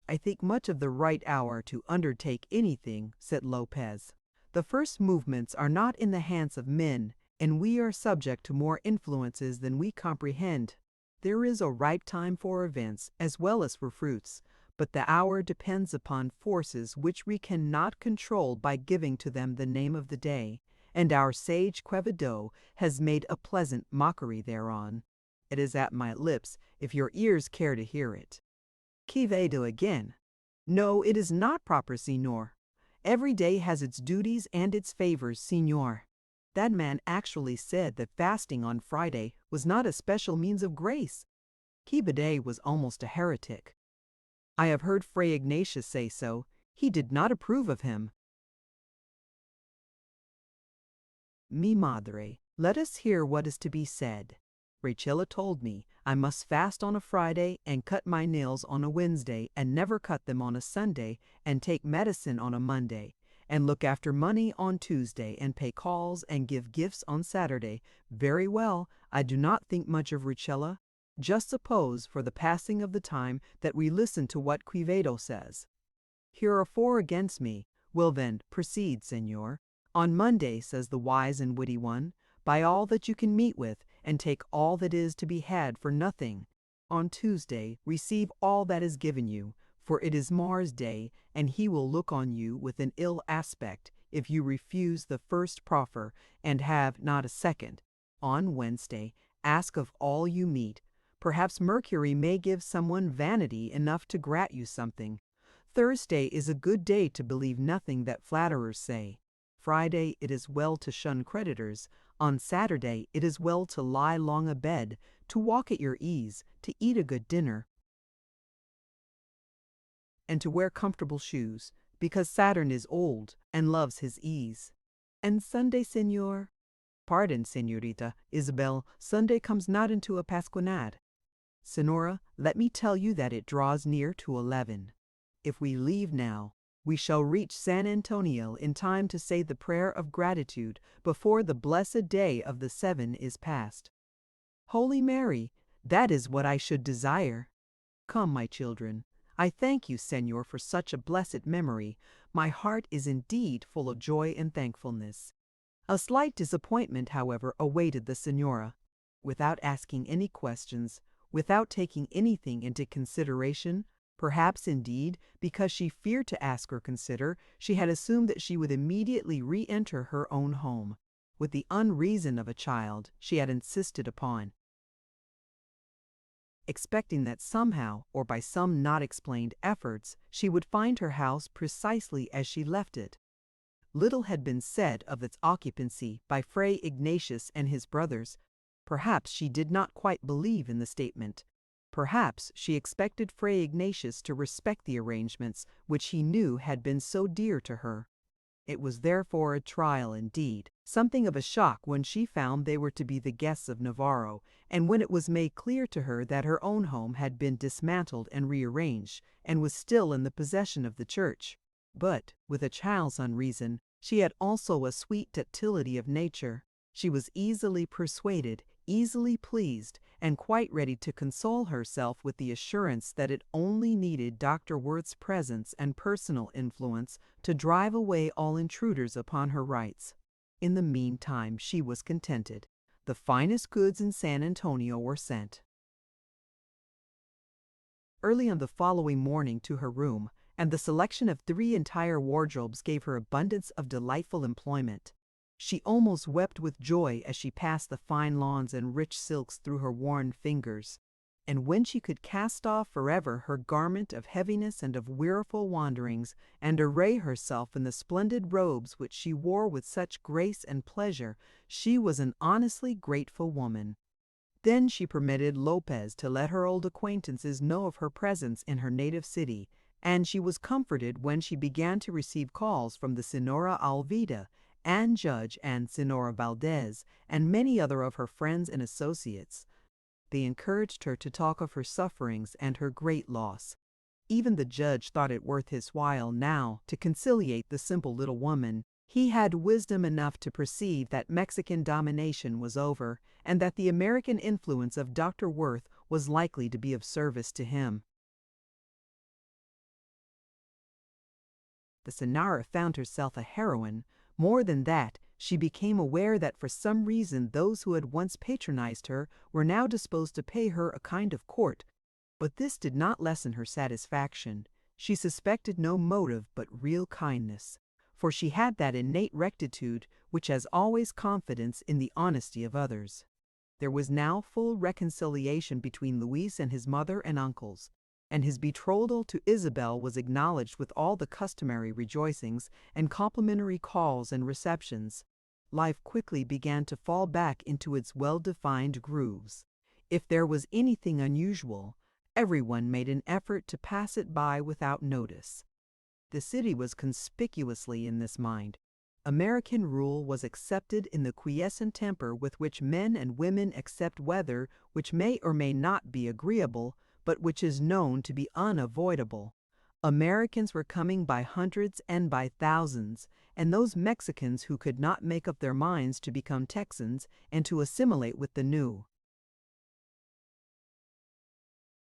I think much of the right hour to undertake anything, said Lopez. The first movements are not in the hands of men, and we are subject to more influences than we comprehend. There is a ripe time for events as well as for fruits, but the hour depends upon forces which we cannot control by giving to them the name of the day, and our sage Quevedo has made a pleasant mockery thereon. It is at my lips, if your ears care to hear it. Quevedo again. No, it is not proper, Signor. Every day has its duties and its favors, Signor. That man actually said that fasting on Friday was not a special means of grace. Quevedo was almost a heretic. I have heard Fray Ignatius say so. He did not approve of him. Mi madre, let us hear what is to be said. Rachela told me I must fast on a Friday and cut my nails on a Wednesday and never cut them on a Sunday and take medicine on a Monday and look after money on Tuesday and pay calls and give gifts on Saturday. Very well, I do not think much of Rachela. Just suppose for the passing of the time that we listen to what Quevedo says. Here are 4 against me. Well then, proceed, Senor. On Monday, says the wise and witty one, buy all that you can meet with, and take all that is to be had for nothing. On Tuesday, receive all that is given you, for it is Mars' day, and he will look on you with an ill aspect if you refuse the first proffer and have not a second. On Wednesday, ask of all you meet. Perhaps Mercury may give someone vanity enough to grant you something. Thursday is a good day to believe nothing that flatterers say. Friday, it is well to shun creditors. On Saturday, it is well to lie long abed, to walk at your ease, to eat a good dinner, and to wear comfortable shoes, because Saturn is old and loves his ease. And Sunday, Senor? Pardon, Senorita Isabel, Sunday comes not into a pasquinade. Senora, let me tell you that it draws near to 11. If we leave now, we shall reach San Antonio in time to say the prayer of gratitude before the blessed day of the 7 is past. Holy Mary, that is what I should desire. Come, my children. I thank you, Señor, for such a blessed memory. My heart is indeed full of joy and thankfulness. A slight disappointment, however, awaited the Señora. Without asking any questions, without taking anything into consideration, perhaps indeed because she feared to ask or consider, she had assumed that she would immediately re-enter her own home, with the unreason of a child she had insisted upon, expecting that somehow, or by some not explained efforts, she would find her house precisely as she left it. Little had been said of its occupancy by Fray Ignatius and his brothers. Perhaps she did not quite believe in the statement. Perhaps she expected Fray Ignatius to respect the arrangements which he knew had been so dear to her. It was therefore a trial indeed, something of a shock when she found they were to be the guests of Navarro, and when it was made clear to her that her own home had been dismantled and rearranged, and was still in the possession of the church. But, with a child's unreason, she had also a sweet ductility of nature. She was easily persuaded, easily pleased, and quite ready to console herself with the assurance that it only needed Dr. Worth's presence and personal influence to drive away all intruders upon her rights. In the meantime, she was contented. The finest goods in San Antonio were sent. Early on the following morning to her room, and the selection of 3 entire wardrobes gave her abundance of delightful employment. She almost wept with joy as she passed the fine lawns and rich silks through her worn fingers. And when she could cast off forever her garment of heaviness and of weariful wanderings, and array herself in the splendid robes which she wore with such grace and pleasure, she was an honestly grateful woman. Then she permitted Lopez to let her old acquaintances know of her presence in her native city, and she was comforted when she began to receive calls from the Señora Alvida, Anne Judge and Señora Valdez, and many other of her friends and associates. They encouraged her to talk of her sufferings and her great loss. Even the judge thought it worth his while now to conciliate the simple little woman. He had wisdom enough to perceive that Mexican domination was over, and that the American influence of Dr. Worth was likely to be of service to him. The Señora found herself a heroine. More than that, she became aware that for some reason those who had once patronized her were now disposed to pay her a kind of court. But this did not lessen her satisfaction. She suspected no motive but real kindness, for she had that innate rectitude which has always confidence in the honesty of others. There was now full reconciliation between Luis and his mother and uncles, and his betrothal to Isabel was acknowledged with all the customary rejoicings and complimentary calls and receptions. Life quickly began to fall back into its well-defined grooves. If there was anything unusual, everyone made an effort to pass it by without notice. The city was conspicuously in this mind. American rule was accepted in the quiescent temper with which men and women accept weather which may or may not be agreeable, but which is known to be unavoidable. Americans were coming by hundreds and by thousands, and those Mexicans who could not make up their minds to become Texans and to assimilate with the new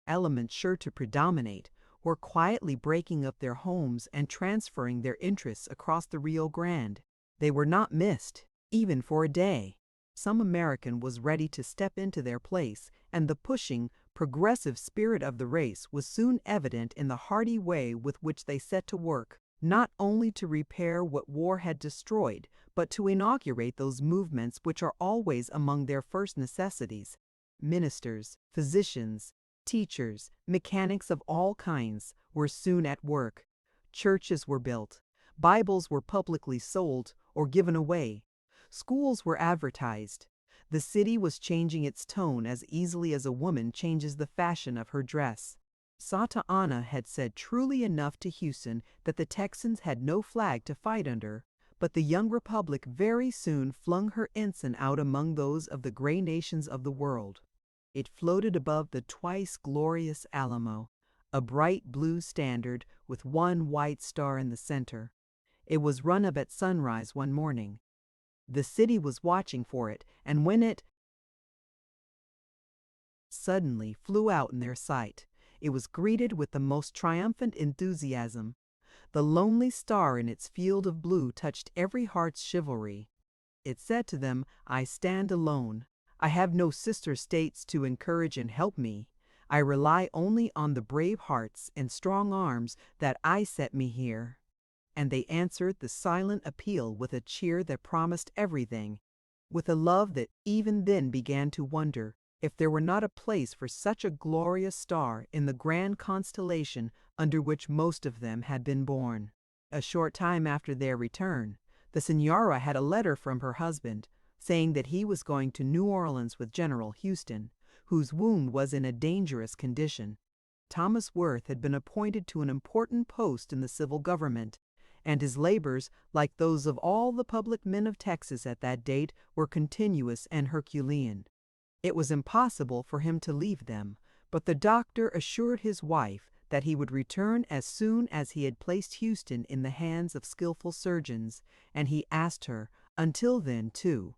element sure to predominate, were quietly breaking up their homes and transferring their interests across the Rio Grande. They were not missed, even for a day. Some American was ready to step into their place, and the pushing, progressive spirit of the race was soon evident in the hearty way with which they set to work, not only to repair what war had destroyed, but to inaugurate those movements which are always among their first necessities. Ministers, physicians, teachers, mechanics of all kinds were soon at work. Churches were built. Bibles were publicly sold or given away. Schools were advertised. The city was changing its tone as easily as a woman changes the fashion of her dress. Santa Anna had said truly enough to Houston that the Texans had no flag to fight under, but the young republic very soon flung her ensign out among those of the gray nations of the world. It floated above the twice glorious Alamo, a bright blue standard with one white star in the center. It was run up at sunrise one morning. The city was watching for it, and when it suddenly flew out in their sight. It was greeted with the most triumphant enthusiasm. The lonely star in its field of blue touched every heart's chivalry. It said to them, "I stand alone. I have no sister states to encourage and help me. I rely only on the brave hearts and strong arms that I set me here." And they answered the silent appeal with a cheer that promised everything, with a love that even then began to wonder if there were not a place for such a glorious star in the grand constellation under which most of them had been born. A short time after their return, the Señora had a letter from her husband, saying that he was going to New Orleans with General Houston, whose wound was in a dangerous condition. Thomas Worth had been appointed to an important post in the civil government, and his labors, like those of all the public men of Texas at that date, were continuous and Herculean. It was impossible for him to leave them, but the doctor assured his wife that he would return as soon as he had placed Houston in the hands of skillful surgeons, and he asked her, until then, to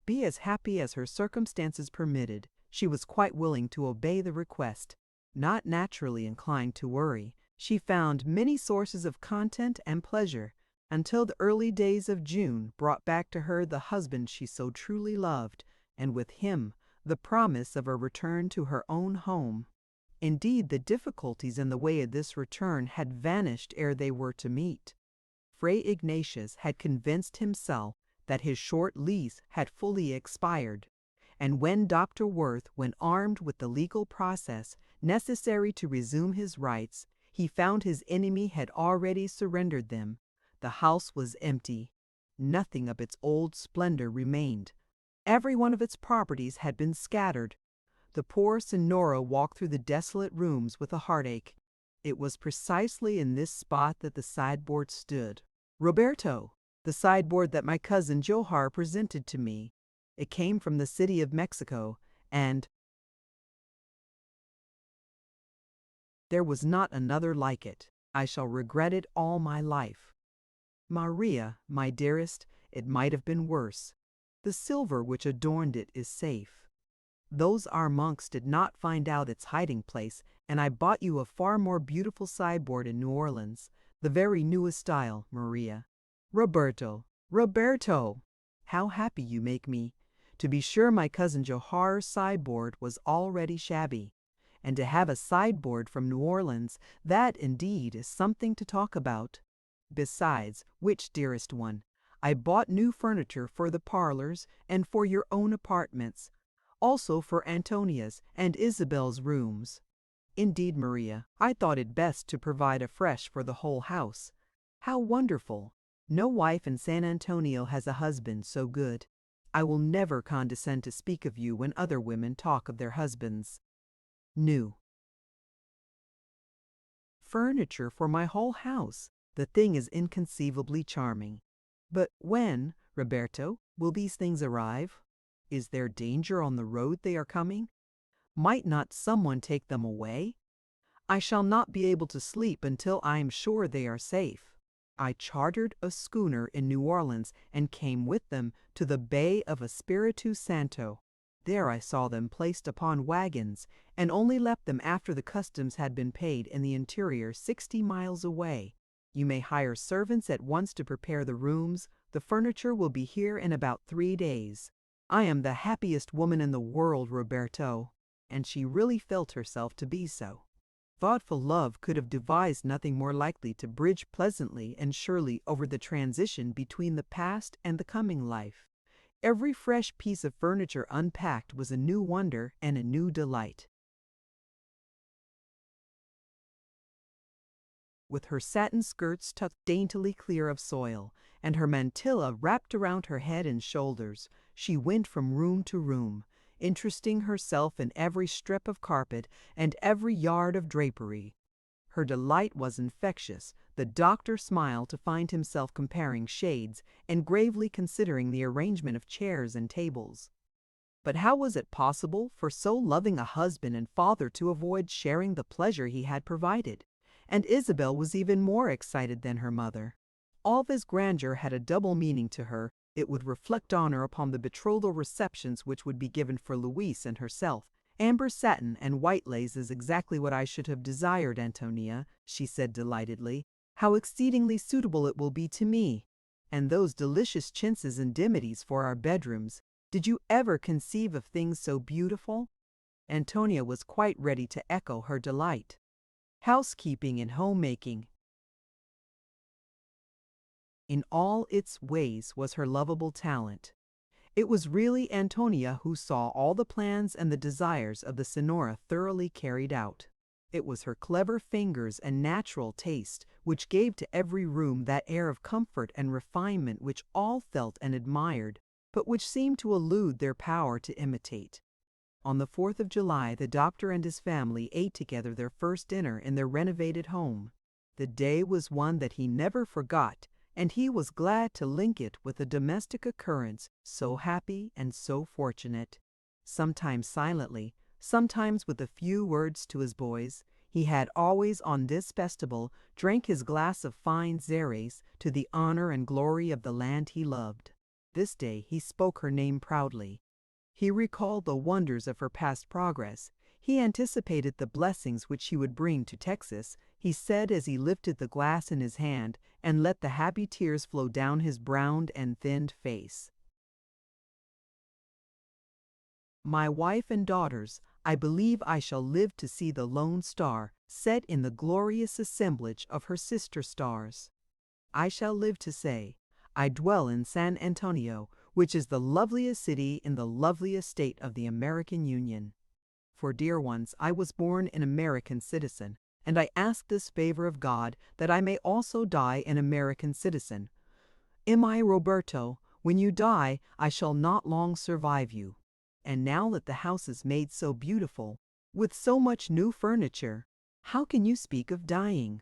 be as happy as her circumstances permitted. She was quite willing to obey the request. Not naturally inclined to worry, she found many sources of content and pleasure, until the early days of June brought back to her the husband she so truly loved, and with him the promise of a return to her own home. Indeed, the difficulties in the way of this return had vanished ere they were to meet. Fray Ignatius had convinced himself that his short lease had fully expired, and when Dr. Worth went armed with the legal process necessary to resume his rights, he found his enemy had already surrendered them. The house was empty. Nothing of its old splendor remained. Every one of its properties had been scattered. The poor Senora walked through the desolate rooms with a heartache. It was precisely in this spot that the sideboard stood. Roberto, the sideboard that my cousin Johar presented to me. It came from the city of Mexico, and there was not another like it. I shall regret it all my life. Maria, my dearest, it might have been worse. The silver which adorned it is safe. Those our monks did not find out its hiding place, and I bought you a far more beautiful sideboard in New Orleans, the very newest style, Maria. Roberto, Roberto! How happy you make me! To be sure, my cousin Johar's sideboard was already shabby, and to have a sideboard from New Orleans, that indeed is something to talk about. Besides which, dearest one, I bought new furniture for the parlors and for your own apartments, also for Antonia's and Isabel's rooms. Indeed, Maria, I thought it best to provide afresh for the whole house. How wonderful! No wife in San Antonio has a husband so good. I will never condescend to speak of you when other women talk of their husbands. New furniture for my whole house. The thing is inconceivably charming. But when, Roberto, will these things arrive? Is there danger on the road they are coming? Might not someone take them away? I shall not be able to sleep until I am sure they are safe. I chartered a schooner in New Orleans and came with them to the Bay of Espiritu Santo. There I saw them placed upon wagons, and only left them after the customs had been paid in the interior 60 miles away. You may hire servants at once to prepare the rooms. The furniture will be here in about 3 days. I am the happiest woman in the world, Roberto, and she really felt herself to be so. Thoughtful love could have devised nothing more likely to bridge pleasantly and surely over the transition between the past and the coming life. Every fresh piece of furniture unpacked was a new wonder and a new delight. With her satin skirts tucked daintily clear of soil, and her mantilla wrapped around her head and shoulders, she went from room to room, interesting herself in every strip of carpet and every yard of drapery. Her delight was infectious. The doctor smiled to find himself comparing shades and gravely considering the arrangement of chairs and tables. But how was it possible for so loving a husband and father to avoid sharing the pleasure he had provided? And Isabel was even more excited than her mother. All this grandeur had a double meaning to her, It would reflect honor upon the betrothal receptions which would be given for Louise and herself. Amber satin and white lace is exactly what I should have desired, Antonia, she said delightedly. How exceedingly suitable it will be to me. And those delicious chintzes and dimities for our bedrooms. Did you ever conceive of things so beautiful? Antonia was quite ready to echo her delight. Housekeeping and homemaking, in all its ways, was her lovable talent. It was really Antonia who saw all the plans and the desires of the Signora thoroughly carried out. It was her clever fingers and natural taste which gave to every room that air of comfort and refinement which all felt and admired, but which seemed to elude their power to imitate. On the 4th of July, the doctor and his family ate together their first dinner in their renovated home. The day was one that he never forgot, and he was glad to link it with a domestic occurrence so happy and so fortunate. Sometimes silently, sometimes with a few words to his boys, he had always on this festival drank his glass of fine Xeres to the honor and glory of the land he loved. This day he spoke her name proudly. He recalled the wonders of her past progress. He anticipated the blessings which she would bring to Texas. He said as he lifted the glass in his hand and let the happy tears flow down his browned and thinned face. My wife and daughters, I believe I shall live to see the lone star set in the glorious assemblage of her sister stars. I shall live to say, I dwell in San Antonio, which is the loveliest city in the loveliest state of the American Union. For, dear ones, I was born an American citizen, and I ask this favor of God that I may also die an American citizen. Am I, Roberto? When you die, I shall not long survive you. And now that the house is made so beautiful, with so much new furniture, how can you speak of dying?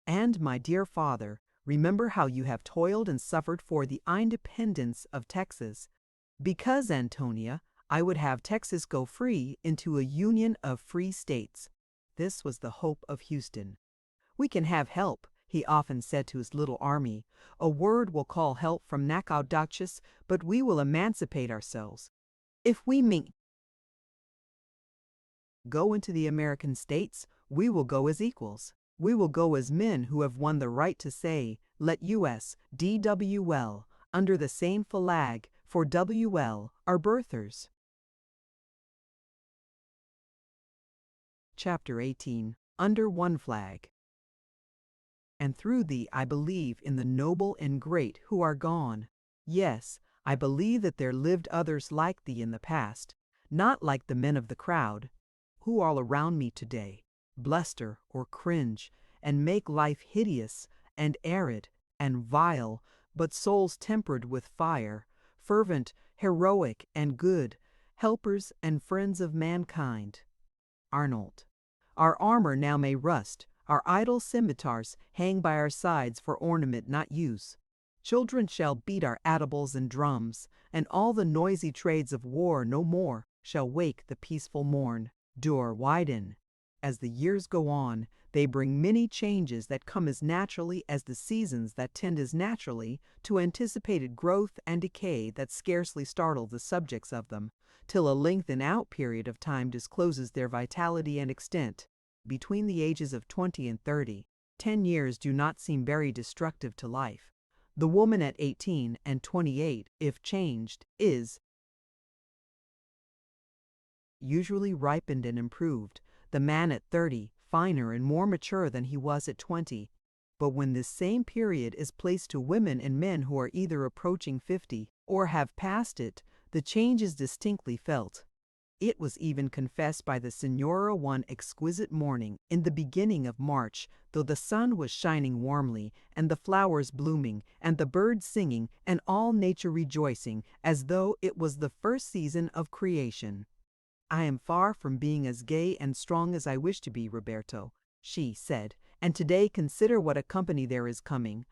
And, my dear father, remember how you have toiled and suffered for the independence of Texas. Because, Antonia, I would have Texas go free into a union of free states. This was the hope of Houston. We can have help, he often said to his little army. A word will call help from Nacogdoches, but we will emancipate ourselves. If we mean go into the American states, we will go as equals. We will go as men who have won the right to say, let US, DWL, under the same flag, for WL are birthers. Chapter 18. Under one flag. And through thee I believe in the noble and great who are gone. Yes, I believe that there lived others like thee in the past, not like the men of the crowd, who all around me today bluster or cringe, and make life hideous and arid and vile, but souls tempered with fire, fervent, heroic, and good, helpers and friends of mankind. Arnold. Our armor now may rust, our idle scimitars hang by our sides for ornament, not use. Children shall beat our atables and drums, and all the noisy trades of war no more shall wake the peaceful morn. Dur widen. As the years go on, they bring many changes that come as naturally as the seasons that tend as naturally to anticipated growth and decay that scarcely startle the subjects of them, till a lengthened out period of time discloses their vitality and extent. Between the ages of 20 and 30, 10 years do not seem very destructive to life. The woman at 18 and 28, if changed, is usually ripened and improved. The man at 30, finer and more mature than he was at 20. But when this same period is placed to women and men who are either approaching 50 or have passed it, the change is distinctly felt. It was even confessed by the Signora one exquisite morning in the beginning of March, though the sun was shining warmly, and the flowers blooming, and the birds singing, and all nature rejoicing, as though it was the first season of creation. I am far from being as gay and strong as I wish to be, Roberto, she said, and today consider what a company there is coming.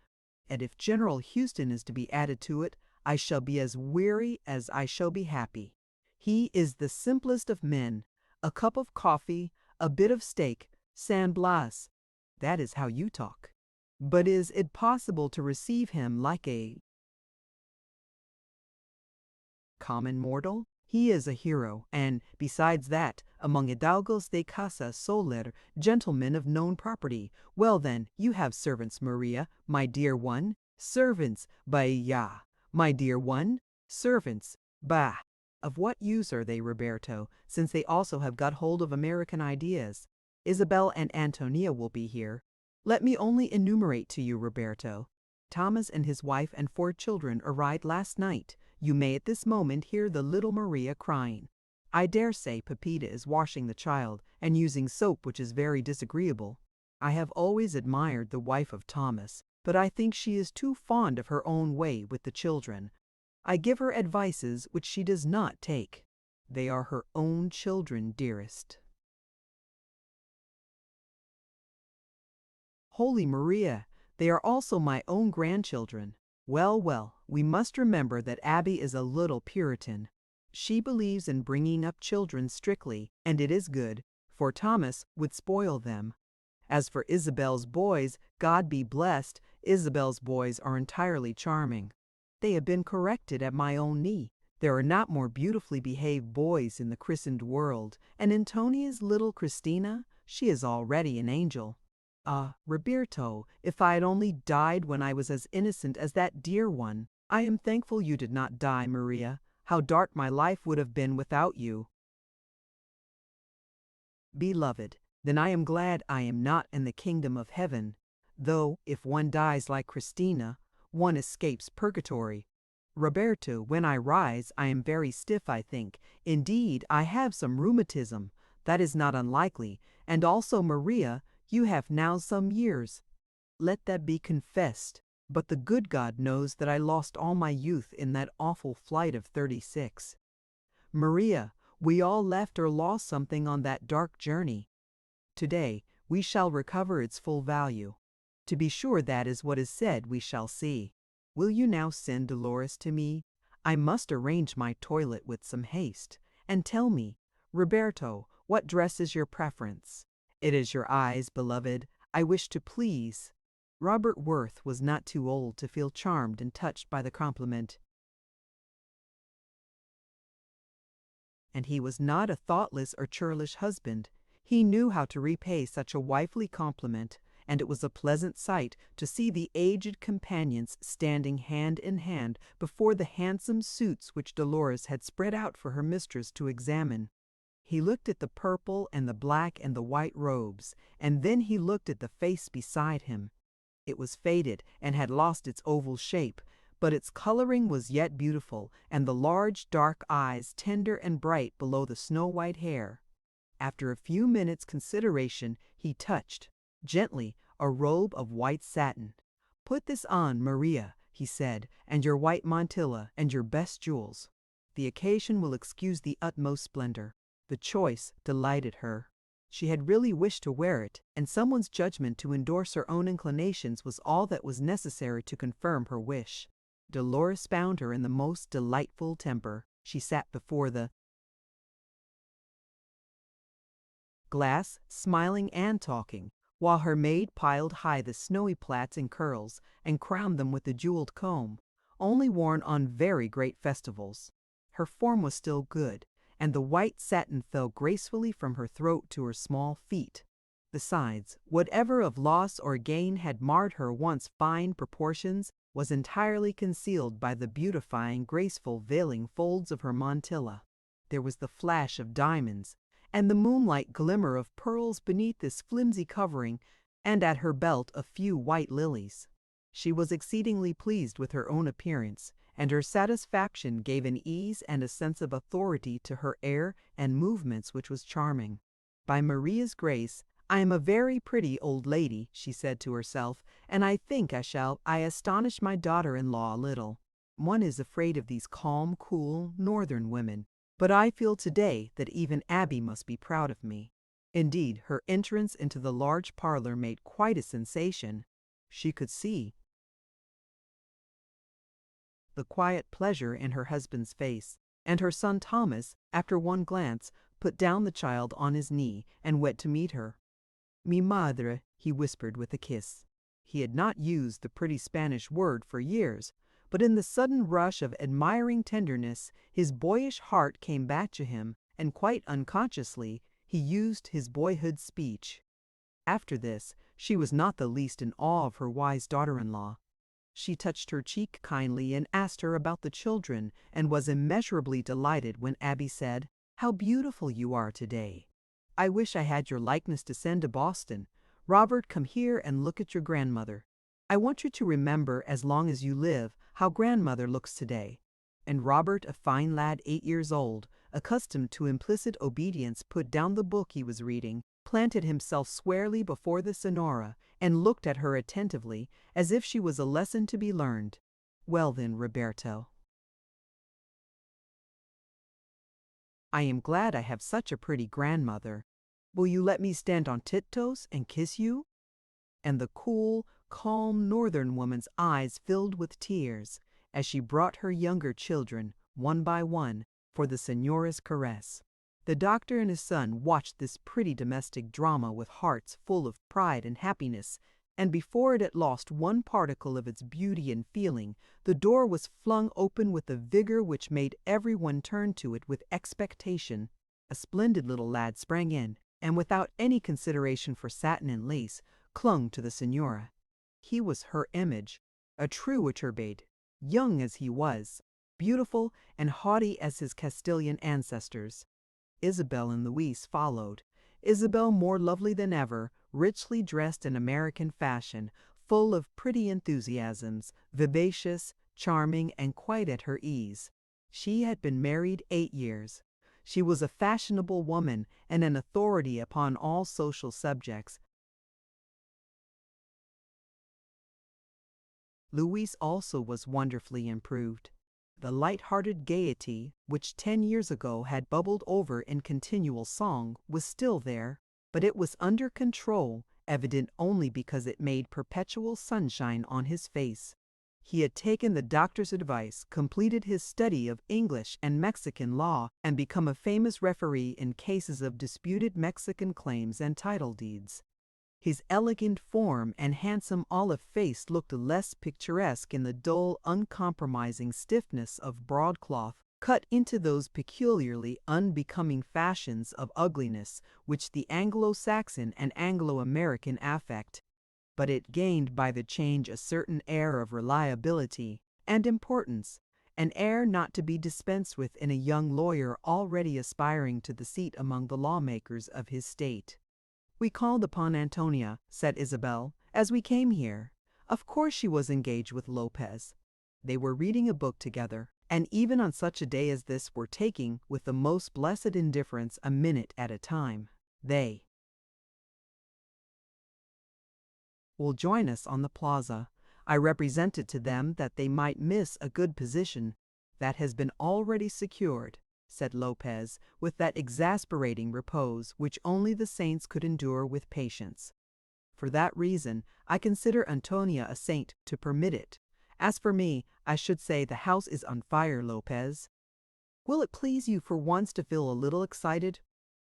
And if General Houston is to be added to it, I shall be as weary as I shall be happy. He is the simplest of men. A cup of coffee, a bit of steak, San Blas. That is how you talk. But is it possible to receive him like a Common mortal? He is a hero, and, besides that, among hidalgos de casa soler, gentlemen of known property. Well then, you have servants, Maria, my dear one. Servants, bah, my dear one. Servants, bah. Of what use are they, Roberto, since they also have got hold of American ideas? Isabel and Antonia will be here. Let me only enumerate to you, Roberto. Thomas and his wife and 4 children arrived last night. You may at this moment hear the little Maria crying. I dare say Pepita is washing the child and using soap, which is very disagreeable. I have always admired the wife of Thomas, but I think she is too fond of her own way with the children. I give her advices which she does not take. They are her own children, dearest. Holy Maria, they are also my own grandchildren. Well, well, we must remember that Abby is a little Puritan. She believes in bringing up children strictly, and it is good, for Thomas would spoil them. As for Isabel's boys, God be blessed, Isabel's boys are entirely charming. They have been corrected at my own knee. There are not more beautifully behaved boys in the christened world, and Antonia's little Christina, she is already an angel. Ah, Roberto, if I had only died when I was as innocent as that dear one. I am thankful you did not die, Maria. How dark my life would have been without you. Beloved, then I am glad I am not in the kingdom of heaven, though, if one dies like Christina, one escapes purgatory. Roberto, when I rise, I am very stiff, I think. Indeed, I have some rheumatism. That is not unlikely. And also, Maria, you have now some years. Let that be confessed. But the good God knows that I lost all my youth in that awful flight of 36. Maria, we all left or lost something on that dark journey. Today, we shall recover its full value. To be sure, that is what is said, we shall see. Will you now send Dolores to me? I must arrange my toilet with some haste. And tell me, Roberto, what dress is your preference? It is your eyes, beloved. I wish to please. Robert Worth was not too old to feel charmed and touched by the compliment. And he was not a thoughtless or churlish husband. He knew how to repay such a wifely compliment, and it was a pleasant sight to see the aged companions standing hand in hand before the handsome suits which Dolores had spread out for her mistress to examine. He looked at the purple and the black and the white robes, and then he looked at the face beside him. It was faded and had lost its oval shape, but its coloring was yet beautiful, and the large dark eyes tender and bright below the snow-white hair. After a few minutes' consideration, he touched, gently, a robe of white satin. "Put this on, Maria," he said, "and your white mantilla, and your best jewels. The occasion will excuse the utmost splendor." The choice delighted her. She had really wished to wear it, and someone's judgment to endorse her own inclinations was all that was necessary to confirm her wish. Dolores found her in the most delightful temper. She sat before the glass, smiling and talking, while her maid piled high the snowy plaits and curls, and crowned them with the jeweled comb, only worn on very great festivals. Her form was still good, and the white satin fell gracefully from her throat to her small feet. Besides, whatever of loss or gain had marred her once fine proportions was entirely concealed by the beautifying, graceful, veiling folds of her mantilla. There was the flash of diamonds, and the moonlight glimmer of pearls beneath this flimsy covering, and at her belt a few white lilies. She was exceedingly pleased with her own appearance, and her satisfaction gave an ease and a sense of authority to her air and movements which was charming. By Maria's grace, I am a very pretty old lady, she said to herself, and I think I astonish my daughter-in-law a little. One is afraid of these calm, cool, northern women, but I feel today that even Abby must be proud of me. Indeed, her entrance into the large parlor made quite a sensation. She could see the quiet pleasure in her husband's face, and her son Thomas, after one glance, put down the child on his knee and went to meet her. "Mi madre," he whispered with a kiss. He had not used the pretty Spanish word for years, but in the sudden rush of admiring tenderness, his boyish heart came back to him, and quite unconsciously, he used his boyhood speech. After this, she was not the least in awe of her wise daughter-in-law. She touched her cheek kindly and asked her about the children, and was immeasurably delighted when Abby said, "How beautiful you are today. I wish I had your likeness to send to Boston. Robert, come here and look at your grandmother. I want you to remember, as long as you live, how grandmother looks today." And Robert, a fine lad 8 years old, accustomed to implicit obedience, put down the book he was reading, planted himself squarely before the Sonora, and looked at her attentively, as if she was a lesson to be learned. "Well then, Roberto, I am glad I have such a pretty grandmother. Will you let me stand on tiptoes and kiss you?" And the cool, calm northern woman's eyes filled with tears as she brought her younger children, one by one, for the Senora's caress. The doctor and his son watched this pretty domestic drama with hearts full of pride and happiness, and before it had lost one particle of its beauty and feeling, the door was flung open with a vigor which made everyone turn to it with expectation. A splendid little lad sprang in, and without any consideration for satin and lace, clung to the Senora. He was her image, a true Iturbide, young as he was, beautiful and haughty as his Castilian ancestors. Isabel and Luis followed. Isabel more lovely than ever, richly dressed in American fashion, full of pretty enthusiasms, vivacious, charming, and quite at her ease. She had been married 8 years. She was a fashionable woman and an authority upon all social subjects. Luis also was wonderfully improved. The light-hearted gaiety, which 10 years ago had bubbled over in continual song, was still there, but it was under control, evident only because it made perpetual sunshine on his face. He had taken the doctor's advice, completed his study of English and Mexican law, and become a famous referee in cases of disputed Mexican claims and title deeds. His elegant form and handsome olive face looked less picturesque in the dull, uncompromising stiffness of broadcloth, cut into those peculiarly unbecoming fashions of ugliness which the Anglo-Saxon and Anglo-American affect. But it gained by the change a certain air of reliability and importance, an air not to be dispensed with in a young lawyer already aspiring to the seat among the lawmakers of his state. "We called upon Antonia," said Isabel, "as we came here. Of course she was engaged with Lopez. They were reading a book together, and even on such a day as this were taking, with the most blessed indifference, a minute at a time. They will join us on the plaza. I represented to them that they might miss a good position that has been already secured," said Lopez, with that exasperating repose which only the saints could endure with patience. "For that reason, I consider Antonia a saint to permit it. As for me, I should say the house is on fire, Lopez. Will it please you for once to feel a little excited?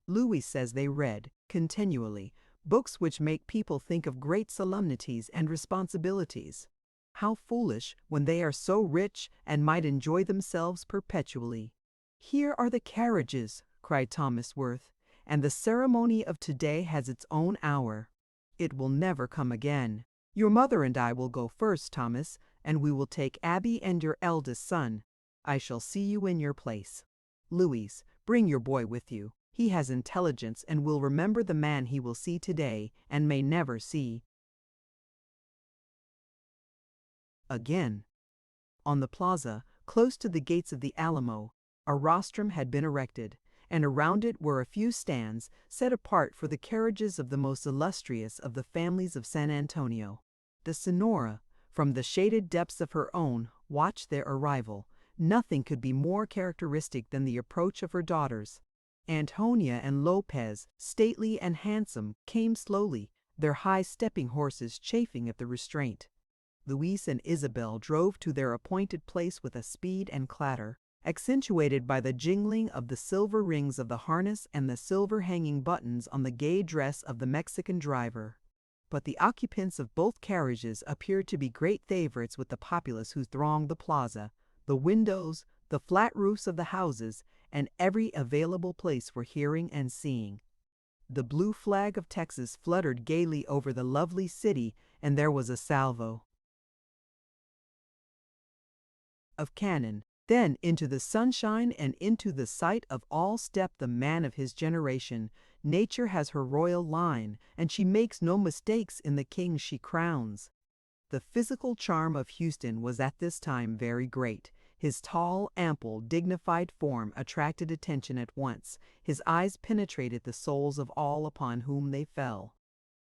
Louis says they read, continually, books which make people think of great solemnities and responsibilities. How foolish, when they are so rich and might enjoy themselves perpetually." "Here are the carriages," cried Thomas Worth, "and the ceremony of today has its own hour. It will never come again. Your mother and I will go first, Thomas, and we will take Abby and your eldest son. I shall see you in your place. Louise, bring your boy with you. He has intelligence and will remember the man he will see today and may never see again." On the plaza, close to the gates of the Alamo, a rostrum had been erected, and around it were a few stands set apart for the carriages of the most illustrious of the families of San Antonio. The Senora, from the shaded depths of her own, watched their arrival. Nothing could be more characteristic than the approach of her daughters. Antonia and Lopez, stately and handsome, came slowly, their high-stepping horses chafing at the restraint. Luis and Isabel drove to their appointed place with a speed and clatter, accentuated by the jingling of the silver rings of the harness and the silver hanging buttons on the gay dress of the Mexican driver. but the occupants of both carriages appeared to be great favorites with the populace who thronged the plaza. The windows, the flat roofs of the houses, and every available place for hearing and seeing. The blue flag of Texas fluttered gaily over the lovely city, and there was a salvo of cannon. Then into the sunshine and into the sight of all stepped the man of his generation. Nature has her royal line, and she makes no mistakes in the king she crowns. The physical charm of Houston was at this time very great. His tall, ample, dignified form attracted attention at once. His eyes penetrated the souls of all upon whom they fell.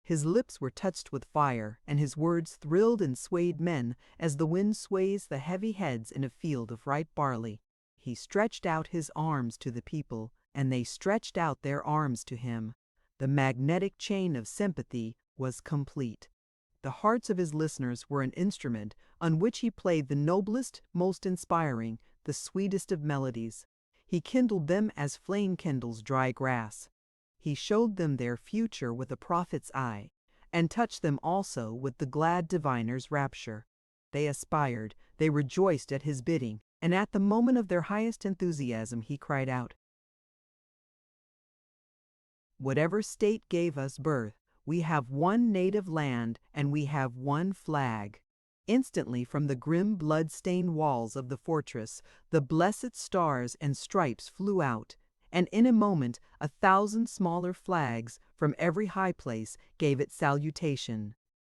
His lips were touched with fire, and his words thrilled and swayed men as the wind sways the heavy heads in a field of ripe barley. He stretched out his arms to the people, and they stretched out their arms to him. The magnetic chain of sympathy was complete. The hearts of his listeners were an instrument on which he played the noblest, most inspiring, the sweetest of melodies. He kindled them as flame kindles dry grass. He showed them their future with a prophet's eye, and touched them also with the glad diviner's rapture. They aspired, they rejoiced at his bidding, and at the moment of their highest enthusiasm he cried out, "Whatever state gave us birth, we have one native land, and we have one flag." Instantly from the grim blood-stained walls of the fortress, the blessed stars and stripes flew out, and in a moment 1,000 smaller flags from every high place gave it salutation.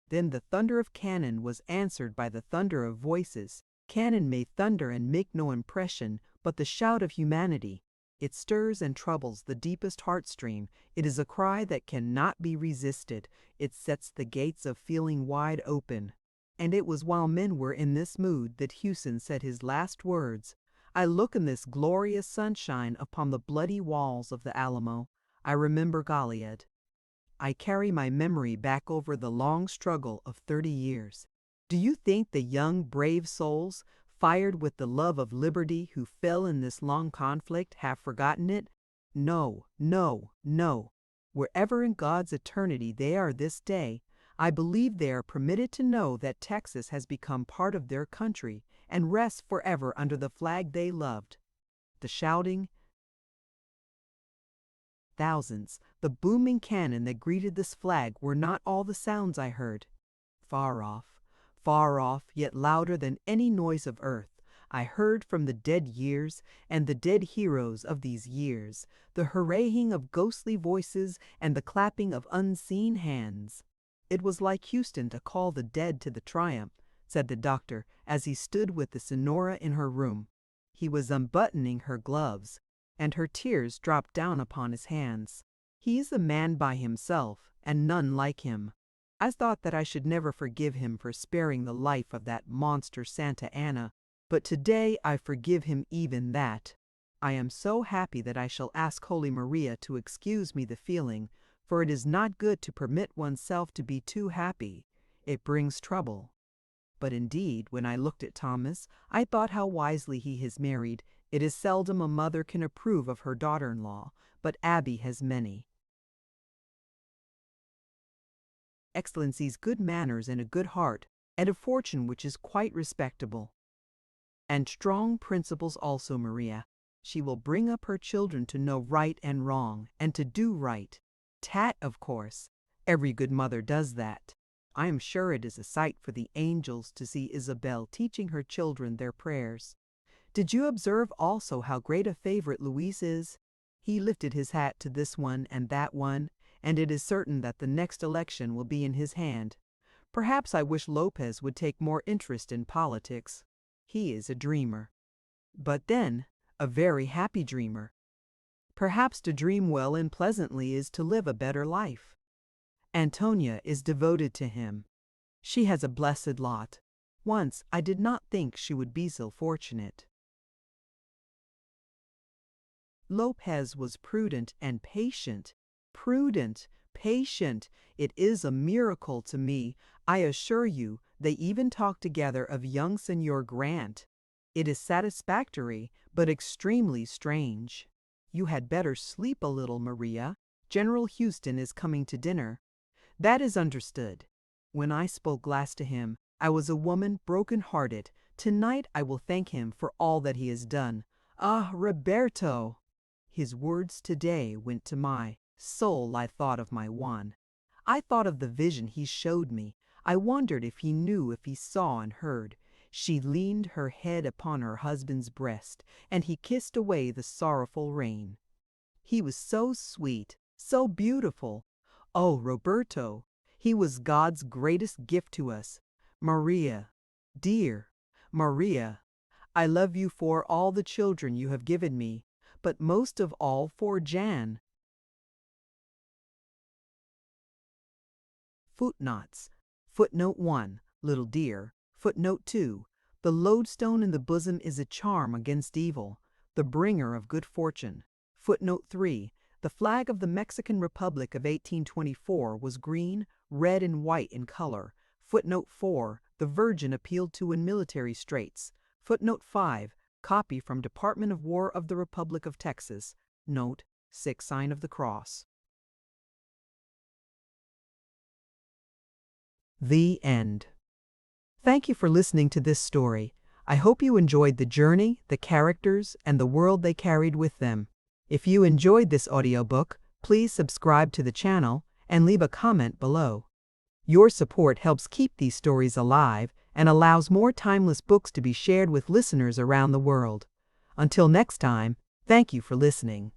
Then the thunder of cannon was answered by the thunder of voices. Cannon may thunder and make no impression, but the shout of humanity, it stirs and troubles the deepest heartstream. It is a cry that cannot be resisted. It sets the gates of feeling wide open. And it was while men were in this mood that Houston said his last words. I look in this glorious sunshine upon the bloody walls of the Alamo. I remember Goliad. I carry my memory back over the long struggle of 30 years. Do you think the young, brave souls, fired with the love of liberty, who fell in this long conflict, have forgotten it? No, no, no. Wherever in God's eternity they are this day, I believe they are permitted to know that Texas has become part of their country and rests forever under the flag they loved. The shouting, thousands, the booming cannon that greeted this flag were not all the sounds I heard. Far off, yet louder than any noise of earth, I heard from the dead years and the dead heroes of these years, the hurrahing of ghostly voices and the clapping of unseen hands. It was like Houston to call the dead to the triumph, said the doctor as he stood with the Sonora in her room. He was unbuttoning her gloves, and her tears dropped down upon his hands. He is a man by himself, and none like him. I thought that I should never forgive him for sparing the life of that monster Santa Anna, but today I forgive him even that. I am so happy that I shall ask Holy Maria to excuse me the feeling, for it is not good to permit oneself to be too happy. It brings trouble. But indeed, when I looked at Thomas, I thought how wisely he has married. It is seldom a mother can approve of her daughter-in-law, but Abby has many. Excellency's good manners and a good heart, and a fortune which is quite respectable. And strong principles also, Maria. She will bring up her children to know right and wrong, and to do right. Tat, of course. Every good mother does that. I am sure it is a sight for the angels to see Isabel teaching her children their prayers. Did you observe also how great a favorite Luis is? He lifted his hat to this one and that one, and it is certain that the next election will be in his hand. Perhaps I wish Lopez would take more interest in politics. He is a dreamer. But then, a very happy dreamer. Perhaps to dream well and pleasantly is to live a better life. Antonia is devoted to him. She has a blessed lot. Once I did not think she would be so fortunate. Lopez was prudent and patient. Prudent, patient. It is a miracle to me. I assure you, they even talk together of young Senor Grant. It is satisfactory, but extremely strange. You had better sleep a little, Maria. General Houston is coming to dinner. That is understood. When I spoke last to him, I was a woman broken-hearted. Tonight I will thank him for all that he has done. Ah, Roberto! His words today went to my soul. I thought of my Juan. I thought of the vision he showed me. I wondered if he knew, if he saw and heard. She leaned her head upon her husband's breast, and he kissed away the sorrowful rain. He was so sweet, so beautiful. Oh, Roberto, he was God's greatest gift to us. Maria, dear Maria, I love you for all the children you have given me, but most of all for Jan. Footnotes. Footnote 1, little dear. Footnote 2, the lodestone in the bosom is a charm against evil, the bringer of good fortune. Footnote 3, the flag of the Mexican Republic of 1824 was green, red, and white in color. Footnote 4, the Virgin appealed to in military straits. Footnote 5, copy from Department of War of the Republic of Texas. Note, 6 sign of the cross. The end. Thank you for listening to this story. I hope you enjoyed the journey, the characters, and the world they carried with them. If you enjoyed this audiobook, please subscribe to the channel and leave a comment below. Your support helps keep these stories alive and allows more timeless books to be shared with listeners around the world. Until next time, thank you for listening.